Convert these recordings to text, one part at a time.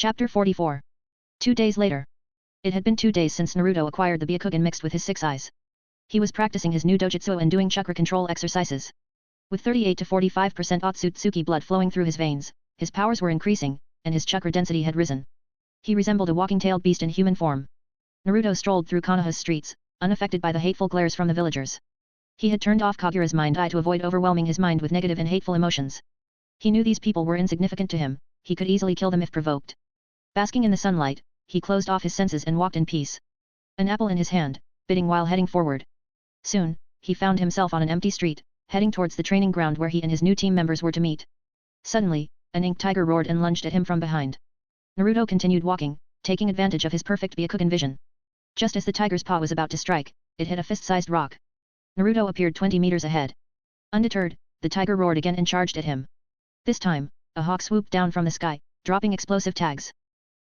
Chapter 44. 2 days later. It had been 2 days since Naruto acquired the Byakugan mixed with his 6 eyes. He was practicing his new dojutsu and doing chakra control exercises. With 38 to 45% Otsutsuki blood flowing through his veins, his powers were increasing, and his chakra density had risen. He resembled a walking-tailed beast in human form. Naruto strolled through Konoha's streets, unaffected by the hateful glares from the villagers. He had turned off Kagura's mind eye to avoid overwhelming his mind with negative and hateful emotions. He knew these people were insignificant to him, he could easily kill them if provoked. Basking in the sunlight, he closed off his senses and walked in peace. An apple in his hand, biting while heading forward. Soon, he found himself on an empty street, heading towards the training ground where he and his new team members were to meet. Suddenly, an ink tiger roared and lunged at him from behind. Naruto continued walking, taking advantage of his perfect Byakugan vision. Just as the tiger's paw was about to strike, it hit a fist-sized rock. Naruto appeared 20 meters ahead. Undeterred, the tiger roared again and charged at him. This time, a hawk swooped down from the sky, dropping explosive tags.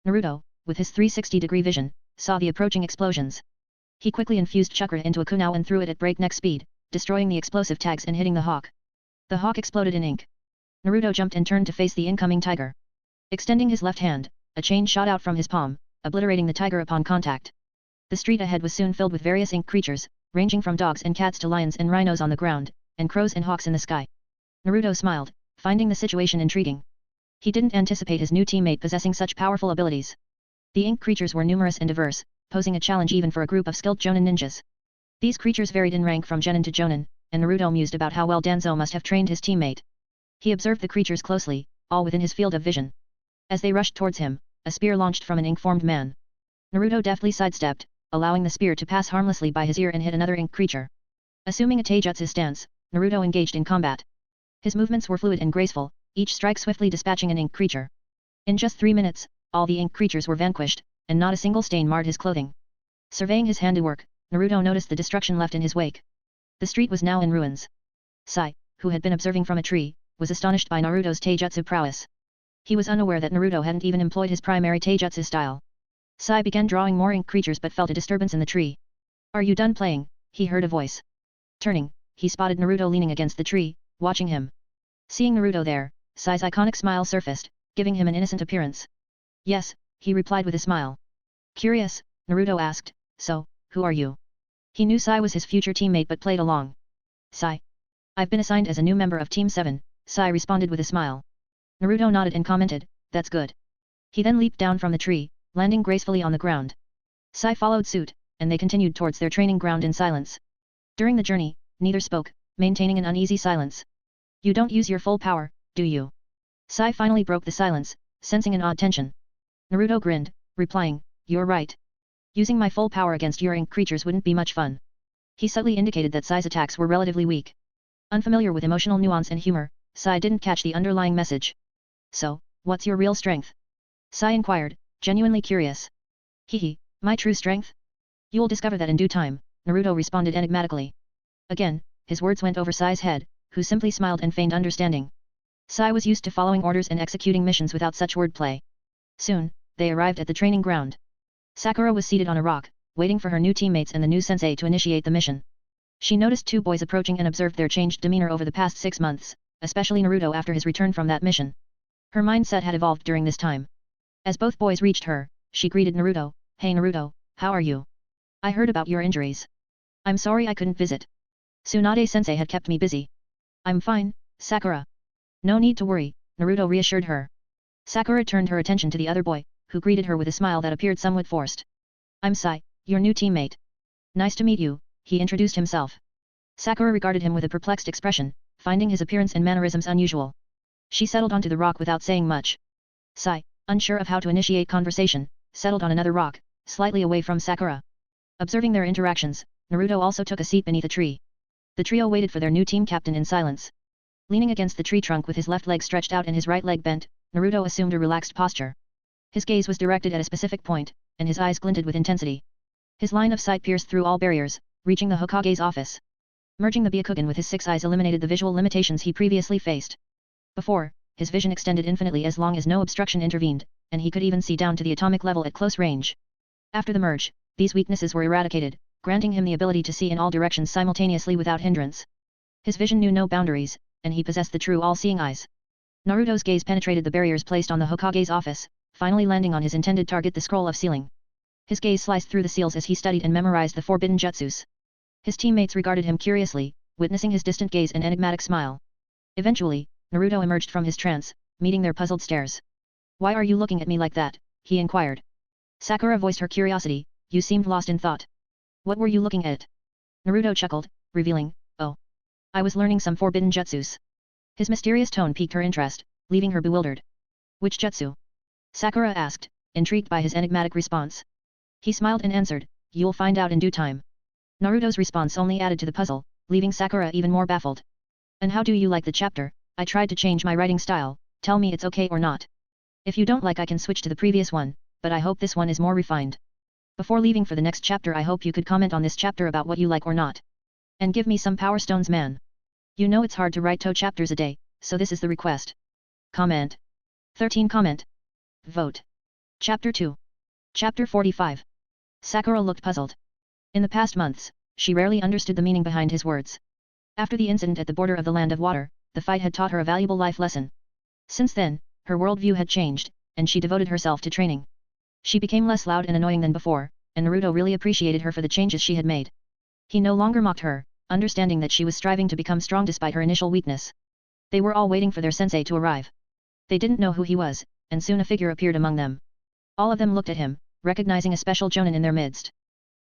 Naruto, with his 360-degree vision, saw the approaching explosions. He quickly infused chakra into a kunao and threw it at breakneck speed, destroying the explosive tags and hitting the hawk. The hawk exploded in ink. Naruto jumped and turned to face the incoming tiger. Extending his left hand, a chain shot out from his palm, obliterating the tiger upon contact. The street ahead was soon filled with various ink creatures, ranging from dogs and cats to lions and rhinos on the ground, and crows and hawks in the sky. Naruto smiled, finding the situation intriguing. He didn't anticipate his new teammate possessing such powerful abilities. The ink creatures were numerous and diverse, posing a challenge even for a group of skilled Jonin ninjas. These creatures varied in rank from Genin to Jonin, and Naruto mused about how well Danzo must have trained his teammate. He observed the creatures closely, all within his field of vision. As they rushed towards him, a spear launched from an ink-formed man. Naruto deftly sidestepped, allowing the spear to pass harmlessly by his ear and hit another ink creature. Assuming a taijutsu stance, Naruto engaged in combat. His movements were fluid and graceful, each strike swiftly dispatching an ink creature. In just 3 minutes, all the ink creatures were vanquished, and not a single stain marred his clothing. Surveying his handiwork, Naruto noticed the destruction left in his wake. The street was now in ruins. Sai, who had been observing from a tree, was astonished by Naruto's taijutsu prowess. He was unaware that Naruto hadn't even employed his primary taijutsu style. Sai began drawing more ink creatures but felt a disturbance in the tree. "Are you done playing?" he heard a voice. Turning, he spotted Naruto leaning against the tree, watching him. Seeing Naruto there, Sai's iconic smile surfaced, giving him an innocent appearance. "Yes," he replied with a smile. Curious, Naruto asked, "So, who are you?" He knew Sai was his future teammate but played along. "Sai. I've been assigned as a new member of Team 7, Sai responded with a smile. Naruto nodded and commented, "That's good." He then leaped down from the tree, landing gracefully on the ground. Sai followed suit, and they continued towards their training ground in silence. During the journey, neither spoke, maintaining an uneasy silence. "You don't use your full power, do you?" Sai finally broke the silence, sensing an odd tension. Naruto grinned, replying, "You're right. Using my full power against your ink creatures wouldn't be much fun." He subtly indicated that Sai's attacks were relatively weak. Unfamiliar with emotional nuance and humor, Sai didn't catch the underlying message. "So, what's your real strength?" Sai inquired, genuinely curious. "Hehe, my true strength? You'll discover that in due time," Naruto responded enigmatically. Again, his words went over Sai's head, who simply smiled and feigned understanding. Sai was used to following orders and executing missions without such wordplay. Soon, they arrived at the training ground. Sakura was seated on a rock, waiting for her new teammates and the new sensei to initiate the mission. She noticed 2 boys approaching and observed their changed demeanor over the past 6 months, especially Naruto after his return from that mission. Her mindset had evolved during this time. As both boys reached her, she greeted Naruto, "Hey Naruto, how are you? I heard about your injuries. I'm sorry I couldn't visit. Tsunade-sensei had kept me busy." "I'm fine, Sakura. No need to worry," Naruto reassured her. Sakura turned her attention to the other boy, who greeted her with a smile that appeared somewhat forced. "I'm Sai, your new teammate. Nice to meet you," he introduced himself. Sakura regarded him with a perplexed expression, finding his appearance and mannerisms unusual. She settled onto the rock without saying much. Sai, unsure of how to initiate conversation, settled on another rock, slightly away from Sakura. Observing their interactions, Naruto also took a seat beneath a tree. The trio waited for their new team captain in silence. Leaning against the tree trunk with his left leg stretched out and his right leg bent, Naruto assumed a relaxed posture. His gaze was directed at a specific point, and his eyes glinted with intensity. His line of sight pierced through all barriers, reaching the Hokage's office. Merging the Byakugan with his 6 eyes eliminated the visual limitations he previously faced. Before, his vision extended infinitely as long as no obstruction intervened, and he could even see down to the atomic level at close range. After the merge, these weaknesses were eradicated, granting him the ability to see in all directions simultaneously without hindrance. His vision knew no boundaries, and he possessed the true all-seeing eyes. Naruto's gaze penetrated the barriers placed on the Hokage's office, finally landing on his intended target, the scroll of sealing. His gaze sliced through the seals as he studied and memorized the forbidden jutsus. His teammates regarded him curiously, witnessing his distant gaze and enigmatic smile. Eventually, Naruto emerged from his trance, meeting their puzzled stares. "Why are you looking at me like that?" he inquired. Sakura voiced her curiosity. "You seemed lost in thought. What were you looking at?" Naruto chuckled, revealing, "Oh. I was learning some forbidden jutsus." His mysterious tone piqued her interest, leaving her bewildered. "Which jutsu?" Sakura asked, intrigued by his enigmatic response. He smiled and answered, "You'll find out in due time." Naruto's response only added to the puzzle, leaving Sakura even more baffled. "And how do you like the chapter? I tried to change my writing style, tell me it's okay or not. If you don't like I can switch to the previous one, but I hope this one is more refined. Before leaving for the next chapter I hope you could comment on this chapter about what you like or not. And give me some power stones, man. You know it's hard to write 2 chapters a day, so this is the request. Comment. 13 comment. Vote. Chapter 2. Chapter 45. Sakura looked puzzled. In the past months, she rarely understood the meaning behind his words. After the incident at the border of the Land of Water, the fight had taught her a valuable life lesson. Since then, her worldview had changed, and she devoted herself to training. She became less loud and annoying than before, and Naruto really appreciated her for the changes she had made. He no longer mocked her, understanding that she was striving to become strong despite her initial weakness. They were all waiting for their sensei to arrive. They didn't know who he was, and soon a figure appeared among them. All of them looked at him, recognizing a special jonin in their midst.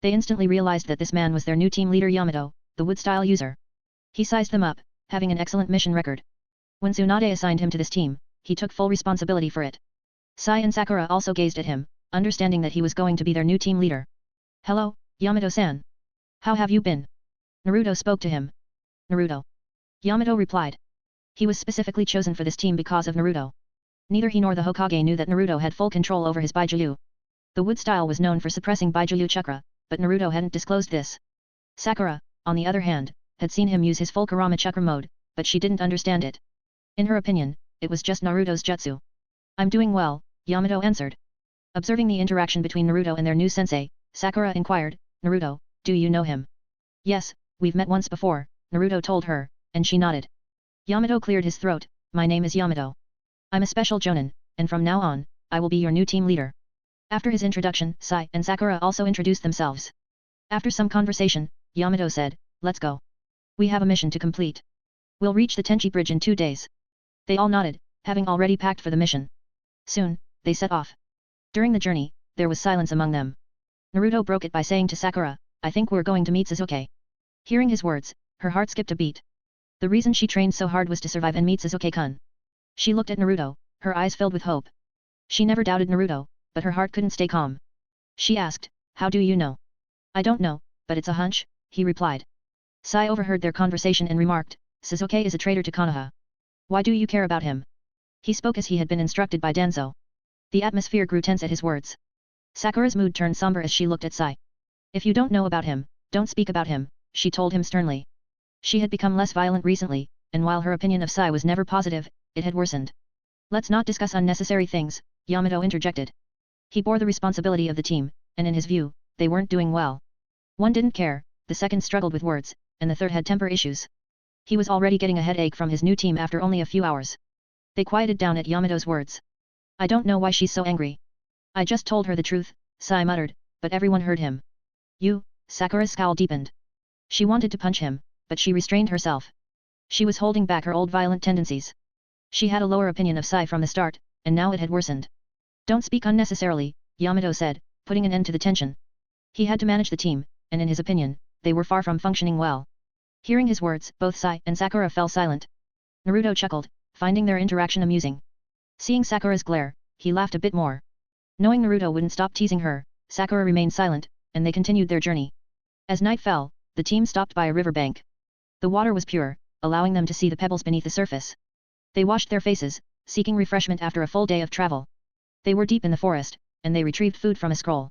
They instantly realized that this man was their new team leader Yamato, the wood-style user. He sized them up, having an excellent mission record. When Tsunade assigned him to this team, he took full responsibility for it. Sai and Sakura also gazed at him, understanding that he was going to be their new team leader. "Hello, Yamato-san. How have you been?" Naruto spoke to him. "Naruto." Yamato replied. He was specifically chosen for this team because of Naruto. Neither he nor the Hokage knew that Naruto had full control over his Baijuyu. The wood style was known for suppressing Baijuyu chakra, but Naruto hadn't disclosed this. Sakura, on the other hand, had seen him use his full Kurama chakra mode, but she didn't understand it. In her opinion, it was just Naruto's jutsu. "I'm doing well," Yamato answered. Observing the interaction between Naruto and their new sensei, Sakura inquired, "Naruto, do you know him?" "Yes, we've met once before," Naruto told her, and she nodded. Yamato cleared his throat, "My name is Yamato. I'm a special jonin, and from now on, I will be your new team leader." After his introduction, Sai and Sakura also introduced themselves. After some conversation, Yamato said, "Let's go. We have a mission to complete. We'll reach the Tenchi Bridge in 2 days." They all nodded, having already packed for the mission. Soon, they set off. During the journey, there was silence among them. Naruto broke it by saying to Sakura, "I think we're going to meet Sasuke." Hearing his words, her heart skipped a beat. The reason she trained so hard was to survive and meet Sasuke-kun. She looked at Naruto, her eyes filled with hope. She never doubted Naruto, but her heart couldn't stay calm. She asked, "How do you know?" "I don't know, but it's a hunch," he replied. Sai overheard their conversation and remarked, "Sasuke is a traitor to Konoha. Why do you care about him?" He spoke as he had been instructed by Danzo. The atmosphere grew tense at his words. Sakura's mood turned somber as she looked at Sai. "If you don't know about him, don't speak about him," she told him sternly. She had become less violent recently, and while her opinion of Sai was never positive, it had worsened. "Let's not discuss unnecessary things," Yamato interjected. He bore the responsibility of the team, and in his view, they weren't doing well. One didn't care, the second struggled with words, and the third had temper issues. He was already getting a headache from his new team after only a few hours. They quieted down at Yamato's words. "I don't know why she's so angry. I just told her the truth," Sai muttered, but everyone heard him. "You," Sakura's scowl deepened. She wanted to punch him, but she restrained herself. She was holding back her old violent tendencies. She had a lower opinion of Sai from the start, and now it had worsened. "Don't speak unnecessarily," Yamato said, putting an end to the tension. He had to manage the team, and in his opinion, they were far from functioning well. Hearing his words, both Sai and Sakura fell silent. Naruto chuckled, finding their interaction amusing. Seeing Sakura's glare, he laughed a bit more. Knowing Naruto wouldn't stop teasing her, Sakura remained silent, and they continued their journey. As night fell, the team stopped by a river bank. The water was pure, allowing them to see the pebbles beneath the surface. They washed their faces, seeking refreshment after a full day of travel. They were deep in the forest, and they retrieved food from a scroll.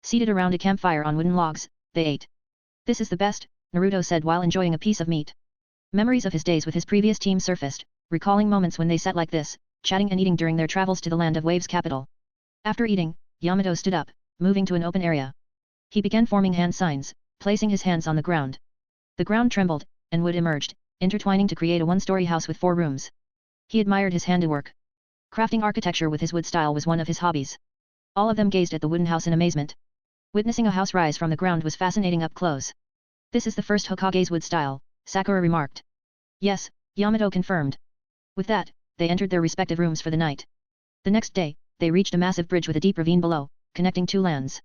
Seated around a campfire on wooden logs, they ate. "This is the best," Naruto said while enjoying a piece of meat. Memories of his days with his previous team surfaced, recalling moments when they sat like this, chatting and eating during their travels to the Land of Waves capital. After eating, Yamato stood up, moving to an open area. He began forming hand signs, placing his hands on the ground. The ground trembled, and wood emerged, intertwining to create a one-story house with 4 rooms. He admired his handiwork. Crafting architecture with his wood style was one of his hobbies. All of them gazed at the wooden house in amazement. Witnessing a house rise from the ground was fascinating up close. This is the first Hokage's wood style, Sakura remarked. Yes, Yamato confirmed. With that, they entered their respective rooms for the night. The next day, they reached a massive bridge with a deep ravine below, connecting two lands.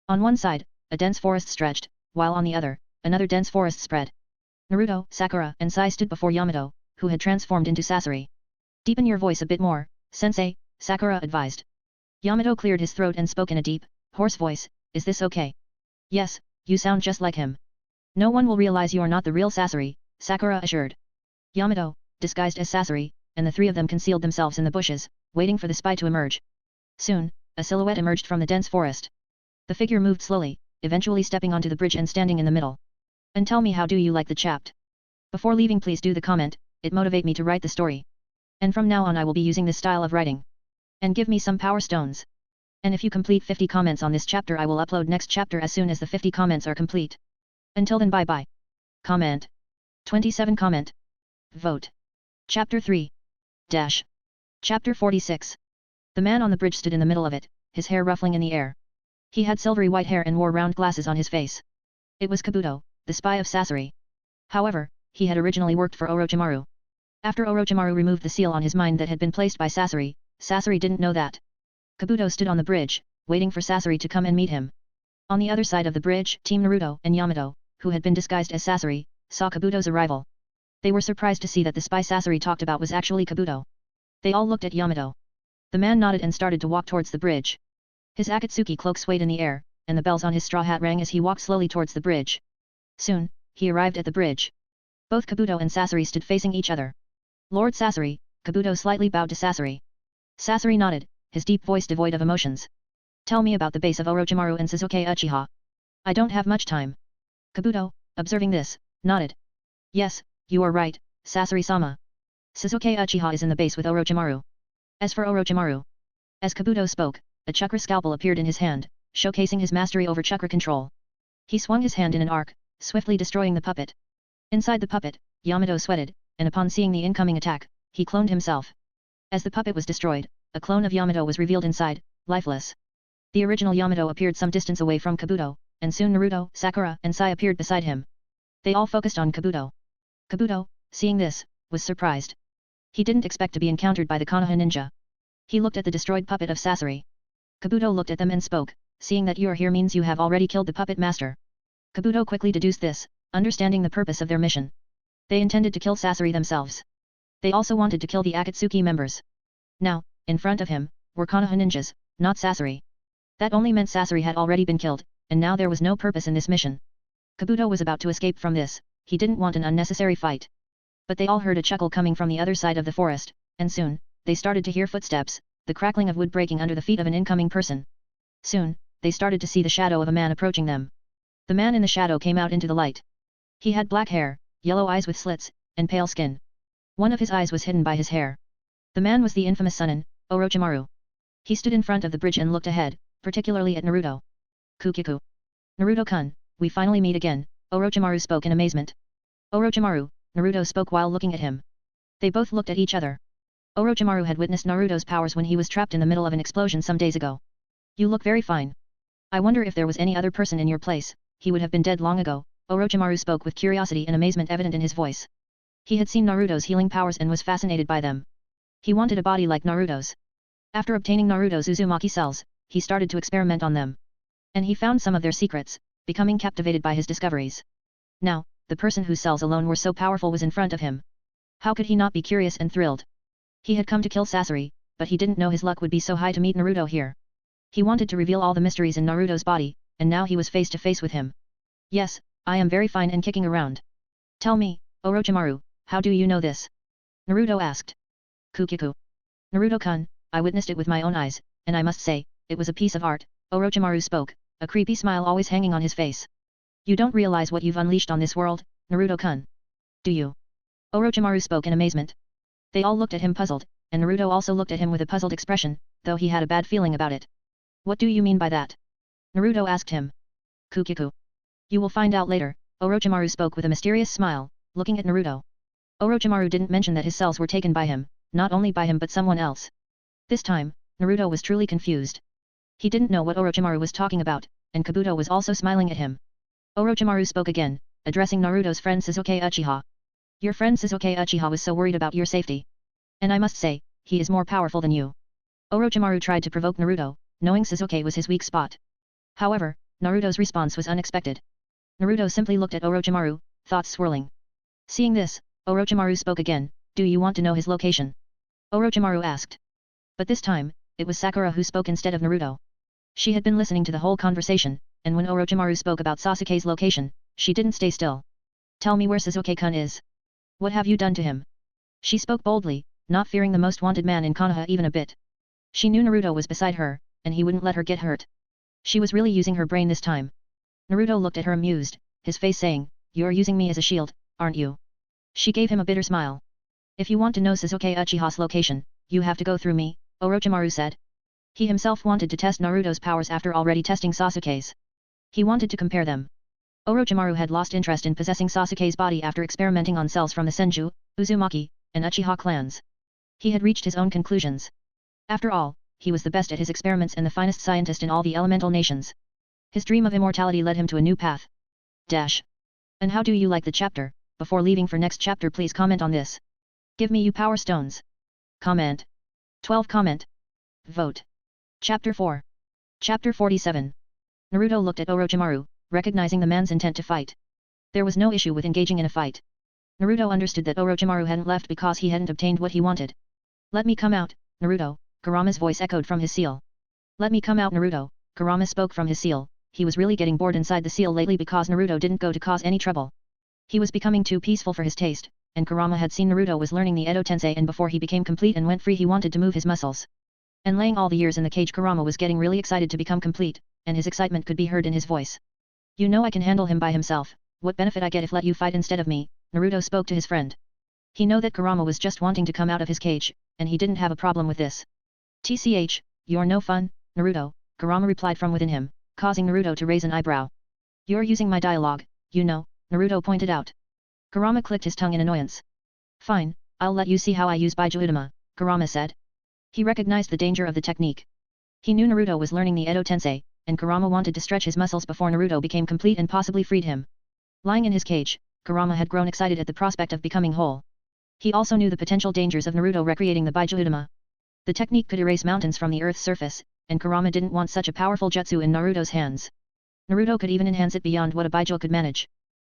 On one side, a dense forest stretched, while on the other, another dense forest spread. Naruto, Sakura, and Sai stood before Yamato, who had transformed into Sasori. Deepen your voice a bit more, sensei, Sakura advised. Yamato cleared his throat and spoke in a deep, hoarse voice, is this okay? Yes, you sound just like him. No one will realize you are not the real Sasori, Sakura assured. Yamato, disguised as Sasori, and the three of them concealed themselves in the bushes, waiting for the spy to emerge. Soon, a silhouette emerged from the dense forest. The figure moved slowly, eventually stepping onto the bridge and standing in the middle. And tell me, how do you like the chapter? Before leaving, please do the comment, it motivate me to write the story. And from now on I will be using this style of writing. And give me some power stones. And if you complete 50 comments on this chapter, I will upload next chapter as soon as the 50 comments are complete. Until then, bye bye. Comment. 27 comment. Vote. Chapter 3. Dash. Chapter 46. The man on the bridge stood in the middle of it, his hair ruffling in the air. He had silvery white hair and wore round glasses on his face. It was Kabuto, the spy of Sasori. However, he had originally worked for Orochimaru. After Orochimaru removed the seal on his mind that had been placed by Sasori, Sasori didn't know that. Kabuto stood on the bridge, waiting for Sasori to come and meet him. On the other side of the bridge, Team Naruto and Yamato, who had been disguised as Sasori, saw Kabuto's arrival. They were surprised to see that the spy Sasori talked about was actually Kabuto. They all looked at Yamato. The man nodded and started to walk towards the bridge. His Akatsuki cloak swayed in the air, and the bells on his straw hat rang as he walked slowly towards the bridge. Soon, he arrived at the bridge. Both Kabuto and Sasori stood facing each other. Lord Sasori, Kabuto slightly bowed to Sasori. Sasori nodded, his deep voice devoid of emotions. Tell me about the base of Orochimaru and Sasuke Uchiha. I don't have much time. Kabuto, observing this, nodded. Yes, you are right, Sasori-sama. Sasuke Uchiha is in the base with Orochimaru. As for Orochimaru. As Kabuto spoke, a chakra scalpel appeared in his hand, showcasing his mastery over chakra control. He swung his hand in an arc, swiftly destroying the puppet. Inside the puppet, Yamato sweated, and upon seeing the incoming attack, he cloned himself. As the puppet was destroyed, a clone of Yamato was revealed inside, lifeless. The original Yamato appeared some distance away from Kabuto, and soon Naruto, Sakura, and Sai appeared beside him. They all focused on Kabuto. Kabuto, seeing this, was surprised. He didn't expect to be encountered by the Konoha ninja. He looked at the destroyed puppet of Sasori. Kabuto looked at them and spoke, seeing that you are here means you have already killed the puppet master. Kabuto quickly deduced this, understanding the purpose of their mission. They intended to kill Sasori themselves. They also wanted to kill the Akatsuki members. Now, in front of him, were Konoha ninjas, not Sasori. That only meant Sasori had already been killed, and now there was no purpose in this mission. Kabuto was about to escape from this, he didn't want an unnecessary fight. But they all heard a chuckle coming from the other side of the forest, and soon, they started to hear footsteps, the crackling of wood breaking under the feet of an incoming person. Soon, they started to see the shadow of a man approaching them. The man in the shadow came out into the light. He had black hair, yellow eyes with slits, and pale skin. One of his eyes was hidden by his hair. The man was the infamous Sunin, Orochimaru. He stood in front of the bridge and looked ahead, particularly at Naruto. Kukiku. Naruto-kun, we finally meet again, Orochimaru spoke in amazement. Orochimaru, Naruto spoke while looking at him. They both looked at each other. Orochimaru had witnessed Naruto's powers when he was trapped in the middle of an explosion some days ago. You look very fine. I wonder if there was any other person in your place, he would have been dead long ago, Orochimaru spoke with curiosity and amazement evident in his voice. He had seen Naruto's healing powers and was fascinated by them. He wanted a body like Naruto's. After obtaining Naruto's Uzumaki cells, he started to experiment on them. And he found some of their secrets, becoming captivated by his discoveries. Now, the person whose cells alone were so powerful was in front of him. How could he not be curious and thrilled? He had come to kill Sasori, but he didn't know his luck would be so high to meet Naruto here. He wanted to reveal all the mysteries in Naruto's body, and now he was face to face with him. Yes, I am very fine and kicking around. Tell me, Orochimaru, how do you know this? Naruto asked. Kukiku. Naruto-kun, I witnessed it with my own eyes, and I must say, it was a piece of art, Orochimaru spoke, a creepy smile always hanging on his face. You don't realize what you've unleashed on this world, Naruto-kun. Do you? Orochimaru spoke in amazement. They all looked at him puzzled, and Naruto also looked at him with a puzzled expression, though he had a bad feeling about it. What do you mean by that? Naruto asked him. Kukiku. You will find out later, Orochimaru spoke with a mysterious smile, looking at Naruto. Orochimaru didn't mention that his cells were taken by him, not only by him but someone else. This time, Naruto was truly confused. He didn't know what Orochimaru was talking about, and Kabuto was also smiling at him. Orochimaru spoke again, addressing Naruto's friend Sasuke Uchiha. Your friend Sasuke Uchiha was so worried about your safety. And I must say, he is more powerful than you. Orochimaru tried to provoke Naruto, knowing Sasuke was his weak spot. However, Naruto's response was unexpected. Naruto simply looked at Orochimaru, thoughts swirling. Seeing this, Orochimaru spoke again, do you want to know his location? Orochimaru asked. But this time, it was Sakura who spoke instead of Naruto. She had been listening to the whole conversation, and when Orochimaru spoke about Sasuke's location, she didn't stay still. Tell me where Sasuke-kun is. What have you done to him? She spoke boldly, not fearing the most wanted man in Konoha even a bit. She knew Naruto was beside her, and he wouldn't let her get hurt. She was really using her brain this time. Naruto looked at her amused, his face saying, you're using me as a shield, aren't you? She gave him a bitter smile. If you want to know Sasuke Uchiha's location, you have to go through me, Orochimaru said. He himself wanted to test Naruto's powers after already testing Sasuke's. He wanted to compare them. Orochimaru had lost interest in possessing Sasuke's body after experimenting on cells from the Senju, Uzumaki, and Uchiha clans. He had reached his own conclusions. After all, he was the best at his experiments and the finest scientist in all the elemental nations. His dream of immortality led him to a new path. Dash. And how do you like the chapter? Before leaving for next chapter, please comment on this. Give me you power stones. Comment. 12 comment. Vote. Chapter 4. Chapter 47. Naruto looked at Orochimaru, recognizing the man's intent to fight. There was no issue with engaging in a fight. Naruto understood that Orochimaru hadn't left because he hadn't obtained what he wanted. Let me come out, Naruto, Kurama's voice echoed from his seal. Let me come out, Naruto, Kurama spoke from his seal. He was really getting bored inside the seal lately because Naruto didn't go to cause any trouble. He was becoming too peaceful for his taste, and Kurama had seen Naruto was learning the Edo Tensei, and before he became complete and went free he wanted to move his muscles. And laying all the years in the cage, Kurama was getting really excited to become complete, and his excitement could be heard in his voice. You know I can handle him by himself, what benefit I get if let you fight instead of me, Naruto spoke to his friend. He knew that Kurama was just wanting to come out of his cage, and he didn't have a problem with this. TCH, you're no fun, Naruto, Kurama replied from within him, causing Naruto to raise an eyebrow. You're using my dialogue, you know, Naruto pointed out. Kurama clicked his tongue in annoyance. Fine, I'll let you see how I use Baiju Utama, Kurama said. He recognized the danger of the technique. He knew Naruto was learning the Edo Tensei, and Kurama wanted to stretch his muscles before Naruto became complete and possibly freed him. Lying in his cage, Kurama had grown excited at the prospect of becoming whole. He also knew the potential dangers of Naruto recreating the Baiju Utama. The technique could erase mountains from the earth's surface, and Kurama didn't want such a powerful jutsu in Naruto's hands. Naruto could even enhance it beyond what a Baiju could manage.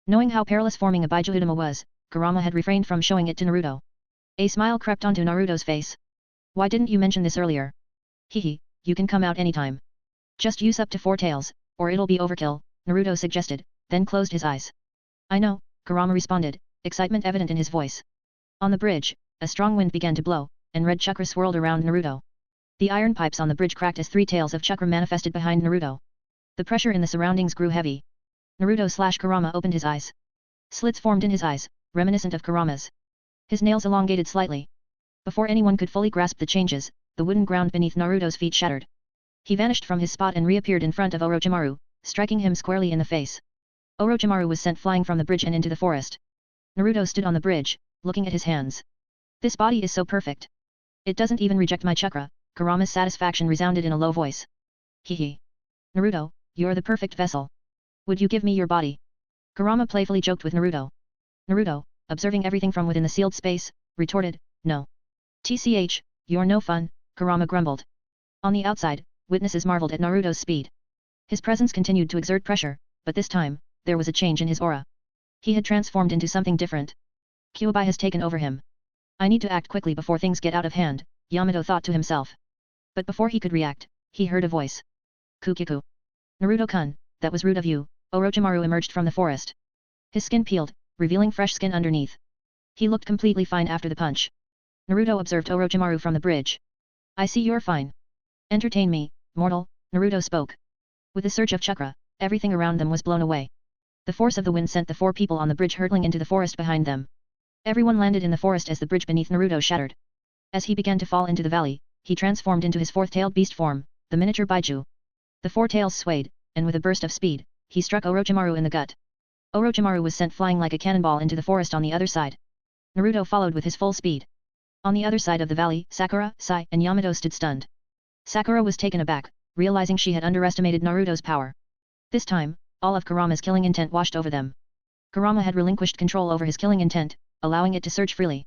Knowing how perilous forming a Baiju Utama was, Kurama had refrained from showing it to Naruto. A smile crept onto Naruto's face. Why didn't you mention this earlier? Hehe, you can come out anytime. Just use up to 4 tails, or it'll be overkill, Naruto suggested, then closed his eyes. I know, Kurama responded, excitement evident in his voice. On the bridge, a strong wind began to blow, and red chakra swirled around Naruto. The iron pipes on the bridge cracked as 3 tails of chakra manifested behind Naruto. The pressure in the surroundings grew heavy. Naruto/Kurama opened his eyes. Slits formed in his eyes, reminiscent of Kurama's. His nails elongated slightly. Before anyone could fully grasp the changes, the wooden ground beneath Naruto's feet shattered. He vanished from his spot and reappeared in front of Orochimaru, striking him squarely in the face. Orochimaru was sent flying from the bridge and into the forest. Naruto stood on the bridge, looking at his hands. This body is so perfect. It doesn't even reject my chakra, Kurama's satisfaction resounded in a low voice. Hehe. Naruto, you're the perfect vessel. Would you give me your body? Kurama playfully joked with Naruto. Naruto, observing everything from within the sealed space, retorted, no. TCH, you're no fun, Kurama grumbled. On the outside, witnesses marveled at Naruto's speed. His presence continued to exert pressure, but this time, there was a change in his aura. He had transformed into something different. Kyuubi has taken over him. I need to act quickly before things get out of hand, Yamato thought to himself. But before he could react, he heard a voice. Kukiku. Naruto-kun, that was rude of you, Orochimaru emerged from the forest. His skin peeled, revealing fresh skin underneath. He looked completely fine after the punch. Naruto observed Orochimaru from the bridge. I see you're fine. Entertain me, mortal, Naruto spoke. With a surge of chakra, everything around them was blown away. The force of the wind sent the 4 people on the bridge hurtling into the forest behind them. Everyone landed in the forest as the bridge beneath Naruto shattered. As he began to fall into the valley, he transformed into his 4th-tailed beast form, the miniature Baiju. The 4 tails swayed, and with a burst of speed, he struck Orochimaru in the gut. Orochimaru was sent flying like a cannonball into the forest on the other side. Naruto followed with his full speed. On the other side of the valley, Sakura, Sai, and Yamato stood stunned. Sakura was taken aback, realizing she had underestimated Naruto's power. This time, all of Kurama's killing intent washed over them. Kurama had relinquished control over his killing intent, allowing it to surge freely.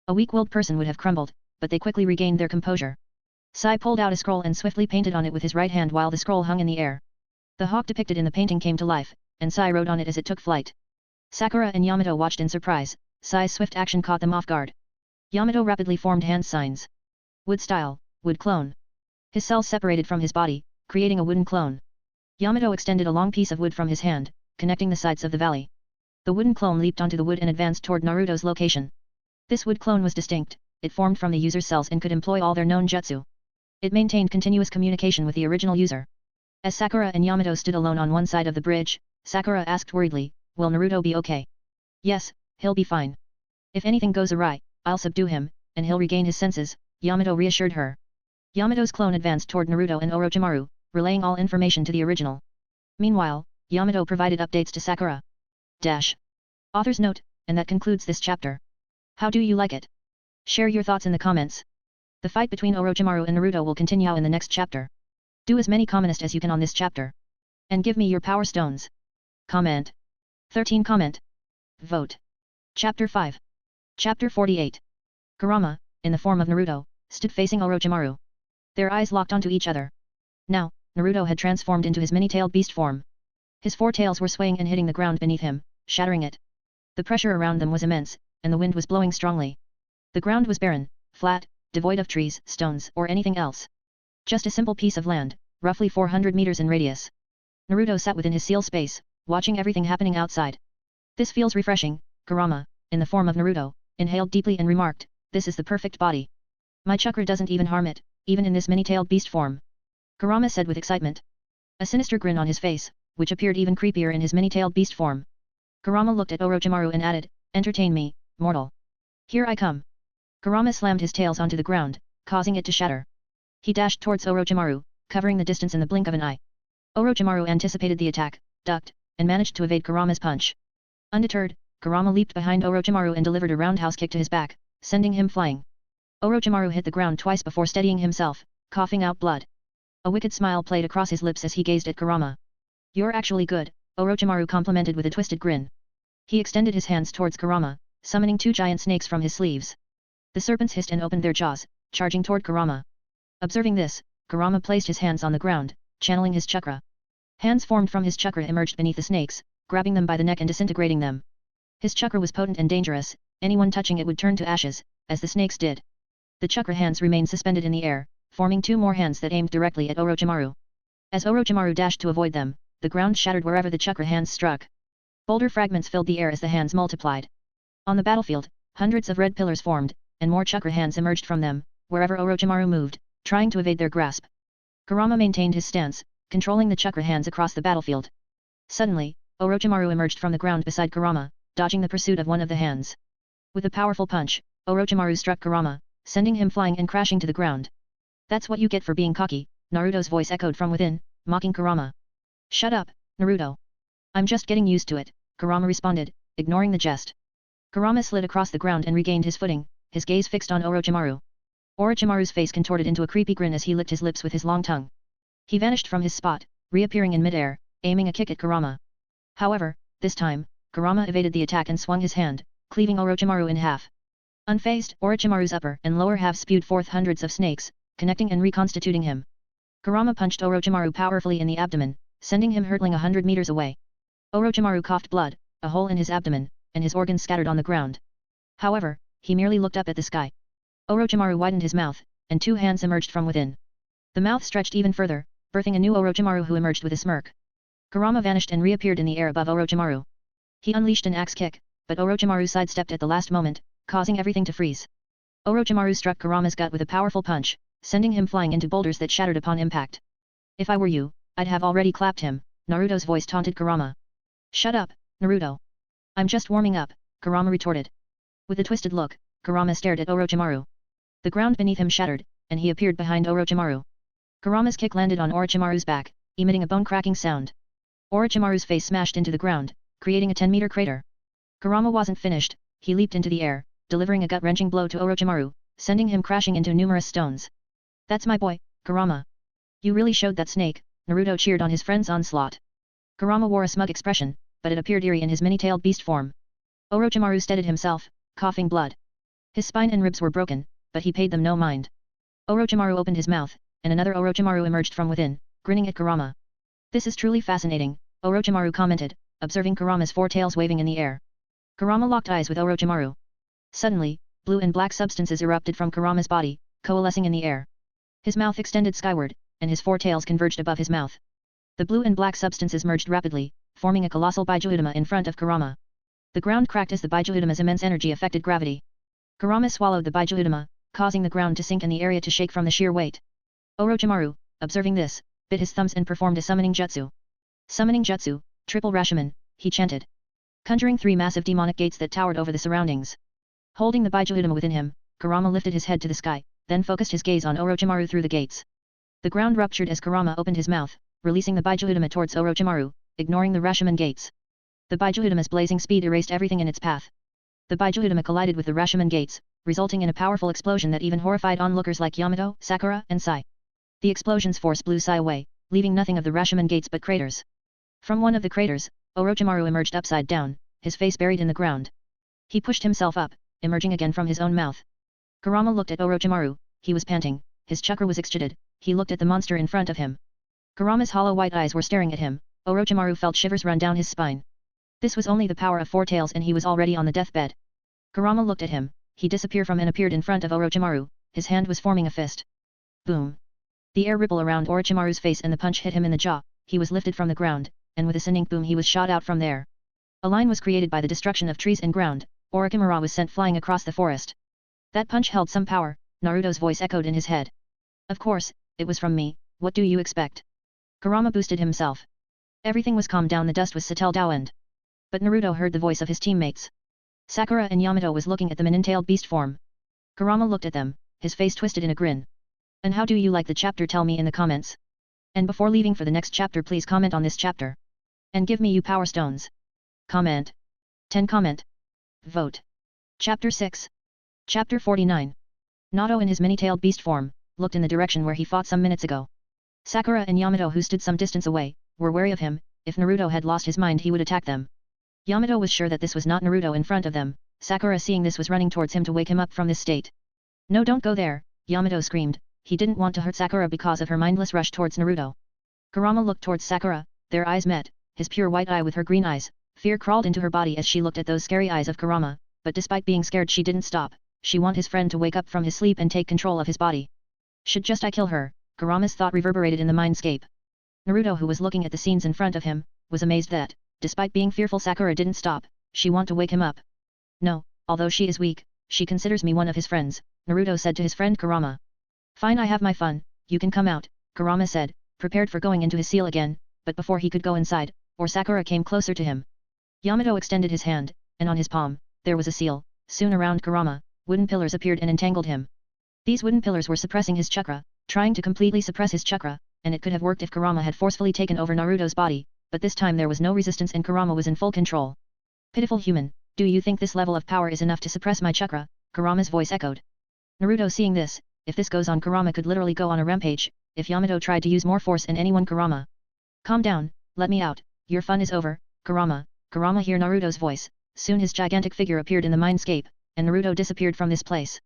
A weak-willed person would have crumbled, but they quickly regained their composure. Sai pulled out a scroll and swiftly painted on it with his right hand while the scroll hung in the air. The hawk depicted in the painting came to life, and Sai rode on it as it took flight. Sakura and Yamato watched in surprise. Sai's swift action caught them off guard. Yamato rapidly formed hand signs. Wood style, wood clone. His cells separated from his body, creating a wooden clone. Yamato extended a long piece of wood from his hand, connecting the sides of the valley. The wooden clone leaped onto the wood and advanced toward Naruto's location. This wood clone was distinct, it formed from the user's cells and could employ all their known jutsu. It maintained continuous communication with the original user. As Sakura and Yamato stood alone on one side of the bridge, Sakura asked worriedly, "Will Naruto be okay?" "Yes, he'll be fine. If anything goes awry, I'll subdue him, and he'll regain his senses," Yamato reassured her. Yamato's clone advanced toward Naruto and Orochimaru, relaying all information to the original. Meanwhile, Yamato provided updates to Sakura. Author's note, and that concludes this chapter. How do you like it? Share your thoughts in the comments. The fight between Orochimaru and Naruto will continue in the next chapter. Do as many comments as you can on this chapter. And give me your power stones. Comment. 13 comment. Vote. Chapter 5. Chapter 48. Kurama, in the form of Naruto, stood facing Orochimaru. Their eyes locked onto each other. Now, Naruto had transformed into his many-tailed beast form. His four tails were swaying and hitting the ground beneath him, shattering it. The pressure around them was immense, and the wind was blowing strongly. The ground was barren, flat, devoid of trees, stones, or anything else. Just a simple piece of land, roughly 400 meters in radius. Naruto sat within his seal space, watching everything happening outside. "This feels refreshing," Kurama, in the form of Naruto, inhaled deeply and remarked, "This is the perfect body. My chakra doesn't even harm it, even in this many-tailed beast form," Kurama said with excitement. A sinister grin on his face, which appeared even creepier in his many-tailed beast form. Kurama looked at Orochimaru and added, "Entertain me, mortal. Here I come." Kurama slammed his tails onto the ground, causing it to shatter. He dashed towards Orochimaru, covering the distance in the blink of an eye. Orochimaru anticipated the attack, ducked, and managed to evade Kurama's punch. Undeterred, Kurama leaped behind Orochimaru and delivered a roundhouse kick to his back, sending him flying. Orochimaru hit the ground twice before steadying himself, coughing out blood. A wicked smile played across his lips as he gazed at Kurama. "You're actually good," Orochimaru complimented with a twisted grin. He extended his hands towards Kurama, summoning two giant snakes from his sleeves. The serpents hissed and opened their jaws, charging toward Kurama. Observing this, Kurama placed his hands on the ground, channeling his chakra. Hands formed from his chakra emerged beneath the snakes, grabbing them by the neck and disintegrating them. His chakra was potent and dangerous, anyone touching it would turn to ashes, as the snakes did. The chakra hands remained suspended in the air, forming two more hands that aimed directly at Orochimaru. As Orochimaru dashed to avoid them, the ground shattered wherever the chakra hands struck. Boulder fragments filled the air as the hands multiplied. On the battlefield, hundreds of red pillars formed, and more chakra hands emerged from them, wherever Orochimaru moved, trying to evade their grasp. Kurama maintained his stance, controlling the chakra hands across the battlefield. Suddenly, Orochimaru emerged from the ground beside Kurama, dodging the pursuit of one of the hands. With a powerful punch, Orochimaru struck Kurama, sending him flying and crashing to the ground. "That's what you get for being cocky," Naruto's voice echoed from within, mocking Kurama. "Shut up, Naruto. I'm just getting used to it," Kurama responded, ignoring the jest. Kurama slid across the ground and regained his footing, his gaze fixed on Orochimaru. Orochimaru's face contorted into a creepy grin as he licked his lips with his long tongue. He vanished from his spot, reappearing in midair, aiming a kick at Kurama. However, this time, Kurama evaded the attack and swung his hand, cleaving Orochimaru in half. Unfazed, Orochimaru's upper and lower half spewed forth hundreds of snakes, connecting and reconstituting him. Kurama punched Orochimaru powerfully in the abdomen, sending him hurtling 100 meters away. Orochimaru coughed blood, a hole in his abdomen, and his organs scattered on the ground. However, he merely looked up at the sky. Orochimaru widened his mouth, and two hands emerged from within. The mouth stretched even further, birthing a new Orochimaru who emerged with a smirk. Kurama vanished and reappeared in the air above Orochimaru. He unleashed an axe kick, but Orochimaru sidestepped at the last moment, causing everything to freeze. Orochimaru struck Kurama's gut with a powerful punch, sending him flying into boulders that shattered upon impact. "If I were you, I'd have already clapped him," Naruto's voice taunted Kurama. "Shut up, Naruto. I'm just warming up," Kurama retorted. With a twisted look, Kurama stared at Orochimaru. The ground beneath him shattered, and he appeared behind Orochimaru. Kurama's kick landed on Orochimaru's back, emitting a bone-cracking sound. Orochimaru's face smashed into the ground, creating a 10-meter crater. Kurama wasn't finished, he leaped into the air, delivering a gut-wrenching blow to Orochimaru, sending him crashing into numerous stones. That's my boy, Kurama. You really showed that snake, Naruto cheered on his friend's onslaught. Kurama wore a smug expression, but it appeared eerie in his many-tailed beast form. Orochimaru steadied himself, coughing blood. His spine and ribs were broken, but he paid them no mind. Orochimaru opened his mouth, and another Orochimaru emerged from within, grinning at Kurama. This is truly fascinating, Orochimaru commented, observing Kurama's four tails waving in the air. Kurama locked eyes with Orochimaru. Suddenly, blue and black substances erupted from Kurama's body, coalescing in the air. His mouth extended skyward, and his four tails converged above his mouth. The blue and black substances merged rapidly, forming a colossal Baijuhudama in front of Kurama. The ground cracked as the Baijuhudama's immense energy affected gravity. Kurama swallowed the Baijuhudama, causing the ground to sink and the area to shake from the sheer weight. Orochimaru, observing this, bit his thumbs and performed a summoning jutsu. Summoning jutsu, triple Rashomon, he chanted. Conjuring three massive demonic gates that towered over the surroundings. Holding the Baijuhudama within him, Kurama lifted his head to the sky, then focused his gaze on Orochimaru through the gates. The ground ruptured as Kurama opened his mouth, releasing the Baijuhudama towards Orochimaru, ignoring the Rashomon gates. The Baijuhudama's blazing speed erased everything in its path. The Baijuhudama collided with the Rashomon gates, resulting in a powerful explosion that even horrified onlookers like Yamato, Sakura, and Sai. The explosion's force blew Sai away, leaving nothing of the Rashomon gates but craters. From one of the craters, Orochimaru emerged upside down, his face buried in the ground. He pushed himself up, emerging again from his own mouth. Kurama looked at Orochimaru, he was panting, his chakra was excited, he looked at the monster in front of him. Kurama's hollow white eyes were staring at him, Orochimaru felt shivers run down his spine. This was only the power of four tails and he was already on the deathbed. Kurama looked at him, he disappeared from and appeared in front of Orochimaru, his hand was forming a fist. Boom! The air rippled around Orochimaru's face and the punch hit him in the jaw, he was lifted from the ground, and with a sending boom he was shot out from there. A line was created by the destruction of trees and ground, Orochimaru was sent flying across the forest. That punch held some power, Naruto's voice echoed in his head. Of course, it was from me, what do you expect? Kurama boosted himself. Everything was calmed down, the dust was settled down. But Naruto heard the voice of his teammates. Sakura and Yamato was looking at the many-tailed beast form. Kurama looked at them, his face twisted in a grin. And how do you like the chapter? Tell me in the comments. And before leaving for the next chapter, please comment on this chapter. And give me you power stones. Comment. 10 comment. Vote. Chapter 6. Chapter 49. Naruto in his many-tailed beast form, looked in the direction where he fought some minutes ago. Sakura and Yamato, who stood some distance away, were wary of him. If Naruto had lost his mind he would attack them. Yamato was sure that this was not Naruto in front of them. Sakura, seeing this, was running towards him to wake him up from this state. No, don't go there, Yamato screamed. He didn't want to hurt Sakura because of her mindless rush towards Naruto. Kurama looked towards Sakura, their eyes met, his pure white eye with her green eyes. Fear crawled into her body as she looked at those scary eyes of Kurama, but despite being scared she didn't stop. She wanted his friend to wake up from his sleep and take control of his body. Should just I kill her? Kurama's thought reverberated in the mindscape. Naruto, who was looking at the scenes in front of him, was amazed that, despite being fearful, Sakura didn't stop. She wanted to wake him up. No, although she is weak, she considers me one of his friends, Naruto said to his friend Kurama. Fine, I have my fun, you can come out, Kurama said, prepared for going into his seal again, but before he could go inside, Sakura came closer to him. Yamato extended his hand, and on his palm, there was a seal. Soon around Kurama, wooden pillars appeared and entangled him. These wooden pillars were suppressing his chakra, trying to completely suppress his chakra, and it could have worked if Kurama had forcefully taken over Naruto's body, but this time there was no resistance and Kurama was in full control. Pitiful human, do you think this level of power is enough to suppress my chakra? Kurama's voice echoed. Naruto, seeing this, if this goes on, Kurama could literally go on a rampage. If Yamato tried to use more force in anyone, Kurama. Calm down, let me out, your fun is over, Kurama. Kurama heard Naruto's voice. Soon his gigantic figure appeared in the mindscape, and Naruto disappeared from this place.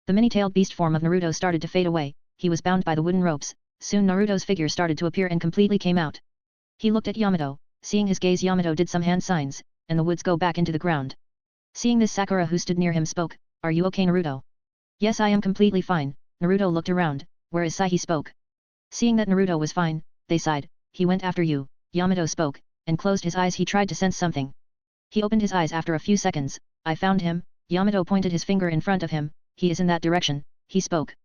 The many-tailed beast form of Naruto started to fade away, he was bound by the wooden ropes. Soon Naruto's figure started to appear and completely came out. He looked at Yamato, seeing his gaze Yamato did some hand signs, and the woods go back into the ground. Seeing this, Sakura, who stood near him, spoke, "Are you okay, Naruto?" "Yes, I am completely fine." Naruto looked around, "Where is Sai?" he spoke. Seeing that Naruto was fine, they sighed. "He went after you," Yamato spoke, and closed his eyes. He tried to sense something. He opened his eyes after a few seconds. "I found him," Yamato pointed his finger in front of him. "He is in that direction," he spoke.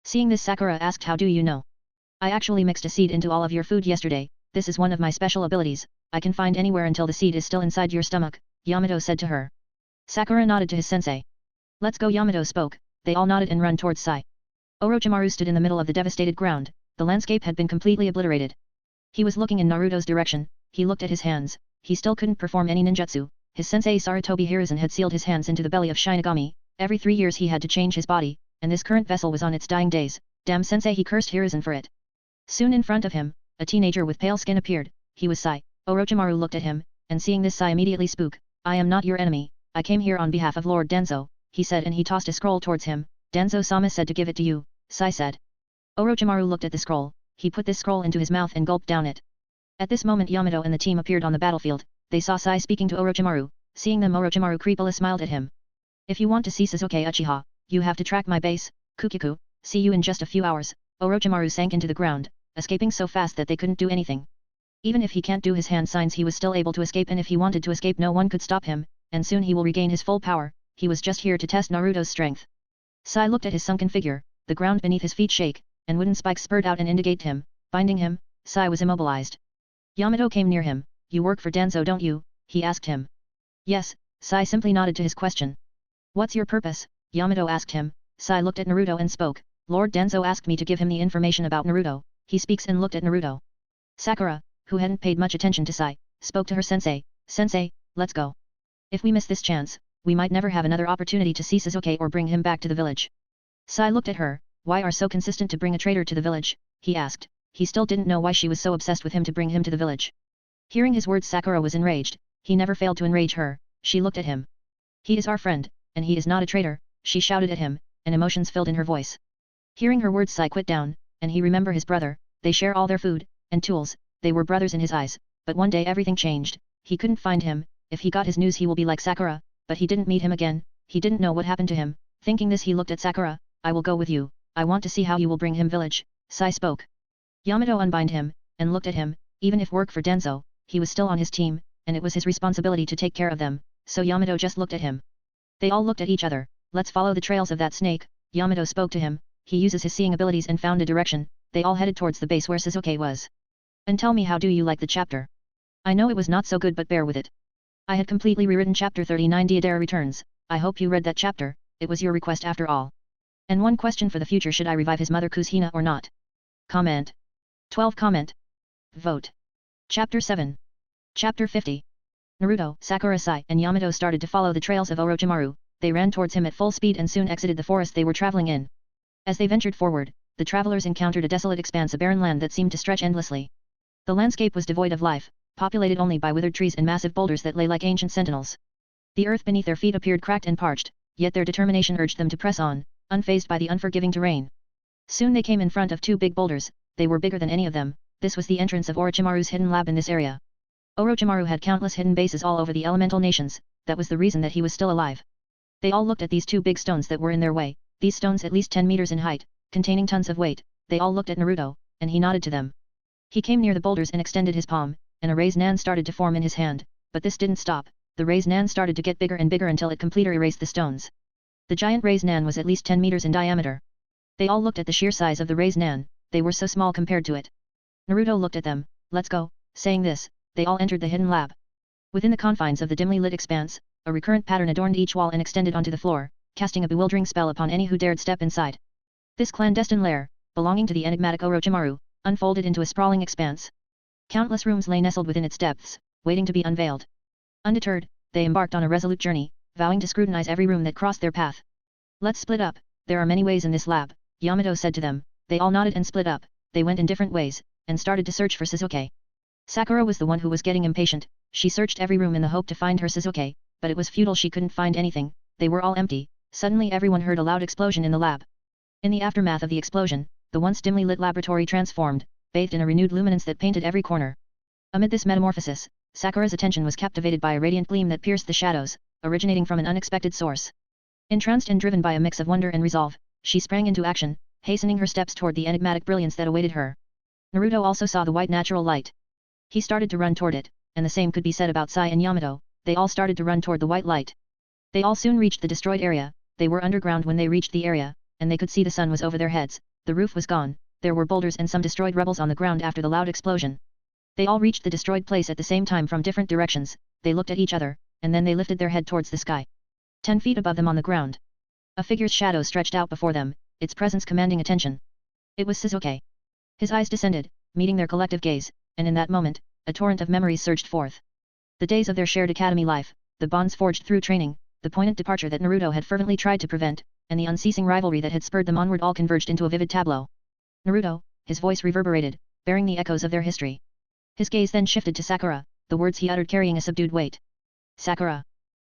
Seeing this, Sakura asked, "How do you know?" "I actually mixed a seed into all of your food yesterday. This is one of my special abilities. I can find anywhere until the seed is still inside your stomach," Yamato said to her. Sakura nodded to his sensei. "Let's go," Yamato spoke. They all nodded and run towards Sai. Orochimaru stood in the middle of the devastated ground. The landscape had been completely obliterated. He was looking in Naruto's direction. He looked at his hands. He still couldn't perform any ninjutsu. His sensei Sarutobi Hiruzen had sealed his hands into the belly of Shinigami. Every 3 years he had to change his body. and this current vessel was on its dying days. Damn sensei, he cursed Hiruzen for it. Soon in front of him, a teenager with pale skin appeared. He was Sai. Orochimaru looked at him, and seeing this Sai immediately spoke. I am not your enemy, I came here on behalf of Lord Danzo, he said, and he tossed a scroll towards him. Danzo-sama said to give it to you, Sai said. Orochimaru looked at the scroll, he put this scroll into his mouth and gulped down it. At this moment Yamato and the team appeared on the battlefield. They saw Sai speaking to Orochimaru. Seeing them, Orochimaru creepily smiled at him. If you want to see Sasuke Uchiha, you have to track my base, Kukiku, see you in just a few hours. Orochimaru sank into the ground, escaping so fast that they couldn't do anything. Even if he can't do his hand signs, he was still able to escape, and if he wanted to escape no one could stop him, and soon he will regain his full power. He was just here to test Naruto's strength. Sai looked at his sunken figure, the ground beneath his feet shake, and wooden spikes spurred out and indicate him. Binding him, Sai was immobilized. Yamato came near him. You work for Danzo, don't you? He asked him. Yes, Sai simply nodded to his question. What's your purpose? Yamato asked him. Sai looked at Naruto and spoke. Lord Danzo asked me to give him the information about Naruto. He speaks and looked at Naruto. Sakura, who hadn't paid much attention to Sai, spoke to her sensei. Sensei, let's go. If we miss this chance, we might never have another opportunity to see Sasuke or bring him back to the village. Sai looked at her. Why are so consistent to bring a traitor to the village? He asked. He still didn't know why she was so obsessed with him to bring him to the village. Hearing his words, Sakura was enraged. He never failed to enrage her. She looked at him. He is our friend, and he is not a traitor, she shouted at him, and emotions filled in her voice. Hearing her words, Sai quit down, and he remembered his brother. They share all their food and tools. They were brothers in his eyes, but one day everything changed. He couldn't find him. If he got his news, he will be like Sakura, but he didn't meet him again. He didn't know what happened to him. Thinking this, he looked at Sakura. I will go with you. I want to see how you will bring him village. Sai spoke. Yamato unbind him, and looked at him. Even if work for Danzo, he was still on his team, and it was his responsibility to take care of them, so Yamato just looked at him. They all looked at each other. Let's follow the trails of that snake, Yamato spoke to him. He uses his seeing abilities and found a direction. They all headed towards the base where Sasuke was. And tell me, how do you like the chapter? I know it was not so good, but bear with it. I had completely rewritten chapter 39 Deidara Returns. I hope you read that chapter, it was your request after all. And one question for the future, should I revive his mother Kushina or not? Comment. 12 comment. Vote. Chapter 7. Chapter 50. Naruto, Sakura, Sai, and Yamato started to follow the trails of Orochimaru. They ran towards him at full speed and soon exited the forest they were traveling in. As they ventured forward, the travelers encountered a desolate expanse of barren land that seemed to stretch endlessly. The landscape was devoid of life, populated only by withered trees and massive boulders that lay like ancient sentinels. The earth beneath their feet appeared cracked and parched, yet their determination urged them to press on, unfazed by the unforgiving terrain. Soon they came in front of two big boulders. They were bigger than any of them. This was the entrance of Orochimaru's hidden lab in this area. Orochimaru had countless hidden bases all over the elemental nations. That was the reason that he was still alive. They all looked at these two big stones that were in their way. These stones at least 10 meters in height, containing tons of weight. They all looked at Naruto, and he nodded to them. He came near the boulders and extended his palm, and a raised nan started to form in his hand, but this didn't stop. The raised nan started to get bigger and bigger until it completely erased the stones. The giant raised nan was at least 10 meters in diameter. They all looked at the sheer size of the raised nan. They were so small compared to it. Naruto looked at them. Let's go. Saying this, they all entered the hidden lab. Within the confines of the dimly lit expanse, a recurrent pattern adorned each wall and extended onto the floor, casting a bewildering spell upon any who dared step inside. This clandestine lair, belonging to the enigmatic Orochimaru, unfolded into a sprawling expanse. Countless rooms lay nestled within its depths, waiting to be unveiled. Undeterred, they embarked on a resolute journey, vowing to scrutinize every room that crossed their path. Let's split up. There are many ways in this lab, Yamato said to them. They all nodded and split up. They went in different ways, and started to search for Sasuke. Sakura was the one who was getting impatient. She searched every room in the hope to find her Sasuke, but it was futile. She couldn't find anything. They were all empty. Suddenly everyone heard a loud explosion in the lab. In the aftermath of the explosion, the once dimly lit laboratory transformed, bathed in a renewed luminance that painted every corner. Amid this metamorphosis, Sakura's attention was captivated by a radiant gleam that pierced the shadows, originating from an unexpected source. Entranced and driven by a mix of wonder and resolve, she sprang into action, hastening her steps toward the enigmatic brilliance that awaited her. Naruto also saw the white natural light. He started to run toward it, and the same could be said about Sai and Yamato. They all started to run toward the white light. They all soon reached the destroyed area. They were underground when they reached the area, and they could see the sun was over their heads. The roof was gone. There were boulders and some destroyed rebels on the ground after the loud explosion. They all reached the destroyed place at the same time from different directions. They looked at each other, and then they lifted their head towards the sky. 10 feet above them on the ground, a figure's shadow stretched out before them, its presence commanding attention. It was Sasuke. His eyes descended, meeting their collective gaze, and in that moment, a torrent of memories surged forth. The days of their shared academy life, the bonds forged through training, the poignant departure that Naruto had fervently tried to prevent, and the unceasing rivalry that had spurred them onward all converged into a vivid tableau. Naruto, his voice reverberated, bearing the echoes of their history. His gaze then shifted to Sakura, the words he uttered carrying a subdued weight. Sakura.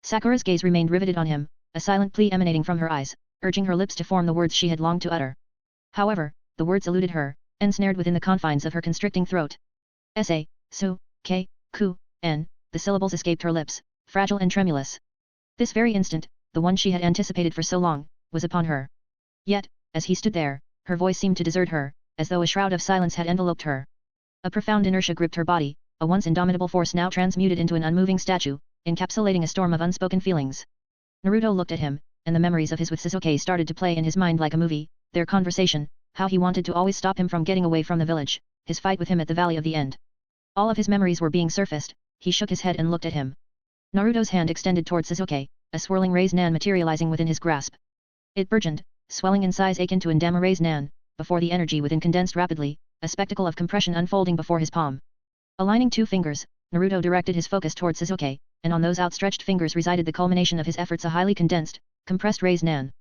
Sakura's gaze remained riveted on him, a silent plea emanating from her eyes, urging her lips to form the words she had longed to utter. However, the words eluded her, ensnared within the confines of her constricting throat. The syllables escaped her lips, fragile and tremulous. This very instant, the one she had anticipated for so long, was upon her. Yet, as he stood there, her voice seemed to desert her, as though a shroud of silence had enveloped her. A profound inertia gripped her body, a once indomitable force now transmuted into an unmoving statue, encapsulating a storm of unspoken feelings. Naruto looked at him, and the memories of his with Sasuke started to play in his mind like a movie, their conversation, how he wanted to always stop him from getting away from the village, his fight with him at the Valley of the End. All of his memories were being surfaced. He shook his head and looked at him. Naruto's hand extended towards Sasuke, a swirling raised nan materializing within his grasp. It burgeoned, swelling in size akin to an Dama raised nan, before the energy within condensed rapidly, a spectacle of compression unfolding before his palm. Aligning two fingers, Naruto directed his focus towards Sasuke, and on those outstretched fingers resided the culmination of his efforts, a highly condensed, compressed raised nan.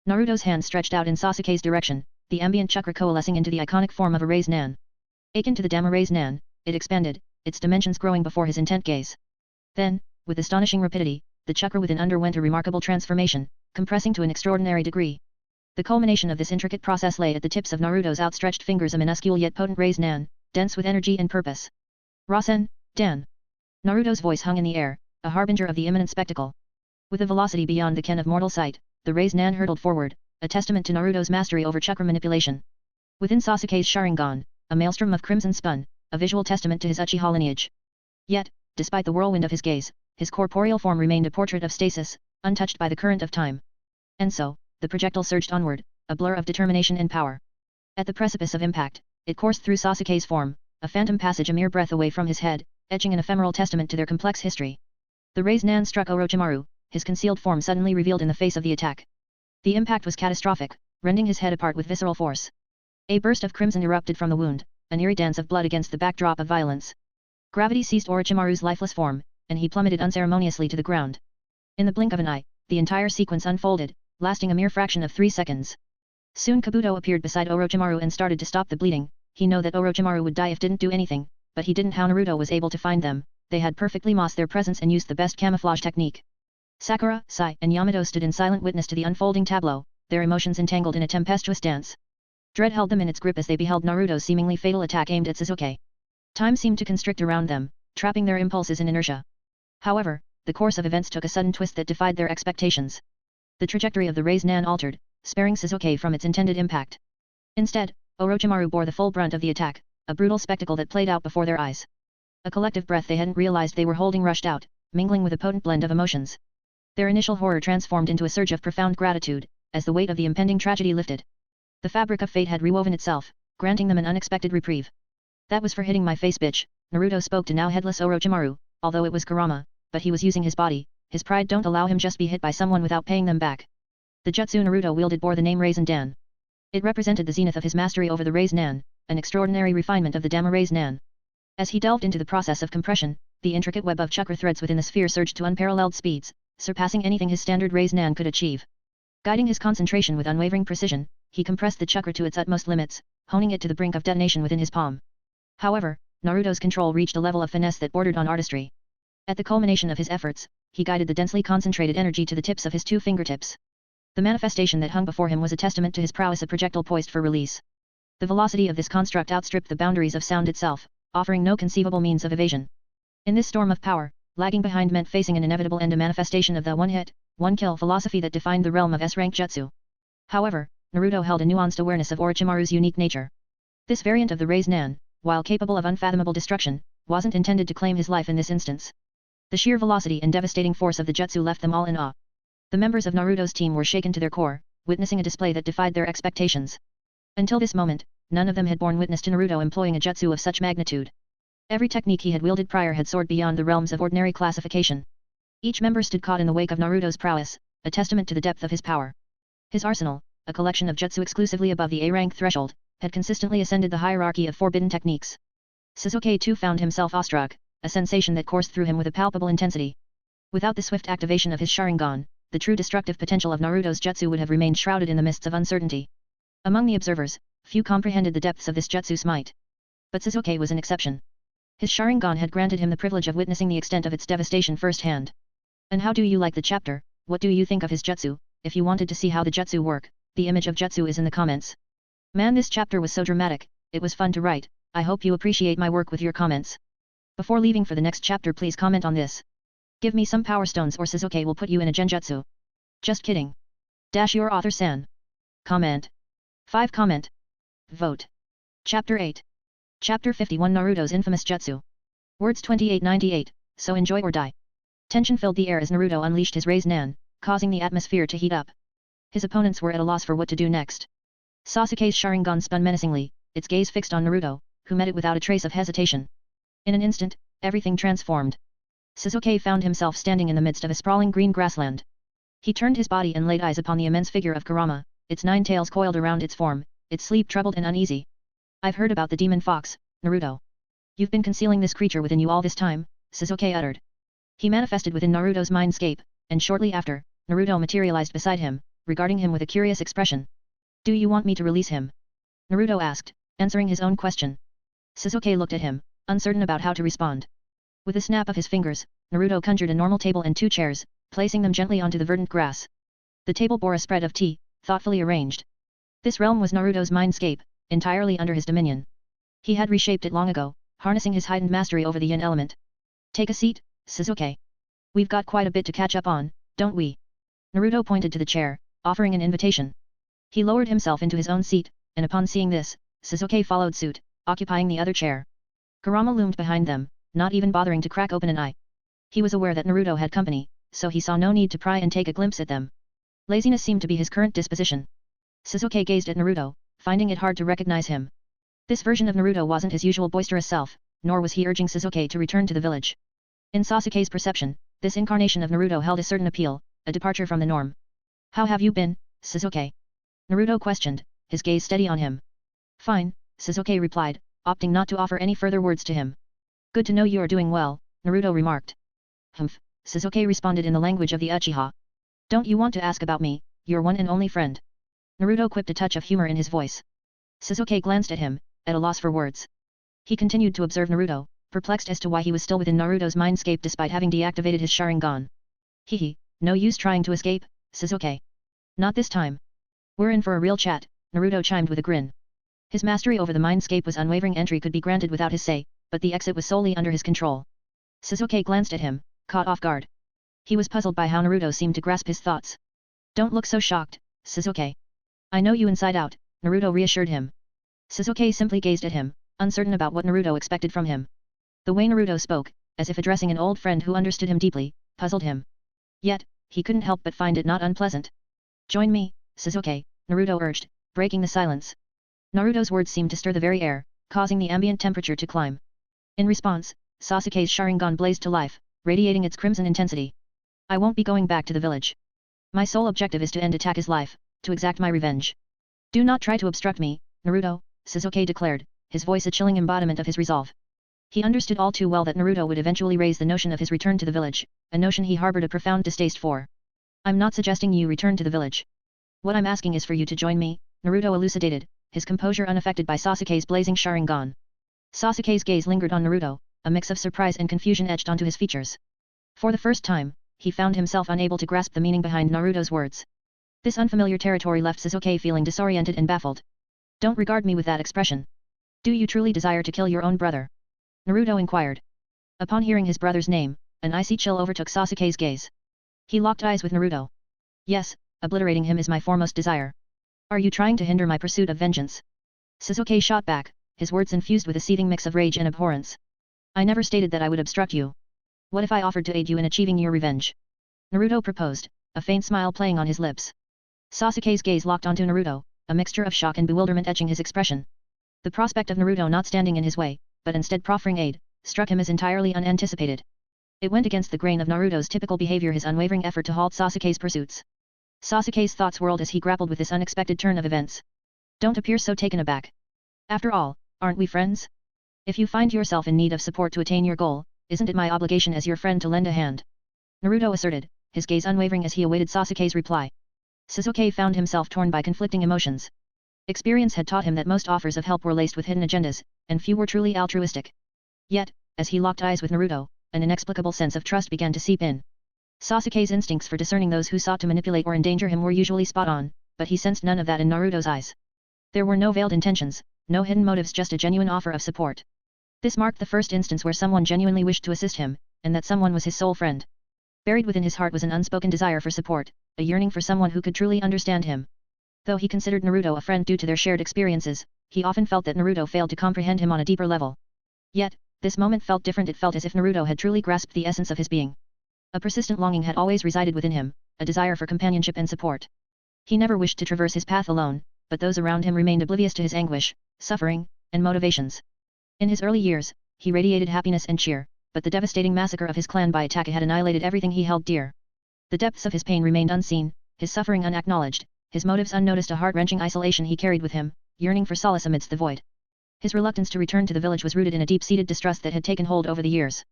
Naruto's hand stretched out in Sasuke's direction, the ambient chakra coalescing into the iconic form of a raised nan. Akin to the Dama raised nan, it expanded, its dimensions growing before his intent gaze. Then, with astonishing rapidity, the chakra within underwent a remarkable transformation, compressing to an extraordinary degree. The culmination of this intricate process lay at the tips of Naruto's outstretched fingers, a minuscule yet potent raised nan, dense with energy and purpose. Rasen, Dan. Naruto's voice hung in the air, a harbinger of the imminent spectacle. With a velocity beyond the ken of mortal sight, the raised nan hurtled forward, a testament to Naruto's mastery over chakra manipulation. Within Sasuke's Sharingan, a maelstrom of crimson spun, a visual testament to his Uchiha lineage. Yet, despite the whirlwind of his gaze, his corporeal form remained a portrait of stasis, untouched by the current of time. And so, the projectile surged onward, a blur of determination and power. At the precipice of impact, it coursed through Sasuke's form, a phantom passage a mere breath away from his head, etching an ephemeral testament to their complex history. The raised nan struck Orochimaru, his concealed form suddenly revealed in the face of the attack. The impact was catastrophic, rending his head apart with visceral force. A burst of crimson erupted from the wound, an eerie dance of blood against the backdrop of violence. Gravity seized Orochimaru's lifeless form, and he plummeted unceremoniously to the ground. In the blink of an eye, the entire sequence unfolded, lasting a mere fraction of 3 seconds. Soon Kabuto appeared beside Orochimaru and started to stop the bleeding. He knew that Orochimaru would die if didn't do anything, but he didn't. How Naruto was able to find them. They had perfectly masked their presence and used the best camouflage technique. Sakura, Sai, and Yamato stood in silent witness to the unfolding tableau, their emotions entangled in a tempestuous dance. Dread held them in its grip as they beheld Naruto's seemingly fatal attack aimed at Sasuke. Time seemed to constrict around them, trapping their impulses in inertia. However, the course of events took a sudden twist that defied their expectations. The trajectory of the raised nan altered, sparing Sasuke from its intended impact. Instead, Orochimaru bore the full brunt of the attack, a brutal spectacle that played out before their eyes. A collective breath they hadn't realized they were holding rushed out, mingling with a potent blend of emotions. Their initial horror transformed into a surge of profound gratitude, as the weight of the impending tragedy lifted. The fabric of fate had rewoven itself, granting them an unexpected reprieve. That was for hitting my face, bitch, Naruto spoke to now headless Orochimaru, although it was Kurama, but he was using his body, his pride don't allow him just be hit by someone without paying them back. The jutsu Naruto wielded bore the name Raisen Dan. It represented the zenith of his mastery over the raised nan, an extraordinary refinement of the Dama raised nan. As he delved into the process of compression, the intricate web of chakra threads within the sphere surged to unparalleled speeds, surpassing anything his standard raised nan could achieve. Guiding his concentration with unwavering precision, he compressed the chakra to its utmost limits, honing it to the brink of detonation within his palm. However, Naruto's control reached a level of finesse that bordered on artistry. At the culmination of his efforts, he guided the densely concentrated energy to the tips of his 2 fingertips. The manifestation that hung before him was a testament to his prowess, a projectile poised for release. The velocity of this construct outstripped the boundaries of sound itself, offering no conceivable means of evasion. In this storm of power, lagging behind meant facing an inevitable end, a manifestation of the one-hit, one-kill philosophy that defined the realm of S-rank jutsu. However, Naruto held a nuanced awareness of Orochimaru's unique nature. This variant of the raised nan, while capable of unfathomable destruction, wasn't intended to claim his life in this instance. The sheer velocity and devastating force of the jutsu left them all in awe. The members of Naruto's team were shaken to their core, witnessing a display that defied their expectations. Until this moment, none of them had borne witness to Naruto employing a jutsu of such magnitude. Every technique he had wielded prior had soared beyond the realms of ordinary classification. Each member stood caught in the wake of Naruto's prowess, a testament to the depth of his power. His arsenal, a collection of jutsu exclusively above the A-rank threshold, had consistently ascended the hierarchy of forbidden techniques. Sasuke too found himself awestruck, a sensation that coursed through him with a palpable intensity. Without the swift activation of his Sharingan, the true destructive potential of Naruto's jutsu would have remained shrouded in the mists of uncertainty. Among the observers, few comprehended the depths of this jutsu's might. But Sasuke was an exception. His Sharingan had granted him the privilege of witnessing the extent of its devastation firsthand. And how do you like the chapter? What do you think of his jutsu? If you wanted to see how the jutsu work, the image of jutsu is in the comments. Man, this chapter was so dramatic, it was fun to write. I hope you appreciate my work with your comments. Before leaving for the next chapter, please comment on this. Give me some power stones or Sasuke will put you in a genjutsu. Just kidding. Dash your author-san. Comment. 5 comment. Vote. Chapter 8. Chapter 51, Naruto's infamous jutsu. Words 2898, so enjoy or die. Tension filled the air as Naruto unleashed his Raise Nan, causing the atmosphere to heat up. His opponents were at a loss for what to do next. Sasuke's Sharingan spun menacingly, its gaze fixed on Naruto, who met it without a trace of hesitation. In an instant, everything transformed. Sasuke found himself standing in the midst of a sprawling green grassland. He turned his body and laid eyes upon the immense figure of Kurama, its 9 tails coiled around its form, its sleep troubled and uneasy. I've heard about the demon fox, Naruto. You've been concealing this creature within you all this time, Sasuke uttered. He manifested within Naruto's mindscape, and shortly after, Naruto materialized beside him, regarding him with a curious expression. Do you want me to release him? Naruto asked, answering his own question. Sasuke looked at him, uncertain about how to respond. With a snap of his fingers, Naruto conjured a normal table and 2 chairs, placing them gently onto the verdant grass. The table bore a spread of tea, thoughtfully arranged. This realm was Naruto's mindscape, entirely under his dominion. He had reshaped it long ago, harnessing his heightened mastery over the yin element. Take a seat, Sasuke. We've got quite a bit to catch up on, don't we? Naruto pointed to the chair, offering an invitation. He lowered himself into his own seat, and upon seeing this, Sasuke followed suit, occupying the other chair. Kurama loomed behind them, not even bothering to crack open an eye. He was aware that Naruto had company, so he saw no need to pry and take a glimpse at them. Laziness seemed to be his current disposition. Sasuke gazed at Naruto, finding it hard to recognize him. This version of Naruto wasn't his usual boisterous self, nor was he urging Sasuke to return to the village. In Sasuke's perception, this incarnation of Naruto held a certain appeal, a departure from the norm. How have you been, Sasuke? Naruto questioned, his gaze steady on him. Fine, Sasuke replied, opting not to offer any further words to him. Good to know you are doing well, Naruto remarked. Humph, Sasuke responded in the language of the Uchiha. Don't you want to ask about me, your one and only friend? Naruto quipped, a touch of humor in his voice. Sasuke glanced at him, at a loss for words. He continued to observe Naruto, perplexed as to why he was still within Naruto's mindscape despite having deactivated his Sharingan. Hehe, no use trying to escape, Sasuke. Not this time. We're in for a real chat, Naruto chimed with a grin. His mastery over the mindscape was unwavering. Entry could be granted without his say, but the exit was solely under his control. Sasuke glanced at him, caught off guard. He was puzzled by how Naruto seemed to grasp his thoughts. Don't look so shocked, Sasuke. I know you inside out, Naruto reassured him. Sasuke simply gazed at him, uncertain about what Naruto expected from him. The way Naruto spoke, as if addressing an old friend who understood him deeply, puzzled him. Yet, he couldn't help but find it not unpleasant. Join me, Sasuke, Naruto urged, breaking the silence. Naruto's words seemed to stir the very air, causing the ambient temperature to climb. In response, Sasuke's Sharingan blazed to life, radiating its crimson intensity. I won't be going back to the village. My sole objective is to end Ataka's life, to exact my revenge. Do not try to obstruct me, Naruto, Sasuke declared, his voice a chilling embodiment of his resolve. He understood all too well that Naruto would eventually raise the notion of his return to the village, a notion he harbored a profound distaste for. I'm not suggesting you return to the village. What I'm asking is for you to join me, Naruto elucidated, his composure unaffected by Sasuke's blazing Sharingan. Sasuke's gaze lingered on Naruto, a mix of surprise and confusion etched onto his features. For the first time, he found himself unable to grasp the meaning behind Naruto's words. This unfamiliar territory left Sasuke feeling disoriented and baffled. Don't regard me with that expression. Do you truly desire to kill your own brother? Naruto inquired. Upon hearing his brother's name, an icy chill overtook Sasuke's gaze. He locked eyes with Naruto. Yes, obliterating him is my foremost desire. Are you trying to hinder my pursuit of vengeance? Sasuke shot back, his words infused with a seething mix of rage and abhorrence. I never stated that I would obstruct you. What if I offered to aid you in achieving your revenge? Naruto proposed, a faint smile playing on his lips. Sasuke's gaze locked onto Naruto, a mixture of shock and bewilderment etching his expression. The prospect of Naruto not standing in his way, but instead proffering aid, struck him as entirely unanticipated. It went against the grain of Naruto's typical behavior, his unwavering effort to halt Sasuke's pursuits. Sasuke's thoughts whirled as he grappled with this unexpected turn of events. Don't appear so taken aback. After all, aren't we friends? If you find yourself in need of support to attain your goal, isn't it my obligation as your friend to lend a hand? Naruto asserted, his gaze unwavering as he awaited Sasuke's reply. Sasuke found himself torn by conflicting emotions. Experience had taught him that most offers of help were laced with hidden agendas, and few were truly altruistic. Yet, as he locked eyes with Naruto, an inexplicable sense of trust began to seep in. Sasuke's instincts for discerning those who sought to manipulate or endanger him were usually spot on, but he sensed none of that in Naruto's eyes. There were no veiled intentions, no hidden motives, just a genuine offer of support. This marked the first instance where someone genuinely wished to assist him, and that someone was his soul friend. Buried within his heart was an unspoken desire for support, a yearning for someone who could truly understand him. Though he considered Naruto a friend due to their shared experiences, he often felt that Naruto failed to comprehend him on a deeper level. Yet, this moment felt different. It felt as if Naruto had truly grasped the essence of his being. A persistent longing had always resided within him, a desire for companionship and support. He never wished to traverse his path alone, but those around him remained oblivious to his anguish, suffering, and motivations. In his early years, he radiated happiness and cheer, but the devastating massacre of his clan by Itachi had annihilated everything he held dear. The depths of his pain remained unseen, his suffering unacknowledged, his motives unnoticed, a heart-wrenching isolation he carried with him, yearning for solace amidst the void. His reluctance to return to the village was rooted in a deep-seated distrust that had taken hold over the years.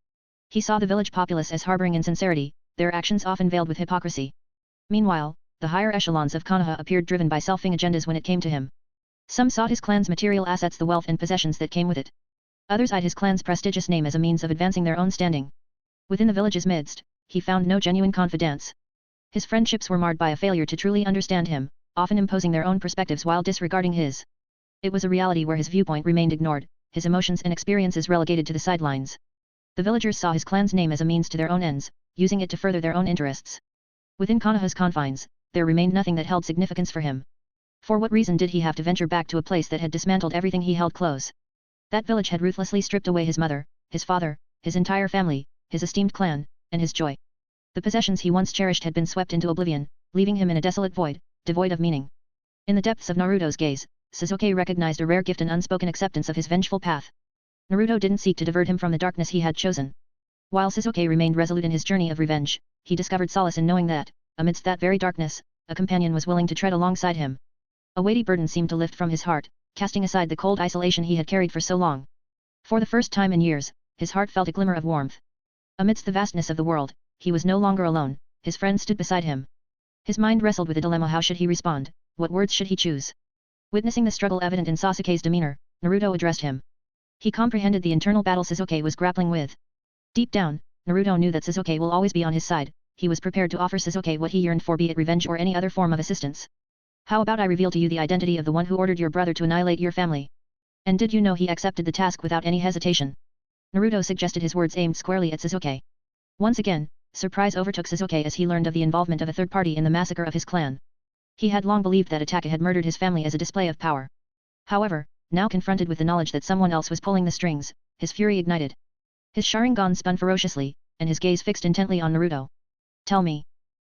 He saw the village populace as harboring insincerity, their actions often veiled with hypocrisy. Meanwhile, the higher echelons of Konoha appeared driven by selfing agendas when it came to him. Some sought his clan's material assets, the wealth and possessions that came with it. Others eyed his clan's prestigious name as a means of advancing their own standing. Within the village's midst, he found no genuine confidants. His friendships were marred by a failure to truly understand him, often imposing their own perspectives while disregarding his. It was a reality where his viewpoint remained ignored, his emotions and experiences relegated to the sidelines. The villagers saw his clan's name as a means to their own ends, using it to further their own interests. Within Konoha's confines, there remained nothing that held significance for him. For what reason did he have to venture back to a place that had dismantled everything he held close? That village had ruthlessly stripped away his mother, his father, his entire family, his esteemed clan, and his joy. The possessions he once cherished had been swept into oblivion, leaving him in a desolate void, devoid of meaning. In the depths of Naruto's gaze, Sasuke recognized a rare gift and unspoken acceptance of his vengeful path. Naruto didn't seek to divert him from the darkness he had chosen. While Sasuke remained resolute in his journey of revenge, he discovered solace in knowing that, amidst that very darkness, a companion was willing to tread alongside him. A weighty burden seemed to lift from his heart, casting aside the cold isolation he had carried for so long. For the first time in years, his heart felt a glimmer of warmth. Amidst the vastness of the world, he was no longer alone, his friend stood beside him. His mind wrestled with a dilemma: how should he respond, what words should he choose? Witnessing the struggle evident in Sasuke's demeanor, Naruto addressed him. He comprehended the internal battle Sasuke was grappling with. Deep down, Naruto knew that Sasuke will always be on his side. He was prepared to offer Sasuke what he yearned for, be it revenge or any other form of assistance. How about I reveal to you the identity of the one who ordered your brother to annihilate your family? And did you know he accepted the task without any hesitation? Naruto suggested, his words aimed squarely at Sasuke. Once again, surprise overtook Sasuke as he learned of the involvement of a third party in the massacre of his clan. He had long believed that Itachi had murdered his family as a display of power. However, now confronted with the knowledge that someone else was pulling the strings, his fury ignited. His Sharingan spun ferociously, and his gaze fixed intently on Naruto. Tell me.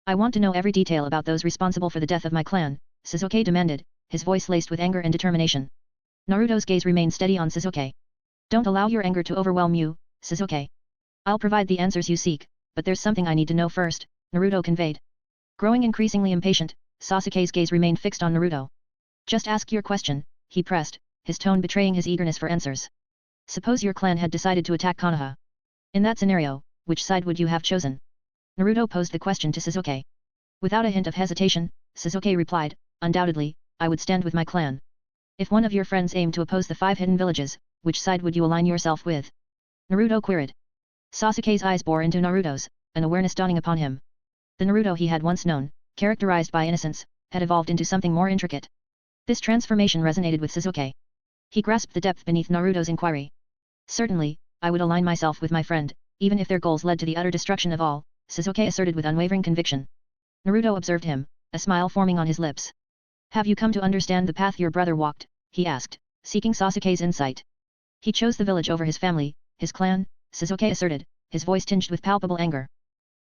I want to know every detail about those responsible for the death of my clan, Sasuke demanded, his voice laced with anger and determination. Naruto's gaze remained steady on Sasuke. Don't allow your anger to overwhelm you, Sasuke. I'll provide the answers you seek, but there's something I need to know first, Naruto conveyed. Growing increasingly impatient, Sasuke's gaze remained fixed on Naruto. Just ask your question, he pressed, his tone betraying his eagerness for answers. Suppose your clan had decided to attack Konoha. In that scenario, which side would you have chosen? Naruto posed the question to Sasuke. Without a hint of hesitation, Sasuke replied, undoubtedly, I would stand with my clan. If one of your friends aimed to oppose the 5 hidden villages, which side would you align yourself with? Naruto queried. Sasuke's eyes bore into Naruto's, an awareness dawning upon him. The Naruto he had once known, characterized by innocence, had evolved into something more intricate. This transformation resonated with Sasuke. He grasped the depth beneath Naruto's inquiry. Certainly, I would align myself with my friend, even if their goals led to the utter destruction of all, Sasuke asserted with unwavering conviction. Naruto observed him, a smile forming on his lips. Have you come to understand the path your brother walked? He asked, seeking Sasuke's insight. He chose the village over his family, his clan, Sasuke asserted, his voice tinged with palpable anger.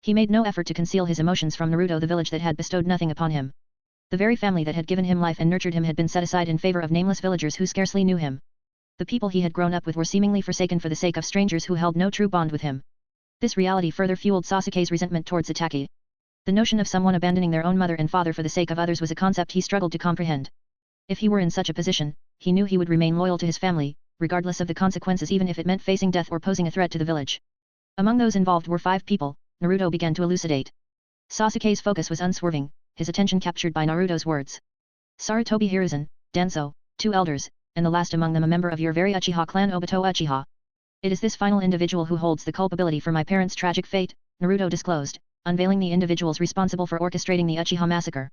He made no effort to conceal his emotions from Naruto. The village that had bestowed nothing upon him. The very family that had given him life and nurtured him had been set aside in favor of nameless villagers who scarcely knew him. The people he had grown up with were seemingly forsaken for the sake of strangers who held no true bond with him. This reality further fueled Sasuke's resentment towards Itachi. The notion of someone abandoning their own mother and father for the sake of others was a concept he struggled to comprehend. If he were in such a position, he knew he would remain loyal to his family, regardless of the consequences, even if it meant facing death or posing a threat to the village. Among those involved were 5 people, Naruto began to elucidate. Sasuke's focus was unswerving, his attention captured by Naruto's words. Sarutobi Hiruzen, Danzo, 2 elders, and the last among them a member of your very Uchiha clan Obito Uchiha. It is this final individual who holds the culpability for my parents' tragic fate, Naruto disclosed, unveiling the individuals responsible for orchestrating the Uchiha massacre.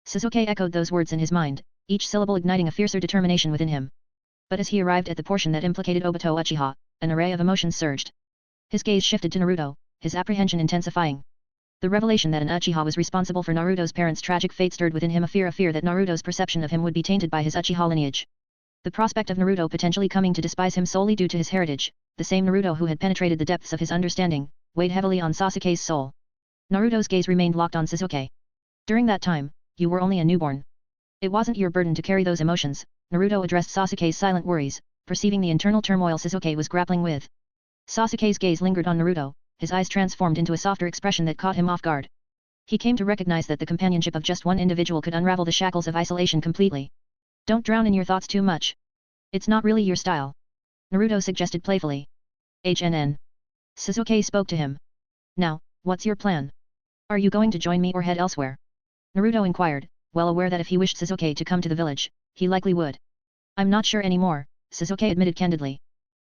Sasuke echoed those words in his mind, each syllable igniting a fiercer determination within him. But as he arrived at the portion that implicated Obito Uchiha, an array of emotions surged. His gaze shifted to Naruto, his apprehension intensifying. The revelation that an Uchiha was responsible for Naruto's parents' tragic fate stirred within him a fear that Naruto's perception of him would be tainted by his Uchiha lineage. The prospect of Naruto potentially coming to despise him solely due to his heritage, the same Naruto who had penetrated the depths of his understanding, weighed heavily on Sasuke's soul. Naruto's gaze remained locked on Sasuke. During that time, you were only a newborn. It wasn't your burden to carry those emotions, Naruto addressed Sasuke's silent worries, perceiving the internal turmoil Sasuke was grappling with. Sasuke's gaze lingered on Naruto, his eyes transformed into a softer expression that caught him off guard. He came to recognize that the companionship of just one individual could unravel the shackles of isolation completely. Don't drown in your thoughts too much. It's not really your style. Naruto suggested playfully. HNN. Sasuke spoke to him. Now, what's your plan? Are you going to join me or head elsewhere? Naruto inquired, well aware that if he wished Sasuke to come to the village, he likely would. I'm not sure anymore, Sasuke admitted candidly.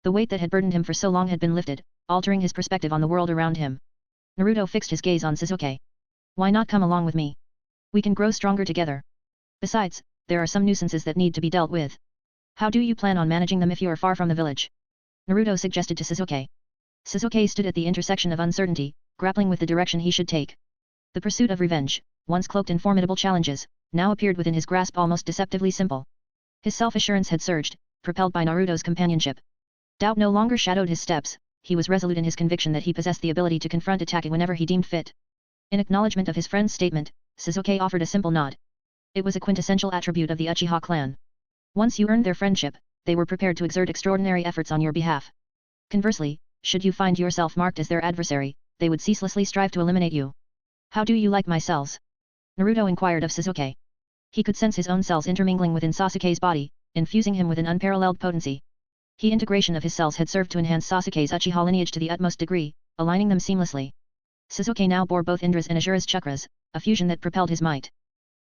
The weight that had burdened him for so long had been lifted, altering his perspective on the world around him. Naruto fixed his gaze on Sasuke. Why not come along with me? We can grow stronger together. Besides, there are some nuisances that need to be dealt with. How do you plan on managing them if you are far from the village? Naruto suggested to Sasuke. Sasuke stood at the intersection of uncertainty, grappling with the direction he should take. The pursuit of revenge, once cloaked in formidable challenges, now appeared within his grasp almost deceptively simple. His self-assurance had surged, propelled by Naruto's companionship. Doubt no longer shadowed his steps, he was resolute in his conviction that he possessed the ability to confront attack whenever he deemed fit. In acknowledgement of his friend's statement, Sasuke offered a simple nod. It was a quintessential attribute of the Uchiha clan. Once you earned their friendship, they were prepared to exert extraordinary efforts on your behalf. Conversely, should you find yourself marked as their adversary, they would ceaselessly strive to eliminate you. How do you like my cells? Naruto inquired of Sasuke. He could sense his own cells intermingling within Sasuke's body, infusing him with an unparalleled potency. The integration of his cells had served to enhance Sasuke's Uchiha lineage to the utmost degree, aligning them seamlessly. Sasuke now bore both Indra's and Asura's chakras, a fusion that propelled his might.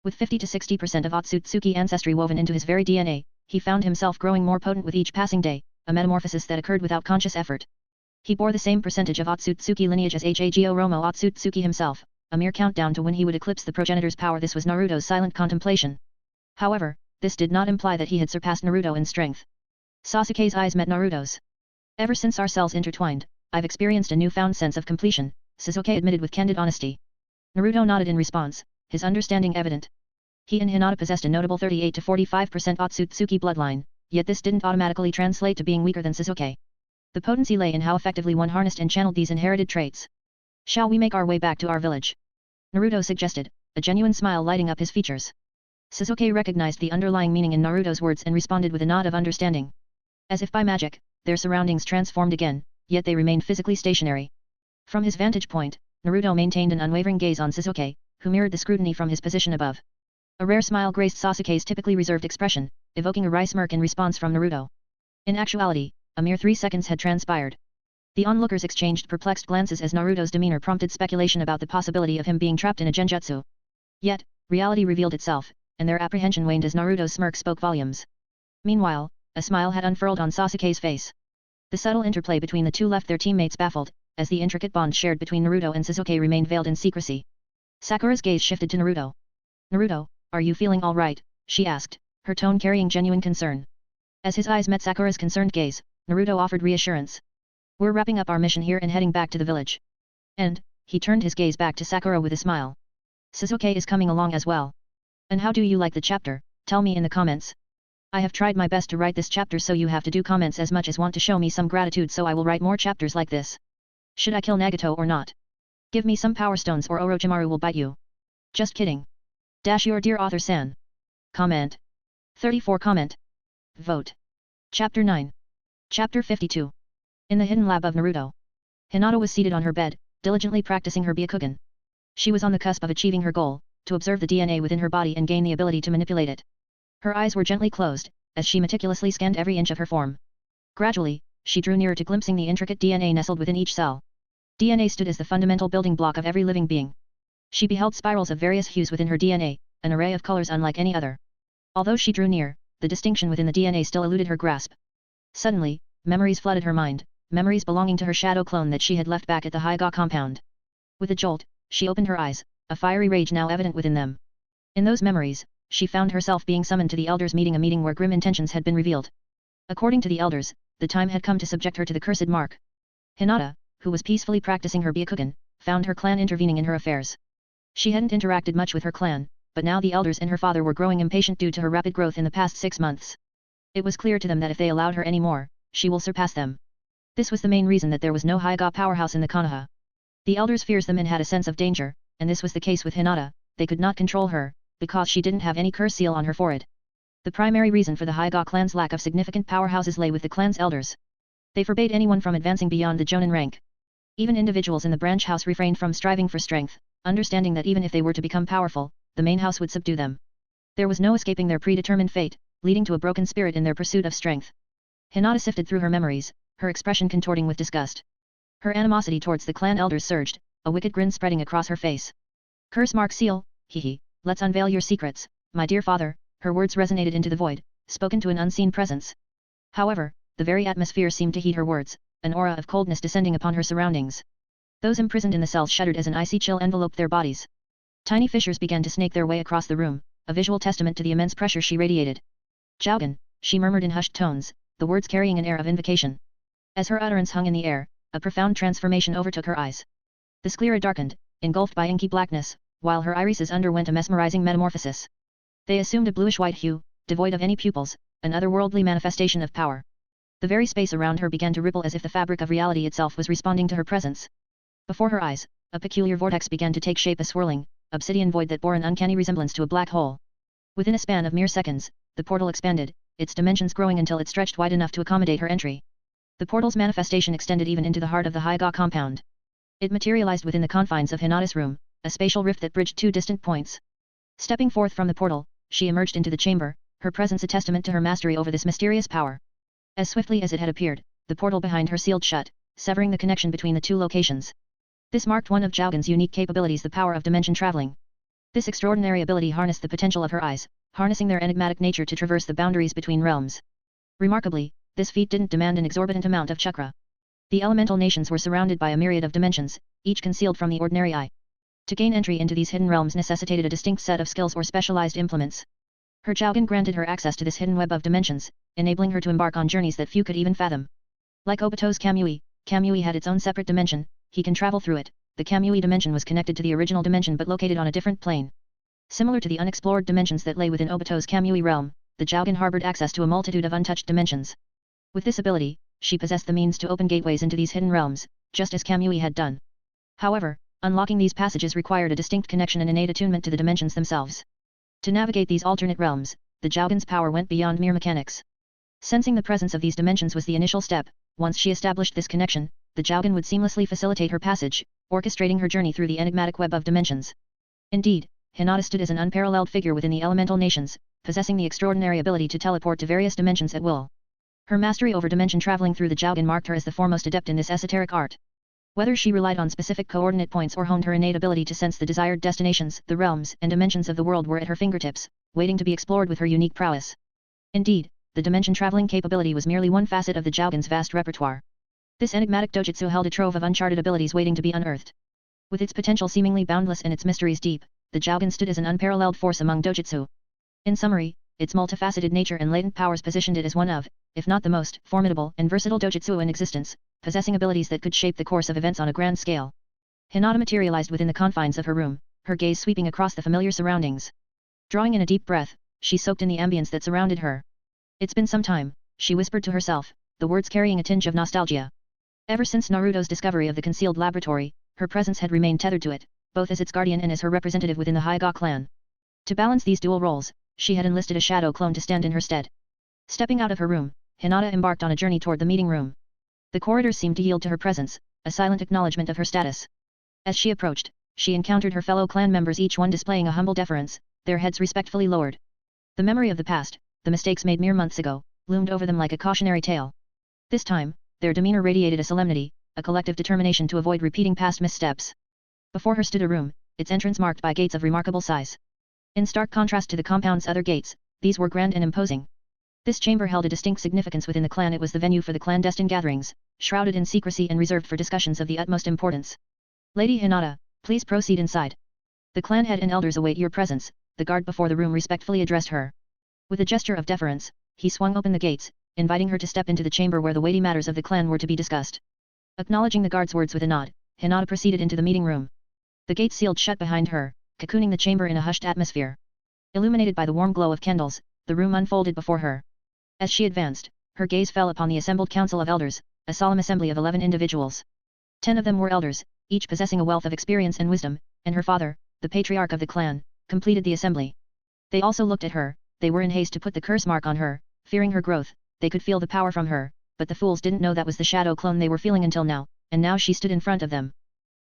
With 50 to 60% of Otsutsuki ancestry woven into his very DNA, he found himself growing more potent with each passing day, a metamorphosis that occurred without conscious effort. He bore the same percentage of Otsutsuki lineage as Hago Romo Otsutsuki himself, a mere countdown to when he would eclipse the progenitor's power. This was Naruto's silent contemplation. However, this did not imply that he had surpassed Naruto in strength. Sasuke's eyes met Naruto's. Ever since our cells intertwined, I've experienced a newfound sense of completion, Sasuke admitted with candid honesty. Naruto nodded in response, his understanding evident. He and Hinata possessed a notable 38 to 45% Otsutsuki bloodline, yet this didn't automatically translate to being weaker than Sasuke. The potency lay in how effectively one harnessed and channeled these inherited traits. Shall we make our way back to our village? Naruto suggested, a genuine smile lighting up his features. Sasuke recognized the underlying meaning in Naruto's words and responded with a nod of understanding. As if by magic, their surroundings transformed again, yet they remained physically stationary. From his vantage point, Naruto maintained an unwavering gaze on Sasuke, who mirrored the scrutiny from his position above. A rare smile graced Sasuke's typically reserved expression, evoking a wry smirk in response from Naruto. In actuality, a mere 3 seconds had transpired. The onlookers exchanged perplexed glances as Naruto's demeanor prompted speculation about the possibility of him being trapped in a genjutsu. Yet, reality revealed itself, and their apprehension waned as Naruto's smirk spoke volumes. Meanwhile, a smile had unfurled on Sasuke's face. The subtle interplay between the two left their teammates baffled, as the intricate bond shared between Naruto and Sasuke remained veiled in secrecy. Sakura's gaze shifted to Naruto. Naruto, are you feeling all right? She asked, her tone carrying genuine concern. As his eyes met Sakura's concerned gaze, Naruto offered reassurance. We're wrapping up our mission here and heading back to the village. And, he turned his gaze back to Sakura with a smile. Sasuke is coming along as well. And how do you like the chapter? Tell me in the comments. I have tried my best to write this chapter, so you have to do comments as much as want to show me some gratitude, so I will write more chapters like this. Should I kill Nagato or not? Give me some power stones or Orochimaru will bite you. Just kidding. Dash your dear author San. Comment. 34 Comment. Vote. Chapter 9. Chapter 52. In the hidden lab of Naruto. Hinata was seated on her bed, diligently practicing her Byakugan. She was on the cusp of achieving her goal, to observe the DNA within her body and gain the ability to manipulate it. Her eyes were gently closed, as she meticulously scanned every inch of her form. Gradually, she drew nearer to glimpsing the intricate DNA nestled within each cell. DNA stood as the fundamental building block of every living being. She beheld spirals of various hues within her DNA, an array of colors unlike any other. Although she drew near, the distinction within the DNA still eluded her grasp. Suddenly, memories flooded her mind, memories belonging to her shadow clone that she had left back at the Haiga compound. With a jolt, she opened her eyes, a fiery rage now evident within them. In those memories, she found herself being summoned to the elders' meeting, a meeting where grim intentions had been revealed. According to the elders, the time had come to subject her to the cursed mark. Hinata, who was peacefully practicing her Byakugan, found her clan intervening in her affairs. She hadn't interacted much with her clan, but now the elders and her father were growing impatient due to her rapid growth in the past 6 months. It was clear to them that if they allowed her any more, she will surpass them. This was the main reason that there was no Haiga powerhouse in the Konoha. The elders feared them and had a sense of danger, and this was the case with Hinata. They could not control her, because she didn't have any curse seal on her forehead. The primary reason for the Haiga clan's lack of significant powerhouses lay with the clan's elders. They forbade anyone from advancing beyond the Jonin rank. Even individuals in the branch house refrained from striving for strength, understanding that even if they were to become powerful, the main house would subdue them. There was no escaping their predetermined fate, leading to a broken spirit in their pursuit of strength. Hinata sifted through her memories, her expression contorting with disgust. Her animosity towards the clan elders surged, a wicked grin spreading across her face. Curse mark seal, hee, let's unveil your secrets, my dear father. Her words resonated into the void, spoken to an unseen presence. However, the very atmosphere seemed to heed her words, an aura of coldness descending upon her surroundings. Those imprisoned in the cells shuddered as an icy chill enveloped their bodies. Tiny fissures began to snake their way across the room, a visual testament to the immense pressure she radiated. Jaugen, she murmured in hushed tones, the words carrying an air of invocation. As her utterance hung in the air, a profound transformation overtook her eyes. The sclera darkened, engulfed by inky blackness, while her irises underwent a mesmerizing metamorphosis. They assumed a bluish-white hue, devoid of any pupils, an otherworldly manifestation of power. The very space around her began to ripple as if the fabric of reality itself was responding to her presence. Before her eyes, a peculiar vortex began to take shape, a swirling, obsidian void that bore an uncanny resemblance to a black hole. Within a span of mere seconds, the portal expanded, its dimensions growing until it stretched wide enough to accommodate her entry. The portal's manifestation extended even into the heart of the Haiga compound. It materialized within the confines of Hinata's room, a spatial rift that bridged 2 distant points. Stepping forth from the portal, she emerged into the chamber, her presence a testament to her mastery over this mysterious power. As swiftly as it had appeared, the portal behind her sealed shut, severing the connection between the 2 locations. This marked one of Jaugen's unique capabilities, the power of dimension traveling. This extraordinary ability harnessed the potential of her eyes, harnessing their enigmatic nature to traverse the boundaries between realms. Remarkably, this feat didn't demand an exorbitant amount of chakra. The elemental nations were surrounded by a myriad of dimensions, each concealed from the ordinary eye. To gain entry into these hidden realms necessitated a distinct set of skills or specialized implements. Her Jaugen granted her access to this hidden web of dimensions, enabling her to embark on journeys that few could even fathom. Like Obito's Kamui, Kamui had its own separate dimension, he can travel through it. The Kamui dimension was connected to the original dimension but located on a different plane. Similar to the unexplored dimensions that lay within Obito's Kamui realm, the Jaugen harbored access to a multitude of untouched dimensions. With this ability, she possessed the means to open gateways into these hidden realms, just as Kamui had done. However, unlocking these passages required a distinct connection and innate attunement to the dimensions themselves. To navigate these alternate realms, the Jaugen's power went beyond mere mechanics. Sensing the presence of these dimensions was the initial step. Once she established this connection, the Jaugen would seamlessly facilitate her passage, orchestrating her journey through the enigmatic web of dimensions. Indeed, Hinata stood as an unparalleled figure within the elemental nations, possessing the extraordinary ability to teleport to various dimensions at will. Her mastery over dimension traveling through the Jaugen marked her as the foremost adept in this esoteric art. Whether she relied on specific coordinate points or honed her innate ability to sense the desired destinations, the realms and dimensions of the world were at her fingertips, waiting to be explored with her unique prowess. Indeed, the dimension traveling capability was merely one facet of the Jaugen's vast repertoire. This enigmatic dojutsu held a trove of uncharted abilities waiting to be unearthed. With its potential seemingly boundless and its mysteries deep, the Jaugen stood as an unparalleled force among dojutsu. In summary, its multifaceted nature and latent powers positioned it as one of, if not the most, formidable and versatile dojutsu in existence, possessing abilities that could shape the course of events on a grand scale. Hinata materialized within the confines of her room, her gaze sweeping across the familiar surroundings. Drawing in a deep breath, she soaked in the ambience that surrounded her. It's been some time, she whispered to herself, the words carrying a tinge of nostalgia. Ever since Naruto's discovery of the concealed laboratory, her presence had remained tethered to it, both as its guardian and as her representative within the Haiga clan. To balance these dual roles, she had enlisted a shadow clone to stand in her stead. Stepping out of her room, Hinata embarked on a journey toward the meeting room. The corridors seemed to yield to her presence, a silent acknowledgement of her status. As she approached, she encountered her fellow clan members, each one displaying a humble deference, their heads respectfully lowered. The memory of the past, the mistakes made mere months ago, loomed over them like a cautionary tale. This time, their demeanor radiated a solemnity, a collective determination to avoid repeating past missteps. Before her stood a room, its entrance marked by gates of remarkable size. In stark contrast to the compound's other gates, these were grand and imposing. This chamber held a distinct significance within the clan. It was the venue for the clandestine gatherings, shrouded in secrecy and reserved for discussions of the utmost importance. Lady Hinata, please proceed inside. The clan head and elders await your presence, the guard before the room respectfully addressed her. With a gesture of deference, he swung open the gates, inviting her to step into the chamber where the weighty matters of the clan were to be discussed. Acknowledging the guard's words with a nod, Hinata proceeded into the meeting room. The gates sealed shut behind her, cocooning the chamber in a hushed atmosphere. Illuminated by the warm glow of candles, the room unfolded before her. As she advanced, her gaze fell upon the assembled council of elders, a solemn assembly of 11 individuals. 10 of them were elders, each possessing a wealth of experience and wisdom, and her father, the patriarch of the clan, completed the assembly. They also looked at her. They were in haste to put the curse mark on her, fearing her growth. They could feel the power from her, but the fools didn't know that was the shadow clone they were feeling until now, and now she stood in front of them.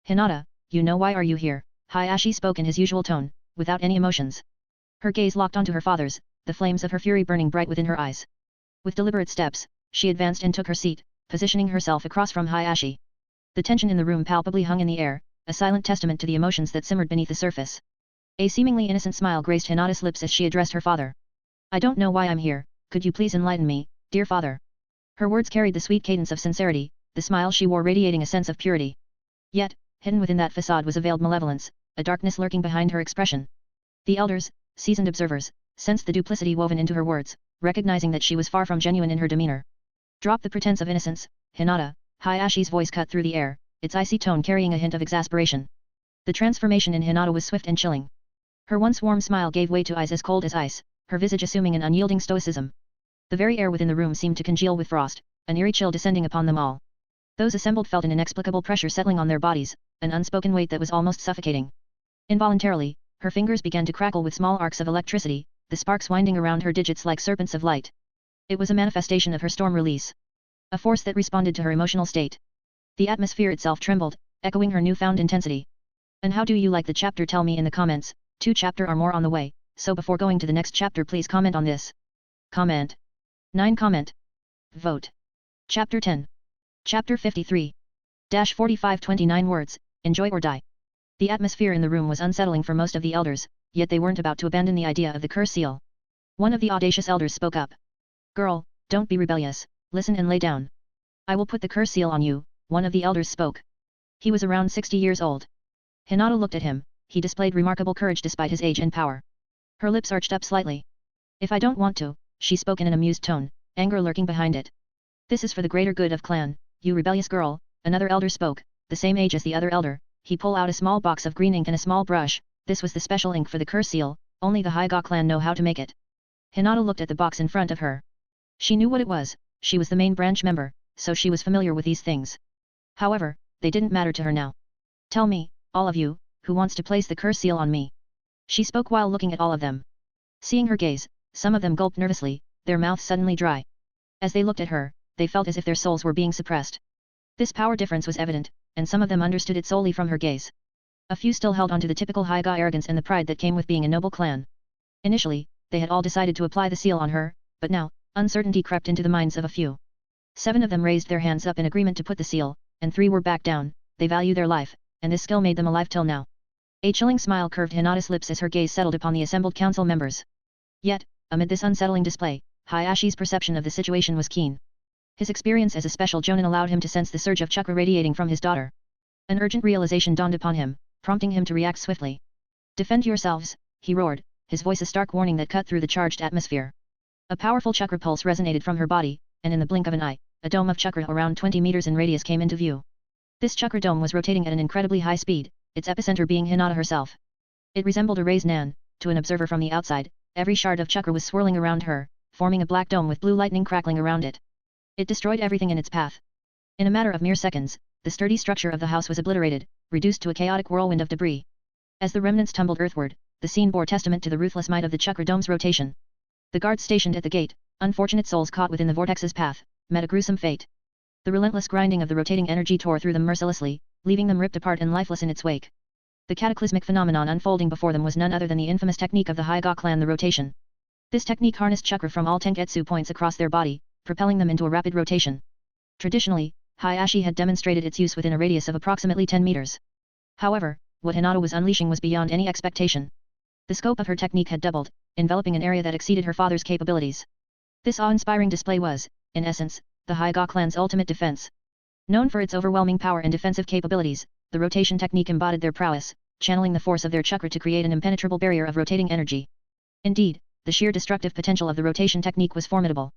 Hinata, you know why are you here? Hayashi spoke in his usual tone, without any emotions. Her gaze locked onto her father's, the flames of her fury burning bright within her eyes. With deliberate steps, she advanced and took her seat, positioning herself across from Hayashi. The tension in the room palpably hung in the air, a silent testament to the emotions that simmered beneath the surface. A seemingly innocent smile graced Hinata's lips as she addressed her father. I don't know why I'm here, could you please enlighten me, dear father? Her words carried the sweet cadence of sincerity, the smile she wore radiating a sense of purity. Yet, hidden within that facade was a veiled malevolence, a darkness lurking behind her expression. The elders, seasoned observers, sensed the duplicity woven into her words, recognizing that she was far from genuine in her demeanor. Drop the pretense of innocence, Hinata, Hayashi's voice cut through the air, its icy tone carrying a hint of exasperation. The transformation in Hinata was swift and chilling. Her once warm smile gave way to eyes as cold as ice, her visage assuming an unyielding stoicism. The very air within the room seemed to congeal with frost, an eerie chill descending upon them all. Those assembled felt an inexplicable pressure settling on their bodies, an unspoken weight that was almost suffocating. Involuntarily, her fingers began to crackle with small arcs of electricity, the sparks winding around her digits like serpents of light. It was a manifestation of her storm release. A force that responded to her emotional state. The atmosphere itself trembled, echoing her newfound intensity. And how do you like the chapter? Tell me in the comments. 2 chapters are more on the way, so before going to the next chapter please comment on this. Comment. 9 comment. Vote. Chapter 10. Chapter 53. 4529 words, enjoy or die. The atmosphere in the room was unsettling for most of the elders, yet they weren't about to abandon the idea of the curse seal. One of the audacious elders spoke up. Girl, don't be rebellious, listen and lay down. I will put the curse seal on you, one of the elders spoke. He was around 60 years old. Hinata looked at him, he displayed remarkable courage despite his age and power. Her lips arched up slightly. If I don't want to, she spoke in an amused tone, anger lurking behind it. This is for the greater good of clan, you rebellious girl, another elder spoke, the same age as the other elder. He pulled out a small box of green ink and a small brush. This was the special ink for the curse seal, only the Hyga clan know how to make it. Hinata looked at the box in front of her. She knew what it was, she was the main branch member, so she was familiar with these things. However, they didn't matter to her now. Tell me, all of you, who wants to place the curse seal on me? She spoke while looking at all of them. Seeing her gaze, some of them gulped nervously, their mouths suddenly dry. As they looked at her, they felt as if their souls were being suppressed. This power difference was evident, and some of them understood it solely from her gaze. A few still held on to the typical Hyga arrogance and the pride that came with being a noble clan. Initially, they had all decided to apply the seal on her, but now, uncertainty crept into the minds of a few. 7 of them raised their hands up in agreement to put the seal, and 3 were back down. They value their life, and this skill made them alive till now. A chilling smile curved Hinata's lips as her gaze settled upon the assembled council members. Yet, amid this unsettling display, Hayashi's perception of the situation was keen. His experience as a special Jonin allowed him to sense the surge of chakra radiating from his daughter. An urgent realization dawned upon him, prompting him to react swiftly. Defend yourselves, he roared, his voice a stark warning that cut through the charged atmosphere. A powerful chakra pulse resonated from her body, and in the blink of an eye, a dome of chakra around 20 meters in radius came into view. This chakra dome was rotating at an incredibly high speed, its epicenter being Hinata herself. It resembled a raised nan. To an observer from the outside, every shard of chakra was swirling around her, forming a black dome with blue lightning crackling around it. It destroyed everything in its path. In a matter of mere seconds, the sturdy structure of the house was obliterated, reduced to a chaotic whirlwind of debris. As the remnants tumbled earthward, the scene bore testament to the ruthless might of the chakra dome's rotation. The guards stationed at the gate, unfortunate souls caught within the vortex's path, met a gruesome fate. The relentless grinding of the rotating energy tore through them mercilessly, leaving them ripped apart and lifeless in its wake. The cataclysmic phenomenon unfolding before them was none other than the infamous technique of the Hyga clan, the rotation. This technique harnessed chakra from all Tenketsu points across their body, propelling them into a rapid rotation. Traditionally, Hayashi had demonstrated its use within a radius of approximately 10 meters. However, what Hinata was unleashing was beyond any expectation. The scope of her technique had doubled, enveloping an area that exceeded her father's capabilities. This awe-inspiring display was, in essence, the Hyga clan's ultimate defense. Known for its overwhelming power and defensive capabilities, the rotation technique embodied their prowess, channeling the force of their chakra to create an impenetrable barrier of rotating energy. Indeed, the sheer destructive potential of the rotation technique was formidable.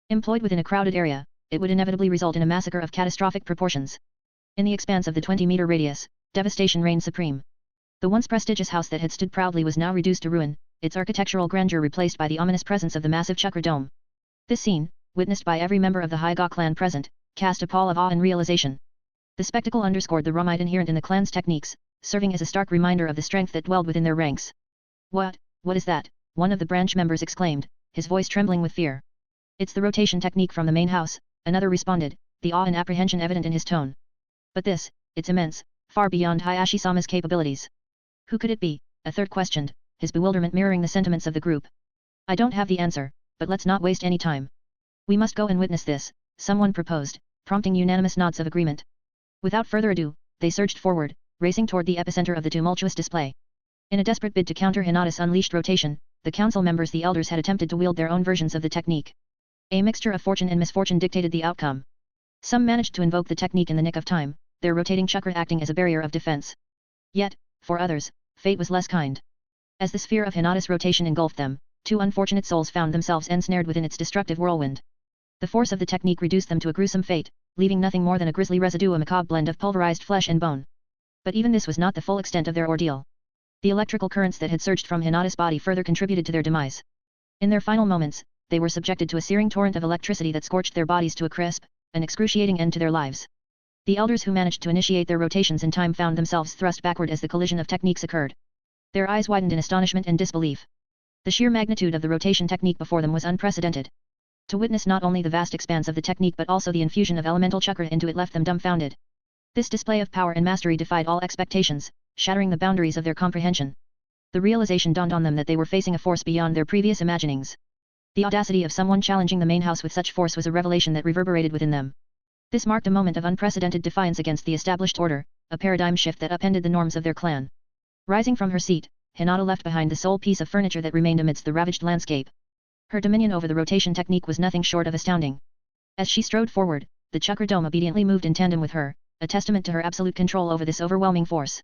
Employed within a crowded area, it would inevitably result in a massacre of catastrophic proportions. In the expanse of the 20-meter radius, devastation reigned supreme. The once prestigious house that had stood proudly was now reduced to ruin, its architectural grandeur replaced by the ominous presence of the massive chakra dome. This scene, witnessed by every member of the Hyga clan present, cast a pall of awe and realization. The spectacle underscored the raw might inherent in the clan's techniques, serving as a stark reminder of the strength that dwelled within their ranks. What is that?" one of the branch members exclaimed, his voice trembling with fear. "It's the rotation technique from the main house," another responded, the awe and apprehension evident in his tone. "But it's immense, far beyond Hayashi-sama's capabilities." "Who could it be?" a third questioned, his bewilderment mirroring the sentiments of the group. "I don't have the answer, but let's not waste any time. We must go and witness this," someone proposed, prompting unanimous nods of agreement. Without further ado, they surged forward, racing toward the epicenter of the tumultuous display. In a desperate bid to counter Hinata's unleashed rotation, the council members, the elders, had attempted to wield their own versions of the technique. A mixture of fortune and misfortune dictated the outcome. Some managed to invoke the technique in the nick of time, their rotating chakra acting as a barrier of defense. Yet, for others, fate was less kind. As the sphere of Hinata's rotation engulfed them, two unfortunate souls found themselves ensnared within its destructive whirlwind. The force of the technique reduced them to a gruesome fate, leaving nothing more than a grisly residue, a macabre blend of pulverized flesh and bone. But even this was not the full extent of their ordeal. The electrical currents that had surged from Hinata's body further contributed to their demise. In their final moments, they were subjected to a searing torrent of electricity that scorched their bodies to a crisp, an excruciating end to their lives. The elders who managed to initiate their rotations in time found themselves thrust backward as the collision of techniques occurred. Their eyes widened in astonishment and disbelief. The sheer magnitude of the rotation technique before them was unprecedented. To witness not only the vast expanse of the technique but also the infusion of elemental chakra into it left them dumbfounded. This display of power and mastery defied all expectations, shattering the boundaries of their comprehension. The realization dawned on them that they were facing a force beyond their previous imaginings. The audacity of someone challenging the main house with such force was a revelation that reverberated within them. This marked a moment of unprecedented defiance against the established order, a paradigm shift that upended the norms of their clan. Rising from her seat, Hinata left behind the sole piece of furniture that remained amidst the ravaged landscape. Her dominion over the rotation technique was nothing short of astounding. As she strode forward, the chakra dome obediently moved in tandem with her, a testament to her absolute control over this overwhelming force.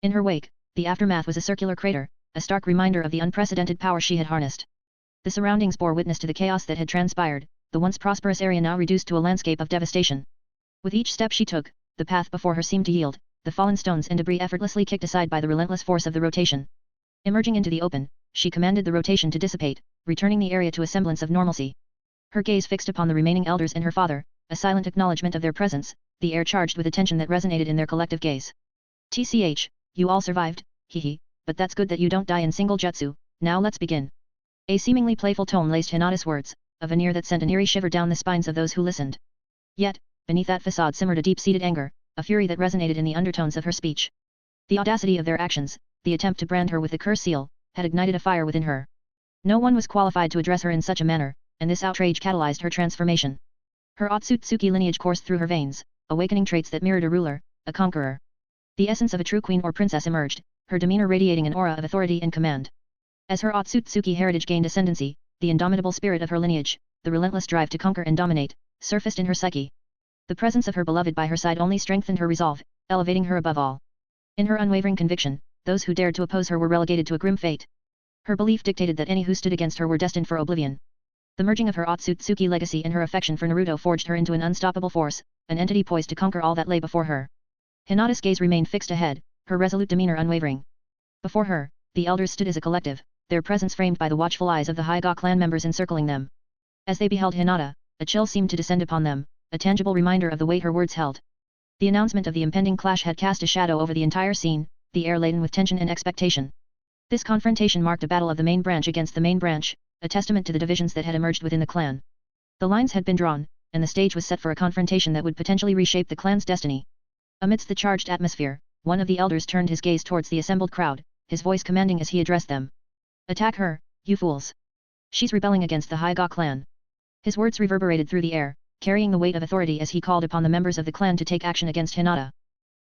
In her wake, the aftermath was a circular crater, a stark reminder of the unprecedented power she had harnessed. The surroundings bore witness to the chaos that had transpired, the once prosperous area now reduced to a landscape of devastation. With each step she took, the path before her seemed to yield, the fallen stones and debris effortlessly kicked aside by the relentless force of the rotation. Emerging into the open, she commanded the rotation to dissipate, returning the area to a semblance of normalcy. Her gaze fixed upon the remaining elders and her father, a silent acknowledgement of their presence, the air charged with attention that resonated in their collective gaze. "TCH, you all survived, hehe, but that's good that you don't die in single jutsu, now let's begin." A seemingly playful tone laced Hinata's words, a veneer that sent an eerie shiver down the spines of those who listened. Yet, beneath that facade simmered a deep-seated anger, a fury that resonated in the undertones of her speech. The audacity of their actions, the attempt to brand her with the curse seal, had ignited a fire within her. No one was qualified to address her in such a manner, and this outrage catalyzed her transformation. Her Otsutsuki lineage coursed through her veins, awakening traits that mirrored a ruler, a conqueror. The essence of a true queen or princess emerged, her demeanor radiating an aura of authority and command. As her Otsutsuki heritage gained ascendancy, the indomitable spirit of her lineage, the relentless drive to conquer and dominate, surfaced in her psyche. The presence of her beloved by her side only strengthened her resolve, elevating her above all. In her unwavering conviction, those who dared to oppose her were relegated to a grim fate. Her belief dictated that any who stood against her were destined for oblivion. The merging of her Otsutsuki legacy and her affection for Naruto forged her into an unstoppable force, an entity poised to conquer all that lay before her. Hinata's gaze remained fixed ahead, her resolute demeanor unwavering. Before her, the elders stood as a collective, their presence framed by the watchful eyes of the Hyga clan members encircling them. As they beheld Hinata, a chill seemed to descend upon them, a tangible reminder of the weight her words held. The announcement of the impending clash had cast a shadow over the entire scene, the air laden with tension and expectation. This confrontation marked a battle of the main branch against the main branch, a testament to the divisions that had emerged within the clan. The lines had been drawn, and the stage was set for a confrontation that would potentially reshape the clan's destiny. Amidst the charged atmosphere, one of the elders turned his gaze towards the assembled crowd, his voice commanding as he addressed them. "Attack her, you fools! She's rebelling against the Hyga clan." His words reverberated through the air, carrying the weight of authority as he called upon the members of the clan to take action against Hinata.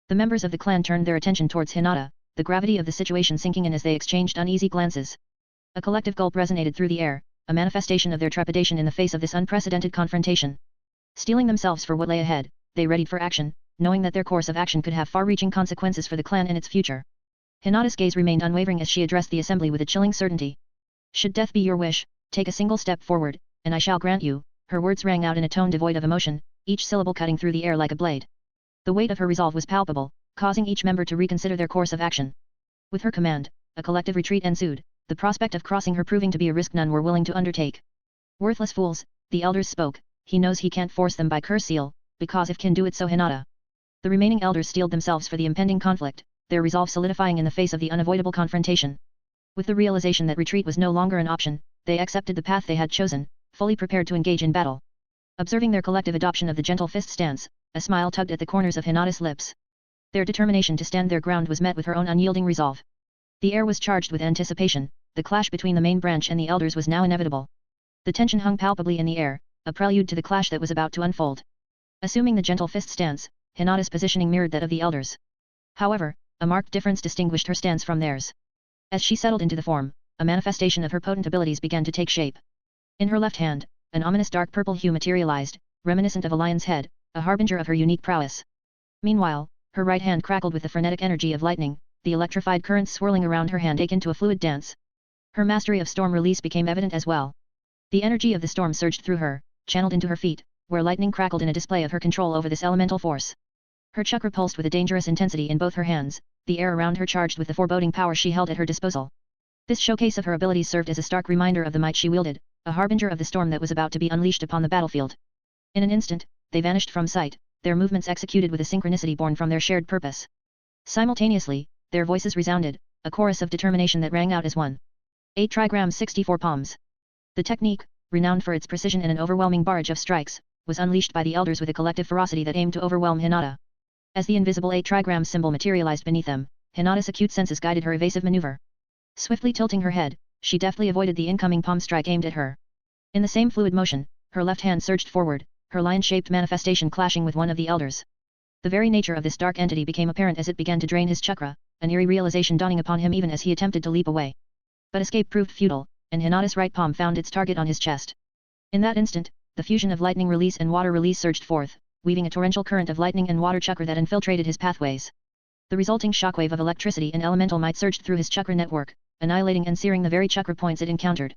The members of the clan turned their attention towards Hinata, the gravity of the situation sinking in as they exchanged uneasy glances. A collective gulp resonated through the air, a manifestation of their trepidation in the face of this unprecedented confrontation. Steeling themselves for what lay ahead, they readied for action, knowing that their course of action could have far-reaching consequences for the clan and its future. Hinata's gaze remained unwavering as she addressed the assembly with a chilling certainty. Should death be your wish, take a single step forward, and I shall grant you. Her words rang out in a tone devoid of emotion, each syllable cutting through the air like a blade. The weight of her resolve was palpable, causing each member to reconsider their course of action. With her command, a collective retreat ensued, the prospect of crossing her proving to be a risk none were willing to undertake. Worthless fools, the elders spoke, he knows he can't force them by curse seal, because if can do it so Hinata. The remaining elders steeled themselves for the impending conflict, their resolve solidifying in the face of the unavoidable confrontation. With the realization that retreat was no longer an option, they accepted the path they had chosen, fully prepared to engage in battle. Observing their collective adoption of the gentle fist stance, a smile tugged at the corners of Hinata's lips. Their determination to stand their ground was met with her own unyielding resolve. The air was charged with anticipation, the clash between the main branch and the elders was now inevitable. The tension hung palpably in the air, a prelude to the clash that was about to unfold. Assuming the gentle fist stance, Hinata's positioning mirrored that of the elders. However, a marked difference distinguished her stance from theirs. As she settled into the form, a manifestation of her potent abilities began to take shape. In her left hand, an ominous dark purple hue materialized, reminiscent of a lion's head, a harbinger of her unique prowess. Meanwhile, her right hand crackled with the frenetic energy of lightning, the electrified currents swirling around her hand ache into a fluid dance. Her mastery of storm release became evident as well. The energy of the storm surged through her, channeled into her feet, where lightning crackled in a display of her control over this elemental force. Her chakra pulsed with a dangerous intensity in both her hands, the air around her charged with the foreboding power she held at her disposal. This showcase of her abilities served as a stark reminder of the might she wielded, a harbinger of the storm that was about to be unleashed upon the battlefield. In an instant, they vanished from sight, their movements executed with a synchronicity born from their shared purpose. Simultaneously, their voices resounded, a chorus of determination that rang out as one. 8 trigrams 64 palms. The technique, renowned for its precision and an overwhelming barrage of strikes, was unleashed by the elders with a collective ferocity that aimed to overwhelm Hinata. As the invisible 8 trigram symbol materialized beneath them, Hinata's acute senses guided her evasive maneuver. Swiftly tilting her head, she deftly avoided the incoming palm strike aimed at her. In the same fluid motion, her left hand surged forward, her lion-shaped manifestation clashing with one of the elders. The very nature of this dark entity became apparent as it began to drain his chakra, an eerie realization dawning upon him even as he attempted to leap away. But escape proved futile, and Hinata's right palm found its target on his chest. In that instant, the fusion of lightning release and water release surged forth, weaving a torrential current of lightning and water chakra that infiltrated his pathways. The resulting shockwave of electricity and elemental might surged through his chakra network, annihilating and searing the very chakra points it encountered.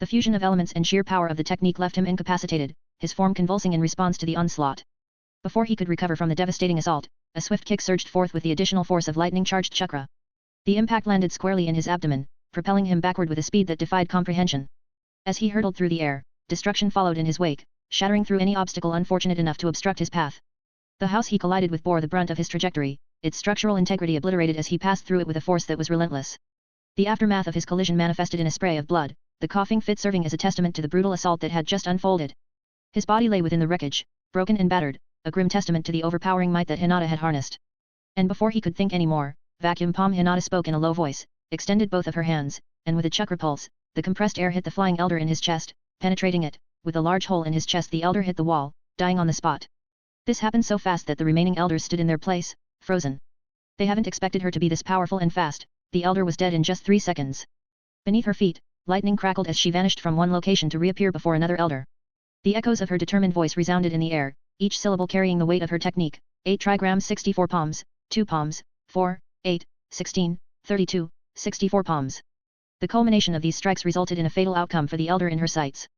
The fusion of elements and sheer power of the technique left him incapacitated, his form convulsing in response to the onslaught. Before he could recover from the devastating assault, a swift kick surged forth with the additional force of lightning-charged chakra. The impact landed squarely in his abdomen, propelling him backward with a speed that defied comprehension. As he hurtled through the air, destruction followed in his wake, shattering through any obstacle unfortunate enough to obstruct his path. The house he collided with bore the brunt of his trajectory, its structural integrity obliterated as he passed through it with a force that was relentless. The aftermath of his collision manifested in a spray of blood, the coughing fit serving as a testament to the brutal assault that had just unfolded. His body lay within the wreckage, broken and battered, a grim testament to the overpowering might that Hinata had harnessed. And before he could think any more, vacuum palm Hinata spoke in a low voice, extended both of her hands, and with a chakra pulse, the compressed air hit the flying elder in his chest, penetrating it. With a large hole in his chest the elder hit the wall, dying on the spot. This happened so fast that the remaining elders stood in their place, frozen. They haven't expected her to be this powerful and fast, the elder was dead in just 3 seconds. Beneath her feet, lightning crackled as she vanished from one location to reappear before another elder. The echoes of her determined voice resounded in the air, each syllable carrying the weight of her technique, 8 trigrams 64 palms, 2 palms, 4, 8, 16, 32, 64 palms. The culmination of these strikes resulted in a fatal outcome for the elder in her sights.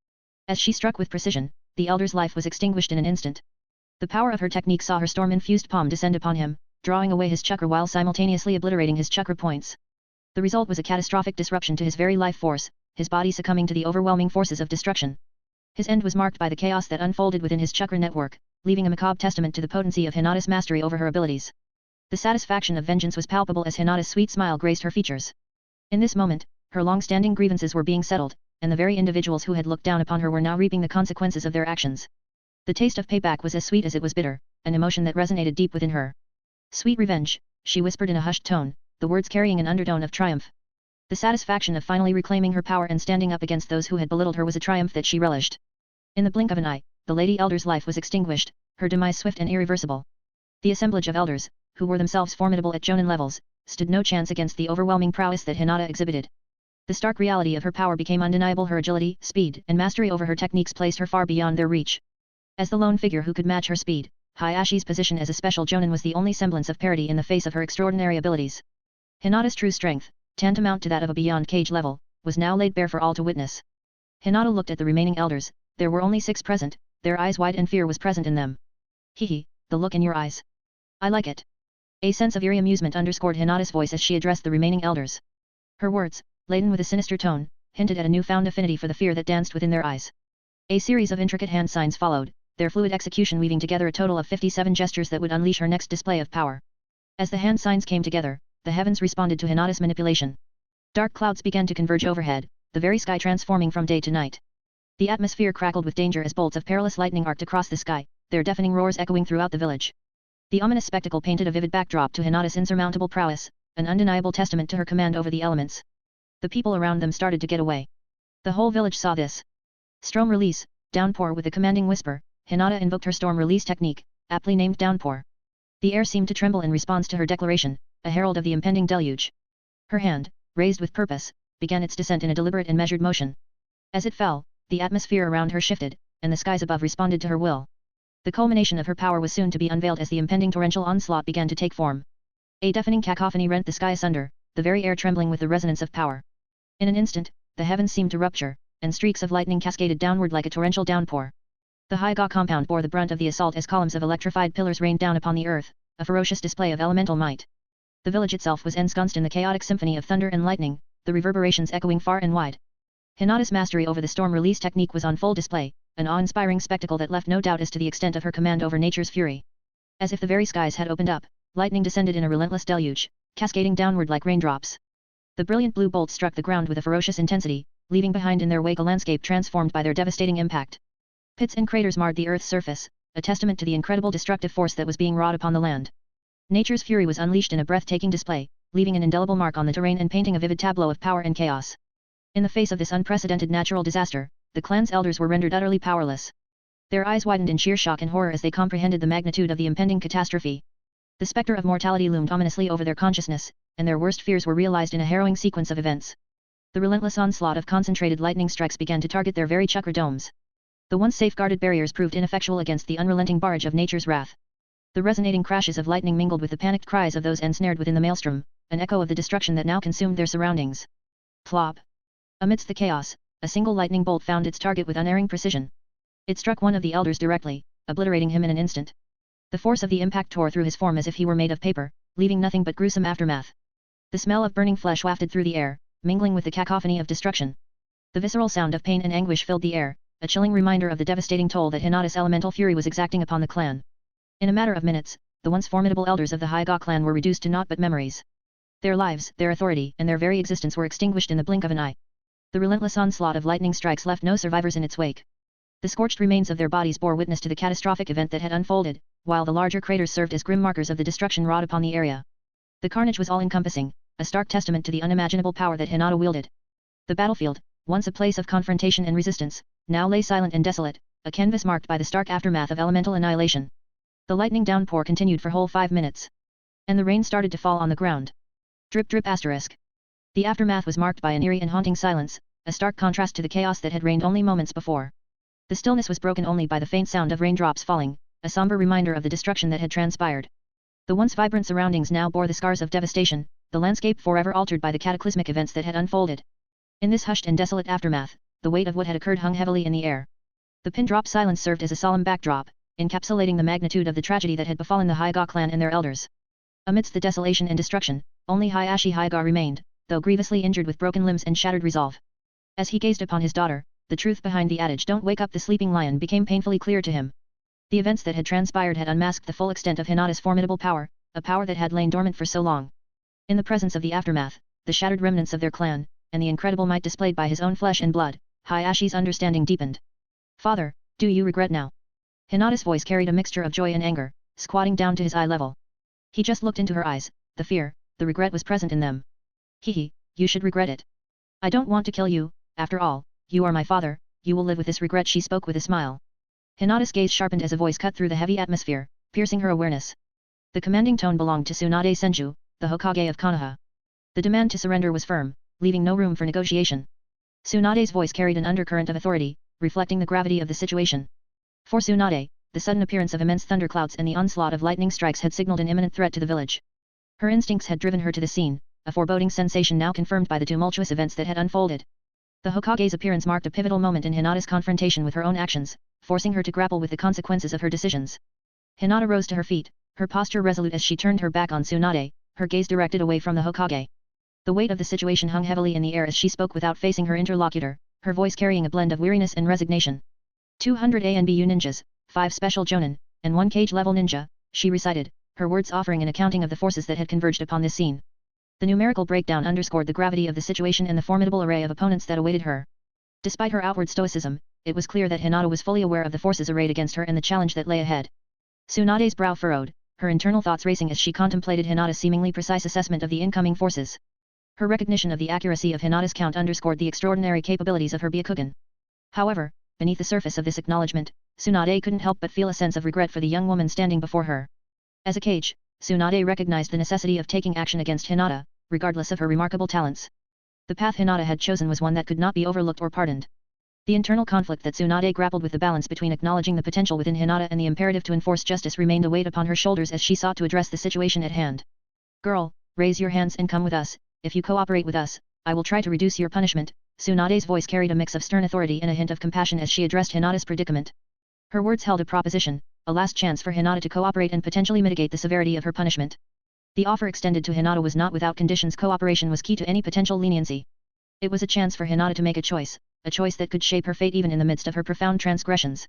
As she struck with precision, the elder's life was extinguished in an instant. The power of her technique saw her storm-infused palm descend upon him, drawing away his chakra while simultaneously obliterating his chakra points. The result was a catastrophic disruption to his very life force, his body succumbing to the overwhelming forces of destruction. His end was marked by the chaos that unfolded within his chakra network, leaving a macabre testament to the potency of Hinata's mastery over her abilities. The satisfaction of vengeance was palpable as Hinata's sweet smile graced her features. In this moment, her long-standing grievances were being settled, and the very individuals who had looked down upon her were now reaping the consequences of their actions. The taste of payback was as sweet as it was bitter, an emotion that resonated deep within her. Sweet revenge, she whispered in a hushed tone, the words carrying an undertone of triumph. The satisfaction of finally reclaiming her power and standing up against those who had belittled her was a triumph that she relished. In the blink of an eye, the Lady Elder's life was extinguished, her demise swift and irreversible. The assemblage of elders, who were themselves formidable at Jonin levels, stood no chance against the overwhelming prowess that Hinata exhibited. The stark reality of her power became undeniable. Her agility, speed, and mastery over her techniques placed her far beyond their reach. As the lone figure who could match her speed, Hayashi's position as a special jonin was the only semblance of parity in the face of her extraordinary abilities. Hinata's true strength, tantamount to that of a beyond cage level, was now laid bare for all to witness. Hinata looked at the remaining elders. There were only 6 present, their eyes wide and fear was present in them. Hehe, the look in your eyes. I like it. A sense of eerie amusement underscored Hinata's voice as she addressed the remaining elders. Her words, laden with a sinister tone, hinted at a newfound affinity for the fear that danced within their eyes. A series of intricate hand signs followed, their fluid execution weaving together a total of 57 gestures that would unleash her next display of power. As the hand signs came together, the heavens responded to Hinata's manipulation. Dark clouds began to converge overhead, the very sky transforming from day to night. The atmosphere crackled with danger as bolts of perilous lightning arced across the sky, their deafening roars echoing throughout the village. The ominous spectacle painted a vivid backdrop to Hinata's insurmountable prowess, an undeniable testament to her command over the elements. The people around them started to get away. The whole village saw this. Storm release, downpour. With a commanding whisper, Hinata invoked her storm release technique, aptly named downpour. The air seemed to tremble in response to her declaration, a herald of the impending deluge. Her hand, raised with purpose, began its descent in a deliberate and measured motion. As it fell, the atmosphere around her shifted, and the skies above responded to her will. The culmination of her power was soon to be unveiled as the impending torrential onslaught began to take form. A deafening cacophony rent the sky asunder, the very air trembling with the resonance of power. In an instant, the heavens seemed to rupture, and streaks of lightning cascaded downward like a torrential downpour. The Haiga compound bore the brunt of the assault as columns of electrified pillars rained down upon the earth, a ferocious display of elemental might. The village itself was ensconced in the chaotic symphony of thunder and lightning, the reverberations echoing far and wide. Hinata's mastery over the storm release technique was on full display, an awe-inspiring spectacle that left no doubt as to the extent of her command over nature's fury. As if the very skies had opened up, lightning descended in a relentless deluge, cascading downward like raindrops. The brilliant blue bolts struck the ground with a ferocious intensity, leaving behind in their wake a landscape transformed by their devastating impact. Pits and craters marred the earth's surface, a testament to the incredible destructive force that was being wrought upon the land. Nature's fury was unleashed in a breathtaking display, leaving an indelible mark on the terrain and painting a vivid tableau of power and chaos. In the face of this unprecedented natural disaster, the clan's elders were rendered utterly powerless. Their eyes widened in sheer shock and horror as they comprehended the magnitude of the impending catastrophe. The specter of mortality loomed ominously over their consciousness, and their worst fears were realized in a harrowing sequence of events. The relentless onslaught of concentrated lightning strikes began to target their very chakra domes. The once safeguarded barriers proved ineffectual against the unrelenting barrage of nature's wrath. The resonating crashes of lightning mingled with the panicked cries of those ensnared within the maelstrom, an echo of the destruction that now consumed their surroundings. Plop! Amidst the chaos, a single lightning bolt found its target with unerring precision. It struck one of the elders directly, obliterating him in an instant. The force of the impact tore through his form as if he were made of paper, leaving nothing but gruesome aftermath. The smell of burning flesh wafted through the air, mingling with the cacophony of destruction. The visceral sound of pain and anguish filled the air, a chilling reminder of the devastating toll that Hinata's elemental fury was exacting upon the clan. In a matter of minutes, the once formidable elders of the Haiga clan were reduced to naught but memories. Their lives, their authority, and their very existence were extinguished in the blink of an eye. The relentless onslaught of lightning strikes left no survivors in its wake. The scorched remains of their bodies bore witness to the catastrophic event that had unfolded, while the larger craters served as grim markers of the destruction wrought upon the area. The carnage was all-encompassing, a stark testament to the unimaginable power that Hinata wielded. The battlefield, once a place of confrontation and resistance, now lay silent and desolate, a canvas marked by the stark aftermath of elemental annihilation. The lightning downpour continued for whole 5 minutes. And the rain started to fall on the ground. Drip drip asterisk. The aftermath was marked by an eerie and haunting silence, a stark contrast to the chaos that had reigned only moments before. The stillness was broken only by the faint sound of raindrops falling, a somber reminder of the destruction that had transpired. The once vibrant surroundings now bore the scars of devastation, the landscape forever altered by the cataclysmic events that had unfolded. In this hushed and desolate aftermath, the weight of what had occurred hung heavily in the air. The pin-drop silence served as a solemn backdrop, encapsulating the magnitude of the tragedy that had befallen the Haiga clan and their elders. Amidst the desolation and destruction, only Hayashi Haiga remained, though grievously injured with broken limbs and shattered resolve. As he gazed upon his daughter, the truth behind the adage "Don't wake up the sleeping lion" became painfully clear to him. The events that had transpired had unmasked the full extent of Hinata's formidable power, a power that had lain dormant for so long. In the presence of the aftermath, the shattered remnants of their clan, and the incredible might displayed by his own flesh and blood, Hayashi's understanding deepened. "Father, do you regret now?" Hinata's voice carried a mixture of joy and anger, squatting down to his eye level. He just looked into her eyes, the fear, the regret was present in them. "Hehe, you should regret it. I don't want to kill you, after all, you are my father, you will live with this regret." She spoke with a smile. Hinata's gaze sharpened as a voice cut through the heavy atmosphere, piercing her awareness. The commanding tone belonged to Tsunade Senju, the Hokage of Konoha. The demand to surrender was firm, leaving no room for negotiation. Tsunade's voice carried an undercurrent of authority, reflecting the gravity of the situation. For Tsunade, the sudden appearance of immense thunderclouds and the onslaught of lightning strikes had signaled an imminent threat to the village. Her instincts had driven her to the scene, a foreboding sensation now confirmed by the tumultuous events that had unfolded. The Hokage's appearance marked a pivotal moment in Hinata's confrontation with her own actions, forcing her to grapple with the consequences of her decisions. Hinata rose to her feet, her posture resolute as she turned her back on Tsunade, her gaze directed away from the Hokage. The weight of the situation hung heavily in the air as she spoke without facing her interlocutor, her voice carrying a blend of weariness and resignation. 200 ANBU ninjas, 5 special jonin, and 1 cage-level ninja, she recited, her words offering an accounting of the forces that had converged upon this scene. The numerical breakdown underscored the gravity of the situation and the formidable array of opponents that awaited her. Despite her outward stoicism, it was clear that Hinata was fully aware of the forces arrayed against her and the challenge that lay ahead. Tsunade's brow furrowed, her internal thoughts racing as she contemplated Hinata's seemingly precise assessment of the incoming forces. Her recognition of the accuracy of Hinata's count underscored the extraordinary capabilities of her Byakugan. However, beneath the surface of this acknowledgement, Tsunade couldn't help but feel a sense of regret for the young woman standing before her. As a cage, Tsunade recognized the necessity of taking action against Hinata, regardless of her remarkable talents. The path Hinata had chosen was one that could not be overlooked or pardoned. The internal conflict that Tsunade grappled with, the balance between acknowledging the potential within Hinata and the imperative to enforce justice, remained a weight upon her shoulders as she sought to address the situation at hand. "Girl, raise your hands and come with us. If you cooperate with us, I will try to reduce your punishment." Tsunade's voice carried a mix of stern authority and a hint of compassion as she addressed Hinata's predicament. Her words held a proposition, a last chance for Hinata to cooperate and potentially mitigate the severity of her punishment. The offer extended to Hinata was not without conditions. Cooperation was key to any potential leniency. It was a chance for Hinata to make a choice that could shape her fate even in the midst of her profound transgressions.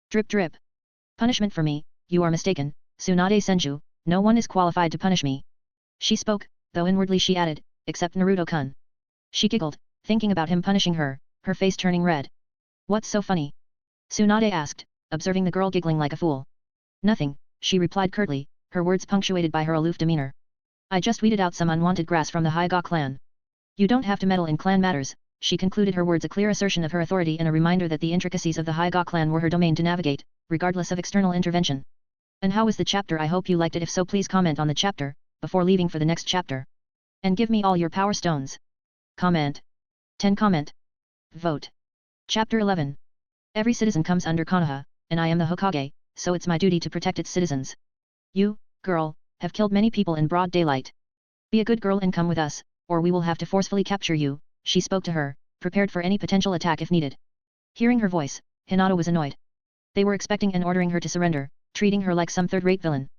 Drip drip. "Punishment for me? You are mistaken, Tsunade Senju, no one is qualified to punish me." She spoke, though inwardly she added, "Except Naruto-kun." She giggled, thinking about him punishing her, her face turning red. "What's so funny?" Tsunade asked, observing the girl giggling like a fool. "Nothing," she replied curtly, her words punctuated by her aloof demeanor. "I just weeded out some unwanted grass from the Hyga clan." "You don't have to meddle in clan matters," she concluded, her words a clear assertion of her authority and a reminder that the intricacies of the Hyga clan were her domain to navigate, regardless of external intervention. "And how was the chapter? I hope you liked it. If so, please comment on the chapter, before leaving for the next chapter. And give me all your power stones. Comment. 10 comment. Vote." Chapter 11. Every citizen comes under Konoha, and I am the Hokage, so it's my duty to protect its citizens. You, girl, have killed many people in broad daylight. Be a good girl and come with us, or we will have to forcefully capture you. She spoke to her, prepared for any potential attack if needed. Hearing her voice, Hinata was annoyed. They were expecting and ordering her to surrender, treating her like some third-rate villain.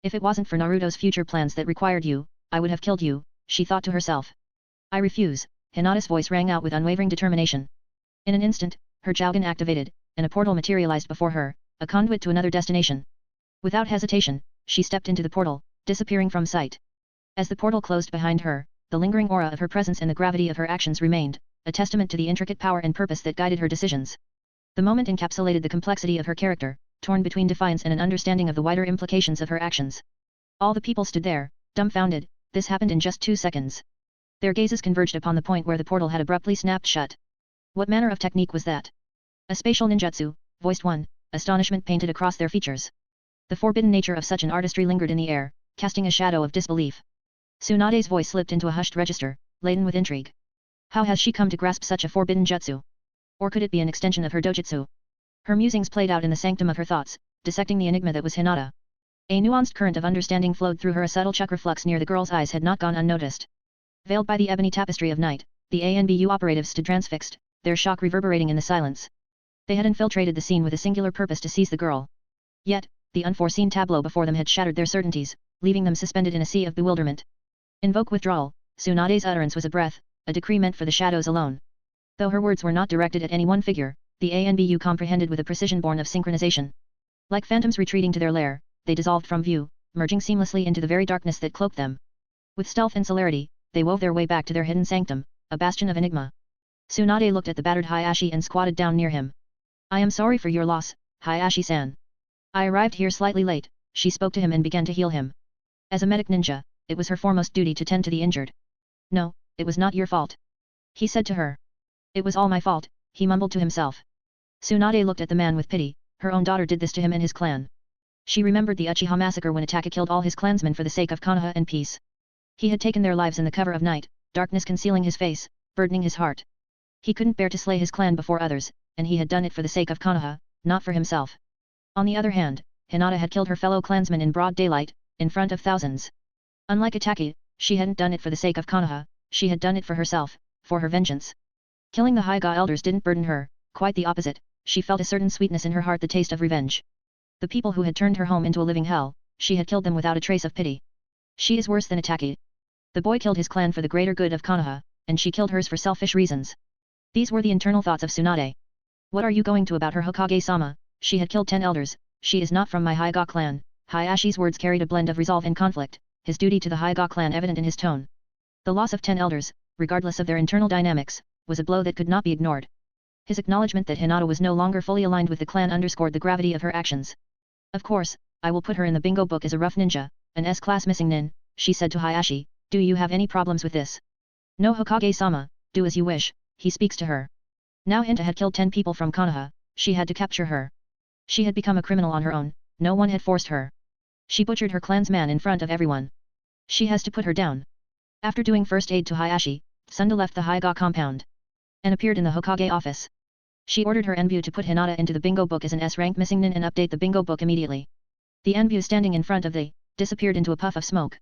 "If it wasn't for Naruto's future plans that required you, I would have killed you," she thought to herself. "I refuse." Hinata's voice rang out with unwavering determination. In an instant, her Jougan activated, and a portal materialized before her, a conduit to another destination. Without hesitation, she stepped into the portal, disappearing from sight. As the portal closed behind her, the lingering aura of her presence and the gravity of her actions remained, a testament to the intricate power and purpose that guided her decisions. The moment encapsulated the complexity of her character, torn between defiance and an understanding of the wider implications of her actions. All the people stood there, dumbfounded. This happened in just 2 seconds. Their gazes converged upon the point where the portal had abruptly snapped shut. What manner of technique was that? A spatial ninjutsu, voiced one, astonishment painted across their features. The forbidden nature of such an artistry lingered in the air, casting a shadow of disbelief. Tsunade's voice slipped into a hushed register, laden with intrigue. How has she come to grasp such a forbidden jutsu? Or could it be an extension of her dojutsu? Her musings played out in the sanctum of her thoughts, dissecting the enigma that was Hinata. A nuanced current of understanding flowed through her. A subtle chakra flux near the girl's eyes had not gone unnoticed. Veiled by the ebony tapestry of night, the ANBU operatives stood transfixed, their shock reverberating in the silence. They had infiltrated the scene with a singular purpose to seize the girl. Yet, the unforeseen tableau before them had shattered their certainties, leaving them suspended in a sea of bewilderment. "Invoke withdrawal." Tsunade's utterance was a breath, a decree meant for the shadows alone. Though her words were not directed at any one figure, the ANBU comprehended with a precision born of synchronization. Like phantoms retreating to their lair, they dissolved from view, merging seamlessly into the very darkness that cloaked them. With stealth and celerity, they wove their way back to their hidden sanctum, a bastion of enigma. Tsunade looked at the battered Hayashi and squatted down near him. "I am sorry for your loss, Hayashi-san. I arrived here slightly late." She spoke to him and began to heal him. As a medic ninja, it was her foremost duty to tend to the injured. "No, it was not your fault," he said to her. "It was all my fault," he mumbled to himself. Tsunade looked at the man with pity. Her own daughter did this to him and his clan. She remembered the Uchiha massacre when Ataka killed all his clansmen for the sake of Konoha and peace. He had taken their lives in the cover of night, darkness concealing his face, burdening his heart. He couldn't bear to slay his clan before others, and he had done it for the sake of Konoha, not for himself. On the other hand, Hinata had killed her fellow clansmen in broad daylight, in front of thousands. Unlike Ataki, she hadn't done it for the sake of Konoha, she had done it for herself, for her vengeance. Killing the Hyuga elders didn't burden her, quite the opposite, she felt a certain sweetness in her heart, the taste of revenge. The people who had turned her home into a living hell, she had killed them without a trace of pity. She is worse than Ataki. The boy killed his clan for the greater good of Konoha, and she killed hers for selfish reasons. These were the internal thoughts of Tsunade. What are you going to about her, Hokage-sama? She had killed 10 elders, she is not from my Hyuga clan. Hayashi's words carried a blend of resolve and conflict, his duty to the Hyuga clan evident in his tone. The loss of 10 elders, regardless of their internal dynamics, was a blow that could not be ignored. His acknowledgement that Hinata was no longer fully aligned with the clan underscored the gravity of her actions. Of course, I will put her in the bingo book as a rough ninja, an S-class missing nin, she said to Hayashi. Do you have any problems with this? No, Hokage-sama, do as you wish, he speaks to her. Now Hinata had killed 10 people from Konoha, she had to capture her. She had become a criminal on her own, no one had forced her. She butchered her clansman in front of everyone. She has to put her down. After doing first aid to Hayashi, Sunda left the Hyuga compound and appeared in the Hokage office. She ordered her Enbu to put Hinata into the bingo book as an S-rank missing nin and update the bingo book immediately. The Enbu standing in front of the disappeared into a puff of smoke.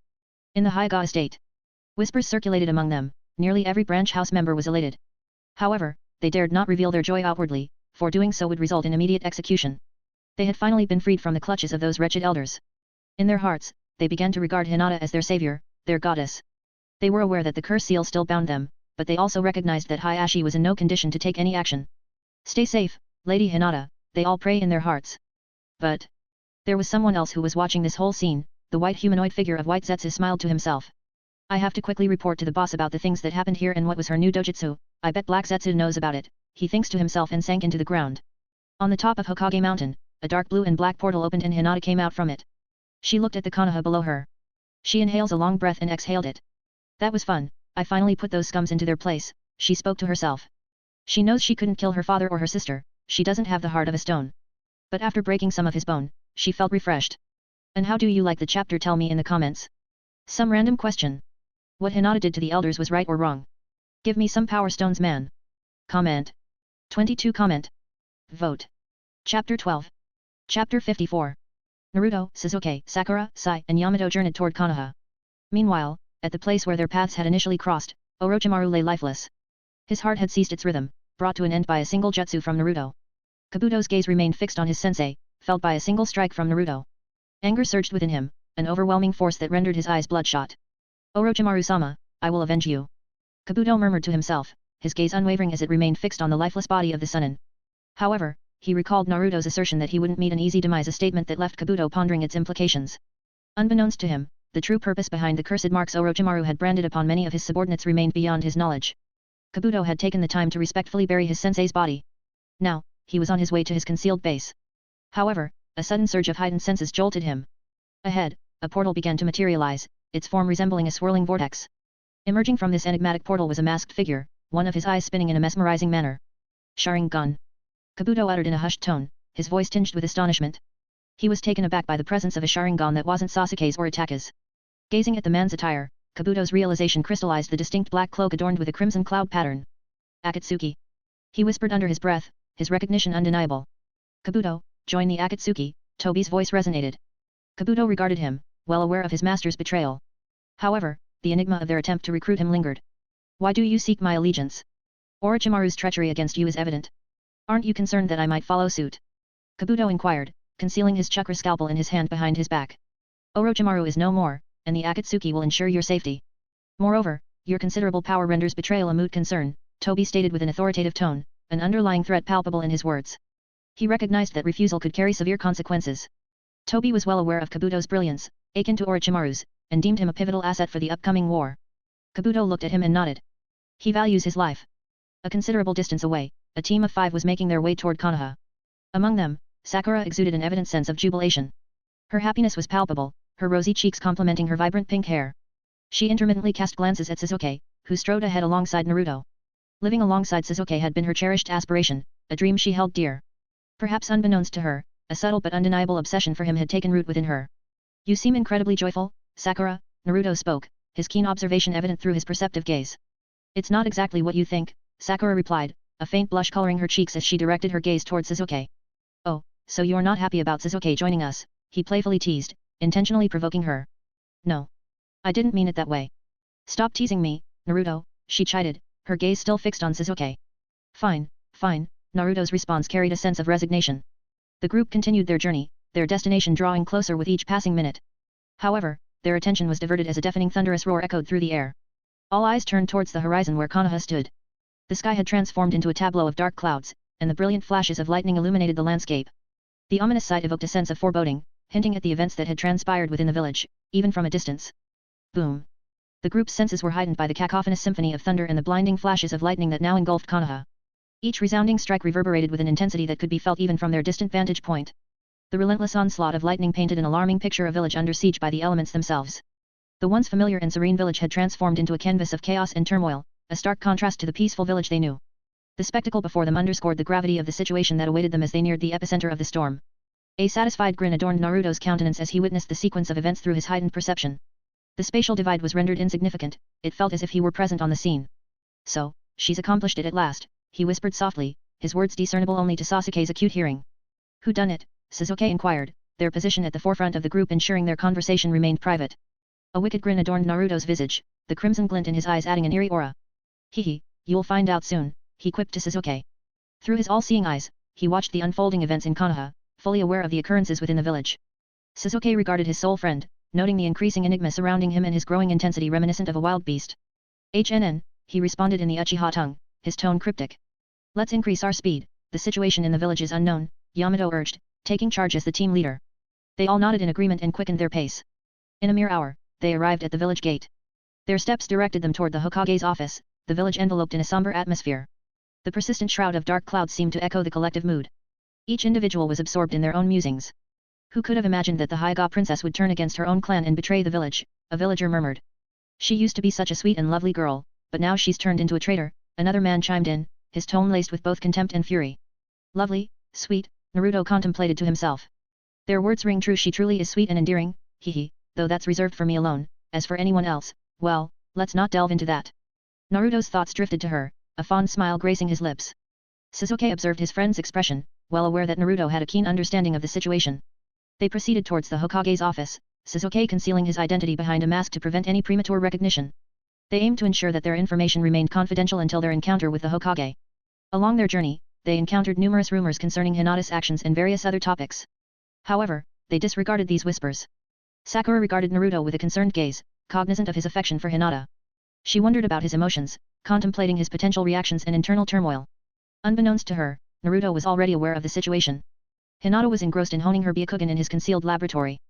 In the Hyuga estate, whispers circulated among them, nearly every branch house member was elated. However, they dared not reveal their joy outwardly, for doing so would result in immediate execution. They had finally been freed from the clutches of those wretched elders. In their hearts, they began to regard Hinata as their savior, their goddess. They were aware that the curse seal still bound them, but they also recognized that Hayashi was in no condition to take any action. Stay safe, Lady Hinata, they all pray in their hearts. But there was someone else who was watching this whole scene. The white humanoid figure of White Zetsu smiled to himself. I have to quickly report to the boss about the things that happened here and what was her new dojutsu. I bet Black Zetsu knows about it, he thinks to himself and sank into the ground. On the top of Hokage Mountain, a dark blue and black portal opened and Hinata came out from it. She looked at the Konoha below her. She inhales a long breath and exhaled it. That was fun, I finally put those scums into their place, she spoke to herself. She knows she couldn't kill her father or her sister, she doesn't have the heart of a stone. But after breaking some of his bone, she felt refreshed. And how do you like the chapter? Tell me in the comments. Some random question. What Hinata did to the elders was right or wrong? Give me some power stones, man. Comment. 22 comment. Vote. Chapter 12. Chapter 54. Naruto, Sasuke, Sakura, Sai, and Yamato journeyed toward Konoha. Meanwhile, at the place where their paths had initially crossed, Orochimaru lay lifeless. His heart had ceased its rhythm, brought to an end by a single jutsu from Naruto. Kabuto's gaze remained fixed on his sensei, felled by a single strike from Naruto. Anger surged within him, an overwhelming force that rendered his eyes bloodshot. Orochimaru-sama, I will avenge you. Kabuto murmured to himself, his gaze unwavering as it remained fixed on the lifeless body of the Sannin. However, he recalled Naruto's assertion that he wouldn't meet an easy demise, a statement that left Kabuto pondering its implications. Unbeknownst to him, the true purpose behind the cursed marks Orochimaru had branded upon many of his subordinates remained beyond his knowledge. Kabuto had taken the time to respectfully bury his sensei's body. Now, he was on his way to his concealed base. However, a sudden surge of heightened senses jolted him. Ahead, a portal began to materialize, its form resembling a swirling vortex. Emerging from this enigmatic portal was a masked figure, one of his eyes spinning in a mesmerizing manner. Sharingan. Kabuto uttered in a hushed tone, his voice tinged with astonishment. He was taken aback by the presence of a Sharingan that wasn't Sasuke's or Itachi's. Gazing at the man's attire, Kabuto's realization crystallized the distinct black cloak adorned with a crimson cloud pattern. Akatsuki. He whispered under his breath, his recognition undeniable. Kabuto, join the Akatsuki, Tobi's voice resonated. Kabuto regarded him, well aware of his master's betrayal. However, the enigma of their attempt to recruit him lingered. Why do you seek my allegiance? Orochimaru's treachery against you is evident. Aren't you concerned that I might follow suit? Kabuto inquired, concealing his chakra scalpel in his hand behind his back. Orochimaru is no more, and the Akatsuki will ensure your safety. Moreover, your considerable power renders betrayal a moot concern, Tobi stated with an authoritative tone, an underlying threat palpable in his words. He recognized that refusal could carry severe consequences. Tobi was well aware of Kabuto's brilliance, akin to Orochimaru's, and deemed him a pivotal asset for the upcoming war. Kabuto looked at him and nodded. He values his life. A considerable distance away, a team of 5 was making their way toward Konoha. Among them, Sakura exuded an evident sense of jubilation. Her happiness was palpable, her rosy cheeks complementing her vibrant pink hair. She intermittently cast glances at Sasuke, who strode ahead alongside Naruto. Living alongside Sasuke had been her cherished aspiration, a dream she held dear. Perhaps unbeknownst to her, a subtle but undeniable obsession for him had taken root within her. You seem incredibly joyful, Sakura, Naruto spoke, his keen observation evident through his perceptive gaze. It's not exactly what you think, Sakura replied, a faint blush coloring her cheeks as she directed her gaze towards Sasuke. Oh, so you're not happy about Sasuke joining us, he playfully teased, intentionally provoking her. No. I didn't mean it that way. Stop teasing me, Naruto, she chided, her gaze still fixed on Sasuke. Fine, fine, Naruto's response carried a sense of resignation. The group continued their journey, their destination drawing closer with each passing minute. However, their attention was diverted as a deafening thunderous roar echoed through the air. All eyes turned towards the horizon where Konoha stood. The sky had transformed into a tableau of dark clouds, and the brilliant flashes of lightning illuminated the landscape. The ominous sight evoked a sense of foreboding, hinting at the events that had transpired within the village, even from a distance. Boom. The group's senses were heightened by the cacophonous symphony of thunder and the blinding flashes of lightning that now engulfed Konoha. Each resounding strike reverberated with an intensity that could be felt even from their distant vantage point. The relentless onslaught of lightning painted an alarming picture of a village under siege by the elements themselves. The once familiar and serene village had transformed into a canvas of chaos and turmoil, a stark contrast to the peaceful village they knew. The spectacle before them underscored the gravity of the situation that awaited them as they neared the epicenter of the storm. A satisfied grin adorned Naruto's countenance as he witnessed the sequence of events through his heightened perception. The spatial divide was rendered insignificant, it felt as if he were present on the scene. So, she's accomplished it at last, he whispered softly, his words discernible only to Sasuke's acute hearing. Who done it? Sasuke inquired, their position at the forefront of the group ensuring their conversation remained private. A wicked grin adorned Naruto's visage, the crimson glint in his eyes adding an eerie aura. Hehe, you'll find out soon, he quipped to Sasuke. Through his all-seeing eyes, he watched the unfolding events in Konoha, fully aware of the occurrences within the village. Sasuke regarded his soul friend, noting the increasing enigma surrounding him and his growing intensity reminiscent of a wild beast. HNN, he responded in the Uchiha tongue, his tone cryptic. Let's increase our speed, the situation in the village is unknown, Yamato urged, taking charge as the team leader. They all nodded in agreement and quickened their pace. In a mere hour, they arrived at the village gate. Their steps directed them toward the Hokage's office, the village enveloped in a somber atmosphere. The persistent shroud of dark clouds seemed to echo the collective mood. Each individual was absorbed in their own musings. Who could have imagined that the Hyuga princess would turn against her own clan and betray the village, a villager murmured. She used to be such a sweet and lovely girl, but now she's turned into a traitor, another man chimed in, his tone laced with both contempt and fury. Lovely, sweet, Naruto contemplated to himself. Their words ring true, she truly is sweet and endearing, hehe, though that's reserved for me alone, as for anyone else, well, let's not delve into that. Naruto's thoughts drifted to her, a fond smile gracing his lips. Sasuke observed his friend's expression, well aware that Naruto had a keen understanding of the situation. They proceeded towards the Hokage's office, Sasuke concealing his identity behind a mask to prevent any premature recognition. They aimed to ensure that their information remained confidential until their encounter with the Hokage. Along their journey, they encountered numerous rumors concerning Hinata's actions and various other topics. However, they disregarded these whispers. Sakura regarded Naruto with a concerned gaze, cognizant of his affection for Hinata. She wondered about his emotions, contemplating his potential reactions and internal turmoil. Unbeknownst to her, Naruto was already aware of the situation. Hinata was engrossed in honing her Byakugan in his concealed laboratory.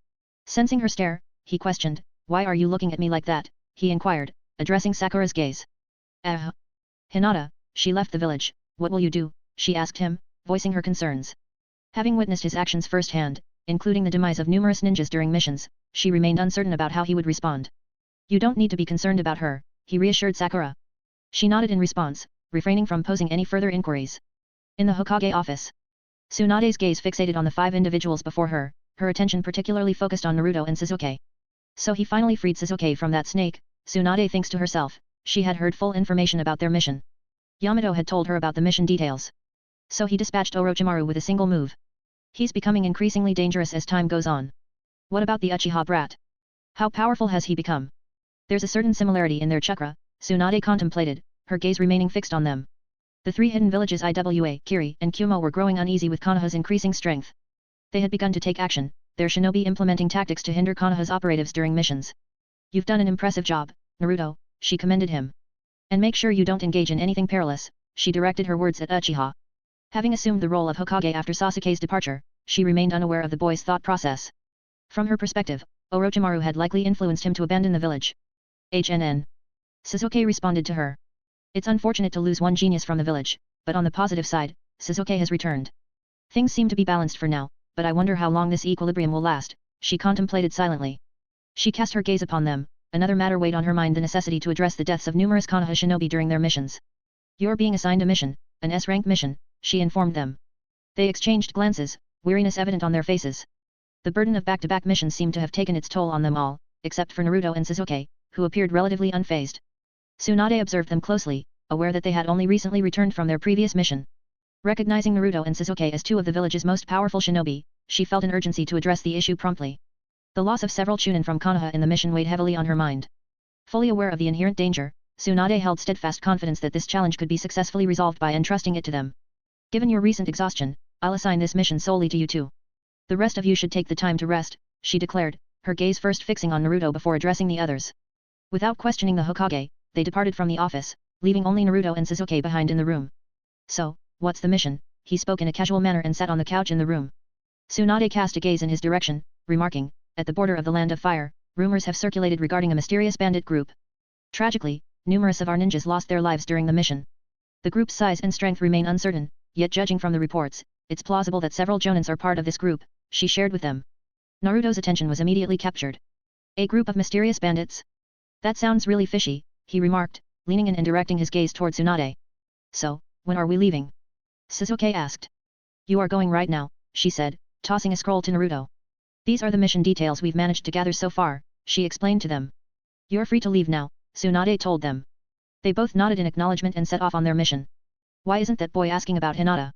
Sensing her stare, he questioned, "Why are you looking at me like that?" he inquired, addressing Sakura's gaze. Hinata, she left the village, what will you do?" she asked him, voicing her concerns. Having witnessed his actions firsthand, including the demise of numerous ninjas during missions, she remained uncertain about how he would respond. "You don't need to be concerned about her," he reassured Sakura. She nodded in response, refraining from posing any further inquiries. In the Hokage office, Tsunade's gaze fixated on the 5 individuals before her, her attention particularly focused on Naruto and Sasuke. So he finally freed Sasuke from that snake, Tsunade thinks to herself, she had heard full information about their mission. Yamato had told her about the mission details. So he dispatched Orochimaru with a single move. He's becoming increasingly dangerous as time goes on. What about the Uchiha brat? How powerful has he become? There's a certain similarity in their chakra, Tsunade contemplated, her gaze remaining fixed on them. The 3 hidden villages Iwa, Kiri, and Kumo were growing uneasy with Konoha's increasing strength. They had begun to take action, their shinobi implementing tactics to hinder Konoha's operatives during missions. "You've done an impressive job, Naruto," she commended him. "And make sure you don't engage in anything perilous," she directed her words at Uchiha. Having assumed the role of Hokage after Sasuke's departure, she remained unaware of the boy's thought process. From her perspective, Orochimaru had likely influenced him to abandon the village. HNN. Sasuke responded to her. "It's unfortunate to lose one genius from the village, but on the positive side, Sasuke has returned. Things seem to be balanced for now, but I wonder how long this equilibrium will last," she contemplated silently. She cast her gaze upon them, another matter weighed on her mind, the necessity to address the deaths of numerous Konoha shinobi during their missions. "You're being assigned a mission, an S-rank mission," she informed them. They exchanged glances, weariness evident on their faces. The burden of back-to-back missions seemed to have taken its toll on them all, except for Naruto and Sasuke, who appeared relatively unfazed. Tsunade observed them closely, aware that they had only recently returned from their previous mission. Recognizing Naruto and Sasuke as two of the village's most powerful shinobi, she felt an urgency to address the issue promptly. The loss of several chunin from Konoha in the mission weighed heavily on her mind. Fully aware of the inherent danger, Tsunade held steadfast confidence that this challenge could be successfully resolved by entrusting it to them. Given your recent exhaustion, I'll assign this mission solely to you two. The rest of you should take the time to rest, she declared, her gaze first fixing on Naruto before addressing the others. Without questioning the Hokage, they departed from the office, leaving only Naruto and Sasuke behind in the room. So, what's the mission? He spoke in a casual manner and sat on the couch in the room. Tsunade cast a gaze in his direction, remarking, at the border of the Land of Fire, rumors have circulated regarding a mysterious bandit group. Tragically, numerous of our ninjas lost their lives during the mission. The group's size and strength remain uncertain, yet judging from the reports, it's plausible that several jonins are part of this group, she shared with them. Naruto's attention was immediately captured. A group of mysterious bandits? That sounds really fishy, he remarked, leaning in and directing his gaze toward Tsunade. So, when are we leaving? Sasuke asked. You are going right now, she said, tossing a scroll to Naruto. These are the mission details we've managed to gather so far, she explained to them. You're free to leave now, Tsunade told them. They both nodded in acknowledgement and set off on their mission. Why isn't that boy asking about Hinata?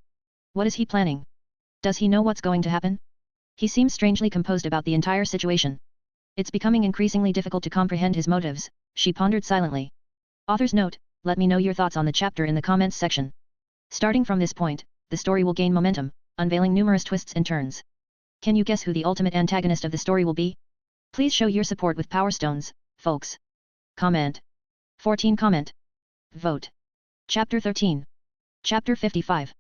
What is he planning? Does he know what's going to happen? He seems strangely composed about the entire situation. It's becoming increasingly difficult to comprehend his motives, she pondered silently. Author's note, let me know your thoughts on the chapter in the comments section. Starting from this point, the story will gain momentum, unveiling numerous twists and turns. Can you guess who the ultimate antagonist of the story will be? Please show your support with Power Stones, folks. Comment. 14 Comment. Vote. Chapter 13. Chapter 55.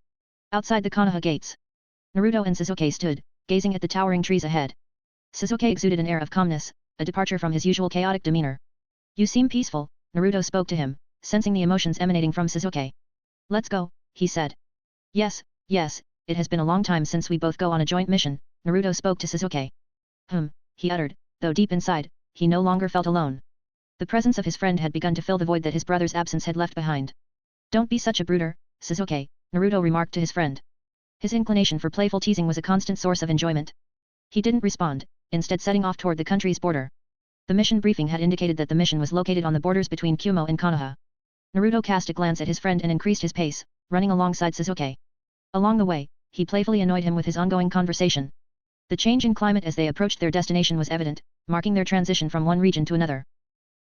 Outside the Konoha gates. Naruto and Sasuke stood, gazing at the towering trees ahead. Sasuke exuded an air of calmness, a departure from his usual chaotic demeanor. You seem peaceful, Naruto spoke to him, sensing the emotions emanating from Sasuke. Let's go, he said. Yes, it has been a long time since we both go on a joint mission, Naruto spoke to Sasuke. He uttered, though deep inside, he no longer felt alone. The presence of his friend had begun to fill the void that his brother's absence had left behind. Don't be such a brooder, Sasuke, Naruto remarked to his friend. His inclination for playful teasing was a constant source of enjoyment. He didn't respond, instead setting off toward the country's border. The mission briefing had indicated that the mission was located on the borders between Kumo and Konoha. Naruto cast a glance at his friend and increased his pace, running alongside Sasuke. Along the way, he playfully annoyed him with his ongoing conversation. The change in climate as they approached their destination was evident, marking their transition from one region to another.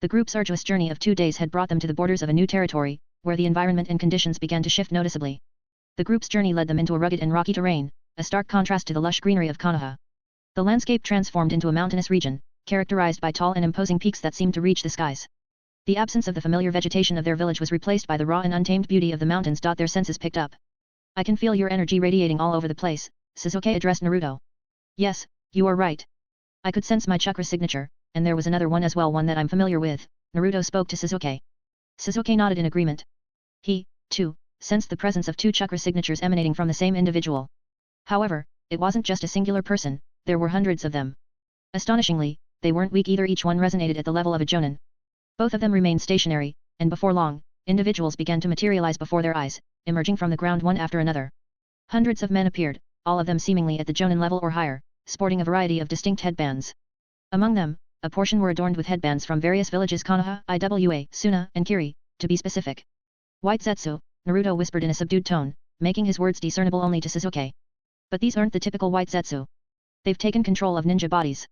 The group's arduous journey of 2 days had brought them to the borders of a new territory, where the environment and conditions began to shift noticeably. The group's journey led them into a rugged and rocky terrain, a stark contrast to the lush greenery of Konoha. The landscape transformed into a mountainous region, characterized by tall and imposing peaks that seemed to reach the skies. The absence of the familiar vegetation of their village was replaced by the raw and untamed beauty of the mountains. Their senses picked up. I can feel your energy radiating all over the place, Sasuke addressed Naruto. Yes, you are right. I could sense my chakra signature, and there was another one as well, one that I'm familiar with, Naruto spoke to Sasuke. Sasuke nodded in agreement. He, too, sensed the presence of 2 chakra signatures emanating from the same individual. However, it wasn't just a singular person, there were hundreds of them. Astonishingly, they weren't weak either, each one resonated at the level of a jonin. Both of them remained stationary, and before long, individuals began to materialize before their eyes, emerging from the ground one after another. Hundreds of men appeared, all of them seemingly at the jonin level or higher, sporting a variety of distinct headbands. Among them, a portion were adorned with headbands from various villages: Konoha, Iwa, Suna, and Kiri, to be specific. White Zetsu, Naruto whispered in a subdued tone, making his words discernible only to Sasuke. But these aren't the typical White Zetsu. They've taken control of ninja bodies.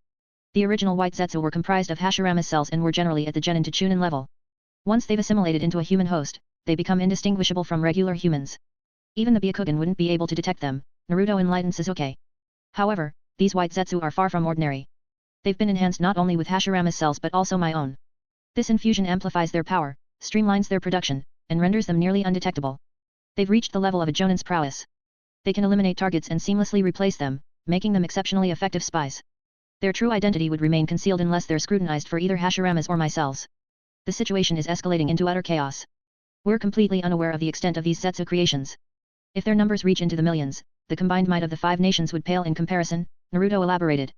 The original White Zetsu were comprised of Hashirama cells and were generally at the Genin to Chunin level. Once they've assimilated into a human host, they become indistinguishable from regular humans. Even the Byakugan wouldn't be able to detect them, Naruto enlightened Sasuke. However, these White Zetsu are far from ordinary. They've been enhanced not only with Hashirama's cells but also my own. This infusion amplifies their power, streamlines their production, and renders them nearly undetectable. They've reached the level of a Jonin's prowess. They can eliminate targets and seamlessly replace them, making them exceptionally effective spies. Their true identity would remain concealed unless they're scrutinized for either Hashirama's or my cells. The situation is escalating into utter chaos. We're completely unaware of the extent of these Zetsu creations. If their numbers reach into the millions, the combined might of the 5 nations would pale in comparison, Naruto elaborated.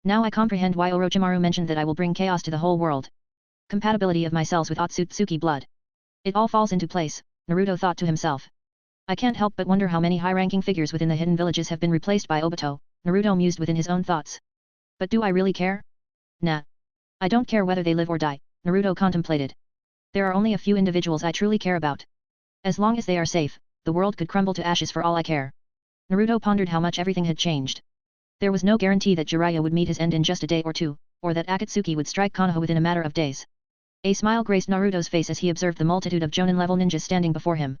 Now I comprehend why Orochimaru mentioned that I will bring chaos to the whole world. Compatibility of my cells with Otsutsuki blood. It all falls into place, Naruto thought to himself. I can't help but wonder how many high-ranking figures within the hidden villages have been replaced by Obito, Naruto mused within his own thoughts. But do I really care? Nah. I don't care whether they live or die, Naruto contemplated. There are only a few individuals I truly care about. As long as they are safe, the world could crumble to ashes for all I care. Naruto pondered how much everything had changed. There was no guarantee that Jiraiya would meet his end in just a day or two, or that Akatsuki would strike Konoha within a matter of days. A smile graced Naruto's face as he observed the multitude of Jonin-level ninjas standing before him.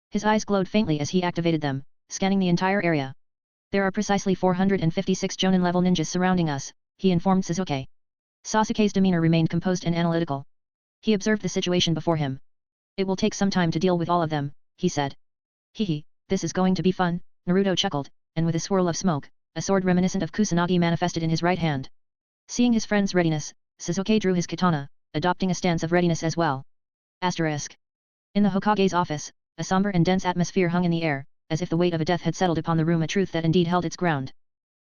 His eyes glowed faintly as he activated them, scanning the entire area. There are precisely 456 Jonin-level ninjas surrounding us, he informed Sasuke. Sasuke's demeanor remained composed and analytical. He observed the situation before him. It will take some time to deal with all of them, he said. Hehe, this is going to be fun, Naruto chuckled, and with a swirl of smoke, a sword reminiscent of Kusanagi manifested in his right hand. Seeing his friend's readiness, Sasuke drew his katana, adopting a stance of readiness as well. Asterisk. In the Hokage's office, a somber and dense atmosphere hung in the air, as if the weight of a death had settled upon the room, a truth that indeed held its ground.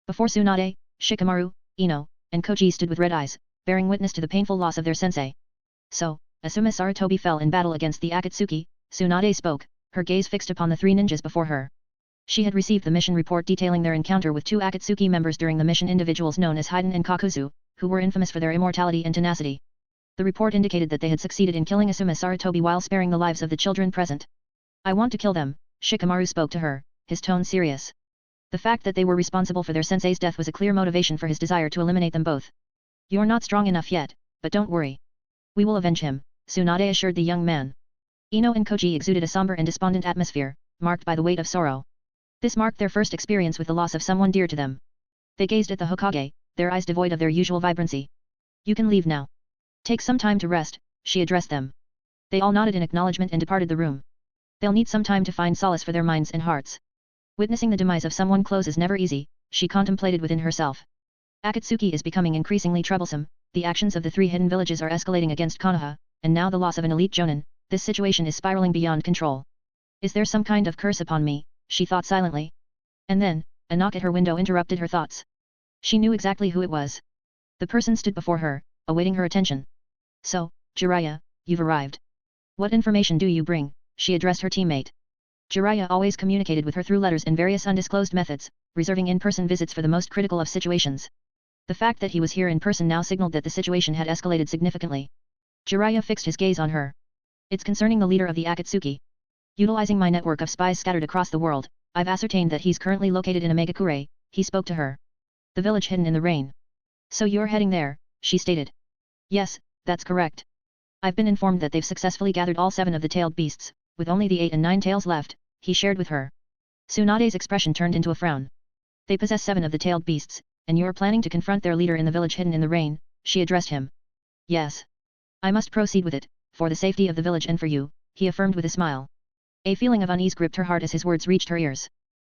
Before Tsunade, Shikamaru, Ino, and Koji stood with red eyes, bearing witness to the painful loss of their sensei. So, Asuma Sarutobi fell in battle against the Akatsuki, Tsunade spoke, her gaze fixed upon the three ninjas before her. She had received the mission report detailing their encounter with two Akatsuki members during the mission, individuals known as Haiden and Kakuzu, who were infamous for their immortality and tenacity. The report indicated that they had succeeded in killing Asuma Sarutobi while sparing the lives of the children present. I want to kill them, Shikamaru spoke to her, his tone serious. The fact that they were responsible for their sensei's death was a clear motivation for his desire to eliminate them both. You're not strong enough yet, but don't worry. We will avenge him, Tsunade assured the young man. Ino and Koji exuded a somber and despondent atmosphere, marked by the weight of sorrow. This marked their first experience with the loss of someone dear to them. They gazed at the Hokage, their eyes devoid of their usual vibrancy. You can leave now. Take some time to rest, she addressed them. They all nodded in acknowledgement and departed the room. They'll need some time to find solace for their minds and hearts. Witnessing the demise of someone close is never easy, she contemplated within herself. Akatsuki is becoming increasingly troublesome, the actions of the three hidden villages are escalating against Konoha, and now the loss of an elite Jonin, this situation is spiraling beyond control. Is there some kind of curse upon me, she thought silently. And then, a knock at her window interrupted her thoughts. She knew exactly who it was. The person stood before her, awaiting her attention. So, Jiraiya, you've arrived. What information do you bring, she addressed her teammate. Jiraiya always communicated with her through letters and various undisclosed methods, reserving in-person visits for the most critical of situations. The fact that he was here in person now signaled that the situation had escalated significantly. Jiraiya fixed his gaze on her. It's concerning the leader of the Akatsuki. Utilizing my network of spies scattered across the world, I've ascertained that he's currently located in a Megakure, he spoke to her. The village hidden in the rain. So you're heading there, she stated. Yes, that's correct. I've been informed that they've successfully gathered all 7 of the tailed beasts, with only the 8 and 9 tails left, he shared with her. Tsunade's expression turned into a frown. They possess 7 of the tailed beasts, and you're planning to confront their leader in the village hidden in the rain, she addressed him. Yes. I must proceed with it, for the safety of the village and for you, he affirmed with a smile. A feeling of unease gripped her heart as his words reached her ears.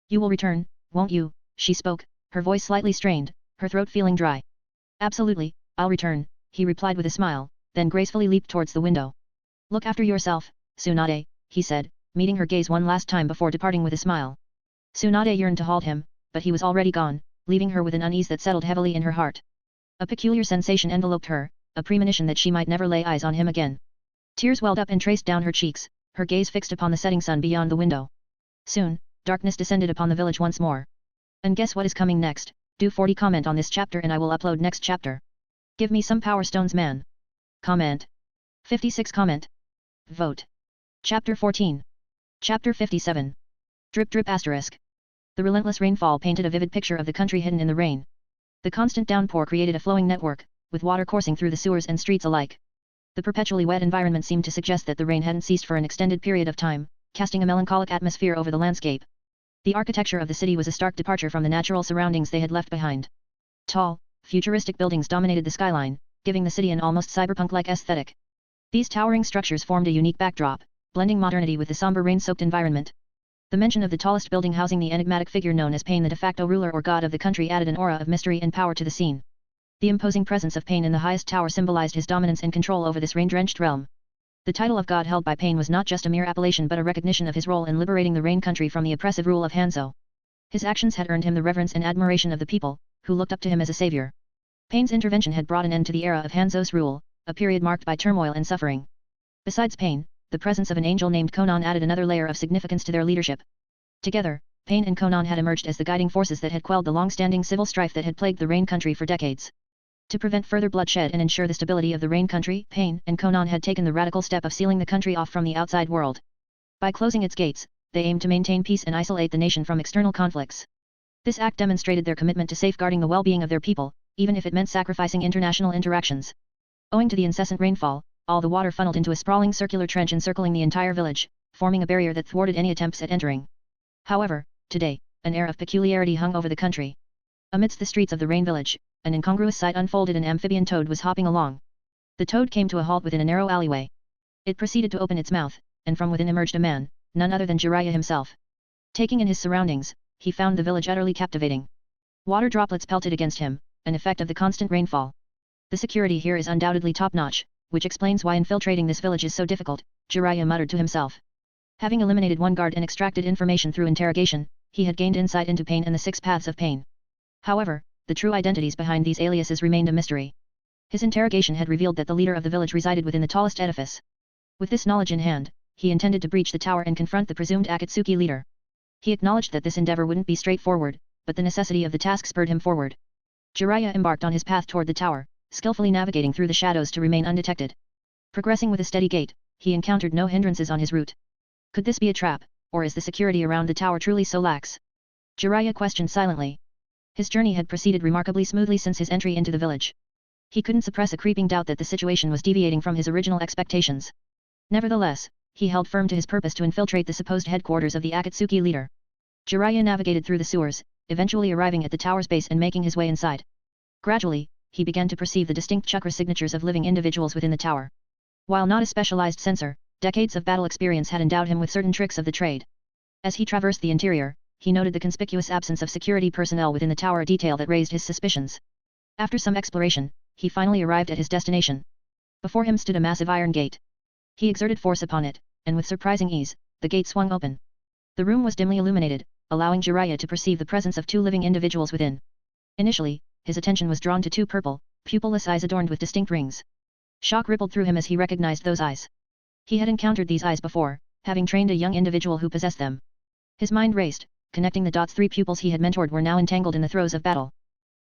You will return, won't you, she spoke, her voice slightly strained, her throat feeling dry. Absolutely, I'll return, he replied with a smile, then gracefully leaped towards the window. Look after yourself, Tsunade, he said, meeting her gaze one last time before departing with a smile. Tsunade yearned to halt him, but he was already gone, leaving her with an unease that settled heavily in her heart. A peculiar sensation enveloped her, a premonition that she might never lay eyes on him again. Tears welled up and traced down her cheeks, her gaze fixed upon the setting sun beyond the window. Soon, darkness descended upon the village once more. And guess what is coming next? Do 40 comment on this chapter and I will upload next chapter. Give me some power stones, man. Comment. 56 comment. Vote. Chapter 14. Chapter 57. Drip drip asterisk. The relentless rainfall painted a vivid picture of the country hidden in the rain. The constant downpour created a flowing network, with water coursing through the sewers and streets alike. The perpetually wet environment seemed to suggest that the rain hadn't ceased for an extended period of time, casting a melancholic atmosphere over the landscape. The architecture of the city was a stark departure from the natural surroundings they had left behind. Tall, futuristic buildings dominated the skyline, giving the city an almost cyberpunk-like aesthetic. These towering structures formed a unique backdrop, blending modernity with the somber rain-soaked environment. The mention of the tallest building housing the enigmatic figure known as Pain, the de facto ruler or god of the country, added an aura of mystery and power to the scene. The imposing presence of Pain in the highest tower symbolized his dominance and control over this rain-drenched realm. The title of god held by Pain was not just a mere appellation but a recognition of his role in liberating the Rain country from the oppressive rule of Hanzo. His actions had earned him the reverence and admiration of the people, who looked up to him as a savior. Pain's intervention had brought an end to the era of Hanzo's rule, a period marked by turmoil and suffering. Besides Pain, the presence of an angel named Konan added another layer of significance to their leadership. Together, Pain and Konan had emerged as the guiding forces that had quelled the long-standing civil strife that had plagued the Rain country for decades. To prevent further bloodshed and ensure the stability of the Rain country, Pain and Konan had taken the radical step of sealing the country off from the outside world. By closing its gates, they aimed to maintain peace and isolate the nation from external conflicts. This act demonstrated their commitment to safeguarding the well-being of their people, even if it meant sacrificing international interactions. Owing to the incessant rainfall, all the water funneled into a sprawling circular trench encircling the entire village, forming a barrier that thwarted any attempts at entering. However, today, an air of peculiarity hung over the country. Amidst the streets of the Rain village, an incongruous sight unfolded. An amphibian toad was hopping along. The toad came to a halt within a narrow alleyway. It proceeded to open its mouth, and from within emerged a man, none other than Jiraiya himself. Taking in his surroundings, he found the village utterly captivating. Water droplets pelted against him, an effect of the constant rainfall. The security here is undoubtedly top-notch, which explains why infiltrating this village is so difficult, Jiraiya muttered to himself. Having eliminated one guard and extracted information through interrogation, he had gained insight into Pain and the 6 paths of Pain. However, the true identities behind these aliases remained a mystery. His interrogation had revealed that the leader of the village resided within the tallest edifice. With this knowledge in hand, he intended to breach the tower and confront the presumed Akatsuki leader. He acknowledged that this endeavor wouldn't be straightforward, but the necessity of the task spurred him forward. Jiraiya embarked on his path toward the tower, skillfully navigating through the shadows to remain undetected. Progressing with a steady gait, he encountered no hindrances on his route. Could this be a trap, or is the security around the tower truly so lax? Jiraiya questioned silently. His journey had proceeded remarkably smoothly since his entry into the village. He couldn't suppress a creeping doubt that the situation was deviating from his original expectations. Nevertheless, he held firm to his purpose to infiltrate the supposed headquarters of the Akatsuki leader. Jiraiya navigated through the sewers, eventually arriving at the tower's base and making his way inside. Gradually, he began to perceive the distinct chakra signatures of living individuals within the tower. While not a specialized sensor, decades of battle experience had endowed him with certain tricks of the trade. As he traversed the interior, he noted the conspicuous absence of security personnel within the tower, a detail that raised his suspicions. After some exploration, he finally arrived at his destination. Before him stood a massive iron gate. He exerted force upon it, and with surprising ease, the gate swung open. The room was dimly illuminated, allowing Jiraiya to perceive the presence of 2 living individuals within. Initially, his attention was drawn to 2 purple, pupilless eyes adorned with distinct rings. Shock rippled through him as he recognized those eyes. He had encountered these eyes before, having trained a young individual who possessed them. His mind raced, connecting the dots. 3 pupils he had mentored were now entangled in the throes of battle.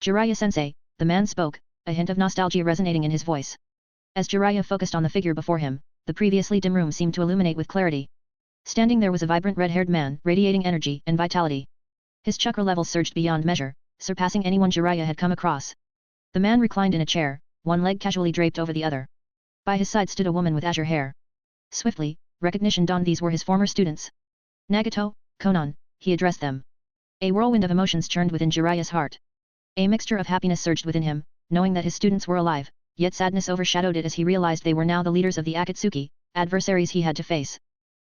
Jiraiya-sensei, the man spoke, a hint of nostalgia resonating in his voice. As Jiraiya focused on the figure before him, the previously dim room seemed to illuminate with clarity. Standing there was a vibrant red-haired man, radiating energy and vitality. His chakra levels surged beyond measure, surpassing anyone Jiraiya had come across. The man reclined in a chair, one leg casually draped over the other. By his side stood a woman with azure hair. Swiftly, recognition dawned. These were his former students. Nagato, Konan, he addressed them. A whirlwind of emotions churned within Jiraiya's heart. A mixture of happiness surged within him, knowing that his students were alive, yet sadness overshadowed it as he realized they were now the leaders of the Akatsuki, adversaries he had to face.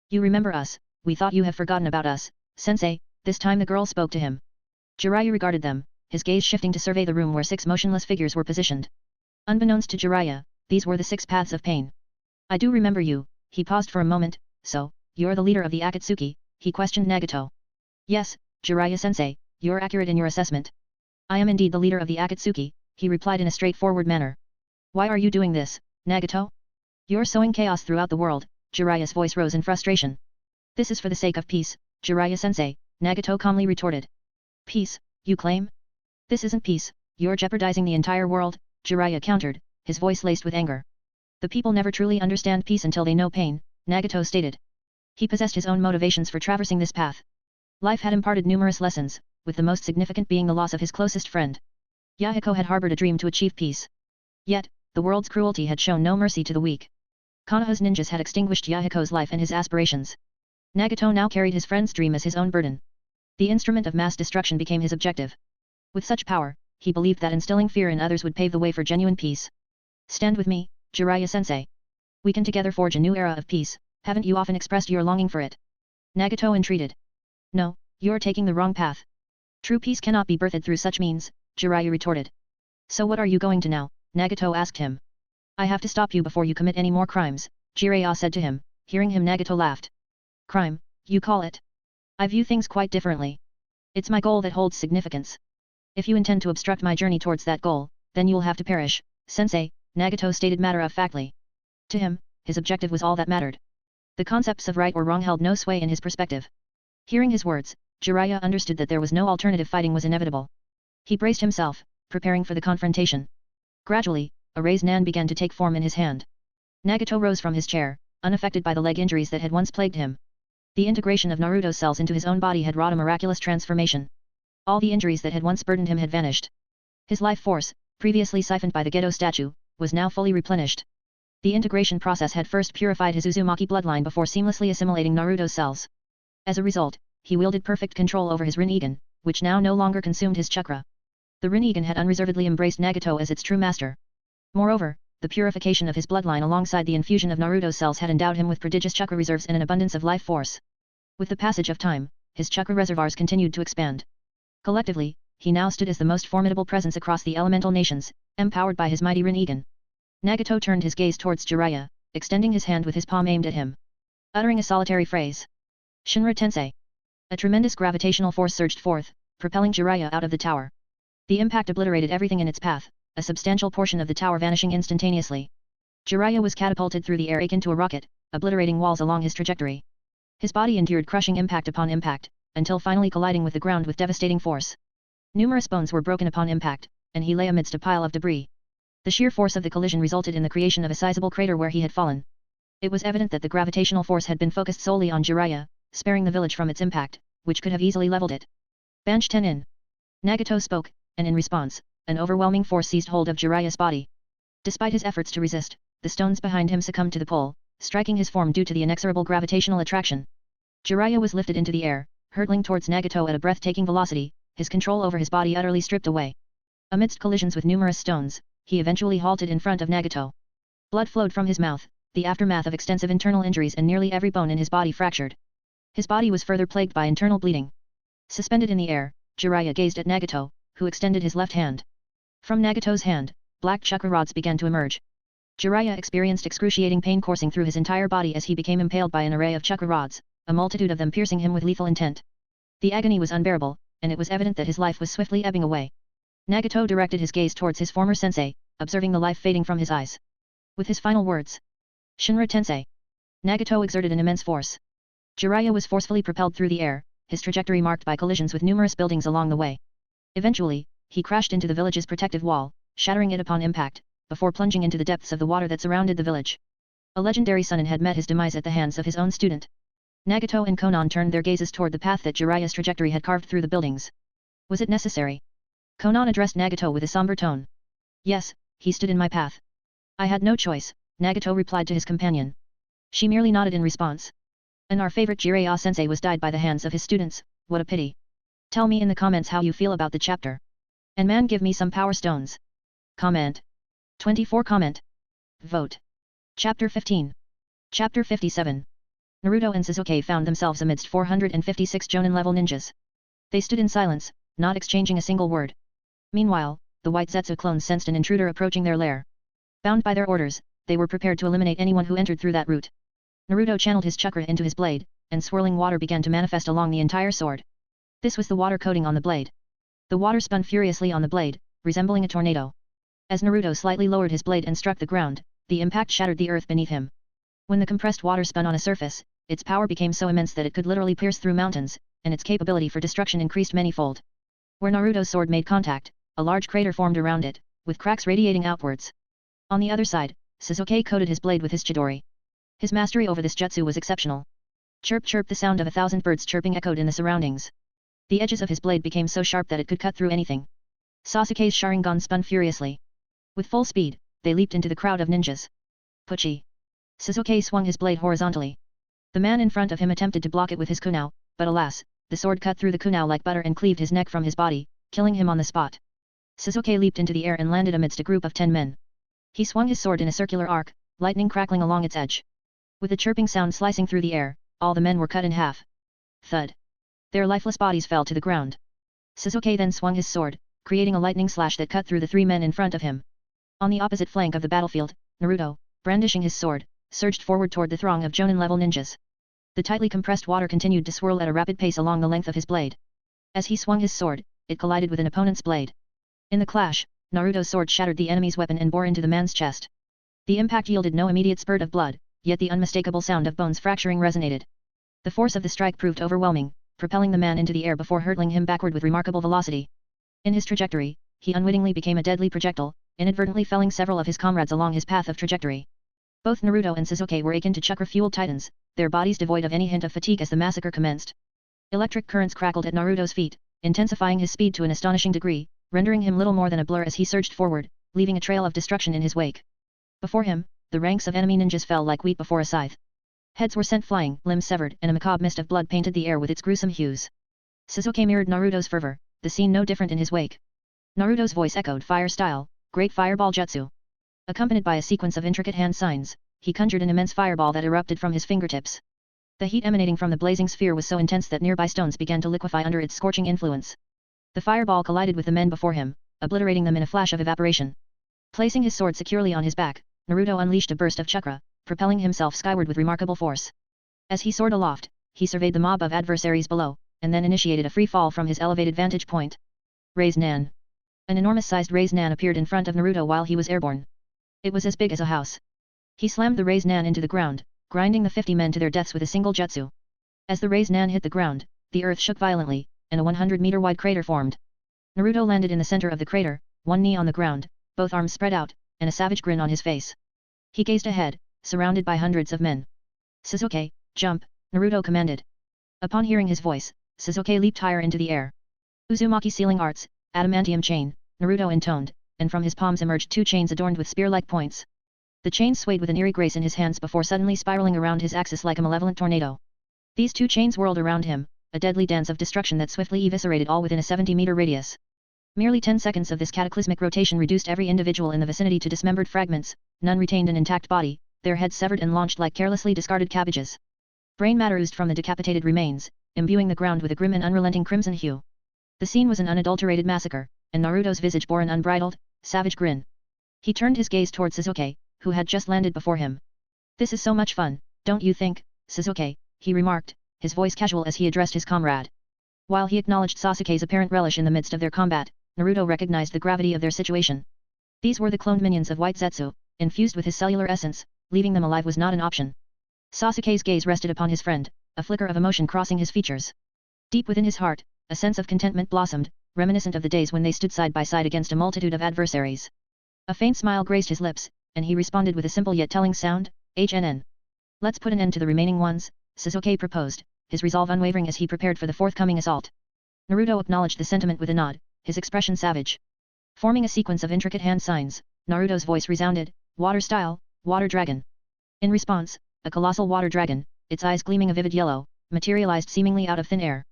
You remember us, we thought you have forgotten about us, sensei, this time the girl spoke to him. Jiraiya regarded them, his gaze shifting to survey the room where 6 motionless figures were positioned. Unbeknownst to Jiraiya, these were the 6 paths of Pain. I do remember you, he paused for a moment. So, you're the leader of the Akatsuki, he questioned Nagato. Yes, Jiraiya-sensei, you're accurate in your assessment. I am indeed the leader of the Akatsuki, he replied in a straightforward manner. Why are you doing this, Nagato? You're sowing chaos throughout the world. Jiraiya's voice rose in frustration. This is for the sake of peace, Jiraiya-sensei, Nagato calmly retorted. Peace, you claim? This isn't peace, you're jeopardizing the entire world, Jiraiya countered, his voice laced with anger. The people never truly understand peace until they know pain, Nagato stated. He possessed his own motivations for traversing this path. Life had imparted numerous lessons, with the most significant being the loss of his closest friend. Yahiko had harbored a dream to achieve peace. Yet, the world's cruelty had shown no mercy to the weak. Konoha's ninjas had extinguished Yahiko's life and his aspirations. Nagato now carried his friend's dream as his own burden. The instrument of mass destruction became his objective. With such power, he believed that instilling fear in others would pave the way for genuine peace. Stand with me, Jiraiya-sensei. We can together forge a new era of peace, haven't you often expressed your longing for it? Nagato entreated. No, you're taking the wrong path. True peace cannot be birthed through such means, Jiraiya retorted. So what are you going to now? Nagato asked him. I have to stop you before you commit any more crimes, Jiraiya said to him. Hearing him, Nagato laughed. Crime, you call it? I view things quite differently. It's my goal that holds significance. If you intend to obstruct my journey towards that goal, then you'll have to perish, sensei, Nagato stated matter-of-factly. To him, his objective was all that mattered. The concepts of right or wrong held no sway in his perspective. Hearing his words, Jiraiya understood that there was no alternative. Fighting was inevitable. He braced himself, preparing for the confrontation. Gradually, a raised nan began to take form in his hand. Nagato rose from his chair, unaffected by the leg injuries that had once plagued him. The integration of Naruto's cells into his own body had wrought a miraculous transformation. All the injuries that had once burdened him had vanished. His life force, previously siphoned by the Gedo statue, was now fully replenished. The integration process had first purified his Uzumaki bloodline before seamlessly assimilating Naruto's cells. As a result, he wielded perfect control over his Rinnegan, which now no longer consumed his chakra. The Rinnegan had unreservedly embraced Nagato as its true master. Moreover, the purification of his bloodline alongside the infusion of Naruto's cells had endowed him with prodigious chakra reserves and an abundance of life force. With the passage of time, his chakra reservoirs continued to expand. Collectively, he now stood as the most formidable presence across the elemental nations, empowered by his mighty Rinnegan. Nagato turned his gaze towards Jiraiya, extending his hand with his palm aimed at him. Uttering a solitary phrase. Shinra Tensei. A tremendous gravitational force surged forth, propelling Jiraiya out of the tower. The impact obliterated everything in its path, a substantial portion of the tower vanishing instantaneously. Jiraiya was catapulted through the air akin to a rocket, obliterating walls along his trajectory. His body endured crushing impact upon impact, until finally colliding with the ground with devastating force. Numerous bones were broken upon impact, and he lay amidst a pile of debris. The sheer force of the collision resulted in the creation of a sizable crater where he had fallen. It was evident that the gravitational force had been focused solely on Jiraiya, sparing the village from its impact, which could have easily leveled it. Banch Tenin. Nagato spoke, and in response, an overwhelming force seized hold of Jiraiya's body. Despite his efforts to resist, the stones behind him succumbed to the pull, striking his form due to the inexorable gravitational attraction. Jiraiya was lifted into the air, hurtling towards Nagato at a breathtaking velocity, his control over his body utterly stripped away. Amidst collisions with numerous stones, he eventually halted in front of Nagato. Blood flowed from his mouth, the aftermath of extensive internal injuries, and nearly every bone in his body fractured. His body was further plagued by internal bleeding. Suspended in the air, Jiraiya gazed at Nagato, who extended his left hand. From Nagato's hand, black chakra rods began to emerge. Jiraiya experienced excruciating pain coursing through his entire body as he became impaled by an array of chakra rods, a multitude of them piercing him with lethal intent. The agony was unbearable, and it was evident that his life was swiftly ebbing away. Nagato directed his gaze towards his former sensei, observing the life fading from his eyes. With his final words, Shinra Tensei. Nagato exerted an immense force. Jiraiya was forcefully propelled through the air, his trajectory marked by collisions with numerous buildings along the way. Eventually, he crashed into the village's protective wall, shattering it upon impact, before plunging into the depths of the water that surrounded the village. A legendary Sunin had met his demise at the hands of his own student. Nagato and Konan turned their gazes toward the path that Jiraiya's trajectory had carved through the buildings. Was it necessary? Konan addressed Nagato with a somber tone. Yes, he stood in my path. I had no choice, Nagato replied to his companion. She merely nodded in response. And our favorite Jiraiya-sensei was died by the hands of his students, what a pity. Tell me in the comments how you feel about the chapter. And man, give me some power stones. Comment. 24 Comment. Vote. Chapter 15. Chapter 57. Naruto and Sasuke found themselves amidst 456 Jonin-level ninjas. They stood in silence, not exchanging a single word. Meanwhile, the white Zetsu clones sensed an intruder approaching their lair. Bound by their orders, they were prepared to eliminate anyone who entered through that route. Naruto channeled his chakra into his blade, and swirling water began to manifest along the entire sword. This was the water coating on the blade. The water spun furiously on the blade, resembling a tornado. As Naruto slightly lowered his blade and struck the ground, the impact shattered the earth beneath him. When the compressed water spun on a surface, its power became so immense that it could literally pierce through mountains, and its capability for destruction increased manyfold. Where Naruto's sword made contact, a large crater formed around it, with cracks radiating outwards. On the other side, Sasuke coated his blade with his Chidori. His mastery over this jutsu was exceptional. Chirp chirp, the sound of 1,000 birds chirping echoed in the surroundings. The edges of his blade became so sharp that it could cut through anything. Sasuke's Sharingan spun furiously. With full speed, they leaped into the crowd of ninjas. Pucci. Sasuke swung his blade horizontally. The man in front of him attempted to block it with his kunao, but alas, the sword cut through the kunao like butter and cleaved his neck from his body, killing him on the spot. Sasuke leaped into the air and landed amidst a group of 10 men. He swung his sword in a circular arc, lightning crackling along its edge. With a chirping sound slicing through the air, all the men were cut in half. Thud. Their lifeless bodies fell to the ground. Sasuke then swung his sword, creating a lightning slash that cut through the 3 men in front of him. On the opposite flank of the battlefield, Naruto, brandishing his sword, surged forward toward the throng of Jonin-level ninjas. The tightly compressed water continued to swirl at a rapid pace along the length of his blade. As he swung his sword, it collided with an opponent's blade. In the clash, Naruto's sword shattered the enemy's weapon and bore into the man's chest. The impact yielded no immediate spurt of blood, yet the unmistakable sound of bones fracturing resonated. The force of the strike proved overwhelming, propelling the man into the air before hurtling him backward with remarkable velocity. In his trajectory, he unwittingly became a deadly projectile, inadvertently felling several of his comrades along his path of trajectory. Both Naruto and Sasuke were akin to chakra-fueled titans, their bodies devoid of any hint of fatigue as the massacre commenced. Electric currents crackled at Naruto's feet, intensifying his speed to an astonishing degree, rendering him little more than a blur as he surged forward, leaving a trail of destruction in his wake. Before him, the ranks of enemy ninjas fell like wheat before a scythe. Heads were sent flying, limbs severed, and a macabre mist of blood painted the air with its gruesome hues. Sasuke mirrored Naruto's fervor, the scene no different in his wake. Naruto's voice echoed fire style, great fireball jutsu. Accompanied by a sequence of intricate hand signs, he conjured an immense fireball that erupted from his fingertips. The heat emanating from the blazing sphere was so intense that nearby stones began to liquefy under its scorching influence. The fireball collided with the men before him, obliterating them in a flash of evaporation. Placing his sword securely on his back, Naruto unleashed a burst of chakra, propelling himself skyward with remarkable force. As he soared aloft, he surveyed the mob of adversaries below, and then initiated a free fall from his elevated vantage point. Raised Nan. An enormous-sized raised Nan appeared in front of Naruto while he was airborne. It was as big as a house. He slammed the raised Nan into the ground, grinding the 50 men to their deaths with a single jutsu. As the raised Nan hit the ground, the earth shook violently, and a 100-meter-wide crater formed. Naruto landed in the center of the crater, one knee on the ground, both arms spread out, and a savage grin on his face. He gazed ahead, surrounded by hundreds of men. Sasuke, jump, Naruto commanded. Upon hearing his voice, Sasuke leaped higher into the air. Uzumaki sealing arts, adamantium chain, Naruto intoned, and from his palms emerged 2 chains adorned with spear-like points. The chains swayed with an eerie grace in his hands before suddenly spiraling around his axis like a malevolent tornado. These 2 chains whirled around him, a deadly dance of destruction that swiftly eviscerated all within a 70-meter radius. Merely 10 seconds of this cataclysmic rotation reduced every individual in the vicinity to dismembered fragments, none retained an intact body, their heads severed and launched like carelessly discarded cabbages. Brain matter oozed from the decapitated remains, imbuing the ground with a grim and unrelenting crimson hue. The scene was an unadulterated massacre, and Naruto's visage bore an unbridled, savage grin. He turned his gaze toward Sasuke, who had just landed before him. "This is so much fun, don't you think, Sasuke?" he remarked, his voice casual as he addressed his comrade. While he acknowledged Sasuke's apparent relish in the midst of their combat, Naruto recognized the gravity of their situation. These were the cloned minions of White Zetsu, infused with his cellular essence, leaving them alive was not an option. Sasuke's gaze rested upon his friend, a flicker of emotion crossing his features. Deep within his heart, a sense of contentment blossomed, reminiscent of the days when they stood side by side against a multitude of adversaries. A faint smile graced his lips, and he responded with a simple yet telling sound, "HNN. Let's put an end to the remaining ones," Sasuke proposed, his resolve unwavering as he prepared for the forthcoming assault. Naruto acknowledged the sentiment with a nod, his expression savage. Forming a sequence of intricate hand signs, Naruto's voice resounded, "Water style, water dragon." In response, a colossal water dragon, its eyes gleaming a vivid yellow, materialized seemingly out of thin air.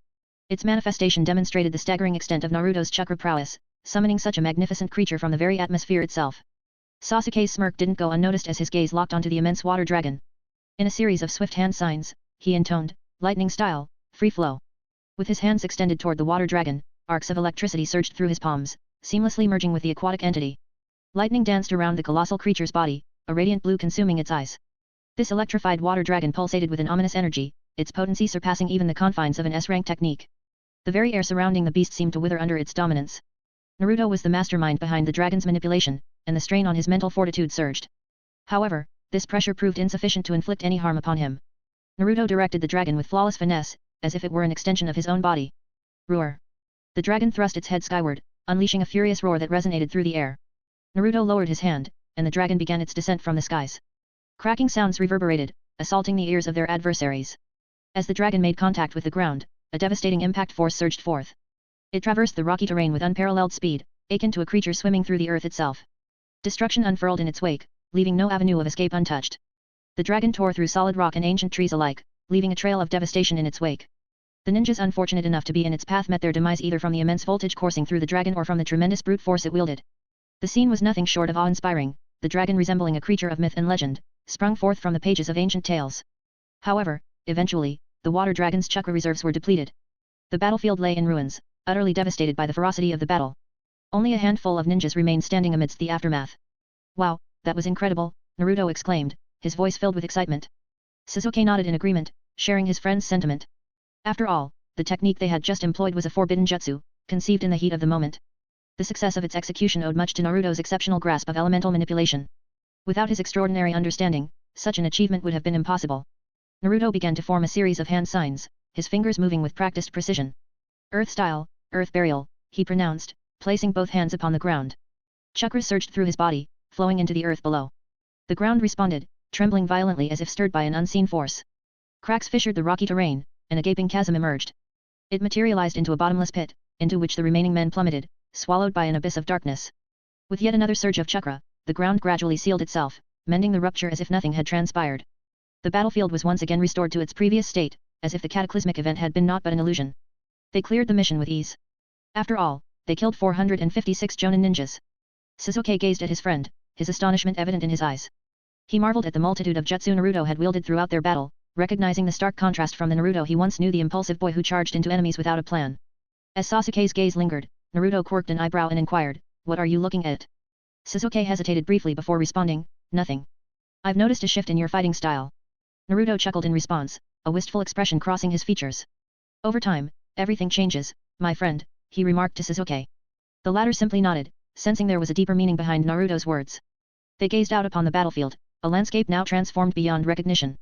Its manifestation demonstrated the staggering extent of Naruto's chakra prowess, summoning such a magnificent creature from the very atmosphere itself. Sasuke's smirk didn't go unnoticed as his gaze locked onto the immense water dragon. In a series of swift hand signs, he intoned, "Lightning style, free flow." With his hands extended toward the water dragon, arcs of electricity surged through his palms, seamlessly merging with the aquatic entity. Lightning danced around the colossal creature's body, a radiant blue consuming its eyes. This electrified water dragon pulsated with an ominous energy, its potency surpassing even the confines of an S-rank technique. The very air surrounding the beast seemed to wither under its dominance. Naruto was the mastermind behind the dragon's manipulation, and the strain on his mental fortitude surged. However, this pressure proved insufficient to inflict any harm upon him. Naruto directed the dragon with flawless finesse, as if it were an extension of his own body. Roar! The dragon thrust its head skyward, unleashing a furious roar that resonated through the air. Naruto lowered his hand, and the dragon began its descent from the skies. Cracking sounds reverberated, assaulting the ears of their adversaries. As the dragon made contact with the ground, a devastating impact force surged forth. It traversed the rocky terrain with unparalleled speed, akin to a creature swimming through the earth itself. Destruction unfurled in its wake, leaving no avenue of escape untouched. The dragon tore through solid rock and ancient trees alike, leaving a trail of devastation in its wake. The ninjas unfortunate enough to be in its path met their demise either from the immense voltage coursing through the dragon or from the tremendous brute force it wielded. The scene was nothing short of awe-inspiring, the dragon resembling a creature of myth and legend, sprung forth from the pages of ancient tales. However, eventually, the water dragon's chakra reserves were depleted. The battlefield lay in ruins, utterly devastated by the ferocity of the battle. Only a handful of ninjas remained standing amidst the aftermath. "Wow, that was incredible," Naruto exclaimed, his voice filled with excitement. Sasuke nodded in agreement, sharing his friend's sentiment. After all, the technique they had just employed was a forbidden jutsu, conceived in the heat of the moment. The success of its execution owed much to Naruto's exceptional grasp of elemental manipulation. Without his extraordinary understanding, such an achievement would have been impossible. Naruto began to form a series of hand signs, his fingers moving with practiced precision. "Earth style, earth burial," he pronounced, placing both hands upon the ground. Chakras surged through his body, flowing into the earth below. The ground responded, trembling violently as if stirred by an unseen force. Cracks fissured the rocky terrain, and a gaping chasm emerged. It materialized into a bottomless pit, into which the remaining men plummeted, swallowed by an abyss of darkness. With yet another surge of chakra, the ground gradually sealed itself, mending the rupture as if nothing had transpired. The battlefield was once again restored to its previous state, as if the cataclysmic event had been naught but an illusion. They cleared the mission with ease. After all, they killed 456 Jonin ninjas. Sasuke gazed at his friend, his astonishment evident in his eyes. He marveled at the multitude of jutsu Naruto had wielded throughout their battle, recognizing the stark contrast from the Naruto he once knew, the impulsive boy who charged into enemies without a plan. As Sasuke's gaze lingered, Naruto quirked an eyebrow and inquired, "What are you looking at?" Sasuke hesitated briefly before responding, "Nothing. I've noticed a shift in your fighting style." Naruto chuckled in response, a wistful expression crossing his features. "Over time, everything changes, my friend," he remarked to Sasuke. The latter simply nodded, sensing there was a deeper meaning behind Naruto's words. They gazed out upon the battlefield, a landscape now transformed beyond recognition.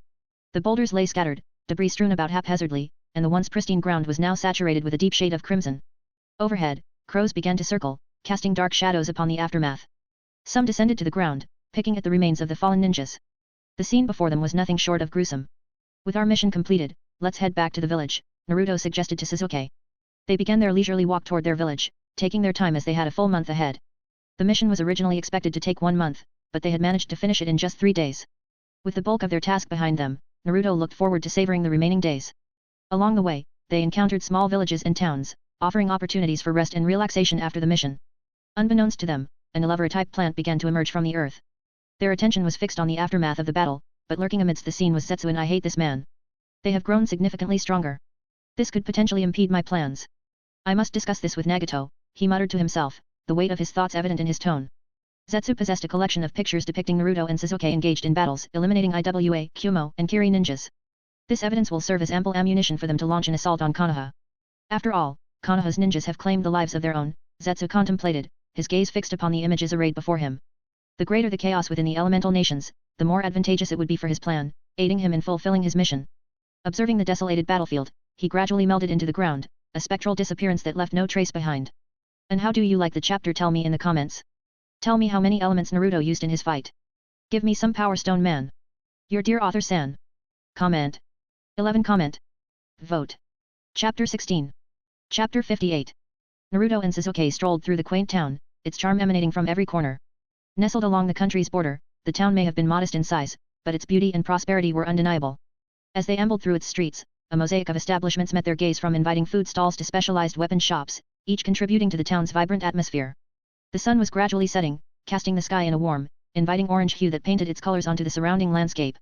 The boulders lay scattered, debris strewn about haphazardly, and the once pristine ground was now saturated with a deep shade of crimson. Overhead, crows began to circle, casting dark shadows upon the aftermath. Some descended to the ground, picking at the remains of the fallen ninjas. The scene before them was nothing short of gruesome. "With our mission completed, let's head back to the village," Naruto suggested to Sasuke. They began their leisurely walk toward their village, taking their time as they had a full month ahead. The mission was originally expected to take 1 month, but they had managed to finish it in just 3 days. With the bulk of their task behind them, Naruto looked forward to savoring the remaining days. Along the way, they encountered small villages and towns, offering opportunities for rest and relaxation after the mission. Unbeknownst to them, an aloe-vera-type plant began to emerge from the earth. Their attention was fixed on the aftermath of the battle, but lurking amidst the scene was Zetsu and "I hate this man. They have grown significantly stronger. This could potentially impede my plans. I must discuss this with Nagato," he muttered to himself, the weight of his thoughts evident in his tone. Zetsu possessed a collection of pictures depicting Naruto and Sasuke engaged in battles, eliminating IWA, Kumo, and Kiri ninjas. This evidence will serve as ample ammunition for them to launch an assault on Konoha. After all, Konoha's ninjas have claimed the lives of their own, Zetsu contemplated, his gaze fixed upon the images arrayed before him. The greater the chaos within the elemental nations, the more advantageous it would be for his plan, aiding him in fulfilling his mission. Observing the desolated battlefield, he gradually melted into the ground, a spectral disappearance that left no trace behind. And how do you like the chapter? Tell me in the comments. Tell me how many elements Naruto used in his fight. Give me some Power Stone man. Your dear author-san. Comment. 11 Comment. Vote. Chapter 16. Chapter 58. Naruto and Sasuke strolled through the quaint town, its charm emanating from every corner. Nestled along the country's border, the town may have been modest in size, but its beauty and prosperity were undeniable. As they ambled through its streets, a mosaic of establishments met their gaze, from inviting food stalls to specialized weapon shops, each contributing to the town's vibrant atmosphere. The sun was gradually setting, casting the sky in a warm, inviting orange hue that painted its colors onto the surrounding landscape.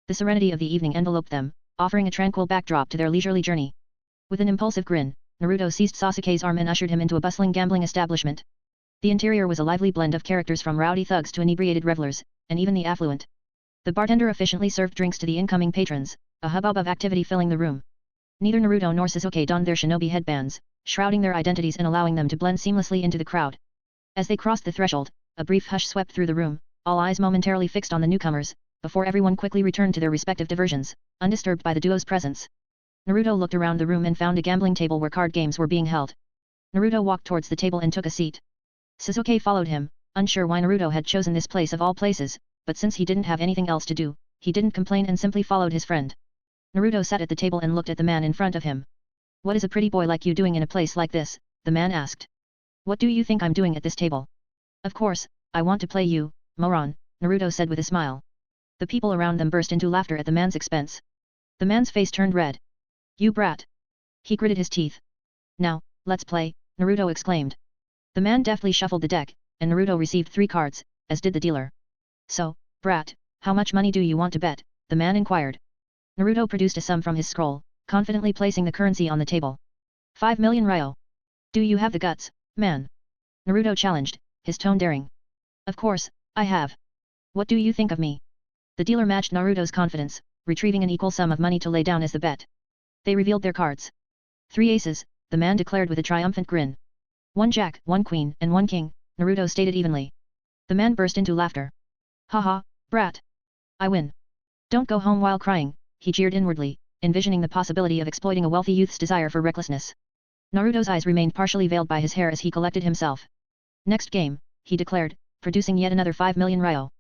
The serenity of the evening enveloped them, offering a tranquil backdrop to their leisurely journey. With an impulsive grin, Naruto seized Sasuke's arm and ushered him into a bustling gambling establishment. The interior was a lively blend of characters, from rowdy thugs to inebriated revelers, and even the affluent. The bartender efficiently served drinks to the incoming patrons, a hubbub of activity filling the room. Neither Naruto nor Sasuke donned their shinobi headbands, shrouding their identities and allowing them to blend seamlessly into the crowd. As they crossed the threshold, a brief hush swept through the room, all eyes momentarily fixed on the newcomers, before everyone quickly returned to their respective diversions, undisturbed by the duo's presence. Naruto looked around the room and found a gambling table where card games were being held. Naruto walked towards the table and took a seat. Sasuke followed him, unsure why Naruto had chosen this place of all places, but since he didn't have anything else to do, he didn't complain and simply followed his friend. Naruto sat at the table and looked at the man in front of him. "What is a pretty boy like you doing in a place like this?" the man asked. "What do you think I'm doing at this table?" "Of course, I want to play you, moron," Naruto said with a smile. The people around them burst into laughter at the man's expense. The man's face turned red. "You brat!" He gritted his teeth. "Now, let's play," Naruto exclaimed. The man deftly shuffled the deck, and Naruto received 3 cards, as did the dealer. "So, brat, how much money do you want to bet?" the man inquired. Naruto produced a sum from his scroll, confidently placing the currency on the table. 5 million ryo. "Do you have the guts, man?" Naruto challenged, his tone daring. "Of course, I have. What do you think of me?" The dealer matched Naruto's confidence, retrieving an equal sum of money to lay down as the bet. They revealed their cards. 3 aces, the man declared with a triumphant grin. 1 jack, 1 queen, and 1 king, Naruto stated evenly. The man burst into laughter. "Haha, brat! I win. Don't go home while crying," he jeered inwardly, envisioning the possibility of exploiting a wealthy youth's desire for recklessness. Naruto's eyes remained partially veiled by his hair as he collected himself. "Next game, he declared, producing yet another 5 million ryo.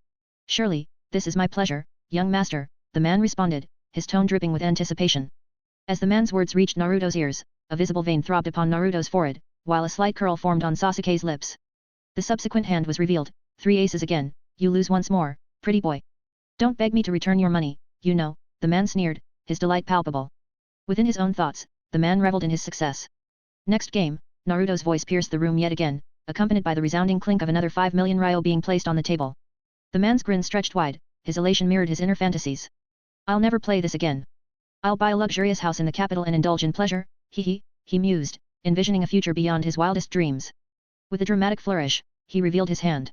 Surely, this is my pleasure, young master, the man responded, his tone dripping with anticipation. As the man's words reached Naruto's ears, a visible vein throbbed upon Naruto's forehead, while a slight curl formed on Sasuke's lips. The subsequent hand was revealed, 3 aces again, you lose once more, pretty boy. Don't beg me to return your money, you know, the man sneered, his delight palpable. Within his own thoughts, the man reveled in his success. Next game, Naruto's voice pierced the room yet again, accompanied by the resounding clink of another 5 million ryo being placed on the table. The man's grin stretched wide, his elation mirrored his inner fantasies. I'll never play this again. I'll buy a luxurious house in the capital and indulge in pleasure, he mused, envisioning a future beyond his wildest dreams. With a dramatic flourish, he revealed his hand.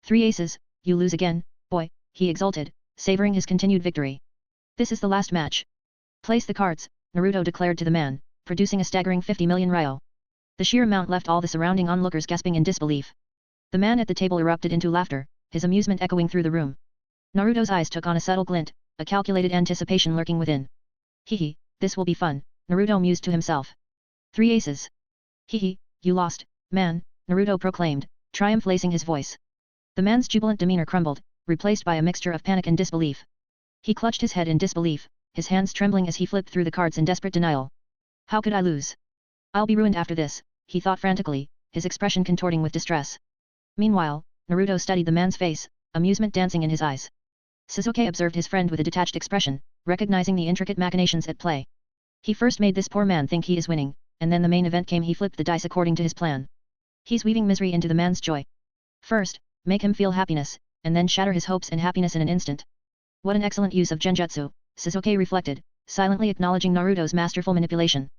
3 aces, you lose again, boy, he exulted, savoring his continued victory. This is the last match. Place the cards, Naruto declared to the man, producing a staggering 50 million ryo. The sheer amount left all the surrounding onlookers gasping in disbelief. The man at the table erupted into laughter, his amusement echoing through the room. Naruto's eyes took on a subtle glint, a calculated anticipation lurking within. This will be fun, Naruto mused to himself. 3 aces. You lost, man, Naruto proclaimed, triumph lacing his voice. The man's jubilant demeanor crumbled, replaced by a mixture of panic and disbelief. He clutched his head in disbelief, his hands trembling as he flipped through the cards in desperate denial. How could I lose? I'll be ruined after this, he thought frantically, his expression contorting with distress. Meanwhile, Naruto studied the man's face, amusement dancing in his eyes. Sasuke observed his friend with a detached expression, recognizing the intricate machinations at play. He first made this poor man think he is winning, and then the main event came. He flipped the dice according to his plan. He's weaving misery into the man's joy. First, make him feel happiness, and then shatter his hopes and happiness in an instant. What an excellent use of genjutsu, Sasuke reflected, silently acknowledging Naruto's masterful manipulation.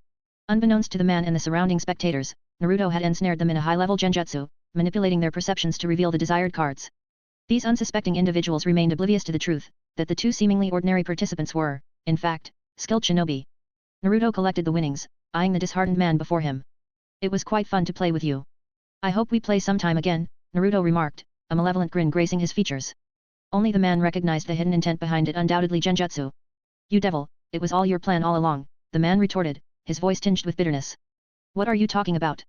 Unbeknownst to the man and the surrounding spectators, Naruto had ensnared them in a high-level genjutsu, manipulating their perceptions to reveal the desired cards. These unsuspecting individuals remained oblivious to the truth, that the two seemingly ordinary participants were, in fact, skilled shinobi. Naruto collected the winnings, eyeing the disheartened man before him. It was quite fun to play with you. I hope we play sometime again, Naruto remarked, a malevolent grin gracing his features. Only the man recognized the hidden intent behind it, undoubtedly genjutsu. You devil, it was all your plan all along, the man retorted, his voice tinged with bitterness. What are you talking about?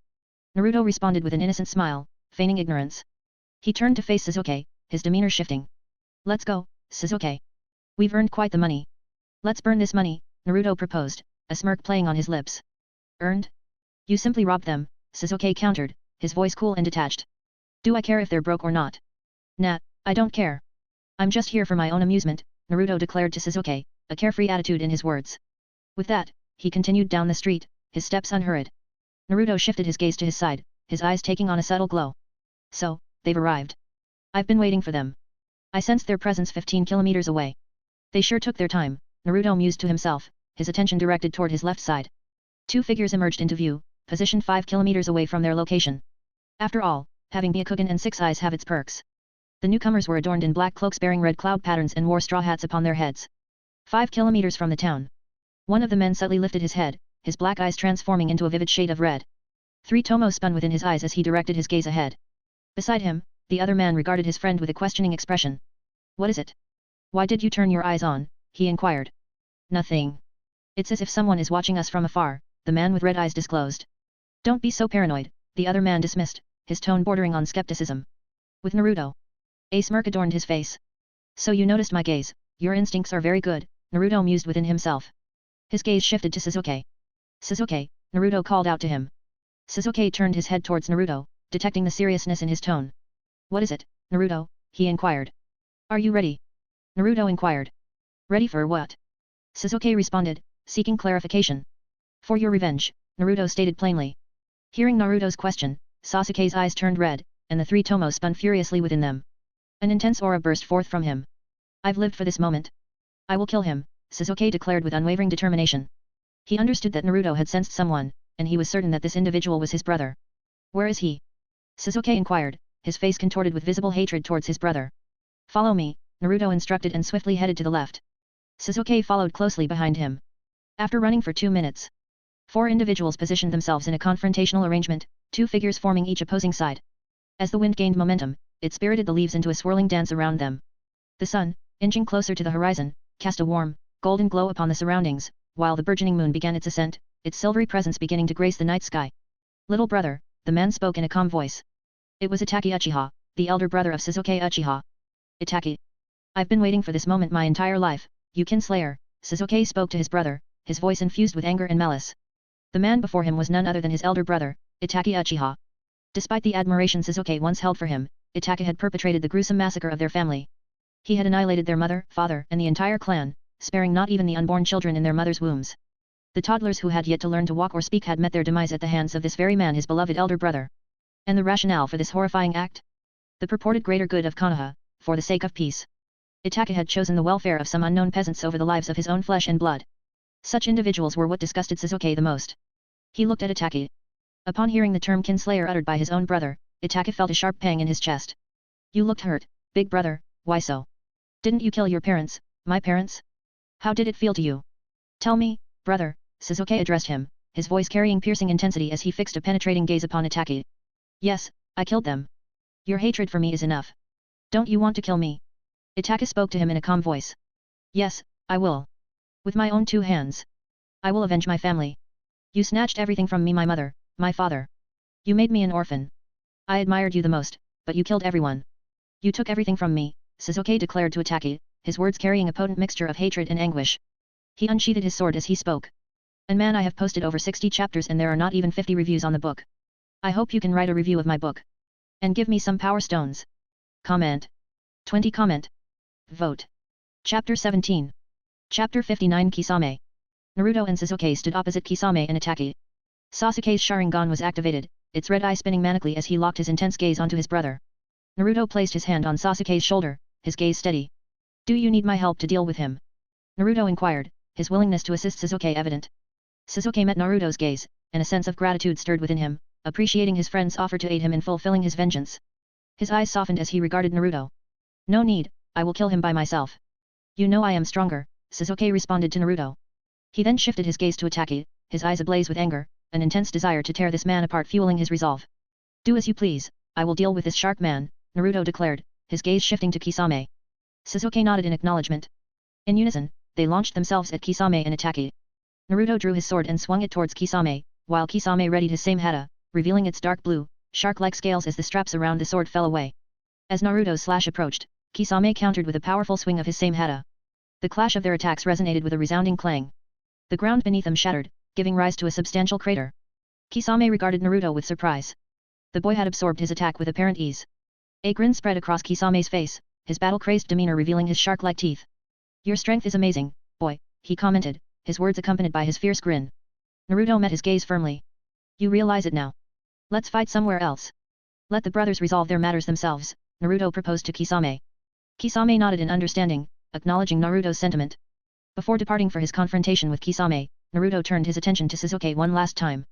Naruto responded with an innocent smile, feigning ignorance. He turned to face Sasuke, his demeanor shifting. Let's go, Sasuke. We've earned quite the money. Let's burn this money, Naruto proposed, a smirk playing on his lips. Earned? You simply robbed them, Sasuke countered, his voice cool and detached. Do I care if they're broke or not? Nah, I don't care. I'm just here for my own amusement, Naruto declared to Sasuke, a carefree attitude in his words. With that, he continued down the street, his steps unhurried. Naruto shifted his gaze to his side, his eyes taking on a subtle glow. So, they've arrived. I've been waiting for them. I sensed their presence 15 kilometers away. They sure took their time, Naruto mused to himself, his attention directed toward his left side. 2 figures emerged into view, positioned 5 kilometers away from their location. After all, having Byakugan and 6 eyes have its perks. The newcomers were adorned in black cloaks bearing red cloud patterns and wore straw hats upon their heads. 5 kilometers from the town. One of the men subtly lifted his head, his black eyes transforming into a vivid shade of red. 3 tomos spun within his eyes as he directed his gaze ahead. Beside him, the other man regarded his friend with a questioning expression. What is it? Why did you turn your eyes on? He inquired. Nothing. It's as if someone is watching us from afar, the man with red eyes disclosed. Don't be so paranoid, the other man dismissed, his tone bordering on skepticism. With Naruto. A smirk adorned his face. So you noticed my gaze, your instincts are very good, Naruto mused within himself. His gaze shifted to Sasuke. Sasuke, Naruto called out to him. Sasuke turned his head towards Naruto, detecting the seriousness in his tone. What is it, Naruto? He inquired. Are you ready? Naruto inquired. Ready for what? Sasuke responded, seeking clarification. For your revenge, Naruto stated plainly. Hearing Naruto's question, Sasuke's eyes turned red, and the 3 tomos spun furiously within them. An intense aura burst forth from him. I've lived for this moment. I will kill him, Sasuke declared with unwavering determination. He understood that Naruto had sensed someone, and he was certain that this individual was his brother. Where is he? Sasuke inquired, his face contorted with visible hatred towards his brother. Follow me, Naruto instructed and swiftly headed to the left. Sasuke followed closely behind him. After running for 2 minutes, 4 individuals positioned themselves in a confrontational arrangement, 2 figures forming each opposing side. As the wind gained momentum, it spirited the leaves into a swirling dance around them. The sun, inching closer to the horizon, cast a warm, golden glow upon the surroundings, while the burgeoning moon began its ascent, its silvery presence beginning to grace the night sky. Little brother, the man spoke in a calm voice. It was Itachi Uchiha, the elder brother of Sasuke Uchiha. Itaki. I've been waiting for this moment my entire life, you kinslayer, Sasuke spoke to his brother, his voice infused with anger and malice. The man before him was none other than his elder brother, Itaki Uchiha. Despite the admiration Sasuke once held for him, Itaki had perpetrated the gruesome massacre of their family. He had annihilated their mother, father, and the entire clan, sparing not even the unborn children in their mother's wombs. The toddlers who had yet to learn to walk or speak had met their demise at the hands of this very man, his beloved elder brother. And the rationale for this horrifying act? The purported greater good of Konoha, for the sake of peace. Itaki had chosen the welfare of some unknown peasants over the lives of his own flesh and blood. Such individuals were what disgusted Sasuke the most. He looked at Itaki. Upon hearing the term kinslayer uttered by his own brother, Itaki felt a sharp pang in his chest. You looked hurt, big brother, why so? Didn't you kill your parents, my parents? How did it feel to you? Tell me, brother, Sasuke addressed him, his voice carrying piercing intensity as he fixed a penetrating gaze upon Itaki. Yes, I killed them. Your hatred for me is enough. Don't you want to kill me? Itaki spoke to him in a calm voice. Yes, I will. With my own 2 hands. I will avenge my family. You snatched everything from me, my mother, my father. You made me an orphan. I admired you the most, but you killed everyone. You took everything from me, Sasuke declared to Itaki, his words carrying a potent mixture of hatred and anguish. He unsheathed his sword as he spoke. And man, I have posted over 60 chapters and there are not even 50 reviews on the book. I hope you can write a review of my book. And give me some power stones. Comment. 20 comment. Vote. Chapter 17. Chapter 59 Kisame. Naruto and Sasuke stood opposite Kisame and Itaki. Sasuke's Sharingan was activated, its red eye spinning manically as he locked his intense gaze onto his brother. Naruto placed his hand on Sasuke's shoulder, his gaze steady. Do you need my help to deal with him? Naruto inquired, his willingness to assist Sasuke evident. Sasuke met Naruto's gaze, and a sense of gratitude stirred within him, appreciating his friend's offer to aid him in fulfilling his vengeance. His eyes softened as he regarded Naruto. No need, I will kill him by myself. You know I am stronger, Sasuke responded to Naruto. He then shifted his gaze to Itaki, his eyes ablaze with anger, an intense desire to tear this man apart fueling his resolve. Do as you please, I will deal with this shark man, Naruto declared, his gaze shifting to Kisame. Sasuke nodded in acknowledgement. In unison, they launched themselves at Kisame and Itaki. Naruto drew his sword and swung it towards Kisame, while Kisame readied his same hata, revealing its dark blue, shark-like scales as the straps around the sword fell away. As Naruto's slash approached, Kisame countered with a powerful swing of his same hata. The clash of their attacks resonated with a resounding clang. The ground beneath them shattered, giving rise to a substantial crater. Kisame regarded Naruto with surprise. The boy had absorbed his attack with apparent ease. A grin spread across Kisame's face, his battle-crazed demeanor revealing his shark-like teeth. Your strength is amazing, boy, he commented, his words accompanied by his fierce grin. Naruto met his gaze firmly. You realize it now. Let's fight somewhere else. Let the brothers resolve their matters themselves, Naruto proposed to Kisame. Kisame nodded in understanding, acknowledging Naruto's sentiment. Before departing for his confrontation with Kisame, Naruto turned his attention to Sasuke one last time.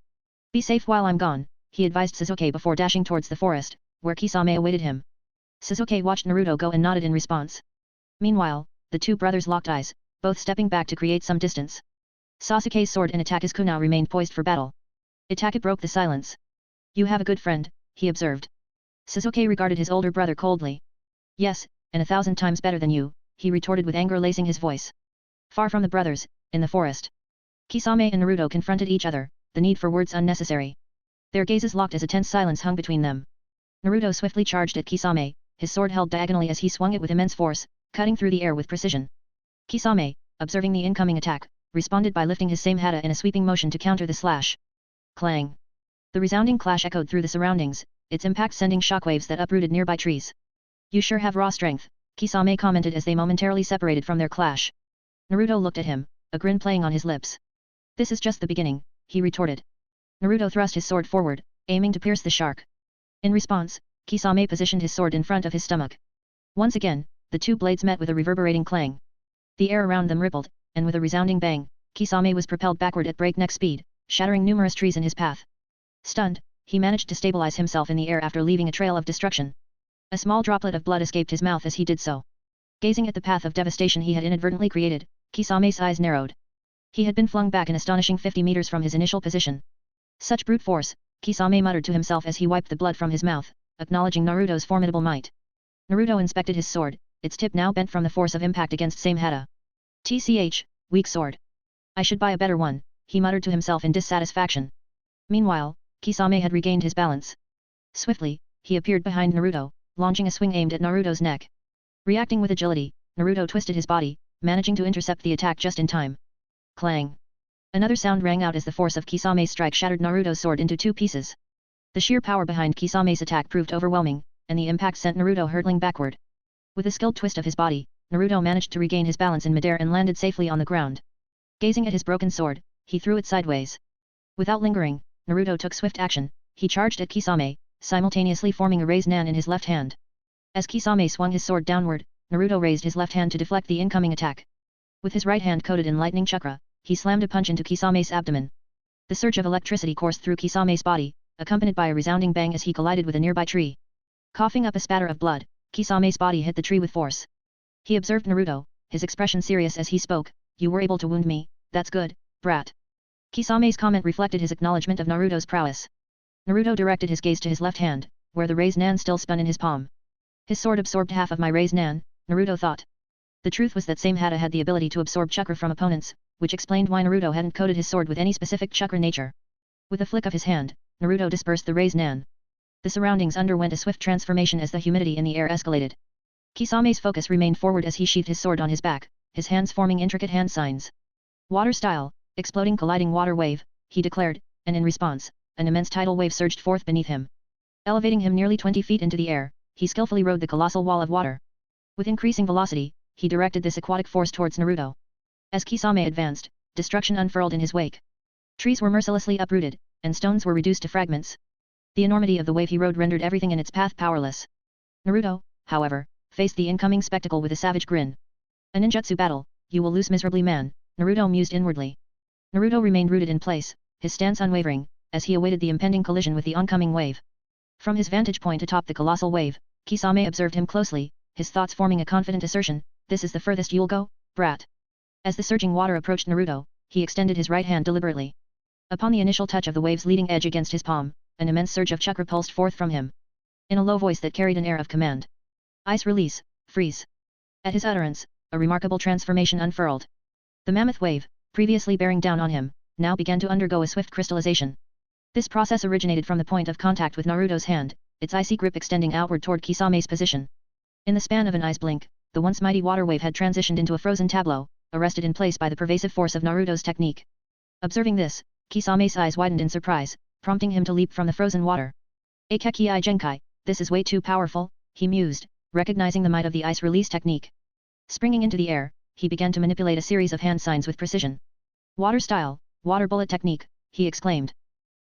Be safe while I'm gone, he advised Sasuke before dashing towards the forest, where Kisame awaited him. Sasuke watched Naruto go and nodded in response. Meanwhile, the two brothers locked eyes, both stepping back to create some distance. Sasuke's sword and Itaki's kunai remained poised for battle. Itaki broke the silence. You have a good friend, he observed. Sasuke regarded his older brother coldly. Yes, and 1,000 times better than you, he retorted with anger lacing his voice. Far from the brothers, in the forest. Kisame and Naruto confronted each other, the need for words unnecessary. Their gazes locked as a tense silence hung between them. Naruto swiftly charged at Kisame, his sword held diagonally as he swung it with immense force, cutting through the air with precision. Kisame, observing the incoming attack, responded by lifting his same hata in a sweeping motion to counter the slash. Clang! The resounding clash echoed through the surroundings, its impact sending shockwaves that uprooted nearby trees. You sure have raw strength, Kisame commented as they momentarily separated from their clash. Naruto looked at him, a grin playing on his lips. This is just the beginning, he retorted. Naruto thrust his sword forward, aiming to pierce the shark. In response, Kisame positioned his sword in front of his stomach. Once again, the two blades met with a reverberating clang. The air around them rippled, and with a resounding bang, Kisame was propelled backward at breakneck speed, shattering numerous trees in his path. Stunned, he managed to stabilize himself in the air after leaving a trail of destruction. A small droplet of blood escaped his mouth as he did so. Gazing at the path of devastation he had inadvertently created, Kisame's eyes narrowed. He had been flung back an astonishing 50 meters from his initial position. Such brute force, Kisame muttered to himself as he wiped the blood from his mouth, acknowledging Naruto's formidable might. Naruto inspected his sword, its tip now bent from the force of impact against same hata. TCH, weak sword. I should buy a better one, he muttered to himself in dissatisfaction. Meanwhile, Kisame had regained his balance. Swiftly, he appeared behind Naruto, launching a swing aimed at Naruto's neck. Reacting with agility, Naruto twisted his body, managing to intercept the attack just in time. Clang! Another sound rang out as the force of Kisame's strike shattered Naruto's sword into two pieces. The sheer power behind Kisame's attack proved overwhelming, and the impact sent Naruto hurtling backward. With a skilled twist of his body, Naruto managed to regain his balance in midair and landed safely on the ground. Gazing at his broken sword, he threw it sideways. Without lingering, Naruto took swift action. He charged at Kisame, simultaneously forming a raised nan in his left hand. As Kisame swung his sword downward, Naruto raised his left hand to deflect the incoming attack. With his right hand coated in lightning chakra, he slammed a punch into Kisame's abdomen. The surge of electricity coursed through Kisame's body, accompanied by a resounding bang as he collided with a nearby tree. Coughing up a spatter of blood, Kisame's body hit the tree with force. He observed Naruto, his expression serious as he spoke, "You were able to wound me, that's good, brat." Kisame's comment reflected his acknowledgement of Naruto's prowess. Naruto directed his gaze to his left hand, where the raised nan still spun in his palm. His sword absorbed half of my raised nan, Naruto thought. The truth was that Samehada had the ability to absorb chakra from opponents, which explained why Naruto hadn't coated his sword with any specific chakra nature. With a flick of his hand, Naruto dispersed the raised nan. The surroundings underwent a swift transformation as the humidity in the air escalated. Kisame's focus remained forward as he sheathed his sword on his back, his hands forming intricate hand signs. Water style, exploding colliding water wave, he declared, and in response, an immense tidal wave surged forth beneath him. Elevating him nearly 20 feet into the air, he skillfully rode the colossal wall of water. With increasing velocity, he directed this aquatic force towards Naruto. As Kisame advanced, destruction unfurled in his wake. Trees were mercilessly uprooted, and stones were reduced to fragments. The enormity of the wave he rode rendered everything in its path powerless. Naruto, however, faced the incoming spectacle with a savage grin. A ninjutsu battle, you will lose miserably, man, Naruto mused inwardly. Naruto remained rooted in place, his stance unwavering, as he awaited the impending collision with the oncoming wave. From his vantage point atop the colossal wave, Kisame observed him closely, his thoughts forming a confident assertion, "This is the furthest you'll go, brat." As the surging water approached Naruto, he extended his right hand deliberately. Upon the initial touch of the wave's leading edge against his palm, an immense surge of chakra pulsed forth from him. In a low voice that carried an air of command. "Ice release, freeze." At his utterance, a remarkable transformation unfurled. The mammoth wave, previously bearing down on him, now began to undergo a swift crystallization. This process originated from the point of contact with Naruto's hand, its icy grip extending outward toward Kisame's position. In the span of an eye's blink, the once mighty water wave had transitioned into a frozen tableau, arrested in place by the pervasive force of Naruto's technique. Observing this, Kisame's eyes widened in surprise, prompting him to leap from the frozen water. "Akeki Genkai, this is way too powerful," he mused, recognizing the might of the ice release technique. Springing into the air, he began to manipulate a series of hand signs with precision. "Water style, water bullet technique," he exclaimed.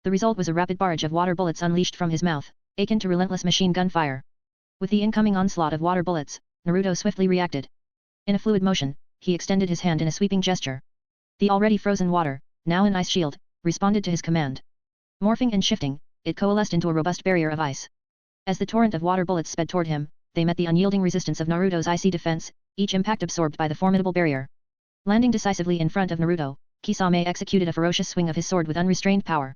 The result was a rapid barrage of water bullets unleashed from his mouth, akin to relentless machine gun fire. With the incoming onslaught of water bullets, Naruto swiftly reacted. In a fluid motion, he extended his hand in a sweeping gesture. The already frozen water, now an ice shield, responded to his command. Morphing and shifting, it coalesced into a robust barrier of ice. As the torrent of water bullets sped toward him, they met the unyielding resistance of Naruto's icy defense, each impact absorbed by the formidable barrier. Landing decisively in front of Naruto, Kisame executed a ferocious swing of his sword with unrestrained power.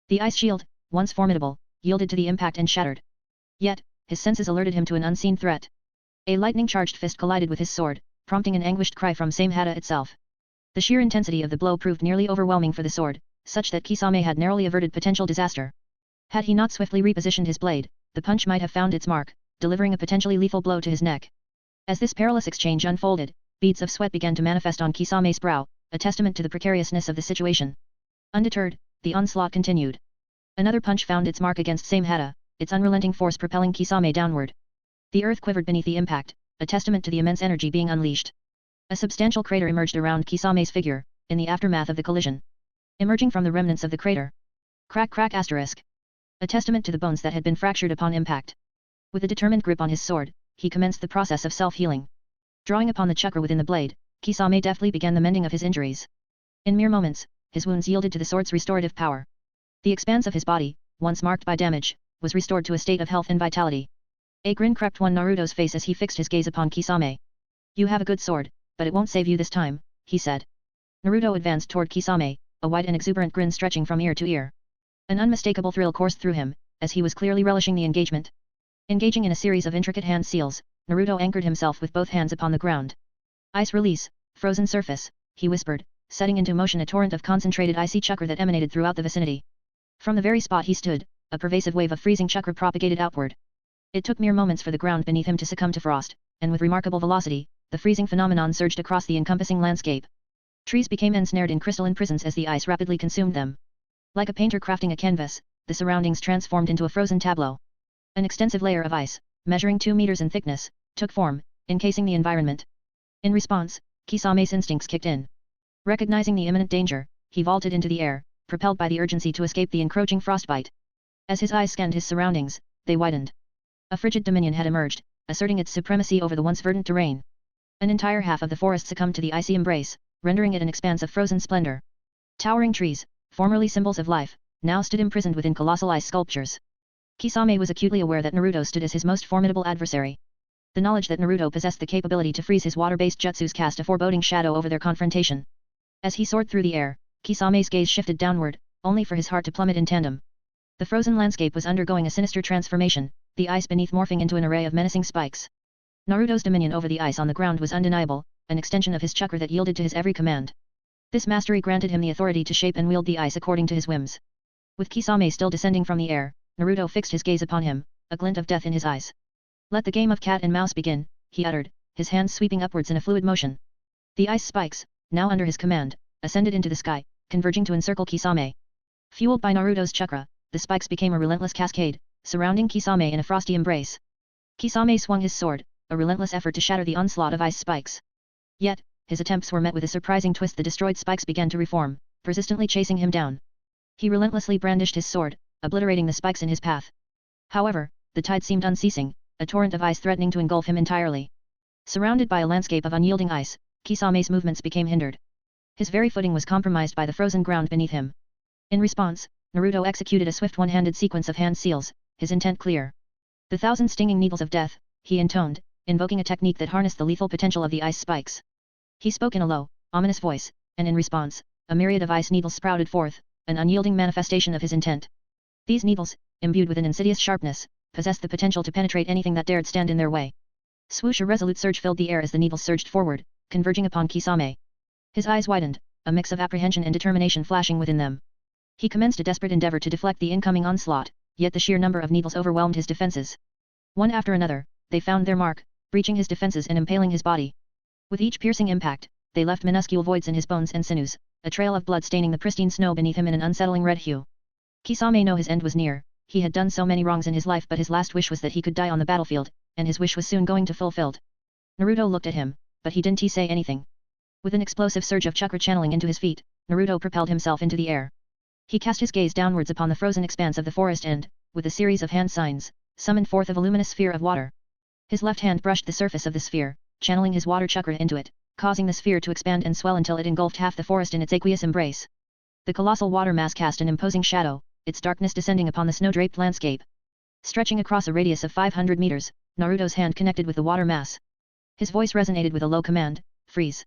The ice shield, once formidable, yielded to the impact and shattered. Yet, his senses alerted him to an unseen threat. A lightning-charged fist collided with his sword, prompting an anguished cry from Samehada itself. The sheer intensity of the blow proved nearly overwhelming for the sword, such that Kisame had narrowly averted potential disaster. Had he not swiftly repositioned his blade, the punch might have found its mark, delivering a potentially lethal blow to his neck. As this perilous exchange unfolded, beads of sweat began to manifest on Kisame's brow, a testament to the precariousness of the situation. Undeterred, the onslaught continued. Another punch found its mark against Samehada, its unrelenting force propelling Kisame downward. The earth quivered beneath the impact, a testament to the immense energy being unleashed. A substantial crater emerged around Kisame's figure, in the aftermath of the collision. Emerging from the remnants of the crater. Crack crack asterisk. A testament to the bones that had been fractured upon impact. With a determined grip on his sword, he commenced the process of self-healing. Drawing upon the chakra within the blade, Kisame deftly began the mending of his injuries. In mere moments, his wounds yielded to the sword's restorative power. The expanse of his body, once marked by damage, was restored to a state of health and vitality. A grin crept on Naruto's face as he fixed his gaze upon Kisame. "You have a good sword, but it won't save you this time," he said. Naruto advanced toward Kisame, a wide and exuberant grin stretching from ear to ear. An unmistakable thrill coursed through him, as he was clearly relishing the engagement. Engaging in a series of intricate hand seals, Naruto anchored himself with both hands upon the ground. "Ice release, frozen surface," he whispered, setting into motion a torrent of concentrated icy chakra that emanated throughout the vicinity. From the very spot he stood, a pervasive wave of freezing chakra propagated outward. It took mere moments for the ground beneath him to succumb to frost, and with remarkable velocity, the freezing phenomenon surged across the encompassing landscape. Trees became ensnared in crystalline prisons as the ice rapidly consumed them. Like a painter crafting a canvas, the surroundings transformed into a frozen tableau. An extensive layer of ice, measuring 2 meters in thickness, took form, encasing the environment. In response, Kisame's instincts kicked in. Recognizing the imminent danger, he vaulted into the air, propelled by the urgency to escape the encroaching frostbite. As his eyes scanned his surroundings, they widened. A frigid dominion had emerged, asserting its supremacy over the once verdant terrain. An entire half of the forest succumbed to the icy embrace, rendering it an expanse of frozen splendor. Towering trees, formerly symbols of life, now stood imprisoned within colossal ice sculptures. Kisame was acutely aware that Naruto stood as his most formidable adversary. The knowledge that Naruto possessed the capability to freeze his water-based jutsus cast a foreboding shadow over their confrontation. As he soared through the air, Kisame's gaze shifted downward, only for his heart to plummet in tandem. The frozen landscape was undergoing a sinister transformation, the ice beneath morphing into an array of menacing spikes. Naruto's dominion over the ice on the ground was undeniable, an extension of his chakra that yielded to his every command. This mastery granted him the authority to shape and wield the ice according to his whims. With Kisame still descending from the air, Naruto fixed his gaze upon him, a glint of death in his eyes. "Let the game of cat and mouse begin," he uttered, his hands sweeping upwards in a fluid motion. The ice spikes, now under his command, ascended into the sky, converging to encircle Kisame. Fueled by Naruto's chakra, the spikes became a relentless cascade, surrounding Kisame in a frosty embrace. Kisame swung his sword, a relentless effort to shatter the onslaught of ice spikes. Yet, his attempts were met with a surprising twist. The destroyed spikes began to reform, persistently chasing him down. He relentlessly brandished his sword, obliterating the spikes in his path. However, the tide seemed unceasing, a torrent of ice threatening to engulf him entirely. Surrounded by a landscape of unyielding ice, Kisame's movements became hindered. His very footing was compromised by the frozen ground beneath him. In response, Naruto executed a swift one-handed sequence of hand seals, his intent clear. "The thousand stinging needles of death," he intoned, invoking a technique that harnessed the lethal potential of the ice spikes. He spoke in a low, ominous voice, and in response, a myriad of ice needles sprouted forth, an unyielding manifestation of his intent. These needles, imbued with an insidious sharpness, possessed the potential to penetrate anything that dared stand in their way. Swoosh! A resolute surge filled the air as the needles surged forward, converging upon Kisame. His eyes widened, a mix of apprehension and determination flashing within them. He commenced a desperate endeavor to deflect the incoming onslaught, yet the sheer number of needles overwhelmed his defenses. One after another, they found their mark, breaching his defenses and impaling his body. With each piercing impact, they left minuscule voids in his bones and sinews, a trail of blood staining the pristine snow beneath him in an unsettling red hue. Kisame knew his end was near. He had done so many wrongs in his life, but his last wish was that he could die on the battlefield, and his wish was soon going to fulfilled. Naruto looked at him, but he didn't say anything. With an explosive surge of chakra channeling into his feet, Naruto propelled himself into the air. He cast his gaze downwards upon the frozen expanse of the forest and, with a series of hand signs, summoned forth a voluminous sphere of water. His left hand brushed the surface of the sphere, channeling his water chakra into it, causing the sphere to expand and swell until it engulfed half the forest in its aqueous embrace. The colossal water mass cast an imposing shadow, its darkness descending upon the snow-draped landscape. Stretching across a radius of 500 meters, Naruto's hand connected with the water mass. His voice resonated with a low command, "Freeze."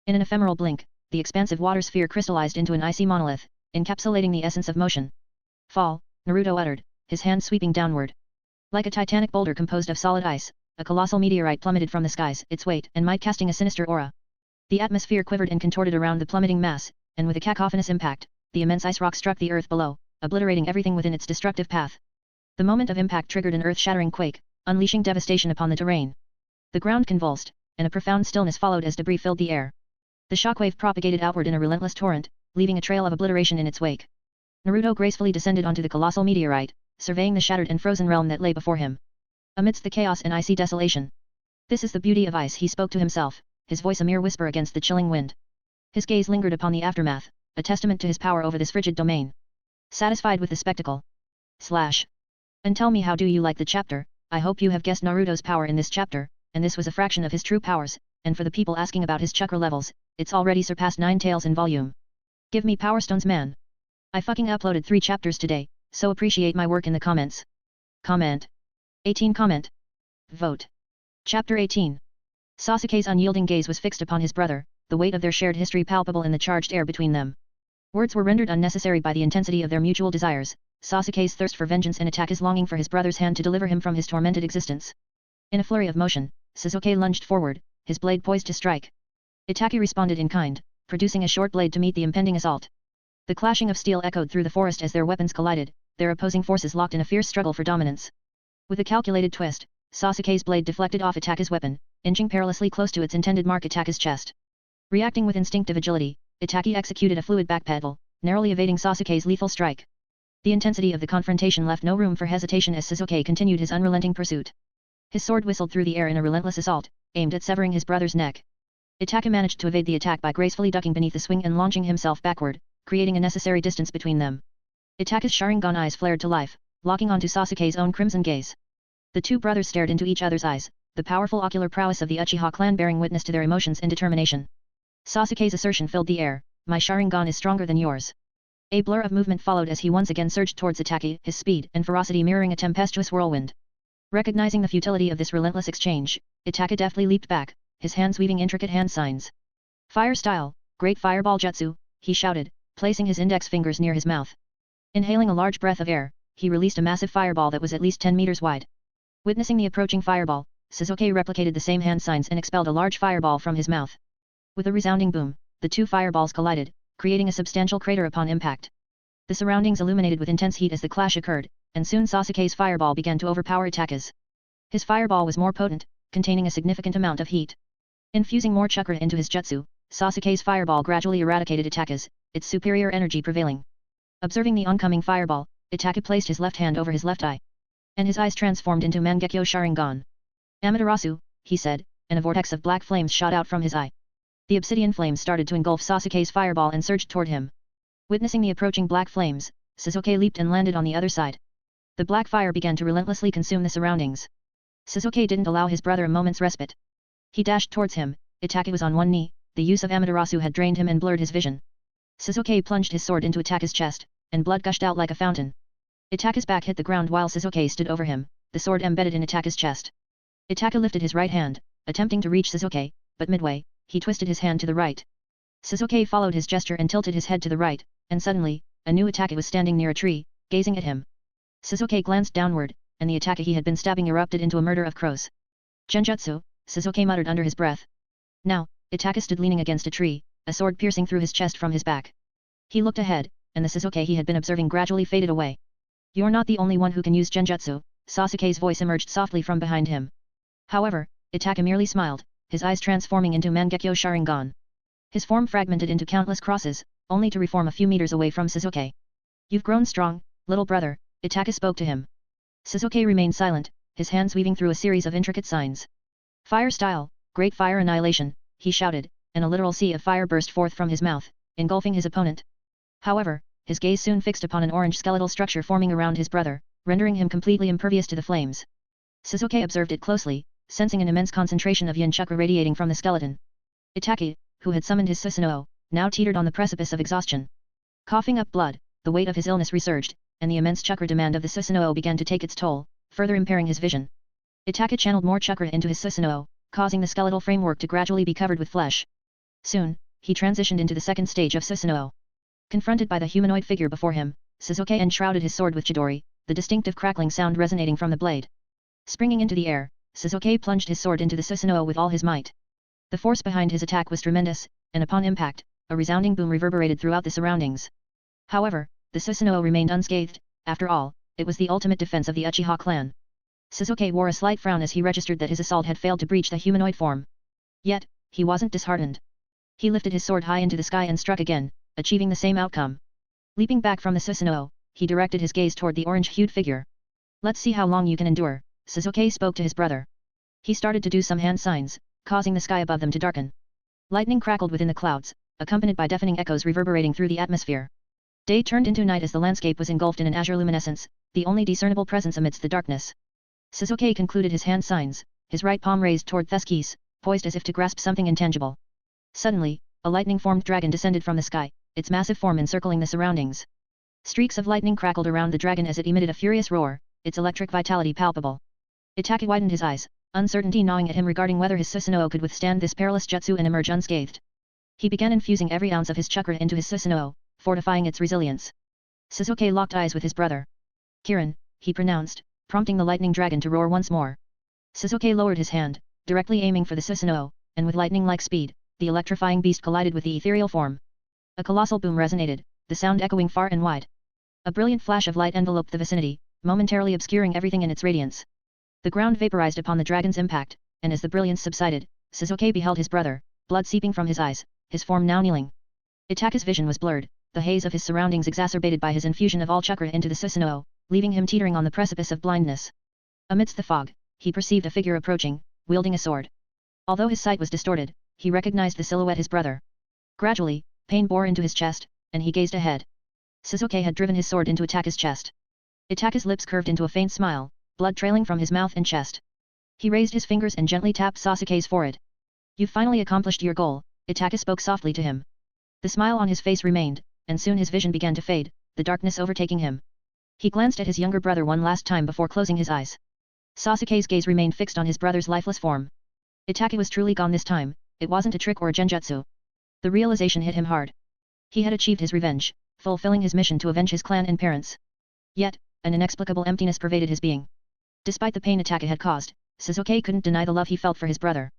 In an ephemeral blink, the expansive water sphere crystallized into an icy monolith, encapsulating the essence of motion. "Fall," Naruto uttered, his hand sweeping downward. Like a titanic boulder composed of solid ice, a colossal meteorite plummeted from the skies, its weight and might casting a sinister aura. The atmosphere quivered and contorted around the plummeting mass, and with a cacophonous impact, the immense ice rock struck the earth below, obliterating everything within its destructive path. The moment of impact triggered an earth-shattering quake, unleashing devastation upon the terrain. The ground convulsed, and a profound stillness followed as debris filled the air. The shockwave propagated outward in a relentless torrent, leaving a trail of obliteration in its wake. Naruto gracefully descended onto the colossal meteorite, surveying the shattered and frozen realm that lay before him. Amidst the chaos and icy desolation. "This is the beauty of ice," he spoke to himself, his voice a mere whisper against the chilling wind. His gaze lingered upon the aftermath, a testament to his power over this frigid domain. Satisfied with the spectacle. And tell me, how do you like the chapter? I hope you have guessed Naruto's power in this chapter, and this was a fraction of his true powers, and for the people asking about his chakra levels, it's already surpassed 9 taels in volume. Give me power stones, man. I fucking uploaded 3 chapters today, so appreciate my work in the comments. Comment. 18 Comment. Vote. Chapter 18. Sasuke's unyielding gaze was fixed upon his brother, the weight of their shared history palpable in the charged air between them. Words were rendered unnecessary by the intensity of their mutual desires. Sasuke's thirst for vengeance and attack, his longing for his brother's hand to deliver him from his tormented existence. In a flurry of motion, Sasuke lunged forward, his blade poised to strike. Itachi responded in kind, producing a short blade to meet the impending assault. The clashing of steel echoed through the forest as their weapons collided, their opposing forces locked in a fierce struggle for dominance. With a calculated twist, Sasuke's blade deflected off Itaka's weapon, inching perilously close to its intended mark Itaka's chest. Reacting with instinctive agility, Itaki executed a fluid backpedal, narrowly evading Sasuke's lethal strike. The intensity of the confrontation left no room for hesitation as Sasuke continued his unrelenting pursuit. His sword whistled through the air in a relentless assault, aimed at severing his brother's neck. Itaka managed to evade the attack by gracefully ducking beneath the swing and launching himself backward, creating a necessary distance between them. Itaka's Sharingan eyes flared to life, locking onto Sasuke's own crimson gaze. The two brothers stared into each other's eyes, the powerful ocular prowess of the Uchiha clan bearing witness to their emotions and determination. Sasuke's assertion filled the air, "My Sharingan is stronger than yours." A blur of movement followed as he once again surged towards Itaki, his speed and ferocity mirroring a tempestuous whirlwind. Recognizing the futility of this relentless exchange, Itaka deftly leaped back, his hands weaving intricate hand signs. "Fire style, great fireball jutsu," he shouted, placing his index fingers near his mouth. Inhaling a large breath of air, he released a massive fireball that was at least 10 meters wide. Witnessing the approaching fireball, Sasuke replicated the same hand signs and expelled a large fireball from his mouth. With a resounding boom, the two fireballs collided, creating a substantial crater upon impact. The surroundings illuminated with intense heat as the clash occurred, and soon Sasuke's fireball began to overpower Itaka's. His fireball was more potent, containing a significant amount of heat. Infusing more chakra into his jutsu, Sasuke's fireball gradually eradicated Itaka's, its superior energy prevailing. Observing the oncoming fireball, Itaka placed his left hand over his left eye. And his eyes transformed into Mangekyo Sharingan. "Amaterasu," he said, and a vortex of black flames shot out from his eye. The obsidian flames started to engulf Sasuke's fireball and surged toward him. Witnessing the approaching black flames, Sasuke leaped and landed on the other side. The black fire began to relentlessly consume the surroundings. Sasuke didn't allow his brother a moment's respite. He dashed towards him. Itaka was on one knee, the use of Amaterasu had drained him and blurred his vision. Sasuke plunged his sword into Itaka's chest, and blood gushed out like a fountain. Itaka's back hit the ground while Sasuke stood over him, the sword embedded in Itaka's chest. Itaka lifted his right hand, attempting to reach Sasuke, but midway, he twisted his hand to the right. Sasuke followed his gesture and tilted his head to the right, and suddenly, a new Itaka was standing near a tree, gazing at him. Sasuke glanced downward, and the Itaka he had been stabbing erupted into a murder of crows. "Genjutsu," Sasuke muttered under his breath. Now, Itaka stood leaning against a tree, a sword piercing through his chest from his back. He looked ahead, and the Sasuke he had been observing gradually faded away. "You're not the only one who can use Genjutsu," Sasuke's voice emerged softly from behind him. However, Itaka merely smiled, his eyes transforming into Mangekyo Sharingan. His form fragmented into countless crosses, only to reform a few meters away from Sasuke. "You've grown strong, little brother," Itaka spoke to him. Sasuke remained silent, his hands weaving through a series of intricate signs. "Fire style, great fire annihilation," he shouted, and a literal sea of fire burst forth from his mouth, engulfing his opponent. However, his gaze soon fixed upon an orange skeletal structure forming around his brother, rendering him completely impervious to the flames. Sasuke observed it closely, sensing an immense concentration of yin chakra radiating from the skeleton. Itaki, who had summoned his Susanoo, now teetered on the precipice of exhaustion. Coughing up blood, the weight of his illness resurged, and the immense chakra demand of the Susanoo began to take its toll, further impairing his vision. Itaka channeled more chakra into his Susanoo, causing the skeletal framework to gradually be covered with flesh. Soon, he transitioned into the second stage of Susanoo. Confronted by the humanoid figure before him, Sasuke enshrouded his sword with Chidori, the distinctive crackling sound resonating from the blade. Springing into the air, Sasuke plunged his sword into the Susanoo with all his might. The force behind his attack was tremendous, and upon impact, a resounding boom reverberated throughout the surroundings. However, the Susanoo remained unscathed. After all, it was the ultimate defense of the Uchiha clan. Sasuke wore a slight frown as he registered that his assault had failed to breach the humanoid form. Yet, he wasn't disheartened. He lifted his sword high into the sky and struck again, achieving the same outcome. Leaping back from the Susanoo, he directed his gaze toward the orange-hued figure. "Let's see how long you can endure," Sasuke spoke to his brother. He started to do some hand signs, causing the sky above them to darken. Lightning crackled within the clouds, accompanied by deafening echoes reverberating through the atmosphere. Day turned into night as the landscape was engulfed in an azure luminescence, the only discernible presence amidst the darkness. Sasuke concluded his hand signs, his right palm raised toward Theskis, poised as if to grasp something intangible. Suddenly, a lightning-formed dragon descended from the sky, its massive form encircling the surroundings. Streaks of lightning crackled around the dragon as it emitted a furious roar, its electric vitality palpable. Itaka widened his eyes, uncertainty gnawing at him regarding whether his Susanoo could withstand this perilous jutsu and emerge unscathed. He began infusing every ounce of his chakra into his Susanoo, fortifying its resilience. Sasuke locked eyes with his brother. "Kirin," he pronounced, prompting the lightning dragon to roar once more. Sasuke lowered his hand, directly aiming for the Susanoo, and with lightning-like speed, the electrifying beast collided with the ethereal form. A colossal boom resonated, the sound echoing far and wide. A brilliant flash of light enveloped the vicinity, momentarily obscuring everything in its radiance. The ground vaporized upon the dragon's impact, and as the brilliance subsided, Sasuke beheld his brother, blood seeping from his eyes, his form now kneeling. Itaka's vision was blurred, the haze of his surroundings exacerbated by his infusion of all chakra into the Susanoo, leaving him teetering on the precipice of blindness. Amidst the fog, he perceived a figure approaching, wielding a sword. Although his sight was distorted, he recognized the silhouette his brother. Gradually, pain bore into his chest, and he gazed ahead. Sasuke had driven his sword into Itaka's chest. Itaka's lips curved into a faint smile, blood trailing from his mouth and chest. He raised his fingers and gently tapped Sasuke's forehead. "You've finally accomplished your goal," Itaka spoke softly to him. The smile on his face remained, and soon his vision began to fade, the darkness overtaking him. He glanced at his younger brother one last time before closing his eyes. Sasuke's gaze remained fixed on his brother's lifeless form. Itaka was truly gone this time, it wasn't a trick or a genjutsu. The realization hit him hard. He had achieved his revenge, fulfilling his mission to avenge his clan and parents. Yet, an inexplicable emptiness pervaded his being. Despite the pain Itaka had caused, Sasuke couldn't deny the love he felt for his brother.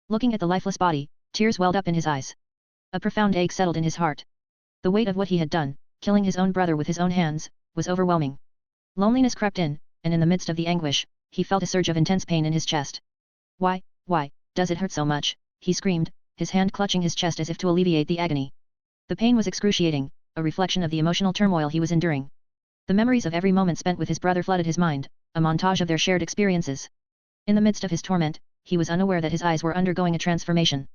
Looking at the lifeless body, tears welled up in his eyes. A profound ache settled in his heart. The weight of what he had done, killing his own brother with his own hands, was overwhelming. Loneliness crept in, and in the midst of the anguish, he felt a surge of intense pain in his chest. Why, does it hurt so much?" he screamed, his hand clutching his chest as if to alleviate the agony. The pain was excruciating, a reflection of the emotional turmoil he was enduring. The memories of every moment spent with his brother flooded his mind, a montage of their shared experiences. In the midst of his torment, he was unaware that his eyes were undergoing a transformation.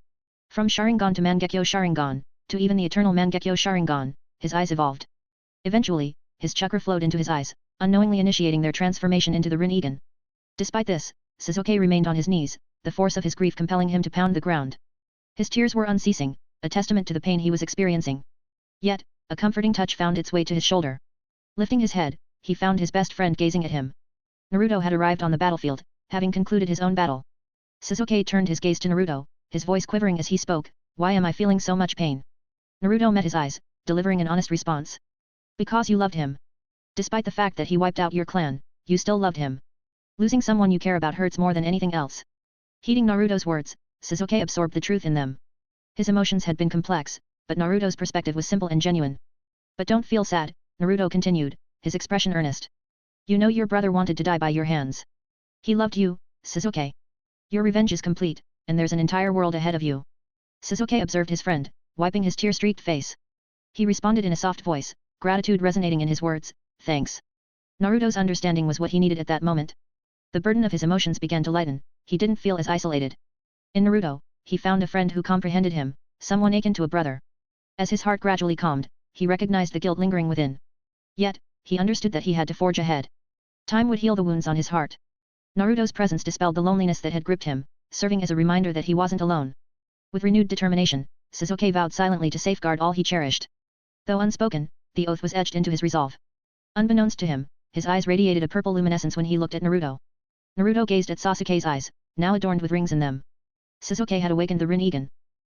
From Sharingan to Mangekyo Sharingan, to even the eternal Mangekyo Sharingan, his eyes evolved. Eventually, his chakra flowed into his eyes, unknowingly initiating their transformation into the Rinnegan. Despite this, Sasuke remained on his knees, the force of his grief compelling him to pound the ground. His tears were unceasing, a testament to the pain he was experiencing. Yet, a comforting touch found its way to his shoulder. Lifting his head, he found his best friend gazing at him. Naruto had arrived on the battlefield, having concluded his own battle. Sasuke turned his gaze to Naruto, his voice quivering as he spoke, "Why am I feeling so much pain?" Naruto met his eyes, delivering an honest response. "Because you loved him. Despite the fact that he wiped out your clan, you still loved him. Losing someone you care about hurts more than anything else." Heeding Naruto's words, Sasuke absorbed the truth in them. His emotions had been complex, but Naruto's perspective was simple and genuine. "But don't feel sad," Naruto continued, his expression earnest. "You know your brother wanted to die by your hands. He loved you, Sasuke. Your revenge is complete, and there's an entire world ahead of you." Sasuke observed his friend, wiping his tear-streaked face. He responded in a soft voice, gratitude resonating in his words, "Thanks." Naruto's understanding was what he needed at that moment. The burden of his emotions began to lighten, he didn't feel as isolated. In Naruto, he found a friend who comprehended him, someone akin to a brother. As his heart gradually calmed, he recognized the guilt lingering within. Yet, he understood that he had to forge ahead. Time would heal the wounds on his heart. Naruto's presence dispelled the loneliness that had gripped him, serving as a reminder that he wasn't alone. With renewed determination, Sasuke vowed silently to safeguard all he cherished. Though unspoken, the oath was etched into his resolve. Unbeknownst to him, his eyes radiated a purple luminescence when he looked at Naruto. Naruto gazed at Sasuke's eyes, now adorned with rings in them. Sasuke had awakened the Rinnegan.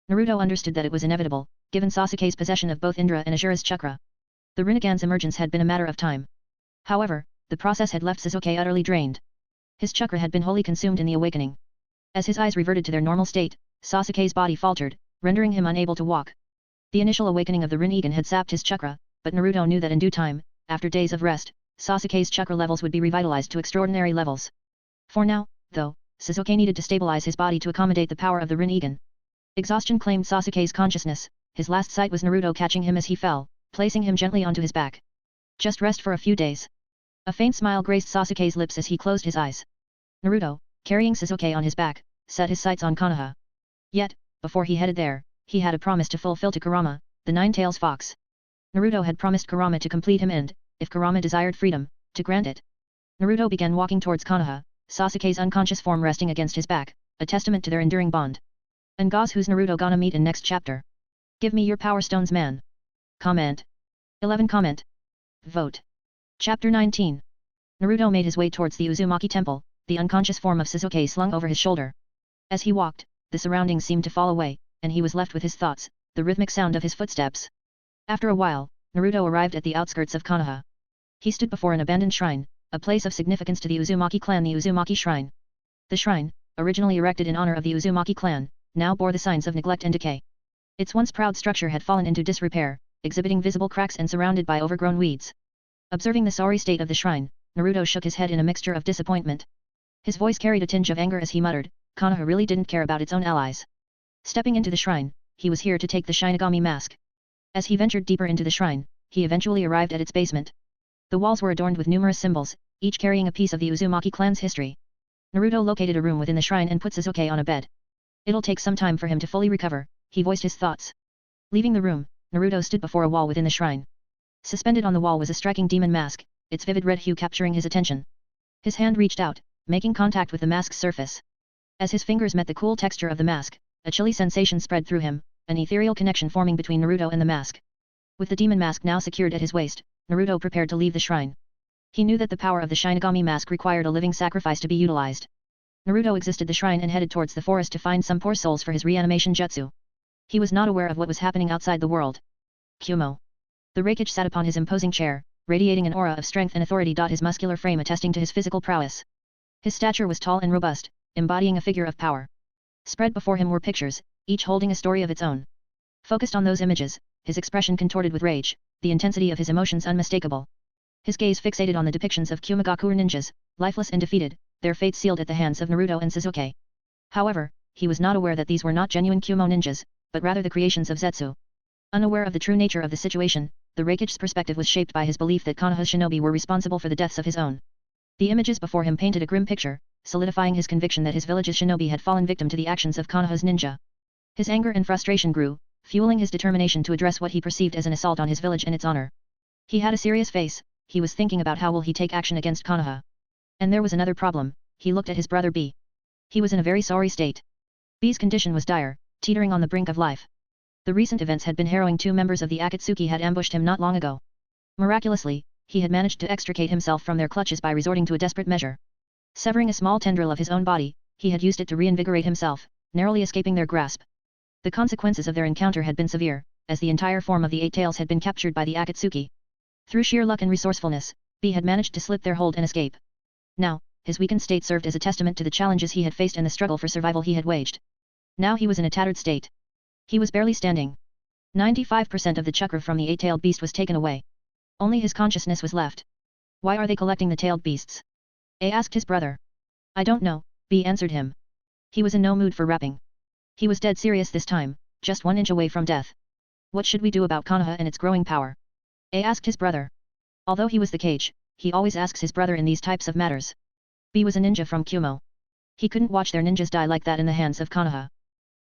Naruto understood that it was inevitable, given Sasuke's possession of both Indra and Asura's chakra. The Rinnegan's emergence had been a matter of time. However, the process had left Sasuke utterly drained. His chakra had been wholly consumed in the awakening. As his eyes reverted to their normal state, Sasuke's body faltered, rendering him unable to walk. The initial awakening of the Rinnegan had sapped his chakra, but Naruto knew that in due time, after days of rest, Sasuke's chakra levels would be revitalized to extraordinary levels. For now, though, Sasuke needed to stabilize his body to accommodate the power of the Rinnegan. Exhaustion claimed Sasuke's consciousness, his last sight was Naruto catching him as he fell, placing him gently onto his back. "Just rest for a few days." A faint smile graced Sasuke's lips as he closed his eyes. Naruto, carrying Sasuke on his back, set his sights on Konoha. Yet, before he headed there, he had a promise to fulfill to Kurama, the Nine-Tails Fox. Naruto had promised Kurama to complete him and, if Kurama desired freedom, to grant it. Naruto began walking towards Konoha, Sasuke's unconscious form resting against his back, a testament to their enduring bond. And guess who's Naruto gonna meet in next chapter? Give me your power stones, man. Comment. 11 Comment. Vote. Chapter 19. Naruto made his way towards the Uzumaki Temple, the unconscious form of Sasuke slung over his shoulder. As he walked, the surroundings seemed to fall away, and he was left with his thoughts, the rhythmic sound of his footsteps. After a while, Naruto arrived at the outskirts of Konoha. He stood before an abandoned shrine, a place of significance to the Uzumaki clan, the Uzumaki Shrine. The shrine, originally erected in honor of the Uzumaki clan, now bore the signs of neglect and decay. Its once proud structure had fallen into disrepair, exhibiting visible cracks and surrounded by overgrown weeds. Observing the sorry state of the shrine, Naruto shook his head in a mixture of disappointment. His voice carried a tinge of anger as he muttered, Konoha really didn't care about its own allies. Stepping into the shrine, he was here to take the Shinigami mask. As he ventured deeper into the shrine, he eventually arrived at its basement. The walls were adorned with numerous symbols, each carrying a piece of the Uzumaki clan's history. Naruto located a room within the shrine and put Sasuke on a bed. It'll take some time for him to fully recover, he voiced his thoughts. Leaving the room, Naruto stood before a wall within the shrine. Suspended on the wall was a striking demon mask, its vivid red hue capturing his attention. His hand reached out, making contact with the mask's surface. As his fingers met the cool texture of the mask, a chilly sensation spread through him, an ethereal connection forming between Naruto and the mask. With the demon mask now secured at his waist, Naruto prepared to leave the shrine. He knew that the power of the Shinigami mask required a living sacrifice to be utilized. Naruto exited the shrine and headed towards the forest to find some poor souls for his reanimation jutsu. He was not aware of what was happening outside the world. Kumo. The Raikage sat upon his imposing chair, radiating an aura of strength and authority. His muscular frame attesting to his physical prowess. His stature was tall and robust, embodying a figure of power. Spread before him were pictures, each holding a story of its own. Focused on those images, his expression contorted with rage, the intensity of his emotions unmistakable. His gaze fixated on the depictions of Kumogakure ninjas, lifeless and defeated, their fate sealed at the hands of Naruto and Sasuke. However, he was not aware that these were not genuine Kumo ninjas, but rather the creations of Zetsu. Unaware of the true nature of the situation, the Raikage's perspective was shaped by his belief that Konoha's shinobi were responsible for the deaths of his own. The images before him painted a grim picture, solidifying his conviction that his village's shinobi had fallen victim to the actions of Konoha's ninja. His anger and frustration grew, fueling his determination to address what he perceived as an assault on his village and its honor. He had a serious face, he was thinking about how will he take action against Konoha. And there was another problem, he looked at his brother B. He was in a very sorry state. B's condition was dire, teetering on the brink of life. The recent events had been harrowing. 2 members of the Akatsuki had ambushed him not long ago. Miraculously, he had managed to extricate himself from their clutches by resorting to a desperate measure. Severing a small tendril of his own body, he had used it to reinvigorate himself, narrowly escaping their grasp. The consequences of their encounter had been severe, as the entire form of the 8 tails had been captured by the Akatsuki. Through sheer luck and resourcefulness, B had managed to slip their hold and escape. Now, his weakened state served as a testament to the challenges he had faced and the struggle for survival he had waged. Now he was in a tattered state. He was barely standing. 95% of the chakra from the 8-tailed beast was taken away. Only his consciousness was left. Why are they collecting the tailed beasts? A asked his brother. I don't know, B answered him. He was in no mood for rapping. He was dead serious this time, just 1 inch away from death. What should we do about Konoha and its growing power? A asked his brother. Although he was the Kage, he always asks his brother in these types of matters. B was a ninja from Kumo. He couldn't watch their ninjas die like that in the hands of Konoha.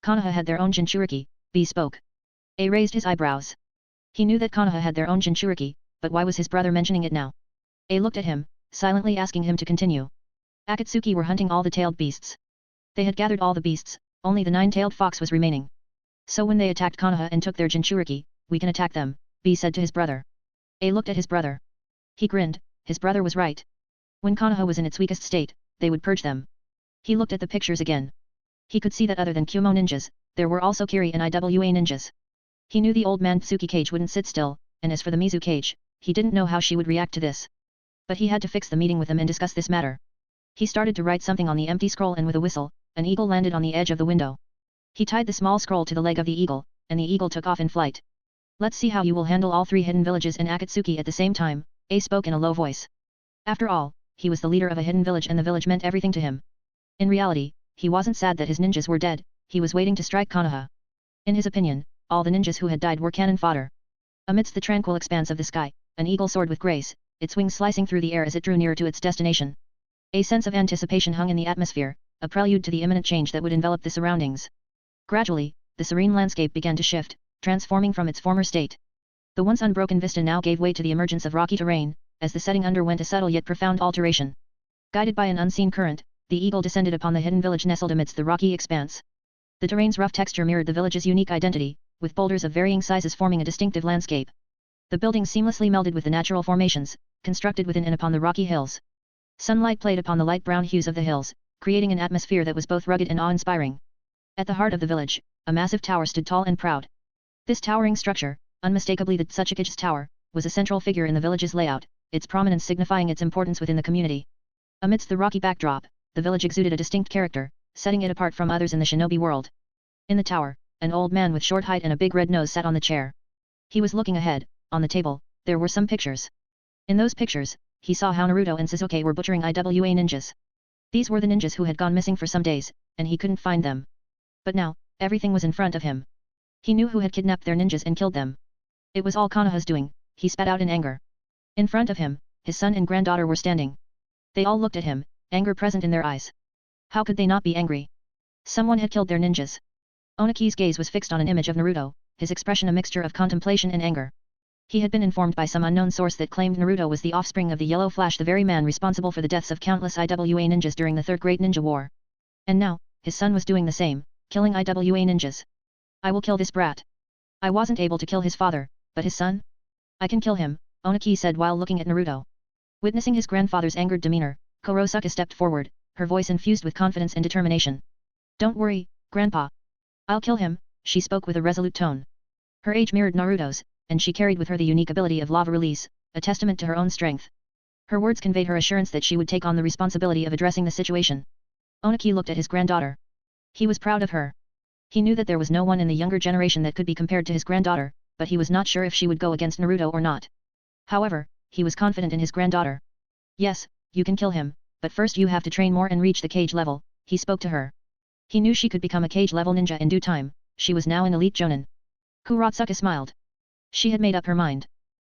Konoha had their own Jinchuriki, B spoke. A raised his eyebrows. He knew that Konoha had their own Jinchuriki, but why was his brother mentioning it now? A looked at him, silently asking him to continue. Akatsuki were hunting all the tailed beasts. They had gathered all the beasts, only the 9-tailed fox was remaining. So when they attacked Konoha and took their Jinchuriki, we can attack them, B said to his brother. A looked at his brother. He grinned, his brother was right. When Konoha was in its weakest state, they would purge them. He looked at the pictures again. He could see that other than Kumo ninjas, there were also Kiri and Iwa ninjas. He knew the old man Tsuki Kage wouldn't sit still, and as for the Mizu Kage, he didn't know how she would react to this. But he had to fix the meeting with them and discuss this matter. He started to write something on the empty scroll and with a whistle, an eagle landed on the edge of the window. He tied the small scroll to the leg of the eagle, and the eagle took off in flight. Let's see how you will handle all 3 hidden villages in Akatsuki at the same time, A spoke in a low voice. After all, he was the leader of a hidden village and the village meant everything to him. In reality, he wasn't sad that his ninjas were dead, he was waiting to strike Konoha. In his opinion, all the ninjas who had died were cannon fodder. Amidst the tranquil expanse of the sky, an eagle soared with grace, its wings slicing through the air as it drew nearer to its destination. A sense of anticipation hung in the atmosphere, a prelude to the imminent change that would envelop the surroundings. Gradually, the serene landscape began to shift, transforming from its former state. The once unbroken vista now gave way to the emergence of rocky terrain, as the setting underwent a subtle yet profound alteration. Guided by an unseen current, the eagle descended upon the hidden village nestled amidst the rocky expanse. The terrain's rough texture mirrored the village's unique identity, with boulders of varying sizes forming a distinctive landscape. The buildings seamlessly melded with the natural formations, constructed within and upon the rocky hills. Sunlight played upon the light brown hues of the hills, creating an atmosphere that was both rugged and awe-inspiring. At the heart of the village, a massive tower stood tall and proud. This towering structure, unmistakably the Tsuchikage's tower, was a central figure in the village's layout, its prominence signifying its importance within the community. Amidst the rocky backdrop, the village exuded a distinct character, setting it apart from others in the shinobi world. In the tower, an old man with short height and a big red nose sat on the chair. He was looking ahead. On the table, there were some pictures. In those pictures, he saw how Naruto and Sasuke were butchering Iwa ninjas. These were the ninjas who had gone missing for some days, and he couldn't find them. But now, everything was in front of him. He knew who had kidnapped their ninjas and killed them. It was all Konoha's doing, he spat out in anger. In front of him, his son and granddaughter were standing. They all looked at him, anger present in their eyes. How could they not be angry? Someone had killed their ninjas. Onaki's gaze was fixed on an image of Naruto, his expression a mixture of contemplation and anger. He had been informed by some unknown source that claimed Naruto was the offspring of the Yellow Flash, the very man responsible for the deaths of countless IWA ninjas during the Third Great Ninja War. And now, his son was doing the same, killing IWA ninjas. I will kill this brat. I wasn't able to kill his father, but his son? I can kill him, Onaki said while looking at Naruto. Witnessing his grandfather's angered demeanor, Kurosuke stepped forward, her voice infused with confidence and determination. Don't worry, Grandpa. I'll kill him, she spoke with a resolute tone. Her age mirrored Naruto's, and she carried with her the unique ability of lava release, a testament to her own strength. Her words conveyed her assurance that she would take on the responsibility of addressing the situation. Onaki looked at his granddaughter. He was proud of her. He knew that there was no one in the younger generation that could be compared to his granddaughter, but he was not sure if she would go against Naruto or not. However, he was confident in his granddaughter. Yes, you can kill him, but first you have to train more and reach the cage level, he spoke to her. He knew she could become a cage level ninja in due time, she was now an elite jonin. Kurosuke smiled. She had made up her mind.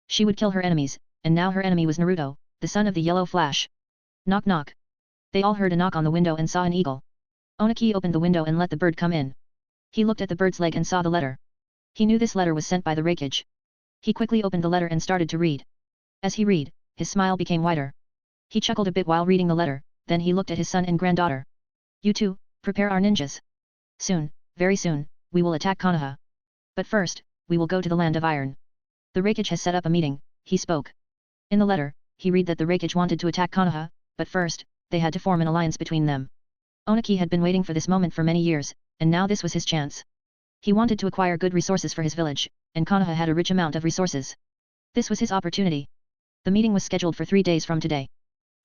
She would kill her enemies, and now her enemy was Naruto, the son of the Yellow Flash. Knock knock. They all heard a knock on the window and saw an eagle. Onaki opened the window and let the bird come in. He looked at the bird's leg and saw the letter. He knew this letter was sent by the wreckage. He quickly opened the letter and started to read. As he read, his smile became wider. He chuckled a bit while reading the letter, then he looked at his son and granddaughter. You two, prepare our ninjas. Soon, very soon, we will attack Konoha. But first, we will go to the Land of Iron. The wreckage has set up a meeting, he spoke. In the letter, he read that the wreckage wanted to attack Konoha, but first, they had to form an alliance between them. Onaki had been waiting for this moment for many years, and now this was his chance. He wanted to acquire good resources for his village, and Konoha had a rich amount of resources. This was his opportunity. The meeting was scheduled for 3 days from today.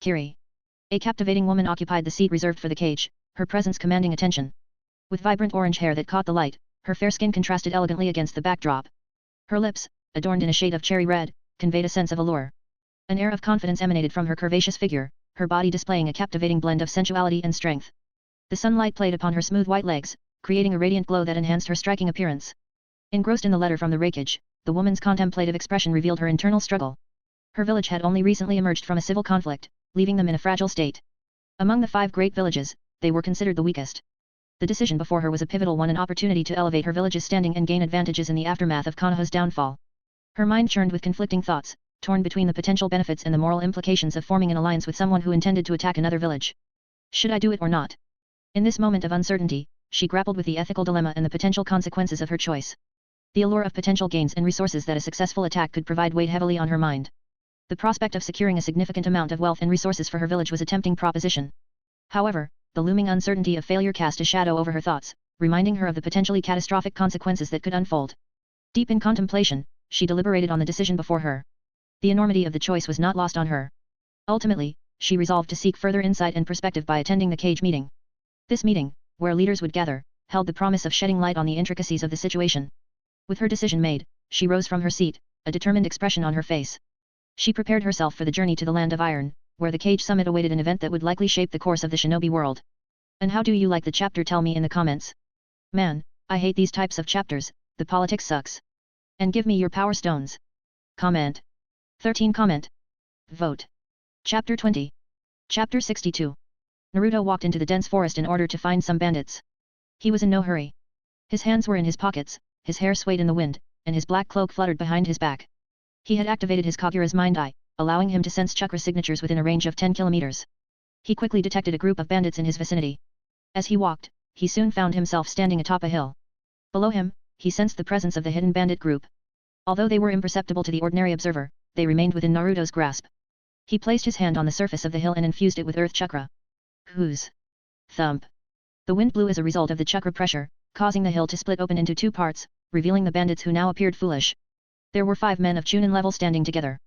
Kiri. A captivating woman occupied the seat reserved for the cage, her presence commanding attention. With vibrant orange hair that caught the light, her fair skin contrasted elegantly against the backdrop. Her lips, adorned in a shade of cherry red, conveyed a sense of allure. An air of confidence emanated from her curvaceous figure, her body displaying a captivating blend of sensuality and strength. The sunlight played upon her smooth white legs, creating a radiant glow that enhanced her striking appearance. Engrossed in the letter from the wreckage, the woman's contemplative expression revealed her internal struggle. Her village had only recently emerged from a civil conflict, leaving them in a fragile state. Among the 5 great villages, they were considered the weakest. The decision before her was a pivotal one, an opportunity to elevate her village's standing and gain advantages in the aftermath of Konoha's downfall. Her mind churned with conflicting thoughts, torn between the potential benefits and the moral implications of forming an alliance with someone who intended to attack another village. Should I do it or not? In this moment of uncertainty, she grappled with the ethical dilemma and the potential consequences of her choice. The allure of potential gains and resources that a successful attack could provide weighed heavily on her mind. The prospect of securing a significant amount of wealth and resources for her village was a tempting proposition. However, the looming uncertainty of failure cast a shadow over her thoughts, reminding her of the potentially catastrophic consequences that could unfold. Deep in contemplation, she deliberated on the decision before her. The enormity of the choice was not lost on her. Ultimately, she resolved to seek further insight and perspective by attending the cage meeting. This meeting, where leaders would gather, held the promise of shedding light on the intricacies of the situation. With her decision made, she rose from her seat, a determined expression on her face. She prepared herself for the journey to the Land of Iron, where the Cage Summit awaited an event that would likely shape the course of the shinobi world. And how do you like the chapter? Tell me in the comments. Man, I hate these types of chapters, the politics sucks. And give me your power stones. Comment. 13 comment. Vote. Chapter 20. Chapter 62. Naruto walked into the dense forest in order to find some bandits. He was in no hurry. His hands were in his pockets, his hair swayed in the wind, and his black cloak fluttered behind his back. He had activated his Kagura's mind eye, allowing him to sense chakra signatures within a range of 10 kilometers. He quickly detected a group of bandits in his vicinity. As he walked, he soon found himself standing atop a hill. Below him, he sensed the presence of the hidden bandit group. Although they were imperceptible to the ordinary observer, they remained within Naruto's grasp. He placed his hand on the surface of the hill and infused it with earth chakra. Whoosh! Thump! The wind blew as a result of the chakra pressure, causing the hill to split open into 2 parts, revealing the bandits who now appeared foolish. There were 5 men of Chunin level standing together.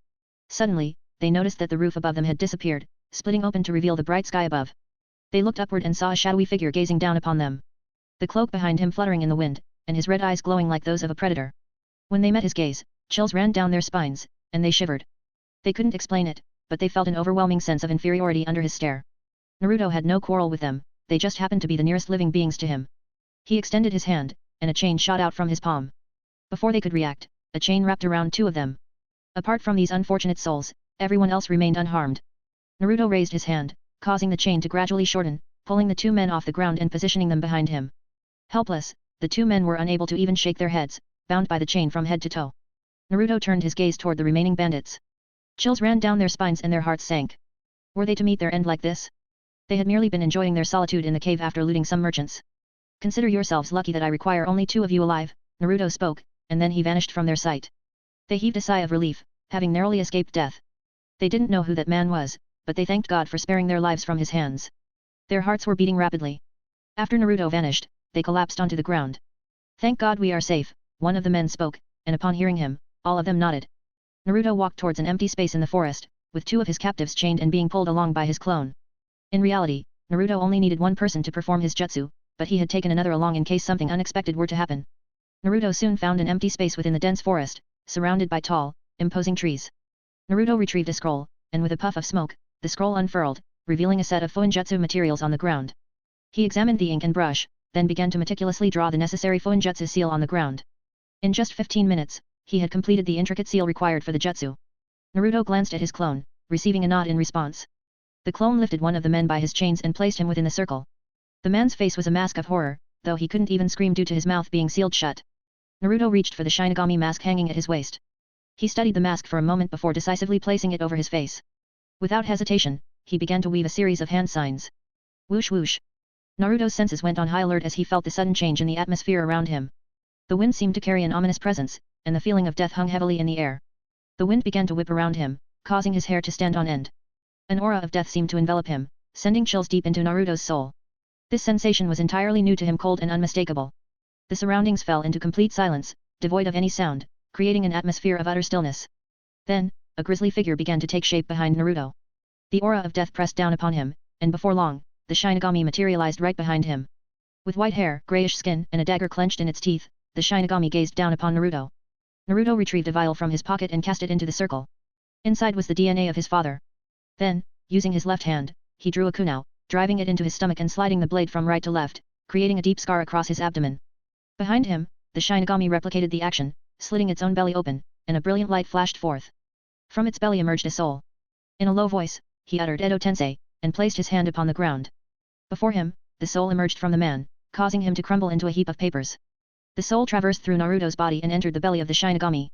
Suddenly, they noticed that the roof above them had disappeared, splitting open to reveal the bright sky above. They looked upward and saw a shadowy figure gazing down upon them. The cloak behind him fluttering in the wind, and his red eyes glowing like those of a predator. When they met his gaze, chills ran down their spines, and they shivered. They couldn't explain it, but they felt an overwhelming sense of inferiority under his stare. Naruto had no quarrel with them, they just happened to be the nearest living beings to him. He extended his hand, and a chain shot out from his palm. Before they could react, a chain wrapped around two of them. Apart from these unfortunate souls, everyone else remained unharmed. Naruto raised his hand, causing the chain to gradually shorten, pulling the two men off the ground and positioning them behind him. Helpless, the two men were unable to even shake their heads, bound by the chain from head to toe. Naruto turned his gaze toward the remaining bandits. Chills ran down their spines and their hearts sank. Were they to meet their end like this? They had merely been enjoying their solitude in the cave after looting some merchants. Consider yourselves lucky that I require only two of you alive, Naruto spoke, and then he vanished from their sight. They heaved a sigh of relief, having narrowly escaped death. They didn't know who that man was, but they thanked God for sparing their lives from his hands. Their hearts were beating rapidly. After Naruto vanished, they collapsed onto the ground. Thank God we are safe, one of the men spoke, and upon hearing him, all of them nodded. Naruto walked towards an empty space in the forest, with two of his captives chained and being pulled along by his clone. In reality, Naruto only needed one person to perform his jutsu, but he had taken another along in case something unexpected were to happen. Naruto soon found an empty space within the dense forest, surrounded by tall, imposing trees. Naruto retrieved a scroll, and with a puff of smoke, the scroll unfurled, revealing a set of Fuinjutsu materials on the ground. He examined the ink and brush, then began to meticulously draw the necessary Fuinjutsu seal on the ground. In just 15 minutes, he had completed the intricate seal required for the jutsu. Naruto glanced at his clone, receiving a nod in response. The clone lifted one of the men by his chains and placed him within the circle. The man's face was a mask of horror, though he couldn't even scream due to his mouth being sealed shut. Naruto reached for the Shinigami mask hanging at his waist. He studied the mask for a moment before decisively placing it over his face. Without hesitation, he began to weave a series of hand signs. Whoosh whoosh. Naruto's senses went on high alert as he felt the sudden change in the atmosphere around him. The wind seemed to carry an ominous presence, and the feeling of death hung heavily in the air. The wind began to whip around him, causing his hair to stand on end. An aura of death seemed to envelop him, sending chills deep into Naruto's soul. This sensation was entirely new to him, cold and unmistakable. The surroundings fell into complete silence, devoid of any sound, creating an atmosphere of utter stillness. Then, a grisly figure began to take shape behind Naruto. The aura of death pressed down upon him, and before long, the Shinigami materialized right behind him. With white hair, grayish skin, and a dagger clenched in its teeth, the Shinigami gazed down upon Naruto. Naruto retrieved a vial from his pocket and cast it into the circle. Inside was the DNA of his father. Then, using his left hand, he drew a kunai, driving it into his stomach and sliding the blade from right to left, creating a deep scar across his abdomen. Behind him, the Shinigami replicated the action, slitting its own belly open, and a brilliant light flashed forth. From its belly emerged a soul. In a low voice, he uttered Edo Tensei, and placed his hand upon the ground. Before him, the soul emerged from the man, causing him to crumble into a heap of papers. The soul traversed through Naruto's body and entered the belly of the Shinigami.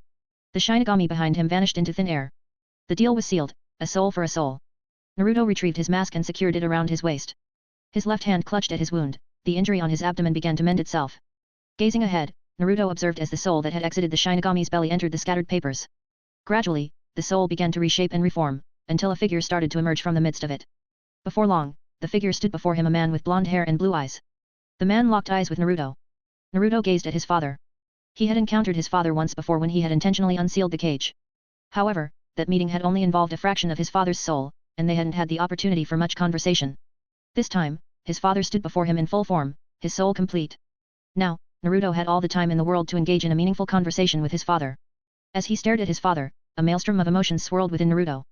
The Shinigami behind him vanished into thin air. The deal was sealed, a soul for a soul. Naruto retrieved his mask and secured it around his waist. His left hand clutched at his wound, the injury on his abdomen began to mend itself. Gazing ahead, Naruto observed as the soul that had exited the Shinigami's belly entered the scattered papers. Gradually, the soul began to reshape and reform, until a figure started to emerge from the midst of it. Before long, the figure stood before him, a man with blonde hair and blue eyes. The man locked eyes with Naruto. Naruto gazed at his father. He had encountered his father once before when he had intentionally unsealed the cage. However, that meeting had only involved a fraction of his father's soul, and they hadn't had the opportunity for much conversation. This time, his father stood before him in full form, his soul complete. Now, Naruto had all the time in the world to engage in a meaningful conversation with his father. As he stared at his father, a maelstrom of emotions swirled within Naruto.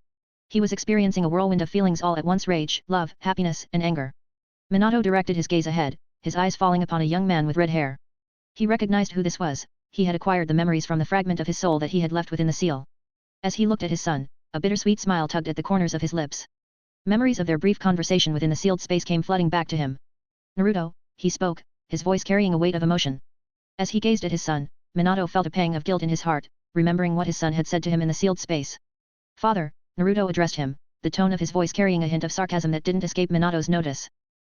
He was experiencing a whirlwind of feelings all at once: rage, love, happiness, and anger. Minato directed his gaze ahead, his eyes falling upon a young man with red hair. He recognized who this was. He had acquired the memories from the fragment of his soul that he had left within the seal. As he looked at his son, a bittersweet smile tugged at the corners of his lips. Memories of their brief conversation within the sealed space came flooding back to him. Naruto, he spoke, his voice carrying a weight of emotion. As he gazed at his son, Minato felt a pang of guilt in his heart, remembering what his son had said to him in the sealed space. Father, Naruto addressed him, the tone of his voice carrying a hint of sarcasm that didn't escape Minato's notice.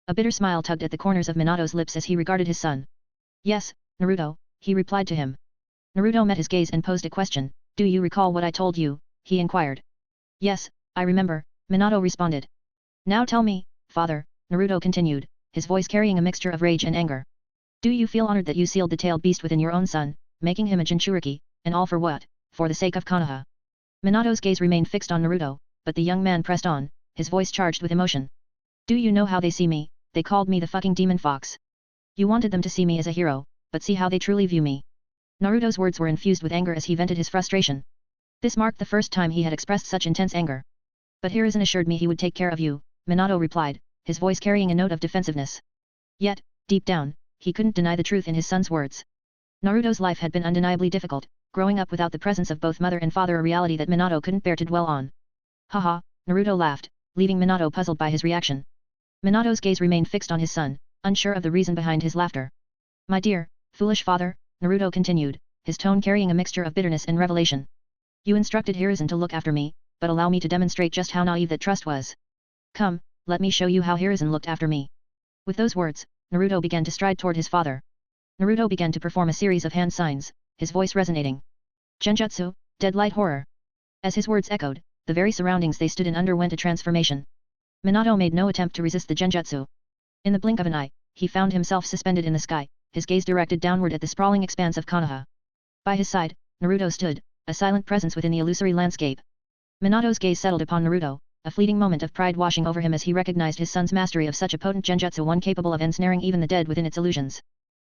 A bitter smile tugged at the corners of Minato's lips as he regarded his son. Yes, Naruto, he replied to him. Naruto met his gaze and posed a question. Do you recall what I told you? He inquired. Yes, I remember, Minato responded. Now tell me, father, Naruto continued, his voice carrying a mixture of rage and anger. Do you feel honored that you sealed the tailed beast within your own son, making him a Jinchuriki, and all for what? For the sake of Konoha. Minato's gaze remained fixed on Naruto, but the young man pressed on, his voice charged with emotion. Do you know how they see me? They called me the fucking demon fox. You wanted them to see me as a hero, but see how they truly view me. Naruto's words were infused with anger as he vented his frustration. This marked the first time he had expressed such intense anger. But Hiruzen assured me he would take care of you, Minato replied, his voice carrying a note of defensiveness. Yet, deep down, he couldn't deny the truth in his son's words. Naruto's life had been undeniably difficult, growing up without the presence of both mother and father, a reality that Minato couldn't bear to dwell on. Haha, Naruto laughed, leaving Minato puzzled by his reaction. Minato's gaze remained fixed on his son, unsure of the reason behind his laughter. My dear, foolish father, Naruto continued, his tone carrying a mixture of bitterness and revelation. You instructed Hiruzen to look after me, but allow me to demonstrate just how naive that trust was. Come, let me show you how Hiruzen looked after me. With those words, Naruto began to stride toward his father. Naruto began to perform a series of hand signs, his voice resonating. Genjutsu, Deadlight Horror. As his words echoed, the very surroundings they stood in underwent a transformation. Minato made no attempt to resist the genjutsu. In the blink of an eye, he found himself suspended in the sky, his gaze directed downward at the sprawling expanse of Konoha. By his side, Naruto stood, a silent presence within the illusory landscape. Minato's gaze settled upon Naruto, a fleeting moment of pride washing over him as he recognized his son's mastery of such a potent genjutsu, one capable of ensnaring even the dead within its illusions.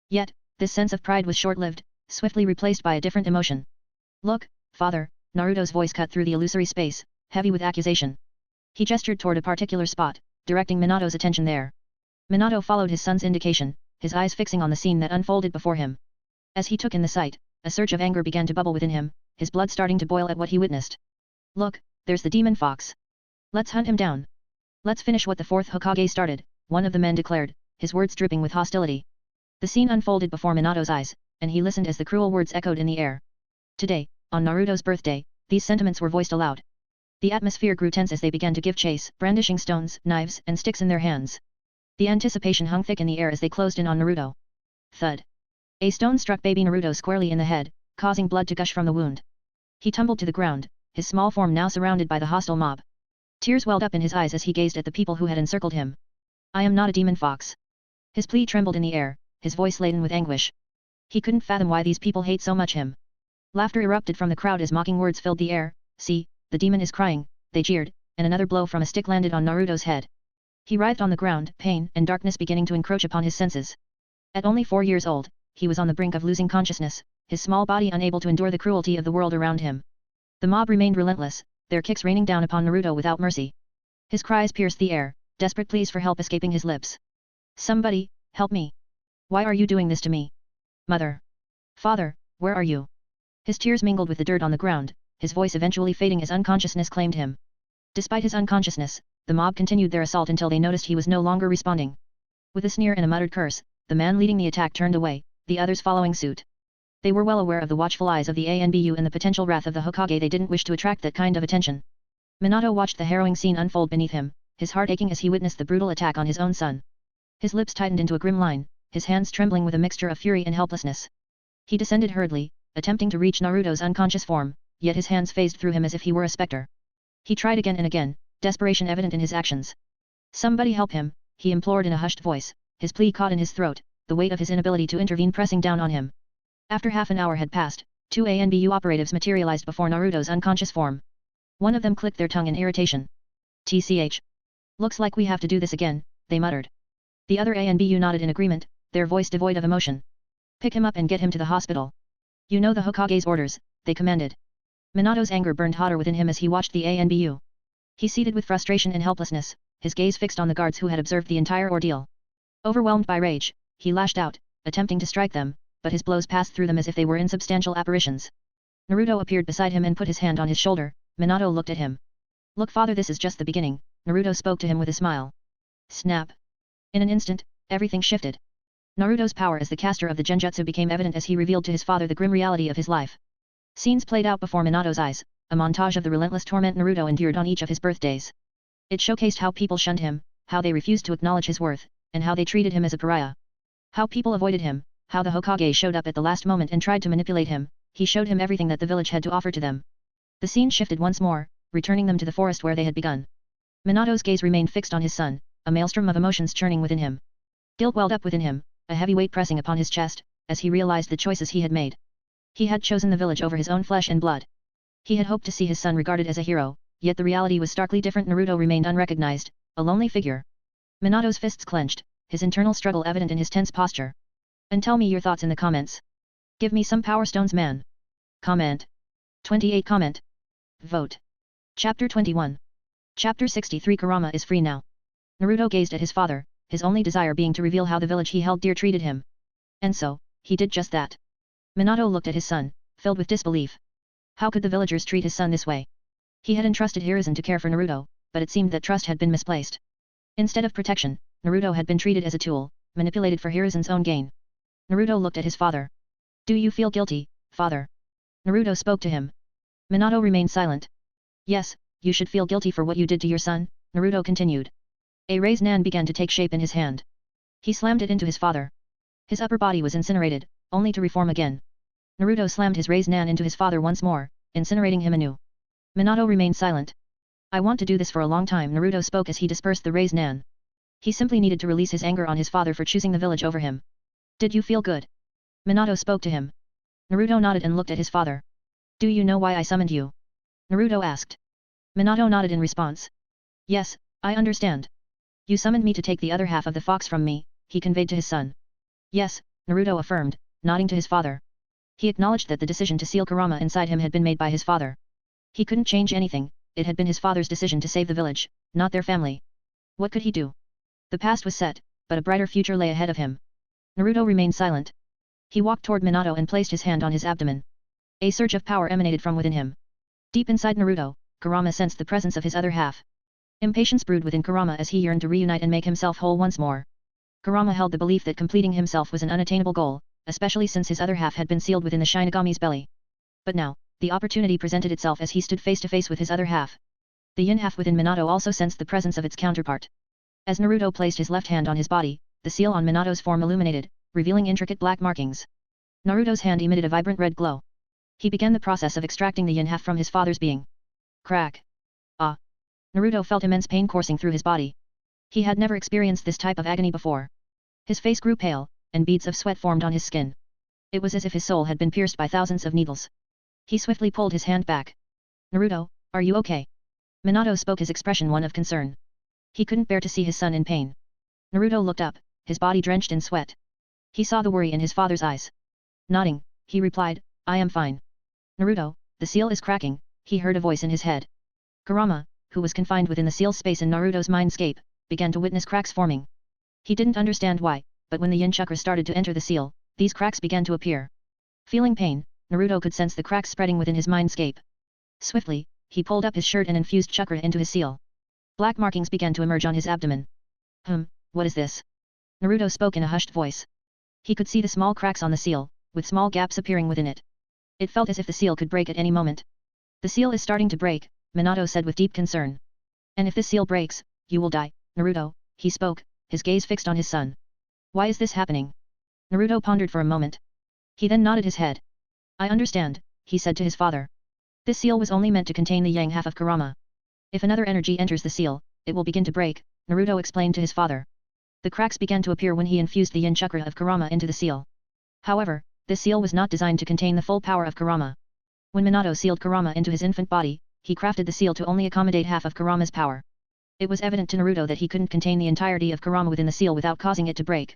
Yet, this sense of pride was short-lived, swiftly replaced by a different emotion. Look, father, Naruto's voice cut through the illusory space, heavy with accusation. He gestured toward a particular spot, directing Minato's attention there. Minato followed his son's indication, his eyes fixing on the scene that unfolded before him. As he took in the sight, a surge of anger began to bubble within him, his blood starting to boil at what he witnessed. Look, there's the demon fox. Let's hunt him down. Let's finish what the fourth Hokage started, one of the men declared, his words dripping with hostility. The scene unfolded before Minato's eyes, and he listened as the cruel words echoed in the air. Today, on Naruto's birthday, these sentiments were voiced aloud. The atmosphere grew tense as they began to give chase, brandishing stones, knives, and sticks in their hands. The anticipation hung thick in the air as they closed in on Naruto. Thud. A stone struck baby Naruto squarely in the head, causing blood to gush from the wound. He tumbled to the ground, his small form now surrounded by the hostile mob. Tears welled up in his eyes as he gazed at the people who had encircled him. I am not a demon fox. His plea trembled in the air, his voice laden with anguish. He couldn't fathom why these people hate so much him. Laughter erupted from the crowd as mocking words filled the air. See, the demon is crying, they jeered, and another blow from a stick landed on Naruto's head. He writhed on the ground, pain and darkness beginning to encroach upon his senses. At only 4 years old, he was on the brink of losing consciousness, his small body unable to endure the cruelty of the world around him. The mob remained relentless, their kicks raining down upon Naruto without mercy. His cries pierced the air, desperate pleas for help escaping his lips. Somebody, help me. Why are you doing this to me? Mother. Father, where are you? His tears mingled with the dirt on the ground, his voice eventually fading as unconsciousness claimed him. Despite his unconsciousness, the mob continued their assault until they noticed he was no longer responding. With a sneer and a muttered curse, the man leading the attack turned away, the others following suit. They were well aware of the watchful eyes of the ANBU and the potential wrath of the Hokage. They didn't wish to attract that kind of attention. Minato watched the harrowing scene unfold beneath him, his heart aching as he witnessed the brutal attack on his own son. His lips tightened into a grim line, his hands trembling with a mixture of fury and helplessness. He descended hurriedly, attempting to reach Naruto's unconscious form, yet his hands phased through him as if he were a specter. He tried again and again, desperation evident in his actions. Somebody help him, he implored in a hushed voice, his plea caught in his throat, the weight of his inability to intervene pressing down on him. After half an hour had passed, 2 ANBU operatives materialized before Naruto's unconscious form. One of them clicked their tongue in irritation. TCH. Looks like we have to do this again, they muttered. The other ANBU nodded in agreement, their voice devoid of emotion. Pick him up and get him to the hospital. You know the Hokage's orders, they commanded. Minato's anger burned hotter within him as he watched the ANBU. He seethed with frustration and helplessness, his gaze fixed on the guards who had observed the entire ordeal. Overwhelmed by rage, he lashed out, attempting to strike them, but his blows passed through them as if they were insubstantial apparitions. Naruto appeared beside him and put his hand on his shoulder. Minato looked at him. Look father, this is just the beginning, Naruto spoke to him with a smile. Snap. In an instant, everything shifted. Naruto's power as the caster of the genjutsu became evident as he revealed to his father the grim reality of his life. Scenes played out before Minato's eyes, a montage of the relentless torment Naruto endured on each of his birthdays. It showcased how people shunned him, how they refused to acknowledge his worth, and how they treated him as a pariah. How people avoided him, how the Hokage showed up at the last moment and tried to manipulate him. He showed him everything that the village had to offer to them. The scene shifted once more, returning them to the forest where they had begun. Minato's gaze remained fixed on his son, a maelstrom of emotions churning within him. Guilt welled up within him, a heavy weight pressing upon his chest, as he realized the choices he had made. He had chosen the village over his own flesh and blood. He had hoped to see his son regarded as a hero, yet the reality was starkly different. Naruto remained unrecognized, a lonely figure. Minato's fists clenched, his internal struggle evident in his tense posture. And tell me your thoughts in the comments. Give me some power stones, man. Comment. 28 comment. Vote. Chapter 21. Chapter 63 Kurama is free now. Naruto gazed at his father, his only desire being to reveal how the village he held dear treated him. And so, he did just that. Minato looked at his son, filled with disbelief. How could the villagers treat his son this way? He had entrusted Hiruzen to care for Naruto, but it seemed that trust had been misplaced. Instead of protection, Naruto had been treated as a tool, manipulated for Hiruzen's own gain. Naruto looked at his father. Do you feel guilty, father? Naruto spoke to him. Minato remained silent. Yes, you should feel guilty for what you did to your son, Naruto continued. A raised nan began to take shape in his hand. He slammed it into his father. His upper body was incinerated, only to reform again. Naruto slammed his raised nan into his father once more, incinerating him anew. Minato remained silent. I want to do this for a long time, Naruto spoke as he dispersed the raised nan. He simply needed to release his anger on his father for choosing the village over him. Did you feel good? Minato spoke to him. Naruto nodded and looked at his father. Do you know why I summoned you? Naruto asked. Minato nodded in response. Yes, I understand. You summoned me to take the other half of the fox from me, he conveyed to his son. Yes, Naruto affirmed, nodding to his father. He acknowledged that the decision to seal Kurama inside him had been made by his father. He couldn't change anything, it had been his father's decision to save the village, not their family. What could he do? The past was set, but a brighter future lay ahead of him. Naruto remained silent. He walked toward Minato and placed his hand on his abdomen. A surge of power emanated from within him. Deep inside Naruto, Kurama sensed the presence of his other half. Impatience brewed within Kurama as he yearned to reunite and make himself whole once more. Kurama held the belief that completing himself was an unattainable goal, especially since his other half had been sealed within the Shinigami's belly. But now, the opportunity presented itself as he stood face to face with his other half. The yin half within Minato also sensed the presence of its counterpart. As Naruto placed his left hand on his body, the seal on Minato's form illuminated, revealing intricate black markings. Naruto's hand emitted a vibrant red glow. He began the process of extracting the yin half from his father's being. Crack. Ah. Naruto felt immense pain coursing through his body. He had never experienced this type of agony before. His face grew pale, and beads of sweat formed on his skin. It was as if his soul had been pierced by thousands of needles. He swiftly pulled his hand back. Naruto, are you okay? Minato spoke, his expression one of concern. He couldn't bear to see his son in pain. Naruto looked up, his body drenched in sweat. He saw the worry in his father's eyes. Nodding, he replied, I am fine. Naruto, the seal is cracking, he heard a voice in his head. Kurama, who was confined within the seal's space in Naruto's mindscape, began to witness cracks forming. He didn't understand why, but when the yin chakra started to enter the seal, these cracks began to appear. Feeling pain, Naruto could sense the cracks spreading within his mindscape. Swiftly, he pulled up his shirt and infused chakra into his seal. Black markings began to emerge on his abdomen. What is this? Naruto spoke in a hushed voice. He could see the small cracks on the seal, with small gaps appearing within it. It felt as if the seal could break at any moment. The seal is starting to break, Minato said with deep concern. And if this seal breaks, you will die, Naruto, he spoke, his gaze fixed on his son. Why is this happening? Naruto pondered for a moment. He then nodded his head. I understand, he said to his father. This seal was only meant to contain the yang half of Kurama. If another energy enters the seal, it will begin to break, Naruto explained to his father. The cracks began to appear when he infused the yin chakra of Kurama into the seal. However, this seal was not designed to contain the full power of Kurama. When Minato sealed Kurama into his infant body, he crafted the seal to only accommodate half of Kurama's power. It was evident to Naruto that he couldn't contain the entirety of Kurama within the seal without causing it to break.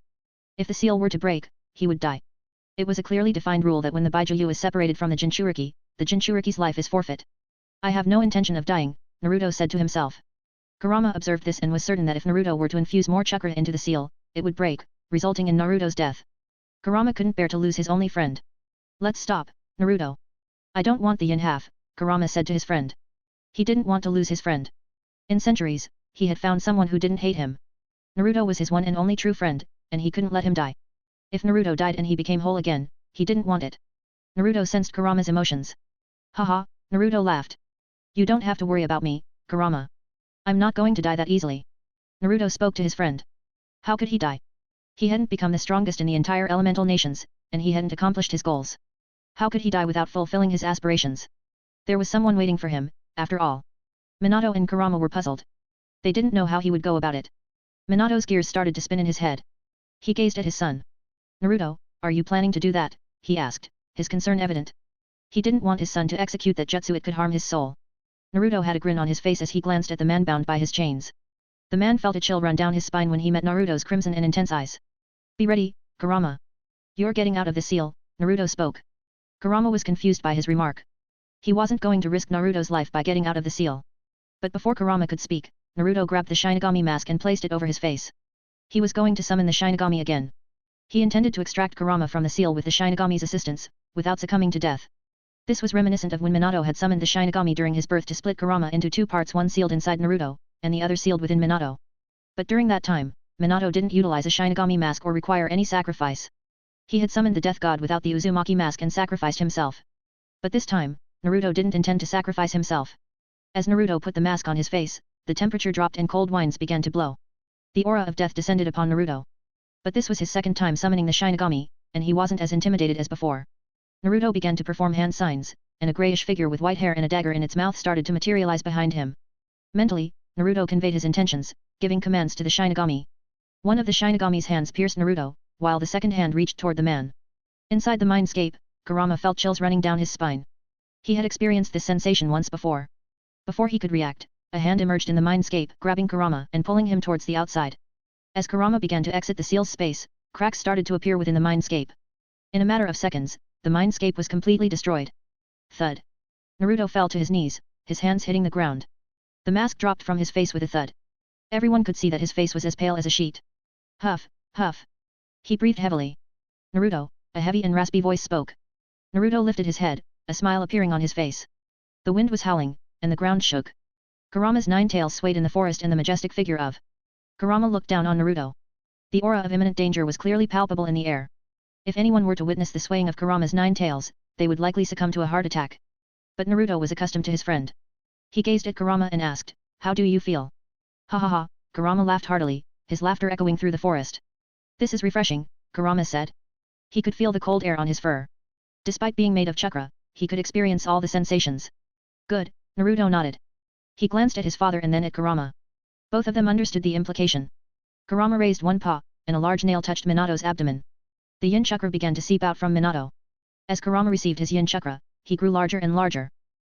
If the seal were to break, he would die. It was a clearly defined rule that when the Baijuyu is separated from the Jinchuriki, the Jinchuriki's life is forfeit. I have no intention of dying, Naruto said to himself. Kurama observed this and was certain that if Naruto were to infuse more chakra into the seal, it would break, resulting in Naruto's death. Kurama couldn't bear to lose his only friend. Let's stop, Naruto. I don't want the yin half, Kurama said to his friend. He didn't want to lose his friend. In centuries, he had found someone who didn't hate him. Naruto was his one and only true friend, and he couldn't let him die. If Naruto died and he became whole again, he didn't want it. Naruto sensed Kurama's emotions. Haha, Naruto laughed. You don't have to worry about me, Kurama. I'm not going to die that easily. Naruto spoke to his friend. How could he die? He hadn't become the strongest in the entire elemental nations, and he hadn't accomplished his goals. How could he die without fulfilling his aspirations? There was someone waiting for him, after all. Minato and Kurama were puzzled. They didn't know how he would go about it. Minato's gears started to spin in his head. He gazed at his son. Naruto, are you planning to do that? He asked, his concern evident. He didn't want his son to execute that jutsu, it could harm his soul. Naruto had a grin on his face as he glanced at the man bound by his chains. The man felt a chill run down his spine when he met Naruto's crimson and intense eyes. Be ready, Kurama. You're getting out of the seal, Naruto spoke. Kurama was confused by his remark. He wasn't going to risk Naruto's life by getting out of the seal. But before Kurama could speak, Naruto grabbed the Shinigami mask and placed it over his face. He was going to summon the Shinigami again. He intended to extract Kurama from the seal with the Shinigami's assistance, without succumbing to death. This was reminiscent of when Minato had summoned the Shinigami during his birth to split Kurama into two parts, one sealed inside Naruto, and the other sealed within Minato. But during that time, Minato didn't utilize a Shinigami mask or require any sacrifice. He had summoned the Death God without the Uzumaki mask and sacrificed himself. But this time, Naruto didn't intend to sacrifice himself. As Naruto put the mask on his face, the temperature dropped and cold winds began to blow. The aura of death descended upon Naruto. But this was his second time summoning the Shinigami, and he wasn't as intimidated as before. Naruto began to perform hand signs, and a greyish figure with white hair and a dagger in its mouth started to materialize behind him. Mentally, Naruto conveyed his intentions, giving commands to the Shinigami. One of the Shinigami's hands pierced Naruto, while the second hand reached toward the man. Inside the mindscape, Kurama felt chills running down his spine. He had experienced this sensation once before. Before he could react, a hand emerged in the mindscape, grabbing Kurama and pulling him towards the outside. As Kurama began to exit the seal's space, cracks started to appear within the mindscape. In a matter of seconds, the mindscape was completely destroyed. Thud. Naruto fell to his knees, his hands hitting the ground. The mask dropped from his face with a thud. Everyone could see that his face was as pale as a sheet. Huff, huff. He breathed heavily. Naruto, a heavy and raspy voice spoke. Naruto lifted his head, a smile appearing on his face. The wind was howling, and the ground shook. Kurama's nine tails swayed in the forest and the majestic figure of Kurama looked down on Naruto. The aura of imminent danger was clearly palpable in the air. If anyone were to witness the swaying of Kurama's nine tails, they would likely succumb to a heart attack. But Naruto was accustomed to his friend. He gazed at Kurama and asked, "How do you feel?" "Ha ha ha," Kurama laughed heartily, his laughter echoing through the forest. "This is refreshing," Kurama said. He could feel the cold air on his fur. Despite being made of chakra, he could experience all the sensations. "Good," Naruto nodded. He glanced at his father and then at Kurama. Both of them understood the implication. Kurama raised one paw, and a large nail touched Minato's abdomen. The yin chakra began to seep out from Minato. As Kurama received his yin chakra, he grew larger and larger.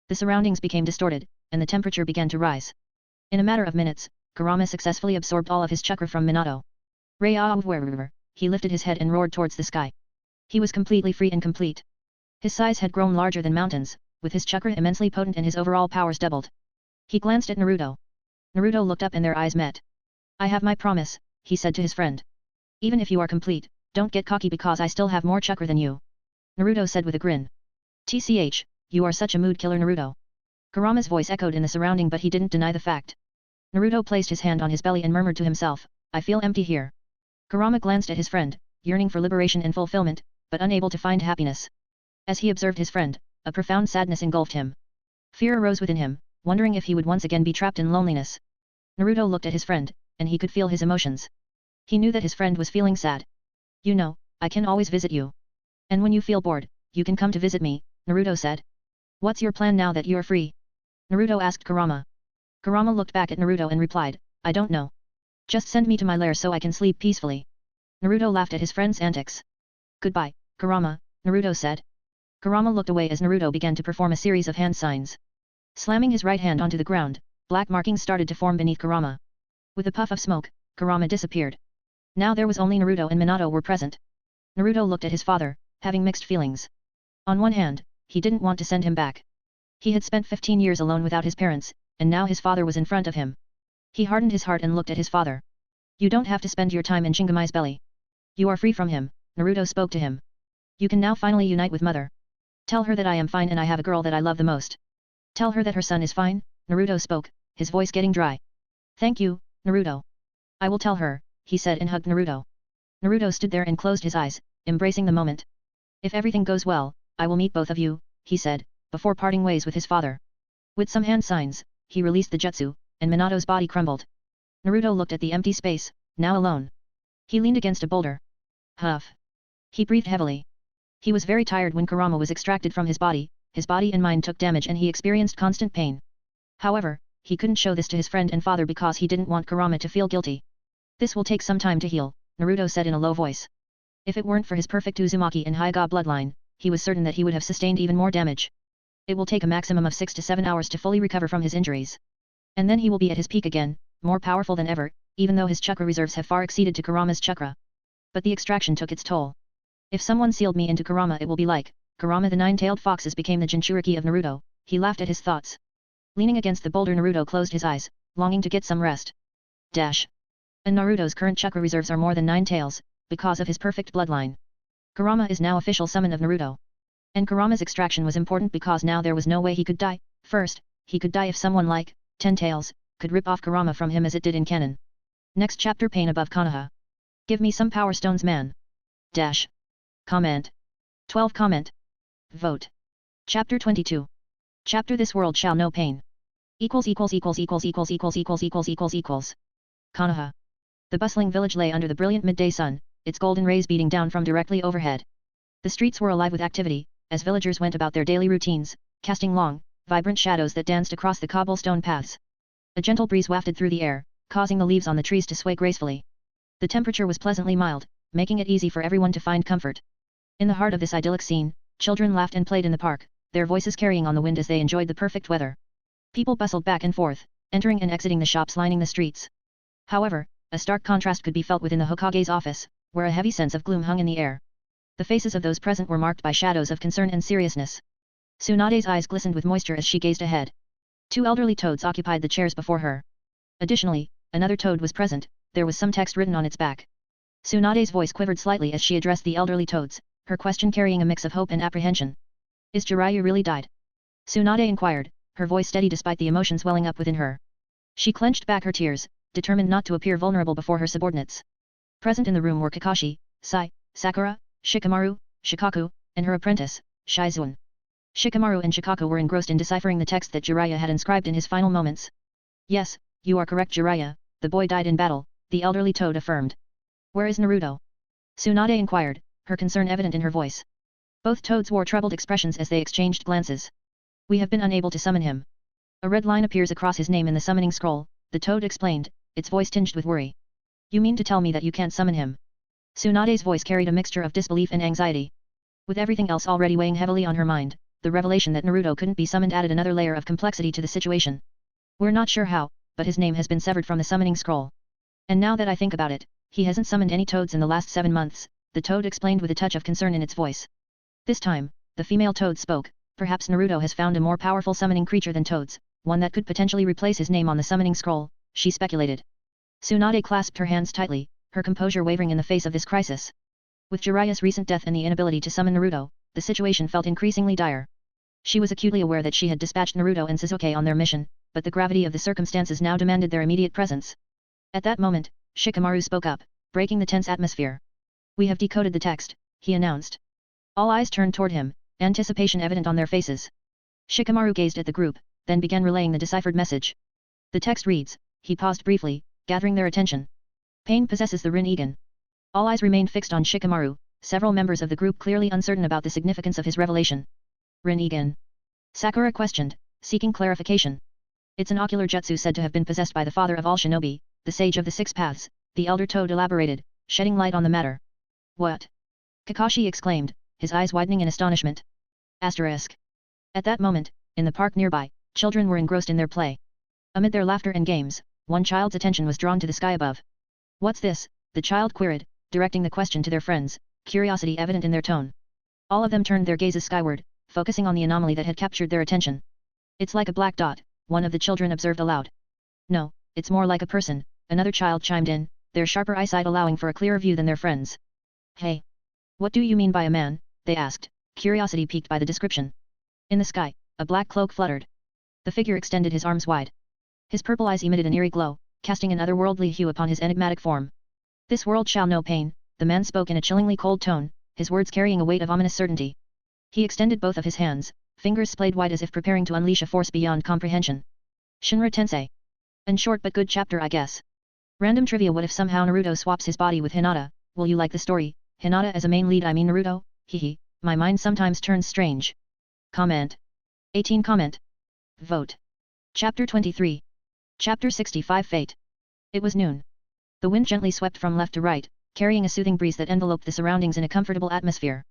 The surroundings became distorted, and the temperature began to rise. In a matter of minutes, Kurama successfully absorbed all of his chakra from Minato. He lifted his head and roared towards the sky. He was completely free and complete. His size had grown larger than mountains, with his chakra immensely potent and his overall powers doubled. He glanced at Naruto. Naruto looked up and their eyes met. "I have my promise," he said to his friend. "Even if you are complete, don't get cocky because I still have more chakra than you," Naruto said with a grin. "TCH, you are such a mood killer, Naruto." Kurama's voice echoed in the surrounding, but he didn't deny the fact. Naruto placed his hand on his belly and murmured to himself, "I feel empty here." Kurama glanced at his friend, yearning for liberation and fulfillment, but unable to find happiness. As he observed his friend, a profound sadness engulfed him. Fear arose within him, wondering if he would once again be trapped in loneliness. Naruto looked at his friend, and he could feel his emotions. He knew that his friend was feeling sad. "You know, I can always visit you. And when you feel bored, you can come to visit me," Naruto said. "What's your plan now that you are free?" Naruto asked Kurama. Kurama looked back at Naruto and replied, "I don't know. Just send me to my lair so I can sleep peacefully." Naruto laughed at his friend's antics. "Goodbye, Kurama," Naruto said. Kurama looked away as Naruto began to perform a series of hand signs. Slamming his right hand onto the ground, black markings started to form beneath Kurama. With a puff of smoke, Kurama disappeared. Now there was only Naruto and Minato were present. Naruto looked at his father, having mixed feelings. On one hand, he didn't want to send him back. He had spent 15 years alone without his parents, and now his father was in front of him. He hardened his heart and looked at his father. "You don't have to spend your time in Shinigami's belly. You are free from him," Naruto spoke to him. "You can now finally unite with Mother. Tell her that I am fine and I have a girl that I love the most. Tell her that her son is fine," Naruto spoke, his voice getting dry. "Thank you, Naruto. I will tell her," he said and hugged Naruto. Naruto stood there and closed his eyes, embracing the moment. "If everything goes well, I will meet both of you," he said, before parting ways with his father. With some hand signs, he released the jutsu, and Minato's body crumbled. Naruto looked at the empty space, now alone. He leaned against a boulder. Huff. He breathed heavily. He was very tired when Kurama was extracted from his body and mind took damage and he experienced constant pain. However, he couldn't show this to his friend and father because he didn't want Kurama to feel guilty. "This will take some time to heal," Naruto said in a low voice. If it weren't for his perfect Uzumaki and Hyuga bloodline, he was certain that he would have sustained even more damage. It will take a maximum of 6 to 7 hours to fully recover from his injuries. And then he will be at his peak again, more powerful than ever, even though his chakra reserves have far exceeded to Kurama's chakra. But the extraction took its toll. If someone sealed me into Kurama, it will be like Kurama the nine-tailed foxes became the Jinchuriki of Naruto. He laughed at his thoughts. Leaning against the boulder, Naruto closed his eyes, longing to get some rest. Dash. And Naruto's current chakra reserves are more than 9 tails, because of his perfect bloodline. Kurama is now official summon of Naruto. And Kurama's extraction was important because now there was no way he could die. First, he could die if someone like 10 tails could rip off Kurama from him as it did in canon. Next chapter, pain above Konoha. Give me some power stones, man. Dash. Comment. 12 comment. Vote. Chapter 22. Chapter This World Shall Know Pain. Konoha. The bustling village lay under the brilliant midday sun, its golden rays beating down from directly overhead. The streets were alive with activity, as villagers went about their daily routines, casting long, vibrant shadows that danced across the cobblestone paths. A gentle breeze wafted through the air, causing the leaves on the trees to sway gracefully. The temperature was pleasantly mild, making it easy for everyone to find comfort. In the heart of this idyllic scene, children laughed and played in the park, their voices carrying on the wind as they enjoyed the perfect weather. People bustled back and forth, entering and exiting the shops lining the streets. However, a stark contrast could be felt within the Hokage's office, where a heavy sense of gloom hung in the air. The faces of those present were marked by shadows of concern and seriousness. Tsunade's eyes glistened with moisture as she gazed ahead. 2 elderly toads occupied the chairs before her. Additionally, another toad was present, there was some text written on its back. Tsunade's voice quivered slightly as she addressed the elderly toads, her question carrying a mix of hope and apprehension. Is Jiraiya really died? Tsunade inquired, her voice steady despite the emotions welling up within her. She clenched back her tears, determined not to appear vulnerable before her subordinates. Present in the room were Kakashi, Sai, Sakura, Shikamaru, Shikaku, and her apprentice, Shizune. Shikamaru and Shikaku were engrossed in deciphering the text that Jiraiya had inscribed in his final moments. Yes, you are correct, Jiraiya, the boy died in battle, the elderly toad affirmed. Where is Naruto? Tsunade inquired, her concern evident in her voice. Both toads wore troubled expressions as they exchanged glances. We have been unable to summon him. A red line appears across his name in the summoning scroll, the toad explained, its voice tinged with worry. You mean to tell me that you can't summon him? Tsunade's voice carried a mixture of disbelief and anxiety. With everything else already weighing heavily on her mind, the revelation that Naruto couldn't be summoned added another layer of complexity to the situation. We're not sure how, but his name has been severed from the summoning scroll. And now that I think about it, he hasn't summoned any toads in the last 7 months, the toad explained with a touch of concern in its voice. This time, the female toad spoke, perhaps Naruto has found a more powerful summoning creature than toads, one that could potentially replace his name on the summoning scroll, she speculated. Tsunade clasped her hands tightly, her composure wavering in the face of this crisis. With Jiraiya's recent death and the inability to summon Naruto, the situation felt increasingly dire. She was acutely aware that she had dispatched Naruto and Sasuke on their mission, but the gravity of the circumstances now demanded their immediate presence. At that moment, Shikamaru spoke up, breaking the tense atmosphere. We have decoded the text, he announced. All eyes turned toward him, anticipation evident on their faces. Shikamaru gazed at the group, then began relaying the deciphered message. The text reads, he paused briefly, gathering their attention. Pain possesses the Rinnegan. All eyes remained fixed on Shikamaru, several members of the group clearly uncertain about the significance of his revelation. Rinnegan? Sakura questioned, seeking clarification. It's an ocular jutsu said to have been possessed by the father of all shinobi, the sage of the 6 paths, the elder toad elaborated, shedding light on the matter. What? Kakashi exclaimed, his eyes widening in astonishment. Asterisk. At that moment, in the park nearby, children were engrossed in their play. Amid their laughter and games, one child's attention was drawn to the sky above. What's this? The child queried, directing the question to their friends, curiosity evident in their tone. All of them turned their gazes skyward, focusing on the anomaly that had captured their attention. It's like a black dot, one of the children observed aloud. No, it's more like a person, another child chimed in, their sharper eyesight allowing for a clearer view than their friends. Hey! What do you mean by a man? They asked, curiosity piqued by the description. In the sky, a black cloak fluttered. The figure extended his arms wide. His purple eyes emitted an eerie glow, casting an otherworldly hue upon his enigmatic form. This world shall know pain, the man spoke in a chillingly cold tone, his words carrying a weight of ominous certainty. He extended both of his hands, fingers splayed wide as if preparing to unleash a force beyond comprehension. Shinra Tensei. An short but good chapter, I guess. Random trivia: what if somehow Naruto swaps his body with Hinata? Will you like the story? Hinata as a main lead, I mean Naruto? Hehe, my mind sometimes turns strange. Comment. 18 comment. Vote. Chapter 23. Chapter 65 Fate. It was noon. The wind gently swept from left to right, carrying a soothing breeze that enveloped the surroundings in a comfortable atmosphere.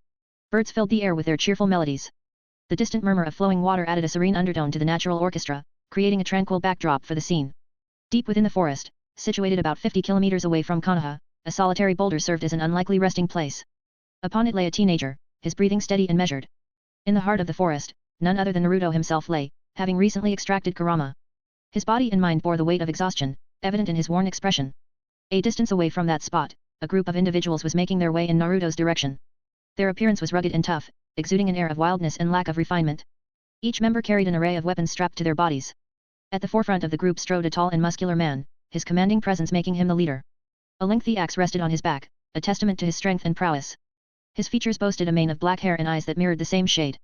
Birds filled the air with their cheerful melodies. The distant murmur of flowing water added a serene undertone to the natural orchestra, creating a tranquil backdrop for the scene. Deep within the forest, situated about 50 kilometers away from Konoha, a solitary boulder served as an unlikely resting place. Upon it lay a teenager, his breathing steady and measured. In the heart of the forest, none other than Naruto himself lay, having recently extracted Kurama. His body and mind bore the weight of exhaustion, evident in his worn expression. A distance away from that spot, a group of individuals was making their way in Naruto's direction. Their appearance was rugged and tough, exuding an air of wildness and lack of refinement. Each member carried an array of weapons strapped to their bodies. At the forefront of the group strode a tall and muscular man, his commanding presence making him the leader. A lengthy axe rested on his back, a testament to his strength and prowess. His features boasted a mane of black hair and eyes that mirrored the same shade.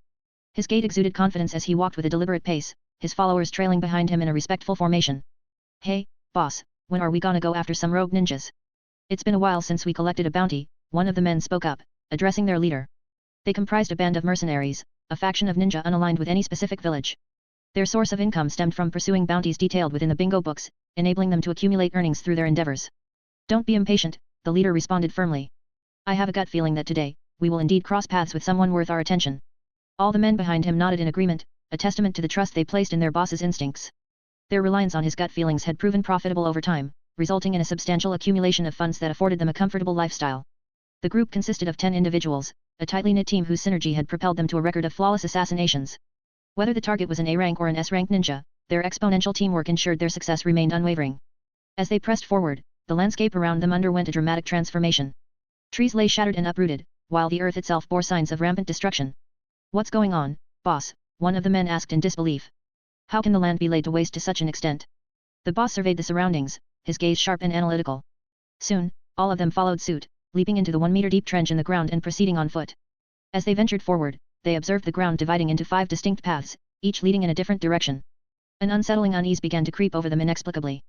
His gait exuded confidence as he walked with a deliberate pace, his followers trailing behind him in a respectful formation. "Hey, boss, when are we gonna go after some rogue ninjas? It's been a while since we collected a bounty," one of the men spoke up, addressing their leader. They comprised a band of mercenaries, a faction of ninja unaligned with any specific village. Their source of income stemmed from pursuing bounties detailed within the bingo books, enabling them to accumulate earnings through their endeavors. "Don't be impatient," the leader responded firmly. "I have a gut feeling that today, we will indeed cross paths with someone worth our attention." All the men behind him nodded in agreement, a testament to the trust they placed in their boss's instincts. Their reliance on his gut feelings had proven profitable over time, resulting in a substantial accumulation of funds that afforded them a comfortable lifestyle. The group consisted of 10 individuals, a tightly knit team whose synergy had propelled them to a record of flawless assassinations. Whether the target was an A-rank or an S-rank ninja, their exponential teamwork ensured their success remained unwavering. As they pressed forward, the landscape around them underwent a dramatic transformation. Trees lay shattered and uprooted, while the earth itself bore signs of rampant destruction. "What's going on, boss?" one of the men asked in disbelief. "How can the land be laid to waste to such an extent?" The boss surveyed the surroundings, his gaze sharp and analytical. Soon, all of them followed suit, leaping into the 1-meter-deep trench in the ground and proceeding on foot. As they ventured forward, they observed the ground dividing into 5 distinct paths, each leading in a different direction. An unsettling unease began to creep over them inexplicably.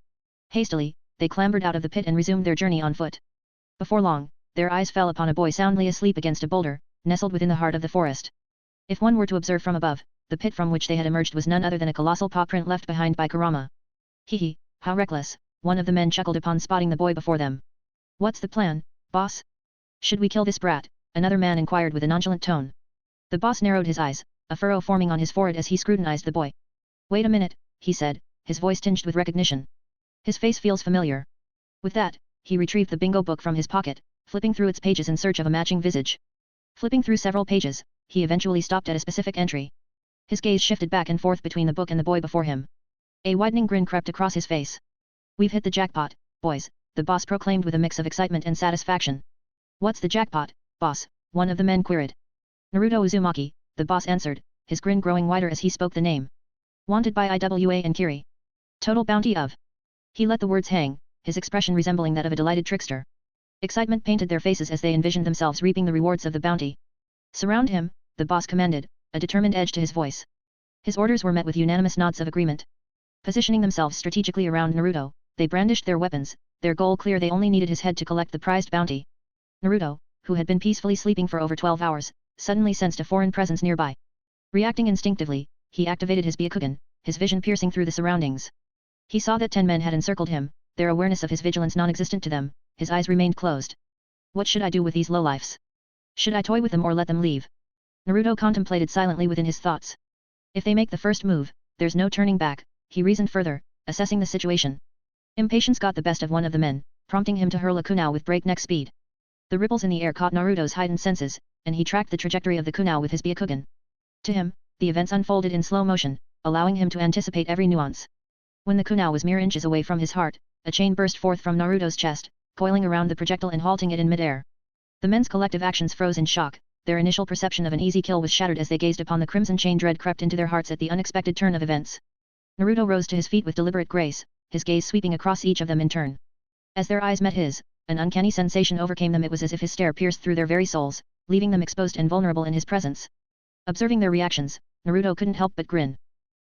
Hastily, they clambered out of the pit and resumed their journey on foot. Before long, their eyes fell upon a boy soundly asleep against a boulder, nestled within the heart of the forest. If one were to observe from above, the pit from which they had emerged was none other than a colossal paw print left behind by Kurama. "Hee, how reckless," one of the men chuckled upon spotting the boy before them. "What's the plan, boss? Should we kill this brat?" another man inquired with a nonchalant tone. The boss narrowed his eyes, a furrow forming on his forehead as he scrutinized the boy. "Wait a minute," he said, his voice tinged with recognition. "His face feels familiar." With that, he retrieved the bingo book from his pocket, flipping through its pages in search of a matching visage. Flipping through several pages, he eventually stopped at a specific entry. His gaze shifted back and forth between the book and the boy before him. A widening grin crept across his face. "We've hit the jackpot, boys," the boss proclaimed with a mix of excitement and satisfaction. "What's the jackpot, boss?" one of the men queried. "Naruto Uzumaki," the boss answered, his grin growing wider as he spoke the name. "Wanted by IWA and Kiri. Total bounty of..." He let the words hang, his expression resembling that of a delighted trickster. Excitement painted their faces as they envisioned themselves reaping the rewards of the bounty. "Surround him," the boss commanded, a determined edge to his voice. His orders were met with unanimous nods of agreement. Positioning themselves strategically around Naruto, they brandished their weapons, their goal clear. They only needed his head to collect the prized bounty. Naruto, who had been peacefully sleeping for over 12 hours, suddenly sensed a foreign presence nearby. Reacting instinctively, he activated his Byakugan, his vision piercing through the surroundings. He saw that 10 men had encircled him, their awareness of his vigilance non-existent to them. His eyes remained closed. "What should I do with these lowlifes? Should I toy with them or let them leave?" Naruto contemplated silently within his thoughts. "If they make the first move, there's no turning back," he reasoned further, assessing the situation. Impatience got the best of one of the men, prompting him to hurl a kunai with breakneck speed. The ripples in the air caught Naruto's heightened senses, and he tracked the trajectory of the kunai with his Byakugan. To him, the events unfolded in slow motion, allowing him to anticipate every nuance. When the kunai was mere inches away from his heart, a chain burst forth from Naruto's chest, coiling around the projectile and halting it in midair. The men's collective actions froze in shock. Their initial perception of an easy kill was shattered as they gazed upon the crimson chain. Dread crept into their hearts at the unexpected turn of events. Naruto rose to his feet with deliberate grace, his gaze sweeping across each of them in turn. As their eyes met his, an uncanny sensation overcame them. It was as if his stare pierced through their very souls, leaving them exposed and vulnerable in his presence. Observing their reactions, Naruto couldn't help but grin.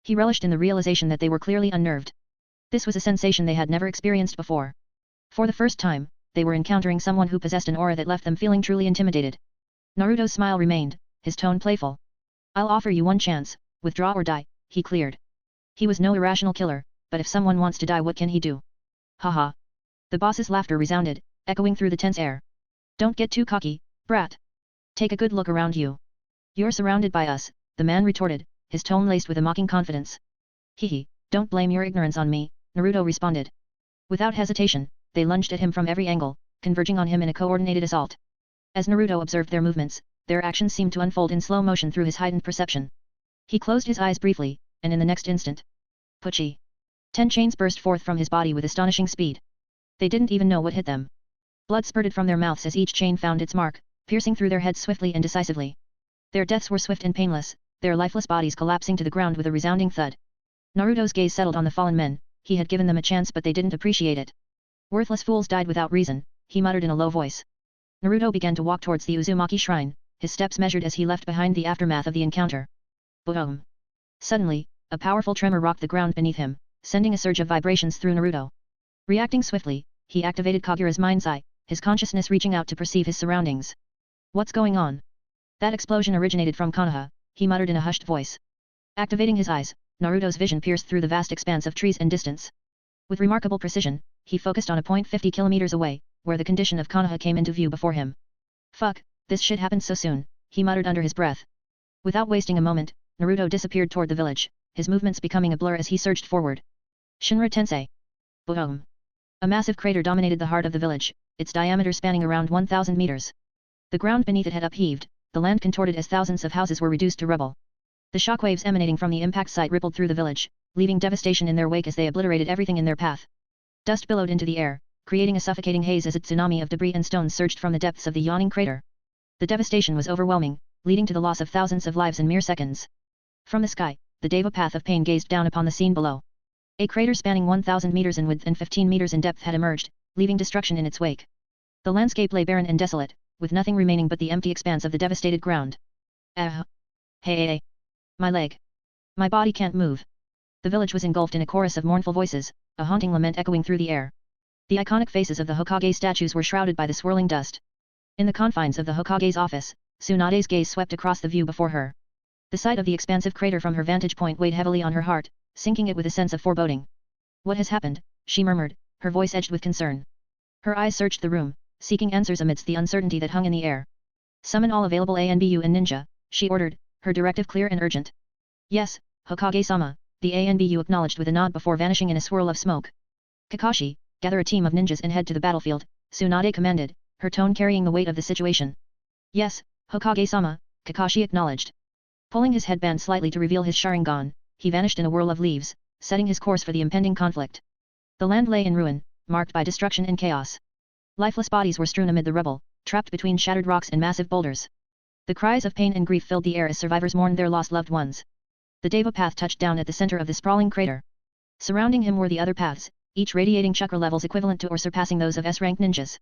He relished in the realization that they were clearly unnerved. This was a sensation they had never experienced before. For the first time, they were encountering someone who possessed an aura that left them feeling truly intimidated. Naruto's smile remained, his tone playful. "I'll offer you one chance, withdraw or die," he cleared. He was no irrational killer, but if someone wants to die, what can he do? "Haha." The boss's laughter resounded, echoing through the tense air. "Don't get too cocky, brat. Take a good look around you. You're surrounded by us," the man retorted, his tone laced with a mocking confidence. "Hehe, don't blame your ignorance on me," Naruto responded. Without hesitation, they lunged at him from every angle, converging on him in a coordinated assault. As Naruto observed their movements, their actions seemed to unfold in slow motion through his heightened perception. He closed his eyes briefly, and in the next instant, "Pucci!" 10 chains burst forth from his body with astonishing speed. They didn't even know what hit them. Blood spurted from their mouths as each chain found its mark, piercing through their heads swiftly and decisively. Their deaths were swift and painless, their lifeless bodies collapsing to the ground with a resounding thud. Naruto's gaze settled on the fallen men. He had given them a chance but they didn't appreciate it. Worthless fools died without reason, he muttered in a low voice. Naruto began to walk towards the Uzumaki shrine, his steps measured as he left behind the aftermath of the encounter. Boom! Suddenly, a powerful tremor rocked the ground beneath him, sending a surge of vibrations through Naruto. Reacting swiftly, he activated Kagura's mind's eye, his consciousness reaching out to perceive his surroundings. What's going on? That explosion originated from Konoha, he muttered in a hushed voice. Activating his eyes, Naruto's vision pierced through the vast expanse of trees and distance. With remarkable precision, he focused on a point 50 kilometers away, where the condition of Konoha came into view before him. Fuck, this shit happened so soon, he muttered under his breath. Without wasting a moment, Naruto disappeared toward the village, his movements becoming a blur as he surged forward. Shinra Tensei. Boom! A massive crater dominated the heart of the village, its diameter spanning around 1,000 meters. The ground beneath it had upheaved, the land contorted as thousands of houses were reduced to rubble. The shockwaves emanating from the impact site rippled through the village, leaving devastation in their wake as they obliterated everything in their path. Dust billowed into the air, creating a suffocating haze as a tsunami of debris and stones surged from the depths of the yawning crater. The devastation was overwhelming, leading to the loss of thousands of lives in mere seconds. From the sky, the Deva Path of Pain gazed down upon the scene below. A crater spanning 1,000 meters in width and 15 meters in depth had emerged, leaving destruction in its wake. The landscape lay barren and desolate, with nothing remaining but the empty expanse of the devastated ground. Hey! My leg! My body can't move! The village was engulfed in a chorus of mournful voices, a haunting lament echoing through the air. The iconic faces of the Hokage statues were shrouded by the swirling dust. In the confines of the Hokage's office, Tsunade's gaze swept across the view before her. The sight of the expansive crater from her vantage point weighed heavily on her heart, sinking it with a sense of foreboding. What has happened? She murmured, her voice edged with concern. Her eyes searched the room, seeking answers amidst the uncertainty that hung in the air. Summon all available ANBU and ninja, she ordered, her directive clear and urgent. Yes, Hokage-sama, the ANBU acknowledged with a nod before vanishing in a swirl of smoke. Kakashi, gather a team of ninjas and head to the battlefield, Tsunade commanded, her tone carrying the weight of the situation. Yes, Hokage-sama, Kakashi acknowledged. Pulling his headband slightly to reveal his Sharingan, he vanished in a whirl of leaves, setting his course for the impending conflict. The land lay in ruin, marked by destruction and chaos. Lifeless bodies were strewn amid the rubble, trapped between shattered rocks and massive boulders. The cries of pain and grief filled the air as survivors mourned their lost loved ones. The Deva path touched down at the center of the sprawling crater. Surrounding him were the other paths, each radiating chakra levels equivalent to or surpassing those of S-rank ninjas.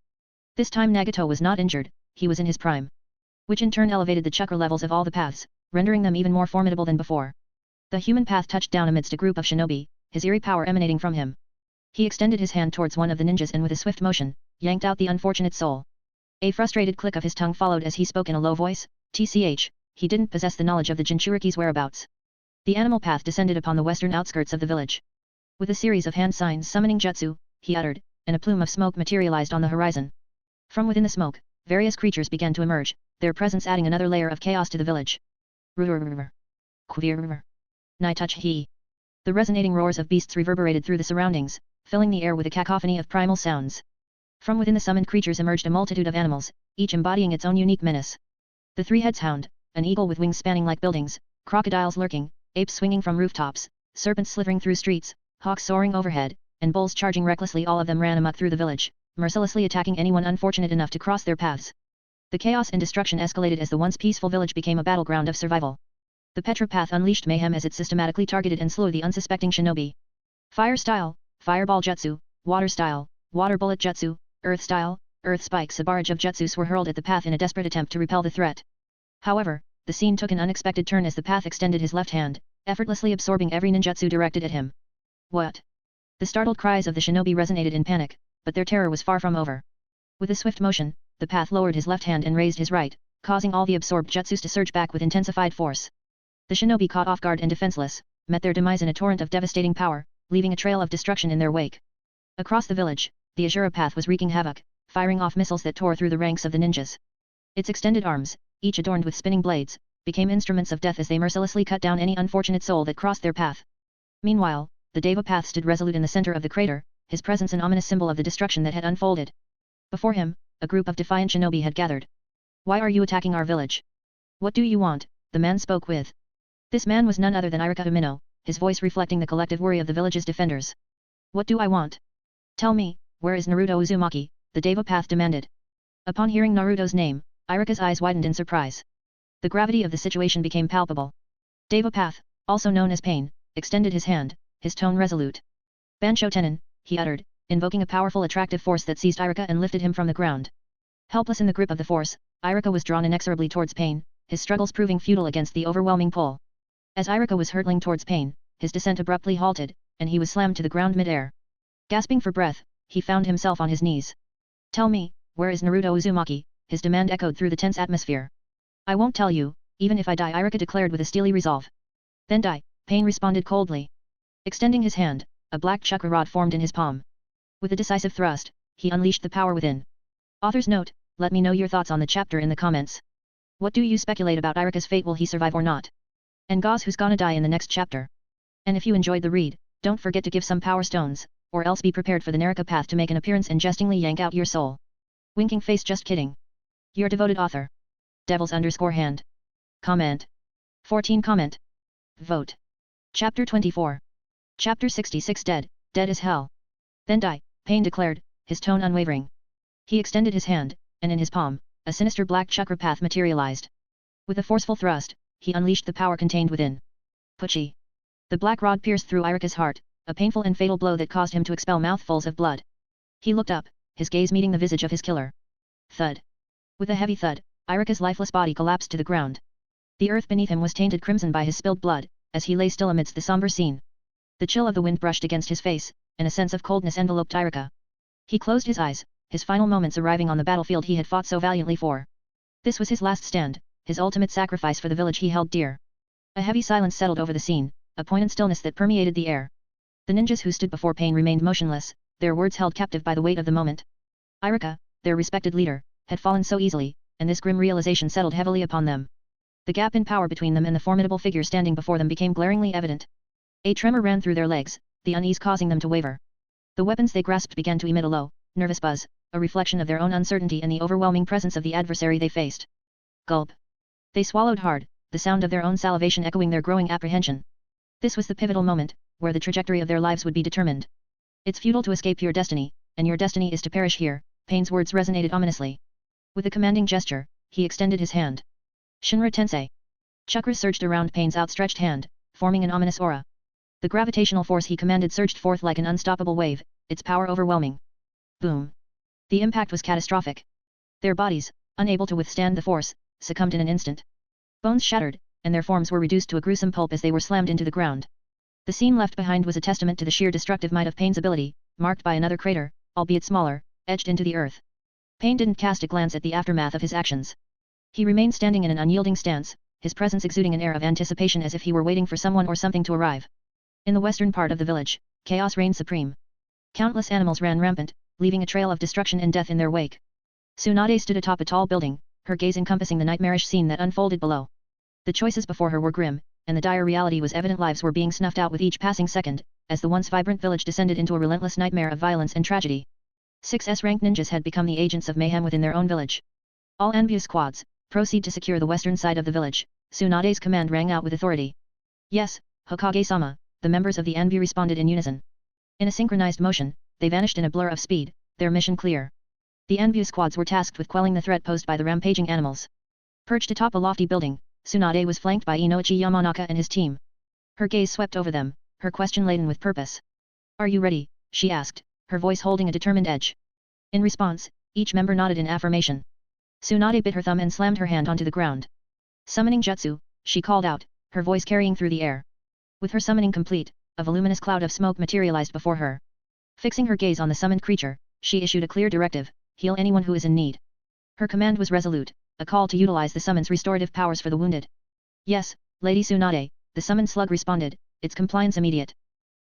This time Nagato was not injured, he was in his prime. Which in turn elevated the chakra levels of all the paths, rendering them even more formidable than before. The human path touched down amidst a group of shinobi, his eerie power emanating from him. He extended his hand towards one of the ninjas and with a swift motion, yanked out the unfortunate soul. A frustrated click of his tongue followed as he spoke in a low voice, TCH, he didn't possess the knowledge of the Jinchuriki's whereabouts. The animal path descended upon the western outskirts of the village. With a series of hand signs summoning jutsu, he uttered, and a plume of smoke materialized on the horizon. From within the smoke, various creatures began to emerge, their presence adding another layer of chaos to the village. Queer. Nai touch he. The resonating roars of beasts reverberated through the surroundings, filling the air with a cacophony of primal sounds. From within the summoned creatures emerged a multitude of animals, each embodying its own unique menace. The three-heads hound, an eagle with wings spanning like buildings, crocodiles lurking, apes swinging from rooftops, serpents slithering through streets, hawks soaring overhead, and bulls charging recklessly, all of them ran amok through the village, mercilessly attacking anyone unfortunate enough to cross their paths. The chaos and destruction escalated as the once peaceful village became a battleground of survival. The Petra Path unleashed mayhem as it systematically targeted and slew the unsuspecting shinobi. Fire style, fireball jutsu, water style, water bullet jutsu, earth style, earth spikes. A barrage of jutsus were hurled at the path in a desperate attempt to repel the threat. However, the scene took an unexpected turn as the path extended his left hand, effortlessly absorbing every ninjutsu directed at him. What? The startled cries of the shinobi resonated in panic, but their terror was far from over. With a swift motion, the path lowered his left hand and raised his right, causing all the absorbed jutsus to surge back with intensified force. The shinobi, caught off guard and defenseless, met their demise in a torrent of devastating power, leaving a trail of destruction in their wake. Across the village, the Azura path was wreaking havoc, firing off missiles that tore through the ranks of the ninjas. Its extended arms, each adorned with spinning blades, became instruments of death as they mercilessly cut down any unfortunate soul that crossed their path. Meanwhile, the Deva path stood resolute in the center of the crater, his presence an ominous symbol of the destruction that had unfolded. Before him, a group of defiant shinobi had gathered. Why are you attacking our village? What do you want? The man spoke with. This man was none other than Irika Umino, his voice reflecting the collective worry of the village's defenders. What do I want? Tell me, where is Naruto Uzumaki? The Devapath demanded. Upon hearing Naruto's name, Irika's eyes widened in surprise. The gravity of the situation became palpable. Devapath, also known as Pain, extended his hand, his tone resolute. Bansho Tenin, he uttered, invoking a powerful attractive force that seized Irika and lifted him from the ground. Helpless in the grip of the force, Irika was drawn inexorably towards Pain, his struggles proving futile against the overwhelming pull. As Irika was hurtling towards Pain, his descent abruptly halted, and he was slammed to the ground mid-air. Gasping for breath, he found himself on his knees. Tell me, where is Naruto Uzumaki? His demand echoed through the tense atmosphere. I won't tell you, even if I die, Irika declared with a steely resolve. Then die, Pain responded coldly. Extending his hand, a black chakra rod formed in his palm. With a decisive thrust, he unleashed the power within. Author's note, let me know your thoughts on the chapter in the comments. What do you speculate about Irika's fate? Will he survive or not? And who's gonna die in the next chapter? And if you enjoyed the read, don't forget to give some power stones, or else be prepared for the Naraka path to make an appearance and jestingly yank out your soul. Winking face, just kidding. Your devoted author. Devils_hand. Comment. 14 comment. Vote. Chapter 24. Chapter 66 Dead as hell. Then die, Pain declared, his tone unwavering. He extended his hand, and in his palm, a sinister black chakra path materialized. With a forceful thrust, he unleashed the power contained within. Pucci. The black rod pierced through Irika's heart, a painful and fatal blow that caused him to expel mouthfuls of blood. He looked up, his gaze meeting the visage of his killer. Thud. With a heavy thud, Irika's lifeless body collapsed to the ground. The earth beneath him was tainted crimson by his spilled blood, as he lay still amidst the somber scene. The chill of the wind brushed against his face, and a sense of coldness enveloped Irika. He closed his eyes, his final moments arriving on the battlefield he had fought so valiantly for. This was his last stand, his ultimate sacrifice for the village he held dear. A heavy silence settled over the scene, a poignant stillness that permeated the air. The ninjas who stood before Pain remained motionless, their words held captive by the weight of the moment. Irika, their respected leader, had fallen so easily, and this grim realization settled heavily upon them. The gap in power between them and the formidable figure standing before them became glaringly evident. A tremor ran through their legs, the unease causing them to waver. The weapons they grasped began to emit a low, nervous buzz, a reflection of their own uncertainty and the overwhelming presence of the adversary they faced. Gulp. They swallowed hard, the sound of their own salivation echoing their growing apprehension. This was the pivotal moment, where the trajectory of their lives would be determined. It's futile to escape your destiny, and your destiny is to perish here, Pain's words resonated ominously. With a commanding gesture, he extended his hand. Shinra Tensei. Chakras surged around Pain's outstretched hand, forming an ominous aura. The gravitational force he commanded surged forth like an unstoppable wave, its power overwhelming. Boom. The impact was catastrophic. Their bodies, unable to withstand the force, succumbed in an instant. Bones shattered, and their forms were reduced to a gruesome pulp as they were slammed into the ground. The scene left behind was a testament to the sheer destructive might of Pain's ability, marked by another crater, albeit smaller, etched into the earth. Pain didn't cast a glance at the aftermath of his actions. He remained standing in an unyielding stance, his presence exuding an air of anticipation as if he were waiting for someone or something to arrive. In the western part of the village, chaos reigned supreme. Countless animals ran rampant, leaving a trail of destruction and death in their wake. Tsunade stood atop a tall building, her gaze encompassing the nightmarish scene that unfolded below. The choices before her were grim, and the dire reality was evident. Lives were being snuffed out with each passing second, as the once vibrant village descended into a relentless nightmare of violence and tragedy. 6 S-ranked ninjas had become the agents of mayhem within their own village. All Anbu squads, proceed to secure the western side of the village, Tsunade's command rang out with authority. Yes, Hokage-sama, the members of the Anbu responded in unison. In a synchronized motion, they vanished in a blur of speed, their mission clear. The Anbu squads were tasked with quelling the threat posed by the rampaging animals. Perched atop a lofty building, Tsunade was flanked by Inoichi Yamanaka and his team. Her gaze swept over them, her question laden with purpose. Are you ready? She asked, her voice holding a determined edge. In response, each member nodded in affirmation. Tsunade bit her thumb and slammed her hand onto the ground. Summoning jutsu, she called out, her voice carrying through the air. With her summoning complete, a voluminous cloud of smoke materialized before her. Fixing her gaze on the summoned creature, she issued a clear directive: heal anyone who is in need. Her command was resolute, a call to utilize the summon's restorative powers for the wounded. Yes, Lady Tsunade, the summoned slug responded, its compliance immediate.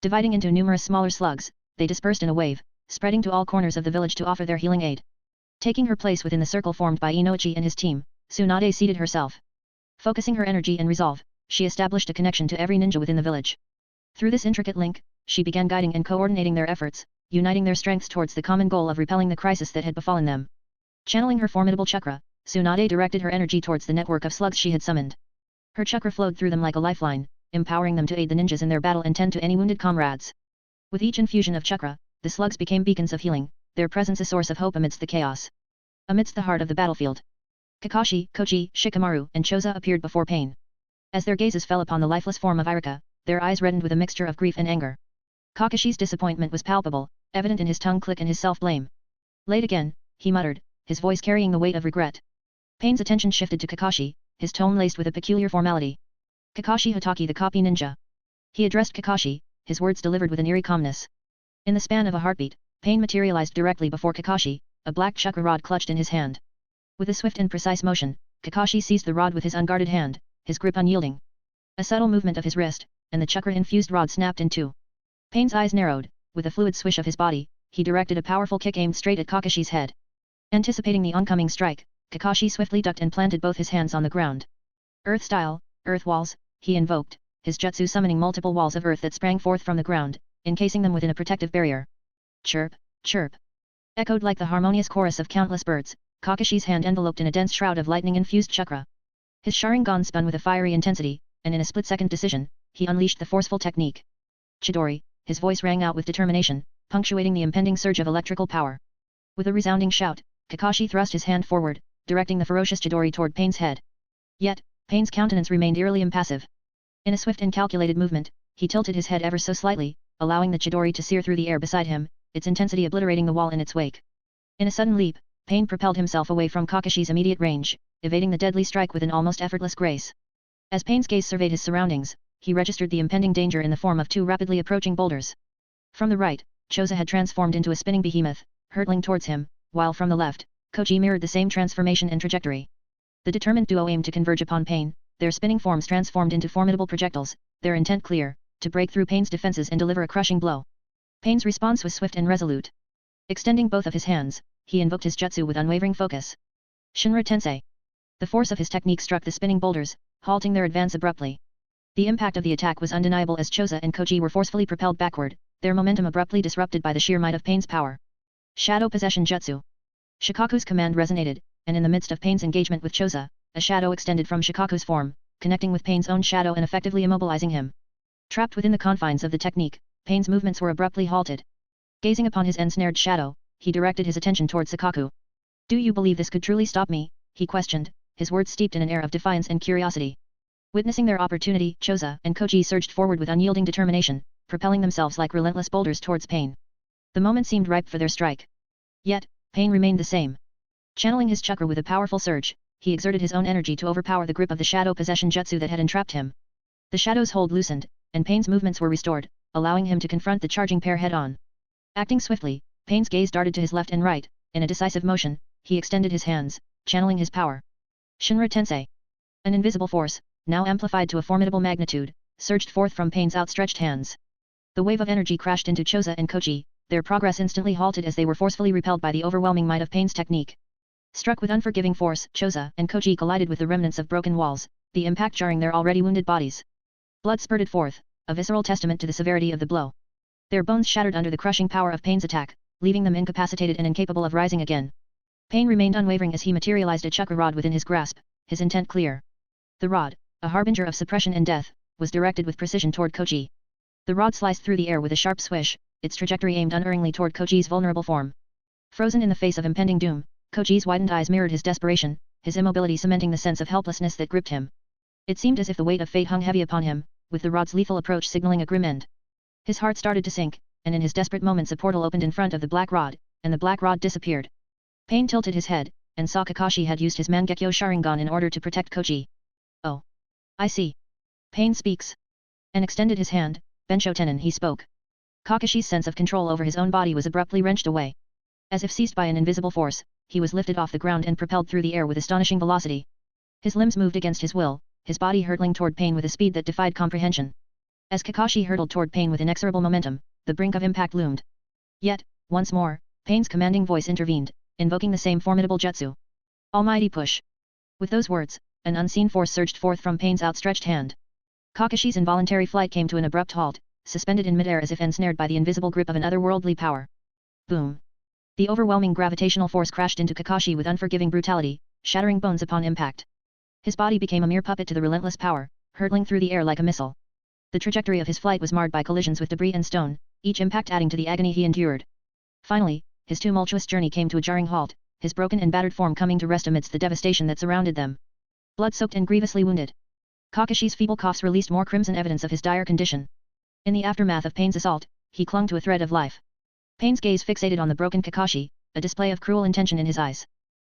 Dividing into numerous smaller slugs, they dispersed in a wave, spreading to all corners of the village to offer their healing aid. Taking her place within the circle formed by Inoichi and his team, Tsunade seated herself. Focusing her energy and resolve, she established a connection to every ninja within the village. Through this intricate link, she began guiding and coordinating their efforts, uniting their strengths towards the common goal of repelling the crisis that had befallen them. Channeling her formidable chakra, Tsunade directed her energy towards the network of slugs she had summoned. Her chakra flowed through them like a lifeline, empowering them to aid the ninjas in their battle and tend to any wounded comrades. With each infusion of chakra, the slugs became beacons of healing, their presence a source of hope amidst the chaos. Amidst the heart of the battlefield, Kakashi, Koji, Shikamaru, and Choza appeared before Pain. As their gazes fell upon the lifeless form of Irika, their eyes reddened with a mixture of grief and anger. Kakashi's disappointment was palpable, evident in his tongue click and his self-blame. Late again, he muttered, his voice carrying the weight of regret. Pain's attention shifted to Kakashi, his tone laced with a peculiar formality. Kakashi Hatake the copy ninja. He addressed Kakashi, his words delivered with an eerie calmness. In the span of a heartbeat, Pain materialized directly before Kakashi, a black chakra rod clutched in his hand. With a swift and precise motion, Kakashi seized the rod with his unguarded hand, his grip unyielding. A subtle movement of his wrist, and the chakra-infused rod snapped in two. Pain's eyes narrowed, with a fluid swish of his body, he directed a powerful kick aimed straight at Kakashi's head. Anticipating the oncoming strike, Kakashi swiftly ducked and planted both his hands on the ground. Earth style, earth walls, he invoked, his jutsu summoning multiple walls of earth that sprang forth from the ground, encasing them within a protective barrier. Chirp, chirp. Echoed like the harmonious chorus of countless birds, Kakashi's hand enveloped in a dense shroud of lightning-infused chakra. His Sharingan spun with a fiery intensity, and in a split-second decision, he unleashed the forceful technique. Chidori, his voice rang out with determination, punctuating the impending surge of electrical power. With a resounding shout, Kakashi thrust his hand forward, directing the ferocious Chidori toward Pain's head. Yet, Pain's countenance remained eerily impassive. In a swift and calculated movement, he tilted his head ever so slightly, allowing the Chidori to sear through the air beside him, its intensity obliterating the wall in its wake. In a sudden leap, Pain propelled himself away from Kakashi's immediate range, evading the deadly strike with an almost effortless grace. As Pain's gaze surveyed his surroundings, he registered the impending danger in the form of two rapidly approaching boulders. From the right, Choza had transformed into a spinning behemoth, hurtling towards him, while from the left, Koji mirrored the same transformation and trajectory. The determined duo aimed to converge upon Pain, their spinning forms transformed into formidable projectiles, their intent clear, to break through Pain's defenses and deliver a crushing blow. Pain's response was swift and resolute. Extending both of his hands, he invoked his jutsu with unwavering focus. Shinra Tensei. The force of his technique struck the spinning boulders, halting their advance abruptly. The impact of the attack was undeniable as Choza and Koji were forcefully propelled backward, their momentum abruptly disrupted by the sheer might of Pain's power. Shadow Possession Jutsu. Shikaku's command resonated, and in the midst of Pain's engagement with Choza, a shadow extended from Shikaku's form, connecting with Pain's own shadow and effectively immobilizing him. Trapped within the confines of the technique, Pain's movements were abruptly halted. Gazing upon his ensnared shadow, he directed his attention towards Shikaku. "Do you believe this could truly stop me?" he questioned, his words steeped in an air of defiance and curiosity. Witnessing their opportunity, Choza and Koji surged forward with unyielding determination, propelling themselves like relentless boulders towards Pain. The moment seemed ripe for their strike. Yet, Pain remained the same. Channeling his chakra with a powerful surge, he exerted his own energy to overpower the grip of the shadow possession jutsu that had entrapped him. The shadow's hold loosened, and Pain's movements were restored, allowing him to confront the charging pair head-on. Acting swiftly, Pain's gaze darted to his left and right, in a decisive motion, he extended his hands, channeling his power. Shinra Tensei. An invisible force, now amplified to a formidable magnitude, surged forth from Pain's outstretched hands. The wave of energy crashed into Choza and Koji, their progress instantly halted as they were forcefully repelled by the overwhelming might of Pain's technique. Struck with unforgiving force, Choza and Koji collided with the remnants of broken walls, the impact jarring their already wounded bodies. Blood spurted forth, a visceral testament to the severity of the blow. Their bones shattered under the crushing power of Pain's attack, leaving them incapacitated and incapable of rising again. Pain remained unwavering as he materialized a chakra rod within his grasp, his intent clear. The rod, a harbinger of suppression and death, was directed with precision toward Koji. The rod sliced through the air with a sharp swish, its trajectory aimed unerringly toward Koji's vulnerable form. Frozen in the face of impending doom, Koji's widened eyes mirrored his desperation, his immobility cementing the sense of helplessness that gripped him. It seemed as if the weight of fate hung heavy upon him, with the rod's lethal approach signaling a grim end. His heart started to sink, and in his desperate moments a portal opened in front of the black rod, and the black rod disappeared. Pain tilted his head, and saw Kakashi had used his Mangekyo Sharingan in order to protect Koji. "Oh. I see. Pain speaks." And extended his hand, "Bensho Tenin," he spoke. Kakashi's sense of control over his own body was abruptly wrenched away. As if seized by an invisible force, he was lifted off the ground and propelled through the air with astonishing velocity. His limbs moved against his will, his body hurtling toward Pain with a speed that defied comprehension. As Kakashi hurtled toward Pain with inexorable momentum, the brink of impact loomed. Yet, once more, Pain's commanding voice intervened, invoking the same formidable jutsu. "Almighty push." With those words, an unseen force surged forth from Pain's outstretched hand. Kakashi's involuntary flight came to an abrupt halt, suspended in midair as if ensnared by the invisible grip of an otherworldly power. Boom! The overwhelming gravitational force crashed into Kakashi with unforgiving brutality, shattering bones upon impact. His body became a mere puppet to the relentless power, hurtling through the air like a missile. The trajectory of his flight was marred by collisions with debris and stone, each impact adding to the agony he endured. Finally, his tumultuous journey came to a jarring halt, his broken and battered form coming to rest amidst the devastation that surrounded them. Blood-soaked and grievously wounded. Kakashi's feeble coughs released more crimson evidence of his dire condition. In the aftermath of Pain's assault, he clung to a thread of life. Pain's gaze fixated on the broken Kakashi, a display of cruel intention in his eyes.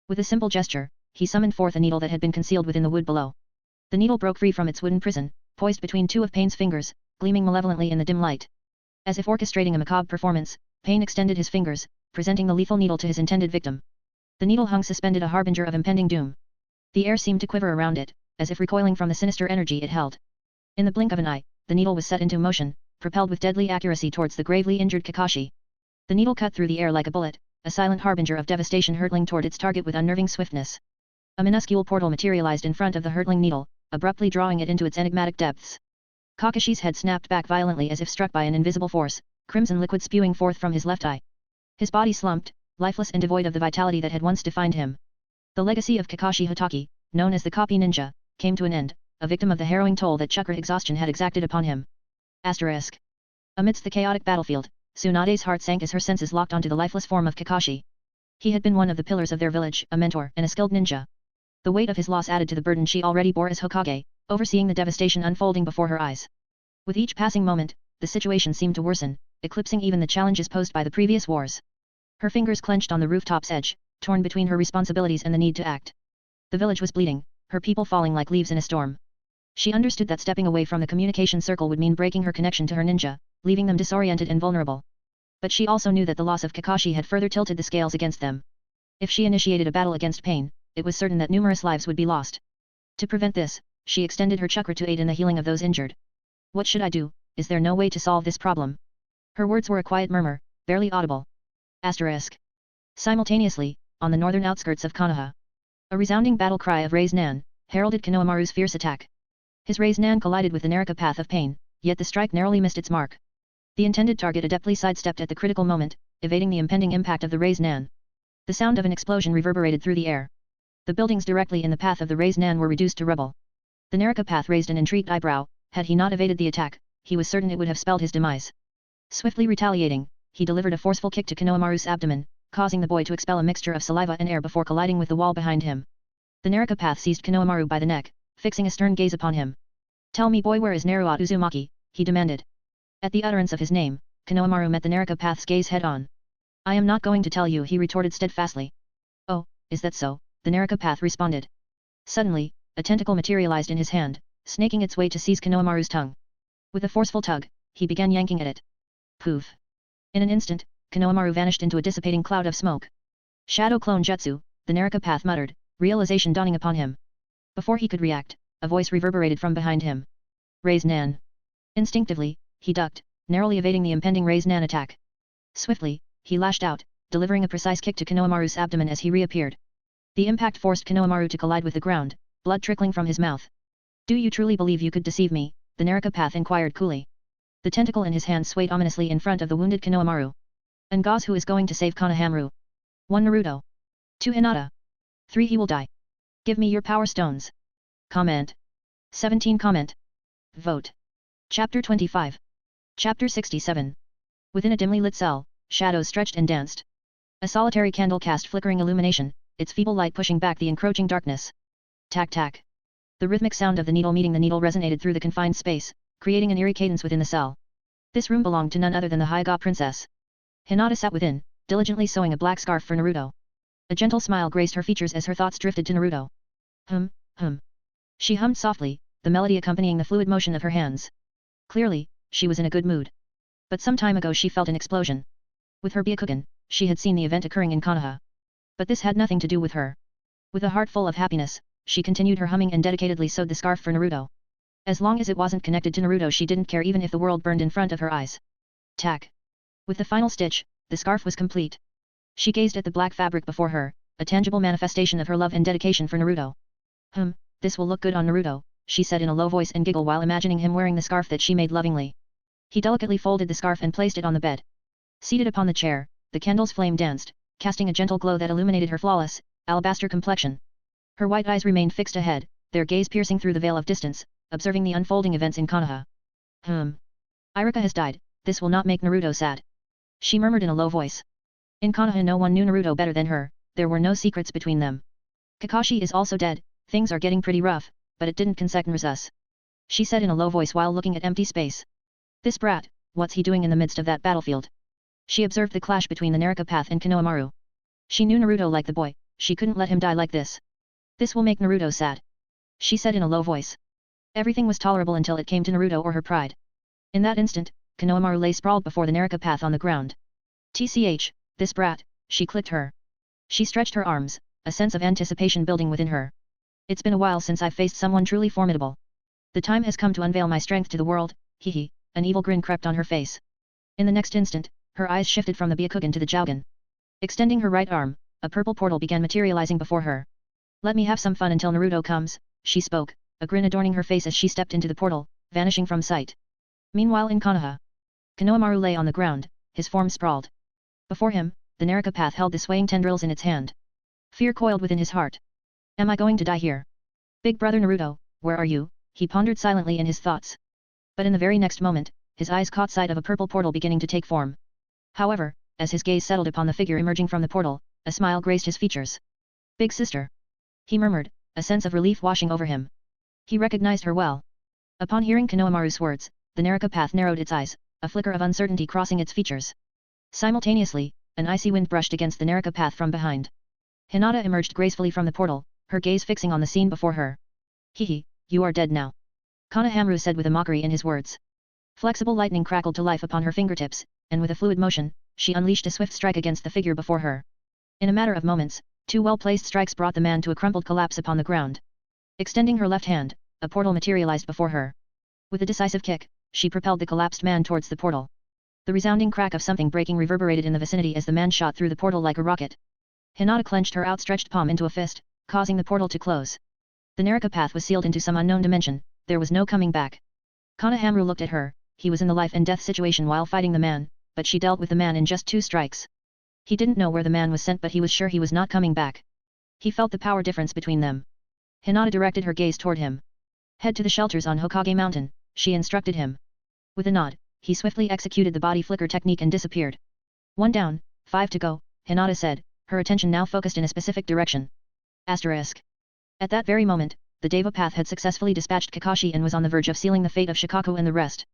With a simple gesture, he summoned forth a needle that had been concealed within the wood below. The needle broke free from its wooden prison, poised between two of Pain's fingers, gleaming malevolently in the dim light. As if orchestrating a macabre performance, Pain extended his fingers, presenting the lethal needle to his intended victim. The needle hung suspended, a harbinger of impending doom. The air seemed to quiver around it, as if recoiling from the sinister energy it held. In the blink of an eye, the needle was set into motion, propelled with deadly accuracy towards the gravely injured Kakashi. The needle cut through the air like a bullet, a silent harbinger of devastation hurtling toward its target with unnerving swiftness. A minuscule portal materialized in front of the hurtling needle, abruptly drawing it into its enigmatic depths. Kakashi's head snapped back violently as if struck by an invisible force, crimson liquid spewing forth from his left eye. His body slumped, lifeless and devoid of the vitality that had once defined him. The legacy of Kakashi Hatake, known as the Copy Ninja, came to an end, a victim of the harrowing toll that chakra exhaustion had exacted upon him. Asterisk. Amidst the chaotic battlefield, Tsunade's heart sank as her senses locked onto the lifeless form of Kakashi. He had been one of the pillars of their village, a mentor and a skilled ninja. The weight of his loss added to the burden she already bore as Hokage, overseeing the devastation unfolding before her eyes. With each passing moment, the situation seemed to worsen, eclipsing even the challenges posed by the previous wars. Her fingers clenched on the rooftop's edge, torn between her responsibilities and the need to act. The village was bleeding, her people falling like leaves in a storm. She understood that stepping away from the communication circle would mean breaking her connection to her ninja, leaving them disoriented and vulnerable. But she also knew that the loss of Kakashi had further tilted the scales against them. If she initiated a battle against Pain, it was certain that numerous lives would be lost. To prevent this, she extended her chakra to aid in the healing of those injured. What should I do? Is there no way to solve this problem? Her words were a quiet murmur, barely audible. Asterisk. Simultaneously, on the northern outskirts of Konoha, a resounding battle cry of Raise Nan heralded Konohamaru's fierce attack. His Raise Nan collided with the Naraka path of Pain, yet the strike narrowly missed its mark. The intended target adeptly sidestepped at the critical moment, evading the impending impact of the Raise Nan. The sound of an explosion reverberated through the air. The buildings directly in the path of the Raise Nan were reduced to rubble. The Naraka path raised an intrigued eyebrow. Had he not evaded the attack, he was certain it would have spelled his demise. Swiftly retaliating, he delivered a forceful kick to Konohamaru's abdomen, causing the boy to expel a mixture of saliva and air before colliding with the wall behind him. The Naraka path seized Konohamaru by the neck, fixing a stern gaze upon him. "Tell me, boy, where is Naruto Uzumaki?" he demanded. At the utterance of his name, Konohamaru met the Naraka path's gaze head-on. "I am not going to tell you," he retorted steadfastly. "Oh, is that so?" the Naraka path responded. Suddenly, a tentacle materialized in his hand, snaking its way to seize Konohamaru's tongue. With a forceful tug, he began yanking at it. Poof! In an instant, Konohamaru vanished into a dissipating cloud of smoke. "Shadow clone jutsu," the Naraka path muttered, realization dawning upon him. Before he could react, a voice reverberated from behind him. "Raise Nan." Instinctively, he ducked, narrowly evading the impending Raise Nan attack. Swiftly, he lashed out, delivering a precise kick to Konohamaru's abdomen as he reappeared. The impact forced Konohamaru to collide with the ground, blood trickling from his mouth. "Do you truly believe you could deceive me?" the Naraka path inquired coolly. The tentacle in his hand swayed ominously in front of the wounded Konohamaru. "And Goz, who is going to save Konohamaru? 1. Naruto. 2. Hinata. 3. He will die. Give me your power stones." Comment. 17. Comment. Vote. Chapter 25. Chapter 67. Within a dimly lit cell, shadows stretched and danced. A solitary candle cast flickering illumination, its feeble light pushing back the encroaching darkness. Tack-tack. The rhythmic sound of the needle meeting the needle resonated through the confined space, creating an eerie cadence within the cell. This room belonged to none other than the Hyuga princess. Hinata sat within, diligently sewing a black scarf for Naruto. A gentle smile graced her features as her thoughts drifted to Naruto. Hum. She hummed softly, the melody accompanying the fluid motion of her hands. Clearly, she was in a good mood. But some time ago she felt an explosion. With her Byakugan, she had seen the event occurring in Konoha. But this had nothing to do with her. With a heart full of happiness, she continued her humming and dedicatedly sewed the scarf for Naruto. As long as it wasn't connected to Naruto, she didn't care even if the world burned in front of her eyes. Tack. With the final stitch, the scarf was complete. She gazed at the black fabric before her, a tangible manifestation of her love and dedication for Naruto. This will look good on Naruto, she said in a low voice and giggled while imagining him wearing the scarf that she made lovingly. He delicately folded the scarf and placed it on the bed. Seated upon the chair, the candle's flame danced, casting a gentle glow that illuminated her flawless, alabaster complexion. Her white eyes remained fixed ahead, their gaze piercing through the veil of distance, observing the unfolding events in Konoha. Iruka has died, this will not make Naruto sad. She murmured in a low voice. In Konoha no one knew Naruto better than her, there were no secrets between them. Kakashi is also dead, things are getting pretty rough, but it didn't concern us. She said in a low voice while looking at empty space. This brat, what's he doing in the midst of that battlefield? She observed the clash between the Naraka Path and Konohamaru. She knew Naruto like the boy, she couldn't let him die like this. This will make Naruto sad. She said in a low voice. Everything was tolerable until it came to Naruto or her pride. In that instant, Konohamaru lay sprawled before the Naraka Path on the ground. TCH, this brat, she clicked her. She stretched her arms, a sense of anticipation building within her. It's been a while since I've faced someone truly formidable. The time has come to unveil my strength to the world, hee, an evil grin crept on her face. In the next instant, her eyes shifted from the Byakugan to the Jougan. Extending her right arm, a purple portal began materializing before her. Let me have some fun until Naruto comes, she spoke, a grin adorning her face as she stepped into the portal, vanishing from sight. Meanwhile in Konoha, Konohamaru lay on the ground, his form sprawled. Before him, the Naraka Path held the swaying tendrils in its hand. Fear coiled within his heart. Am I going to die here? Big brother Naruto, where are you? He pondered silently in his thoughts. But in the very next moment, his eyes caught sight of a purple portal beginning to take form. However, as his gaze settled upon the figure emerging from the portal, a smile graced his features. Big sister. He murmured, a sense of relief washing over him. He recognized her well. Upon hearing Konohamaru's words, the Naraka Path narrowed its eyes, a flicker of uncertainty crossing its features. Simultaneously, an icy wind brushed against the Naraka Path from behind. Hinata emerged gracefully from the portal, her gaze fixing on the scene before her. Hehe, you are dead now. Konohamaru said with a mockery in his words. Flexible lightning crackled to life upon her fingertips, and with a fluid motion, she unleashed a swift strike against the figure before her. In a matter of moments, two well-placed strikes brought the man to a crumpled collapse upon the ground. Extending her left hand, a portal materialized before her. With a decisive kick, she propelled the collapsed man towards the portal. The resounding crack of something breaking reverberated in the vicinity as the man shot through the portal like a rocket. Hinata clenched her outstretched palm into a fist, causing the portal to close. The Naraka Path was sealed into some unknown dimension, there was no coming back. Konohamaru looked at her, he was in the life and death situation while fighting the man, but she dealt with the man in just 2 strikes. He didn't know where the man was sent but he was sure he was not coming back. He felt the power difference between them. Hinata directed her gaze toward him. Head to the shelters on Hokage Mountain, she instructed him. With a nod, he swiftly executed the body flicker technique and disappeared. 1 down, 5 to go, Hinata said, her attention now focused in a specific direction. Asterisk. At that very moment, the Deva Path had successfully dispatched Kakashi and was on the verge of sealing the fate of Shikaku and the rest.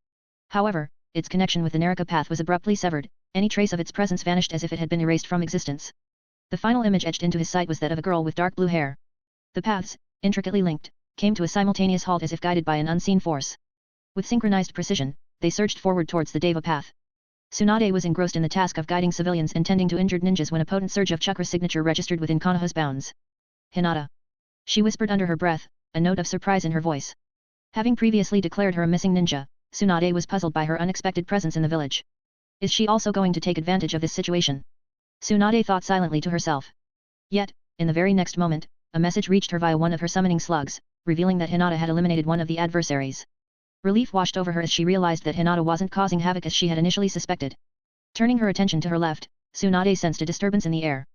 However, its connection with the Naraka Path was abruptly severed, any trace of its presence vanished as if it had been erased from existence. The final image etched into his sight was that of a girl with dark blue hair. The paths, intricately linked, came to a simultaneous halt as if guided by an unseen force. With synchronized precision, they surged forward towards the Deva Path. Tsunade was engrossed in the task of guiding civilians and tending to injured ninjas when a potent surge of chakra signature registered within Konoha's bounds. Hinata. She whispered under her breath, a note of surprise in her voice. Having previously declared her a missing ninja, Tsunade was puzzled by her unexpected presence in the village. Is she also going to take advantage of this situation? Tsunade thought silently to herself. Yet, in the very next moment, a message reached her via one of her summoning slugs, revealing that Hinata had eliminated one of the adversaries. Relief washed over her as she realized that Hinata wasn't causing havoc as she had initially suspected. Turning her attention to her left, Tsunade sensed a disturbance in the air.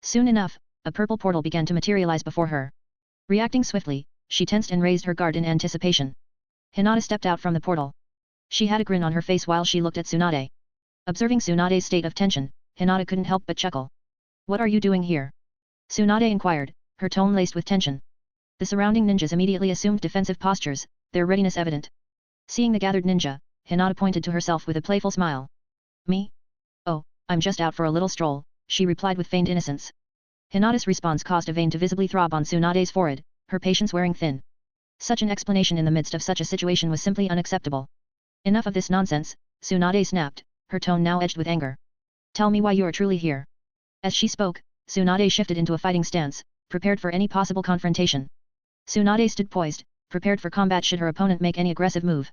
Soon enough, a purple portal began to materialize before her. Reacting swiftly, she tensed and raised her guard in anticipation. Hinata stepped out from the portal. She had a grin on her face while she looked at Tsunade. Observing Tsunade's state of tension, Hinata couldn't help but chuckle. What are you doing here? Tsunade inquired, her tone laced with tension. The surrounding ninjas immediately assumed defensive postures, their readiness evident. Seeing the gathered ninja, Hinata pointed to herself with a playful smile. Me? Oh, I'm just out for a little stroll, she replied with feigned innocence. Hinata's response caused a vein to visibly throb on Tsunade's forehead, her patience wearing thin. Such an explanation in the midst of such a situation was simply unacceptable. Enough of this nonsense, Tsunade snapped, her tone now edged with anger. Tell me why you are truly here. As she spoke, Tsunade shifted into a fighting stance, prepared for any possible confrontation. Tsunade stood poised, prepared for combat should her opponent make any aggressive move.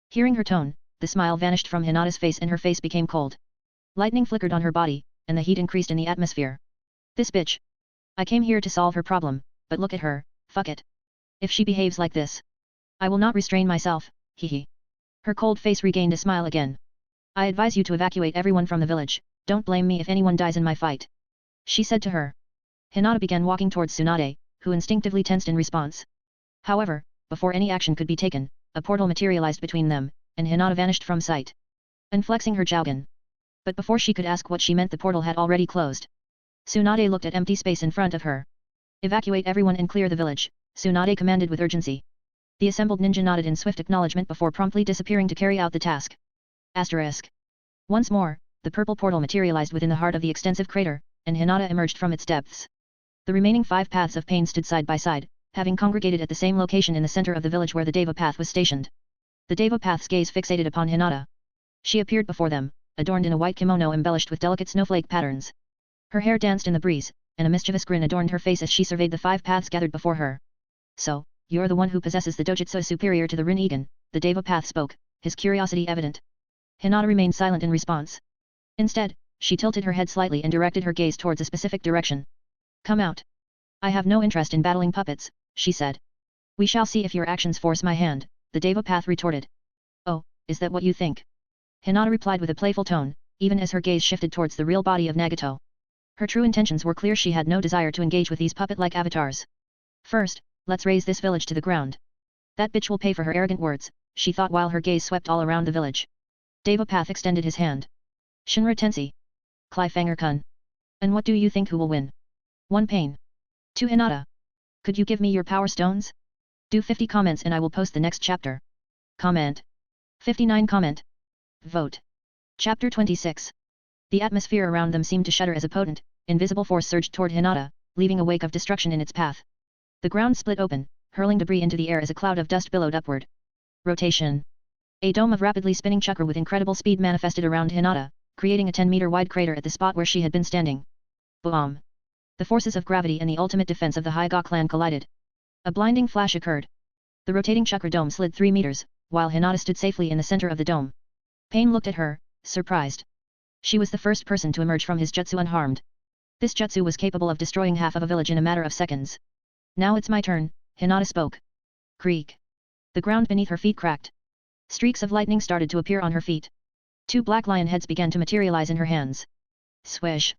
Hearing her tone, the smile vanished from Hinata's face and her face became cold. Lightning flickered on her body, and the heat increased in the atmosphere. This bitch. I came here to solve her problem, but look at her, fuck it. If she behaves like this, I will not restrain myself, hehe. Her cold face regained a smile again. I advise you to evacuate everyone from the village, don't blame me if anyone dies in my fight. She said to her. Hinata began walking towards Tsunade, who instinctively tensed in response. However, before any action could be taken, a portal materialized between them, and Hinata vanished from sight. Unflexing her Jougan. But before she could ask what she meant, the portal had already closed. Tsunade looked at empty space in front of her. Evacuate everyone and clear the village, Tsunade commanded with urgency. The assembled ninja nodded in swift acknowledgement before promptly disappearing to carry out the task. Asterisk. Once more, the purple portal materialized within the heart of the extensive crater, and Hinata emerged from its depths. The remaining 5 paths of pain stood side by side, having congregated at the same location in the center of the village where the Deva path was stationed. The Deva path's gaze fixated upon Hinata. She appeared before them, adorned in a white kimono embellished with delicate snowflake patterns. Her hair danced in the breeze, and a mischievous grin adorned her face as she surveyed the 5 paths gathered before her. So, you're the one who possesses the dojutsu superior to the Rinnegan, the Deva path spoke, his curiosity evident. Hinata remained silent in response. Instead, she tilted her head slightly and directed her gaze towards a specific direction. Come out. I have no interest in battling puppets, she said. We shall see if your actions force my hand, the Deva path retorted. Oh, is that what you think? Hinata replied with a playful tone, even as her gaze shifted towards the real body of Nagato. Her true intentions were clear. She had no desire to engage with these puppet-like avatars. First, let's raze this village to the ground. That bitch will pay for her arrogant words, she thought while her gaze swept all around the village. Deva path extended his hand. Shinra Tensei. Cliffhanger-kun. And what do you think who will win? 1 Pain. 2 Hinata. Could you give me your power stones? Do 50 comments and I will post the next chapter. Comment. 59 comment. Vote. Chapter 26. The atmosphere around them seemed to shudder as a potent, invisible force surged toward Hinata, leaving a wake of destruction in its path. The ground split open, hurling debris into the air as a cloud of dust billowed upward. Rotation. A dome of rapidly spinning chakra with incredible speed manifested around Hinata, creating a 10-meter wide crater at the spot where she had been standing. Boom! The forces of gravity and the ultimate defense of the Hyga clan collided. A blinding flash occurred. The rotating chakra dome slid 3 meters, while Hinata stood safely in the center of the dome. Pain looked at her, surprised. She was the first person to emerge from his jutsu unharmed. This jutsu was capable of destroying half of a village in a matter of seconds. Now it's my turn, Hinata spoke. Creak. The ground beneath her feet cracked. Streaks of lightning started to appear on her feet. 2 black lion heads began to materialize in her hands. Swish.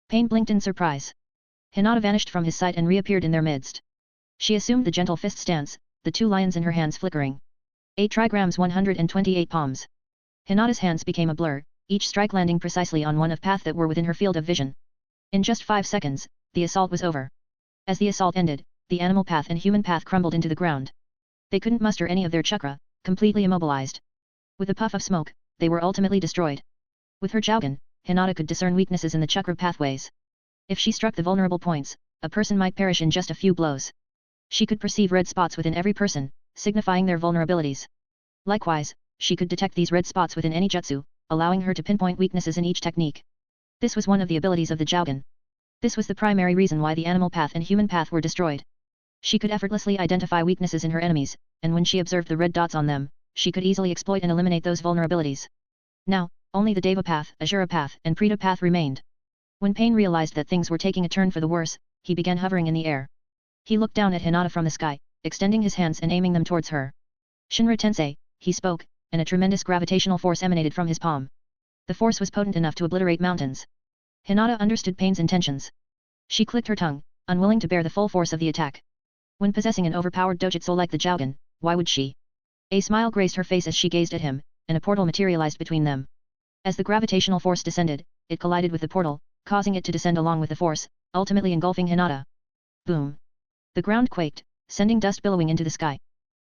Pain blinked in surprise. Hinata vanished from his sight and reappeared in their midst. She assumed the gentle fist stance, the 2 lions in her hands flickering. 8 trigrams 128 palms. Hinata's hands became a blur, each strike landing precisely on one of path that were within her field of vision. In just 5 seconds, the assault was over. As the assault ended, the animal path and human path crumbled into the ground. They couldn't muster any of their chakra, completely immobilized. With a puff of smoke, they were ultimately destroyed. With her Jougan, Hinata could discern weaknesses in the chakra pathways. If she struck the vulnerable points, a person might perish in just a few blows. She could perceive red spots within every person, signifying their vulnerabilities. Likewise, she could detect these red spots within any jutsu, allowing her to pinpoint weaknesses in each technique. This was one of the abilities of the Jougan. This was the primary reason why the animal path and human path were destroyed. She could effortlessly identify weaknesses in her enemies, and when she observed the red dots on them, she could easily exploit and eliminate those vulnerabilities. Now, only the Deva path, Asura path, and Prita path remained. When Pain realized that things were taking a turn for the worse, he began hovering in the air. He looked down at Hinata from the sky, extending his hands and aiming them towards her. Shinra Tensei, he spoke, and a tremendous gravitational force emanated from his palm. The force was potent enough to obliterate mountains. Hinata understood Pain's intentions. She clicked her tongue, unwilling to bear the full force of the attack. When possessing an overpowered dojutsu like the Jougan, why would she? A smile graced her face as she gazed at him, and a portal materialized between them. As the gravitational force descended, it collided with the portal, causing it to descend along with the force, ultimately engulfing Hinata. Boom! The ground quaked, sending dust billowing into the sky.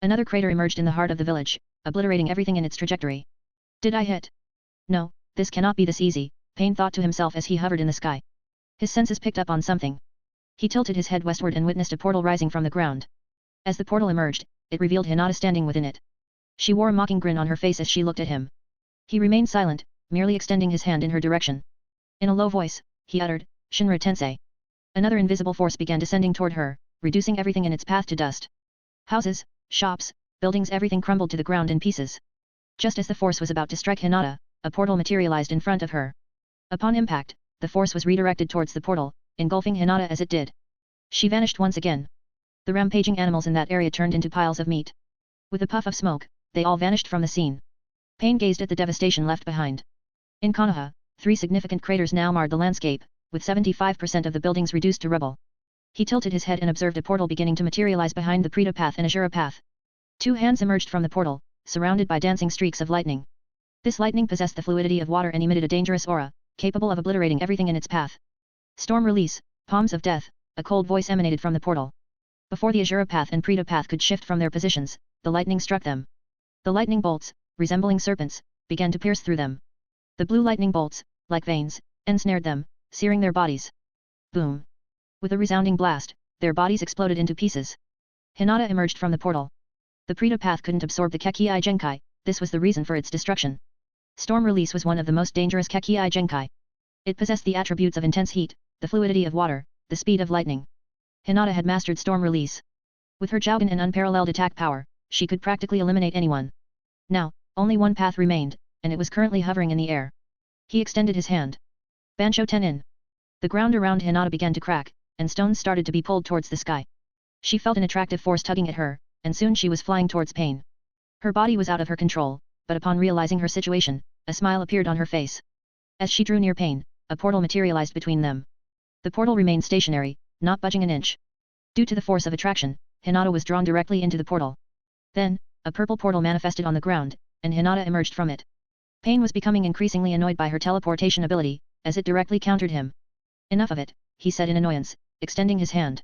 Another crater emerged in the heart of the village, obliterating everything in its trajectory. Did I hit? No, this cannot be this easy, Pain thought to himself as he hovered in the sky. His senses picked up on something. He tilted his head westward and witnessed a portal rising from the ground. As the portal emerged, it revealed Hinata standing within it. She wore a mocking grin on her face as she looked at him. He remained silent, merely extending his hand in her direction. In a low voice, he uttered, Shinra Tensei. Another invisible force began descending toward her, reducing everything in its path to dust. Houses, shops, buildings, everything crumbled to the ground in pieces. Just as the force was about to strike Hinata, a portal materialized in front of her. Upon impact, the force was redirected towards the portal, engulfing Hinata as it did. She vanished once again. The rampaging animals in that area turned into piles of meat. With a puff of smoke, they all vanished from the scene. Pain gazed at the devastation left behind. In Konoha, 3 significant craters now marred the landscape, with 75% of the buildings reduced to rubble. He tilted his head and observed a portal beginning to materialize behind the Prita path and Asura path. 2 hands emerged from the portal, surrounded by dancing streaks of lightning. This lightning possessed the fluidity of water and emitted a dangerous aura, capable of obliterating everything in its path. Storm release, palms of death, a cold voice emanated from the portal. Before the Azura path and Preta path could shift from their positions, the lightning struck them. The lightning bolts, resembling serpents, began to pierce through them. The blue lightning bolts, like veins, ensnared them, searing their bodies. Boom! With a resounding blast, their bodies exploded into pieces. Hinata emerged from the portal. The Preta path couldn't absorb the Kekii Genkai, this was the reason for its destruction. Storm release was one of the most dangerous Kekii Genkai. It possessed the attributes of intense heat, the fluidity of water, the speed of lightning. Hinata had mastered storm release. With her Jougan and unparalleled attack power, she could practically eliminate anyone. Now, only one path remained, and it was currently hovering in the air. He extended his hand. Bansho Tenin. The ground around Hinata began to crack, and stones started to be pulled towards the sky. She felt an attractive force tugging at her, and soon she was flying towards pain. Her body was out of her control, but upon realizing her situation, a smile appeared on her face. As she drew near pain, a portal materialized between them. The portal remained stationary, not budging an inch. Due to the force of attraction, Hinata was drawn directly into the portal. Then, a purple portal manifested on the ground, and Hinata emerged from it. Pain was becoming increasingly annoyed by her teleportation ability, as it directly countered him. Enough of it, he said in annoyance, extending his hand.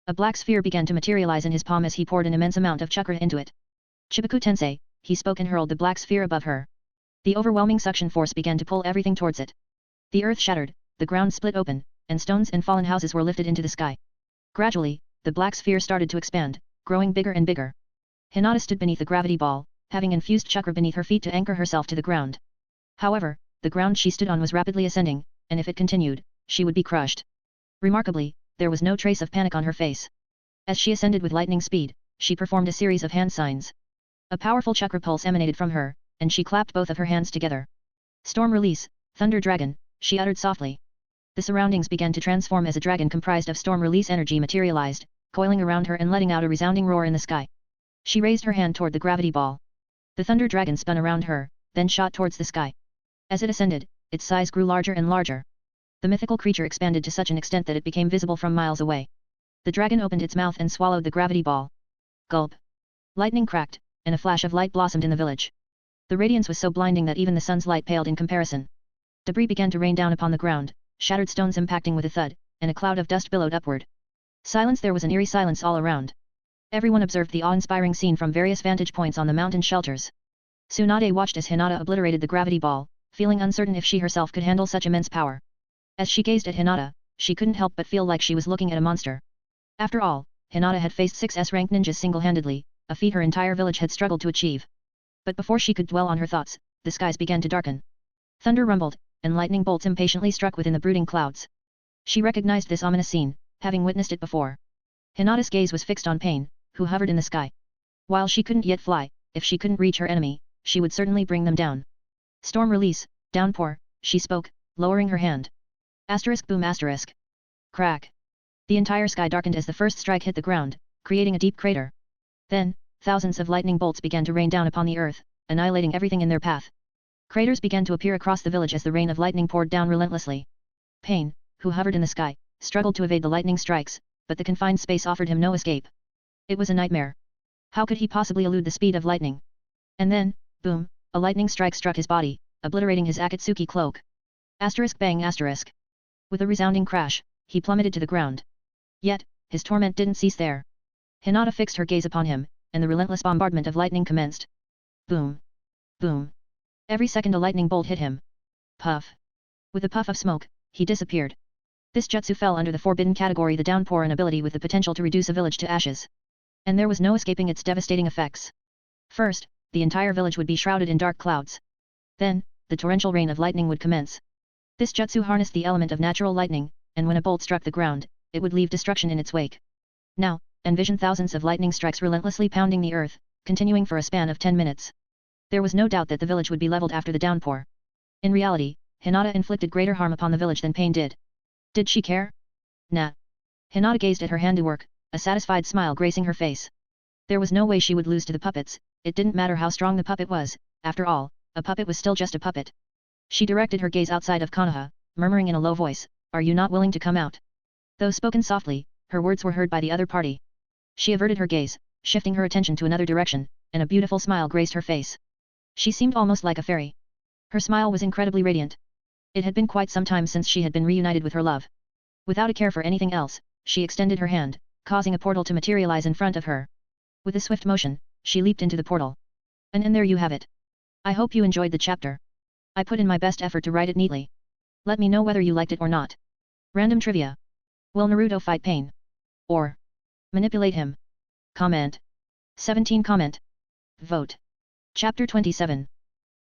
A black sphere began to materialize in his palm as he poured an immense amount of chakra into it. Chibaku Tensei, he spoke and hurled the black sphere above her. The overwhelming suction force began to pull everything towards it. The earth shattered, the ground split open, and stones and fallen houses were lifted into the sky. Gradually, the black sphere started to expand, growing bigger and bigger. Hinata stood beneath the gravity ball, having infused chakra beneath her feet to anchor herself to the ground. However, the ground she stood on was rapidly ascending, and if it continued, she would be crushed. Remarkably, there was no trace of panic on her face. As she ascended with lightning speed, she performed a series of hand signs. A powerful chakra pulse emanated from her, and she clapped both of her hands together. Storm release, Thunder Dragon, she uttered softly. The surroundings began to transform as a dragon comprised of storm release energy materialized, coiling around her and letting out a resounding roar in the sky. She raised her hand toward the gravity ball. The Thunder Dragon spun around her, then shot towards the sky. As it ascended, its size grew larger and larger. The mythical creature expanded to such an extent that it became visible from miles away. The dragon opened its mouth and swallowed the gravity ball. Gulp! Lightning cracked, and a flash of light blossomed in the village. The radiance was so blinding that even the sun's light paled in comparison. Debris began to rain down upon the ground, shattered stones impacting with a thud, and a cloud of dust billowed upward. Silence. There was an eerie silence all around. Everyone observed the awe-inspiring scene from various vantage points on the mountain shelters. Tsunade watched as Hinata obliterated the gravity ball, feeling uncertain if she herself could handle such immense power. As she gazed at Hinata, she couldn't help but feel like she was looking at a monster. After all, Hinata had faced 6 S-rank ninjas single-handedly, a feat her entire village had struggled to achieve. But before she could dwell on her thoughts, the skies began to darken. Thunder rumbled, and lightning bolts impatiently struck within the brooding clouds. She recognized this ominous scene, having witnessed it before. Hinata's gaze was fixed on Pain, who hovered in the sky. While she couldn't yet fly, if she couldn't reach her enemy, she would certainly bring them down. Storm release, downpour, she spoke, lowering her hand. Asterisk boom asterisk. Crack. The entire sky darkened as the first strike hit the ground, creating a deep crater. Then, thousands of lightning bolts began to rain down upon the earth, annihilating everything in their path. Craters began to appear across the village as the rain of lightning poured down relentlessly. Pain, who hovered in the sky, struggled to evade the lightning strikes, but the confined space offered him no escape. It was a nightmare. How could he possibly elude the speed of lightning? And then, boom, a lightning strike struck his body, obliterating his Akatsuki cloak. Asterisk bang asterisk. With a resounding crash, he plummeted to the ground. Yet, his torment didn't cease there. Hinata fixed her gaze upon him, and the relentless bombardment of lightning commenced. Boom. Boom. Every second a lightning bolt hit him. Puff. With a puff of smoke, he disappeared. This jutsu fell under the forbidden category, the downpour, an ability with the potential to reduce a village to ashes. And there was no escaping its devastating effects. First, the entire village would be shrouded in dark clouds. Then, the torrential rain of lightning would commence. This jutsu harnessed the element of natural lightning, and when a bolt struck the ground, it would leave destruction in its wake. Now, envision thousands of lightning strikes relentlessly pounding the earth, continuing for a span of 10 minutes. There was no doubt that the village would be leveled after the downpour. In reality, Hinata inflicted greater harm upon the village than Pain did. Did she care? Nah. Hinata gazed at her handiwork, a satisfied smile gracing her face. There was no way she would lose to the puppets. It didn't matter how strong the puppet was, after all, a puppet was still just a puppet. She directed her gaze outside of Konoha, murmuring in a low voice, "Are you not willing to come out?" Though spoken softly, her words were heard by the other party. She averted her gaze, shifting her attention to another direction, and a beautiful smile graced her face. She seemed almost like a fairy. Her smile was incredibly radiant. It had been quite some time since she had been reunited with her love. Without a care for anything else, she extended her hand, causing a portal to materialize in front of her. With a swift motion, she leaped into the portal. And there you have it. I hope you enjoyed the chapter. I put in my best effort to write it neatly. Let me know whether you liked it or not. Random trivia. Will Naruto fight Pain? Or manipulate him? Comment. 17 comment. Vote. Chapter 27.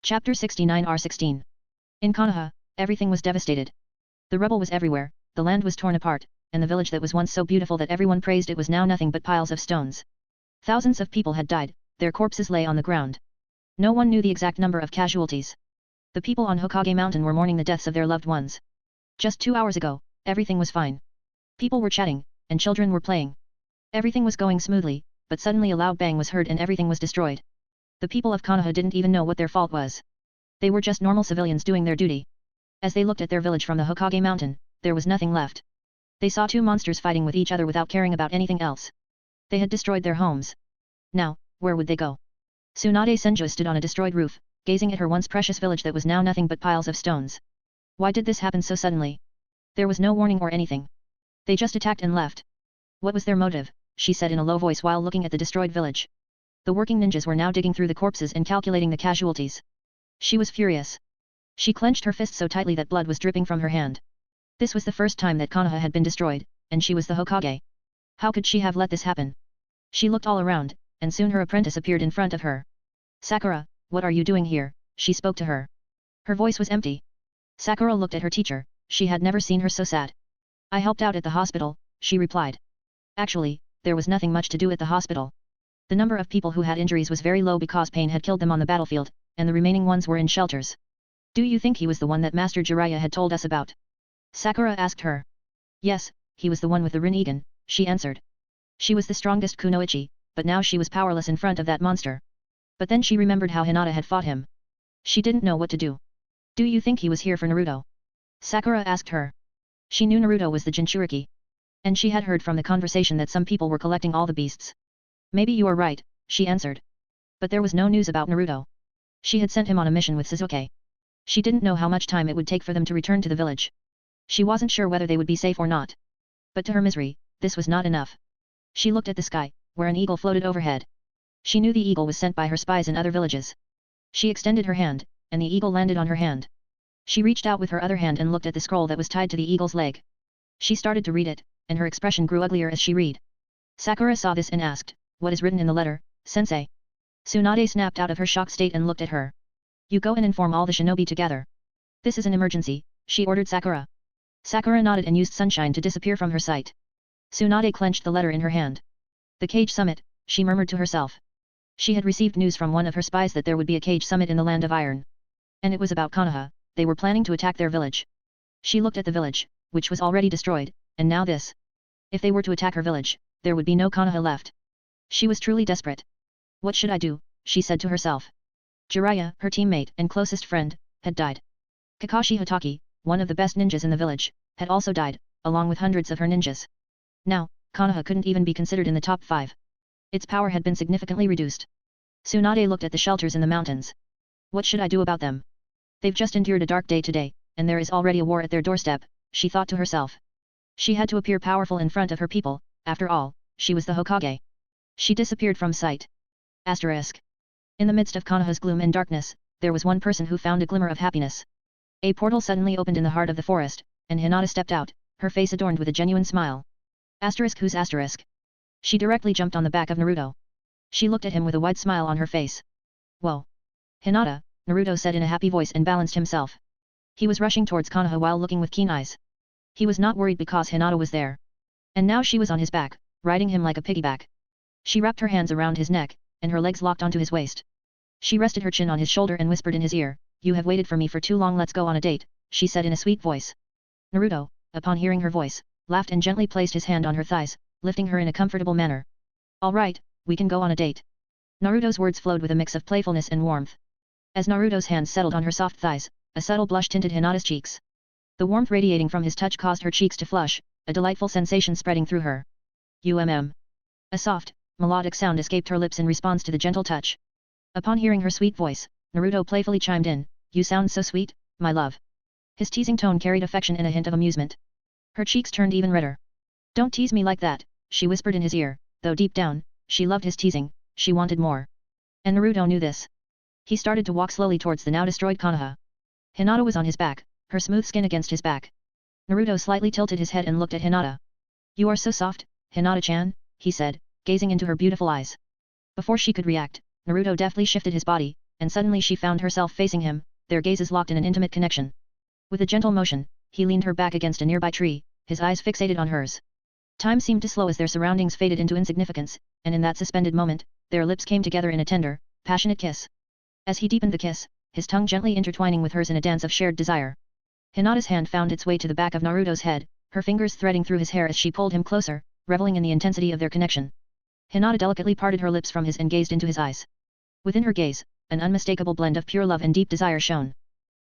Chapter 69R16. In Konoha, everything was devastated. The rubble was everywhere, the land was torn apart, and the village that was once so beautiful that everyone praised it was now nothing but piles of stones. Thousands of people had died, their corpses lay on the ground. No one knew the exact number of casualties. The people on Hokage Mountain were mourning the deaths of their loved ones. Just 2 hours ago, everything was fine. People were chatting, and children were playing. Everything was going smoothly, but suddenly a loud bang was heard and everything was destroyed. The people of Konoha didn't even know what their fault was. They were just normal civilians doing their duty. As they looked at their village from the Hokage Mountain, there was nothing left. They saw two monsters fighting with each other without caring about anything else. They had destroyed their homes. Now, where would they go? Tsunade Senju stood on a destroyed roof, gazing at her once precious village that was now nothing but piles of stones. Why did this happen so suddenly? There was no warning or anything. They just attacked and left. What was their motive? She said in a low voice while looking at the destroyed village. The working ninjas were now digging through the corpses and calculating the casualties. She was furious. She clenched her fist so tightly that blood was dripping from her hand. This was the first time that Konoha had been destroyed, and she was the Hokage. How could she have let this happen? She looked all around, and soon her apprentice appeared in front of her. Sakura, what are you doing here? She spoke to her. Her voice was empty. Sakura looked at her teacher, she had never seen her so sad. I helped out at the hospital, she replied. Actually, there was nothing much to do at the hospital. The number of people who had injuries was very low because pain had killed them on the battlefield, and the remaining ones were in shelters. Do you think he was the one that Master Jiraiya had told us about? Sakura asked her. Yes, he was the one with the Rinnegan, she answered. She was the strongest kunoichi, but now she was powerless in front of that monster. But then she remembered how Hinata had fought him. She didn't know what to do. Do you think he was here for Naruto? Sakura asked her. She knew Naruto was the Jinchuriki. And she had heard from the conversation that some people were collecting all the beasts. Maybe you are right, she answered. But there was no news about Naruto. She had sent him on a mission with Sasuke. She didn't know how much time it would take for them to return to the village. She wasn't sure whether they would be safe or not. But to her misery, this was not enough. She looked at the sky, where an eagle floated overhead. She knew the eagle was sent by her spies in other villages. She extended her hand, and the eagle landed on her hand. She reached out with her other hand and looked at the scroll that was tied to the eagle's leg. She started to read it, and her expression grew uglier as she read. Sakura saw this and asked, what is written in the letter, sensei? Tsunade snapped out of her shocked state and looked at her. You go and inform all the shinobi together. This is an emergency, she ordered Sakura. Sakura nodded and used sunshine to disappear from her sight. Tsunade clenched the letter in her hand. The Cage Summit, she murmured to herself. She had received news from one of her spies that there would be a Cage Summit in the Land of Iron. And it was about Konoha, they were planning to attack their village. She looked at the village, which was already destroyed, and now this. If they were to attack her village, there would be no Konoha left. She was truly desperate. What should I do, she said to herself. Jiraiya, her teammate and closest friend, had died. Kakashi Hatake, one of the best ninjas in the village, had also died, along with hundreds of her ninjas. Now, Konoha couldn't even be considered in the top 5. Its power had been significantly reduced. Tsunade looked at the shelters in the mountains. What should I do about them? They've just endured a dark day today, and there is already a war at their doorstep, she thought to herself. She had to appear powerful in front of her people, after all, she was the Hokage. She disappeared from sight. Asterisk. In the midst of Konoha's gloom and darkness, there was one person who found a glimmer of happiness. A portal suddenly opened in the heart of the forest, and Hinata stepped out, her face adorned with a genuine smile. Asterisk who's asterisk? She directly jumped on the back of Naruto. She looked at him with a wide smile on her face. Whoa! Hinata, Naruto said in a happy voice and balanced himself. He was rushing towards Konoha while looking with keen eyes. He was not worried because Hinata was there. And now she was on his back, riding him like a piggyback. She wrapped her hands around his neck, and her legs locked onto his waist. She rested her chin on his shoulder and whispered in his ear, You have waited for me for too long, let's go on a date, she said in a sweet voice. Naruto, upon hearing her voice, laughed and gently placed his hand on her thighs, lifting her in a comfortable manner. All right, we can go on a date. Naruto's words flowed with a mix of playfulness and warmth. As Naruto's hands settled on her soft thighs, a subtle blush tinted Hinata's cheeks. The warmth radiating from his touch caused her cheeks to flush, a delightful sensation spreading through her. A soft, melodic sound escaped her lips in response to the gentle touch. Upon hearing her sweet voice, Naruto playfully chimed in, "You sound so sweet, my love." His teasing tone carried affection and a hint of amusement. Her cheeks turned even redder. "Don't tease me like that," she whispered in his ear, though deep down, she loved his teasing, she wanted more. And Naruto knew this. He started to walk slowly towards the now destroyed Konoha. Hinata was on his back, her smooth skin against his back. Naruto slightly tilted his head and looked at Hinata. "You are so soft, Hinata-chan," he said, gazing into her beautiful eyes. Before she could react, Naruto deftly shifted his body, and suddenly she found herself facing him, their gazes locked in an intimate connection. With a gentle motion, he leaned her back against a nearby tree, his eyes fixated on hers. Time seemed to slow as their surroundings faded into insignificance, and in that suspended moment, their lips came together in a tender, passionate kiss. As he deepened the kiss, his tongue gently intertwining with hers in a dance of shared desire. Hinata's hand found its way to the back of Naruto's head, her fingers threading through his hair as she pulled him closer, reveling in the intensity of their connection. Hinata delicately parted her lips from his and gazed into his eyes. Within her gaze, an unmistakable blend of pure love and deep desire shone.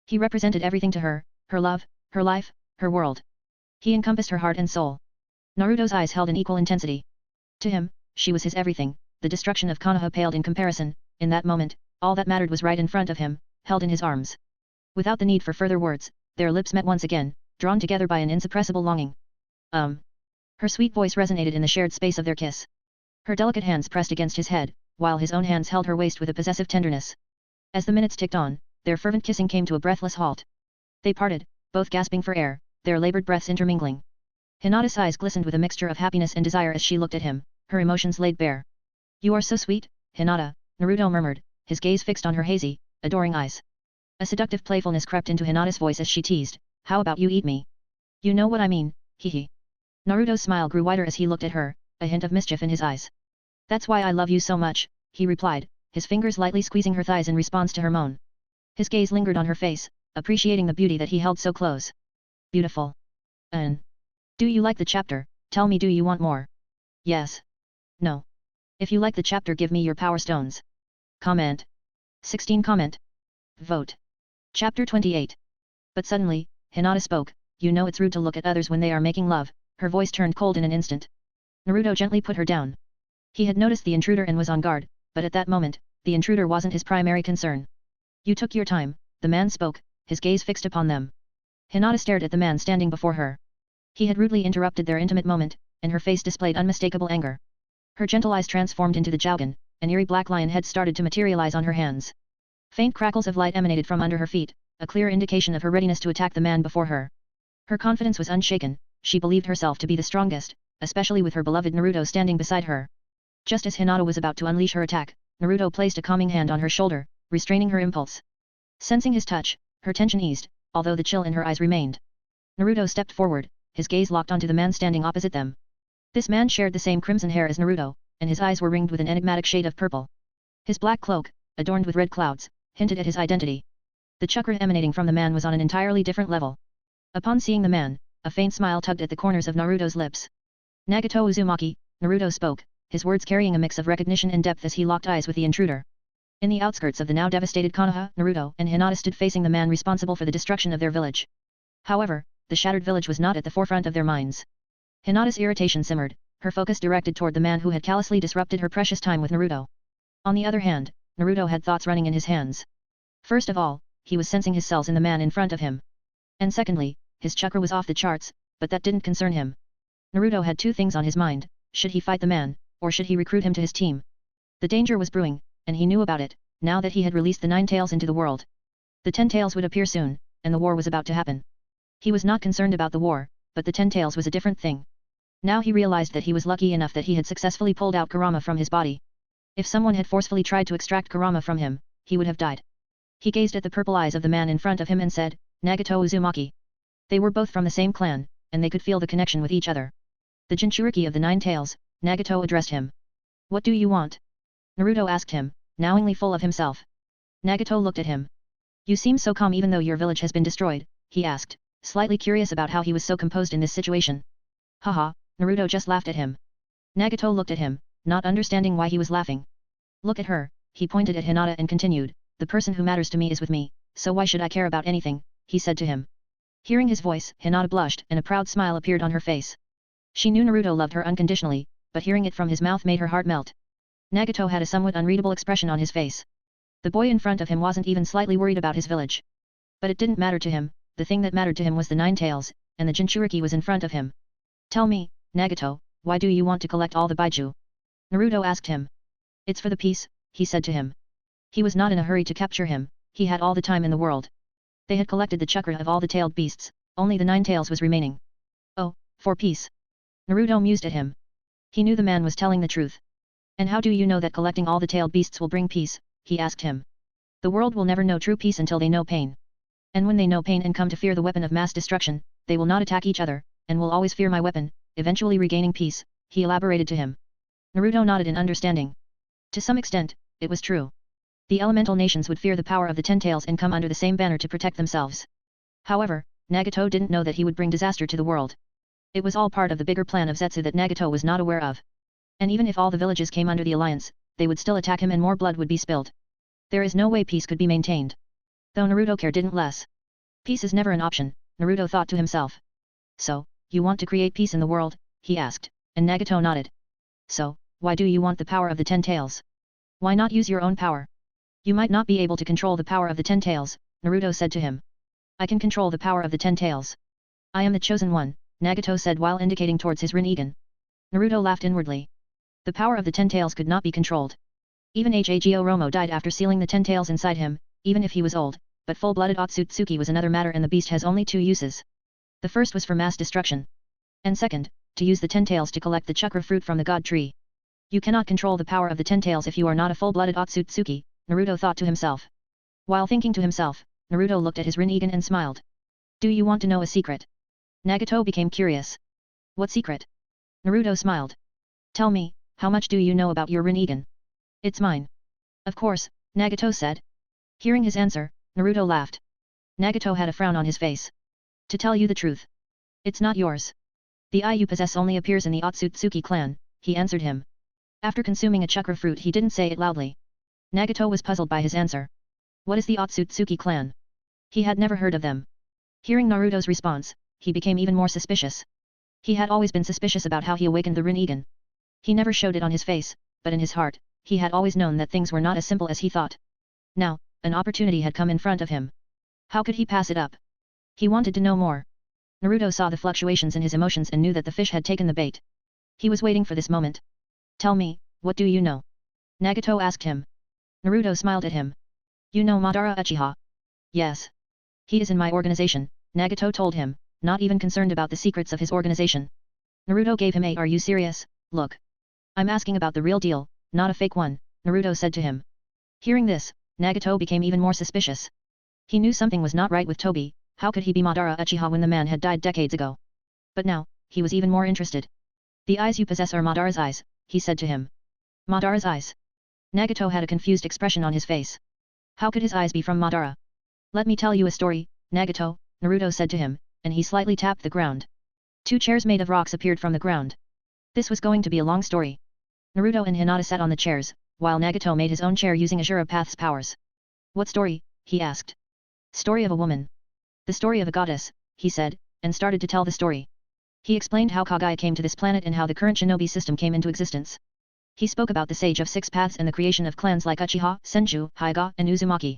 He represented everything to her, her love, her life, her world. He encompassed her heart and soul. Naruto's eyes held an equal intensity. To him, she was his everything, the destruction of Konoha paled in comparison. In that moment, all that mattered was right in front of him, held in his arms. Without the need for further words, their lips met once again, drawn together by an insuppressible longing. Her sweet voice resonated in the shared space of their kiss. Her delicate hands pressed against his head, while his own hands held her waist with a possessive tenderness. As the minutes ticked on, their fervent kissing came to a breathless halt. They parted, both gasping for air, their labored breaths intermingling. Hinata's eyes glistened with a mixture of happiness and desire as she looked at him, her emotions laid bare. "You are so sweet, Hinata," Naruto murmured, his gaze fixed on her hazy, adoring eyes. A seductive playfulness crept into Hinata's voice as she teased, "How about you eat me? You know what I mean, hee." Naruto's smile grew wider as he looked at her, a hint of mischief in his eyes. "That's why I love you so much," he replied, his fingers lightly squeezing her thighs in response to her moan. His gaze lingered on her face, appreciating the beauty that he held so close. "Beautiful. Do you like the chapter? Tell me, do you want more? Yes. No. If you like the chapter, give me your power stones. Comment. 16 comment. Vote. Chapter 28. But suddenly, Hinata spoke, "You know it's rude to look at others when they are making love." Her voice turned cold in an instant. Naruto gently put her down. He had noticed the intruder and was on guard, but at that moment, the intruder wasn't his primary concern. "You took your time," the man spoke, his gaze fixed upon them. Hinata stared at the man standing before her. He had rudely interrupted their intimate moment, and her face displayed unmistakable anger. Her gentle eyes transformed into the Jougan, an eerie black lion head started to materialize on her hands. Faint crackles of light emanated from under her feet, a clear indication of her readiness to attack the man before her. Her confidence was unshaken, she believed herself to be the strongest, especially with her beloved Naruto standing beside her. Just as Hinata was about to unleash her attack, Naruto placed a calming hand on her shoulder, restraining her impulse. Sensing his touch, her tension eased, although the chill in her eyes remained. Naruto stepped forward, his gaze locked onto the man standing opposite them. This man shared the same crimson hair as Naruto, and his eyes were ringed with an enigmatic shade of purple. His black cloak, adorned with red clouds, hinted at his identity. The chakra emanating from the man was on an entirely different level. Upon seeing the man, a faint smile tugged at the corners of Naruto's lips. "Nagato Uzumaki," Naruto spoke, his words carrying a mix of recognition and depth as he locked eyes with the intruder. In the outskirts of the now devastated Konoha, Naruto and Hinata stood facing the man responsible for the destruction of their village. However, the shattered village was not at the forefront of their minds. Hinata's irritation simmered, her focus directed toward the man who had callously disrupted her precious time with Naruto. On the other hand, Naruto had thoughts running in his hands. First of all, he was sensing his cells in the man in front of him. And secondly, his chakra was off the charts, but that didn't concern him. Naruto had two things on his mind: should he fight the man, or should he recruit him to his team? The danger was brewing, and he knew about it, now that he had released the 9 tails into the world. The 10 tails would appear soon, and the war was about to happen. He was not concerned about the war, but the 10 tails was a different thing. Now he realized that he was lucky enough that he had successfully pulled out Kurama from his body. If someone had forcefully tried to extract Kurama from him, he would have died. He gazed at the purple eyes of the man in front of him and said, "Nagato Uzumaki." They were both from the same clan, and they could feel the connection with each other. The Jinchuriki of the 9 tails, Nagato addressed him. "What do you want?" Naruto asked him, knowingly full of himself. Nagato looked at him. "You seem so calm even though your village has been destroyed," he asked, slightly curious about how he was so composed in this situation. "Haha," Naruto just laughed at him. Nagato looked at him, not understanding why he was laughing. "Look at her," he pointed at Hinata and continued, "the person who matters to me is with me, so why should I care about anything," he said to him. Hearing his voice, Hinata blushed and a proud smile appeared on her face. She knew Naruto loved her unconditionally, but hearing it from his mouth made her heart melt. Nagato had a somewhat unreadable expression on his face. The boy in front of him wasn't even slightly worried about his village. But it didn't matter to him, the thing that mattered to him was the 9 tails, and the Jinchuriki was in front of him. Tell me, Nagato, why do you want to collect all the Baiju? Naruto asked him. It's for the peace, he said to him. He was not in a hurry to capture him, he had all the time in the world. They had collected the chakra of all the tailed beasts, only the 9 tails was remaining. Oh, for peace. Naruto mused at him. He knew the man was telling the truth. And how do you know that collecting all the tailed beasts will bring peace, he asked him. The world will never know true peace until they know pain. And when they know pain and come to fear the weapon of mass destruction, they will not attack each other, and will always fear my weapon, eventually regaining peace, he elaborated to him. Naruto nodded in understanding. To some extent, it was true. The elemental nations would fear the power of the 10 tails and come under the same banner to protect themselves. However, Nagato didn't know that he would bring disaster to the world. It was all part of the bigger plan of Zetsu that Nagato was not aware of. And even if all the villages came under the alliance, they would still attack him and more blood would be spilled. There is no way peace could be maintained. Though Naruto cared didn't less. Peace is never an option, Naruto thought to himself. So, you want to create peace in the world, he asked, and Nagato nodded. So, why do you want the power of the 10 tails? Why not use your own power? You might not be able to control the power of the 10 tails, Naruto said to him. I can control the power of the 10 tails. I am the chosen one, Nagato said while indicating towards his Rinnegan. Naruto laughed inwardly. The power of the 10 tails could not be controlled. Even Hago Romo died after sealing the 10 tails inside him, even if he was old, but full-blooded Otsutsuki was another matter and the beast has only 2 uses. The first was for mass destruction. And second, to use the 10 tails to collect the chakra fruit from the god tree. You cannot control the power of the 10 tails if you are not a full-blooded Otsutsuki, Naruto thought to himself. While thinking to himself, Naruto looked at his Rinnegan and smiled. Do you want to know a secret? Nagato became curious. What secret? Naruto smiled. Tell me, how much do you know about your Rinnegan? It's mine. Of course, Nagato said. Hearing his answer, Naruto laughed. Nagato had a frown on his face. To tell you the truth. It's not yours. The eye you possess only appears in the Otsutsuki clan, he answered him. After consuming a chakra fruit he didn't say it loudly. Nagato was puzzled by his answer. What is the Otsutsuki clan? He had never heard of them. Hearing Naruto's response, he became even more suspicious. He had always been suspicious about how he awakened the Rinnegan. He never showed it on his face, but in his heart, he had always known that things were not as simple as he thought. Now, an opportunity had come in front of him. How could he pass it up? He wanted to know more. Naruto saw the fluctuations in his emotions and knew that the fish had taken the bait. He was waiting for this moment. Tell me, what do you know? Nagato asked him. Naruto smiled at him. You know Madara Uchiha? Yes. He is in my organization, Nagato told him, not even concerned about the secrets of his organization. Naruto gave him a "Are you serious?" look. I'm asking about the real deal, not a fake one, Naruto said to him. Hearing this, Nagato became even more suspicious. He knew something was not right with Tobi, how could he be Madara Uchiha when the man had died decades ago? But now, he was even more interested. The eyes you possess are Madara's eyes, he said to him. Madara's eyes? Nagato had a confused expression on his face. How could his eyes be from Madara? Let me tell you a story, Nagato, Naruto said to him, and he slightly tapped the ground. 2 chairs made of rocks appeared from the ground. This was going to be a long story. Naruto and Hinata sat on the chairs, while Nagato made his own chair using Ashura Path's powers. What story? He asked. Story of a woman. The story of a goddess, he said, and started to tell the story. He explained how Kaguya came to this planet and how the current shinobi system came into existence. He spoke about the Sage of 6 Paths and the creation of clans like Uchiha, Senju, Hyuga, and Uzumaki.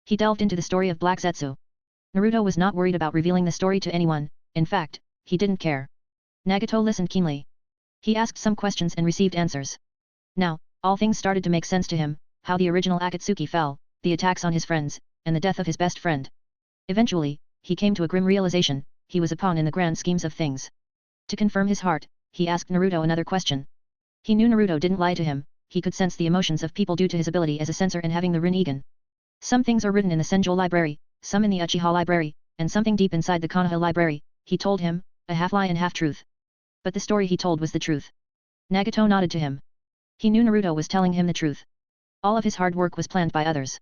He delved into the story of Black Zetsu. Naruto was not worried about revealing the story to anyone, in fact, he didn't care. Nagato listened keenly. He asked some questions and received answers. Now, all things started to make sense to him, how the original Akatsuki fell, the attacks on his friends, and the death of his best friend. Eventually, he came to a grim realization, he was a pawn in the grand schemes of things. To confirm his heart, he asked Naruto another question. He knew Naruto didn't lie to him, he could sense the emotions of people due to his ability as a sensor and having the Rinnegan. Some things are written in the Senju library, some in the Uchiha library, and something deep inside the Konoha library, he told him, a half-lie and half-truth. But the story he told was the truth. Nagato nodded to him. He knew Naruto was telling him the truth. All of his hard work was planned by others.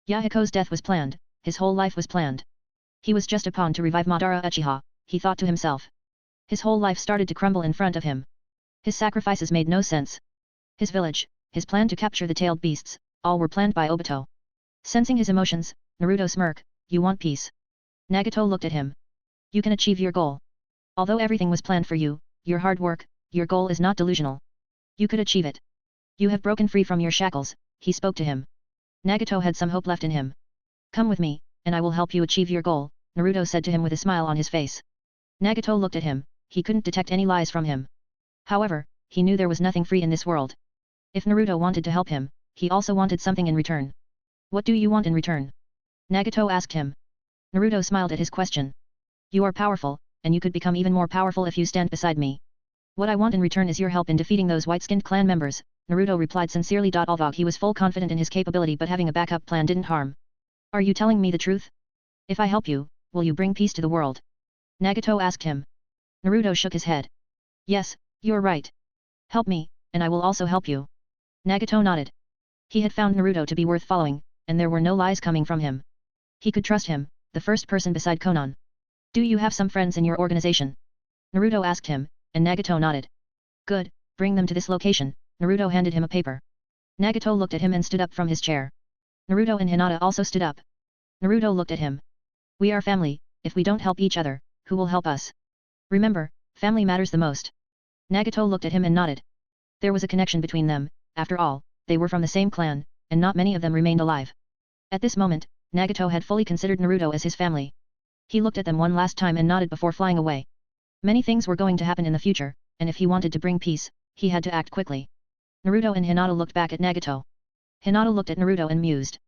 Yahiko's death was planned, his whole life was planned. He was just a pawn to revive Madara Uchiha, he thought to himself. His whole life started to crumble in front of him. His sacrifices made no sense. His village, his plan to capture the tailed beasts, all were planned by Obito. Sensing his emotions, Naruto smirked, you want peace? Nagato looked at him. You can achieve your goal. Although everything was planned for you, your hard work, your goal is not delusional. You could achieve it. You have broken free from your shackles, he spoke to him. Nagato had some hope left in him. Come with me, and I will help you achieve your goal, Naruto said to him with a smile on his face. Nagato looked at him, he couldn't detect any lies from him. However, he knew there was nothing free in this world. If Naruto wanted to help him, he also wanted something in return. What do you want in return? Nagato asked him. Naruto smiled at his question. You are powerful, and you could become even more powerful if you stand beside me. What I want in return is your help in defeating those white-skinned clan members, Naruto replied sincerely. Although he was full confident in his capability, but having a backup plan didn't harm. Are you telling me the truth? If I help you, will you bring peace to the world? Nagato asked him. Naruto shook his head. Yes, you're right. Help me, and I will also help you. Nagato nodded. He had found Naruto to be worth following, and there were no lies coming from him. He could trust him, the first person beside Konan. Do you have some friends in your organization? Naruto asked him, and Nagato nodded. Good, bring them to this location. Naruto handed him a paper. Nagato looked at him and stood up from his chair. Naruto and Hinata also stood up. Naruto looked at him. We are family, if we don't help each other, who will help us? Remember, family matters the most. Nagato looked at him and nodded. There was a connection between them, after all, they were from the same clan, and not many of them remained alive. At this moment, Nagato had fully considered Naruto as his family. He looked at them one last time and nodded before flying away. Many things were going to happen in the future, and if he wanted to bring peace, he had to act quickly. Naruto and Hinata looked back at Nagato. Hinata looked at Naruto and mused.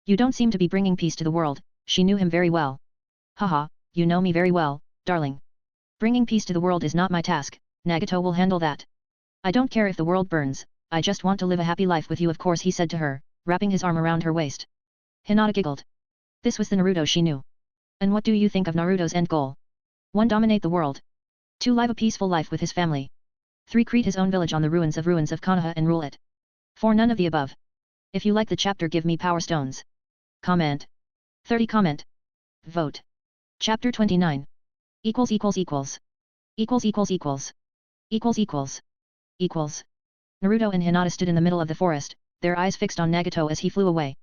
You don't seem to be bringing peace to the world, she knew him very well. Haha, you know me very well, darling. Bringing peace to the world is not my task, Nagato will handle that. I don't care if the world burns, I just want to live a happy life with you, of course, he said to her, wrapping his arm around her waist. Hinata giggled. This was the Naruto she knew. And what do you think of Naruto's end goal? 1. Dominate the world. 2. Live a peaceful life with his family. 3. Create his own village on the ruins of Konoha and rule it. 4. None of the above. If you like the chapter, give me power stones. Comment. 30. Comment. Vote. Chapter 29. Equals equals equals. Equals equals equals. Equals equals. Equals. Naruto and Hinata stood in the middle of the forest, their eyes fixed on Nagato as he flew away.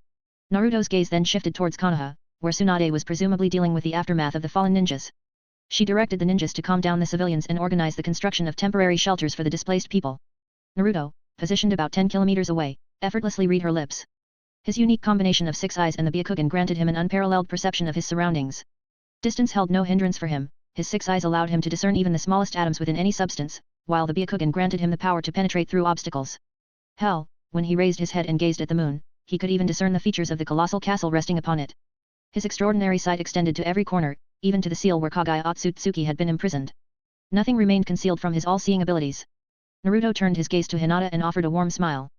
Naruto's gaze then shifted towards Konoha, where Tsunade was presumably dealing with the aftermath of the fallen ninjas. She directed the ninjas to calm down the civilians and organize the construction of temporary shelters for the displaced people. Naruto, positioned about 10 kilometers away, effortlessly read her lips. His unique combination of 6 eyes and the Byakugan granted him an unparalleled perception of his surroundings. Distance held no hindrance for him, his 6 eyes allowed him to discern even the smallest atoms within any substance, while the Byakugan granted him the power to penetrate through obstacles. Hell, when he raised his head and gazed at the moon, he could even discern the features of the colossal castle resting upon it. His extraordinary sight extended to every corner, even to the seal where Kagaya Otsutsuki had been imprisoned. Nothing remained concealed from his all-seeing abilities. Naruto turned his gaze to Hinata and offered a warm smile.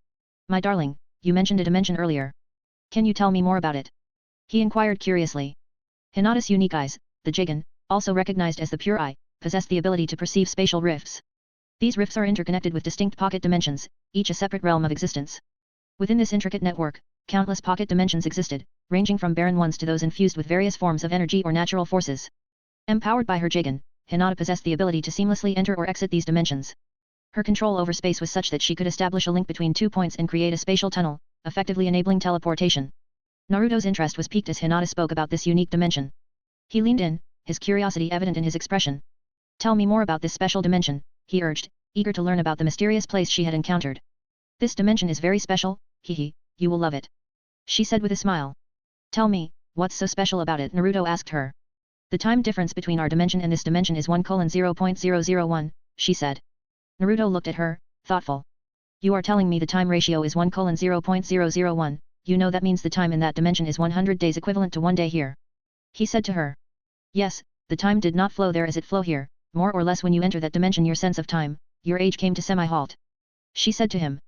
My darling, you mentioned a dimension earlier. Can you tell me more about it? He inquired curiously. Hinata's unique eyes, the Jigen, also recognized as the pure eye, possessed the ability to perceive spatial rifts. These rifts are interconnected with distinct pocket dimensions, each a separate realm of existence. Within this intricate network, countless pocket dimensions existed, ranging from barren ones to those infused with various forms of energy or natural forces. Empowered by her Jigen, Hinata possessed the ability to seamlessly enter or exit these dimensions. Her control over space was such that she could establish a link between 2 points and create a spatial tunnel, effectively enabling teleportation. Naruto's interest was piqued as Hinata spoke about this unique dimension. He leaned in, his curiosity evident in his expression. Tell me more about this special dimension, he urged, eager to learn about the mysterious place she had encountered. This dimension is very special, hehe, you will love it. She said with a smile. Tell me, what's so special about it? Naruto asked her. The time difference between our dimension and this dimension is 1:0.001, she said. Naruto looked at her, thoughtful. You are telling me the time ratio is 1:0.001, you know that means the time in that dimension is 100 days equivalent to 1 day here. He said to her. Yes, the time did not flow there as it flow here, more or less when you enter that dimension your sense of time, your age came to semi-halt. She said to him.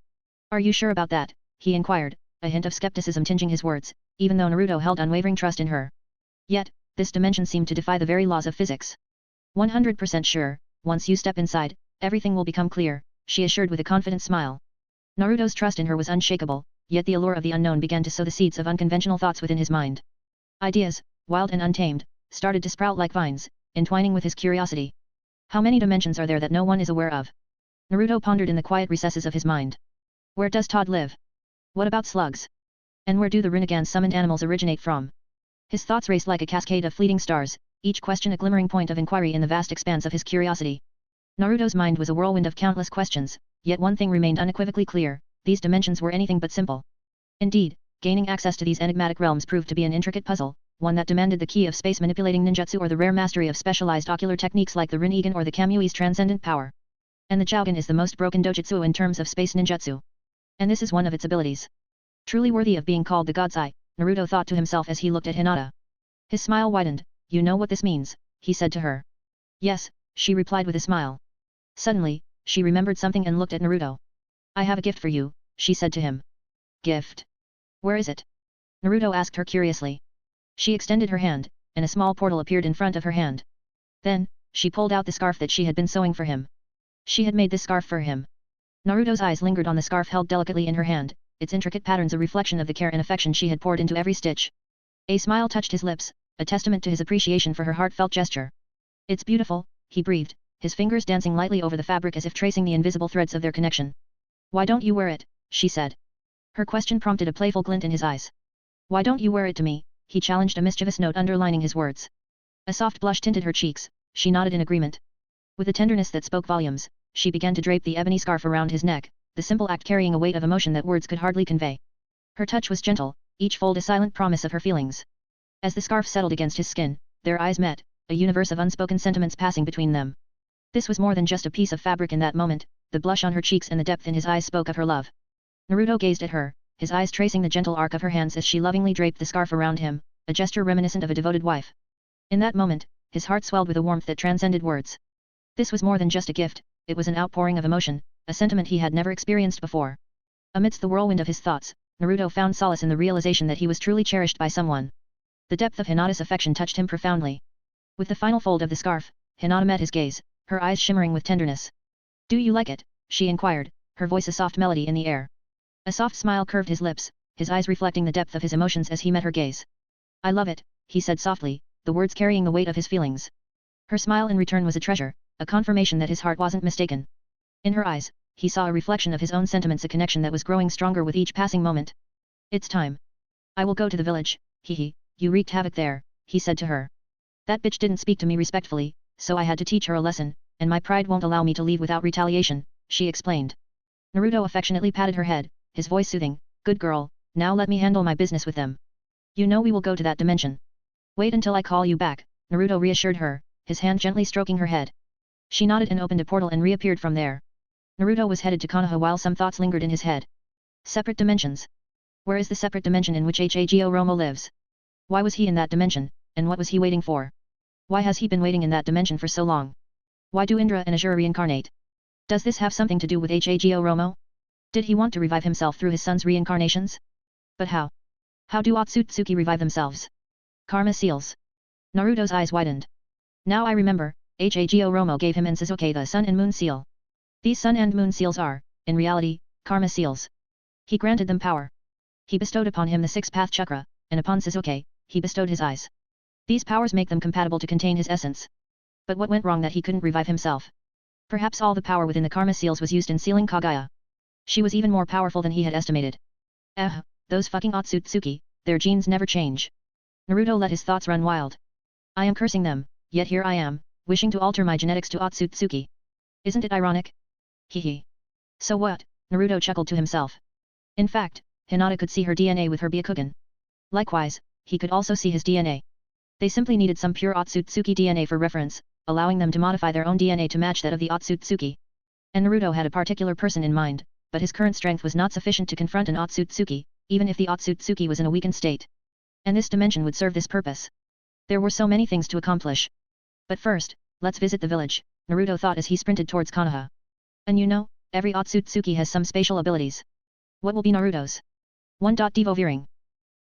Are you sure about that? He inquired, a hint of skepticism tinging his words, even though Naruto held unwavering trust in her. Yet, this dimension seemed to defy the very laws of physics. 100% sure, once you step inside, everything will become clear, she assured with a confident smile. Naruto's trust in her was unshakable, yet the allure of the unknown began to sow the seeds of unconventional thoughts within his mind. Ideas, wild and untamed, started to sprout like vines, entwining with his curiosity. How many dimensions are there that no one is aware of? Naruto pondered in the quiet recesses of his mind. Where does Todd live? What about slugs? And where do the Rinnegan summoned animals originate from? His thoughts raced like a cascade of fleeting stars, each question a glimmering point of inquiry in the vast expanse of his curiosity. Naruto's mind was a whirlwind of countless questions, yet one thing remained unequivocally clear, these dimensions were anything but simple. Indeed, gaining access to these enigmatic realms proved to be an intricate puzzle, one that demanded the key of space manipulating ninjutsu or the rare mastery of specialized ocular techniques like the Rinnegan or the Kamui's transcendent power. And the Chowgan is the most broken dojutsu in terms of space ninjutsu. And this is one of its abilities. Truly worthy of being called the God's Eye, Naruto thought to himself as he looked at Hinata. His smile widened. You know what this means, he said to her. Yes, she replied with a smile. Suddenly, she remembered something and looked at Naruto. I have a gift for you, she said to him. Gift? Where is it? Naruto asked her curiously. She extended her hand, and a small portal appeared in front of her hand. Then, she pulled out the scarf that she had been sewing for him. She had made this scarf for him. Naruto's eyes lingered on the scarf held delicately in her hand, its intricate patterns a reflection of the care and affection she had poured into every stitch. A smile touched his lips, a testament to his appreciation for her heartfelt gesture. It's beautiful, he breathed, his fingers dancing lightly over the fabric as if tracing the invisible threads of their connection. Why don't you wear it? She said. Her question prompted a playful glint in his eyes. Why don't you wear it to me? He challenged, a mischievous note underlining his words. A soft blush tinted her cheeks, she nodded in agreement. With a tenderness that spoke volumes, she began to drape the ebony scarf around his neck, the simple act carrying a weight of emotion that words could hardly convey. Her touch was gentle, each fold a silent promise of her feelings. As the scarf settled against his skin, their eyes met, a universe of unspoken sentiments passing between them. This was more than just a piece of fabric in that moment, the blush on her cheeks and the depth in his eyes spoke of her love. Naruto gazed at her, his eyes tracing the gentle arc of her hands as she lovingly draped the scarf around him, a gesture reminiscent of a devoted wife. In that moment, his heart swelled with a warmth that transcended words. This was more than just a gift, it was an outpouring of emotion, a sentiment he had never experienced before. Amidst the whirlwind of his thoughts, Naruto found solace in the realization that he was truly cherished by someone. The depth of Hinata's affection touched him profoundly. With the final fold of the scarf, Hinata met his gaze, her eyes shimmering with tenderness. Do you like it? She inquired, her voice a soft melody in the air. A soft smile curved his lips, his eyes reflecting the depth of his emotions as he met her gaze. I love it, he said softly, the words carrying the weight of his feelings. Her smile in return was a treasure, a confirmation that his heart wasn't mistaken. In her eyes, he saw a reflection of his own sentiments, a connection that was growing stronger with each passing moment. It's time. I will go to the village, hee, you wreaked havoc there, he said to her. That bitch didn't speak to me respectfully, so I had to teach her a lesson, and my pride won't allow me to leave without retaliation, she explained. Naruto affectionately patted her head, his voice soothing, good girl, now let me handle my business with them. You know we will go to that dimension. Wait until I call you back, Naruto reassured her, his hand gently stroking her head. She nodded and opened a portal and reappeared from there. Naruto was headed to Konoha while some thoughts lingered in his head. Separate dimensions. Where is the separate dimension in which Hago Romo lives? Why was he in that dimension, and what was he waiting for? Why has he been waiting in that dimension for so long? Why do Indra and Azura reincarnate? Does this have something to do with Hago Romo? Did he want to revive himself through his son's reincarnations? But how? How do Otsutsuki revive themselves? Karma seals. Naruto's eyes widened. Now I remember, Hago Romo gave him and Sasuke the Sun and Moon seal. These Sun and Moon seals are, in reality, karma seals. He granted them power. He bestowed upon him the six-path chakra, and upon Sasuke, he bestowed his eyes. These powers make them compatible to contain his essence. But what went wrong that he couldn't revive himself? Perhaps all the power within the karma seals was used in sealing Kaguya. She was even more powerful than he had estimated. Those fucking Otsutsuki, their genes never change. Naruto let his thoughts run wild. I am cursing them, yet here I am, wishing to alter my genetics to Otsutsuki. Isn't it ironic? Hee. So what? Naruto chuckled to himself. In fact, Hinata could see her DNA with her Byakugan. Likewise, he could also see his DNA. They simply needed some pure Otsutsuki DNA for reference, allowing them to modify their own DNA to match that of the Otsutsuki. And Naruto had a particular person in mind, but his current strength was not sufficient to confront an Otsutsuki, even if the Otsutsuki was in a weakened state. And this dimension would serve this purpose. There were so many things to accomplish. But first, let's visit the village, Naruto thought as he sprinted towards Konoha. And you know, every Otsutsuki has some spatial abilities. What will be Naruto's? 1. Devo veering.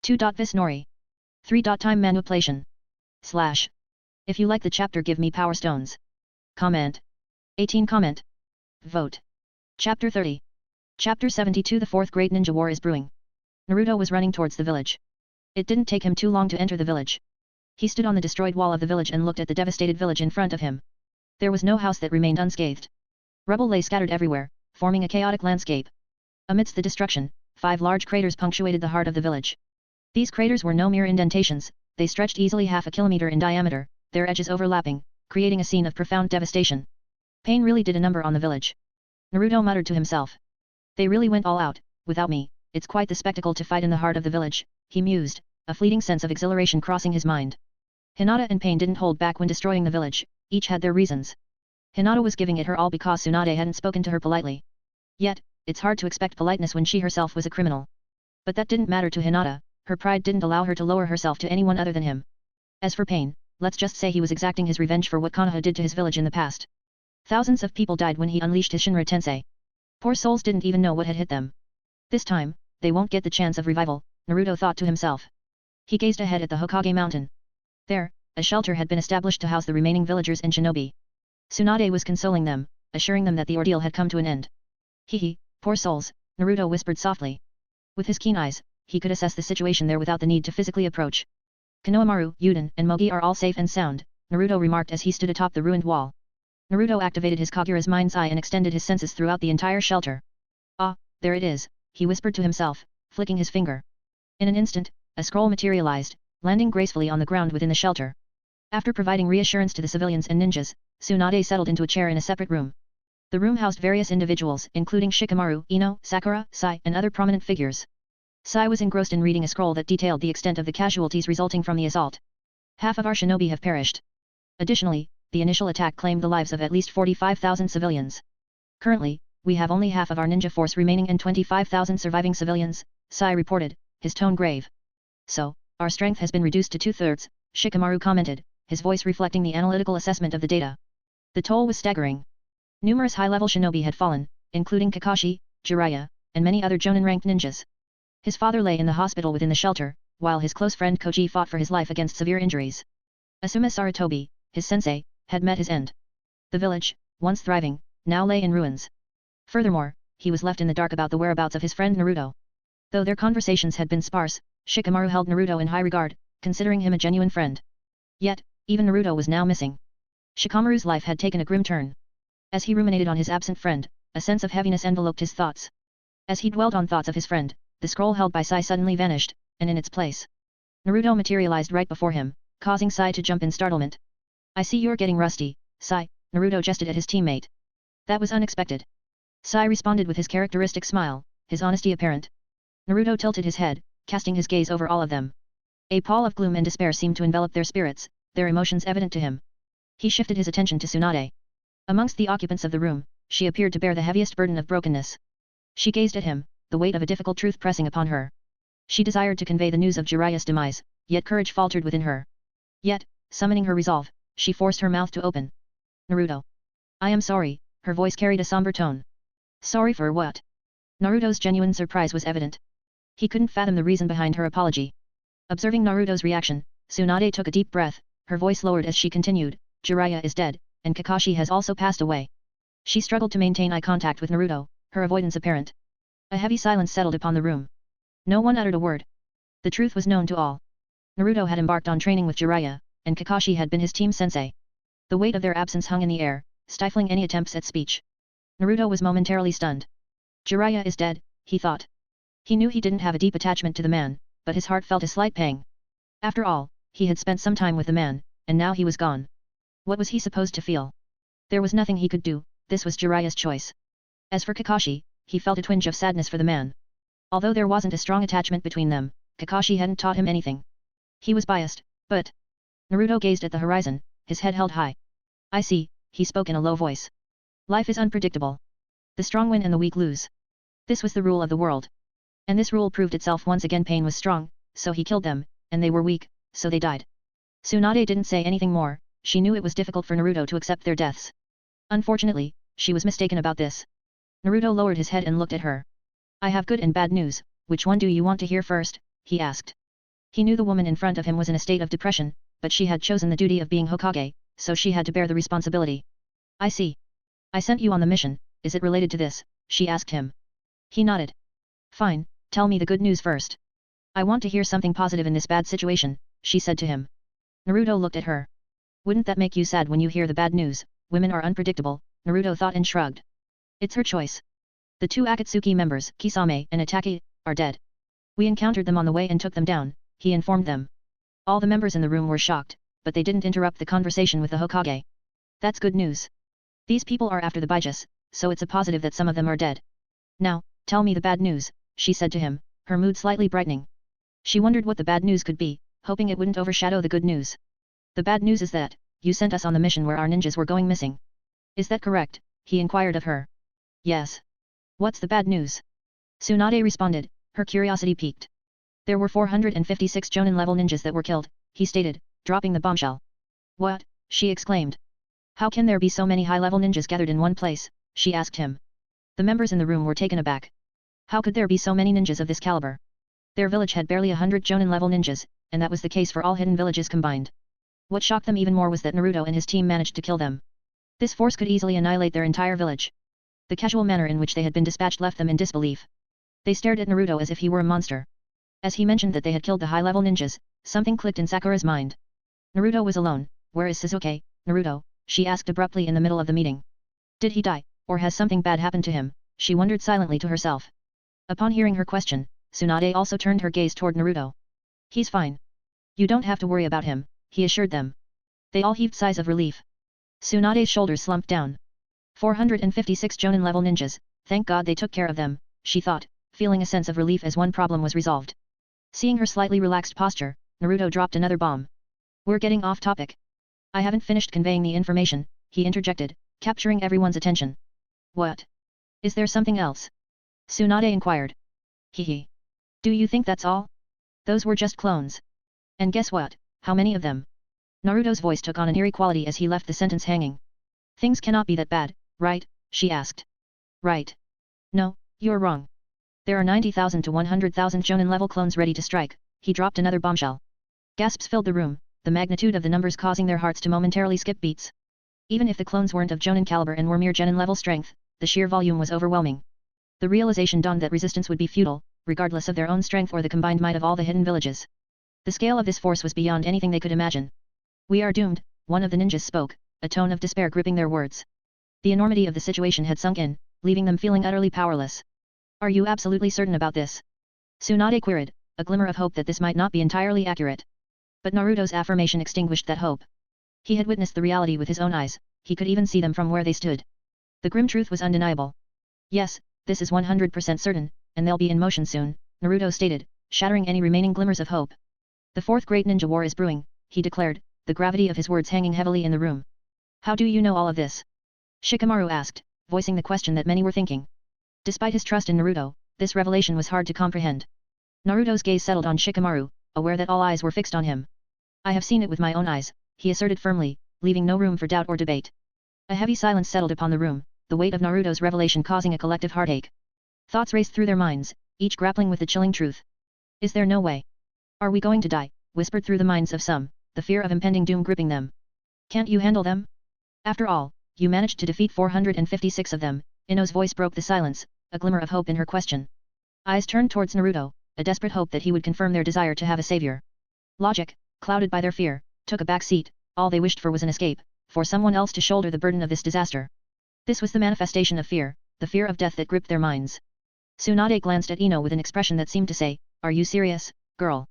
2. Vis Nori. 3. Time manipulation. / If you like the chapter, give me power stones. Comment. 18. Comment. Vote. Chapter 30. Chapter 72. The Fourth Great Ninja War is brewing. Naruto was running towards the village. It didn't take him too long to enter the village. He stood on the destroyed wall of the village and looked at the devastated village in front of him. There was no house that remained unscathed. Rubble lay scattered everywhere, forming a chaotic landscape. Amidst the destruction, 5 large craters punctuated the heart of the village. These craters were no mere indentations, they stretched easily half a kilometer in diameter, their edges overlapping, creating a scene of profound devastation. Pain really did a number on the village. Naruto muttered to himself. They really went all out, without me, it's quite the spectacle to fight in the heart of the village, he mused, a fleeting sense of exhilaration crossing his mind. Hinata and Pain didn't hold back when destroying the village, each had their reasons. Hinata was giving it her all because Tsunade hadn't spoken to her politely. Yet, it's hard to expect politeness when she herself was a criminal. But that didn't matter to Hinata, her pride didn't allow her to lower herself to anyone other than him. As for Pain, let's just say he was exacting his revenge for what Konoha did to his village in the past. Thousands of people died when he unleashed his Shinra Tensei. Poor souls didn't even know what had hit them. This time, they won't get the chance of revival, Naruto thought to himself. He gazed ahead at the Hokage mountain. There, a shelter had been established to house the remaining villagers and shinobi. Tsunade was consoling them, assuring them that the ordeal had come to an end. Hee, poor souls, Naruto whispered softly. With his keen eyes, he could assess the situation there without the need to physically approach. Konohamaru, Yuden, and Mogi are all safe and sound, Naruto remarked as he stood atop the ruined wall. Naruto activated his Kagura's mind's eye and extended his senses throughout the entire shelter. Ah, there it is, he whispered to himself, flicking his finger. In an instant, a scroll materialized, landing gracefully on the ground within the shelter. After providing reassurance to the civilians and ninjas, Tsunade settled into a chair in a separate room. The room housed various individuals including Shikamaru, Ino, Sakura, Sai, and other prominent figures. Sai was engrossed in reading a scroll that detailed the extent of the casualties resulting from the assault. Half of our shinobi have perished. Additionally, the initial attack claimed the lives of at least 45,000 civilians. Currently, we have only half of our ninja force remaining and 25,000 surviving civilians, Sai reported, his tone grave. So, our strength has been reduced to 2/3, Shikamaru commented, his voice reflecting the analytical assessment of the data. The toll was staggering. Numerous high-level shinobi had fallen, including Kakashi, Jiraiya, and many other Jonin-ranked ninjas. His father lay in the hospital within the shelter, while his close friend Koji fought for his life against severe injuries. Asuma Sarutobi, his sensei, had met his end. The village, once thriving, now lay in ruins. Furthermore, he was left in the dark about the whereabouts of his friend Naruto. Though their conversations had been sparse, Shikamaru held Naruto in high regard, considering him a genuine friend. Yet, even Naruto was now missing. Shikamaru's life had taken a grim turn. As he ruminated on his absent friend, a sense of heaviness enveloped his thoughts. As he dwelled on thoughts of his friend, the scroll held by Sai suddenly vanished, and in its place, Naruto materialized right before him, causing Sai to jump in startlement. I see you're getting rusty, Sai, Naruto gestured at his teammate. That was unexpected. Sai responded with his characteristic smile, his honesty apparent. Naruto tilted his head, casting his gaze over all of them. A pall of gloom and despair seemed to envelop their spirits, their emotions evident to him. He shifted his attention to Tsunade. Amongst the occupants of the room, she appeared to bear the heaviest burden of brokenness. She gazed at him, the weight of a difficult truth pressing upon her. She desired to convey the news of Jiraiya's demise, yet courage faltered within her. Yet, summoning her resolve, she forced her mouth to open. Naruto. I am sorry, her voice carried a somber tone. Sorry for what? Naruto's genuine surprise was evident. He couldn't fathom the reason behind her apology. Observing Naruto's reaction, Tsunade took a deep breath, her voice lowered as she continued, Jiraiya is dead, and Kakashi has also passed away. She struggled to maintain eye contact with Naruto, her avoidance apparent. A heavy silence settled upon the room. No one uttered a word. The truth was known to all. Naruto had embarked on training with Jiraiya, and Kakashi had been his team sensei. The weight of their absence hung in the air, stifling any attempts at speech. Naruto was momentarily stunned. Jiraiya is dead, he thought. He knew he didn't have a deep attachment to the man, but his heart felt a slight pang. After all, he had spent some time with the man, and now he was gone. What was he supposed to feel? There was nothing he could do, this was Jiraiya's choice. As for Kakashi, he felt a twinge of sadness for the man. Although there wasn't a strong attachment between them, Kakashi hadn't taught him anything. He was biased, but... Naruto gazed at the horizon, his head held high. I see, he spoke in a low voice. Life is unpredictable. The strong win and the weak lose. This was the rule of the world. And this rule proved itself once again. Pain was strong, so he killed them, and they were weak, so they died. Tsunade didn't say anything more, she knew it was difficult for Naruto to accept their deaths. Unfortunately, she was mistaken about this. Naruto lowered his head and looked at her. I have good and bad news, which one do you want to hear first? He asked. He knew the woman in front of him was in a state of depression, but she had chosen the duty of being Hokage, so she had to bear the responsibility. I see. I sent you on the mission, is it related to this? She asked him. He nodded. Fine, tell me the good news first. I want to hear something positive in this bad situation, she said to him. Naruto looked at her. Wouldn't that make you sad when you hear the bad news? Women are unpredictable, Naruto thought and shrugged. It's her choice. The two Akatsuki members, Kisame and Ataki, are dead. We encountered them on the way and took them down, he informed them. All the members in the room were shocked, but they didn't interrupt the conversation with the Hokage. That's good news. These people are after the Bijus, so it's a positive that some of them are dead. Now, tell me the bad news, she said to him, her mood slightly brightening. She wondered what the bad news could be, hoping it wouldn't overshadow the good news. The bad news is that, you sent us on the mission where our ninjas were going missing. Is that correct? He inquired of her. Yes. What's the bad news? Tsunade responded, her curiosity piqued. There were 456 Jonin-level ninjas that were killed, he stated, dropping the bombshell. What? She exclaimed. How can there be so many high-level ninjas gathered in one place? She asked him. The members in the room were taken aback. How could there be so many ninjas of this caliber? Their village had barely 100 Jonin-level ninjas, and that was the case for all hidden villages combined. What shocked them even more was that Naruto and his team managed to kill them. This force could easily annihilate their entire village. The casual manner in which they had been dispatched left them in disbelief. They stared at Naruto as if he were a monster. As he mentioned that they had killed the high-level ninjas, something clicked in Sakura's mind. Naruto was alone. Where is Sasuke, Naruto? She asked abruptly in the middle of the meeting. Did he die, or has something bad happened to him? She wondered silently to herself. Upon hearing her question, Tsunade also turned her gaze toward Naruto. He's fine. You don't have to worry about him, he assured them. They all heaved sighs of relief. Tsunade's shoulders slumped down. 456 Jonin-level ninjas, thank God they took care of them, she thought, feeling a sense of relief as one problem was resolved. Seeing her slightly relaxed posture, Naruto dropped another bomb. We're getting off topic. I haven't finished conveying the information, he interjected, capturing everyone's attention. What? Is there something else? Tsunade inquired. Hehe. Do you think that's all? Those were just clones. And guess what, how many of them? Naruto's voice took on an eerie quality as he left the sentence hanging. Things cannot be that bad, right? She asked. Right. No, you're wrong. There are 90,000 to 100,000 Jonin-level clones ready to strike, he dropped another bombshell. Gasps filled the room, the magnitude of the numbers causing their hearts to momentarily skip beats. Even if the clones weren't of Jonin caliber and were mere Genin-level strength, the sheer volume was overwhelming. The realization dawned that resistance would be futile, regardless of their own strength or the combined might of all the hidden villages. The scale of this force was beyond anything they could imagine. We are doomed, one of the ninjas spoke, a tone of despair gripping their words. The enormity of the situation had sunk in, leaving them feeling utterly powerless. Are you absolutely certain about this? Tsunade queried, a glimmer of hope that this might not be entirely accurate. But Naruto's affirmation extinguished that hope. He had witnessed the reality with his own eyes, he could even see them from where they stood. The grim truth was undeniable. Yes, this is 100% certain, and they'll be in motion soon, Naruto stated, shattering any remaining glimmers of hope. The fourth great ninja war is brewing, he declared, the gravity of his words hanging heavily in the room. How do you know all of this? Shikamaru asked, voicing the question that many were thinking. Despite his trust in Naruto, this revelation was hard to comprehend. Naruto's gaze settled on Shikamaru, aware that all eyes were fixed on him. I have seen it with my own eyes, he asserted firmly, leaving no room for doubt or debate. A heavy silence settled upon the room, the weight of Naruto's revelation causing a collective heartache. Thoughts raced through their minds, each grappling with the chilling truth. Is there no way? Are we going to die? Whispered through the minds of some, the fear of impending doom gripping them. Can't you handle them? After all, you managed to defeat 456 of them, Ino's voice broke the silence, a glimmer of hope in her question. Eyes turned towards Naruto, a desperate hope that he would confirm their desire to have a savior. Logic, clouded by their fear, took a back seat, all they wished for was an escape, for someone else to shoulder the burden of this disaster. This was the manifestation of fear, the fear of death that gripped their minds. Tsunade glanced at Ino with an expression that seemed to say, are you serious, girl?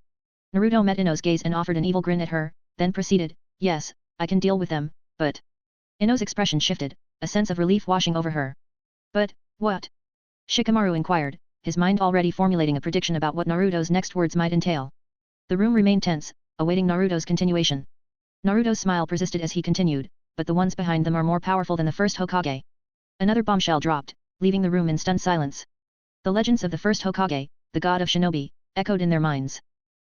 Naruto met Ino's gaze and offered an evil grin at her, then proceeded, yes, I can deal with them, but... Ino's expression shifted, a sense of relief washing over her. But, what? Shikamaru inquired, his mind already formulating a prediction about what Naruto's next words might entail. The room remained tense, awaiting Naruto's continuation. Naruto's smile persisted as he continued, but the ones behind them are more powerful than the first Hokage. Another bombshell dropped, leaving the room in stunned silence. The legends of the first Hokage, the god of shinobi, echoed in their minds.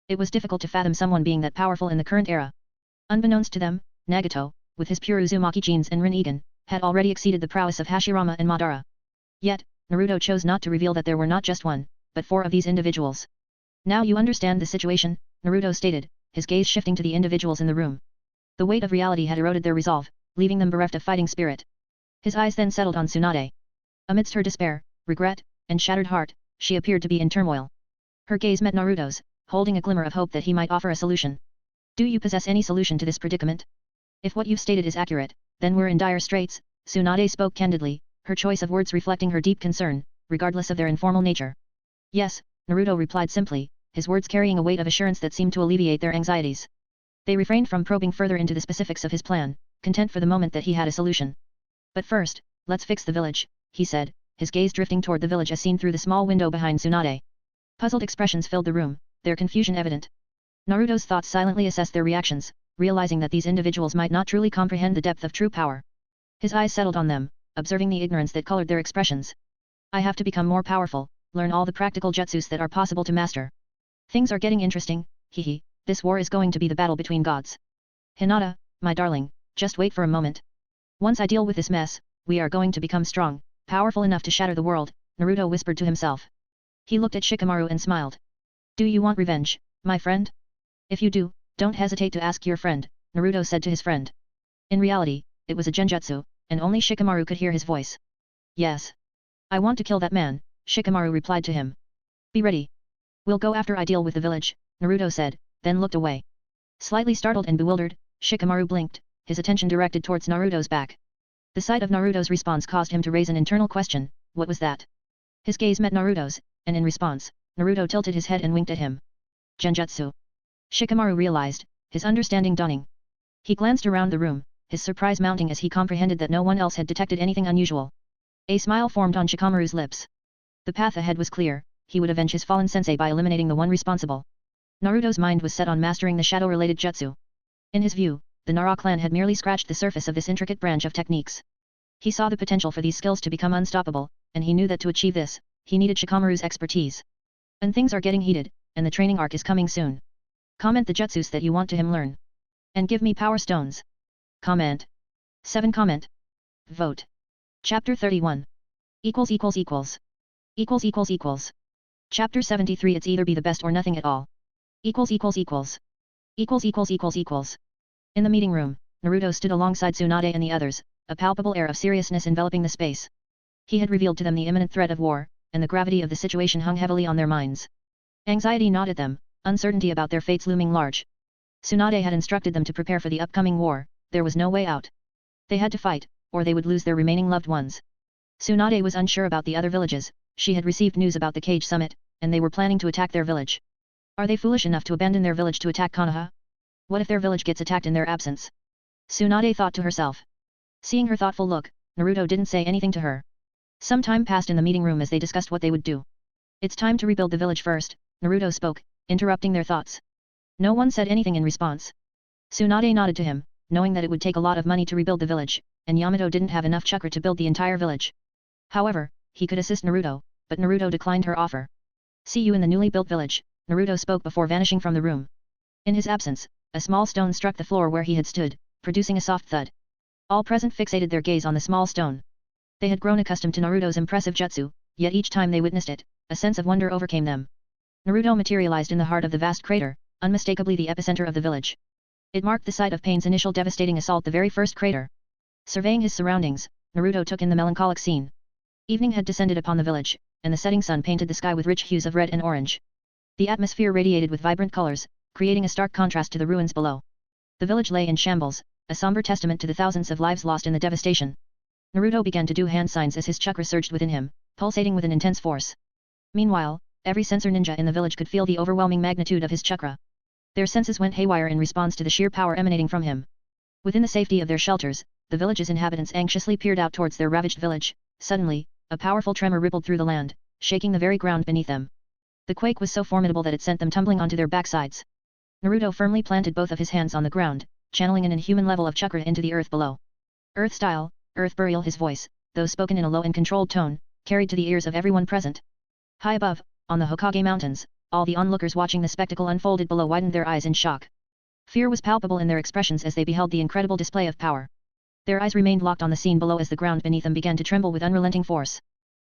It was difficult to fathom someone being that powerful in the current era. Unbeknownst to them, Nagato, with his pure Uzumaki genes and Rinnegan, had already exceeded the prowess of Hashirama and Madara. Yet, Naruto chose not to reveal that there were not just one, but four of these individuals. Now you understand the situation, Naruto stated, his gaze shifting to the individuals in the room. The weight of reality had eroded their resolve, leaving them bereft of fighting spirit. His eyes then settled on Tsunade. Amidst her despair, regret, and shattered heart, she appeared to be in turmoil. Her gaze met Naruto's, holding a glimmer of hope that he might offer a solution. Do you possess any solution to this predicament? If what you've stated is accurate, then we're in dire straits, Tsunade spoke candidly, her choice of words reflecting her deep concern, regardless of their informal nature. Yes, Naruto replied simply, his words carrying a weight of assurance that seemed to alleviate their anxieties. They refrained from probing further into the specifics of his plan, content for the moment that he had a solution. But first, let's fix the village, he said, his gaze drifting toward the village as seen through the small window behind Tsunade. Puzzled expressions filled the room, their confusion evident. Naruto's thoughts silently assessed their reactions, realizing that these individuals might not truly comprehend the depth of true power. His eyes settled on them, observing the ignorance that colored their expressions. I have to become more powerful, learn all the practical jutsus that are possible to master. Things are getting interesting, hehe, this war is going to be the battle between gods. Hinata, my darling, just wait for a moment. Once I deal with this mess, we are going to become strong, powerful enough to shatter the world, Naruto whispered to himself. He looked at Shikamaru and smiled. Do you want revenge, my friend? If you do, don't hesitate to ask your friend, Naruto said to his friend. In reality, it was a genjutsu, and only Shikamaru could hear his voice. Yes. I want to kill that man, Shikamaru replied to him. Be ready. We'll go after I deal with the village, Naruto said, then looked away. Slightly startled and bewildered, Shikamaru blinked, his attention directed towards Naruto's back. The sight of Naruto's response caused him to raise an internal question, what was that? His gaze met Naruto's, and in response, Naruto tilted his head and winked at him. Genjutsu. Shikamaru realized, his understanding dawning. He glanced around the room, his surprise mounting as he comprehended that no one else had detected anything unusual. A smile formed on Shikamaru's lips. The path ahead was clear, he would avenge his fallen sensei by eliminating the one responsible. Naruto's mind was set on mastering the shadow-related jutsu. In his view, the Nara clan had merely scratched the surface of this intricate branch of techniques. He saw the potential for these skills to become unstoppable, and he knew that to achieve this, he needed Shikamaru's expertise. And things are getting heated, and the training arc is coming soon. Comment the jutsus that you want to him learn. And give me power stones. Comment. 7 comment. Vote. Chapter 31. Chapter 73 It's either be the best or nothing at all. In the meeting room, Naruto stood alongside Tsunade and the others, a palpable air of seriousness enveloping the space. He had revealed to them the imminent threat of war, and the gravity of the situation hung heavily on their minds. Anxiety gnawed at them, uncertainty about their fates looming large. Tsunade had instructed them to prepare for the upcoming war, there was no way out. They had to fight, or they would lose their remaining loved ones. Tsunade was unsure about the other villages, she had received news about the Cage Summit, and they were planning to attack their village. Are they foolish enough to abandon their village to attack Konoha? What if their village gets attacked in their absence? Tsunade thought to herself. Seeing her thoughtful look, Naruto didn't say anything to her. Some time passed in the meeting room as they discussed what they would do. It's time to rebuild the village first, Naruto spoke, interrupting their thoughts. No one said anything in response. Tsunade nodded to him, knowing that it would take a lot of money to rebuild the village, and Yamato didn't have enough chakra to build the entire village. However, he could assist Naruto, but Naruto declined her offer. See you in the newly built village, Naruto spoke before vanishing from the room. In his absence, a small stone struck the floor where he had stood, producing a soft thud. All present fixated their gaze on the small stone. They had grown accustomed to Naruto's impressive jutsu, yet each time they witnessed it, a sense of wonder overcame them. Naruto materialized in the heart of the vast crater, unmistakably the epicenter of the village. It marked the site of Pain's initial devastating assault, the very first crater. Surveying his surroundings, Naruto took in the melancholic scene. Evening had descended upon the village, and the setting sun painted the sky with rich hues of red and orange. The atmosphere radiated with vibrant colors, creating a stark contrast to the ruins below. The village lay in shambles, a somber testament to the thousands of lives lost in the devastation. Naruto began to do hand signs as his chakra surged within him, pulsating with an intense force. Meanwhile, every sensor ninja in the village could feel the overwhelming magnitude of his chakra. Their senses went haywire in response to the sheer power emanating from him. Within the safety of their shelters, the village's inhabitants anxiously peered out towards their ravaged village. Suddenly, a powerful tremor rippled through the land, shaking the very ground beneath them. The quake was so formidable that it sent them tumbling onto their backsides. Naruto firmly planted both of his hands on the ground, channeling an inhuman level of chakra into the earth below. Earth style, earth burial. His voice, though spoken in a low and controlled tone, carried to the ears of everyone present. High above, on the Hokage Mountains, all the onlookers watching the spectacle unfolded below widened their eyes in shock. Fear was palpable in their expressions as they beheld the incredible display of power. Their eyes remained locked on the scene below as the ground beneath them began to tremble with unrelenting force.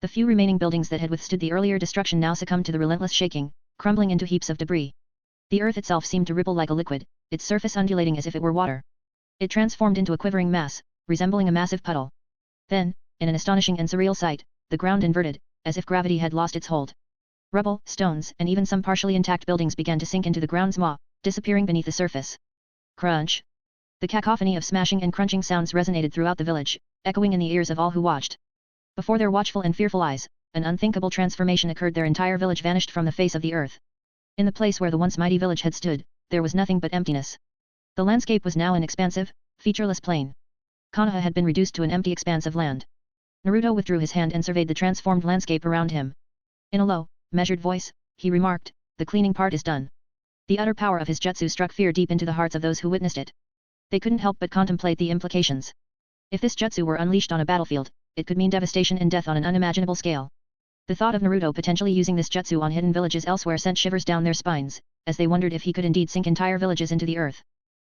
The few remaining buildings that had withstood the earlier destruction now succumbed to the relentless shaking, crumbling into heaps of debris. The earth itself seemed to ripple like a liquid, its surface undulating as if it were water. It transformed into a quivering mass, resembling a massive puddle. Then, in an astonishing and surreal sight, the ground inverted, as if gravity had lost its hold. Rubble, stones, and even some partially intact buildings began to sink into the ground's maw, disappearing beneath the surface. Crunch! The cacophony of smashing and crunching sounds resonated throughout the village, echoing in the ears of all who watched. Before their watchful and fearful eyes, an unthinkable transformation occurred. Their entire village vanished from the face of the earth. In the place where the once mighty village had stood, there was nothing but emptiness. The landscape was now an expansive, featureless plain. Konoha had been reduced to an empty expanse of land. Naruto withdrew his hand and surveyed the transformed landscape around him. In a low, measured voice, he remarked, "The cleaning part is done." The utter power of his jutsu struck fear deep into the hearts of those who witnessed it. They couldn't help but contemplate the implications. If this jutsu were unleashed on a battlefield, it could mean devastation and death on an unimaginable scale. The thought of Naruto potentially using this jutsu on hidden villages elsewhere sent shivers down their spines, as they wondered if he could indeed sink entire villages into the earth.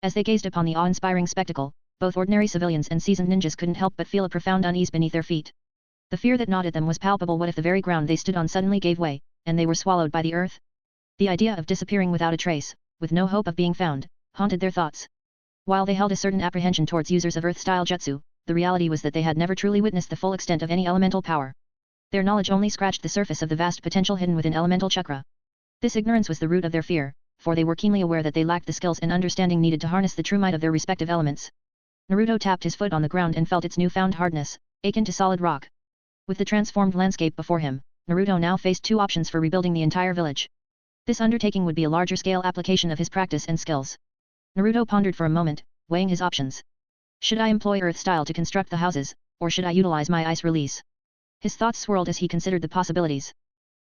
As they gazed upon the awe-inspiring spectacle, both ordinary civilians and seasoned ninjas couldn't help but feel a profound unease beneath their feet. The fear that gnawed at them was palpable. What if the very ground they stood on suddenly gave way, and they were swallowed by the earth? The idea of disappearing without a trace, with no hope of being found, haunted their thoughts. While they held a certain apprehension towards users of earth-style jutsu, the reality was that they had never truly witnessed the full extent of any elemental power. Their knowledge only scratched the surface of the vast potential hidden within elemental chakra. This ignorance was the root of their fear, for they were keenly aware that they lacked the skills and understanding needed to harness the true might of their respective elements. Naruto tapped his foot on the ground and felt its newfound hardness, akin to solid rock. With the transformed landscape before him, Naruto now faced two options for rebuilding the entire village. This undertaking would be a larger-scale application of his practice and skills. Naruto pondered for a moment, weighing his options. Should I employ earth style to construct the houses, or should I utilize my ice release? His thoughts swirled as he considered the possibilities.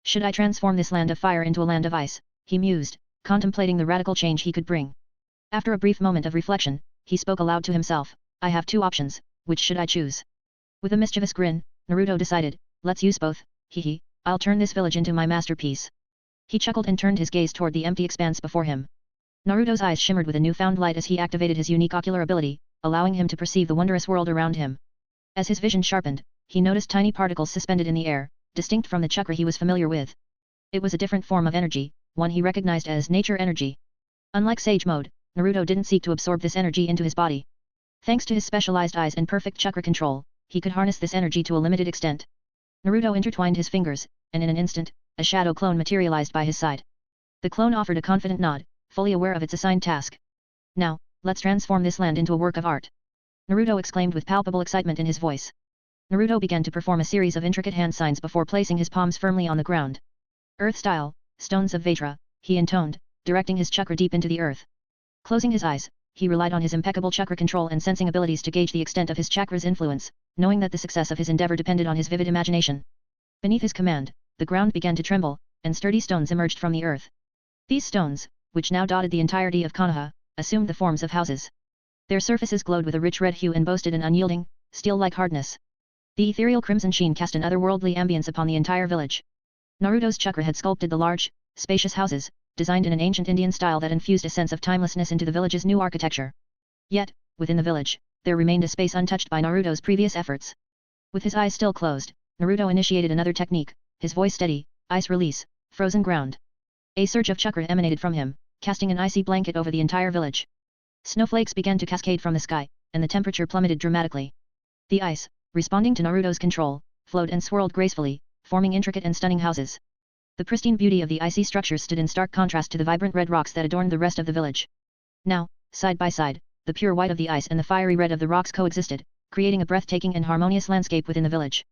Should I transform this land of fire into a land of ice, he mused, contemplating the radical change he could bring. After a brief moment of reflection, he spoke aloud to himself, I have two options, which should I choose? With a mischievous grin, Naruto decided, let's use both, hehe, I'll turn this village into my masterpiece. He chuckled and turned his gaze toward the empty expanse before him. Naruto's eyes shimmered with a newfound light as he activated his unique ocular ability, allowing him to perceive the wondrous world around him. As his vision sharpened, he noticed tiny particles suspended in the air, distinct from the chakra he was familiar with. It was a different form of energy, one he recognized as nature energy. Unlike Sage Mode, Naruto didn't seek to absorb this energy into his body. Thanks to his specialized eyes and perfect chakra control, he could harness this energy to a limited extent. Naruto intertwined his fingers, and in an instant, a shadow clone materialized by his side. The clone offered a confident nod, fully aware of its assigned task. Now, let's transform this land into a work of art. Naruto exclaimed with palpable excitement in his voice. Naruto began to perform a series of intricate hand signs before placing his palms firmly on the ground. Earth style, stones of Vajra, he intoned, directing his chakra deep into the earth. Closing his eyes, he relied on his impeccable chakra control and sensing abilities to gauge the extent of his chakra's influence, knowing that the success of his endeavor depended on his vivid imagination. Beneath his command, the ground began to tremble, and sturdy stones emerged from the earth. These stones, which now dotted the entirety of Konoha, assumed the forms of houses. Their surfaces glowed with a rich red hue and boasted an unyielding, steel-like hardness. The ethereal crimson sheen cast an otherworldly ambience upon the entire village. Naruto's chakra had sculpted the large, spacious houses, designed in an ancient Indian style that infused a sense of timelessness into the village's new architecture. Yet, within the village, there remained a space untouched by Naruto's previous efforts. With his eyes still closed, Naruto initiated another technique, his voice steady, ice release, frozen ground. A surge of chakra emanated from him, casting an icy blanket over the entire village. Snowflakes began to cascade from the sky, and the temperature plummeted dramatically. The ice, responding to Naruto's control, flowed and swirled gracefully, forming intricate and stunning houses. The pristine beauty of the icy structures stood in stark contrast to the vibrant red rocks that adorned the rest of the village. Now, side by side, the pure white of the ice and the fiery red of the rocks coexisted, creating a breathtaking and harmonious landscape within the village.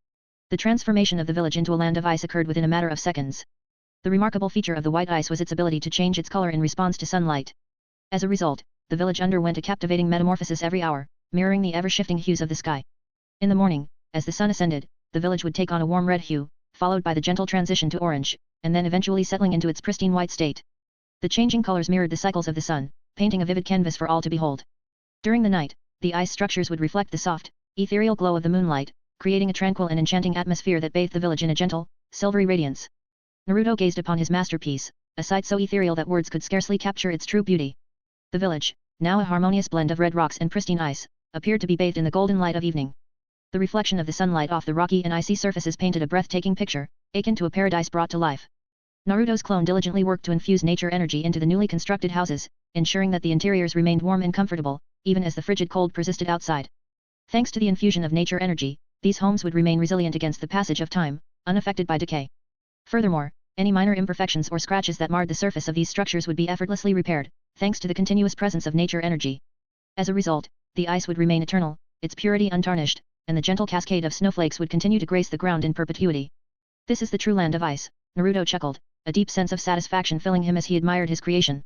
The transformation of the village into a land of ice occurred within a matter of seconds. The remarkable feature of the white ice was its ability to change its color in response to sunlight. As a result, the village underwent a captivating metamorphosis every hour, mirroring the ever-shifting hues of the sky. In the morning, as the sun ascended, the village would take on a warm red hue, followed by the gentle transition to orange, and then eventually settling into its pristine white state. The changing colors mirrored the cycles of the sun, painting a vivid canvas for all to behold. During the night, the ice structures would reflect the soft, ethereal glow of the moonlight, creating a tranquil and enchanting atmosphere that bathed the village in a gentle, silvery radiance. Naruto gazed upon his masterpiece, a sight so ethereal that words could scarcely capture its true beauty. The village, now a harmonious blend of red rocks and pristine ice, appeared to be bathed in the golden light of evening. The reflection of the sunlight off the rocky and icy surfaces painted a breathtaking picture, akin to a paradise brought to life. Naruto's clone diligently worked to infuse nature energy into the newly constructed houses, ensuring that the interiors remained warm and comfortable, even as the frigid cold persisted outside. Thanks to the infusion of nature energy, these homes would remain resilient against the passage of time, unaffected by decay. Furthermore, any minor imperfections or scratches that marred the surface of these structures would be effortlessly repaired, thanks to the continuous presence of nature energy. As a result, the ice would remain eternal, its purity untarnished, and the gentle cascade of snowflakes would continue to grace the ground in perpetuity. This is the true land of ice, Naruto chuckled, a deep sense of satisfaction filling him as he admired his creation.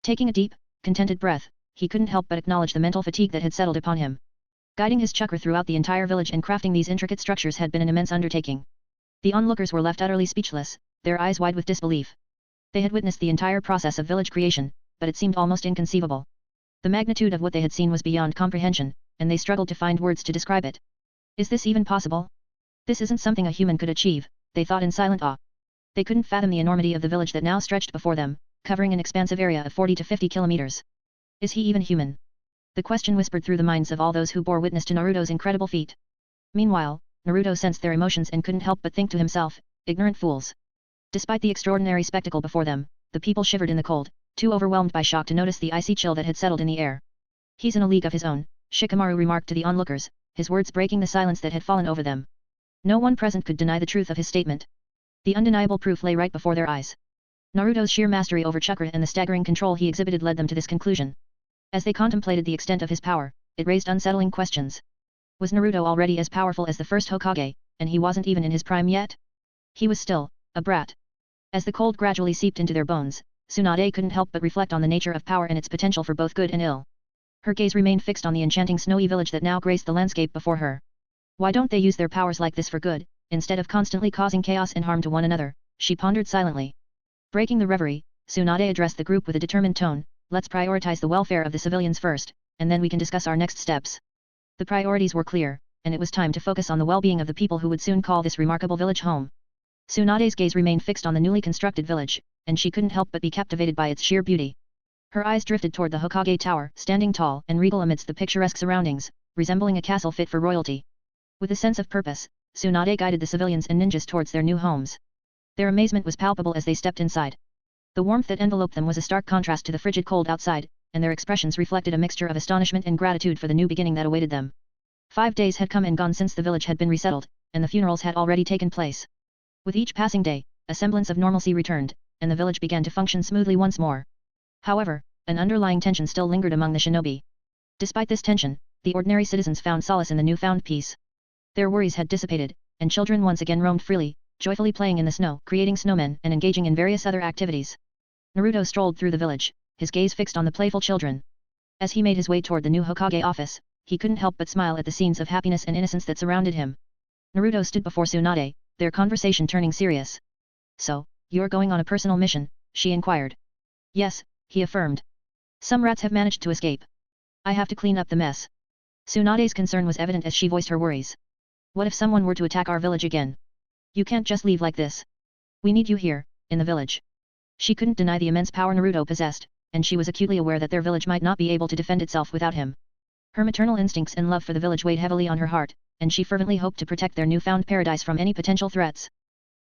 Taking a deep, contented breath, he couldn't help but acknowledge the mental fatigue that had settled upon him. Guiding his chakra throughout the entire village and crafting these intricate structures had been an immense undertaking. The onlookers were left utterly speechless, their eyes wide with disbelief. They had witnessed the entire process of village creation, but it seemed almost inconceivable. The magnitude of what they had seen was beyond comprehension, and they struggled to find words to describe it. Is this even possible? This isn't something a human could achieve, they thought in silent awe. They couldn't fathom the enormity of the village that now stretched before them, covering an expansive area of 40 to 50 kilometers. Is he even human? The question whispered through the minds of all those who bore witness to Naruto's incredible feat. Meanwhile, Naruto sensed their emotions and couldn't help but think to himself, ignorant fools. Despite the extraordinary spectacle before them, the people shivered in the cold, too overwhelmed by shock to notice the icy chill that had settled in the air. He's in a league of his own, Shikamaru remarked to the onlookers, his words breaking the silence that had fallen over them. No one present could deny the truth of his statement. The undeniable proof lay right before their eyes. Naruto's sheer mastery over chakra and the staggering control he exhibited led them to this conclusion. As they contemplated the extent of his power, it raised unsettling questions. Was Naruto already as powerful as the first Hokage, and he wasn't even in his prime yet? He was still a brat. As the cold gradually seeped into their bones, Tsunade couldn't help but reflect on the nature of power and its potential for both good and ill. Her gaze remained fixed on the enchanting snowy village that now graced the landscape before her. Why don't they use their powers like this for good, instead of constantly causing chaos and harm to one another, she pondered silently. Breaking the reverie, Tsunade addressed the group with a determined tone, let's prioritize the welfare of the civilians first, and then we can discuss our next steps. The priorities were clear, and it was time to focus on the well-being of the people who would soon call this remarkable village home. Tsunade's gaze remained fixed on the newly constructed village, and she couldn't help but be captivated by its sheer beauty. Her eyes drifted toward the Hokage Tower, standing tall and regal amidst the picturesque surroundings, resembling a castle fit for royalty. With a sense of purpose, Tsunade guided the civilians and ninjas towards their new homes. Their amazement was palpable as they stepped inside. The warmth that enveloped them was a stark contrast to the frigid cold outside, and their expressions reflected a mixture of astonishment and gratitude for the new beginning that awaited them. 5 days had come and gone since the village had been resettled, and the funerals had already taken place. With each passing day, a semblance of normalcy returned, and the village began to function smoothly once more. However, an underlying tension still lingered among the shinobi. Despite this tension, the ordinary citizens found solace in the newfound peace. Their worries had dissipated, and children once again roamed freely, joyfully playing in the snow, creating snowmen and engaging in various other activities. Naruto strolled through the village, his gaze fixed on the playful children. As he made his way toward the new Hokage office, he couldn't help but smile at the scenes of happiness and innocence that surrounded him. Naruto stood before Tsunade, their conversation turning serious. So, you're going on a personal mission, she inquired. Yes, he affirmed. Some rats have managed to escape. I have to clean up the mess. Tsunade's concern was evident as she voiced her worries. What if someone were to attack our village again? You can't just leave like this. We need you here, in the village. She couldn't deny the immense power Naruto possessed, and she was acutely aware that their village might not be able to defend itself without him. Her maternal instincts and love for the village weighed heavily on her heart, and she fervently hoped to protect their newfound paradise from any potential threats.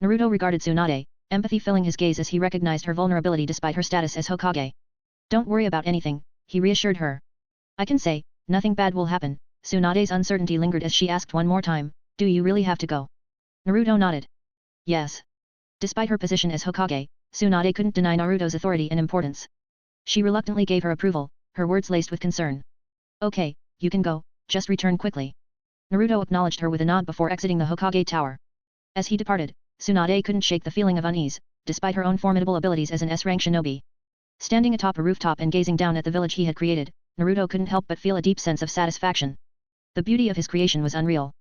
Naruto regarded Tsunade, empathy filling his gaze as he recognized her vulnerability despite her status as Hokage. Don't worry about anything, he reassured her. I can say, nothing bad will happen. Tsunade's uncertainty lingered as she asked one more time, do you really have to go? Naruto nodded. Yes. Despite her position as Hokage, Tsunade couldn't deny Naruto's authority and importance. She reluctantly gave her approval, her words laced with concern. Okay, you can go, just return quickly. Naruto acknowledged her with a nod before exiting the Hokage Tower. As he departed, Tsunade couldn't shake the feeling of unease, despite her own formidable abilities as an S-rank shinobi. Standing atop a rooftop and gazing down at the village he had created, Naruto couldn't help but feel a deep sense of satisfaction. The beauty of his creation was unreal.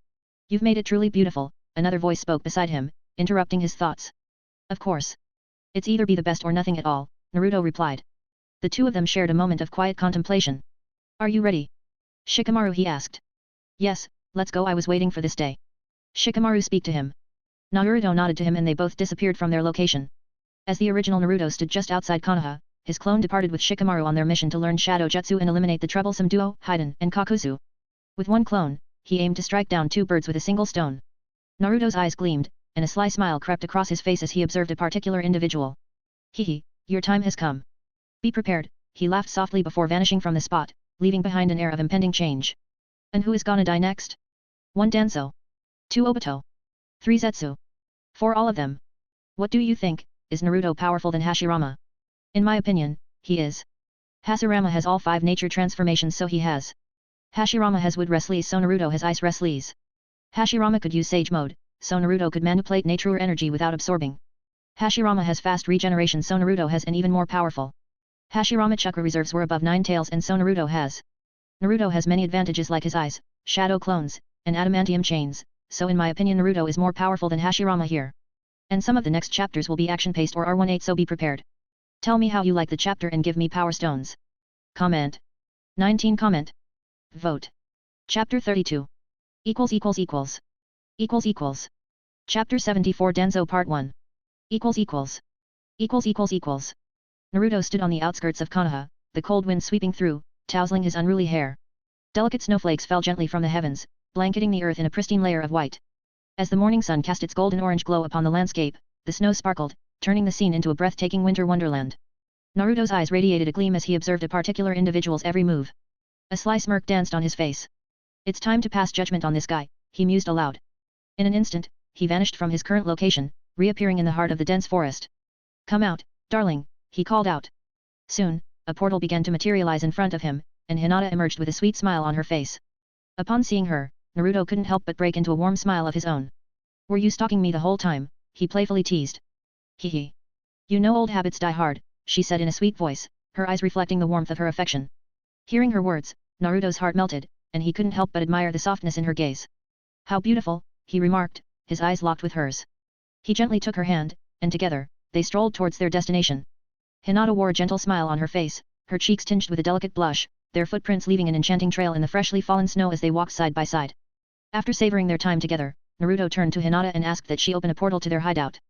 You've made it truly beautiful, another voice spoke beside him, interrupting his thoughts. Of course. It's either be the best or nothing at all, Naruto replied. The two of them shared a moment of quiet contemplation. Are you ready? Shikamaru he asked. Yes, let's go, I was waiting for this day. Shikamaru spoke to him. Naruto nodded to him and they both disappeared from their location. As the original Naruto stood just outside Konoha, his clone departed with Shikamaru on their mission to learn Shadow Jutsu and eliminate the troublesome duo, Haiden and Kakuzu. With one clone, he aimed to strike down two birds with a single stone. Naruto's eyes gleamed, and a sly smile crept across his face as he observed a particular individual. Hehe, your time has come. Be prepared, he laughed softly before vanishing from the spot, leaving behind an air of impending change. And who is gonna die next? 1 Danzo. 2 Obito. 3 Zetsu. 4 all of them. What do you think, is Naruto powerful than Hashirama? In my opinion, he is. Hashirama has all 5 nature transformations so he has. Hashirama has wood wrestlers so Naruto has ice wrestlers. Hashirama could use Sage Mode, so Naruto could manipulate nature energy without absorbing. Hashirama has fast regeneration so Naruto has an even more powerful. Hashirama chakra reserves were above 9 tails and so Naruto has. Naruto has many advantages like his eyes, shadow clones, and adamantium chains, so in my opinion Naruto is more powerful than Hashirama here. And some of the next chapters will be action-paced or R18, so be prepared. Tell me how you like the chapter and give me power stones. Comment. 19 Comment. Vote. Chapter 32. Chapter 74 Denzo Part 1. Naruto stood on the outskirts of Konoha, the cold wind sweeping through, tousling his unruly hair. Delicate snowflakes fell gently from the heavens, blanketing the earth in a pristine layer of white. As the morning sun cast its golden-orange glow upon the landscape, the snow sparkled, turning the scene into a breathtaking winter wonderland. Naruto's eyes radiated a gleam as he observed a particular individual's every move. A sly smirk danced on his face. It's time to pass judgment on this guy, he mused aloud. In an instant, he vanished from his current location, reappearing in the heart of the dense forest. Come out, darling, he called out. Soon, a portal began to materialize in front of him, and Hinata emerged with a sweet smile on her face. Upon seeing her, Naruto couldn't help but break into a warm smile of his own. Were you stalking me the whole time? He playfully teased. Hee. You know old habits die hard, she said in a sweet voice, her eyes reflecting the warmth of her affection. Hearing her words, Naruto's heart melted, and he couldn't help but admire the softness in her gaze. How beautiful, he remarked, his eyes locked with hers. He gently took her hand, and together, they strolled towards their destination. Hinata wore a gentle smile on her face, her cheeks tinged with a delicate blush, their footprints leaving an enchanting trail in the freshly fallen snow as they walked side by side. After savoring their time together, Naruto turned to Hinata and asked that she open a portal to their hideout.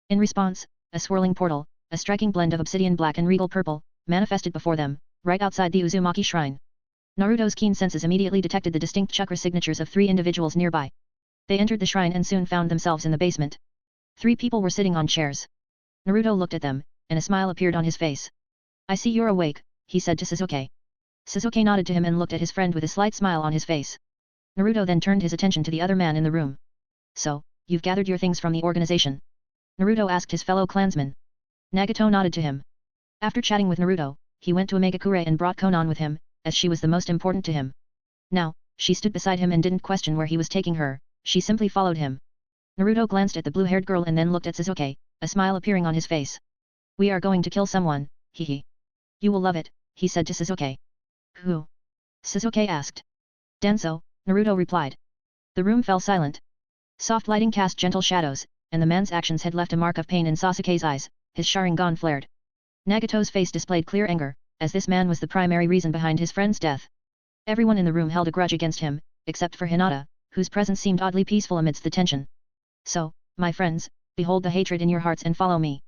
In response, a swirling portal, a striking blend of obsidian black and regal purple, manifested before them, right outside the Uzumaki shrine. Naruto's keen senses immediately detected the distinct chakra signatures of 3 individuals nearby. They entered the shrine and soon found themselves in the basement. 3 people were sitting on chairs. Naruto looked at them, and a smile appeared on his face. I see you're awake, he said to Sasuke. Sasuke nodded to him and looked at his friend with a slight smile on his face. Naruto then turned his attention to the other man in the room. So, you've gathered your things from the organization? Naruto asked his fellow clansman. Nagato nodded to him. After chatting with Naruto, he went to Omegakure and brought Konan with him, as she was the most important to him. Now, she stood beside him and didn't question where he was taking her, she simply followed him. Naruto glanced at the blue-haired girl and then looked at Sasuke, a smile appearing on his face. We are going to kill someone, hehe. You will love it, he said to Sasuke. Who? Sasuke asked. Denso, Naruto replied. The room fell silent. Soft lighting cast gentle shadows, and the man's actions had left a mark of pain in Sasuke's eyes, his Sharingan flared. Nagato's face displayed clear anger, as this man was the primary reason behind his friend's death. Everyone in the room held a grudge against him, except for Hinata, whose presence seemed oddly peaceful amidst the tension. So, my friends, behold the hatred in your hearts and follow me.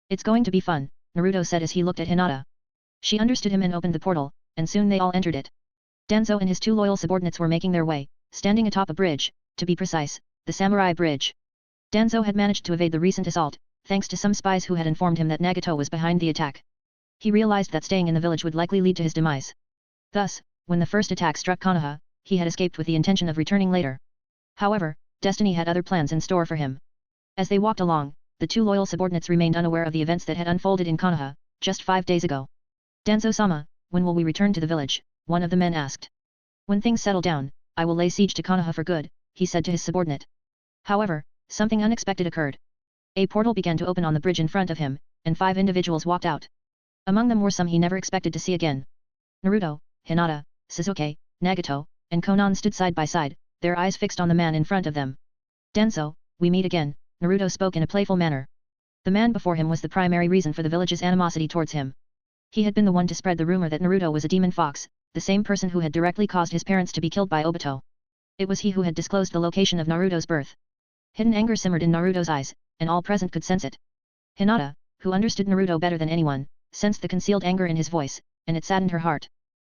It's going to be fun, Naruto said as he looked at Hinata. She understood him and opened the portal, and soon they all entered it. Denzo and his 2 loyal subordinates were making their way, standing atop a bridge, to be precise, the Samurai Bridge. Denzo had managed to evade the recent assault, thanks to some spies who had informed him that Nagato was behind the attack. He realized that staying in the village would likely lead to his demise. Thus, when the first attack struck Konoha, he had escaped with the intention of returning later. However, destiny had other plans in store for him. As they walked along, the 2 loyal subordinates remained unaware of the events that had unfolded in Konoha, just 5 days ago. Denzo-sama, when will we return to the village? One of the men asked. When things settle down, I will lay siege to Konoha for good, he said to his subordinate. However, something unexpected occurred. A portal began to open on the bridge in front of him, and 5 individuals walked out. Among them were some he never expected to see again. Naruto, Hinata, Sasuke, Nagato, and Konan stood side by side, their eyes fixed on the man in front of them. Denso, we meet again, Naruto spoke in a playful manner. The man before him was the primary reason for the village's animosity towards him. He had been the one to spread the rumor that Naruto was a demon fox, the same person who had directly caused his parents to be killed by Obito. It was he who had disclosed the location of Naruto's birth. Hidden anger simmered in Naruto's eyes, and all present could sense it. Hinata, who understood Naruto better than anyone, sensed the concealed anger in his voice, and it saddened her heart.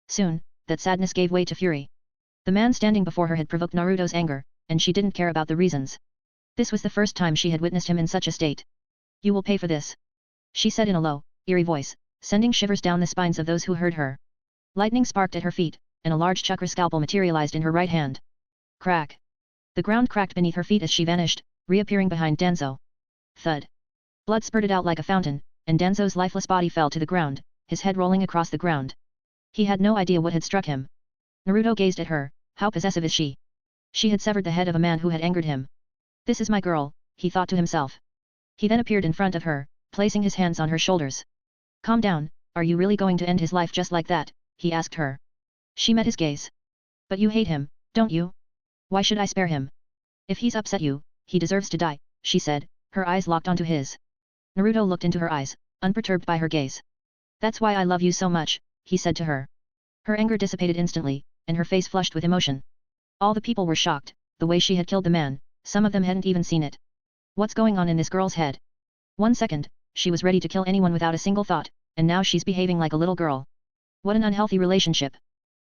Soon, that sadness gave way to fury. The man standing before her had provoked Naruto's anger, and she didn't care about the reasons. This was the first time she had witnessed him in such a state. You will pay for this, she said in a low, eerie voice, sending shivers down the spines of those who heard her. Lightning sparked at her feet, and a large chakra scalpel materialized in her right hand. Crack! The ground cracked beneath her feet as she vanished, reappearing behind Denzo. Thud! Blood spurted out like a fountain, and Denzo's lifeless body fell to the ground, his head rolling across the ground. He had no idea what had struck him. Naruto gazed at her. How possessive is she? She had severed the head of a man who had angered him. This is my girl, he thought to himself. He then appeared in front of her, placing his hands on her shoulders. Calm down, are you really going to end his life just like that? He asked her. She met his gaze. But you hate him, Don't you? Why should I spare him? If he's upset you, he deserves to die, she said, her eyes locked onto his. Naruto looked into her eyes, unperturbed by her gaze. That's why I love you so much, he said to her. Her anger dissipated instantly, and her face flushed with emotion. All the people were shocked, the way she had killed the man, some of them hadn't even seen it. What's going on in this girl's head? 1 second, she was ready to kill anyone without a single thought, and now she's behaving like a little girl. What an unhealthy relationship.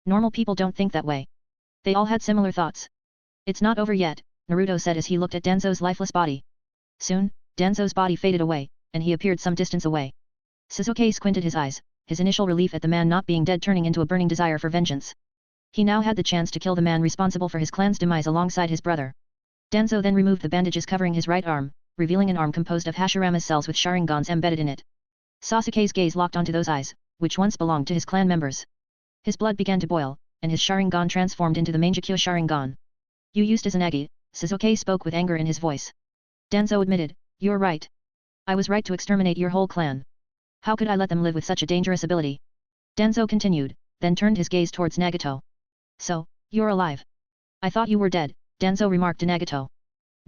Normal people don't think that way. They all had similar thoughts. It's not over yet, Naruto said as he looked at Danzo's lifeless body. Soon, Danzo's body faded away, and he appeared some distance away. Sasuke squinted his eyes, his initial relief at the man not being dead turning into a burning desire for vengeance. He now had the chance to kill the man responsible for his clan's demise alongside his brother. Danzo then removed the bandages covering his right arm, revealing an arm composed of Hashirama's cells with Sharingans embedded in it. Sasuke's gaze locked onto those eyes, which once belonged to his clan members. His blood began to boil, and his Sharingan transformed into the Mangekyo Sharingan. You used Izanagi, Sasuke spoke with anger in his voice. Danzo admitted, you're right. I was right to exterminate your whole clan. How could I let them live with such a dangerous ability? Danzo continued, then turned his gaze towards Nagato. So, you're alive. I thought you were dead, Danzo remarked to Nagato.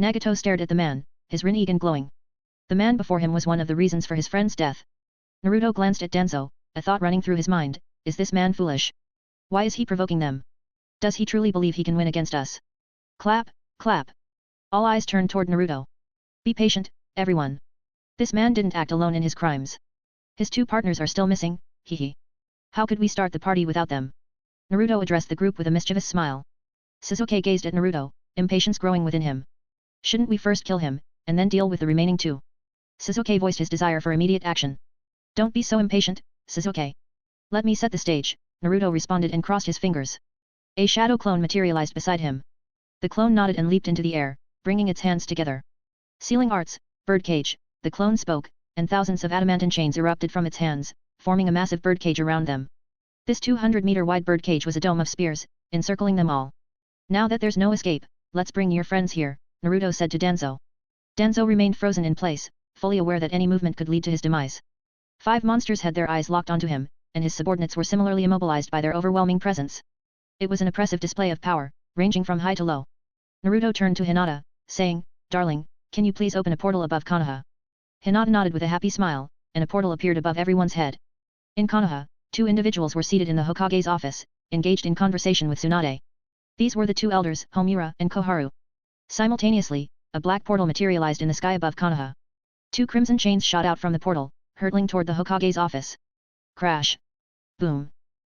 Nagato stared at the man, his Rinnegan glowing. The man before him was one of the reasons for his friend's death. Naruto glanced at Danzo, a thought running through his mind, is this man foolish? Why is he provoking them? Does he truly believe he can win against us? Clap, clap. All eyes turned toward Naruto. Be patient, everyone. This man didn't act alone in his crimes. His 2 partners are still missing, hehe. How could we start the party without them? Naruto addressed the group with a mischievous smile. Sasuke gazed at Naruto, impatience growing within him. Shouldn't we first kill him, and then deal with the remaining 2? Sasuke voiced his desire for immediate action. Don't be so impatient, Sasuke. Let me set the stage, Naruto responded and crossed his fingers. A shadow clone materialized beside him. The clone nodded and leaped into the air, bringing its hands together. Sealing arts, birdcage, the clone spoke, and thousands of adamantine chains erupted from its hands, forming a massive birdcage around them. This 200-meter-wide birdcage was a dome of spears, encircling them all. Now that there's no escape, let's bring your friends here, Naruto said to Danzo. Danzo remained frozen in place, fully aware that any movement could lead to his demise. 5 monsters had their eyes locked onto him, and his subordinates were similarly immobilized by their overwhelming presence. It was an oppressive display of power, ranging from high to low. Naruto turned to Hinata, saying, Darling, can you please open a portal above Konoha? Hinata nodded with a happy smile, and a portal appeared above everyone's head. In Konoha, 2 individuals were seated in the Hokage's office, engaged in conversation with Tsunade. These were the 2 elders, Homura and Koharu. Simultaneously, a black portal materialized in the sky above Konoha. 2 crimson chains shot out from the portal, hurtling toward the Hokage's office. Crash. Boom.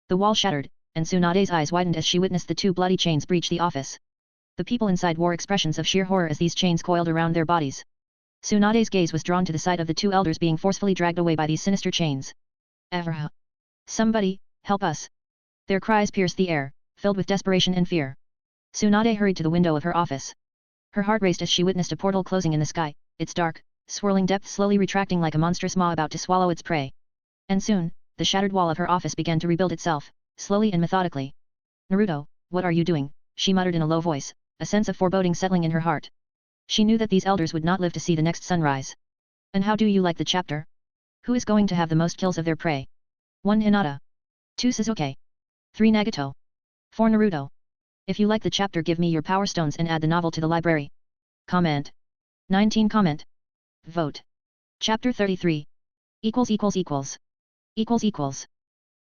The wall shattered, and Tsunade's eyes widened as she witnessed the 2 bloody chains breach the office. The people inside wore expressions of sheer horror as these chains coiled around their bodies. Tsunade's gaze was drawn to the sight of the 2 elders being forcefully dragged away by these sinister chains. Avra. Somebody, help us. Their cries pierced the air, filled with desperation and fear. Tsunade hurried to the window of her office. Her heart raced as she witnessed a portal closing in the sky, its dark, swirling depths slowly retracting like a monstrous maw about to swallow its prey. And soon, the shattered wall of her office began to rebuild itself, slowly and methodically. Naruto, what are you doing? She muttered in a low voice, a sense of foreboding settling in her heart. She knew that these elders would not live to see the next sunrise. And how do you like the chapter? Who is going to have the most kills of their prey? 1 Hinata. 2 Sasuke. 3 Nagato. 4 Naruto. If you like the chapter, give me your power stones and add the novel to the library. Comment. 19 Comment. Vote. Chapter 33.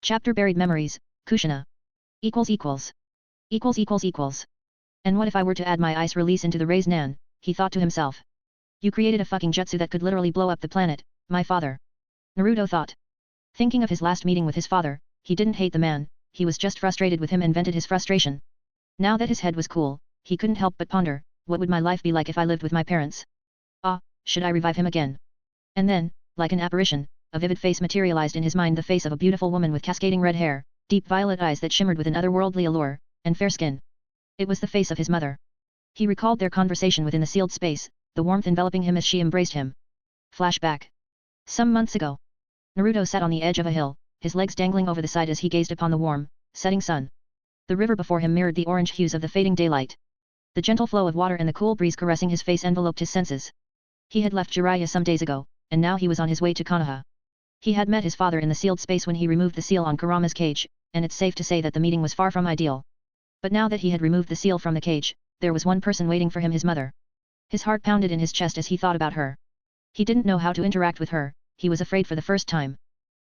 Chapter Buried Memories, Kushina. And what if I were to add my ice release into the Raise Nan, he thought to himself. You created a fucking jutsu that could literally blow up the planet, my father. Naruto thought. Thinking of his last meeting with his father, he didn't hate the man, he was just frustrated with him and vented his frustration. Now that his head was cool, he couldn't help but ponder, what would my life be like if I lived with my parents? Ah, should I revive him again? And then, like an apparition, a vivid face materialized in his mind, the face of a beautiful woman with cascading red hair, deep violet eyes that shimmered with an otherworldly allure, and fair skin. It was the face of his mother. He recalled their conversation within the sealed space, the warmth enveloping him as she embraced him. Flashback. Some months ago. Naruto sat on the edge of a hill, his legs dangling over the side as he gazed upon the warm, setting sun. The river before him mirrored the orange hues of the fading daylight. The gentle flow of water and the cool breeze caressing his face enveloped his senses. He had left Jiraiya some days ago, and now he was on his way to Konoha. He had met his father in the sealed space when he removed the seal on Kurama's cage, and it's safe to say that the meeting was far from ideal. But now that he had removed the seal from the cage, there was one person waiting for him, his mother. His heart pounded in his chest as he thought about her. He didn't know how to interact with her, he was afraid for the first time.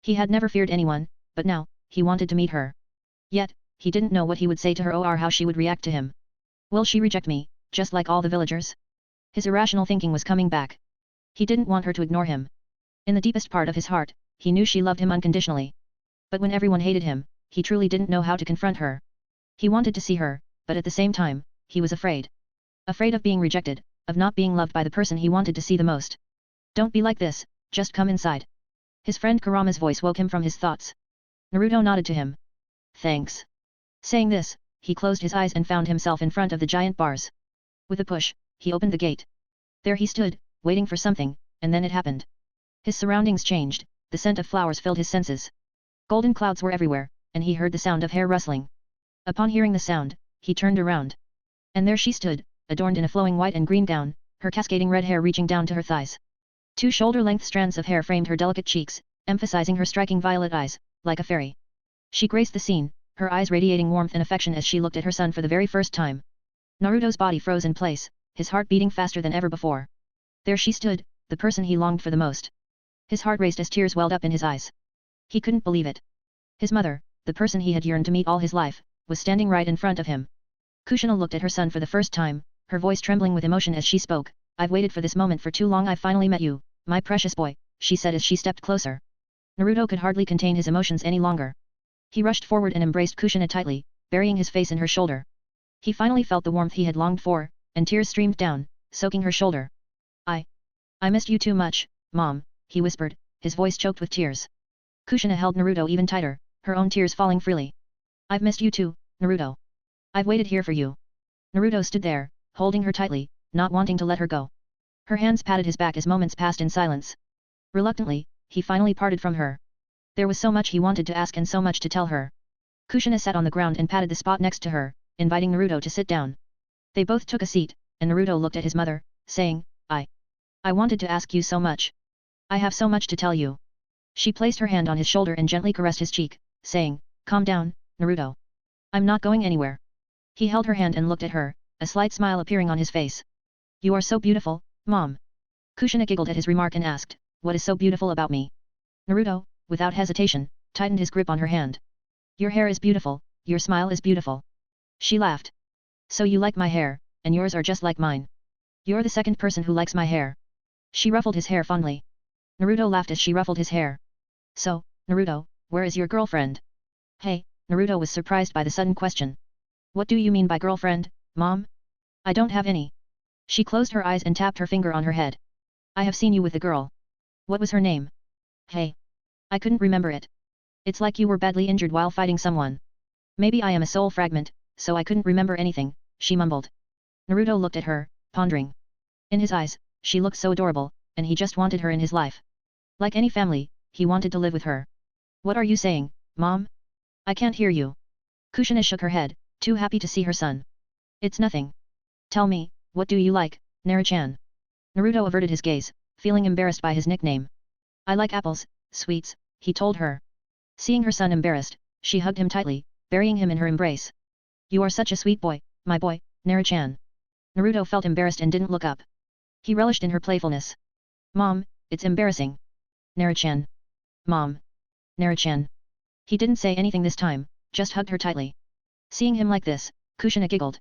He had never feared anyone, but now, he wanted to meet her. Yet, he didn't know what he would say to her or how she would react to him. Will she reject me, just like all the villagers? His irrational thinking was coming back. He didn't want her to ignore him. In the deepest part of his heart, he knew she loved him unconditionally. But when everyone hated him, he truly didn't know how to confront her. He wanted to see her, but at the same time, he was afraid. Afraid of being rejected, of not being loved by the person he wanted to see the most. Don't be like this, just come inside. His friend Kurama's voice woke him from his thoughts. Naruto nodded to him. Thanks. Saying this, he closed his eyes and found himself in front of the giant bars. With a push, he opened the gate. There he stood, waiting for something, and then it happened. His surroundings changed, the scent of flowers filled his senses. Golden clouds were everywhere, and he heard the sound of hair rustling. Upon hearing the sound, he turned around. And there she stood, adorned in a flowing white and green gown, her cascading red hair reaching down to her thighs. 2 shoulder-length strands of hair framed her delicate cheeks, emphasizing her striking violet eyes, like a fairy. She graced the scene, her eyes radiating warmth and affection as she looked at her son for the very first time. Naruto's body froze in place, his heart beating faster than ever before. There she stood, the person he longed for the most. His heart raced as tears welled up in his eyes. He couldn't believe it. His mother, the person he had yearned to meet all his life, was standing right in front of him. Kushina looked at her son for the first time, her voice trembling with emotion as she spoke. I've waited for this moment for too long. I finally met you, my precious boy, she said as she stepped closer. Naruto could hardly contain his emotions any longer. He rushed forward and embraced Kushina tightly, burying his face in her shoulder. He finally felt the warmth he had longed for, and tears streamed down, soaking her shoulder. I missed you too much, Mom, he whispered, his voice choked with tears. Kushina held Naruto even tighter, her own tears falling freely. I've missed you too, Naruto. I've waited here for you. Naruto stood there, holding her tightly, not wanting to let her go. Her hands patted his back as moments passed in silence. Reluctantly, he finally parted from her. There was so much he wanted to ask and so much to tell her. Kushina sat on the ground and patted the spot next to her, inviting Naruto to sit down. They both took a seat, and Naruto looked at his mother, saying, I wanted to ask you so much. I have so much to tell you. She placed her hand on his shoulder and gently caressed his cheek, saying, calm down, Naruto. I'm not going anywhere. He held her hand and looked at her, a slight smile appearing on his face. You are so beautiful, Mom. Kushina giggled at his remark and asked, what is so beautiful about me? Naruto, without hesitation, tightened his grip on her hand. Your hair is beautiful, your smile is beautiful. She laughed. So you like my hair, and yours are just like mine. You're the second person who likes my hair. She ruffled his hair fondly. Naruto laughed as she ruffled his hair. So, Naruto, where is your girlfriend? Hey, Naruto was surprised by the sudden question. What do you mean by girlfriend, Mom? I don't have any. She closed her eyes and tapped her finger on her head. I have seen you with a girl. What was her name? Hey. I couldn't remember it. It's like you were badly injured while fighting someone. Maybe I am a soul fragment, so I couldn't remember anything, she mumbled. Naruto looked at her, pondering. In his eyes, she looked so adorable, and he just wanted her in his life. Like any family, he wanted to live with her. What are you saying, Mom? I can't hear you. Kushina shook her head, too happy to see her son. It's nothing. Tell me, what do you like, Naruto-chan? Naruto averted his gaze, feeling embarrassed by his nickname. I like apples, sweets, he told her. Seeing her son embarrassed, she hugged him tightly, burying him in her embrace. You are such a sweet boy, my boy, Naruto-chan. Naruto felt embarrassed and didn't look up. He relished in her playfulness. Mom, it's embarrassing. Naruto-chan. Mom. Naruto-chan. He didn't say anything this time, just hugged her tightly. Seeing him like this, Kushina giggled.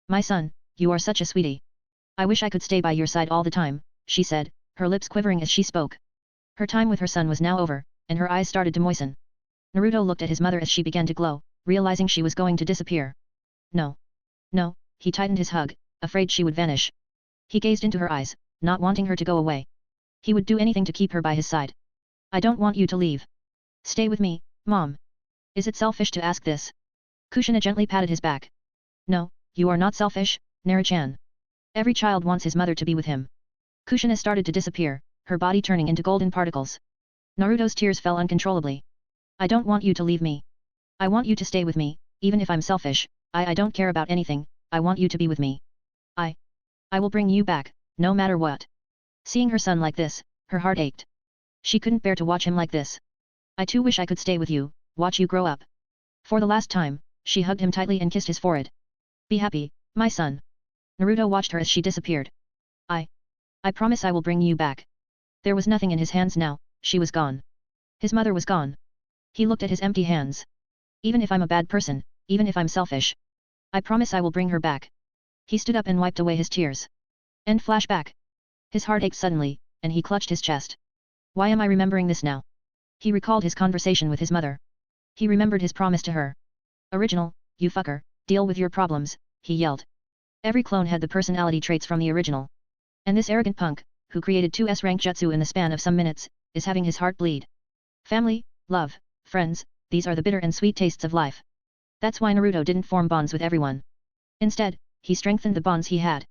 My son, you are such a sweetie. I wish I could stay by your side all the time, she said, her lips quivering as she spoke. Her time with her son was now over, and her eyes started to moisten. Naruto looked at his mother as she began to glow, realizing she was going to disappear. No. No, he tightened his hug, afraid she would vanish. He gazed into her eyes, not wanting her to go away. He would do anything to keep her by his side. I don't want you to leave. Stay with me, Mom. Is it selfish to ask this? Kushina gently patted his back. No, you are not selfish, Naruto-chan. Every child wants his mother to be with him. Kushina started to disappear, her body turning into golden particles. Naruto's tears fell uncontrollably. I don't want you to leave me. I want you to stay with me, even if I'm selfish. I don't care about anything, I want you to be with me. I will bring you back, no matter what. Seeing her son like this, her heart ached. She couldn't bear to watch him like this. I too wish I could stay with you, watch you grow up. For the last time, She hugged him tightly and kissed his forehead. Be happy, my son. Naruto watched her as she disappeared. I promise I will bring you back. There was nothing in his hands now, she was gone. His mother was gone. He looked at his empty hands. Even if I'm a bad person, even if I'm selfish, I promise I will bring her back. He stood up and wiped away his tears. End flashback. His heart ached suddenly, and he clutched his chest. Why am I remembering this now? He recalled his conversation with his mother. He remembered his promise to her. Original, you fucker, deal with your problems, he yelled. Every clone had the personality traits from the original. And this arrogant punk, who created 2S rank jutsu in the span of some minutes, is having his heart bleed. Family, love, friends, these are the bitter and sweet tastes of life. That's why Naruto didn't form bonds with everyone. Instead, he strengthened the bonds he had.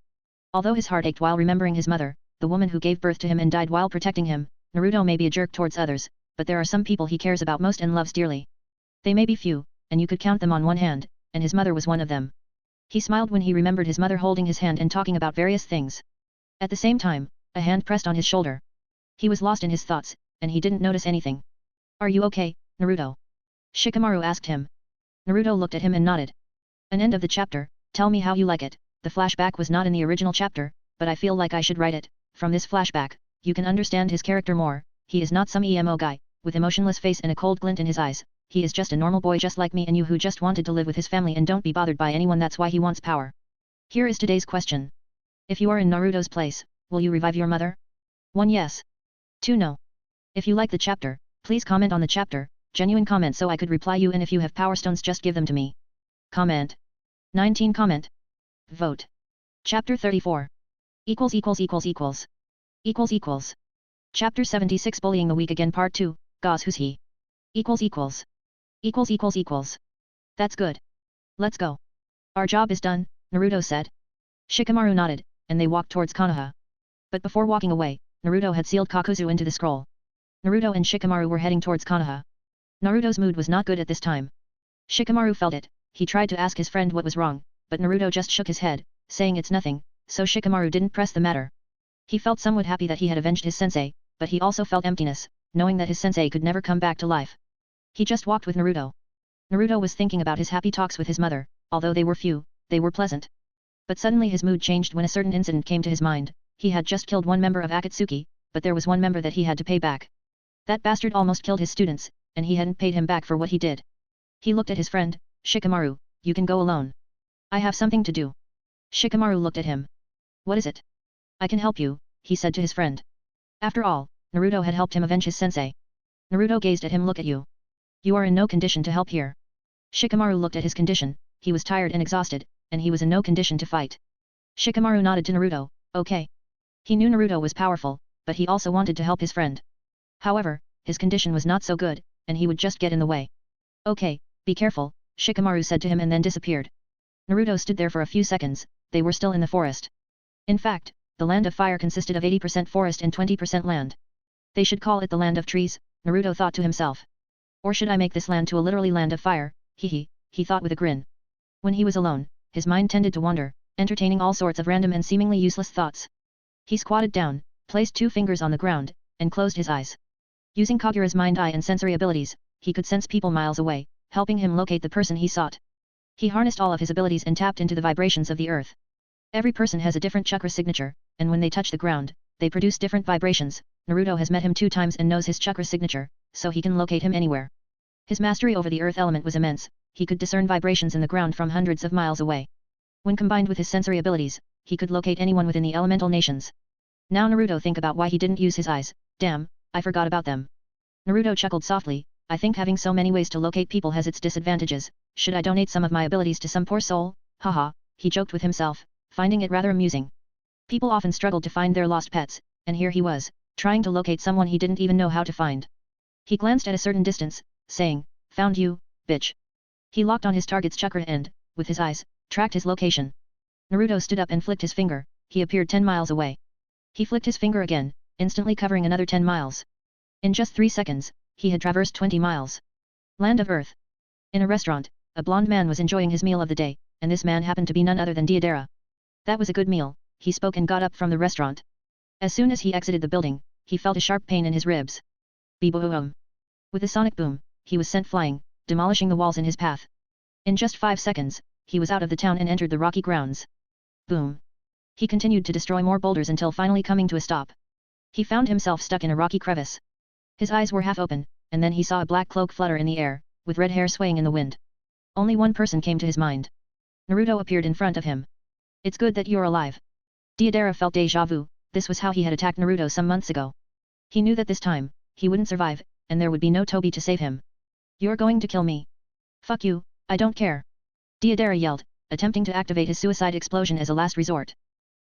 Although his heart ached while remembering his mother, the woman who gave birth to him and died while protecting him, Naruto may be a jerk towards others, but there are some people he cares about most and loves dearly. They may be few, and you could count them on one hand, and his mother was one of them. He smiled when he remembered his mother holding his hand and talking about various things. At the same time, a hand pressed on his shoulder. He was lost in his thoughts, and he didn't notice anything. Are you okay, Naruto? Shikamaru asked him. Naruto looked at him and nodded. An end of the chapter. Tell me how you like it. The flashback was not in the original chapter, but I feel like I should write it. From this flashback, you can understand his character more. He is not some emo guy, with emotionless face and a cold glint in his eyes. He is just a normal boy just like me and you who just wanted to live with his family and don't be bothered by anyone. That's why he wants power. Here is today's question. If you are in Naruto's place, will you revive your mother? 1 yes. 2 no. If you like the chapter, please comment on the chapter, genuine comment so I could reply you, and if you have power stones just give them to me. Comment. 19 comment. Vote. Chapter 34. Equals equals equals equals. Equals equals. Chapter 76 Bullying the Weak Again Part 2, Goz who's he? Equals equals. Equals equals equals. That's good. Let's go. Our job is done, Naruto said. Shikamaru nodded, and they walked towards Konoha. But before walking away, Naruto had sealed Kakuzu into the scroll. Naruto and Shikamaru were heading towards Konoha. Naruto's mood was not good at this time. Shikamaru felt it. He tried to ask his friend what was wrong, but Naruto just shook his head, saying it's nothing, so Shikamaru didn't press the matter. He felt somewhat happy that he had avenged his sensei, but he also felt emptiness, knowing that his sensei could never come back to life. He just walked with Naruto. Naruto was thinking about his happy talks with his mother, although they were few, they were pleasant. But suddenly his mood changed when a certain incident came to his mind. He had just killed one member of Akatsuki, but there was one member that he had to pay back. That bastard almost killed his students, and he hadn't paid him back for what he did. He looked at his friend, Shikamaru, you can go alone. I have something to do. Shikamaru looked at him. What is it? I can help you, he said to his friend. After all, Naruto had helped him avenge his sensei. Naruto gazed at him. Look at you. You are in no condition to help here. Shikamaru looked at his condition. He was tired and exhausted, and he was in no condition to fight. Shikamaru nodded to Naruto, okay. He knew Naruto was powerful, but he also wanted to help his friend. However, his condition was not so good, and he would just get in the way. Okay, be careful, Shikamaru said to him and then disappeared. Naruto stood there for a few seconds. They were still in the forest. In fact, the land of fire consisted of 80% forest and 20% land. They should call it the land of trees, Naruto thought to himself. Or should I make this land to a literally land of fire, he thought with a grin. When he was alone, his mind tended to wander, entertaining all sorts of random and seemingly useless thoughts. He squatted down, placed 2 fingers on the ground, and closed his eyes. Using Kagura's mind eye and sensory abilities, he could sense people miles away, helping him locate the person he sought. He harnessed all of his abilities and tapped into the vibrations of the earth. Every person has a different chakra signature, and when they touch the ground, they produce different vibrations. Naruto has met him 2 times and knows his chakra signature, so he can locate him anywhere. His mastery over the earth element was immense. He could discern vibrations in the ground from hundreds of miles away. When combined with his sensory abilities, he could locate anyone within the elemental nations. Now Naruto think about why he didn't use his eyes. Damn, I forgot about them. Naruto chuckled softly. I think having so many ways to locate people has its disadvantages. Should I donate some of my abilities to some poor soul? Haha, he joked with himself, finding it rather amusing. People often struggled to find their lost pets, and here he was, trying to locate someone he didn't even know how to find. He glanced at a certain distance, saying, found you, bitch. He locked on his target's chakra and, with his eyes, tracked his location. Naruto stood up and flicked his finger. He appeared 10 miles away. He flicked his finger again, instantly covering another 10 miles. In just 3 seconds, he had traversed 20 miles. Land of Earth. In a restaurant, a blonde man was enjoying his meal of the day, and this man happened to be none other than Deidara. That was a good meal, he spoke and got up from the restaurant. As soon as he exited the building, he felt a sharp pain in his ribs. Be-boom. With a sonic boom, he was sent flying, demolishing the walls in his path. In just 5 seconds, he was out of the town and entered the rocky grounds. Boom. He continued to destroy more boulders until finally coming to a stop. He found himself stuck in a rocky crevice. His eyes were half open, and then he saw a black cloak flutter in the air, with red hair swaying in the wind. Only one person came to his mind. Naruto appeared in front of him. It's good that you're alive. Deidara felt déjà vu. This was how he had attacked Naruto some months ago. He knew that this time, he wouldn't survive, and there would be no Toby to save him. You're going to kill me. Fuck you, I don't care. Deidara yelled, attempting to activate his suicide explosion as a last resort.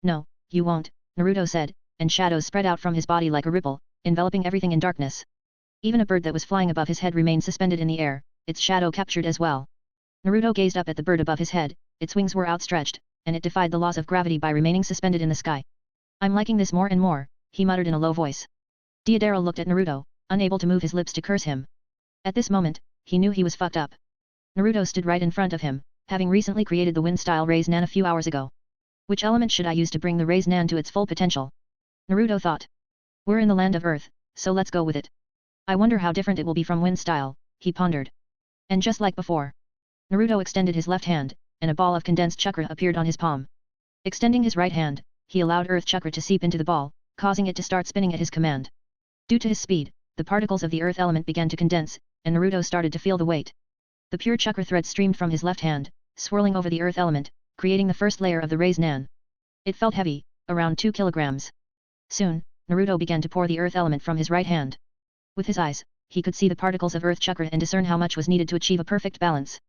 No, you won't, Naruto said, and shadows spread out from his body like a ripple, enveloping everything in darkness. Even a bird that was flying above his head remained suspended in the air, its shadow captured as well. Naruto gazed up at the bird above his head, its wings were outstretched, and it defied the laws of gravity by remaining suspended in the sky. I'm liking this more and more, he muttered in a low voice. Deidara looked at Naruto, unable to move his lips to curse him. At this moment, he knew he was fucked up. Naruto stood right in front of him, having recently created the wind-style Raise Nan a few hours ago. Which element should I use to bring the Raise Nan to its full potential? Naruto thought. We're in the land of Earth, so let's go with it. I wonder how different it will be from wind-style, he pondered. And just like before, Naruto extended his left hand, and a ball of condensed chakra appeared on his palm. Extending his right hand, he allowed earth chakra to seep into the ball, causing it to start spinning at his command. Due to his speed, the particles of the earth element began to condense, and Naruto started to feel the weight. The pure chakra thread streamed from his left hand, swirling over the earth element, creating the first layer of the Raise Nan. It felt heavy, around 2 kilograms. Soon, Naruto began to pour the earth element from his right hand. With his eyes, he could see the particles of earth chakra and discern how much was needed to achieve a perfect balance.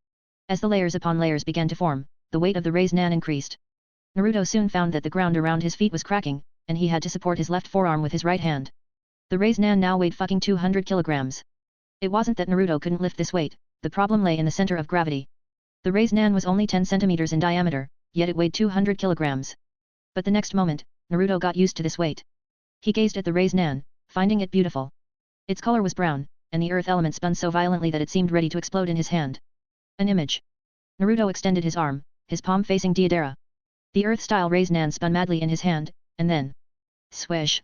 As the layers upon layers began to form, the weight of the Raise Nan increased. Naruto soon found that the ground around his feet was cracking, and he had to support his left forearm with his right hand. The Raise Nan now weighed fucking 200 kilograms. It wasn't that Naruto couldn't lift this weight, the problem lay in the center of gravity. The Raise Nan was only 10 centimeters in diameter, yet it weighed 200 kilograms. But the next moment, Naruto got used to this weight. He gazed at the Raise Nan, finding it beautiful. Its color was brown, and the earth element spun so violently that it seemed ready to explode in his hand. An image. Naruto extended his arm, his palm facing Deidara. The earth-style Raise Nan spun madly in his hand, and then... swish!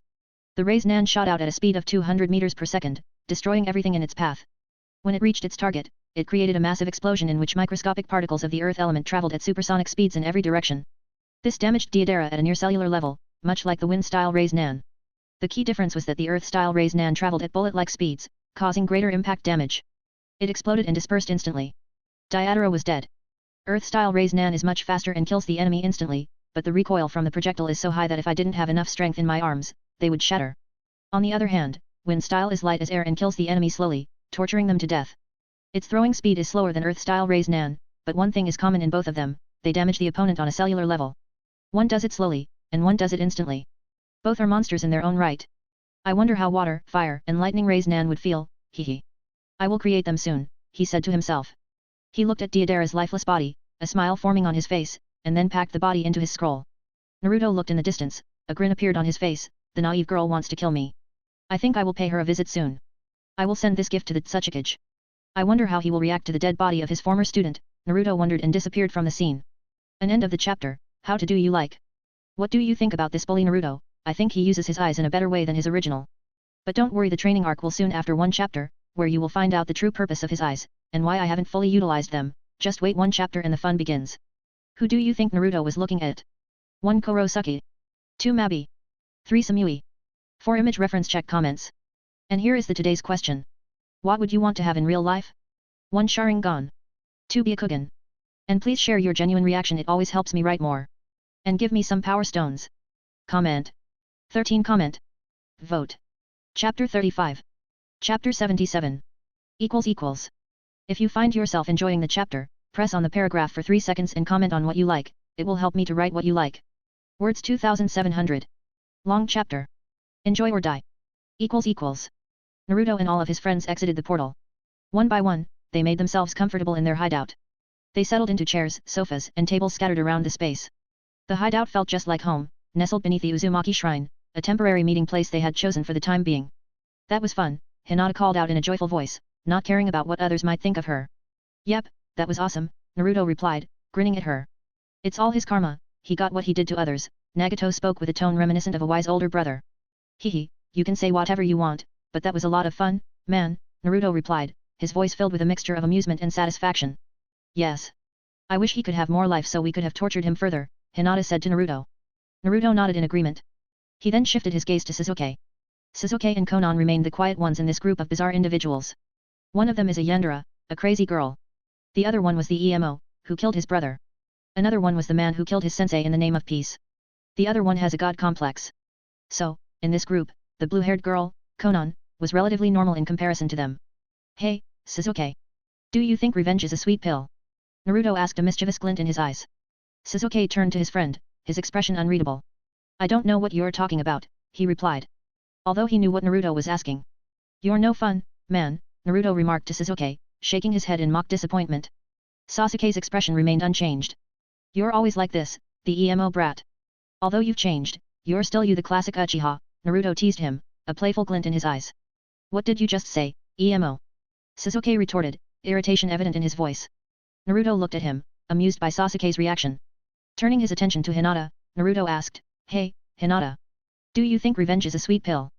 The Raise Nan shot out at a speed of 200 meters per second, destroying everything in its path. When it reached its target, it created a massive explosion in which microscopic particles of the earth element traveled at supersonic speeds in every direction. This damaged Deidara at a near-cellular level, much like the wind-style Raise Nan. The key difference was that the earth-style Raise Nan traveled at bullet-like speeds, causing greater impact damage. It exploded and dispersed instantly. Deidara was dead. Earth-style Raise Nan is much faster and kills the enemy instantly, but the recoil from the projectile is so high that if I didn't have enough strength in my arms, they would shatter. On the other hand, wind-style is light as air and kills the enemy slowly, torturing them to death. Its throwing speed is slower than earth-style Raise Nan, but one thing is common in both of them, they damage the opponent on a cellular level. One does it slowly, and one does it instantly. Both are monsters in their own right. I wonder how water, fire, and lightning Raise Nan would feel, hehe. I will create them soon, he said to himself. He looked at Deidara's lifeless body, a smile forming on his face, and then packed the body into his scroll. Naruto looked in the distance, a grin appeared on his face, the naive girl wants to kill me. I think I will pay her a visit soon. I will send this gift to the Tsuchikage. I wonder how he will react to the dead body of his former student, Naruto wondered and disappeared from the scene. An end of the chapter. How to do you like? What do you think about this bully Naruto? I think he uses his eyes in a better way than his original. But don't worry, the training arc will soon after one chapter, where you will find out the true purpose of his eyes, and why I haven't fully utilized them. Just wait one chapter and the fun begins. Who do you think Naruto was looking at? 1. Kurosuke. 2. Mabi. 3. Samui. 4. Image reference check comments. And here is the today's question. What would you want to have in real life? 1. Sharingan. 2. Byakugan. And please share your genuine reaction, it always helps me write more. And give me some power stones. Comment. 13. Comment. Vote. Chapter 35. Chapter 77. If you find yourself enjoying the chapter, press on the paragraph for 3 seconds and comment on what you like, it will help me to write what you like. Words 2700. Long chapter. Enjoy or die. Naruto and all of his friends exited the portal. One by one, they made themselves comfortable in their hideout. They settled into chairs, sofas, and tables scattered around the space. The hideout felt just like home, nestled beneath the Uzumaki Shrine, a temporary meeting place they had chosen for the time being. That was fun, Hinata called out in a joyful voice, not caring about what others might think of her. Yep, that was awesome, Naruto replied, grinning at her. It's all his karma, he got what he did to others, Nagato spoke with a tone reminiscent of a wise older brother. Hehe, you can say whatever you want, but that was a lot of fun, man, Naruto replied, his voice filled with a mixture of amusement and satisfaction. Yes. I wish he could have more life so we could have tortured him further, Hinata said to Naruto. Naruto nodded in agreement. He then shifted his gaze to Sasuke. Sasuke and Konan remained the quiet ones in this group of bizarre individuals. One of them is a Yandere, a crazy girl. The other one was the EMO, who killed his brother. Another one was the man who killed his sensei in the name of peace. The other one has a god complex. So, in this group, the blue-haired girl, Konan, was relatively normal in comparison to them. Hey, Sasuke. Do you think revenge is a sweet pill? Naruto asked, a mischievous glint in his eyes. Sasuke turned to his friend, his expression unreadable. I don't know what you're talking about, he replied. Although he knew what Naruto was asking. You're no fun, man, Naruto remarked to Sasuke, shaking his head in mock disappointment. Sasuke's expression remained unchanged. You're always like this, the EMO brat. Although you've changed, you're still you, the classic Uchiha, Naruto teased him, a playful glint in his eyes. What did you just say, EMO? Sasuke retorted, irritation evident in his voice. Naruto looked at him, amused by Sasuke's reaction. Turning his attention to Hinata, Naruto asked, Hey, Hinata. Do you think revenge is a sweet pill?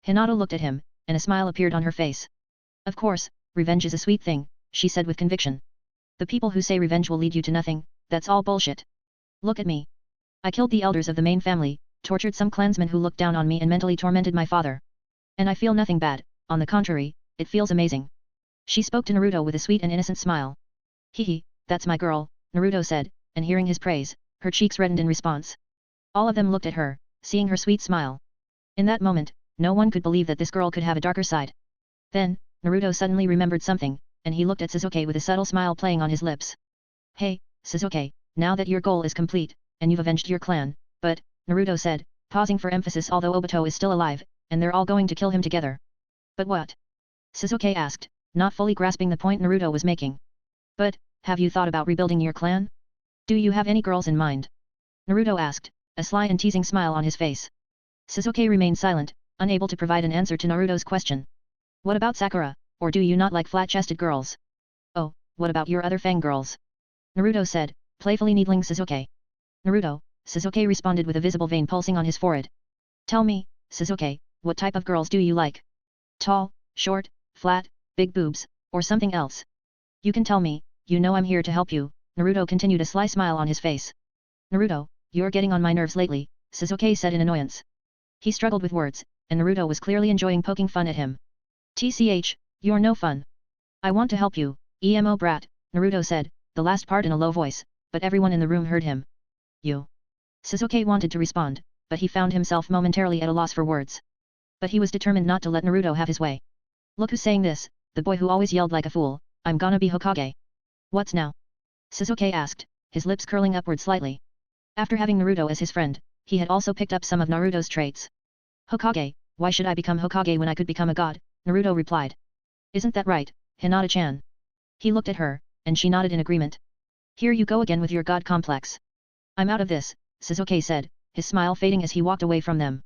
Hinata looked at him, and a smile appeared on her face. Of course, revenge is a sweet thing, she said with conviction. The people who say revenge will lead you to nothing, that's all bullshit. Look at me. I killed the elders of the main family, tortured some clansmen who looked down on me and mentally tormented my father. And I feel nothing bad, on the contrary, it feels amazing. She spoke to Naruto with a sweet and innocent smile. Hehe, that's my girl, Naruto said, and hearing his praise, her cheeks reddened in response. All of them looked at her, seeing her sweet smile. In that moment, no one could believe that this girl could have a darker side. Then, Naruto suddenly remembered something, and he looked at Sasuke with a subtle smile playing on his lips. Hey, Sasuke, now that your goal is complete, and you've avenged your clan, but, Naruto said, pausing for emphasis, although Obito is still alive, and they're all going to kill him together. But what? Sasuke asked, not fully grasping the point Naruto was making. But, have you thought about rebuilding your clan? Do you have any girls in mind? Naruto asked, a sly and teasing smile on his face. Sasuke remained silent, unable to provide an answer to Naruto's question. What about Sakura, or do you not like flat-chested girls? Oh, what about your other fang girls? Naruto said, playfully needling Sasuke. Naruto, Sasuke responded with a visible vein pulsing on his forehead. Tell me, Sasuke, what type of girls do you like? Tall, short, flat, big boobs, or something else? You can tell me, you know I'm here to help you, Naruto continued, a sly smile on his face. Naruto, you're getting on my nerves lately, Sasuke said in annoyance. He struggled with words, and Naruto was clearly enjoying poking fun at him. TCH, you're no fun. I want to help you, EMO brat, Naruto said, the last part in a low voice, but everyone in the room heard him. You. Sasuke wanted to respond, but he found himself momentarily at a loss for words. But he was determined not to let Naruto have his way. Look who's saying this, the boy who always yelled like a fool, I'm gonna be Hokage. What's now? Sasuke asked, his lips curling upward slightly. After having Naruto as his friend, he had also picked up some of Naruto's traits. Hokage, why should I become Hokage when I could become a god? Naruto replied. Isn't that right, Hinata-chan? He looked at her, and she nodded in agreement. Here you go again with your god complex. I'm out of this, Sasuke said, his smile fading as he walked away from them.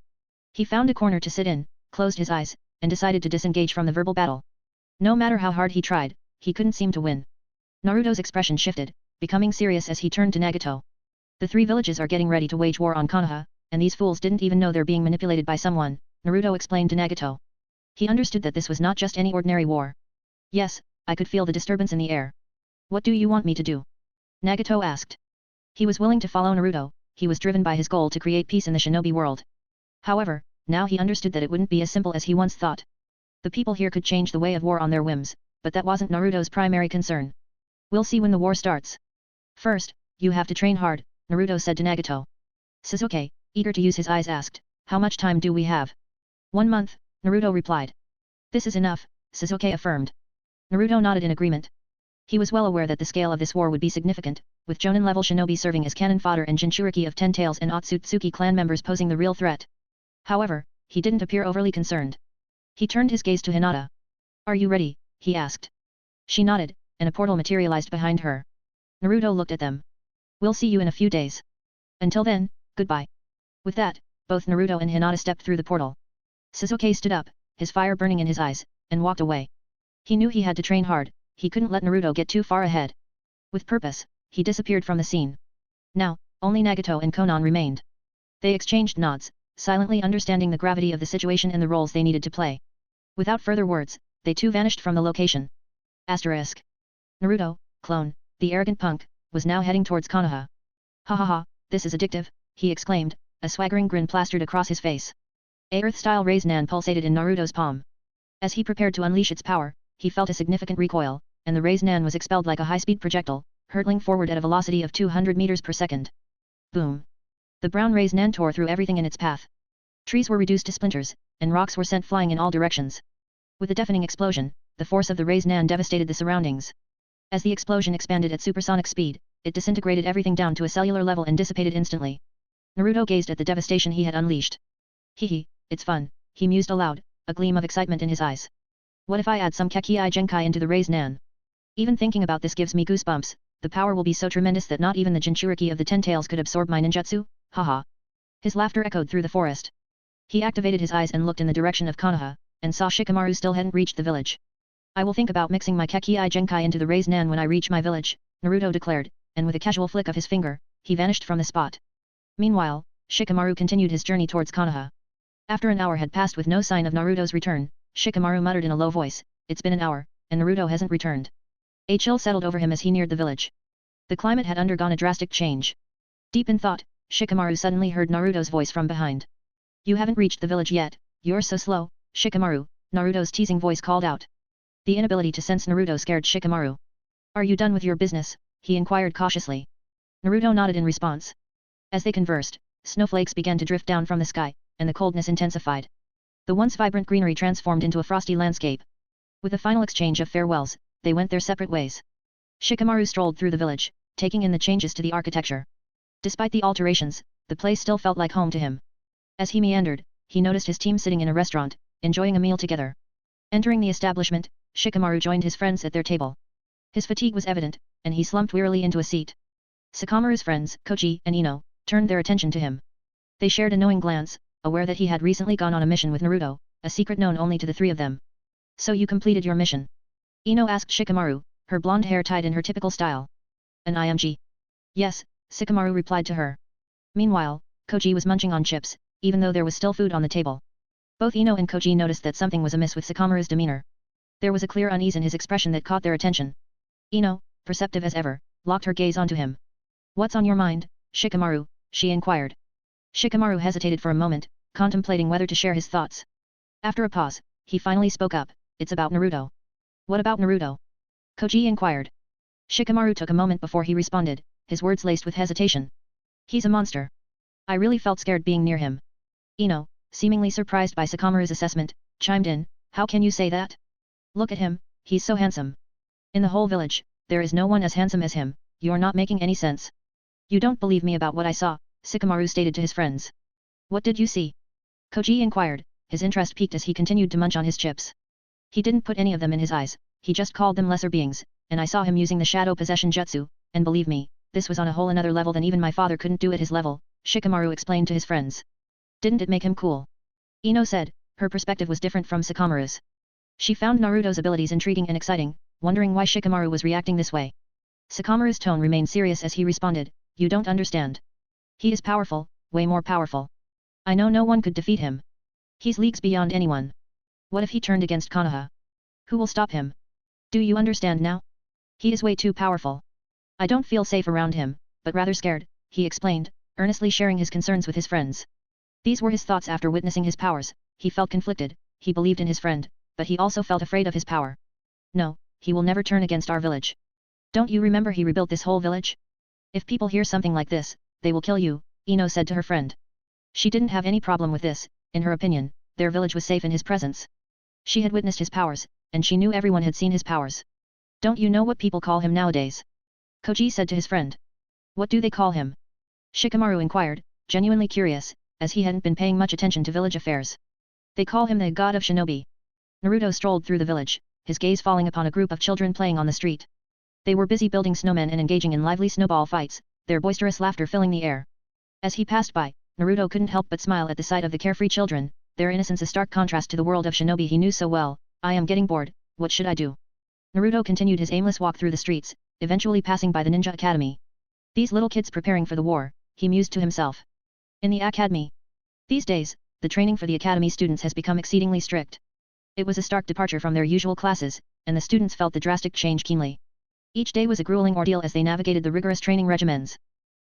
He found a corner to sit in, closed his eyes, and decided to disengage from the verbal battle. No matter how hard he tried, he couldn't seem to win. Naruto's expression shifted, becoming serious as he turned to Nagato. The three villages are getting ready to wage war on Konoha, and these fools didn't even know they're being manipulated by someone, Naruto explained to Nagato. He understood that this was not just any ordinary war. Yes, I could feel the disturbance in the air. What do you want me to do? Nagato asked. He was willing to follow Naruto, he was driven by his goal to create peace in the shinobi world. However, now he understood that it wouldn't be as simple as he once thought. The people here could change the way of war on their whims, but that wasn't Naruto's primary concern. We'll see when the war starts. First, you have to train hard, Naruto said to Nagato. Sasuke, eager to use his eyes, asked, how much time do we have? 1 month, Naruto replied. This is enough, Sasuke affirmed. Naruto nodded in agreement. He was well aware that the scale of this war would be significant, with Jonin-level shinobi serving as cannon fodder and Jinchuriki of Ten Tails and Otsutsuki clan members posing the real threat. However, he didn't appear overly concerned. He turned his gaze to Hinata. Are you ready? He asked. She nodded, and a portal materialized behind her. Naruto looked at them. We'll see you in a few days. Until then, goodbye. With that, both Naruto and Hinata stepped through the portal. Sasuke stood up, his fire burning in his eyes, and walked away. He knew he had to train hard, he couldn't let Naruto get too far ahead. With purpose, he disappeared from the scene. Now, only Nagato and Konan remained. They exchanged nods, silently understanding the gravity of the situation and the roles they needed to play. Without further words, they too vanished from the location. Asterisk. Naruto, clone, the arrogant punk, was now heading towards Konoha. Ha ha ha, this is addictive, he exclaimed, a swaggering grin plastered across his face. A earth-style raised nan pulsated in Naruto's palm. As he prepared to unleash its power, he felt a significant recoil, and the raised nan was expelled like a high-speed projectile, hurtling forward at a velocity of 200 meters per second. Boom! The brown raised nan tore through everything in its path. Trees were reduced to splinters, and rocks were sent flying in all directions. With a deafening explosion, the force of the raised nan devastated the surroundings. As the explosion expanded at supersonic speed, it disintegrated everything down to a cellular level and dissipated instantly. Naruto gazed at the devastation he had unleashed. Hehe, it's fun, he mused aloud, a gleam of excitement in his eyes. What if I add some Kekkei Genkai into the raised nan? Even thinking about this gives me goosebumps, the power will be so tremendous that not even the Jinchuriki of the Ten Tails could absorb my ninjutsu, haha. His laughter echoed through the forest. He activated his eyes and looked in the direction of Konoha, and saw Shikamaru still hadn't reached the village. I will think about mixing my Kekkei Genkai into the raised nan when I reach my village, Naruto declared, and with a casual flick of his finger, he vanished from the spot. Meanwhile, Shikamaru continued his journey towards Konoha. After an hour had passed with no sign of Naruto's return, Shikamaru muttered in a low voice, "It's been an hour, and Naruto hasn't returned." A chill settled over him as he neared the village. The climate had undergone a drastic change. Deep in thought, Shikamaru suddenly heard Naruto's voice from behind. "You haven't reached the village yet, you're so slow, Shikamaru," Naruto's teasing voice called out. The inability to sense Naruto scared Shikamaru. "Are you done with your business?" he inquired cautiously. Naruto nodded in response. As they conversed, snowflakes began to drift down from the sky, and the coldness intensified. The once vibrant greenery transformed into a frosty landscape. With a final exchange of farewells, they went their separate ways. Shikamaru strolled through the village, taking in the changes to the architecture. Despite the alterations, the place still felt like home to him. As he meandered, he noticed his team sitting in a restaurant, enjoying a meal together. Entering the establishment, Shikamaru joined his friends at their table. His fatigue was evident, and he slumped wearily into a seat. Sakamaru's friends, Koji and Ino, turned their attention to him. They shared a knowing glance, aware that he had recently gone on a mission with Naruto, a secret known only to the three of them. "So you completed your mission?" Ino asked Shikamaru, her blonde hair tied in her typical style. "An IMG?" "Yes," Shikamaru replied to her. Meanwhile, Koji was munching on chips, even though there was still food on the table. Both Ino and Koji noticed that something was amiss with Sakamaru's demeanor. There was a clear unease in his expression that caught their attention. Ino, perceptive as ever, locked her gaze onto him. "What's on your mind, Shikamaru?" she inquired. Shikamaru hesitated for a moment, contemplating whether to share his thoughts. After a pause, he finally spoke up, "It's about Naruto." "What about Naruto?" Koji inquired. Shikamaru took a moment before he responded, his words laced with hesitation. "He's a monster. I really felt scared being near him." Ino, seemingly surprised by Sakamaru's assessment, chimed in, "How can you say that? Look at him, he's so handsome. In the whole village, there is no one as handsome as him, you're not making any sense." "You don't believe me about what I saw," Shikamaru stated to his friends. "What did you see?" Koji inquired, his interest piqued as he continued to munch on his chips. "He didn't put any of them in his eyes, he just called them lesser beings, and I saw him using the shadow possession jutsu, and believe me, this was on a whole another level than even my father couldn't do at his level," Shikamaru explained to his friends. "Didn't it make him cool?" Ino said, her perspective was different from Sakamaru's. She found Naruto's abilities intriguing and exciting, wondering why Shikamaru was reacting this way. Sakamaru's tone remained serious as he responded, "You don't understand. He is powerful, way more powerful. I know no one could defeat him. He's leagues beyond anyone. What if he turned against Konoha? Who will stop him? Do you understand now? He is way too powerful. I don't feel safe around him, but rather scared," he explained, earnestly sharing his concerns with his friends. These were his thoughts after witnessing his powers. He felt conflicted, he believed in his friend, but he also felt afraid of his power. "No, he will never turn against our village. Don't you remember he rebuilt this whole village? If people hear something like this, they will kill you," Ino said to her friend. She didn't have any problem with this, in her opinion, their village was safe in his presence. She had witnessed his powers, and she knew everyone had seen his powers. "Don't you know what people call him nowadays?" Koji said to his friend. "What do they call him?" Shikamaru inquired, genuinely curious, as he hadn't been paying much attention to village affairs. "They call him the god of shinobi." Naruto strolled through the village, his gaze falling upon a group of children playing on the street. They were busy building snowmen and engaging in lively snowball fights, their boisterous laughter filling the air. As he passed by, Naruto couldn't help but smile at the sight of the carefree children, their innocence a stark contrast to the world of shinobi he knew so well. "I am getting bored, what should I do?" Naruto continued his aimless walk through the streets, eventually passing by the ninja academy. "These little kids preparing for the war," he mused to himself. In the academy. These days, the training for the academy students has become exceedingly strict. It was a stark departure from their usual classes, and the students felt the drastic change keenly. Each day was a grueling ordeal as they navigated the rigorous training regimens.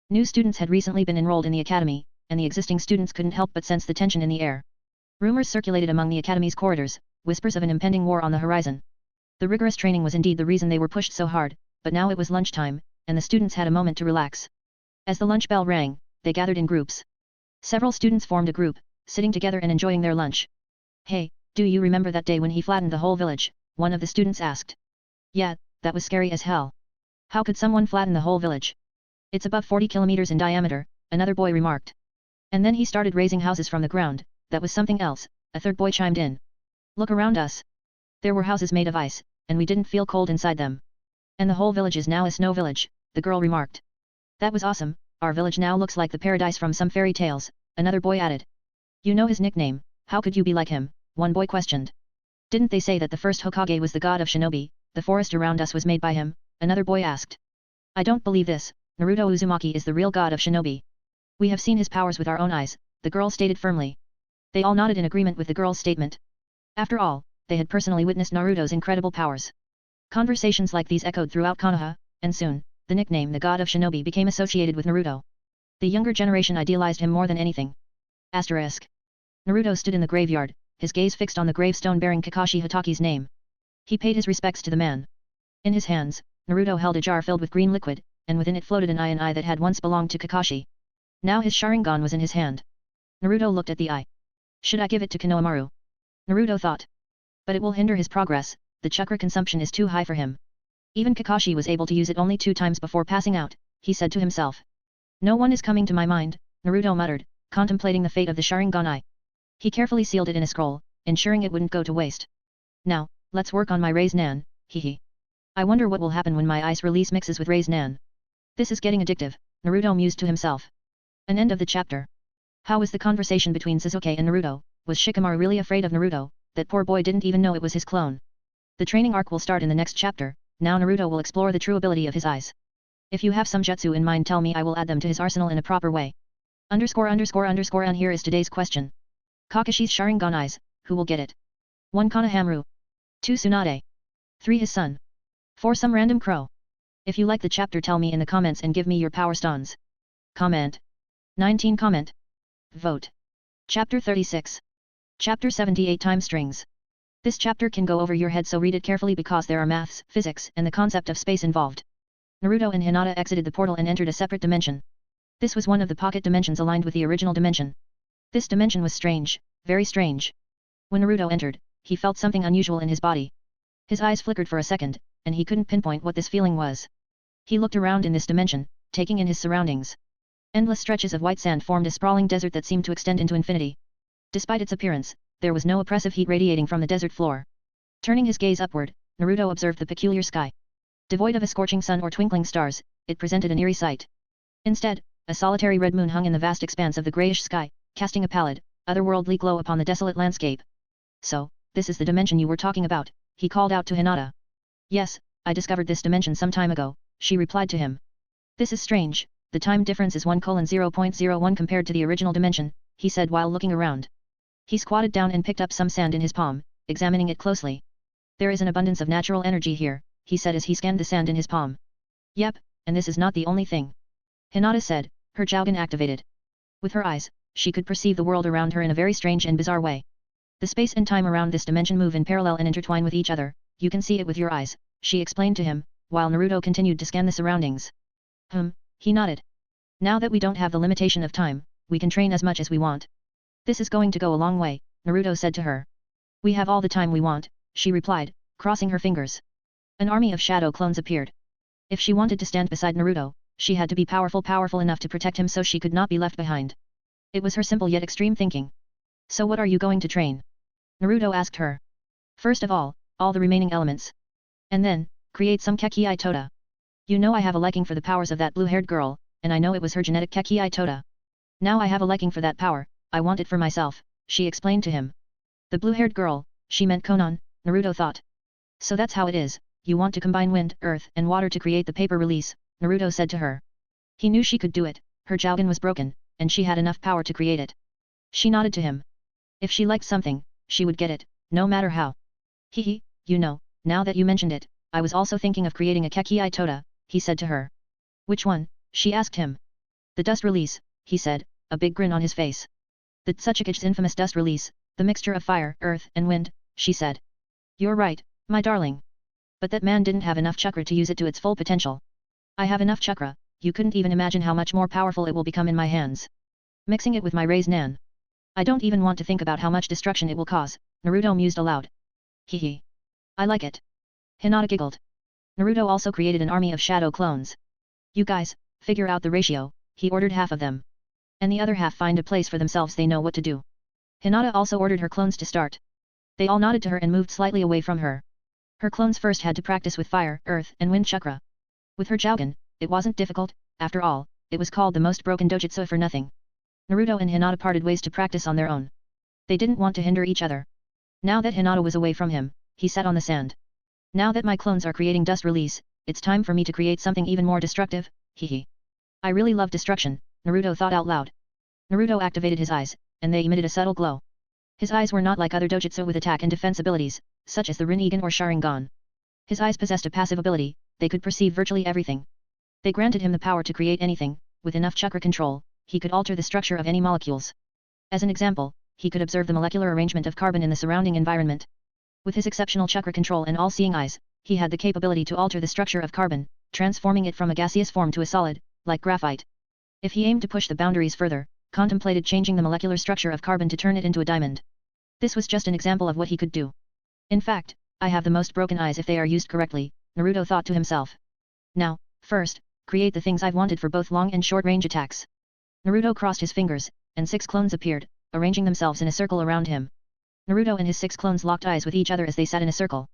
New students had recently been enrolled in the academy, and the existing students couldn't help but sense the tension in the air. Rumors circulated among the academy's corridors, whispers of an impending war on the horizon. The rigorous training was indeed the reason they were pushed so hard, but now it was lunchtime, and the students had a moment to relax. As the lunch bell rang, they gathered in groups. Several students formed a group, sitting together and enjoying their lunch. "Hey, do you remember that day when he flattened the whole village?" one of the students asked. "Yeah, that was scary as hell. How could someone flatten the whole village? It's above 40 kilometers in diameter," another boy remarked. "And then he started raising houses from the ground, that was something else," a third boy chimed in. "Look around us. There were houses made of ice, and we didn't feel cold inside them. And the whole village is now a snow village," the girl remarked. "That was awesome, our village now looks like the paradise from some fairy tales," another boy added. "You know his nickname, how could you be like him?" one boy questioned. "Didn't they say that the first Hokage was the god of shinobi, the forest around us was made by him?" another boy asked. "I don't believe this, Naruto Uzumaki is the real god of shinobi. We have seen his powers with our own eyes," the girl stated firmly. They all nodded in agreement with the girl's statement. After all, they had personally witnessed Naruto's incredible powers. Conversations like these echoed throughout Konoha, and soon, the nickname the god of shinobi became associated with Naruto. The younger generation idealized him more than anything. Asterisk. Naruto stood in the graveyard, his gaze fixed on the gravestone bearing Kakashi Hataki's name. He paid his respects to the man. In his hands, Naruto held a jar filled with green liquid, and within it floated an eye that had once belonged to Kakashi. Now his Sharingan was in his hand. Naruto looked at the eye. "Should I give it to Konohamaru?" Naruto thought. "But it will hinder his progress, the chakra consumption is too high for him. Even Kakashi was able to use it only 2 times before passing out," he said to himself. "No one is coming to my mind," Naruto muttered, contemplating the fate of the Sharingan eye. He carefully sealed it in a scroll, ensuring it wouldn't go to waste. "Now, let's work on my Raise Nan, hehe. I wonder what will happen when my ice release mixes with Raise Nan. This is getting addictive," Naruto mused to himself. An end of the chapter. How was the conversation between Sasuke and Naruto? Was Shikamaru really afraid of Naruto? That poor boy didn't even know it was his clone. The training arc will start in the next chapter. Now Naruto will explore the true ability of his eyes. If you have some jutsu in mind, tell me, I will add them to his arsenal in a proper way. And here is today's question. Kakashi's Sharingan eyes, who will get it? 1. Konohamaru. 2. Tsunade. 3. His son. 4. Some random crow. If you like the chapter, tell me in the comments and give me your power stones. Comment. 19. Comment. Vote. Chapter 36. Chapter 78 Time Strings. This chapter can go over your head, so read it carefully because there are maths, physics, and the concept of space involved. Naruto and Hinata exited the portal and entered a separate dimension. This was one of the pocket dimensions aligned with the original dimension. This dimension was strange, very strange. When Naruto entered, he felt something unusual in his body. His eyes flickered for a second, and he couldn't pinpoint what this feeling was. He looked around in this dimension, taking in his surroundings. Endless stretches of white sand formed a sprawling desert that seemed to extend into infinity. Despite its appearance, there was no oppressive heat radiating from the desert floor. Turning his gaze upward, Naruto observed the peculiar sky. Devoid of a scorching sun or twinkling stars, it presented an eerie sight. Instead, a solitary red moon hung in the vast expanse of the grayish sky, casting a pallid, otherworldly glow upon the desolate landscape. "So, this is the dimension you were talking about," he called out to Hinata. "Yes, I discovered this dimension some time ago," she replied to him. "This is strange, the time difference is 1:0.01 compared to the original dimension," he said while looking around. He squatted down and picked up some sand in his palm, examining it closely. "There is an abundance of natural energy here," he said as he scanned the sand in his palm. "Yep, and this is not the only thing," Hinata said, her Jougan activated. With her eyes, she could perceive the world around her in a very strange and bizarre way. "The space and time around this dimension move in parallel and intertwine with each other, you can see it with your eyes," she explained to him, while Naruto continued to scan the surroundings. He nodded. "Now that we don't have the limitation of time, we can train as much as we want. This is going to go a long way," Naruto said to her. "We have all the time we want," she replied, crossing her fingers. An army of shadow clones appeared. If she wanted to stand beside Naruto, she had to be powerful enough to protect him so she could not be left behind. It was her simple yet extreme thinking. "So what are you going to train?" Naruto asked her. "First of all the remaining elements. And then, create some Kekii Tota. You know I have a liking for the powers of that blue-haired girl, and I know it was her genetic Kekii Tota. Now I have a liking for that power, I want it for myself," she explained to him. The blue-haired girl, she meant Konan, Naruto thought. "So that's how it is, you want to combine wind, earth, and water to create the paper release," Naruto said to her. He knew she could do it, her Jougan was broken, and she had enough power to create it. She nodded to him. If she liked something, she would get it, no matter how. "You know, now that you mentioned it, I was also thinking of creating a Kekii Toda, he said to her. Which one? She asked him. The dust release, he said, a big grin on his face. The Tsuchigage's infamous dust release, the mixture of fire, earth, and wind, she said. You're right, my darling. But that man didn't have enough chakra to use it to its full potential. I have enough chakra, you couldn't even imagine how much more powerful it will become in my hands. Mixing it with my raised nan. I don't even want to think about how much destruction it will cause, Naruto mused aloud. Hee. I like it. Hinata giggled. Naruto also created an army of shadow clones. You guys, figure out the ratio, he ordered half of them. And the other half find a place for themselves, they know what to do. Hinata also ordered her clones to start. They all nodded to her and moved slightly away from her. Her clones first had to practice with fire, earth, and wind chakra. With her Jougan, it wasn't difficult, after all, it was called the most broken dojutsu for nothing. Naruto and Hinata parted ways to practice on their own. They didn't want to hinder each other. Now that Hinata was away from him, he sat on the sand. Now that my clones are creating dust release, it's time for me to create something even more destructive, hehe. I really love destruction, Naruto thought out loud. Naruto activated his eyes, and they emitted a subtle glow. His eyes were not like other dojutsu with attack and defense abilities, such as the Rinnegan or Sharingan. His eyes possessed a passive ability, they could perceive virtually everything. They granted him the power to create anything, with enough chakra control, he could alter the structure of any molecules. As an example, he could observe the molecular arrangement of carbon in the surrounding environment. With his exceptional chakra control and all-seeing eyes, he had the capability to alter the structure of carbon, transforming it from a gaseous form to a solid, like graphite. If he aimed to push the boundaries further, contemplated changing the molecular structure of carbon to turn it into a diamond. This was just an example of what he could do. In fact, I have the most broken eyes if they are used correctly, Naruto thought to himself. Now, first, create the things I've wanted for both long and short range attacks. Naruto crossed his fingers, and 6 clones appeared, arranging themselves in a circle around him. Naruto and his 6 clones locked eyes with each other as they sat in a circle.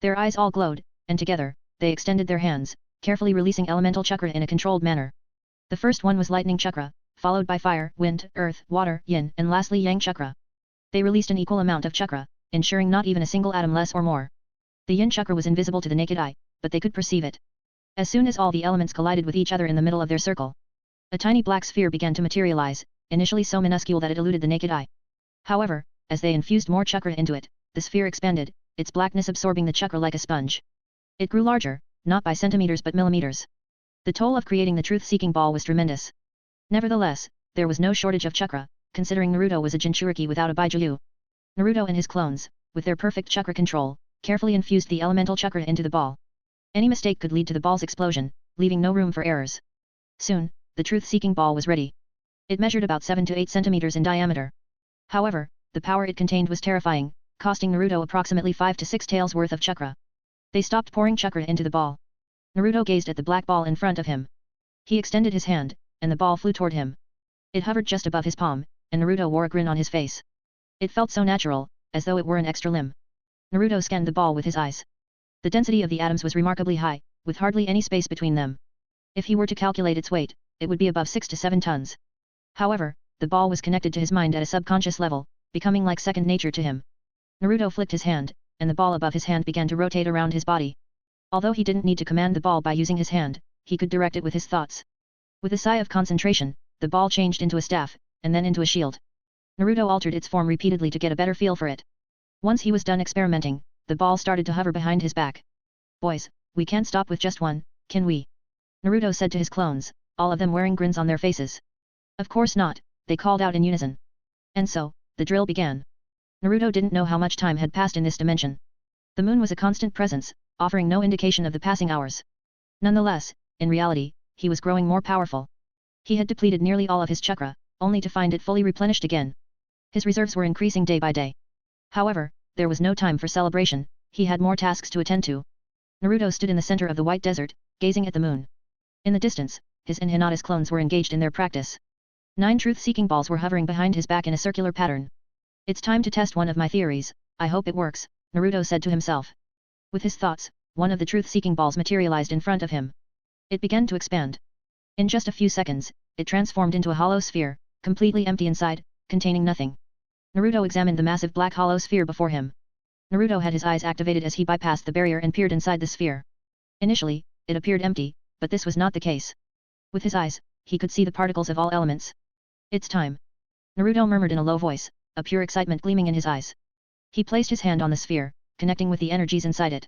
Their eyes all glowed, and together, they extended their hands, carefully releasing elemental chakra in a controlled manner. The first one was lightning chakra, followed by fire, wind, earth, water, yin, and lastly yang chakra. They released an equal amount of chakra, ensuring not even a single atom less or more. The yin chakra was invisible to the naked eye, but they could perceive it. As soon as all the elements collided with each other in the middle of their circle, a tiny black sphere began to materialize, initially so minuscule that it eluded the naked eye. However, as they infused more chakra into it, the sphere expanded, its blackness absorbing the chakra like a sponge. It grew larger, not by centimeters but millimeters. The toll of creating the truth-seeking ball was tremendous. Nevertheless, there was no shortage of chakra, considering Naruto was a Jinchuriki without a Baijuyu. Naruto and his clones, with their perfect chakra control, carefully infused the elemental chakra into the ball. Any mistake could lead to the ball's explosion, leaving no room for errors. Soon, the truth-seeking ball was ready. It measured about 7 to 8 centimeters in diameter. However, the power it contained was terrifying, costing Naruto approximately 5 to 6 taels worth of chakra. They stopped pouring chakra into the ball. Naruto gazed at the black ball in front of him. He extended his hand, and the ball flew toward him. It hovered just above his palm, and Naruto wore a grin on his face. It felt so natural, as though it were an extra limb. Naruto scanned the ball with his eyes. The density of the atoms was remarkably high, with hardly any space between them. If he were to calculate its weight, it would be above 6 to 7 tons. However, the ball was connected to his mind at a subconscious level, becoming like second nature to him. Naruto flicked his hand, and the ball above his hand began to rotate around his body. Although he didn't need to command the ball by using his hand, he could direct it with his thoughts. With a sigh of concentration, the ball changed into a staff, and then into a shield. Naruto altered its form repeatedly to get a better feel for it. Once he was done experimenting, the ball started to hover behind his back. Boys, we can't stop with just one, can we? Naruto said to his clones, all of them wearing grins on their faces. Of course not, they called out in unison. And so, the drill began. Naruto didn't know how much time had passed in this dimension. The moon was a constant presence, offering no indication of the passing hours. Nonetheless, in reality, he was growing more powerful. He had depleted nearly all of his chakra, only to find it fully replenished again. His reserves were increasing day by day. However, there was no time for celebration, he had more tasks to attend to. Naruto stood in the center of the white desert, gazing at the moon. In the distance, his and Hinata's clones were engaged in their practice. 9 truth-seeking balls were hovering behind his back in a circular pattern. It's time to test one of my theories, I hope it works, Naruto said to himself. With his thoughts, one of the truth-seeking balls materialized in front of him. It began to expand. In just a few seconds, it transformed into a hollow sphere, completely empty inside, containing nothing. Naruto examined the massive black hollow sphere before him. Naruto had his eyes activated as he bypassed the barrier and peered inside the sphere. Initially, it appeared empty, but this was not the case. With his eyes, he could see the particles of all elements. It's time. Naruto murmured in a low voice, a pure excitement gleaming in his eyes. He placed his hand on the sphere, connecting with the energies inside it.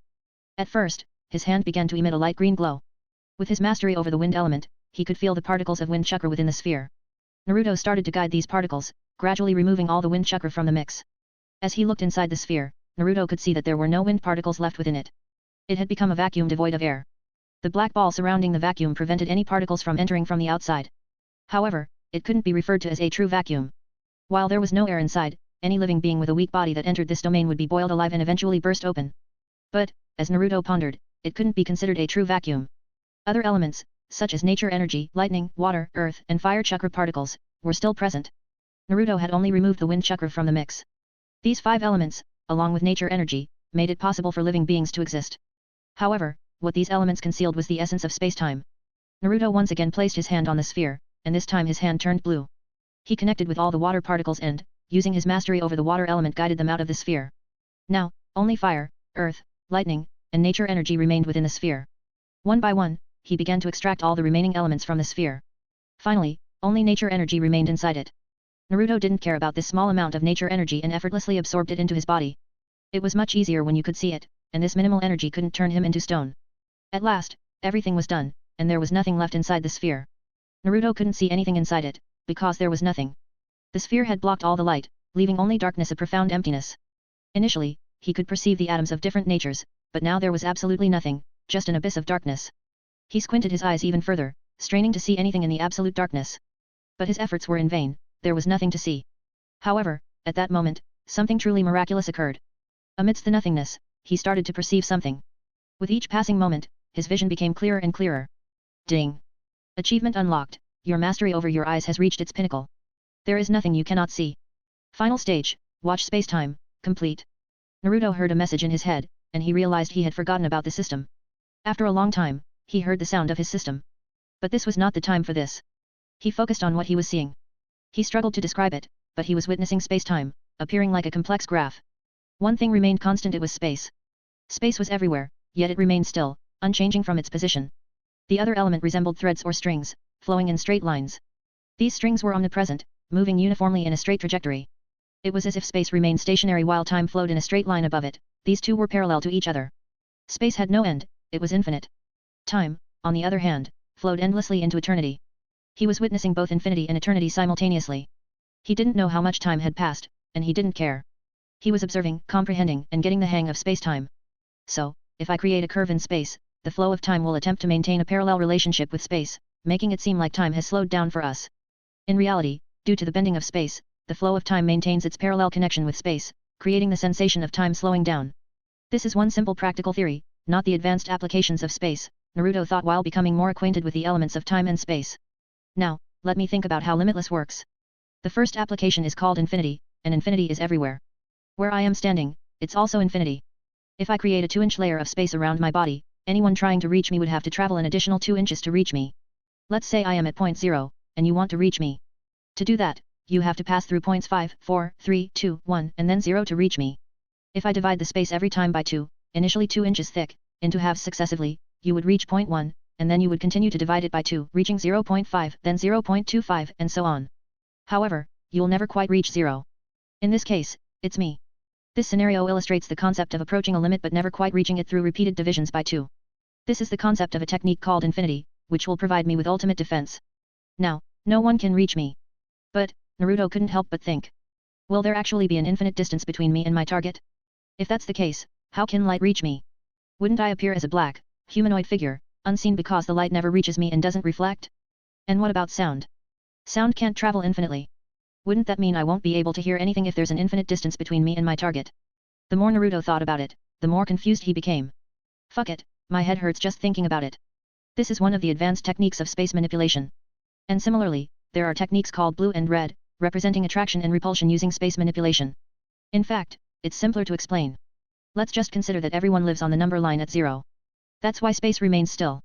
At first, his hand began to emit a light green glow. With his mastery over the wind element, he could feel the particles of wind chakra within the sphere. Naruto started to guide these particles, gradually removing all the wind chakra from the mix. As he looked inside the sphere, Naruto could see that there were no wind particles left within it. It had become a vacuum devoid of air. The black ball surrounding the vacuum prevented any particles from entering from the outside. However, it couldn't be referred to as a true vacuum. While there was no air inside, any living being with a weak body that entered this domain would be boiled alive and eventually burst open. But, as Naruto pondered, it couldn't be considered a true vacuum. Other elements, such as nature energy, lightning, water, earth, and fire chakra particles, were still present. Naruto had only removed the wind chakra from the mix. These 5 elements, along with nature energy, made it possible for living beings to exist. However, what these elements concealed was the essence of space-time. Naruto once again placed his hand on the sphere, and this time his hand turned blue. He connected with all the water particles and, using his mastery over the water element, guided them out of the sphere. Now, only fire, earth, lightning, and nature energy remained within the sphere. One by one, he began to extract all the remaining elements from the sphere. Finally, only nature energy remained inside it. Naruto didn't care about this small amount of nature energy and effortlessly absorbed it into his body. It was much easier when you could see it, and this minimal energy couldn't turn him into stone. At last, everything was done, and there was nothing left inside the sphere. Naruto couldn't see anything inside it, because there was nothing. The sphere had blocked all the light, leaving only darkness, a profound emptiness. Initially, he could perceive the atoms of different natures, but now there was absolutely nothing, just an abyss of darkness. He squinted his eyes even further, straining to see anything in the absolute darkness. But his efforts were in vain, there was nothing to see. However, at that moment, something truly miraculous occurred. Amidst the nothingness, he started to perceive something. With each passing moment, his vision became clearer and clearer. Ding! Achievement unlocked, your mastery over your eyes has reached its pinnacle. There is nothing you cannot see. Final stage, watch space-time, complete. Naruto heard a message in his head, and he realized he had forgotten about the system. After a long time, he heard the sound of his system. But this was not the time for this. He focused on what he was seeing. He struggled to describe it, but he was witnessing space-time, appearing like a complex graph. One thing remained constant, it was space. Space was everywhere, yet it remained still, unchanging from its position. The other element resembled threads or strings, flowing in straight lines. These strings were omnipresent, moving uniformly in a straight trajectory. It was as if space remained stationary while time flowed in a straight line above it. These two were parallel to each other. Space had no end, it was infinite. Time, on the other hand, flowed endlessly into eternity. He was witnessing both infinity and eternity simultaneously. He didn't know how much time had passed, and he didn't care. He was observing, comprehending, and getting the hang of space-time. So, if I create a curve in space, the flow of time will attempt to maintain a parallel relationship with space, making it seem like time has slowed down for us. In reality, due to the bending of space, the flow of time maintains its parallel connection with space, creating the sensation of time slowing down. This is one simple practical theory, not the advanced applications of space, Naruto thought while becoming more acquainted with the elements of time and space. Now, let me think about how limitless works. The first application is called infinity, and infinity is everywhere. Where I am standing, it's also infinity. If I create a 2-inch layer of space around my body, anyone trying to reach me would have to travel an additional 2 inches to reach me. Let's say I am at point 0, and you want to reach me. To do that, you have to pass through points 5, 4, 3, 2, 1, and then 0 to reach me. If I divide the space every time by 2, initially 2 inches thick, into halves successively, you would reach point 1, and then you would continue to divide it by 2, reaching 0.5, then 0.25, and so on. However, you'll never quite reach 0. In this case, it's me. This scenario illustrates the concept of approaching a limit but never quite reaching it through repeated divisions by 2. This is the concept of a technique called infinity, which will provide me with ultimate defense. Now, no one can reach me. But, Naruto couldn't help but think. Will there actually be an infinite distance between me and my target? If that's the case, how can light reach me? Wouldn't I appear as a black, humanoid figure, unseen because the light never reaches me and doesn't reflect? And what about sound? Sound can't travel infinitely. Wouldn't that mean I won't be able to hear anything if there's an infinite distance between me and my target? The more Naruto thought about it, the more confused he became. Fuck it, my head hurts just thinking about it. This is one of the advanced techniques of space manipulation. And similarly, there are techniques called blue and red, representing attraction and repulsion using space manipulation. In fact, it's simpler to explain. Let's just consider that everyone lives on the number line at 0. That's why space remains still.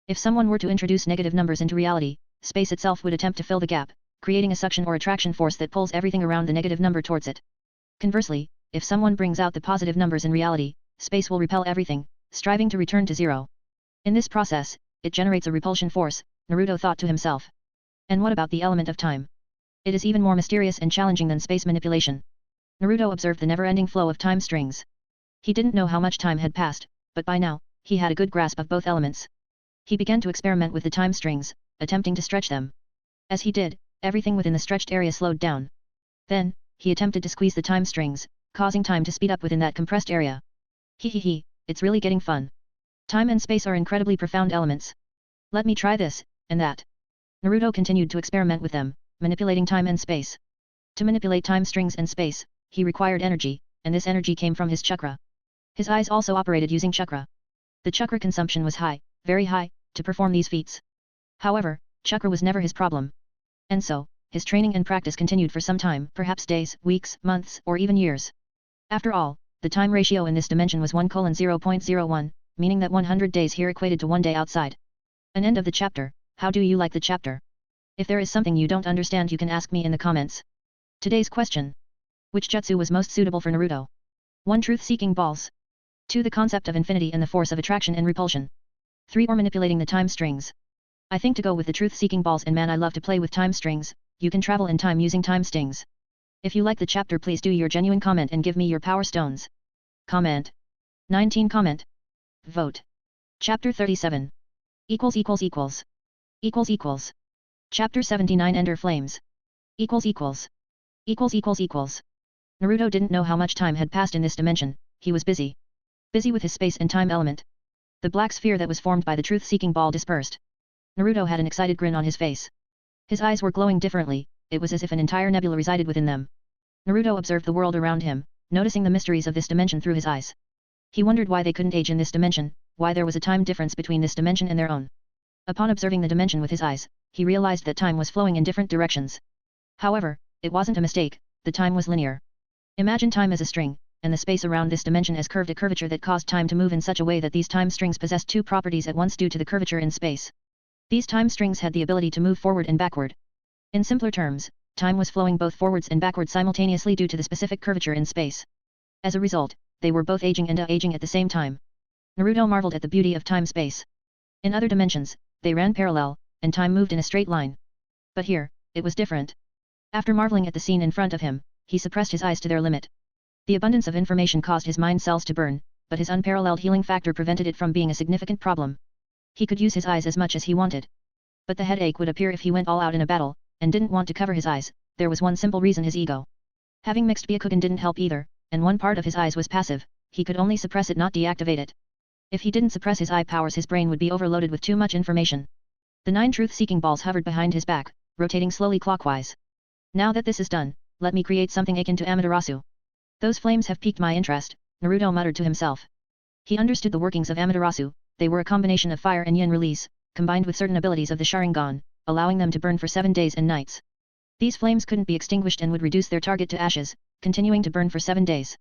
If someone were to introduce negative numbers into reality, space itself would attempt to fill the gap, creating a suction or attraction force that pulls everything around the negative number towards it. Conversely, if someone brings out the positive numbers in reality, space will repel everything, striving to return to 0. In this process, it generates a repulsion force, Naruto thought to himself. And what about the element of time? It is even more mysterious and challenging than space manipulation. Naruto observed the never-ending flow of time strings. He didn't know how much time had passed, but by now, He had a good grasp of both elements. He began to experiment with the time strings, attempting to stretch them. As he did, everything within the stretched area slowed down. Then, he attempted to squeeze the time strings, causing time to speed up within that compressed area. He, it's really getting fun. Time and space are incredibly profound elements. Let me try this, and that. Naruto continued to experiment with them, manipulating time and space. To manipulate time strings and space, he required energy, and this energy came from his chakra. His eyes also operated using chakra. The chakra consumption was high, very high, to perform these feats. However, chakra was never his problem. And so, his training and practice continued for some time, perhaps days, weeks, months, or even years. After all, the time ratio in this dimension was 1:0.01, meaning that 100 days here equated to 1 day outside. An end of the chapter. How do you like the chapter? If there is something you don't understand, you can ask me in the comments. Today's question. Which jutsu was most suitable for Naruto? 1. Truth-seeking balls. 2. The concept of infinity and the force of attraction and repulsion. 3. Or manipulating the time strings. I think to go with the truth-seeking balls, and man, I love to play with time strings. You can travel in time using time stings. If you like the chapter, please do your genuine comment and give me your power stones. Comment. 19. Comment. Vote. Chapter 37. Chapter 79. Ender Flames. Naruto didn't know how much time had passed in this dimension. He was busy. Busy with his space and time element. The black sphere that was formed by the truth-seeking ball dispersed. Naruto had an excited grin on his face. His eyes were glowing differently. It was as if an entire nebula resided within them. Naruto observed the world around him, noticing the mysteries of this dimension through his eyes. He wondered why they couldn't age in this dimension, why there was a time difference between this dimension and their own. Upon observing the dimension with his eyes, he realized that time was flowing in different directions. However, it wasn't a mistake, the time was linear. Imagine time as a string, and the space around this dimension as curved, a curvature that caused time to move in such a way that these time strings possessed two properties at once due to the curvature in space. These time strings had the ability to move forward and backward. In simpler terms, time was flowing both forwards and backwards simultaneously due to the specific curvature in space. As a result, they were both aging and aging at the same time. Naruto marveled at the beauty of time-space. In other dimensions, they ran parallel, and time moved in a straight line. But here, it was different. After marveling at the scene in front of him, he suppressed his eyes to their limit. The abundance of information caused his mind cells to burn, but his unparalleled healing factor prevented it from being a significant problem. He could use his eyes as much as he wanted. But the headache would appear if he went all out in a battle, and didn't want to cover his eyes. There was one simple reason: his ego. Having mixed Byakugan didn't help either, and one part of his eyes was passive. He could only suppress it, not deactivate it. If he didn't suppress his eye powers, his brain would be overloaded with too much information. The 9 truth-seeking balls hovered behind his back, rotating slowly clockwise. Now that this is done, let me create something akin to Amaterasu. Those flames have piqued my interest, Naruto muttered to himself. He understood the workings of Amaterasu. They were a combination of fire and yin release, combined with certain abilities of the Sharingan, allowing them to burn for 7 days and nights. These flames couldn't be extinguished and would reduce their target to ashes, continuing to burn for 7 days.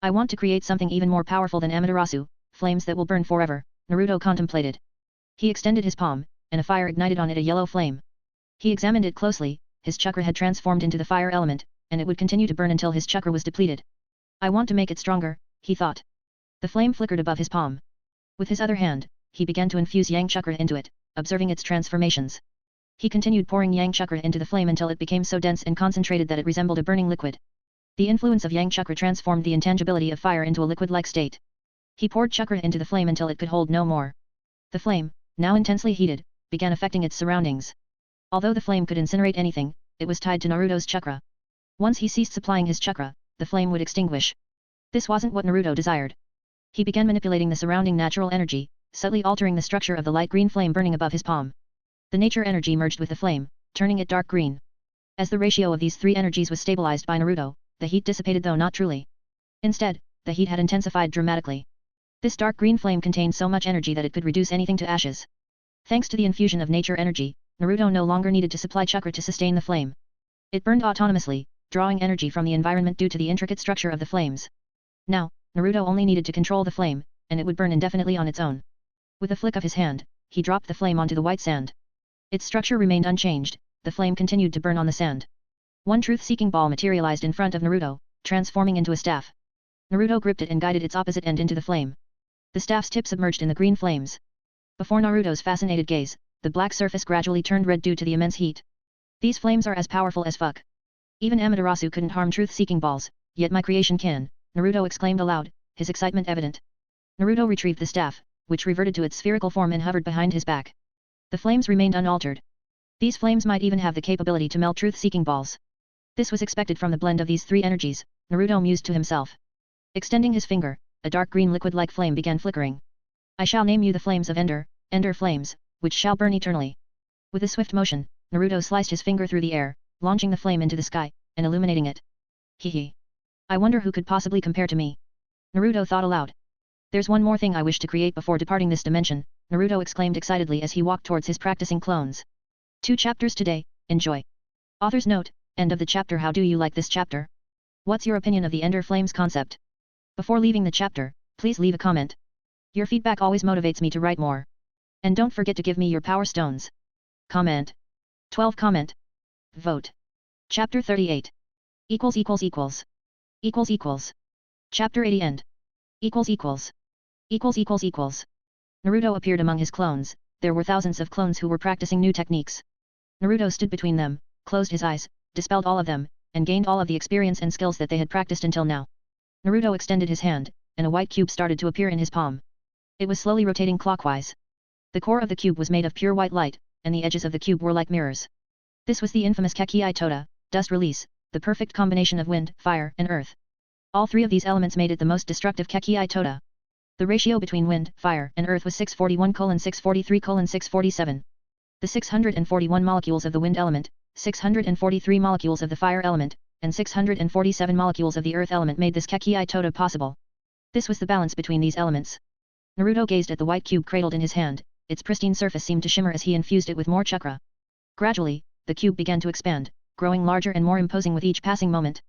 I want to create something even more powerful than Amaterasu, flames that will burn forever, Naruto contemplated. He extended his palm, and a fire ignited on it, a yellow flame. He examined it closely. His chakra had transformed into the fire element, and it would continue to burn until his chakra was depleted. I want to make it stronger, he thought. The flame flickered above his palm. With his other hand, he began to infuse yang chakra into it, observing its transformations. He continued pouring yang chakra into the flame until it became so dense and concentrated that it resembled a burning liquid. The influence of yang chakra transformed the intangibility of fire into a liquid-like state. He poured chakra into the flame until it could hold no more. The flame, now intensely heated, began affecting its surroundings. Although the flame could incinerate anything, it was tied to Naruto's chakra. Once he ceased supplying his chakra, the flame would extinguish. This wasn't what Naruto desired. He began manipulating the surrounding natural energy, subtly altering the structure of the light green flame burning above his palm. The nature energy merged with the flame, turning it dark green. As the ratio of these 3 energies was stabilized by Naruto, the heat dissipated, though not truly. Instead, the heat had intensified dramatically. This dark green flame contained so much energy that it could reduce anything to ashes. Thanks to the infusion of nature energy, Naruto no longer needed to supply chakra to sustain the flame. It burned autonomously, drawing energy from the environment due to the intricate structure of the flames. Now, Naruto only needed to control the flame, and it would burn indefinitely on its own. With a flick of his hand, he dropped the flame onto the white sand. Its structure remained unchanged. The flame continued to burn on the sand. One truth-seeking ball materialized in front of Naruto, transforming into a staff. Naruto gripped it and guided its opposite end into the flame. The staff's tip submerged in the green flames. Before Naruto's fascinated gaze, the black surface gradually turned red due to the immense heat. These flames are as powerful as fuck. Even Amaterasu couldn't harm truth-seeking balls, yet my creation can, Naruto exclaimed aloud, his excitement evident. Naruto retrieved the staff, which reverted to its spherical form and hovered behind his back. The flames remained unaltered. These flames might even have the capability to melt truth-seeking balls. This was expected from the blend of these three energies, Naruto mused to himself. Extending his finger, a dark green liquid-like flame began flickering. I shall name you the flames of Ender, Ender flames, which shall burn eternally. With a swift motion, Naruto sliced his finger through the air, launching the flame into the sky, and illuminating it. Hee. I wonder who could possibly compare to me. Naruto thought aloud. There's one more thing I wish to create before departing this dimension, Naruto exclaimed excitedly as he walked towards his practicing clones. 2 chapters today, enjoy. Author's note, end of the chapter. How do you like this chapter? What's your opinion of the Ender Flames concept? Before leaving the chapter, please leave a comment. Your feedback always motivates me to write more. And don't forget to give me your power stones. Comment. 12 comment. Vote. Chapter 38. Equals. Chapter 80 end. Equals. Naruto appeared among his clones. There were thousands of clones who were practicing new techniques. Naruto stood between them, closed his eyes, dispelled all of them, and gained all of the experience and skills that they had practiced until now. Naruto extended his hand, and a white cube started to appear in his palm. It was slowly rotating clockwise. The core of the cube was made of pure white light, and the edges of the cube were like mirrors. This was the infamous Kekii Tota, dust release, the perfect combination of wind, fire, and earth. All three of these elements made it the most destructive Kekii Tota. The ratio between wind, fire, and earth was 641:643:647. The 641 molecules of the wind element, 643 molecules of the fire element, and 647 molecules of the earth element made this Kekii Tota possible. This was the balance between these elements. Naruto gazed at the white cube cradled in his hand, its pristine surface seemed to shimmer as he infused it with more chakra. Gradually, the cube began to expand, growing larger and more imposing with each passing moment.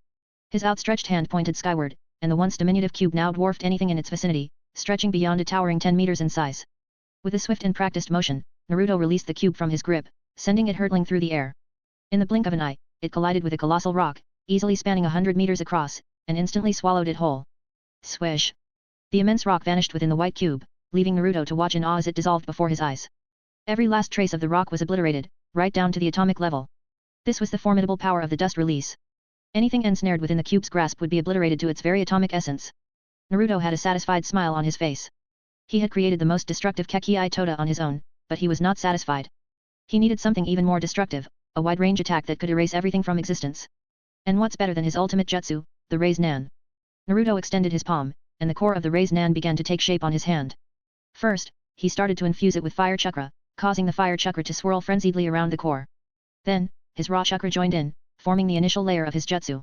His outstretched hand pointed skyward, and the once diminutive cube now dwarfed anything in its vicinity, stretching beyond a towering 10 meters in size. With a swift and practiced motion, Naruto released the cube from his grip, sending it hurtling through the air. In the blink of an eye, it collided with a colossal rock, easily spanning 100 meters across, and instantly swallowed it whole. Swish! The immense rock vanished within the white cube, leaving Naruto to watch in awe as it dissolved before his eyes. Every last trace of the rock was obliterated, right down to the atomic level. This was the formidable power of the dust release. Anything ensnared within the cube's grasp would be obliterated to its very atomic essence. Naruto had a satisfied smile on his face. He had created the most destructive Kekii Tota on his own, but he was not satisfied. He needed something even more destructive, a wide-range attack that could erase everything from existence. And what's better than his ultimate jutsu, the Raise Nan? Naruto extended his palm, and the core of the Raise Nan began to take shape on his hand. First, he started to infuse it with fire chakra, causing the fire chakra to swirl frenziedly around the core. Then, his raw chakra joined in, forming the initial layer of his jutsu.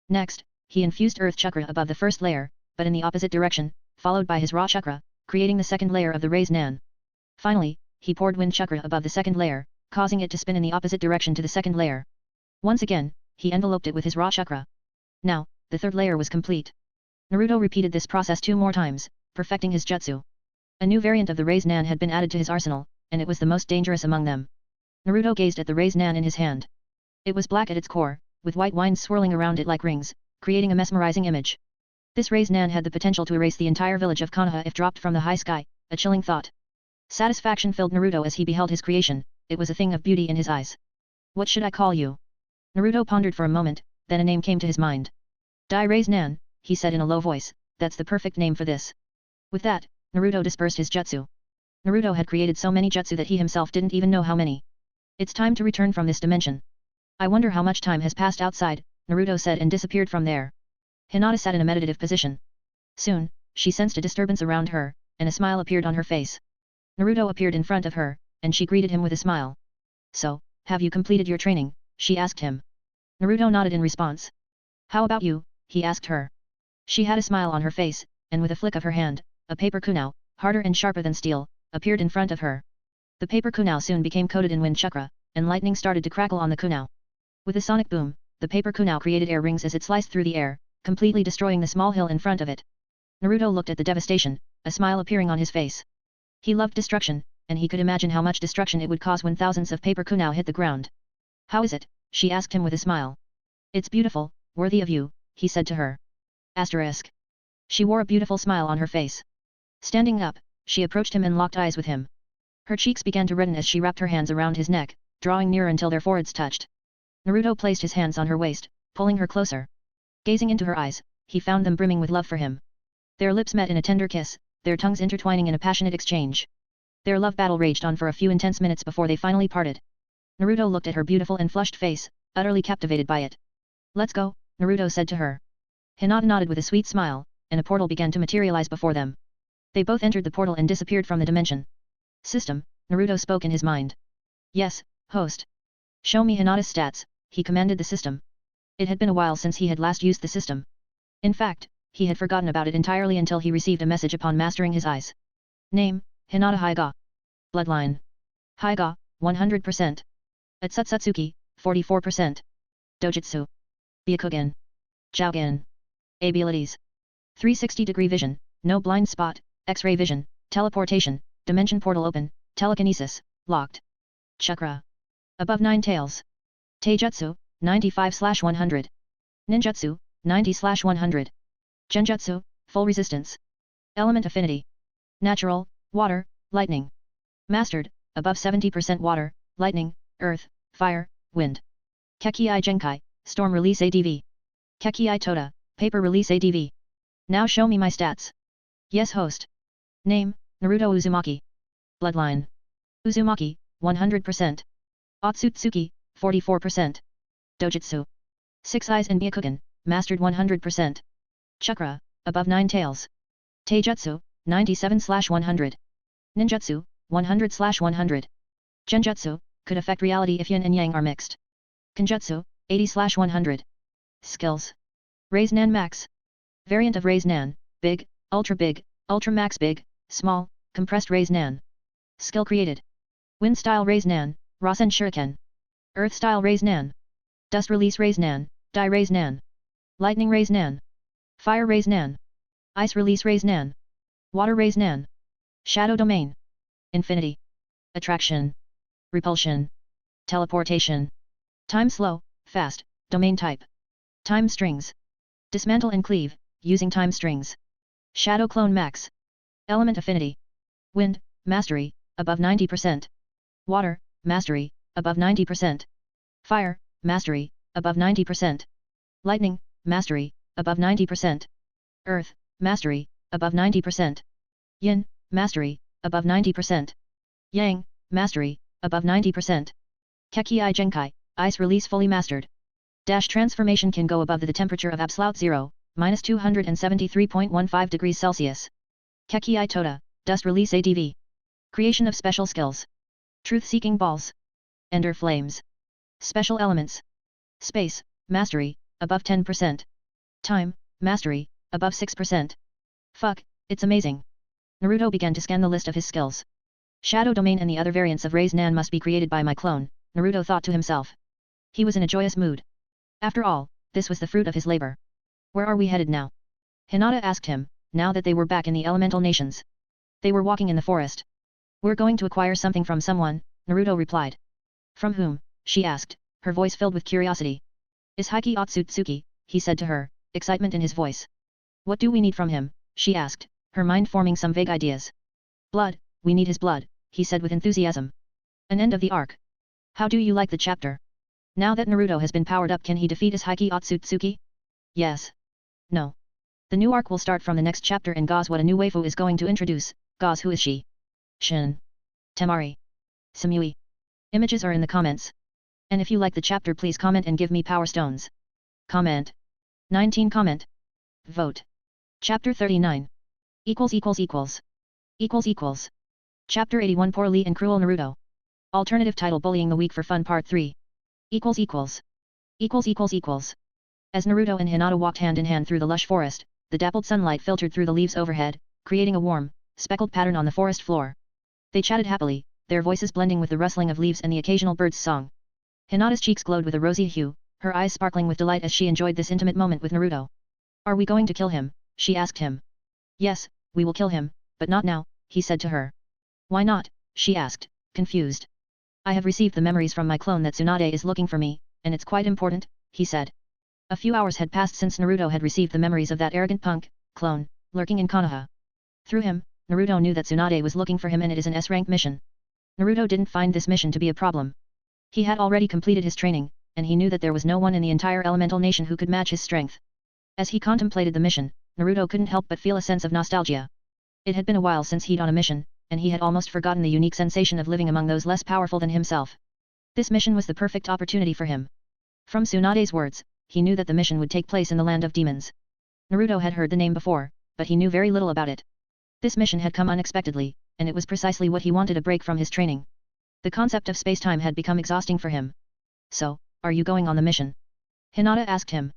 Next, he infused earth chakra above the first layer, but in the opposite direction, followed by his raw chakra, creating the second layer of the Raise Nan. Finally, he poured wind chakra above the second layer, causing it to spin in the opposite direction to the second layer. Once again, he enveloped it with his raw chakra. Now, the third layer was complete. Naruto repeated this process 2 more times, perfecting his jutsu. A new variant of the Raise Nan had been added to his arsenal, and it was the most dangerous among them. Naruto gazed at the Raise Nan in his hand. It was black at its core, with white wines swirling around it like rings, creating a mesmerizing image. This Raise Nan had the potential to erase the entire village of Konoha if dropped from the high sky, a chilling thought. Satisfaction filled Naruto as he beheld his creation, it was a thing of beauty in his eyes. What should I call you? Naruto pondered for a moment, then a name came to his mind. Dai Raise Nan, he said in a low voice, that's the perfect name for this. With that, Naruto dispersed his jutsu. Naruto had created so many jutsu that he himself didn't even know how many. It's time to return from this dimension. I wonder how much time has passed outside, Naruto said and disappeared from there. Hinata sat in a meditative position. Soon, she sensed a disturbance around her, and a smile appeared on her face. Naruto appeared in front of her, and she greeted him with a smile. So, have you completed your training? She asked him. Naruto nodded in response. How about you? He asked her. She had a smile on her face, and with a flick of her hand, a paper kunao, harder and sharper than steel, appeared in front of her. The paper kunao soon became coated in wind chakra, and lightning started to crackle on the kunao. With a sonic boom, the paper kunao created air rings as it sliced through the air, completely destroying the small hill in front of it. Naruto looked at the devastation, a smile appearing on his face. He loved destruction, and he could imagine how much destruction it would cause when thousands of paper kunao hit the ground. How is it? She asked him with a smile. It's beautiful, worthy of you, he said to her. Asterisk. She wore a beautiful smile on her face. Standing up, she approached him and locked eyes with him. Her cheeks began to redden as she wrapped her hands around his neck, drawing nearer until their foreheads touched. Naruto placed his hands on her waist, pulling her closer. Gazing into her eyes, he found them brimming with love for him. Their lips met in a tender kiss, their tongues intertwining in a passionate exchange. Their love battle raged on for a few intense minutes before they finally parted. Naruto looked at her beautiful and flushed face, utterly captivated by it. Let's go, Naruto said to her. Hinata nodded with a sweet smile, and a portal began to materialize before them. They both entered the portal and disappeared from the dimension. System, Naruto spoke in his mind. Yes, host. Show me Hinata's stats, he commanded the system. It had been a while since he had last used the system. In fact, he had forgotten about it entirely until he received a message upon mastering his eyes. Name, Hinata Hyuga. Bloodline. Hyuga, 100%. Atsutsuki, 44%. Dojutsu. Byakugan. Jougin. Abilities. 360-degree vision, no blind spot, X-ray vision, teleportation, dimension portal open, telekinesis, locked. Chakra. Above 9 tails. Taijutsu, 95/100. Ninjutsu, 90/100. Genjutsu, full resistance. Element affinity. Natural, water, lightning. Mastered, above 70% water, lightning, earth, fire, wind. Kekii Genkai, storm release ADV. Kekii Tota, paper release ADV. Now show me my stats. Yes host. Name, Naruto Uzumaki. Bloodline. Uzumaki, 100%. Otsutsuki, 44%. Dojutsu. 6 eyes and Byakugan, mastered 100%. Chakra, above 9 tails. Taijutsu, 97/100. Ninjutsu, 100/100. Genjutsu, could affect reality if yin and yang are mixed. Kenjutsu, 80/100. Skills. Raise Nan Max. Variant of Raise Nan, big, ultra max big, small, compressed Raise Nan. Skill created. Wind style Raise Nan, Rasen Shuriken. Earth style Raise Nan. Dust release Raise Nan, Dai Raise Nan. Lightning Raise Nan. Fire Raise Nan. Ice release Raise Nan. Water Raise Nan. Shadow domain. Infinity. Attraction. Repulsion. Teleportation. Time slow, fast, domain type. Time strings. Dismantle and cleave, using time strings. Shadow clone max. Element affinity. Wind, mastery, above 90%. Water, mastery, above 90%. Fire, mastery, above 90%. Lightning, mastery, above 90%. Earth, mastery, above 90%. Yin, mastery, above 90%. Yang, mastery, above 90%. Kekii Genkai, ice release fully mastered. Dash transformation can go above the temperature of absolute zero, minus 273.15 degrees Celsius. Kekii Tota, dust release ADV. Creation of special skills. Truth-seeking balls. Ender flames. Special elements. Space, mastery, above 10%. Time, mastery, above 6%. Fuck, it's amazing. Naruto began to scan the list of his skills. Shadow domain and the other variants of Raise Nan must be created by my clone, Naruto thought to himself. He was in a joyous mood. After all, this was the fruit of his labor. Where are we headed now? Hinata asked him, now that they were back in the elemental nations. They were walking in the forest. We're going to acquire something from someone, Naruto replied. From whom? She asked, her voice filled with curiosity. Is Heike Otsutsuki, he said to her, excitement in his voice. What do we need from him? She asked, her mind forming some vague ideas. Blood, we need his blood, he said with enthusiasm. An end of the arc. How do you like the chapter? Now that Naruto has been powered up, can he defeat his Heike Otsutsuki? Yes. No. The new arc will start from the next chapter and Gaz what a new waifu is going to introduce. Gaz, who is she? Shin. Temari. Samui. Images are in the comments. And if you like the chapter, please comment and give me power stones. Comment. 19 comment. Vote. Chapter 39. Chapter 81 Poorly and Cruel Naruto. Alternative title Bullying the Weak for Fun Part 3. As Naruto and Hinata walked hand in hand through the lush forest, the dappled sunlight filtered through the leaves overhead, creating a warm, speckled pattern on the forest floor. They chatted happily, their voices blending with the rustling of leaves and the occasional bird's song. Hinata's cheeks glowed with a rosy hue, her eyes sparkling with delight as she enjoyed this intimate moment with Naruto. Are we going to kill him? She asked him. Yes, we will kill him, but not now, he said to her. Why not? She asked, confused. I have received the memories from my clone that Tsunade is looking for me, and it's quite important, he said. A few hours had passed since Naruto had received the memories of that arrogant punk, clone, lurking in Konoha. Through him, Naruto knew that Tsunade was looking for him and it is an S-rank mission. Naruto didn't find this mission to be a problem. He had already completed his training, and he knew that there was no one in the entire elemental nation who could match his strength. As he contemplated the mission, Naruto couldn't help but feel a sense of nostalgia. It had been a while since he'd on a mission, and he had almost forgotten the unique sensation of living among those less powerful than himself. This mission was the perfect opportunity for him. From Tsunade's words, he knew that the mission would take place in the land of demons. Naruto had heard the name before, but he knew very little about it. This mission had come unexpectedly, and it was precisely what he wanted, a break from his training. The concept of space-time had become exhausting for him. So, are you going on the mission? Hinata asked him.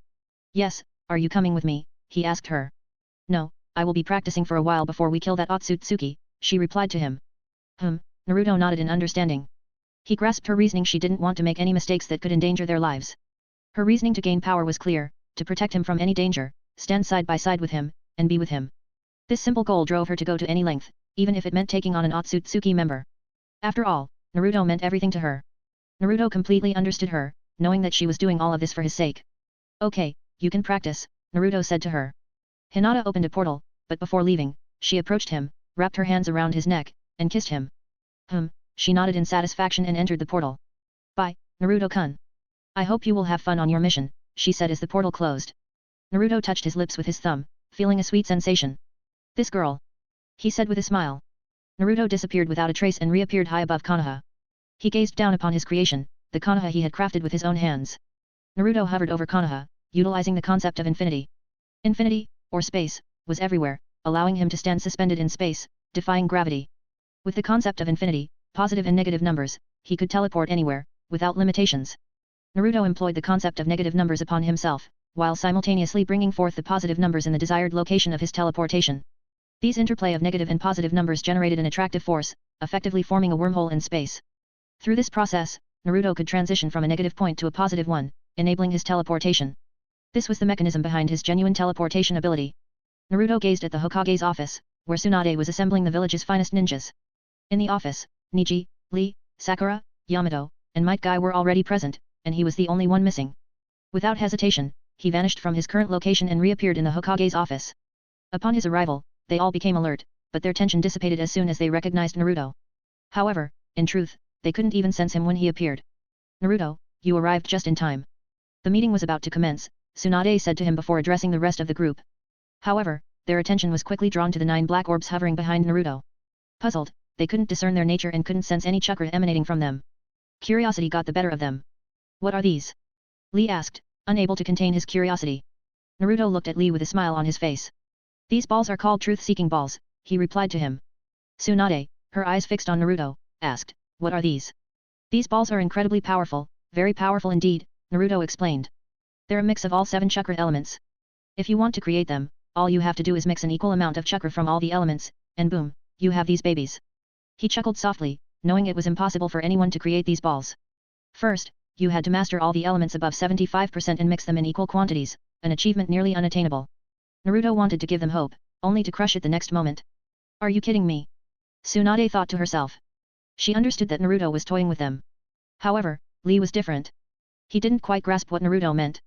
Yes, are you coming with me? He asked her. No, I will be practicing for a while before we kill that Otsutsuki, she replied to him. Naruto nodded in understanding. He grasped her reasoning. She didn't want to make any mistakes that could endanger their lives. Her reasoning to gain power was clear, to protect him from any danger, stand side by side with him, and be with him. This simple goal drove her to go to any length, even if it meant taking on an Otsutsuki member. After all, Naruto meant everything to her. Naruto completely understood her, knowing that she was doing all of this for his sake. Okay, you can practice, Naruto said to her. Hinata opened a portal, but before leaving, she approached him, wrapped her hands around his neck, and kissed him. She nodded in satisfaction and entered the portal. Bye, Naruto-kun. I hope you will have fun on your mission, she said as the portal closed. Naruto touched his lips with his thumb, feeling a sweet sensation. This girl, he said with a smile. Naruto disappeared without a trace and reappeared high above Konoha. He gazed down upon his creation, the Konoha he had crafted with his own hands. Naruto hovered over Konoha, utilizing the concept of infinity. Infinity, or space, was everywhere, allowing him to stand suspended in space, defying gravity. With the concept of infinity, positive and negative numbers, he could teleport anywhere, without limitations. Naruto employed the concept of negative numbers upon himself, while simultaneously bringing forth the positive numbers in the desired location of his teleportation. These interplay of negative and positive numbers generated an attractive force, effectively forming a wormhole in space. Through this process, Naruto could transition from a negative point to a positive one, enabling his teleportation. This was the mechanism behind his genuine teleportation ability. Naruto gazed at the Hokage's office, where Tsunade was assembling the village's finest ninjas. In the office, Niji, Lee, Sakura, Yamato, and Might Guy were already present, and he was the only one missing. Without hesitation, he vanished from his current location and reappeared in the Hokage's office. Upon his arrival, they all became alert, but their tension dissipated as soon as they recognized Naruto. However, in truth, they couldn't even sense him when he appeared. Naruto, you arrived just in time. The meeting was about to commence, Tsunade said to him before addressing the rest of the group. However, their attention was quickly drawn to the 9 black orbs hovering behind Naruto. Puzzled, they couldn't discern their nature and couldn't sense any chakra emanating from them. Curiosity got the better of them. What are these? Lee asked, unable to contain his curiosity. Naruto looked at Lee with a smile on his face. These balls are called truth-seeking balls, he replied to him. Tsunade, her eyes fixed on Naruto, asked, what are these? These balls are incredibly powerful, very powerful indeed, Naruto explained. They're a mix of all 7 chakra elements. If you want to create them, all you have to do is mix an equal amount of chakra from all the elements, and boom, you have these babies. He chuckled softly, knowing it was impossible for anyone to create these balls. First, you had to master all the elements above 75% and mix them in equal quantities, an achievement nearly unattainable. Naruto wanted to give them hope, only to crush it the next moment. Are you kidding me? Tsunade thought to herself. She understood that Naruto was toying with them. However, Lee was different. He didn't quite grasp what Naruto meant.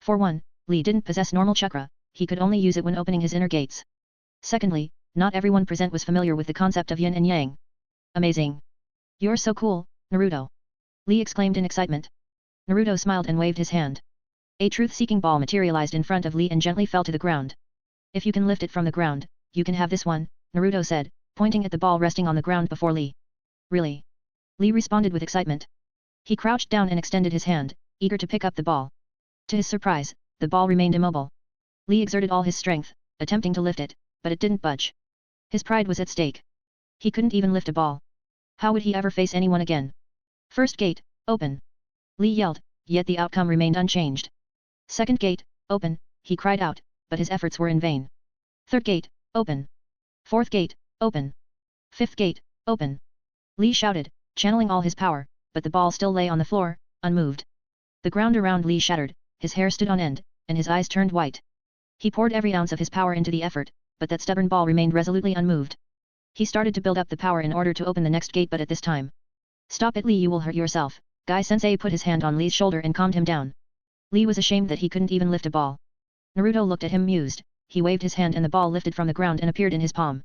For one, Lee didn't possess normal chakra, he could only use it when opening his inner gates. Secondly, not everyone present was familiar with the concept of yin and yang. Amazing. You're so cool, Naruto. Lee exclaimed in excitement. Naruto smiled and waved his hand. A truth-seeking ball materialized in front of Lee and gently fell to the ground. If you can lift it from the ground, you can have this one, Naruto said, pointing at the ball resting on the ground before Lee. Really? Lee responded with excitement. He crouched down and extended his hand, eager to pick up the ball. To his surprise, the ball remained immobile. Lee exerted all his strength, attempting to lift it, but it didn't budge. His pride was at stake. He couldn't even lift a ball. How would he ever face anyone again? First gate, open. Lee yelled, yet the outcome remained unchanged. Second gate, open, he cried out, but his efforts were in vain. Third gate, open. Fourth gate, open. Fifth gate, open. Lee shouted, channeling all his power, but the ball still lay on the floor, unmoved. The ground around Lee shattered, his hair stood on end, and his eyes turned white. He poured every ounce of his power into the effort, but that stubborn ball remained resolutely unmoved. He started to build up the power in order to open the next gate, but at this time. Stop it, Lee, you will hurt yourself. Guy-sensei put his hand on Lee's shoulder and calmed him down. Lee was ashamed that he couldn't even lift a ball. Naruto looked at him mused, he waved his hand and the ball lifted from the ground and appeared in his palm.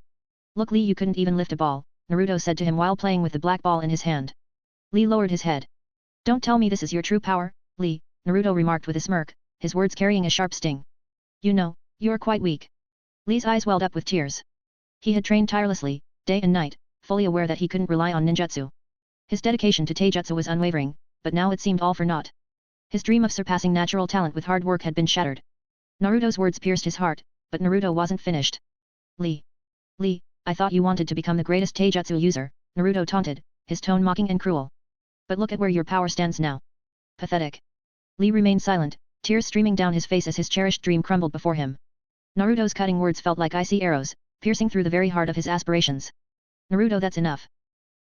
Look, Lee, you couldn't even lift a ball, Naruto said to him while playing with the black ball in his hand. Lee lowered his head. Don't tell me this is your true power, Lee, Naruto remarked with a smirk, his words carrying a sharp sting. You know, you're quite weak. Lee's eyes welled up with tears. He had trained tirelessly, day and night, fully aware that he couldn't rely on ninjutsu. His dedication to taijutsu was unwavering, but now it seemed all for naught. His dream of surpassing natural talent with hard work had been shattered. Naruto's words pierced his heart, but Naruto wasn't finished. Lee, I thought you wanted to become the greatest taijutsu user, Naruto taunted, his tone mocking and cruel. But look at where your power stands now. Pathetic. Lee remained silent, tears streaming down his face as his cherished dream crumbled before him. Naruto's cutting words felt like icy arrows, piercing through the very heart of his aspirations. Naruto, that's enough.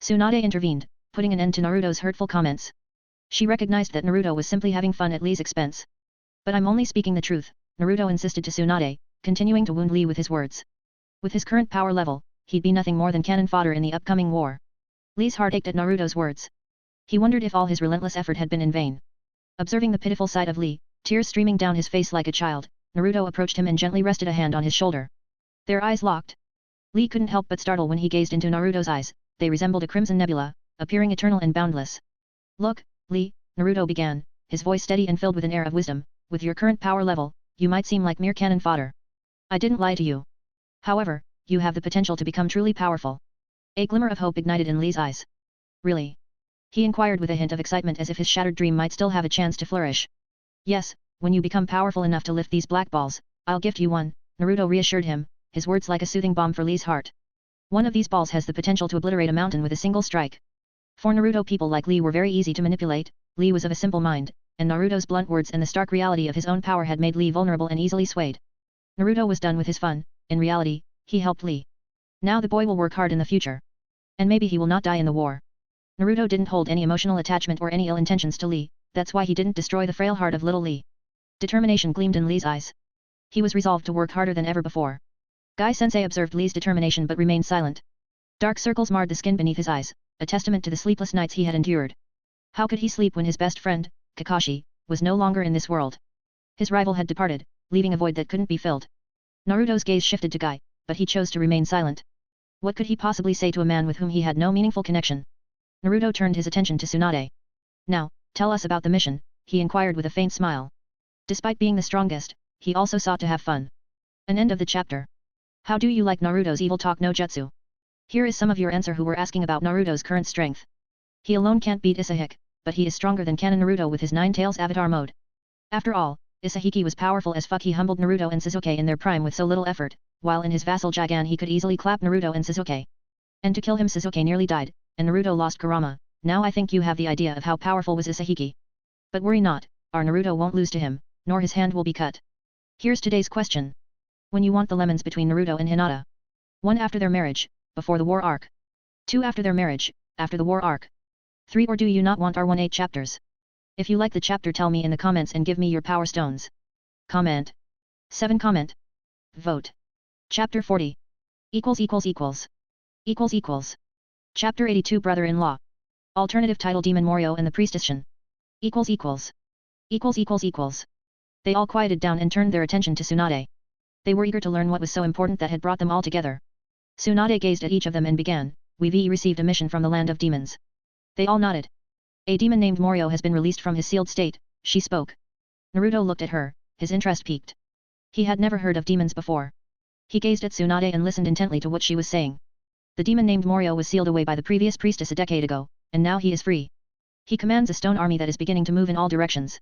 Tsunade intervened, putting an end to Naruto's hurtful comments. She recognized that Naruto was simply having fun at Lee's expense. But I'm only speaking the truth, Naruto insisted to Tsunade, continuing to wound Lee with his words. With his current power level, he'd be nothing more than cannon fodder in the upcoming war. Lee's heart ached at Naruto's words. He wondered if all his relentless effort had been in vain. Observing the pitiful sight of Lee, tears streaming down his face like a child, Naruto approached him and gently rested a hand on his shoulder. Their eyes locked. Lee couldn't help but startle when he gazed into Naruto's eyes. They resembled a crimson nebula, appearing eternal and boundless. Look, Lee, Naruto began, his voice steady and filled with an air of wisdom, with your current power level, you might seem like mere cannon fodder. I didn't lie to you. However, you have the potential to become truly powerful. A glimmer of hope ignited in Lee's eyes. Really? He inquired with a hint of excitement as if his shattered dream might still have a chance to flourish. Yes, when you become powerful enough to lift these black balls, I'll gift you one, Naruto reassured him, his words like a soothing balm for Lee's heart. One of these balls has the potential to obliterate a mountain with a single strike. For Naruto, people like Lee were very easy to manipulate. Lee was of a simple mind, and Naruto's blunt words and the stark reality of his own power had made Lee vulnerable and easily swayed. Naruto was done with his fun. In reality, he helped Lee. Now the boy will work hard in the future. And maybe he will not die in the war. Naruto didn't hold any emotional attachment or any ill intentions to Lee, that's why he didn't destroy the frail heart of little Lee. Determination gleamed in Lee's eyes. He was resolved to work harder than ever before. Guy-sensei observed Lee's determination but remained silent. Dark circles marred the skin beneath his eyes, a testament to the sleepless nights he had endured. How could he sleep when his best friend, Kakashi, was no longer in this world? His rival had departed, leaving a void that couldn't be filled. Naruto's gaze shifted to Guy, but he chose to remain silent. What could he possibly say to a man with whom he had no meaningful connection? Naruto turned his attention to Tsunade. Now, tell us about the mission, he inquired with a faint smile. Despite being the strongest, he also sought to have fun. An end of the chapter. How do you like Naruto's evil talk no jutsu? Here is some of your answer who were asking about Naruto's current strength. He alone can't beat Isahik, but he is stronger than Canon Naruto with his 9 Tails avatar mode. After all, Isahiki was powerful as fuck. He humbled Naruto and Sasuke in their prime with so little effort, while in his vassal Jigen he could easily clap Naruto and Sasuke. And to kill him Sasuke nearly died, and Naruto lost Kurama. Now I think you have the idea of how powerful was Isahiki. But worry not, our Naruto won't lose to him, nor his hand will be cut. Here's today's question. When you want the lemons between Naruto and Hinata? 1 after their marriage, before the war arc. 2 after their marriage, after the war arc. 3 or do you not want our 1-8 chapters? If you like the chapter, tell me in the comments and give me your power stones. Comment. 7 comment. Vote. Chapter 40. Chapter 82 Brother-in-law. Alternative title Demon Morio and the Priestess Shin. They all quieted down and turned their attention to Tsunade. They were eager to learn what was so important that had brought them all together. Tsunade gazed at each of them and began, "We've received a mission from the land of demons." They all nodded. "A demon named Morio has been released from his sealed state," she spoke. Naruto looked at her, his interest piqued. He had never heard of demons before. He gazed at Tsunade and listened intently to what she was saying. The demon named Morio was sealed away by the previous priestess a decade ago, and now he is free. He commands a stone army that is beginning to move in all directions.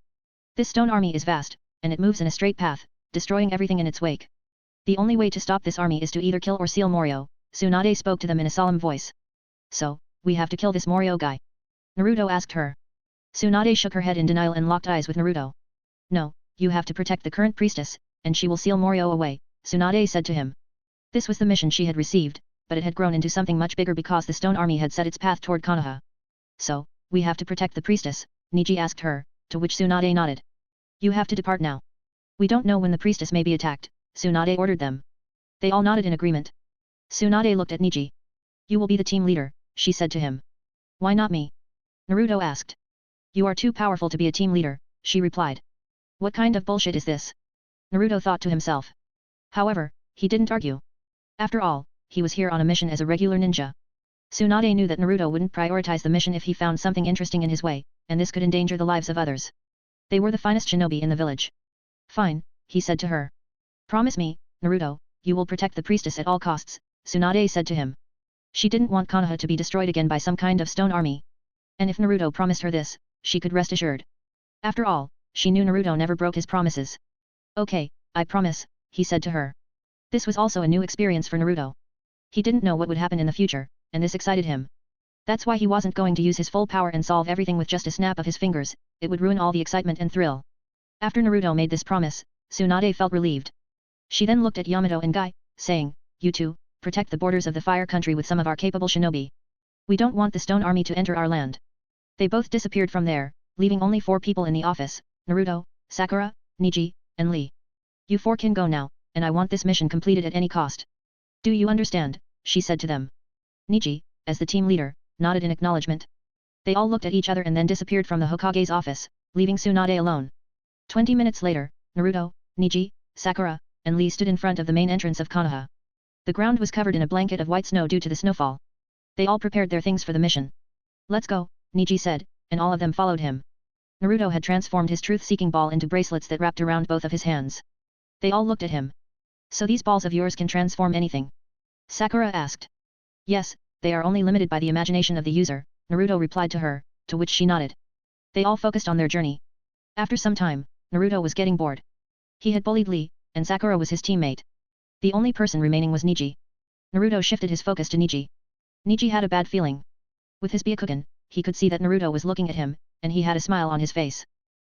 This stone army is vast, and it moves in a straight path, destroying everything in its wake. The only way to stop this army is to either kill or seal Morio. Tsunade spoke to them in a solemn voice. "So, we have to kill this Morio guy?" Naruto asked her. Tsunade shook her head in denial and locked eyes with Naruto. "No, you have to protect the current priestess, and she will seal Morio away," Tsunade said to him. This was the mission she had received, but it had grown into something much bigger because the stone army had set its path toward Konoha. "So, we have to protect the priestess?" Niji asked her, to which Tsunade nodded. "You have to depart now. We don't know when the priestess may be attacked," Tsunade ordered them. They all nodded in agreement. Tsunade looked at Niji. "You will be the team leader," she said to him. "Why not me?" Naruto asked. "You are too powerful to be a team leader," she replied. "What kind of bullshit is this?" Naruto thought to himself. However, he didn't argue. After all, he was here on a mission as a regular ninja. Tsunade knew that Naruto wouldn't prioritize the mission if he found something interesting in his way, and this could endanger the lives of others. They were the finest shinobi in the village. "Fine," he said to her. "Promise me, Naruto, you will protect the priestess at all costs," Tsunade said to him. She didn't want Konoha to be destroyed again by some kind of stone army. And if Naruto promised her this, she could rest assured. After all, she knew Naruto never broke his promises. Okay, I promise, he said to her. This was also a new experience for Naruto. He didn't know what would happen in the future, and this excited him. That's why he wasn't going to use his full power and solve everything with just a snap of his fingers, it would ruin all the excitement and thrill. After Naruto made this promise, Tsunade felt relieved. She then looked at Yamato and Guy, saying, "You two, protect the borders of the Fire Country with some of our capable shinobi. We don't want the Stone Army to enter our land." They both disappeared from there, leaving only 4 people in the office, Naruto, Sakura, Neji, and Lee. "You 4 can go now, and I want this mission completed at any cost. Do you understand?" she said to them. Neji, as the team leader, nodded in acknowledgement. They all looked at each other and then disappeared from the Hokage's office, leaving Tsunade alone. 20 minutes later, Naruto, Neji, Sakura, and Lee stood in front of the main entrance of Konoha. The ground was covered in a blanket of white snow due to the snowfall. They all prepared their things for the mission. "Let's go," Neji said, and all of them followed him. Naruto had transformed his truth-seeking ball into bracelets that wrapped around both of his hands. They all looked at him. "So these balls of yours can transform anything?" Sakura asked. "Yes, they are only limited by the imagination of the user," Naruto replied to her, to which she nodded. They all focused on their journey. After some time, Naruto was getting bored. He had bullied Lee, and Sakura was his teammate. The only person remaining was Neji. Naruto shifted his focus to Neji. Neji had a bad feeling. With his Byakugan, he could see that Naruto was looking at him, and he had a smile on his face.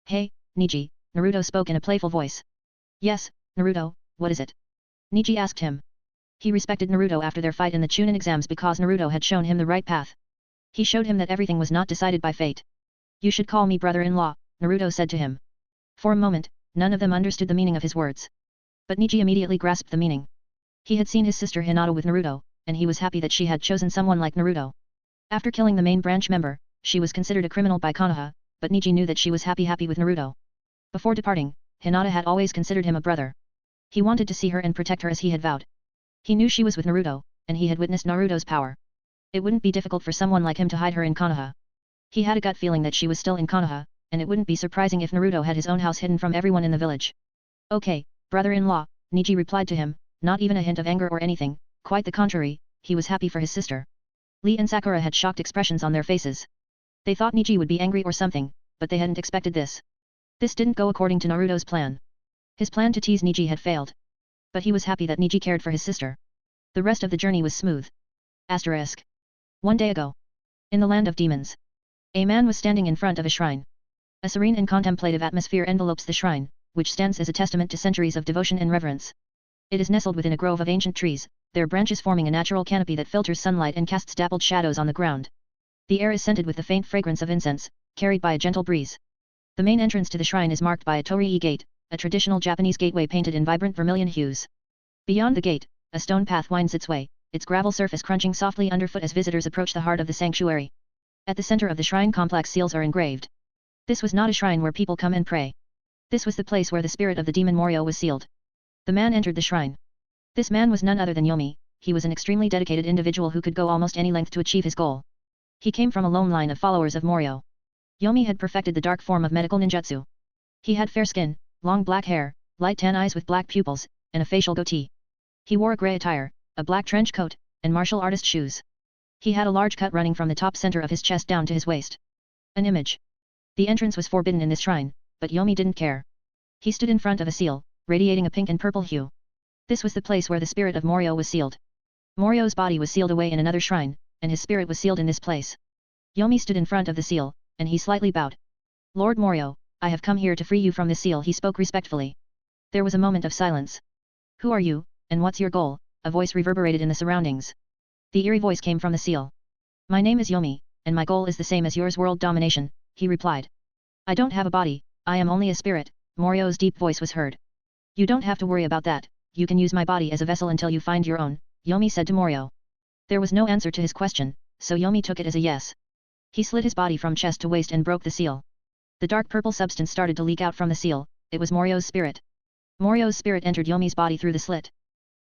"Hey, Neji," Naruto spoke in a playful voice. "Yes, Naruto, what is it?" Neji asked him. He respected Naruto after their fight in the Chunin exams because Naruto had shown him the right path. He showed him that everything was not decided by fate. "You should call me brother-in-law," Naruto said to him. For a moment, none of them understood the meaning of his words. But Neji immediately grasped the meaning. He had seen his sister Hinata with Naruto, and he was happy that she had chosen someone like Naruto. After killing the main branch member, she was considered a criminal by Konoha, but Neji knew that she was happy with Naruto. Before departing, Hinata had always considered him a brother. He wanted to see her and protect her as he had vowed. He knew she was with Naruto, and he had witnessed Naruto's power. It wouldn't be difficult for someone like him to hide her in Konoha. He had a gut feeling that she was still in Konoha, and it wouldn't be surprising if Naruto had his own house hidden from everyone in the village. "Okay, brother-in-law," Neji replied to him, not even a hint of anger or anything, quite the contrary, he was happy for his sister. Lee and Sakura had shocked expressions on their faces. They thought Neji would be angry or something, but they hadn't expected this. This didn't go according to Naruto's plan. His plan to tease Neji had failed. But he was happy that Neji cared for his sister. The rest of the journey was smooth. Asterisk. One day ago. In the land of demons. A man was standing in front of a shrine. A serene and contemplative atmosphere envelopes the shrine, which stands as a testament to centuries of devotion and reverence. It is nestled within a grove of ancient trees, their branches forming a natural canopy that filters sunlight and casts dappled shadows on the ground. The air is scented with the faint fragrance of incense, carried by a gentle breeze. The main entrance to the shrine is marked by a torii gate, a traditional Japanese gateway painted in vibrant vermilion hues. Beyond the gate, a stone path winds its way, its gravel surface crunching softly underfoot as visitors approach the heart of the sanctuary. At the center of the shrine complex seals are engraved. This was not a shrine where people come and pray. This was the place where the spirit of the demon Morio was sealed. The man entered the shrine. This man was none other than Yomi. He was an extremely dedicated individual who could go almost any length to achieve his goal. He came from a lone line of followers of Morio. Yomi had perfected the dark form of medical ninjutsu. He had fair skin, long black hair, light tan eyes with black pupils, and a facial goatee. He wore a grey attire, a black trench coat, and martial artist shoes. He had a large cut running from the top center of his chest down to his waist. An image. The entrance was forbidden in this shrine, but Yomi didn't care. He stood in front of a seal, radiating a pink and purple hue. This was the place where the spirit of Morio was sealed. Morio's body was sealed away in another shrine, and his spirit was sealed in this place. Yomi stood in front of the seal, and he slightly bowed. "Lord Morio, I have come here to free you from this seal," he spoke respectfully. There was a moment of silence. "Who are you, and what's your goal?" a voice reverberated in the surroundings. The eerie voice came from the seal. "My name is Yomi, and my goal is the same as yours, world domination," he replied. "I don't have a body, I am only a spirit," Morio's deep voice was heard. "You don't have to worry about that, you can use my body as a vessel until you find your own," Yomi said to Morio. There was no answer to his question, so Yomi took it as a yes. He slid his body from chest to waist and broke the seal. The dark purple substance started to leak out from the seal, it was Morio's spirit. Morio's spirit entered Yomi's body through the slit.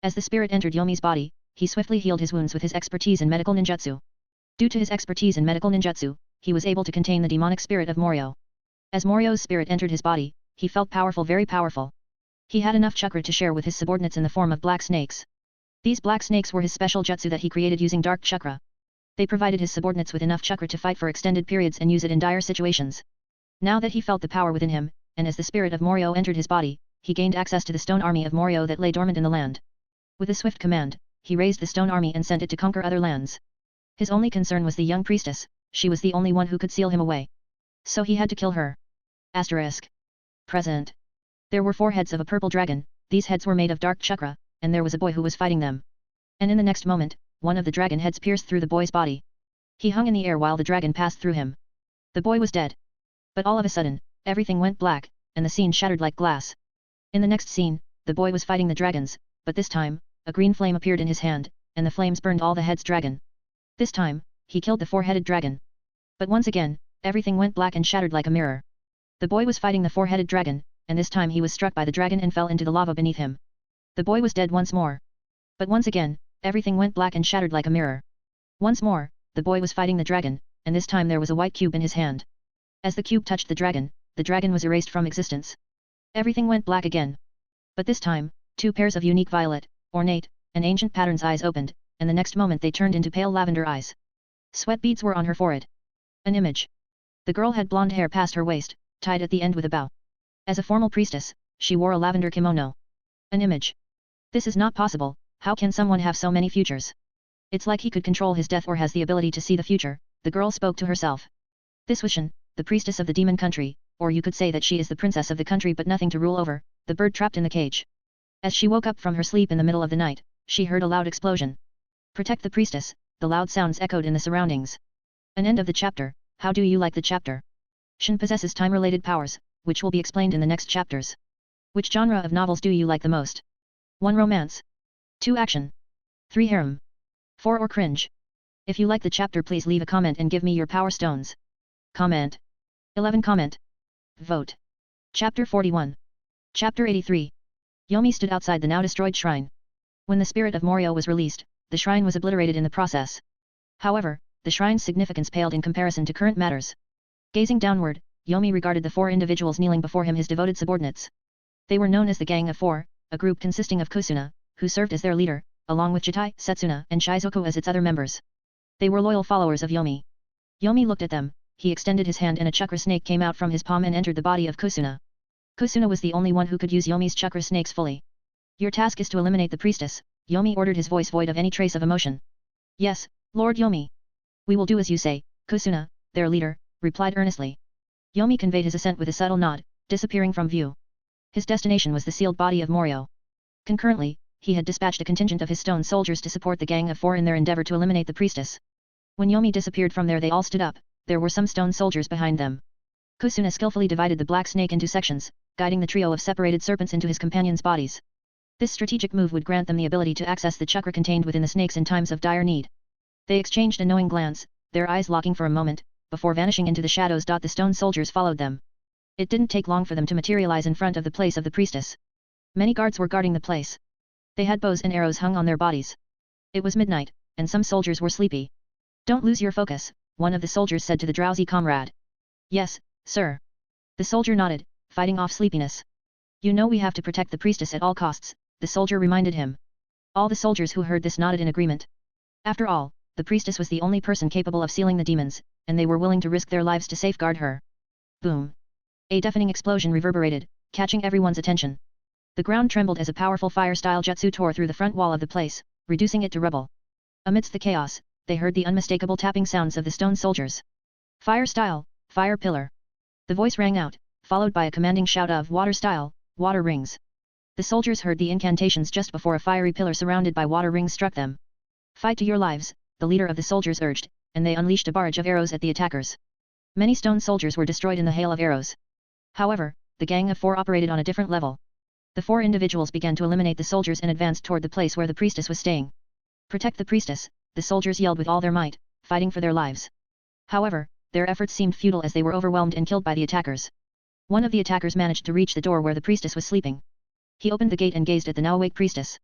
As the spirit entered Yomi's body, he swiftly healed his wounds with his expertise in medical ninjutsu. Due to his expertise in medical ninjutsu, he was able to contain the demonic spirit of Morio. As Morio's spirit entered his body, he felt powerful, very powerful. He had enough chakra to share with his subordinates in the form of black snakes. These black snakes were his special jutsu that he created using dark chakra. They provided his subordinates with enough chakra to fight for extended periods and use it in dire situations. Now that he felt the power within him, and as the spirit of Morio entered his body, he gained access to the stone army of Morio that lay dormant in the land. With a swift command, he raised the stone army and sent it to conquer other lands. His only concern was the young priestess, she was the only one who could seal him away. So he had to kill her. Asterisk. Present. There were 4 heads of a purple dragon, these heads were made of dark chakra, and there was a boy who was fighting them. And in the next moment, one of the dragon heads pierced through the boy's body. He hung in the air while the dragon passed through him. The boy was dead. But all of a sudden, everything went black, and the scene shattered like glass. In the next scene, the boy was fighting the dragons, but this time, a green flame appeared in his hand, and the flames burned all the heads dragon. This time, he killed the 4-headed dragon. But once again, everything went black and shattered like a mirror. The boy was fighting the 4-headed dragon, and this time he was struck by the dragon and fell into the lava beneath him. The boy was dead once more. But once again, everything went black and shattered like a mirror. Once more, the boy was fighting the dragon, and this time there was a white cube in his hand. As the cube touched the dragon was erased from existence. Everything went black again. But this time, 2 pairs of unique violet, ornate, and ancient patterns eyes opened, and the next moment they turned into pale lavender eyes. Sweat beads were on her forehead. An image. The girl had blonde hair past her waist, tied at the end with a bow. As a formal priestess, she wore a lavender kimono. An image. This is not possible, how can someone have so many futures? It's like he could control his death or has the ability to see the future, the girl spoke to herself. This was Shin, the priestess of the demon country, or you could say that she is the princess of the country but nothing to rule over, the bird trapped in the cage. As she woke up from her sleep in the middle of the night, she heard a loud explosion. Protect the priestess, the loud sounds echoed in the surroundings. An end of the chapter. How do you like the chapter? Shin possesses time-related powers, which will be explained in the next chapters. Which genre of novels do you like the most? 1. Romance. 2. Action. 3. Harem. 4. Or cringe. If you like the chapter please leave a comment and give me your power stones. Comment. 11. Comment. Vote. Chapter 41. Chapter 83. Yomi stood outside the now destroyed shrine. When the spirit of Morio was released, the shrine was obliterated in the process. However, the shrine's significance paled in comparison to current matters. Gazing downward, Yomi regarded the 4 individuals kneeling before him, his devoted subordinates. They were known as the Gang of 4, a group consisting of Kusuna, who served as their leader, along with Jitai, Setsuna, and Shizuku as its other members. They were loyal followers of Yomi. Yomi looked at them, he extended his hand and a chakra snake came out from his palm and entered the body of Kusuna. Kusuna was the only one who could use Yomi's chakra snakes fully. Your task is to eliminate the priestess, Yomi ordered, his voice void of any trace of emotion. Yes, Lord Yomi. We will do as you say, Kusuna, their leader, replied earnestly. Yomi conveyed his assent with a subtle nod, disappearing from view. His destination was the sealed body of Morio. Concurrently, he had dispatched a contingent of his stone soldiers to support the Gang of 4 in their endeavor to eliminate the priestess. When Yomi disappeared from there they all stood up, there were some stone soldiers behind them. Kusuna skillfully divided the black snake into sections, guiding the trio of separated serpents into his companions' bodies. This strategic move would grant them the ability to access the chakra contained within the snakes in times of dire need. They exchanged a knowing glance, their eyes locking for a moment, before vanishing into the shadows. The stone soldiers followed them. It didn't take long for them to materialize in front of the place of the priestess. Many guards were guarding the place. They had bows and arrows hung on their bodies. It was midnight, and some soldiers were sleepy. Don't lose your focus, one of the soldiers said to the drowsy comrade. Yes, sir. The soldier nodded, fighting off sleepiness. You know we have to protect the priestess at all costs, the soldier reminded him. All the soldiers who heard this nodded in agreement. After all, the priestess was the only person capable of sealing the demons, and they were willing to risk their lives to safeguard her. Boom. A deafening explosion reverberated, catching everyone's attention. The ground trembled as a powerful fire-style jutsu tore through the front wall of the place, reducing it to rubble. Amidst the chaos, they heard the unmistakable tapping sounds of the stone soldiers. Fire style, fire pillar. The voice rang out, followed by a commanding shout of water style, water rings. The soldiers heard the incantations just before a fiery pillar surrounded by water rings struck them. Fight to your lives, the leader of the soldiers urged, and they unleashed a barrage of arrows at the attackers. Many stone soldiers were destroyed in the hail of arrows. However, the Gang of 4 operated on a different level. The 4 individuals began to eliminate the soldiers and advanced toward the place where the priestess was staying. Protect the priestess, the soldiers yelled with all their might, fighting for their lives. However, their efforts seemed futile as they were overwhelmed and killed by the attackers. One of the attackers managed to reach the door where the priestess was sleeping. He opened the gate and gazed at the now awake priestess.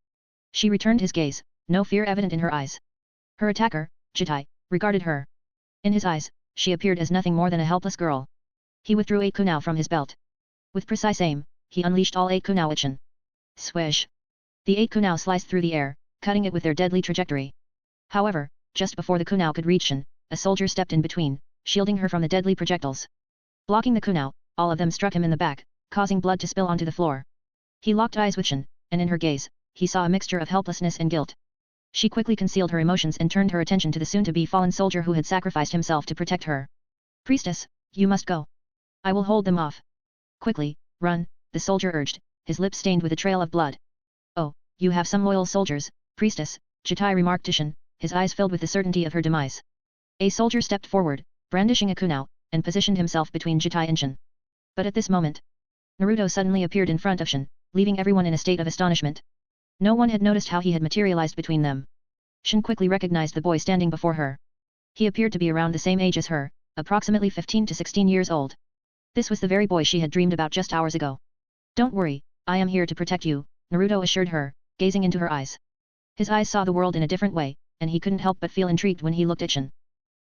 She returned his gaze, no fear evident in her eyes. Her attacker, Jitai, regarded her. In his eyes, she appeared as nothing more than a helpless girl. He withdrew 8 kunao from his belt. With precise aim, he unleashed all 8 kunao ichen. Swish! The 8 kunao sliced through the air, cutting it with their deadly trajectory. However, just before the kunao could reach Shin, a soldier stepped in between, shielding her from the deadly projectiles. Blocking the kunao, all of them struck him in the back, causing blood to spill onto the floor. He locked eyes with Shin, and in her gaze, he saw a mixture of helplessness and guilt. She quickly concealed her emotions and turned her attention to the soon-to-be fallen soldier who had sacrificed himself to protect her. Priestess, you must go. I will hold them off. Quickly, run, the soldier urged, his lips stained with a trail of blood. Oh, you have some loyal soldiers, priestess, Jitai remarked to Shin, his eyes filled with the certainty of her demise. A soldier stepped forward, brandishing a kunao, and positioned himself between Jitai and Shin. But at this moment, Naruto suddenly appeared in front of Shin, leaving everyone in a state of astonishment. No one had noticed how he had materialized between them. Shin quickly recognized the boy standing before her. He appeared to be around the same age as her, approximately 15 to 16 years old. This was the very boy she had dreamed about just hours ago. Don't worry, I am here to protect you, Naruto assured her, gazing into her eyes. His eyes saw the world in a different way, and he couldn't help but feel intrigued when he looked at Shin.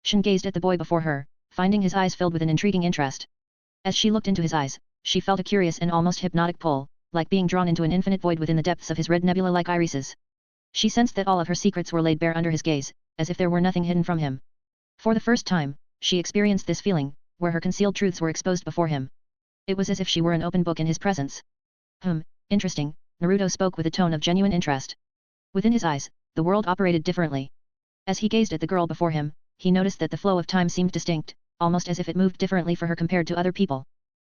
Shin gazed at the boy before her, finding his eyes filled with an intriguing interest. As she looked into his eyes, she felt a curious and almost hypnotic pull, like being drawn into an infinite void within the depths of his red nebula like irises. She sensed that all of her secrets were laid bare under his gaze, as if there were nothing hidden from him. For the first time, she experienced this feeling, where her concealed truths were exposed before him. It was as if she were an open book in his presence. Interesting, Naruto spoke with a tone of genuine interest. Within his eyes, the world operated differently. As he gazed at the girl before him, he noticed that the flow of time seemed distinct, almost as if it moved differently for her compared to other people.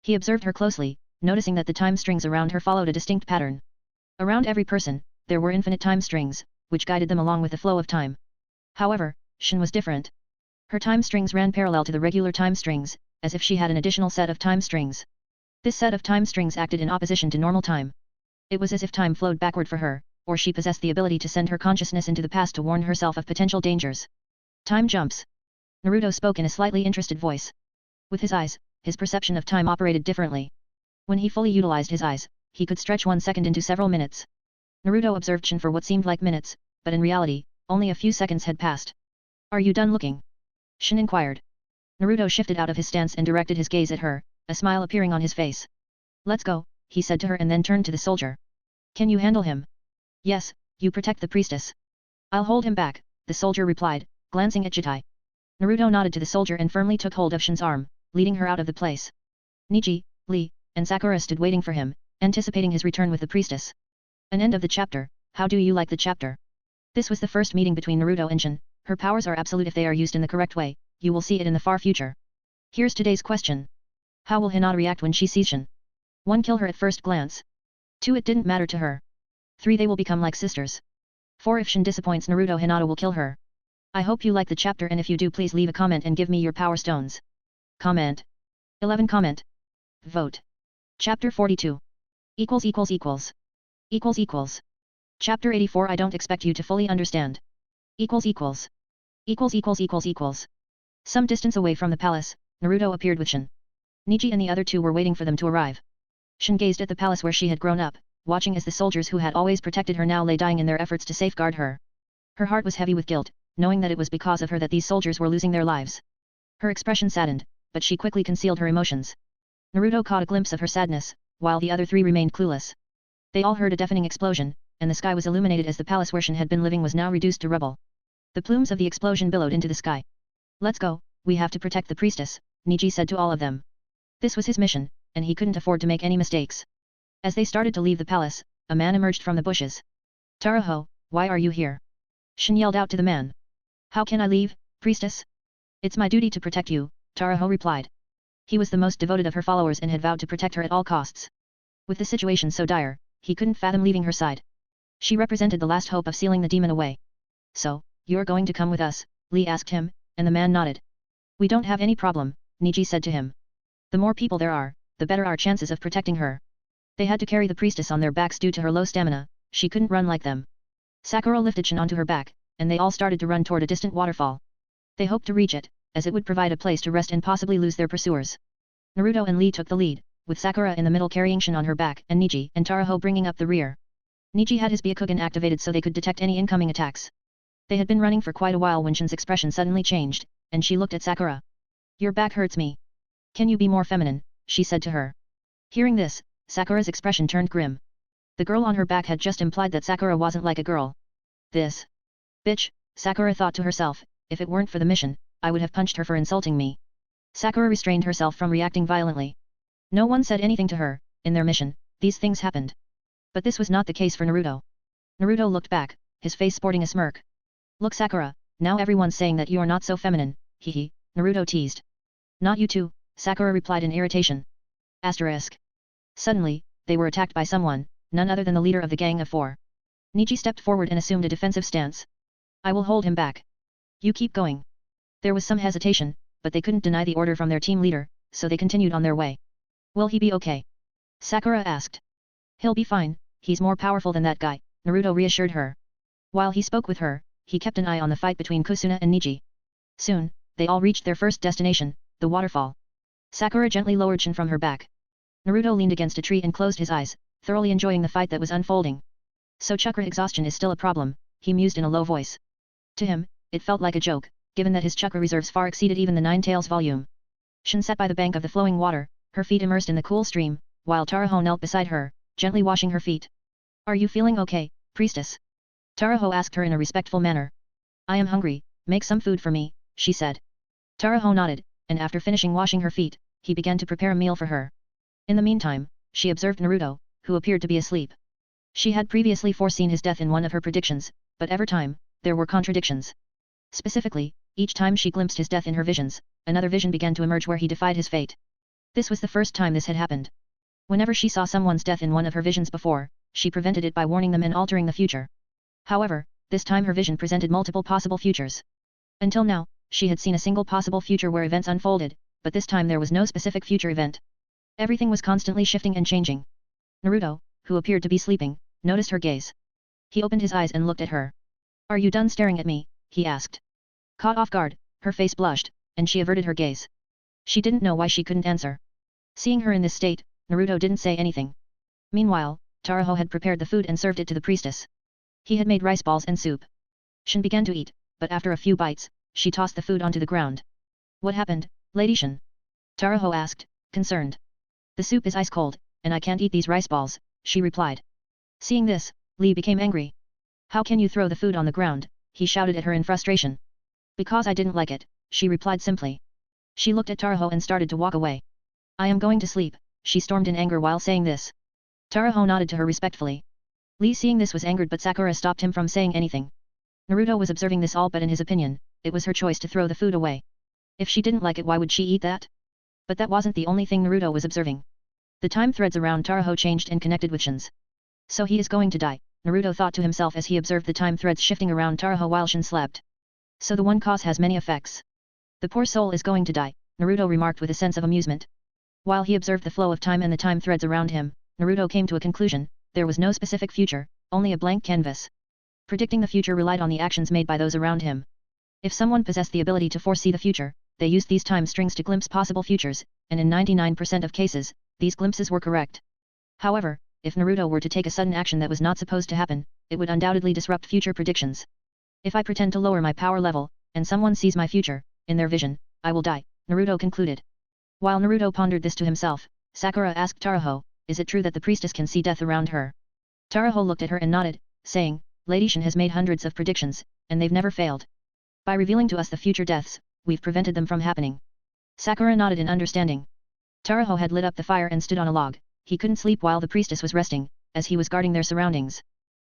He observed her closely, noticing that the time strings around her followed a distinct pattern. Around every person, there were infinite time strings, which guided them along with the flow of time. However, Shin was different. Her time strings ran parallel to the regular time strings, as if she had an additional set of time strings. This set of time strings acted in opposition to normal time. It was as if time flowed backward for her, or she possessed the ability to send her consciousness into the past to warn herself of potential dangers. Time jumps. Naruto spoke in a slightly interested voice. With his eyes, his perception of time operated differently. When he fully utilized his eyes, he could stretch 1 second into several minutes. Naruto observed Shin for what seemed like minutes, but in reality, only a few seconds had passed. Are you done looking? Shin inquired. Naruto shifted out of his stance and directed his gaze at her, a smile appearing on his face. Let's go, he said to her and then turned to the soldier. Can you handle him? Yes, you protect the priestess. I'll hold him back, the soldier replied, glancing at Jitai. Naruto nodded to the soldier and firmly took hold of Shin's arm, leading her out of the place. Niji, Lee, and Sakura stood waiting for him, anticipating his return with the priestess. An end of the chapter. How do you like the chapter? This was the first meeting between Naruto and Shin. Her powers are absolute if they are used in the correct way, you will see it in the far future. Here's today's question. How will Hinata react when she sees Shin? 1. Kill her at first glance. 2. It didn't matter to her. 3. They will become like sisters. 4. If Shin disappoints Naruto, Hinata will kill her. I hope you like the chapter, and if you do, please leave a comment and give me your power stones. Comment. 11. Comment. Vote. Chapter 42. Chapter 84. I don't expect you to fully understand. Some distance away from the palace, Naruto appeared with Shin. Niji and the other two were waiting for them to arrive. Shin gazed at the palace where she had grown up, watching as the soldiers who had always protected her now lay dying in their efforts to safeguard her. Her heart was heavy with guilt, knowing that it was because of her that these soldiers were losing their lives. Her expression saddened, but she quickly concealed her emotions. Naruto caught a glimpse of her sadness, while the other three remained clueless. They all heard a deafening explosion, and the sky was illuminated as the palace where Shin had been living was now reduced to rubble. The plumes of the explosion billowed into the sky. Let's go, we have to protect the priestess, Niji said to all of them. This was his mission, and he couldn't afford to make any mistakes. As they started to leave the palace, a man emerged from the bushes. Taraho, why are you here? Shin yelled out to the man. How can I leave, priestess? It's my duty to protect you, Taraho replied. He was the most devoted of her followers and had vowed to protect her at all costs. With the situation so dire, he couldn't fathom leaving her side. She represented the last hope of sealing the demon away. So, you're going to come with us? Lee asked him, and the man nodded. We don't have any problem, Niji said to him. The more people there are, the better our chances of protecting her. They had to carry the priestess on their backs due to her low stamina, she couldn't run like them. Sakura lifted Shin onto her back, and they all started to run toward a distant waterfall. They hoped to reach it, as it would provide a place to rest and possibly lose their pursuers. Naruto and Lee took the lead, with Sakura in the middle carrying Shin on her back and Niji and Taraho bringing up the rear. Niji had his Byakugan activated so they could detect any incoming attacks. They had been running for quite a while when Shin's expression suddenly changed, and she looked at Sakura. Your back hurts me. Can you be more feminine, she said to her. Hearing this, Sakura's expression turned grim. The girl on her back had just implied that Sakura wasn't like a girl. This bitch, Sakura thought to herself, if it weren't for the mission, I would have punched her for insulting me. Sakura restrained herself from reacting violently. No one said anything to her. In their mission, these things happened. But this was not the case for Naruto. Naruto looked back, his face sporting a smirk. Look Sakura, now everyone's saying that you are not so feminine, hehe, Naruto teased. Not you too, Sakura replied in irritation. Asterisk. Suddenly, they were attacked by someone, none other than the leader of the gang of four. Niji stepped forward and assumed a defensive stance. I will hold him back. You keep going. There was some hesitation, but they couldn't deny the order from their team leader, so they continued on their way. Will he be okay? Sakura asked. He'll be fine, he's more powerful than that guy, Naruto reassured her. While he spoke with her, he kept an eye on the fight between Kusuna and Niji. Soon, they all reached their first destination, the waterfall. Sakura gently lowered Shin from her back. Naruto leaned against a tree and closed his eyes, thoroughly enjoying the fight that was unfolding. So chakra exhaustion is still a problem, he mused in a low voice. To him, it felt like a joke, given that his chakra reserves far exceeded even the Nine Tails volume. Shin sat by the bank of the flowing water, her feet immersed in the cool stream, while Taraho knelt beside her, gently washing her feet. Are you feeling okay, priestess? Taraho asked her in a respectful manner. I am hungry, make some food for me, she said. Taraho nodded, and after finishing washing her feet, he began to prepare a meal for her. In the meantime, she observed Naruto, who appeared to be asleep. She had previously foreseen his death in one of her predictions, but every time, there were contradictions. Specifically, each time she glimpsed his death in her visions, another vision began to emerge where he defied his fate. This was the first time this had happened. Whenever she saw someone's death in one of her visions before, she prevented it by warning them and altering the future. However, this time her vision presented multiple possible futures. Until now, she had seen a single possible future where events unfolded, but this time there was no specific future event. Everything was constantly shifting and changing. Naruto, who appeared to be sleeping, noticed her gaze. He opened his eyes and looked at her. Are you done staring at me? He asked. Caught off guard, her face blushed, and she averted her gaze. She didn't know why she couldn't answer. Seeing her in this state, Naruto didn't say anything. Meanwhile, Taraho had prepared the food and served it to the priestess. He had made rice balls and soup. Shin began to eat, but after a few bites, she tossed the food onto the ground. What happened, Lady Shin? Taraho asked, concerned. The soup is ice cold, and I can't eat these rice balls, she replied. Seeing this, Lee became angry. How can you throw the food on the ground? He shouted at her in frustration. Because I didn't like it, she replied simply. She looked at Taraho and started to walk away. I am going to sleep, she stormed in anger while saying this. Taraho nodded to her respectfully. Lee seeing this was angered but Sakura stopped him from saying anything. Naruto was observing this all but in his opinion, it was her choice to throw the food away. If she didn't like it why would she eat that? But that wasn't the only thing Naruto was observing. The time threads around Taraho changed and connected with Shin's. So he is going to die, Naruto thought to himself as he observed the time threads shifting around Taraho while Shin slept. So the one cause has many effects. The poor soul is going to die, Naruto remarked with a sense of amusement. While he observed the flow of time and the time threads around him, Naruto came to a conclusion, there was no specific future, only a blank canvas. Predicting the future relied on the actions made by those around him. If someone possessed the ability to foresee the future, they used these time strings to glimpse possible futures, and in 99% of cases, these glimpses were correct. However, if Naruto were to take a sudden action that was not supposed to happen, it would undoubtedly disrupt future predictions. If I pretend to lower my power level, and someone sees my future, in their vision, I will die, Naruto concluded. While Naruto pondered this to himself, Sakura asked Taraho, is it true that the priestess can see death around her? Taraho looked at her and nodded, saying, Lady Shin has made hundreds of predictions, and they've never failed. By revealing to us the future deaths, we've prevented them from happening. Sakura nodded in understanding. Taraho had lit up the fire and stood on a log. He couldn't sleep while the priestess was resting, as he was guarding their surroundings.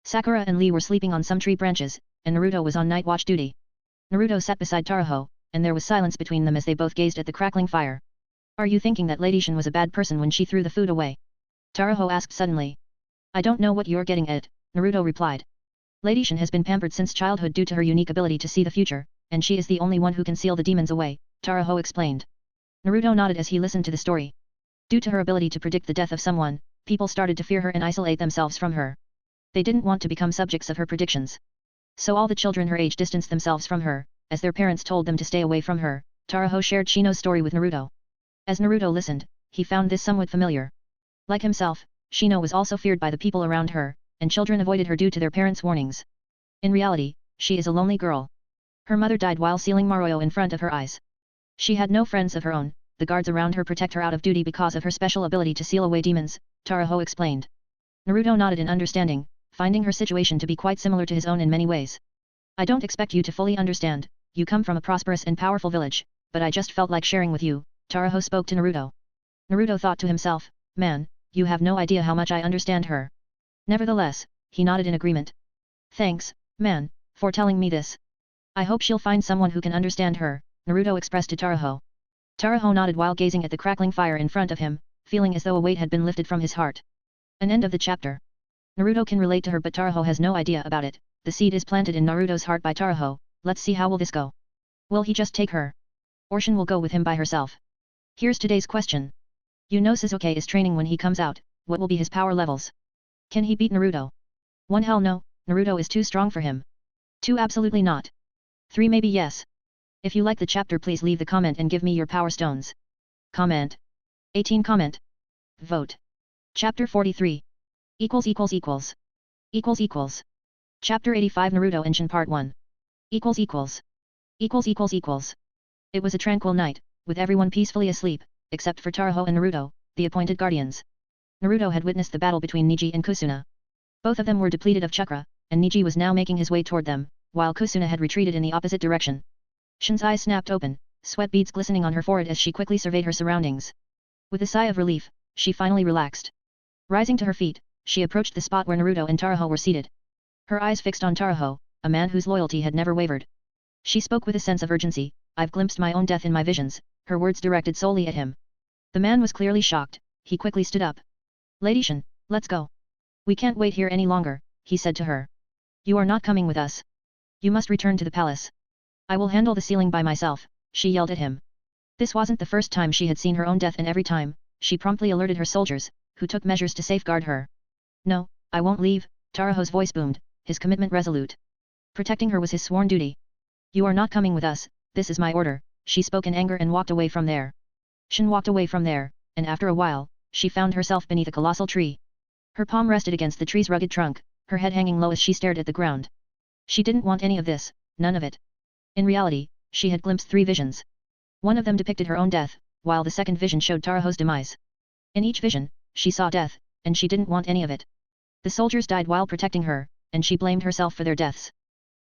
Sakura and Lee were sleeping on some tree branches, and Naruto was on night watch duty. Naruto sat beside Taraho, and there was silence between them as they both gazed at the crackling fire. Are you thinking that Lady Shin was a bad person when she threw the food away? Taraho asked suddenly. I don't know what you're getting at, Naruto replied. Lady Shin has been pampered since childhood due to her unique ability to see the future, and she is the only one who can seal the demons away, Taraho explained. Naruto nodded as he listened to the story. Due to her ability to predict the death of someone, people started to fear her and isolate themselves from her. They didn't want to become subjects of her predictions. So all the children her age distanced themselves from her, as their parents told them to stay away from her. Taraho shared Shino's story with Naruto. As Naruto listened, he found this somewhat familiar. Like himself, Shino was also feared by the people around her, and children avoided her due to their parents' warnings. In reality, she is a lonely girl. Her mother died while sealing Maroyo in front of her eyes. She had no friends of her own, the guards around her protect her out of duty because of her special ability to seal away demons, Taraho explained. Naruto nodded in understanding, finding her situation to be quite similar to his own in many ways. I don't expect you to fully understand, you come from a prosperous and powerful village, but I just felt like sharing with you, Taraho spoke to Naruto. Naruto thought to himself, man, you have no idea how much I understand her. Nevertheless, he nodded in agreement. Thanks, man, for telling me this. I hope she'll find someone who can understand her, Naruto expressed to Taraho. Taraho nodded while gazing at the crackling fire in front of him, feeling as though a weight had been lifted from his heart. An end of the chapter. Naruto can relate to her but Taraho has no idea about it. The seed is planted in Naruto's heart by Taraho. Let's see how will this go. Will he just take her? Or Shin will go with him by herself? Here's today's question. You know Sasuke is training when he comes out, what will be his power levels? Can he beat Naruto? 1 Hell no, Naruto is too strong for him. 2 Absolutely not. 3 Maybe yes. If you like the chapter please leave the comment and give me your power stones. Comment. 18 Comment. Vote. Chapter 43. Chapter 85 Naruto and Shin Part 1. It was a tranquil night, with everyone peacefully asleep, except for Taraho and Naruto, the appointed guardians. Naruto had witnessed the battle between Neji and Kusuna. Both of them were depleted of chakra, and Neji was now making his way toward them, while Kusuna had retreated in the opposite direction. Shin's eyes snapped open, sweat beads glistening on her forehead as she quickly surveyed her surroundings. With a sigh of relief, she finally relaxed. Rising to her feet, she approached the spot where Naruto and Taraho were seated. Her eyes fixed on Taraho, a man whose loyalty had never wavered. She spoke with a sense of urgency, I've glimpsed my own death in my visions, her words directed solely at him. The man was clearly shocked, he quickly stood up. Lady Shin, let's go. We can't wait here any longer, he said to her. You are not coming with us. You must return to the palace. I will handle the ceiling by myself, she yelled at him. This wasn't the first time she had seen her own death and every time, she promptly alerted her soldiers, who took measures to safeguard her. No, I won't leave, Taraho's voice boomed, his commitment resolute. Protecting her was his sworn duty. You are not coming with us, this is my order, she spoke in anger and walked away from there. Shin walked away from there, and after a while, she found herself beneath a colossal tree. Her palm rested against the tree's rugged trunk, her head hanging low as she stared at the ground. She didn't want any of this, none of it. In reality, she had glimpsed 3 visions. One of them depicted her own death, while the second vision showed Taraho's demise. In each vision, she saw death, and she didn't want any of it. The soldiers died while protecting her, and she blamed herself for their deaths.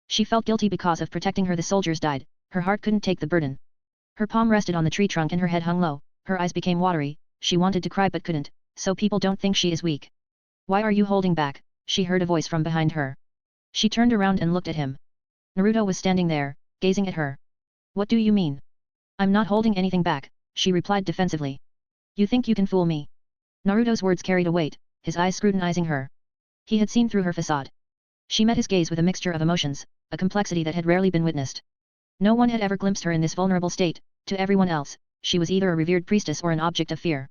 She felt guilty because of protecting her. The soldiers died, her heart couldn't take the burden. Her palm rested on the tree trunk and her head hung low, her eyes became watery, she wanted to cry but couldn't, so people don't think she is weak. Why are you holding back? She heard a voice from behind her. She turned around and looked at him. Naruto was standing there, gazing at her. What do you mean? I'm not holding anything back, she replied defensively. You think you can fool me? Naruto's words carried a weight, his eyes scrutinizing her. He had seen through her facade. She met his gaze with a mixture of emotions, a complexity that had rarely been witnessed. No one had ever glimpsed her in this vulnerable state, to everyone else, she was either a revered priestess or an object of fear.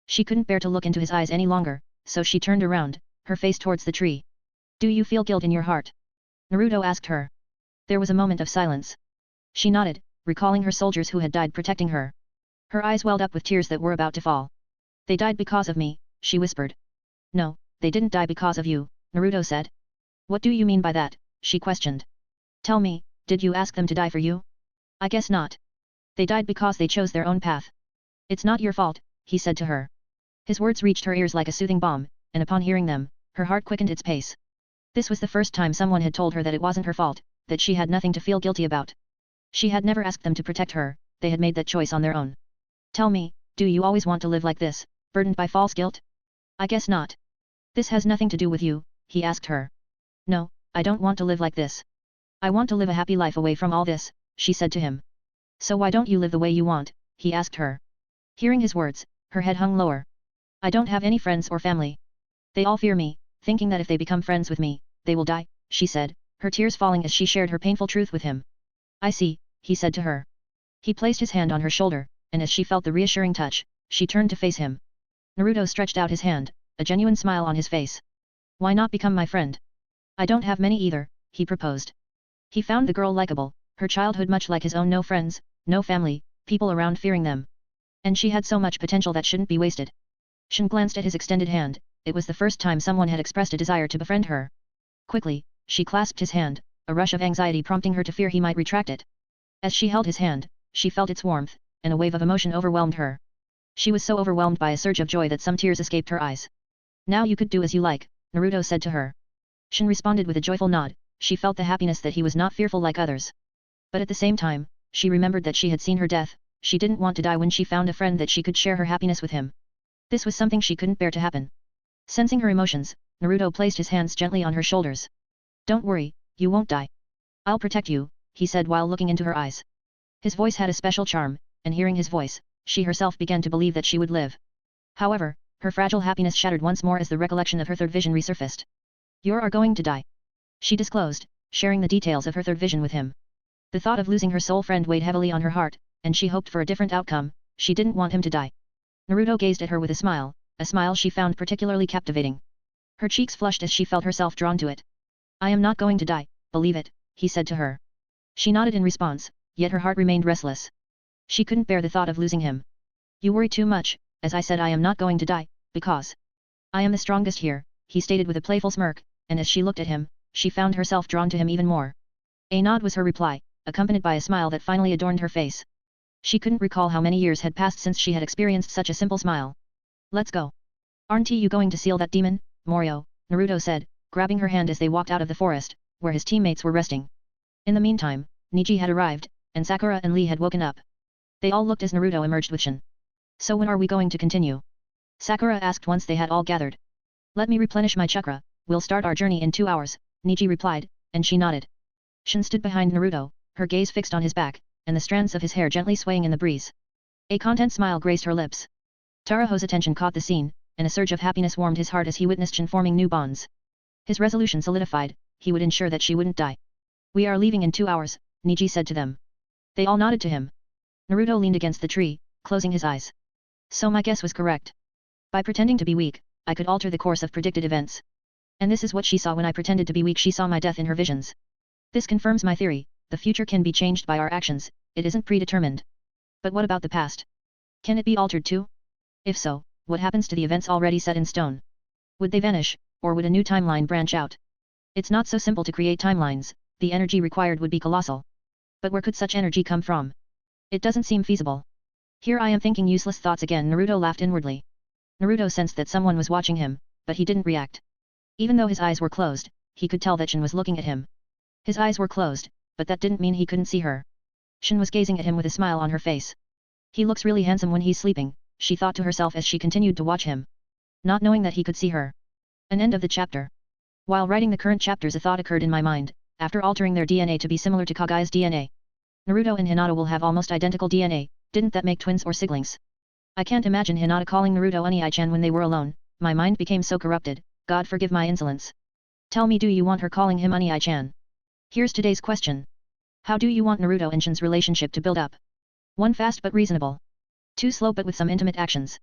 She couldn't bear to look into his eyes any longer, so she turned around, her face towards the tree. Do you feel guilt in your heart? Naruto asked her. There was a moment of silence. She nodded, recalling her soldiers who had died protecting her. Her eyes welled up with tears that were about to fall. They died because of me, she whispered. No, they didn't die because of you, Naruto said. What do you mean by that? She questioned. Tell me, did you ask them to die for you? I guess not. They died because they chose their own path. It's not your fault, he said to her. His words reached her ears like a soothing balm, and upon hearing them, her heart quickened its pace. This was the first time someone had told her that it wasn't her fault, that she had nothing to feel guilty about. She had never asked them to protect her, they had made that choice on their own. Tell me, do you always want to live like this, burdened by false guilt? I guess not. This has nothing to do with you, he asked her. No, I don't want to live like this. I want to live a happy life away from all this, she said to him. So why don't you live the way you want, he asked her. Hearing his words, her head hung lower. I don't have any friends or family. They all fear me, thinking that if they become friends with me, they will die, she said, her tears falling as she shared her painful truth with him. I see, he said to her. He placed his hand on her shoulder, and as she felt the reassuring touch, she turned to face him. Naruto stretched out his hand, a genuine smile on his face. Why not become my friend? I don't have many either, he proposed. He found the girl likable, her childhood much like his own, no friends, no family, people around fearing them. And she had so much potential that shouldn't be wasted. Shin glanced at his extended hand, it was the first time someone had expressed a desire to befriend her. Quickly, she clasped his hand, a rush of anxiety prompting her to fear he might retract it. As she held his hand, she felt its warmth, and a wave of emotion overwhelmed her. She was so overwhelmed by a surge of joy that some tears escaped her eyes. Now you could do as you like, Naruto said to her. Shin responded with a joyful nod. She felt the happiness that he was not fearful like others. But at the same time, she remembered that she had seen her death. She didn't want to die when she found a friend that she could share her happiness with him. This was something she couldn't bear to happen. Sensing her emotions, Naruto placed his hands gently on her shoulders. Don't worry, you won't die. I'll protect you, he said while looking into her eyes. His voice had a special charm, and hearing his voice, she herself began to believe that she would live. However, her fragile happiness shattered once more as the recollection of her third vision resurfaced. You are going to die, she disclosed, sharing the details of her third vision with him. The thought of losing her soul friend weighed heavily on her heart, and she hoped for a different outcome. She didn't want him to die. Naruto gazed at her with a smile she found particularly captivating. Her cheeks flushed as she felt herself drawn to it. I am not going to die, believe it, he said to her. She nodded in response, yet her heart remained restless. She couldn't bear the thought of losing him. You worry too much, as I said I am not going to die, because I am the strongest here, he stated with a playful smirk, and as she looked at him, she found herself drawn to him even more. A nod was her reply, accompanied by a smile that finally adorned her face. She couldn't recall how many years had passed since she had experienced such a simple smile. Let's go. Aren't you going to seal that demon, Morio? Naruto said, grabbing her hand as they walked out of the forest, where his teammates were resting. In the meantime, Niji had arrived, and Sakura and Lee had woken up. They all looked as Naruto emerged with Shin. So when are we going to continue? Sakura asked once they had all gathered. Let me replenish my chakra, we'll start our journey in 2 hours, Niji replied, and she nodded. Shin stood behind Naruto, her gaze fixed on his back, and the strands of his hair gently swaying in the breeze. A content smile graced her lips. Taraho's attention caught the scene, and a surge of happiness warmed his heart as he witnessed Shin forming new bonds. His resolution solidified, he would ensure that she wouldn't die. We are leaving in 2 hours, Niji said to them. They all nodded to him. Naruto leaned against the tree, closing his eyes. So my guess was correct. By pretending to be weak, I could alter the course of predicted events. And this is what she saw when I pretended to be weak. She saw my death in her visions. This confirms my theory, the future can be changed by our actions, it isn't predetermined. But what about the past? Can it be altered too? If so, what happens to the events already set in stone? Would they vanish, or would a new timeline branch out? It's not so simple to create timelines, the energy required would be colossal. But where could such energy come from? It doesn't seem feasible. Here I am thinking useless thoughts again. Naruto laughed inwardly. Naruto sensed that someone was watching him, but he didn't react. Even though his eyes were closed, he could tell that Shin was looking at him. His eyes were closed, but that didn't mean he couldn't see her. Shin was gazing at him with a smile on her face. He looks really handsome when he's sleeping, she thought to herself as she continued to watch him. Not knowing that he could see her. An end of the chapter. While writing the current chapters, a thought occurred in my mind. After altering their DNA to be similar to Kagai's DNA, Naruto and Hinata will have almost identical DNA, didn't that make twins or siblings? I can't imagine Hinata calling Naruto Oni-chan when they were alone, my mind became so corrupted, God forgive my insolence. Tell me, do you want her calling him Oni-chan? Here's today's question. How do you want Naruto and Shin's relationship to build up? 1. Fast but reasonable. 2. Slow but with some intimate actions.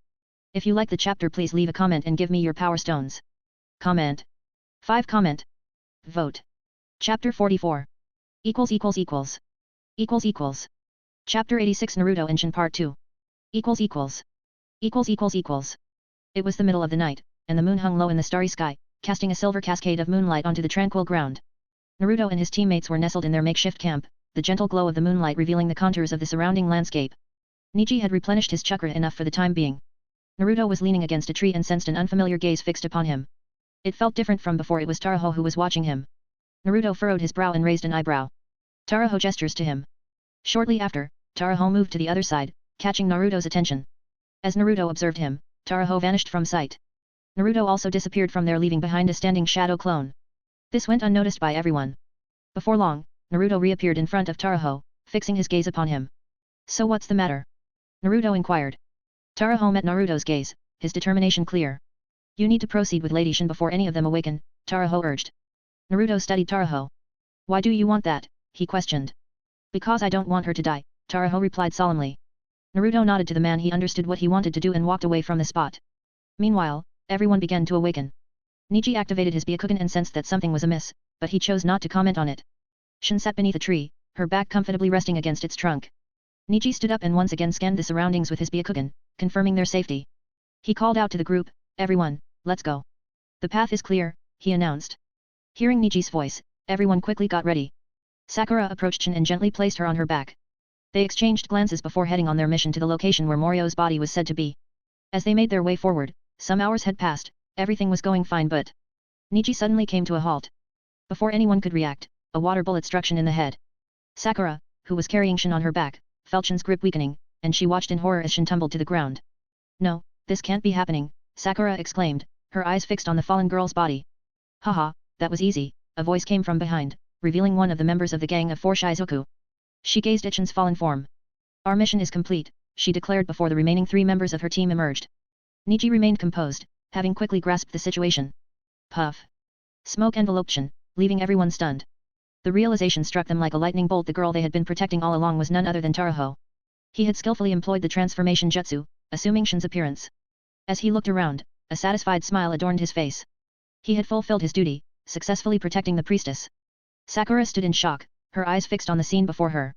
If you like the chapter, please leave a comment and give me your power stones. Comment. 5. Comment. Vote. Chapter 44. Chapter 86 Naruto and Shin Part 2. It was the middle of the night, and the moon hung low in the starry sky, casting a silver cascade of moonlight onto the tranquil ground. Naruto and his teammates were nestled in their makeshift camp, the gentle glow of the moonlight revealing the contours of the surrounding landscape. Niji had replenished his chakra enough for the time being. Naruto was leaning against a tree and sensed an unfamiliar gaze fixed upon him. It felt different from before. It was Taraho who was watching him. Naruto furrowed his brow and raised an eyebrow. Taraho gestures to him. Shortly after, Taraho moved to the other side, catching Naruto's attention. As Naruto observed him, Taraho vanished from sight. Naruto also disappeared from there, leaving behind a standing shadow clone. This went unnoticed by everyone. Before long, Naruto reappeared in front of Taraho, fixing his gaze upon him. So what's the matter? Naruto inquired. Taraho met Naruto's gaze, his determination clear. You need to proceed with Lady Shin before any of them awaken, Taraho urged. Naruto studied Taraho. Why do you want that? He questioned. Because I don't want her to die, Taraho replied solemnly. Naruto nodded to the man. He understood what he wanted to do and walked away from the spot. Meanwhile, everyone began to awaken. Niji activated his Byakugan and sensed that something was amiss, but he chose not to comment on it. Shin sat beneath a tree, her back comfortably resting against its trunk. Niji stood up and once again scanned the surroundings with his Byakugan, confirming their safety. He called out to the group, everyone, let's go. The path is clear, he announced. Hearing Niji's voice, everyone quickly got ready. Sakura approached Shin and gently placed her on her back. They exchanged glances before heading on their mission to the location where Morio's body was said to be. As they made their way forward, some hours had passed, everything was going fine, but Niji suddenly came to a halt. Before anyone could react, a water bullet struck Shin in the head. Sakura, who was carrying Shin on her back, felt Shin's grip weakening, and she watched in horror as Shin tumbled to the ground. No, this can't be happening, Sakura exclaimed, her eyes fixed on the fallen girl's body. Haha, that was easy, a voice came from behind, revealing one of the members of the gang of 4 Shizuku. She gazed at Shin's fallen form. Our mission is complete, she declared before the remaining 3 members of her team emerged. Niji remained composed, having quickly grasped the situation. Puff. Smoke enveloped Shin, leaving everyone stunned. The realization struck them like a lightning bolt. The girl they had been protecting all along was none other than Taraho. He had skillfully employed the transformation jutsu, assuming Shin's appearance. As he looked around, a satisfied smile adorned his face. He had fulfilled his duty, successfully protecting the priestess. Sakura stood in shock, her eyes fixed on the scene before her.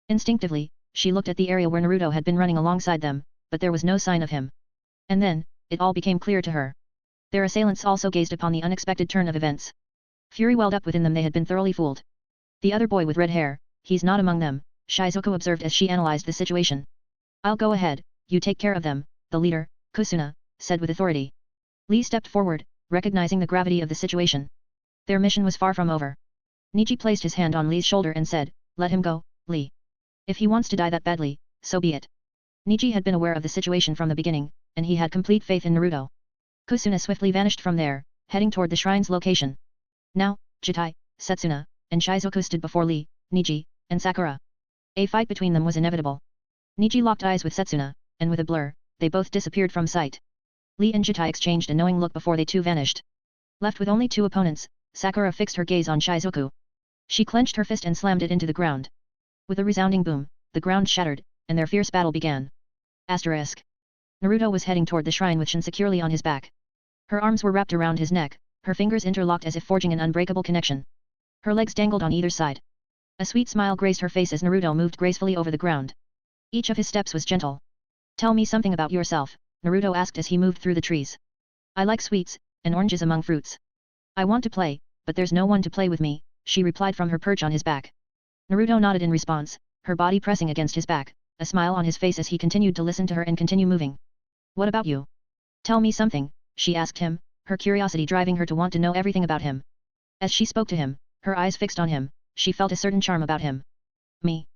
Instinctively, she looked at the area where Naruto had been running alongside them, but there was no sign of him. And then, it all became clear to her. Their assailants also gazed upon the unexpected turn of events. Fury welled up within them. They had been thoroughly fooled. The other boy with red hair, he's not among them, Shizuku observed as she analyzed the situation. I'll go ahead, you take care of them, the leader, Kusuna, said with authority. Lee stepped forward, recognizing the gravity of the situation. Their mission was far from over. Niji placed his hand on Lee's shoulder and said, let him go, Lee. If he wants to die that badly, so be it. Niji had been aware of the situation from the beginning, and he had complete faith in Naruto. Kusuna swiftly vanished from there, heading toward the shrine's location. Now, Jitai, Setsuna, and Shizuku stood before Lee, Niji, and Sakura. A fight between them was inevitable. Niji locked eyes with Setsuna, and with a blur, they both disappeared from sight. Lee and Jitai exchanged a knowing look before they too vanished. Left with only 2 opponents, Sakura fixed her gaze on Shizuku. She clenched her fist and slammed it into the ground. With a resounding boom, the ground shattered, and their fierce battle began. Asterisk. Naruto was heading toward the shrine with Shin securely on his back. Her arms were wrapped around his neck, her fingers interlocked as if forging an unbreakable connection. Her legs dangled on either side. A sweet smile graced her face as Naruto moved gracefully over the ground. Each of his steps was gentle. Tell me something about yourself, Naruto asked as he moved through the trees. I like sweets, and oranges among fruits. I want to play, but there's no one to play with me, she replied from her perch on his back. Naruto nodded in response, her body pressing against his back, a smile on his face as he continued to listen to her and continue moving. What about you? Tell me something, she asked him, her curiosity driving her to want to know everything about him. As she spoke to him, her eyes fixed on him, she felt a certain charm about him. Me?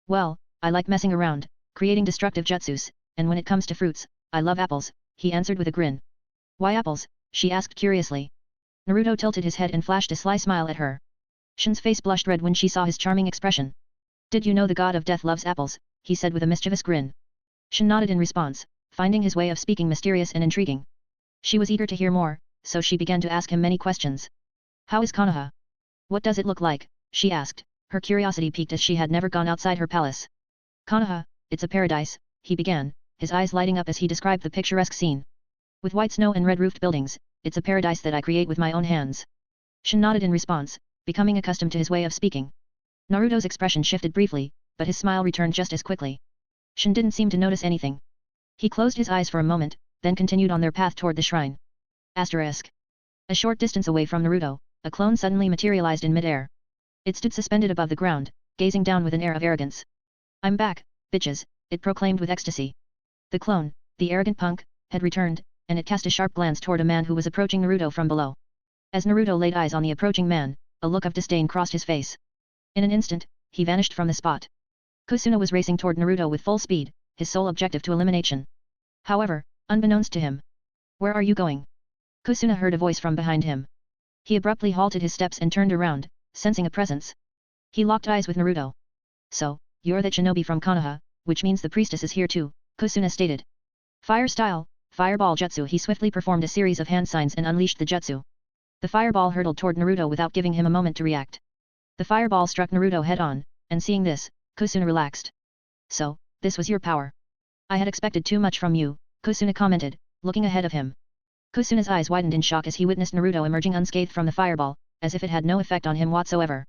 Well, I like messing around, creating destructive jutsus, and when it comes to fruits, I love apples, he answered with a grin. Why apples? She asked curiously. Naruto tilted his head and flashed a sly smile at her. Shin's face blushed red when she saw his charming expression. Did you know the god of death loves apples? He said with a mischievous grin. Shin nodded in response, finding his way of speaking mysterious and intriguing. She was eager to hear more, so she began to ask him many questions. How is Konoha? What does it look like? She asked, her curiosity piqued as she had never gone outside her palace. Konoha, it's a paradise, he began, his eyes lighting up as he described the picturesque scene. With white snow and red-roofed buildings, it's a paradise that I create with my own hands. Shin nodded in response, becoming accustomed to his way of speaking. Naruto's expression shifted briefly, but his smile returned just as quickly. Shin didn't seem to notice anything. He closed his eyes for a moment, then continued on their path toward the shrine. Asterisk. A short distance away from Naruto, a clone suddenly materialized in midair. It stood suspended above the ground, gazing down with an air of arrogance. I'm back, bitches, it proclaimed with ecstasy. The clone, the arrogant punk, had returned, and it cast a sharp glance toward a man who was approaching Naruto from below. As Naruto laid eyes on the approaching man, a look of disdain crossed his face. In an instant, he vanished from the spot. Kusuna was racing toward Naruto with full speed, his sole objective to elimination. However, unbeknownst to him. Where are you going? Kusuna heard a voice from behind him. He abruptly halted his steps and turned around, sensing a presence. He locked eyes with Naruto. So, you're that shinobi from Konoha, which means the priestess is here too, Kusuna stated. Fire style, fireball jutsu. He swiftly performed a series of hand signs and unleashed the jutsu. The fireball hurtled toward Naruto without giving him a moment to react. The fireball struck Naruto head-on, and seeing this, Kusuna relaxed. So, this was your power. I had expected too much from you, Kusuna commented, looking ahead of him. Kusuna's eyes widened in shock as he witnessed Naruto emerging unscathed from the fireball, as if it had no effect on him whatsoever.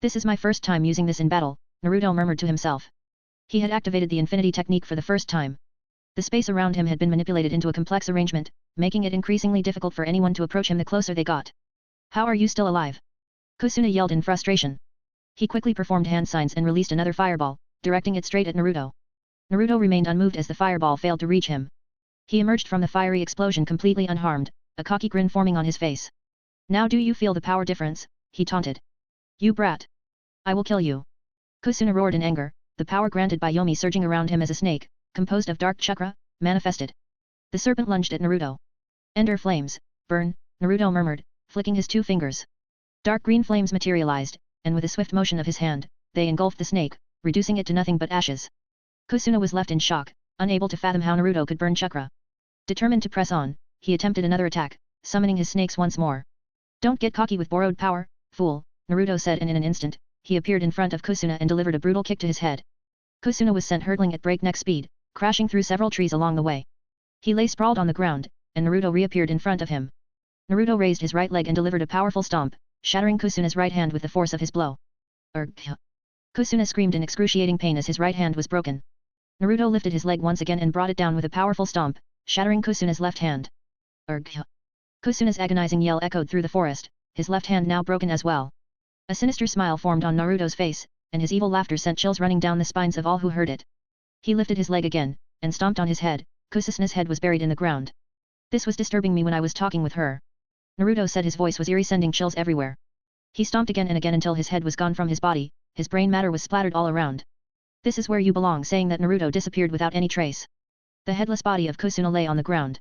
This is my first time using this in battle, Naruto murmured to himself. He had activated the infinity technique for the first time. The space around him had been manipulated into a complex arrangement, making it increasingly difficult for anyone to approach him the closer they got. How are you still alive? Kusuna yelled in frustration. He quickly performed hand signs and released another fireball, directing it straight at Naruto. Naruto remained unmoved as the fireball failed to reach him. He emerged from the fiery explosion completely unharmed, a cocky grin forming on his face. Now do you feel the power difference? he taunted. You brat! I will kill you! Kusuna roared in anger, the power granted by Yomi surging around him as a snake, composed of dark chakra, manifested. The serpent lunged at Naruto. Ender flames, burn, Naruto murmured, flicking his 2 fingers. Dark green flames materialized, and with a swift motion of his hand, they engulfed the snake, reducing it to nothing but ashes. Kusuna was left in shock, unable to fathom how Naruto could burn chakra. Determined to press on, he attempted another attack, summoning his snakes once more. Don't get cocky with borrowed power, fool, Naruto said, and in an instant, he appeared in front of Kusuna and delivered a brutal kick to his head. Kusuna was sent hurtling at breakneck speed, crashing through several trees along the way. He lay sprawled on the ground, and Naruto reappeared in front of him. Naruto raised his right leg and delivered a powerful stomp, shattering Kusuna's right hand with the force of his blow. Kusuna screamed in excruciating pain as his right hand was broken. Naruto lifted his leg once again and brought it down with a powerful stomp, shattering Kusuna's left hand. Kusuna's agonizing yell echoed through the forest, his left hand now broken as well. A sinister smile formed on Naruto's face, and his evil laughter sent chills running down the spines of all who heard it. He lifted his leg again, and stomped on his head. Kusuna's head was buried in the ground. This was disturbing me when I was talking with her. Naruto said, his voice was eerie, sending chills everywhere. He stomped again and again until his head was gone from his body, his brain matter was splattered all around. This is where you belong, saying that Naruto disappeared without any trace. The headless body of Kusuna lay on the ground.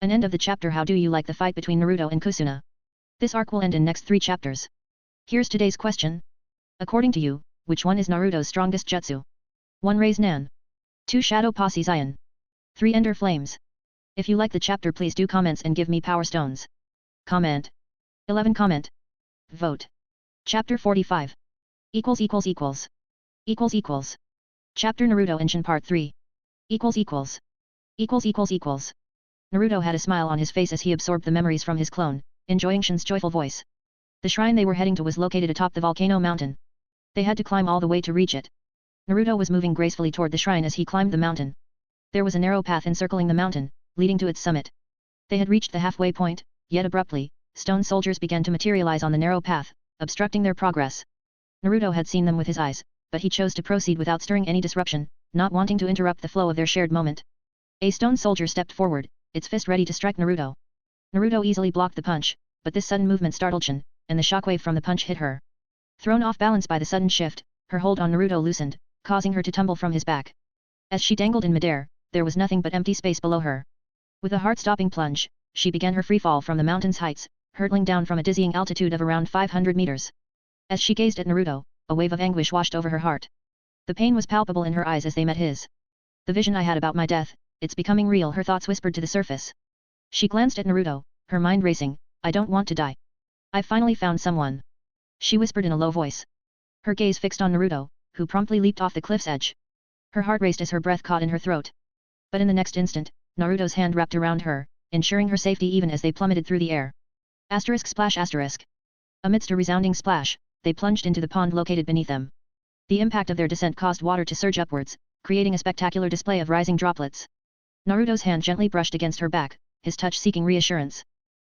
An end of the chapter. How do you like the fight between Naruto and Kusuna? This arc will end in next 3 chapters. Here's today's question. According to you, which one is Naruto's strongest jutsu? 1. Raise Nan. 2. Shadow Posse Zion. 3. Ender Flames. If you like the chapter, please do comments and give me power stones. Comment. 11. Comment. Vote. Chapter 45. Chapter Naruto and Shin Part 3. Naruto had a smile on his face as he absorbed the memories from his clone, enjoying Shin's joyful voice. The shrine they were heading to was located atop the volcano mountain. They had to climb all the way to reach it. Naruto was moving gracefully toward the shrine as he climbed the mountain. There was a narrow path encircling the mountain, leading to its summit. They had reached the halfway point, yet abruptly, stone soldiers began to materialize on the narrow path, obstructing their progress. Naruto had seen them with his eyes, but he chose to proceed without stirring any disruption, not wanting to interrupt the flow of their shared moment. A stone soldier stepped forward, its fist ready to strike Naruto. Naruto easily blocked the punch, but this sudden movement startled Shin, and the shockwave from the punch hit her. Thrown off balance by the sudden shift, her hold on Naruto loosened, causing her to tumble from his back. As she dangled in midair, there was nothing but empty space below her. With a heart-stopping plunge, she began her free fall from the mountain's heights, hurtling down from a dizzying altitude of around 500 meters. As she gazed at Naruto, a wave of anguish washed over her heart. The pain was palpable in her eyes as they met his. The vision I had about my death, it's becoming real, her thoughts whispered to the surface. She glanced at Naruto, her mind racing. I don't want to die. I've finally found someone. She whispered in a low voice. Her gaze fixed on Naruto, who promptly leaped off the cliff's edge. Her heart raced as her breath caught in her throat. But in the next instant, Naruto's hand wrapped around her, ensuring her safety even as they plummeted through the air. Asterisk splash asterisk. Amidst a resounding splash, they plunged into the pond located beneath them. The impact of their descent caused water to surge upwards, creating a spectacular display of rising droplets. Naruto's hand gently brushed against her back, his touch seeking reassurance.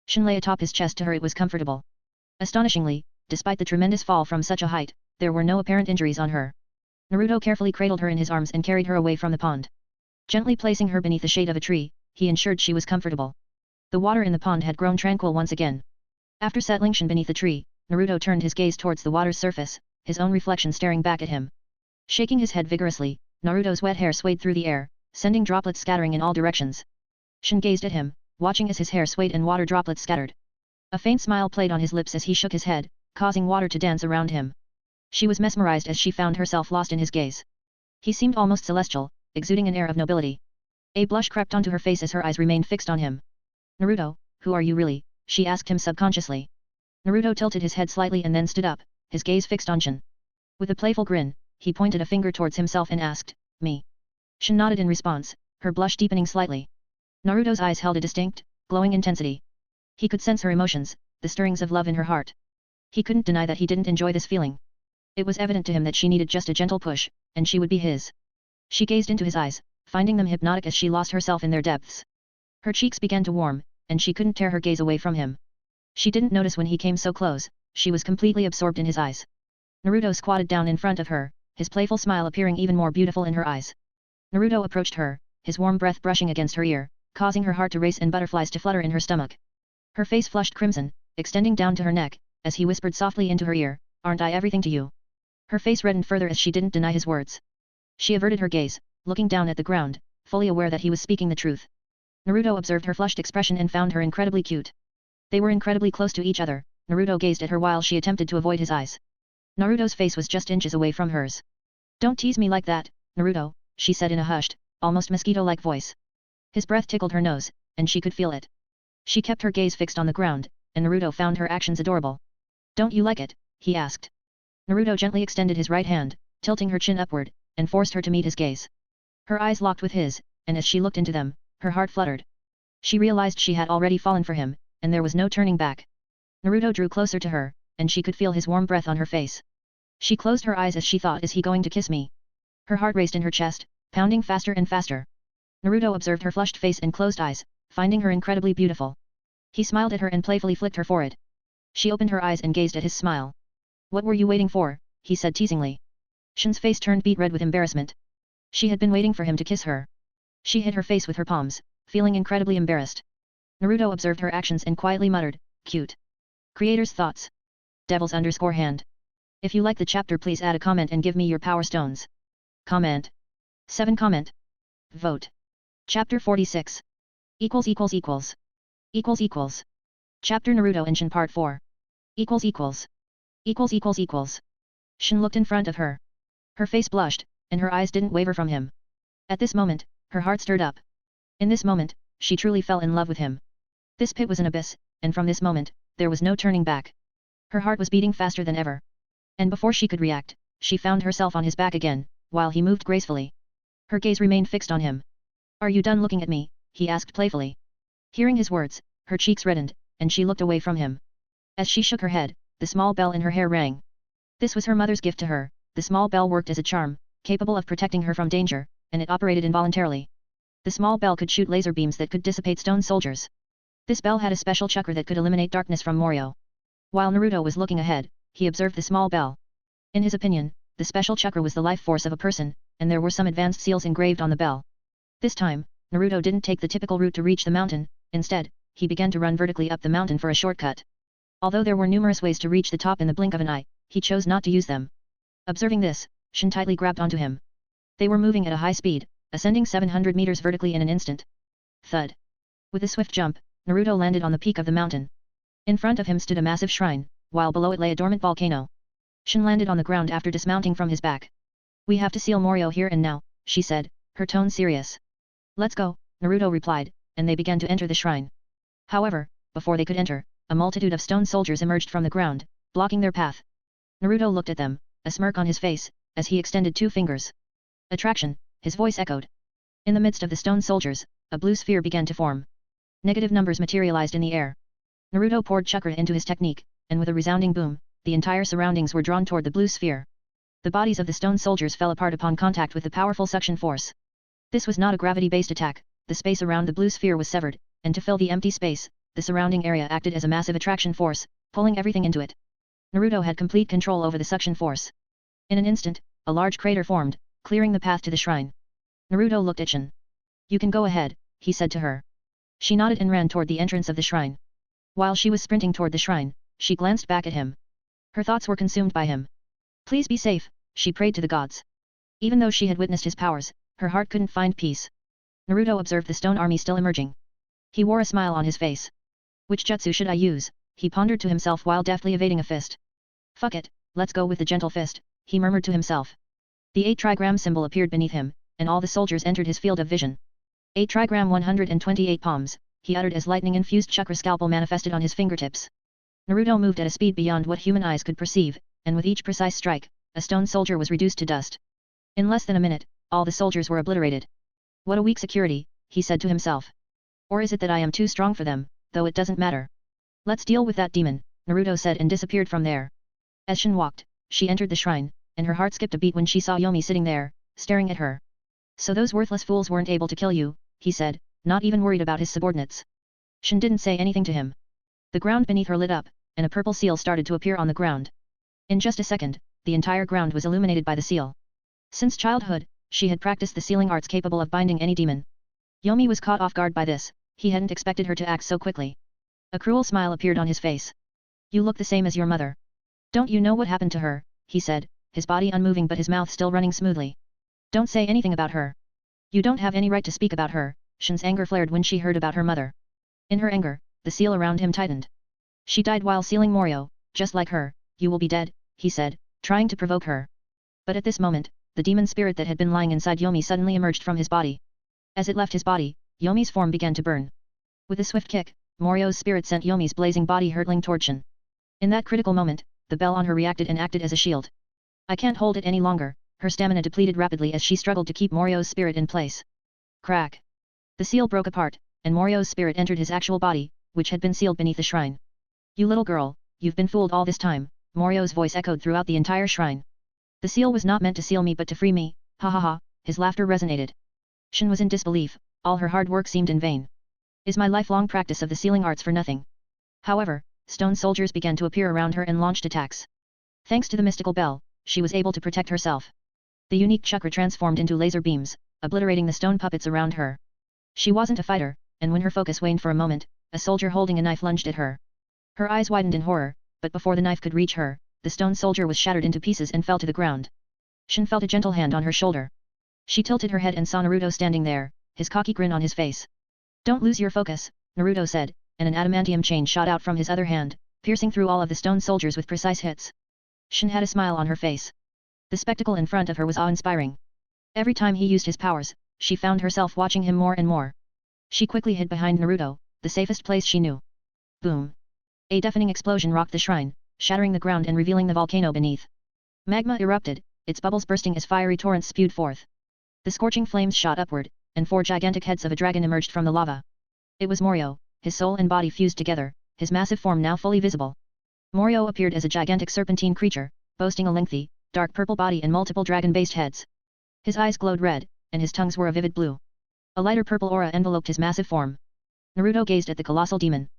Shin lay atop his chest. To her it was comfortable. Astonishingly, despite the tremendous fall from such a height, there were no apparent injuries on her. Naruto carefully cradled her in his arms and carried her away from the pond. Gently placing her beneath the shade of a tree, he ensured she was comfortable. The water in the pond had grown tranquil once again. After settling Shin beneath the tree, Naruto turned his gaze towards the water's surface, his own reflection staring back at him. Shaking his head vigorously, Naruto's wet hair swayed through the air, sending droplets scattering in all directions. Shin gazed at him, watching as his hair swayed and water droplets scattered. A faint smile played on his lips as he shook his head, causing water to dance around him. She was mesmerized as she found herself lost in his gaze. He seemed almost celestial, exuding an air of nobility. A blush crept onto her face as her eyes remained fixed on him. Naruto, who are you really? She asked him subconsciously. Naruto tilted his head slightly and then stood up, his gaze fixed on Shin. With a playful grin, he pointed a finger towards himself and asked, me. Shin nodded in response, her blush deepening slightly. Naruto's eyes held a distinct, glowing intensity. He could sense her emotions, the stirrings of love in her heart. He couldn't deny that he didn't enjoy this feeling. It was evident to him that she needed just a gentle push, and she would be his. She gazed into his eyes, finding them hypnotic as she lost herself in their depths. Her cheeks began to warm, and she couldn't tear her gaze away from him. She didn't notice when he came so close, she was completely absorbed in his eyes. Naruto squatted down in front of her, his playful smile appearing even more beautiful in her eyes. Naruto approached her, his warm breath brushing against her ear, causing her heart to race and butterflies to flutter in her stomach. Her face flushed crimson, extending down to her neck, as he whispered softly into her ear, "Aren't I everything to you?" Her face reddened further as she didn't deny his words. She averted her gaze, looking down at the ground, fully aware that he was speaking the truth. Naruto observed her flushed expression and found her incredibly cute. They were incredibly close to each other. Naruto gazed at her while she attempted to avoid his eyes. Naruto's face was just inches away from hers. "Don't tease me like that, Naruto," she said in a hushed, almost mosquito-like voice. His breath tickled her nose, and she could feel it. She kept her gaze fixed on the ground, and Naruto found her actions adorable. "Don't you like it?" he asked. Naruto gently extended his right hand, tilting her chin upward, and forced her to meet his gaze. Her eyes locked with his, and as she looked into them, her heart fluttered. She realized she had already fallen for him, and there was no turning back. Naruto drew closer to her, and she could feel his warm breath on her face. She closed her eyes as she thought, "Is he going to kiss me?" Her heart raced in her chest, pounding faster and faster. Naruto observed her flushed face and closed eyes, finding her incredibly beautiful. He smiled at her and playfully flicked her forehead. She opened her eyes and gazed at his smile. "What were you waiting for?" he said teasingly. Shin's face turned beet red with embarrassment. She had been waiting for him to kiss her. She hid her face with her palms, feeling incredibly embarrassed. Naruto observed her actions and quietly muttered, "Cute." Creator's thoughts. Devils_hand. If you like the chapter, please add a comment and give me your power stones. Comment. 7 comment. Vote. Chapter 46. Equals. Chapter Naruto and Shin Part 4. Equals. Shin looked in front of her. Her face blushed, and her eyes didn't waver from him. At this moment, her heart stirred up. In this moment, she truly fell in love with him. This pit was an abyss, and from this moment, there was no turning back. Her heart was beating faster than ever. And before she could react, she found herself on his back again, while he moved gracefully. Her gaze remained fixed on him. "Are you done looking at me?" he asked playfully. Hearing his words, her cheeks reddened, and she looked away from him. As she shook her head, the small bell in her hair rang. This was her mother's gift to her. The small bell worked as a charm, capable of protecting her from danger, and it operated involuntarily. The small bell could shoot laser beams that could dissipate stone soldiers. This bell had a special chakra that could eliminate darkness from Morio. While Naruto was looking ahead, he observed the small bell. In his opinion, the special chakra was the life force of a person, and there were some advanced seals engraved on the bell. This time, Naruto didn't take the typical route to reach the mountain. Instead, he began to run vertically up the mountain for a shortcut. Although there were numerous ways to reach the top in the blink of an eye, he chose not to use them. Observing this, Shin tightly grabbed onto him. They were moving at a high speed, ascending 700 meters vertically in an instant. Thud. With a swift jump, Naruto landed on the peak of the mountain. In front of him stood a massive shrine, while below it lay a dormant volcano. Shin landed on the ground after dismounting from his back. "We have to seal Morio here and now," she said, her tone serious. "Let's go," Naruto replied, and they began to enter the shrine. However, before they could enter, a multitude of stone soldiers emerged from the ground, blocking their path. Naruto looked at them, a smirk on his face, as he extended 2 fingers. "Attraction," his voice echoed. In the midst of the stone soldiers, a blue sphere began to form. Negative numbers materialized in the air. Naruto poured chakra into his technique, and with a resounding boom, the entire surroundings were drawn toward the blue sphere. The bodies of the stone soldiers fell apart upon contact with the powerful suction force. This was not a gravity-based attack. The space around the blue sphere was severed, and to fill the empty space, the surrounding area acted as a massive attraction force, pulling everything into it. Naruto had complete control over the suction force. In an instant, a large crater formed, clearing the path to the shrine. Naruto looked at Shin. "You can go ahead," he said to her. She nodded and ran toward the entrance of the shrine. While she was sprinting toward the shrine, she glanced back at him. Her thoughts were consumed by him. "Please be safe," she prayed to the gods. Even though she had witnessed his powers, her heart couldn't find peace. Naruto observed the stone army still emerging. He wore a smile on his face. "Which jutsu should I use?" he pondered to himself while deftly evading a fist. "Fuck it, let's go with the gentle fist," he murmured to himself. The 8 trigram symbol appeared beneath him, and all the soldiers entered his field of vision. 8 trigram 128 palms, he uttered as lightning-infused chakra scalpel manifested on his fingertips. Naruto moved at a speed beyond what human eyes could perceive, and with each precise strike, a stone soldier was reduced to dust. In less than a minute, all the soldiers were obliterated. "What a weak security," he said to himself. "Or is it that I am too strong for them, though it doesn't matter. Let's deal with that demon," Naruto said and disappeared from there. As Shin walked, she entered the shrine, and her heart skipped a beat when she saw Yomi sitting there, staring at her. "So those worthless fools weren't able to kill you," he said, not even worried about his subordinates. Shin didn't say anything to him. The ground beneath her lit up, and a purple seal started to appear on the ground. In just a second, the entire ground was illuminated by the seal. Since childhood, she had practiced the sealing arts capable of binding any demon. Yomi was caught off guard by this. He hadn't expected her to act so quickly. A cruel smile appeared on his face. You look the same as your mother. Don't you know what happened to her, he said, his body unmoving but his mouth still running smoothly. Don't say anything about her. You don't have any right to speak about her. Shin's anger flared when she heard about her mother. In her anger, the seal around him tightened. She died while sealing Morio, just like her. You will be dead, he said, trying to provoke her. But at this moment, the demon spirit that had been lying inside Yomi suddenly emerged from his body. As it left his body, Yomi's form began to burn. With a swift kick, Morio's spirit sent Yomi's blazing body hurtling toward Shin. In that critical moment, the bell on her reacted and acted as a shield. I can't hold it any longer, her stamina depleted rapidly as she struggled to keep Morio's spirit in place. Crack! The seal broke apart, and Morio's spirit entered his actual body, which had been sealed beneath the shrine. You little girl, you've been fooled all this time, Morio's voice echoed throughout the entire shrine. The seal was not meant to seal me but to free me, ha ha ha, his laughter resonated. Shin was in disbelief, all her hard work seemed in vain. Is my lifelong practice of the sealing arts for nothing? However, stone soldiers began to appear around her and launched attacks. Thanks to the mystical bell, she was able to protect herself. The unique chakra transformed into laser beams, obliterating the stone puppets around her. She wasn't a fighter, and when her focus waned for a moment, a soldier holding a knife lunged at her. Her eyes widened in horror, but before the knife could reach her, the stone soldier was shattered into pieces and fell to the ground. Shin felt a gentle hand on her shoulder. She tilted her head and saw Naruto standing there, his cocky grin on his face. Don't lose your focus, Naruto said, and an adamantium chain shot out from his other hand, piercing through all of the stone soldiers with precise hits. Shin had a smile on her face. The spectacle in front of her was awe-inspiring. Every time he used his powers, she found herself watching him more and more. She quickly hid behind Naruto, the safest place she knew. Boom! A deafening explosion rocked the shrine, shattering the ground and revealing the volcano beneath. Magma erupted, its bubbles bursting as fiery torrents spewed forth. The scorching flames shot upward, and 4 gigantic heads of a dragon emerged from the lava. It was Morio, his soul and body fused together, his massive form now fully visible. Morio appeared as a gigantic serpentine creature, boasting a lengthy, dark purple body and multiple dragon-based heads. His eyes glowed red, and his tongues were a vivid blue. A lighter purple aura enveloped his massive form. Naruto gazed at the colossal demon.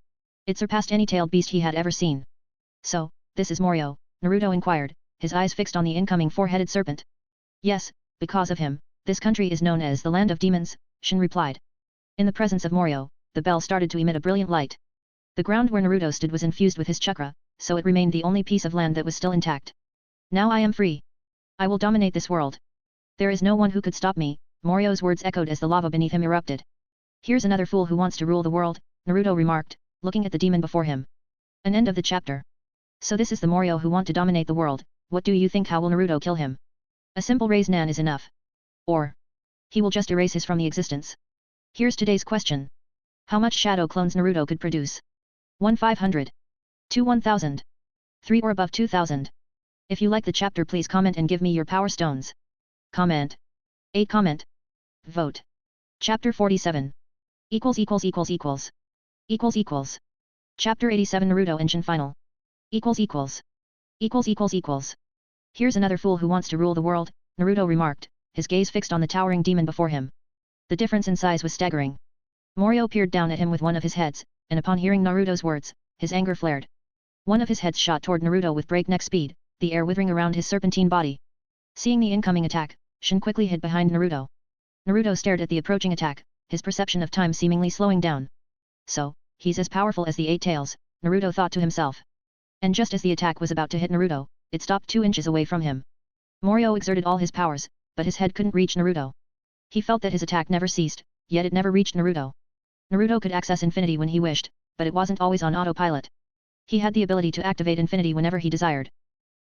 It surpassed any tailed beast he had ever seen. So, this is Morio, Naruto inquired, his eyes fixed on the incoming 4-headed serpent. Yes, because of him, this country is known as the Land of Demons, Shin replied. In the presence of Morio, the bell started to emit a brilliant light. The ground where Naruto stood was infused with his chakra, so it remained the only piece of land that was still intact. Now I am free. I will dominate this world. There is no one who could stop me, Morio's words echoed as the lava beneath him erupted. Here's another fool who wants to rule the world, Naruto remarked, looking at the demon before him. An end of the chapter. So this is the Morio who want to dominate the world, what do you think? How will Naruto kill him? A simple raise nan is enough. Or he will just erase his from the existence. Here's today's question. How much shadow clones Naruto could produce? 1,500. 2 1,000. 3 or above 2,000. If you like the chapter, please comment and give me your power stones. Comment. 8 comment. Vote. Chapter 47. Equals equals equals equals. Equals equals. Chapter 87 Naruto Engine Final. Equals equals. Equals equals equals. Here's another fool who wants to rule the world, Naruto remarked, his gaze fixed on the towering demon before him. The difference in size was staggering. Morio peered down at him with one of his heads, and upon hearing Naruto's words, his anger flared. One of his heads shot toward Naruto with breakneck speed, the air withering around his serpentine body. Seeing the incoming attack, Shin quickly hid behind Naruto. Naruto stared at the approaching attack, his perception of time seemingly slowing down. So, he's as powerful as the 8 tails, Naruto thought to himself. And just as the attack was about to hit Naruto, it stopped 2 inches away from him. Morio exerted all his powers, but his head couldn't reach Naruto. He felt that his attack never ceased, yet it never reached Naruto. Naruto could access infinity when he wished, but it wasn't always on autopilot. He had the ability to activate infinity whenever he desired.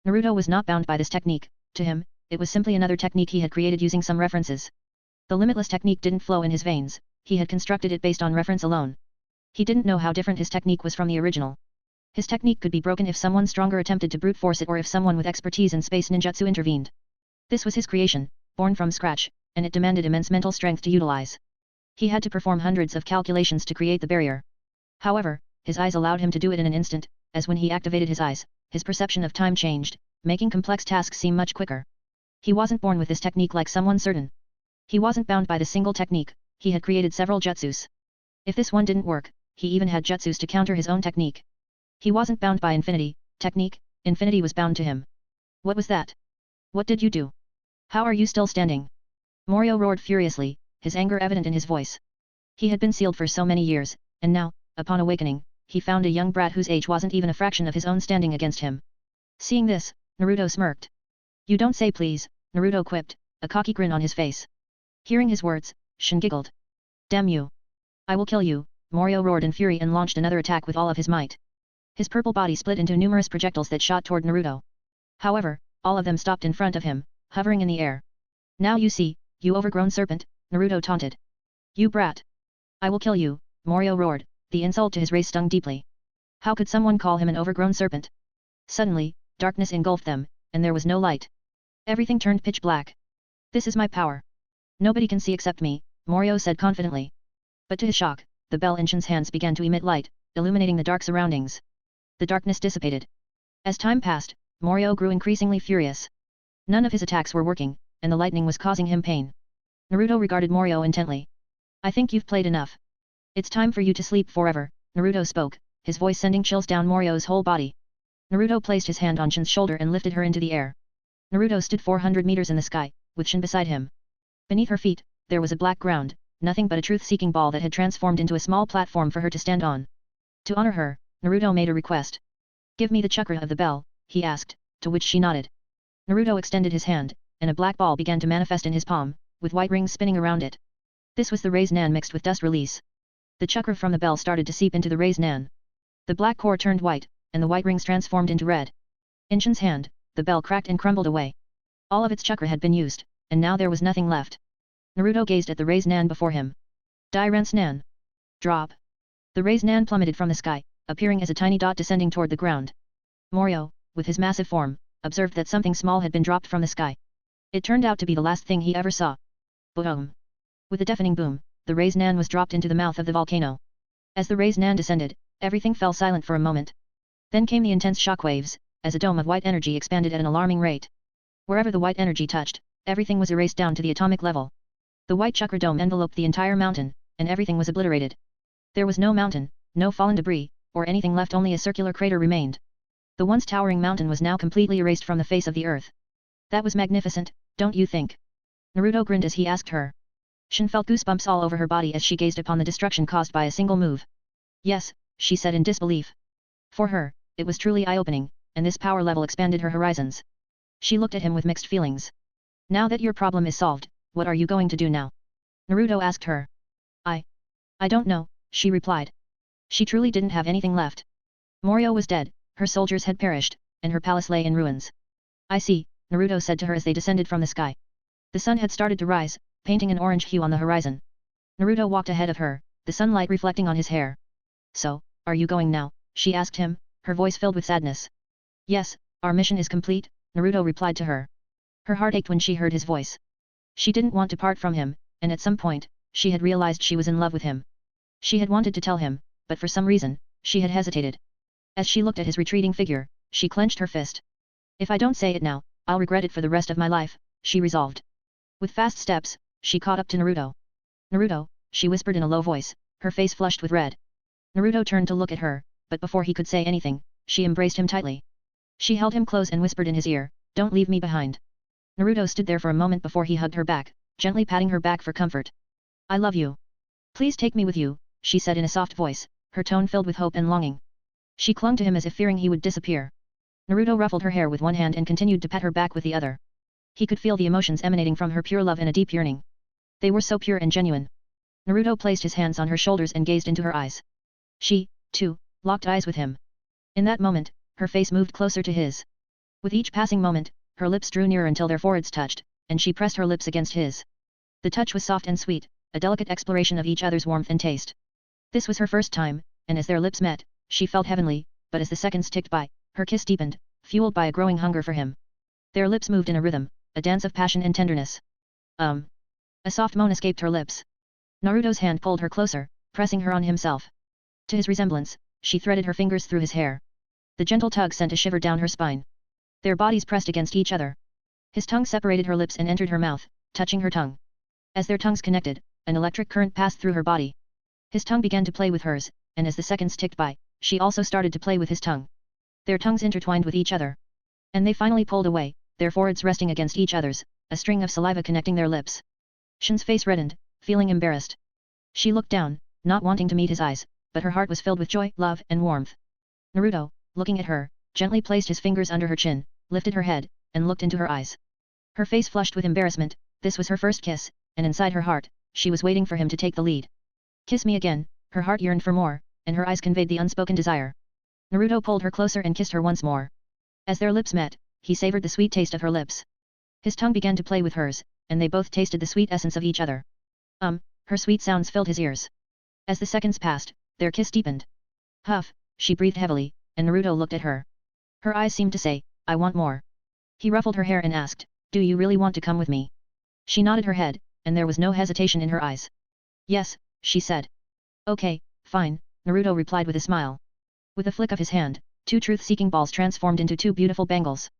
Naruto was not bound by this technique, to him, it was simply another technique he had created using some references. The limitless technique didn't flow in his veins, he had constructed it based on reference alone. He didn't know how different his technique was from the original. His technique could be broken if someone stronger attempted to brute force it or if someone with expertise in space ninjutsu intervened. This was his creation, born from scratch, and it demanded immense mental strength to utilize. He had to perform hundreds of calculations to create the barrier. However, his eyes allowed him to do it in an instant, as when he activated his eyes, his perception of time changed, making complex tasks seem much quicker. He wasn't born with this technique like someone certain. He wasn't bound by the single technique, he had created several jutsus. If this one didn't work, he even had jutsus to counter his own technique. He wasn't bound by infinity, technique, infinity was bound to him. What was that? What did you do? How are you still standing? Morio roared furiously, his anger evident in his voice. He had been sealed for so many years, and now, upon awakening, he found a young brat whose age wasn't even a fraction of his own standing against him. Seeing this, Naruto smirked. You don't say please, Naruto quipped, a cocky grin on his face. Hearing his words, Shin giggled. Damn you. I will kill you, Morio roared in fury and launched another attack with all of his might. His purple body split into numerous projectiles that shot toward Naruto. However, all of them stopped in front of him, hovering in the air. Now you see, you overgrown serpent, Naruto taunted. You brat. I will kill you, Morio roared, the insult to his race stung deeply. How could someone call him an overgrown serpent? Suddenly, darkness engulfed them, and there was no light. Everything turned pitch black. This is my power. Nobody can see except me, Morio said confidently. But to his shock, the bell in Shin's hands began to emit light, illuminating the dark surroundings. The darkness dissipated. As time passed, Morio grew increasingly furious. None of his attacks were working, and the lightning was causing him pain. Naruto regarded Morio intently. I think you've played enough. It's time for you to sleep forever, Naruto spoke, his voice sending chills down Morio's whole body. Naruto placed his hand on Shin's shoulder and lifted her into the air. Naruto stood 400 meters in the sky, with Shin beside him. Beneath her feet, there was a black ground, nothing but a truth-seeking ball that had transformed into a small platform for her to stand on. To honor her, Naruto made a request. Give me the chakra of the bell, he asked, to which she nodded. Naruto extended his hand, and a black ball began to manifest in his palm, with white rings spinning around it. This was the Raise Nan mixed with dust release. The chakra from the bell started to seep into the Raise Nan. The black core turned white, and the white rings transformed into red. In Shin's hand, the bell cracked and crumbled away. All of its chakra had been used, and now there was nothing left. Naruto gazed at the Raise Nan before him. Dai-Rance Nan. Drop. The Raise Nan plummeted from the sky, appearing as a tiny dot descending toward the ground. Morio, with his massive form, observed that something small had been dropped from the sky. It turned out to be the last thing he ever saw. Boom! With a deafening boom, the Raise Nan was dropped into the mouth of the volcano. As the Raise Nan descended, everything fell silent for a moment. Then came the intense shockwaves, as a dome of white energy expanded at an alarming rate. Wherever the white energy touched, everything was erased down to the atomic level. The white chakra dome enveloped the entire mountain, and everything was obliterated. There was no mountain, no fallen debris, or anything left, only a circular crater remained. The once towering mountain was now completely erased from the face of the earth. That was magnificent, don't you think? Naruto grinned as he asked her. Shin felt goosebumps all over her body as she gazed upon the destruction caused by a single move. Yes, she said in disbelief. For her, it was truly eye-opening, and this power level expanded her horizons. She looked at him with mixed feelings. Now that your problem is solved, what are you going to do now? Naruto asked her. I don't know, she replied. She truly didn't have anything left. Morio was dead, her soldiers had perished, and her palace lay in ruins. I see, Naruto said to her as they descended from the sky. The sun had started to rise, painting an orange hue on the horizon. Naruto walked ahead of her, the sunlight reflecting on his hair. So, are you going now? She asked him, her voice filled with sadness. Yes, our mission is complete, Naruto replied to her. Her heart ached when she heard his voice. She didn't want to part from him, and at some point, she had realized she was in love with him. She had wanted to tell him, but for some reason, she had hesitated. As she looked at his retreating figure, she clenched her fist. If I don't say it now, I'll regret it for the rest of my life, she resolved. With fast steps, she caught up to Naruto. Naruto, she whispered in a low voice, her face flushed with red. Naruto turned to look at her, but before he could say anything, she embraced him tightly. She held him close and whispered in his ear, "Don't leave me behind." Naruto stood there for a moment before he hugged her back, gently patting her back for comfort. "I love you. Please take me with you," she said in a soft voice, her tone filled with hope and longing. She clung to him as if fearing he would disappear. Naruto ruffled her hair with one hand and continued to pat her back with the other. He could feel the emotions emanating from her pure love and a deep yearning. They were so pure and genuine. Naruto placed his hands on her shoulders and gazed into her eyes. She, too, locked eyes with him. In that moment, her face moved closer to his. With each passing moment, her lips drew nearer until their foreheads touched, and she pressed her lips against his. The touch was soft and sweet, a delicate exploration of each other's warmth and taste. This was her first time, and as their lips met, she felt heavenly, but as the seconds ticked by, her kiss deepened, fueled by a growing hunger for him. Their lips moved in a rhythm, a dance of passion and tenderness. A soft moan escaped her lips. Naruto's hand pulled her closer, pressing her on himself. To his resemblance, she threaded her fingers through his hair. The gentle tug sent a shiver down her spine. Their bodies pressed against each other. His tongue separated her lips and entered her mouth, touching her tongue. As their tongues connected, an electric current passed through her body. His tongue began to play with hers, and as the seconds ticked by, she also started to play with his tongue. Their tongues intertwined with each other. And they finally pulled away, their foreheads resting against each other's, a string of saliva connecting their lips. Shin's face reddened, feeling embarrassed. She looked down, not wanting to meet his eyes, but her heart was filled with joy, love, and warmth. Naruto, looking at her, gently placed his fingers under her chin, lifted her head, and looked into her eyes. Her face flushed with embarrassment, this was her first kiss, and inside her heart, she was waiting for him to take the lead. Kiss me again, her heart yearned for more, and her eyes conveyed the unspoken desire. Naruto pulled her closer and kissed her once more. As their lips met, he savored the sweet taste of her lips. His tongue began to play with hers, and they both tasted the sweet essence of each other. Her sweet sounds filled his ears. As the seconds passed, their kiss deepened. Huff, she breathed heavily, and Naruto looked at her. Her eyes seemed to say, I want more. He ruffled her hair and asked, do you really want to come with me? She nodded her head, and there was no hesitation in her eyes. Yes, she said. Okay, fine, Naruto replied with a smile. With a flick of his hand, 2 truth-seeking balls transformed into 2 beautiful bangles.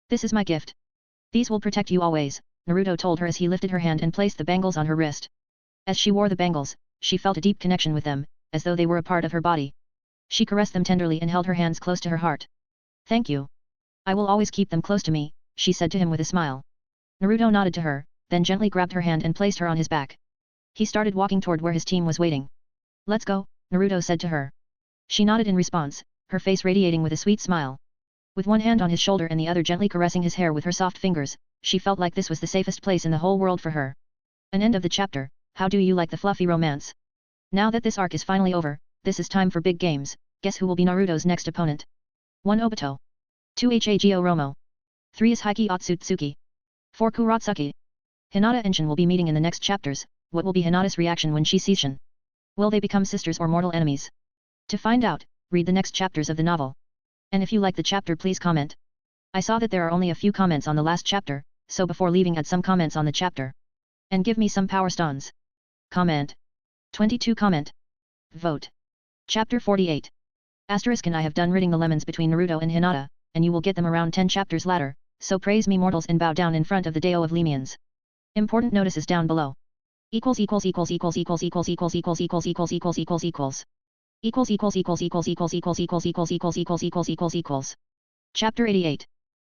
This is my gift. These will protect you always, Naruto told her as he lifted her hand and placed the bangles on her wrist. As she wore the bangles, she felt a deep connection with them, as though they were a part of her body. She caressed them tenderly and held her hands close to her heart. Thank you. I will always keep them close to me, she said to him with a smile. Naruto nodded to her, then gently grabbed her hand and placed her on his back. He started walking toward where his team was waiting. Let's go, Naruto said to her. She nodded in response, her face radiating with a sweet smile. With one hand on his shoulder and the other gently caressing his hair with her soft fingers, she felt like this was the safest place in the whole world for her. An end of the chapter. How do you like the fluffy romance? Now that this arc is finally over, this is time for big games. Guess who will be Naruto's next opponent? 1 Obito. 2 Hagio Romo. 3 is Heike Otsutsuki. 4 Kurotsuki. Hinata and Shin will be meeting in the next chapters. What will be Hinata's reaction when she sees Shin? Will they become sisters or mortal enemies? To find out, read the next chapters of the novel. And if you like the chapter, please comment. I saw that there are only a few comments on the last chapter, so before leaving add some comments on the chapter. And give me some power stones. Comment. 22 comment. Vote. Chapter 48. Asterisk and I have done ridding the lemons between Naruto and Hinata, and you will get them around 10 chapters later, so praise me mortals and bow down in front of the Dao of Lemians. Important notices down below. Equals equals equals equals equals equals equals equals equals equals equals equals equals. Equals equals equals equals equals equals equals equals equals equals equals equals equals. Chapter 88.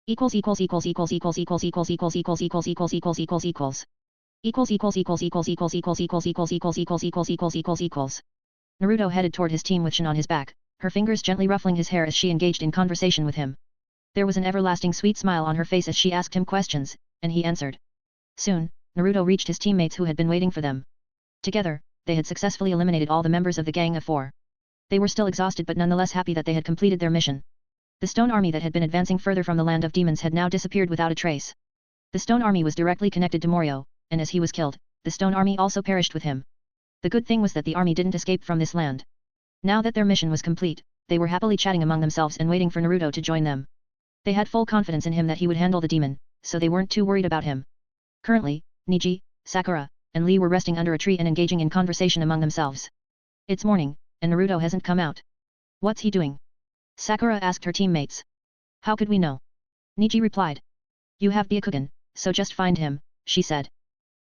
Equals equals equals equals equals equals equals equals equals equals equals equals equals equals. Equals equals equals equals equals equals equals equals equals equals equals equals equals equals. Naruto headed toward his team with Shin on his back, her fingers gently ruffling his hair as she engaged in conversation with him. There was an everlasting sweet smile on her face as she asked him questions, and he answered. Soon, Naruto reached his teammates who had been waiting for them. Together, they had successfully eliminated all the members of the Gang of Four. They were still exhausted but nonetheless happy that they had completed their mission. The Stone Army that had been advancing further from the Land of Demons had now disappeared without a trace. The Stone Army was directly connected to Morio, and as he was killed, the Stone Army also perished with him. The good thing was that the army didn't escape from this land. Now that their mission was complete, they were happily chatting among themselves and waiting for Naruto to join them. They had full confidence in him that he would handle the demon, so they weren't too worried about him. Currently, Niji, Sakura, and Lee were resting under a tree and engaging in conversation among themselves. It's morning, and Naruto hasn't come out. What's he doing? Sakura asked her teammates. How could we know? Niji replied. You have Byakugan, so just find him, she said.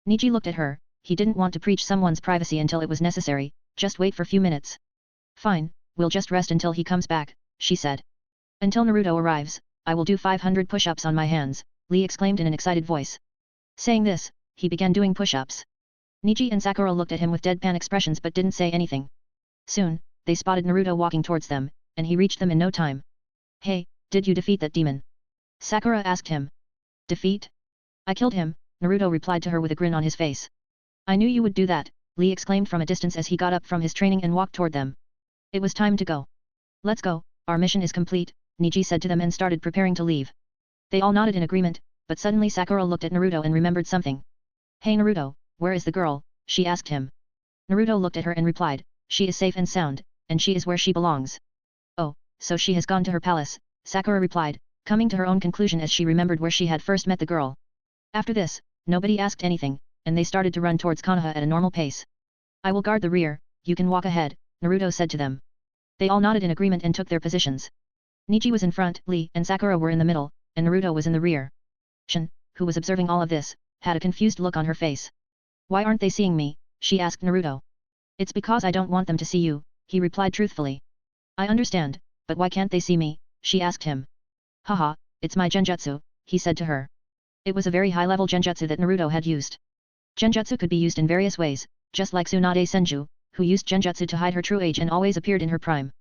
Niji looked at her, he didn't want to breach someone's privacy until it was necessary, just wait for few minutes. Fine, we'll just rest until he comes back, she said. Until Naruto arrives, I will do 500 push-ups on my hands, Lee exclaimed in an excited voice. Saying this, he began doing push-ups. Niji and Sakura looked at him with deadpan expressions but didn't say anything. Soon, they spotted Naruto walking towards them, and he reached them in no time. Hey, did you defeat that demon? Sakura asked him. Defeat? I killed him, Naruto replied to her with a grin on his face. I knew you would do that, Lee exclaimed from a distance as he got up from his training and walked toward them. It was time to go. Let's go, our mission is complete, Niji said to them and started preparing to leave. They all nodded in agreement, but suddenly Sakura looked at Naruto and remembered something. Hey Naruto, where is the girl? She asked him. Naruto looked at her and replied, she is safe and sound, and she is where she belongs. Oh, so she has gone to her palace, Sakura replied, coming to her own conclusion as she remembered where she had first met the girl. After this, nobody asked anything, and they started to run towards Konoha at a normal pace. I will guard the rear, you can walk ahead, Naruto said to them. They all nodded in agreement and took their positions. Niji was in front, Lee and Sakura were in the middle, and Naruto was in the rear. Shin, who was observing all of this, had a confused look on her face. Why aren't they seeing me? She asked Naruto. It's because I don't want them to see you, he replied truthfully. I understand, but why can't they see me? She asked him. Haha, it's my genjutsu, he said to her. It was a very high-level genjutsu that Naruto had used. Genjutsu could be used in various ways, just like Tsunade Senju, who used genjutsu to hide her true age and always appeared in her prime.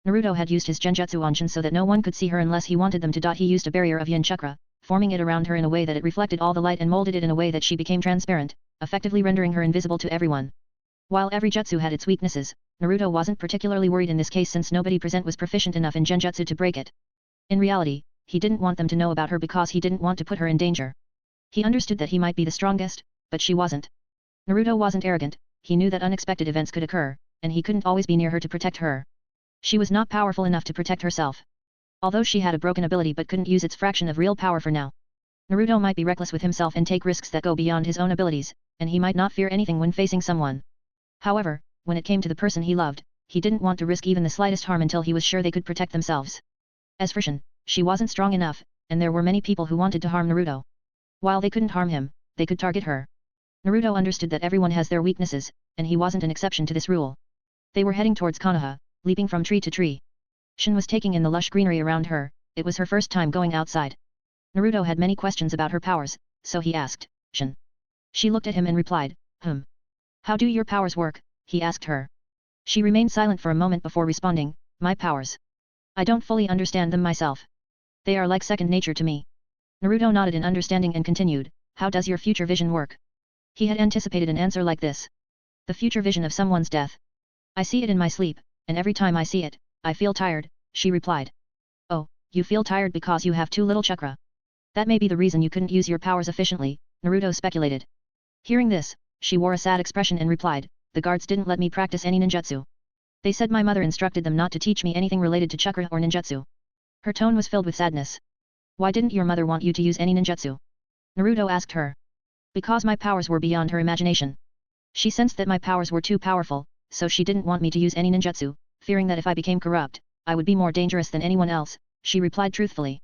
Naruto had used his genjutsu on Shin so that no one could see her unless he wanted them to. He used a barrier of yin chakra, forming it around her in a way that it reflected all the light and molded it in a way that she became transparent, effectively rendering her invisible to everyone. While every jutsu had its weaknesses, Naruto wasn't particularly worried in this case since nobody present was proficient enough in genjutsu to break it. In reality, he didn't want them to know about her because he didn't want to put her in danger. He understood that he might be the strongest, but she wasn't. Naruto wasn't arrogant, he knew that unexpected events could occur, and he couldn't always be near her to protect her. She was not powerful enough to protect herself. Although she had a broken ability but couldn't use its fraction of real power for now. Naruto might be reckless with himself and take risks that go beyond his own abilities, and he might not fear anything when facing someone. However, when it came to the person he loved, he didn't want to risk even the slightest harm until he was sure they could protect themselves. As for Shin, she wasn't strong enough, and there were many people who wanted to harm Naruto. While they couldn't harm him, they could target her. Naruto understood that everyone has their weaknesses, and he wasn't an exception to this rule. They were heading towards Konoha, leaping from tree to tree. Shin was taking in the lush greenery around her, it was her first time going outside. Naruto had many questions about her powers, so he asked, Shin. She looked at him and replied, How do your powers work? He asked her. She remained silent for a moment before responding, My powers. I don't fully understand them myself. They are like second nature to me. Naruto nodded in understanding and continued, How does your future vision work? He had anticipated an answer like this. The future vision of someone's death. I see it in my sleep, and every time I see it, I feel tired, she replied. Oh, you feel tired because you have too little chakra. That may be the reason you couldn't use your powers efficiently, Naruto speculated. Hearing this, she wore a sad expression and replied, The guards didn't let me practice any ninjutsu. They said my mother instructed them not to teach me anything related to chakra or ninjutsu. Her tone was filled with sadness. Why didn't your mother want you to use any ninjutsu? Naruto asked her. Because my powers were beyond her imagination. She sensed that my powers were too powerful, so she didn't want me to use any ninjutsu, fearing that if I became corrupt, I would be more dangerous than anyone else, she replied truthfully.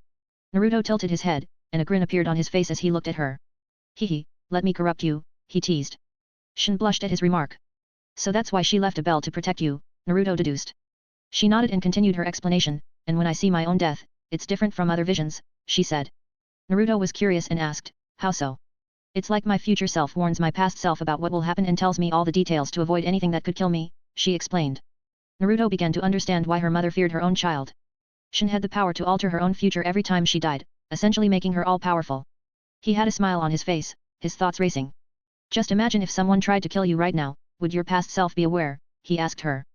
Naruto tilted his head, and a grin appeared on his face as he looked at her. Hehe, let me corrupt you, he teased. Shin blushed at his remark. So that's why she left a bell to protect you, Naruto deduced. She nodded and continued her explanation, and when I see my own death, it's different from other visions, she said. Naruto was curious and asked, How so? It's like my future self warns my past self about what will happen and tells me all the details to avoid anything that could kill me, she explained. Naruto began to understand why her mother feared her own child. Shin had the power to alter her own future every time she died, essentially making her all-powerful. He had a smile on his face, his thoughts racing. Just imagine if someone tried to kill you right now, would your past self be aware? He asked her.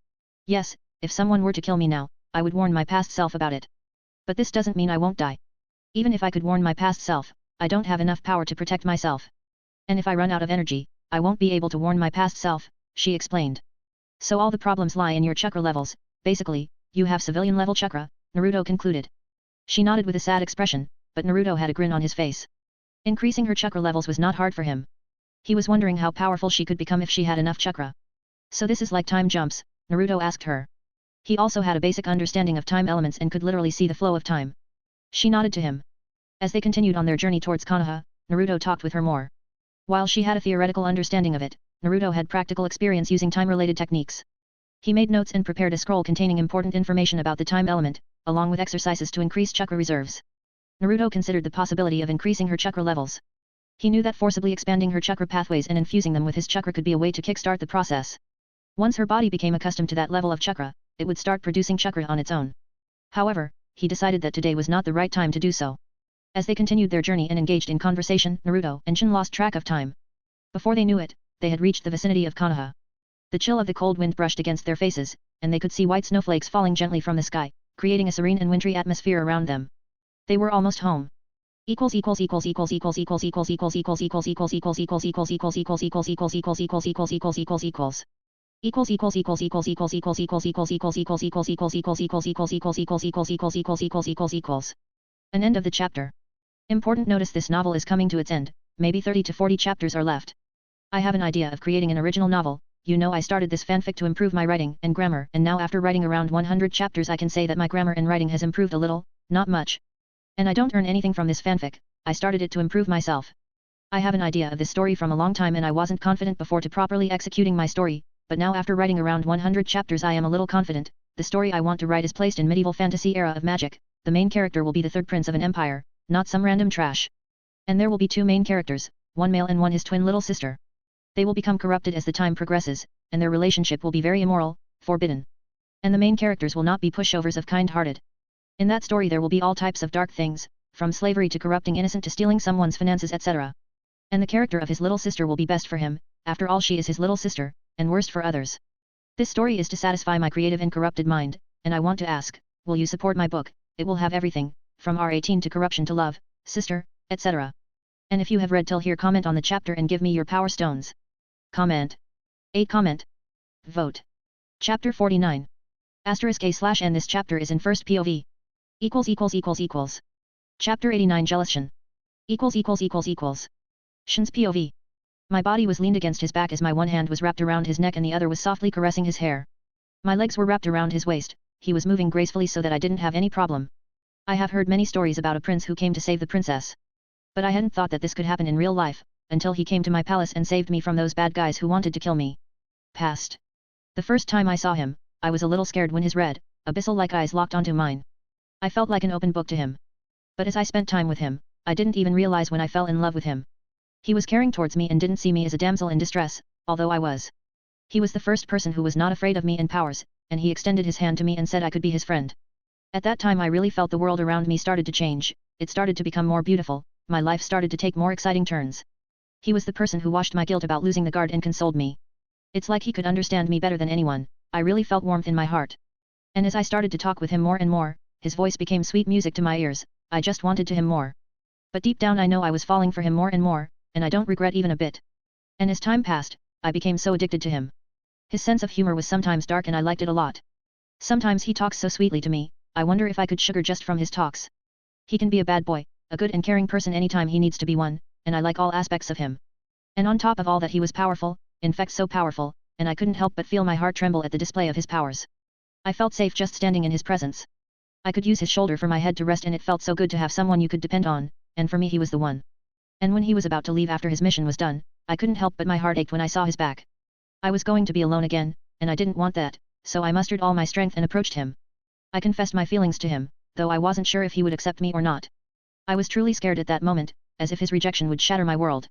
Yes, if someone were to kill me now, I would warn my past self about it. But this doesn't mean I won't die. Even if I could warn my past self, I don't have enough power to protect myself. And if I run out of energy, I won't be able to warn my past self, she explained. So all the problems lie in your chakra levels, basically, you have civilian level chakra, Naruto concluded. She nodded with a sad expression, but Naruto had a grin on his face. Increasing her chakra levels was not hard for him. He was wondering how powerful she could become if she had enough chakra. So this is like time jumps, Naruto asked her. He also had a basic understanding of time elements and could literally see the flow of time. She nodded to him. As they continued on their journey towards Konoha, Naruto talked with her more. While she had a theoretical understanding of it, Naruto had practical experience using time-related techniques. He made notes and prepared a scroll containing important information about the time element, along with exercises to increase chakra reserves. Naruto considered the possibility of increasing her chakra levels. He knew that forcibly expanding her chakra pathways and infusing them with his chakra could be a way to kickstart the process. Once her body became accustomed to that level of chakra, it would start producing chakra on its own. However, he decided that today was not the right time to do so. As they continued their journey and engaged in conversation, Naruto and Shin lost track of time. Before they knew it, they had reached the vicinity of Konoha. The chill of the cold wind brushed against their faces, and they could see white snowflakes falling gently from the sky, creating a serene and wintry atmosphere around them. They were almost home. An end of the chapter. Important notice: this novel is coming to its end, maybe 30 to 40 chapters are left. I have an idea of creating an original novel. You know, I started this fanfic to improve my writing and grammar, and now after writing around 100 chapters I can say that my grammar and writing has improved a little, not much. And I don't earn anything from this fanfic, I started it to improve myself. I have an idea of this story from a long time and I wasn't confident before to properly executing my story, but now after writing around 100 chapters I am a little confident. The story I want to write is placed in medieval fantasy era of magic. The main character will be the third prince of an empire, not some random trash. And there will be two main characters, one male and one his twin little sister. They will become corrupted as the time progresses, and their relationship will be very immoral, forbidden. And the main characters will not be pushovers of kind-hearted. In that story there will be all types of dark things, from slavery to corrupting innocent to stealing someone's finances etc. And the character of his little sister will be best for him, after all she is his little sister, and worst for others. This story is to satisfy my creative and corrupted mind, and I want to ask, will you support my book? It will have everything, from R18 to corruption to love, sister, etc. And if you have read till here, comment on the chapter and give me your power stones. Comment. 8 comment. Vote. Chapter 49. *A/N. This chapter is in first POV. Chapter 89 Jealous Shin. Shin's POV. My body was leaned against his back as my one hand was wrapped around his neck and the other was softly caressing his hair. My legs were wrapped around his waist, he was moving gracefully so that I didn't have any problem. I have heard many stories about a prince who came to save the princess. But I hadn't thought that this could happen in real life, until he came to my palace and saved me from those bad guys who wanted to kill me. Past. The first time I saw him, I was a little scared when his red, abyssal-like eyes locked onto mine. I felt like an open book to him. But as I spent time with him, I didn't even realize when I fell in love with him. He was caring towards me and didn't see me as a damsel in distress, although I was. He was the first person who was not afraid of me and powers, and he extended his hand to me and said I could be his friend. At that time I really felt the world around me started to change, it started to become more beautiful, my life started to take more exciting turns. He was the person who washed my guilt about losing the guard and consoled me. It's like he could understand me better than anyone, I really felt warmth in my heart. And as I started to talk with him more and more, his voice became sweet music to my ears, I just wanted to him more. But deep down I know I was falling for him more and more, and I don't regret even a bit. And as time passed, I became so addicted to him. His sense of humor was sometimes dark and I liked it a lot. Sometimes he talks so sweetly to me, I wonder if I could sugar just from his talks. He can be a bad boy, a good and caring person anytime he needs to be one, and I like all aspects of him. And on top of all that he was powerful, in fact so powerful, and I couldn't help but feel my heart tremble at the display of his powers. I felt safe just standing in his presence. I could use his shoulder for my head to rest and it felt so good to have someone you could depend on, and for me he was the one. And when he was about to leave after his mission was done, I couldn't help but my heart ached when I saw his back. I was going to be alone again, and I didn't want that, so I mustered all my strength and approached him. I confessed my feelings to him, though I wasn't sure if he would accept me or not. I was truly scared at that moment, as if his rejection would shatter my world.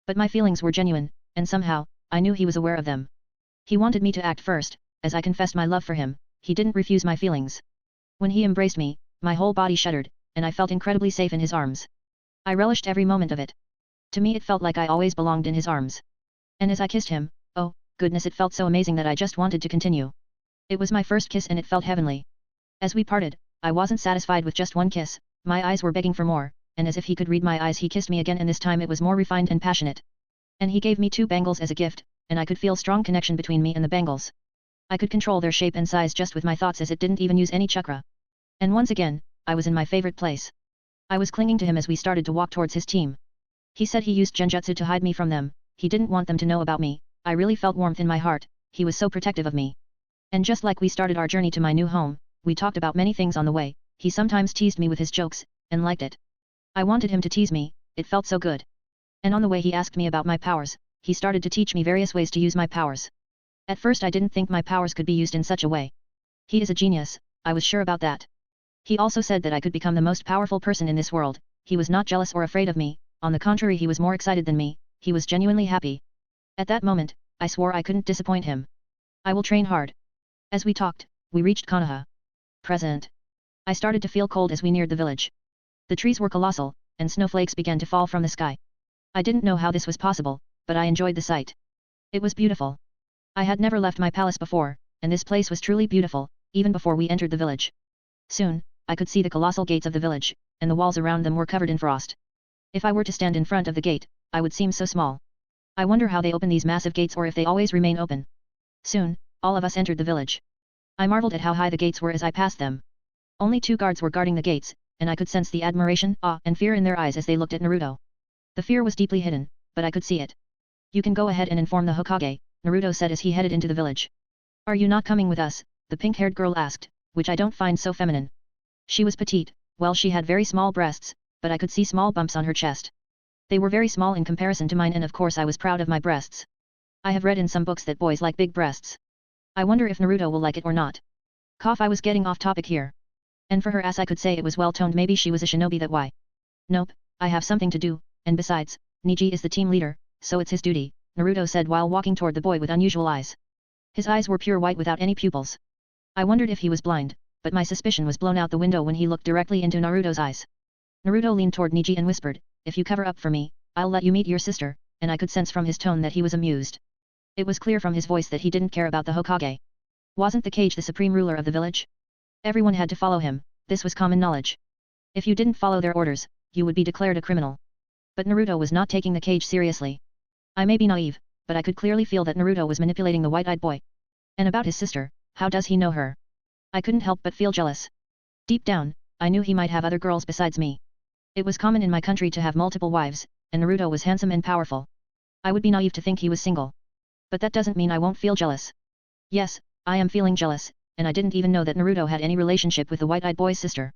But my feelings were genuine, and somehow, I knew he was aware of them. He wanted me to act first, as I confessed my love for him, he didn't refuse my feelings. When he embraced me, my whole body shuddered, and I felt incredibly safe in his arms. I relished every moment of it. To me it felt like I always belonged in his arms. And as I kissed him, oh, goodness, it felt so amazing that I just wanted to continue. It was my first kiss and it felt heavenly. As we parted, I wasn't satisfied with just one kiss, my eyes were begging for more, and as if he could read my eyes he kissed me again and this time it was more refined and passionate. And he gave me 2 bangles as a gift, and I could feel strong connection between me and the bangles. I could control their shape and size just with my thoughts as it didn't even use any chakra. And once again, I was in my favorite place. I was clinging to him as we started to walk towards his team. He said he used genjutsu to hide me from them, he didn't want them to know about me, I really felt warmth in my heart, he was so protective of me. And just like we started our journey to my new home, we talked about many things on the way, he sometimes teased me with his jokes, and liked it. I wanted him to tease me, it felt so good. And on the way he asked me about my powers, he started to teach me various ways to use my powers. At first I didn't think my powers could be used in such a way. He is a genius, I was sure about that. He also said that I could become the most powerful person in this world, he was not jealous or afraid of me, on the contrary he was more excited than me, he was genuinely happy. At that moment, I swore I couldn't disappoint him. I will train hard. As we talked, we reached Konoha. Present. I started to feel cold as we neared the village. The trees were colossal, and snowflakes began to fall from the sky. I didn't know how this was possible, but I enjoyed the sight. It was beautiful. I had never left my palace before, and this place was truly beautiful, even before we entered the village. Soon, I could see the colossal gates of the village, and the walls around them were covered in frost. If I were to stand in front of the gate, I would seem so small. I wonder how they open these massive gates or if they always remain open. Soon, all of us entered the village. I marveled at how high the gates were as I passed them. Only 2 guards were guarding the gates, and I could sense the admiration, awe, and fear in their eyes as they looked at Naruto. The fear was deeply hidden, but I could see it. You can go ahead and inform the Hokage, Naruto said as he headed into the village. Are you not coming with us? The pink-haired girl asked, which I don't find so feminine. She was petite, well she had very small breasts, but I could see small bumps on her chest. They were very small in comparison to mine and of course I was proud of my breasts. I have read in some books that boys like big breasts. I wonder if Naruto will like it or not. Cough, I was getting off topic here. And for her ass I could say it was well toned, maybe she was a shinobi that why. Nope, I have something to do, and besides, Niji is the team leader, so it's his duty, Naruto said while walking toward the boy with unusual eyes. His eyes were pure white without any pupils. I wondered if he was blind, but my suspicion was blown out the window when he looked directly into Naruto's eyes. Naruto leaned toward Niji and whispered, "If you cover up for me, I'll let you meet your sister," and I could sense from his tone that he was amused. It was clear from his voice that he didn't care about the Hokage. Wasn't the Kage the supreme ruler of the village? Everyone had to follow him, this was common knowledge. If you didn't follow their orders, you would be declared a criminal. But Naruto was not taking the Kage seriously. I may be naive, but I could clearly feel that Naruto was manipulating the white-eyed boy. And about his sister, how does he know her? I couldn't help but feel jealous. Deep down, I knew he might have other girls besides me. It was common in my country to have multiple wives, and Naruto was handsome and powerful. I would be naive to think he was single. But that doesn't mean I won't feel jealous. Yes, I am feeling jealous, and I didn't even know that Naruto had any relationship with the white-eyed boy's sister.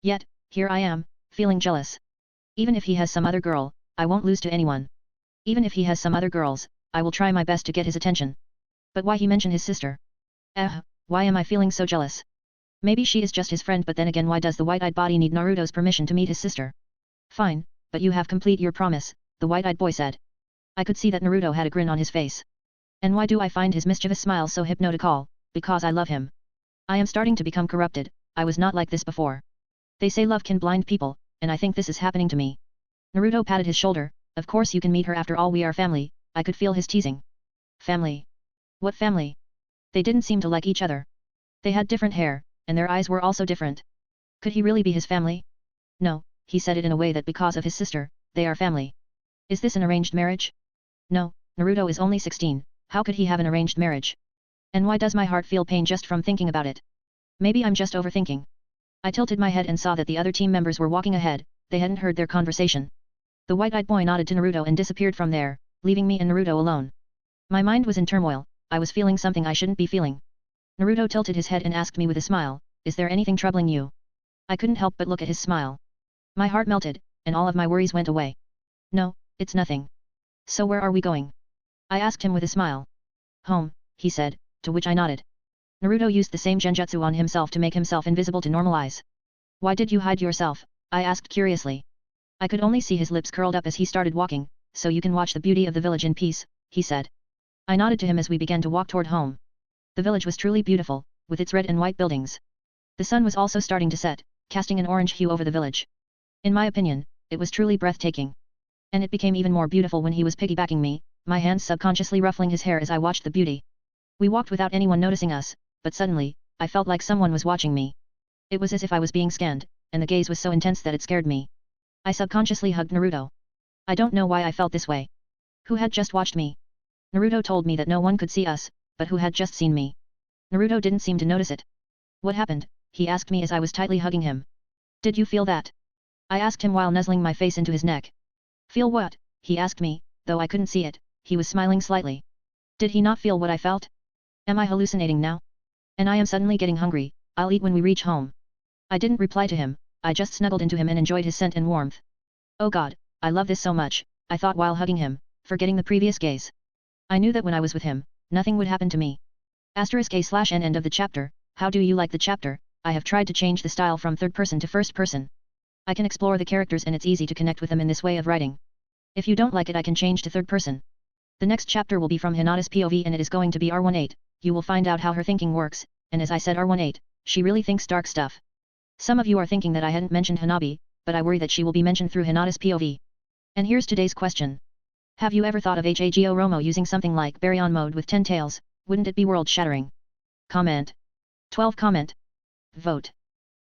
Yet, here I am, feeling jealous. Even if he has some other girl, I won't lose to anyone. Even if he has some other girls, I will try my best to get his attention. But why he mentioned his sister? Why am I feeling so jealous? Maybe she is just his friend, but then again, why does the white-eyed body need Naruto's permission to meet his sister? Fine, but you have complete your promise, the white-eyed boy said. I could see that Naruto had a grin on his face. And why do I find his mischievous smile so hypnotical? Because I love him. I am starting to become corrupted, I was not like this before. They say love can blind people, and I think this is happening to me. Naruto patted his shoulder, of course you can meet her, after all we are family. I could feel his teasing. Family? What family? They didn't seem to like each other. They had different hair, and their eyes were also different. Could he really be his family? No, he said it in a way that because of his sister, they are family. Is this an arranged marriage? No, Naruto is only 16, how could he have an arranged marriage? And why does my heart feel pain just from thinking about it? Maybe I'm just overthinking. I tilted my head and saw that the other team members were walking ahead, they hadn't heard their conversation. The white-eyed boy nodded to Naruto and disappeared from there, leaving me and Naruto alone. My mind was in turmoil, I was feeling something I shouldn't be feeling. Naruto tilted his head and asked me with a smile, "Is there anything troubling you?" I couldn't help but look at his smile. My heart melted, and all of my worries went away. No, it's nothing. So where are we going? I asked him with a smile. Home, he said, to which I nodded. Naruto used the same genjutsu on himself to make himself invisible to normal eyes. Why did you hide yourself? I asked curiously. I could only see his lips curled up as he started walking, so you can watch the beauty of the village in peace, he said. I nodded to him as we began to walk toward home. The village was truly beautiful, with its red and white buildings. The sun was also starting to set, casting an orange hue over the village. In my opinion, it was truly breathtaking. And it became even more beautiful when he was piggybacking me, my hands subconsciously ruffling his hair as I watched the beauty. We walked without anyone noticing us, but suddenly, I felt like someone was watching me. It was as if I was being scanned, and the gaze was so intense that it scared me. I subconsciously hugged Naruto. I don't know why I felt this way. Who had just watched me? Naruto told me that no one could see us, but who had just seen me? Naruto didn't seem to notice it. What happened? He asked me as I was tightly hugging him. Did you feel that? I asked him while nuzzling my face into his neck. Feel what? He asked me, though I couldn't see it, he was smiling slightly. Did he not feel what I felt? Am I hallucinating now? And I am suddenly getting hungry, I'll eat when we reach home. I didn't reply to him, I just snuggled into him and enjoyed his scent and warmth. Oh God, I love this so much, I thought while hugging him, forgetting the previous gaze. I knew that when I was with him, nothing would happen to me. *A/N end of the chapter. How do you like the chapter? I have tried to change the style from third person to first person. I can explore the characters and it's easy to connect with them in this way of writing. If you don't like it, I can change to third person. The next chapter will be from Hinata's POV and it is going to be R18, you will find out how her thinking works, and as I said R18, she really thinks dark stuff. Some of you are thinking that I hadn't mentioned Hanabi, but I worry that she will be mentioned through Hinata's POV. And here's today's question. Have you ever thought of Hago Romo using something like Baryon mode with 10 tails, wouldn't it be world-shattering? Comment. 12 comment. Vote.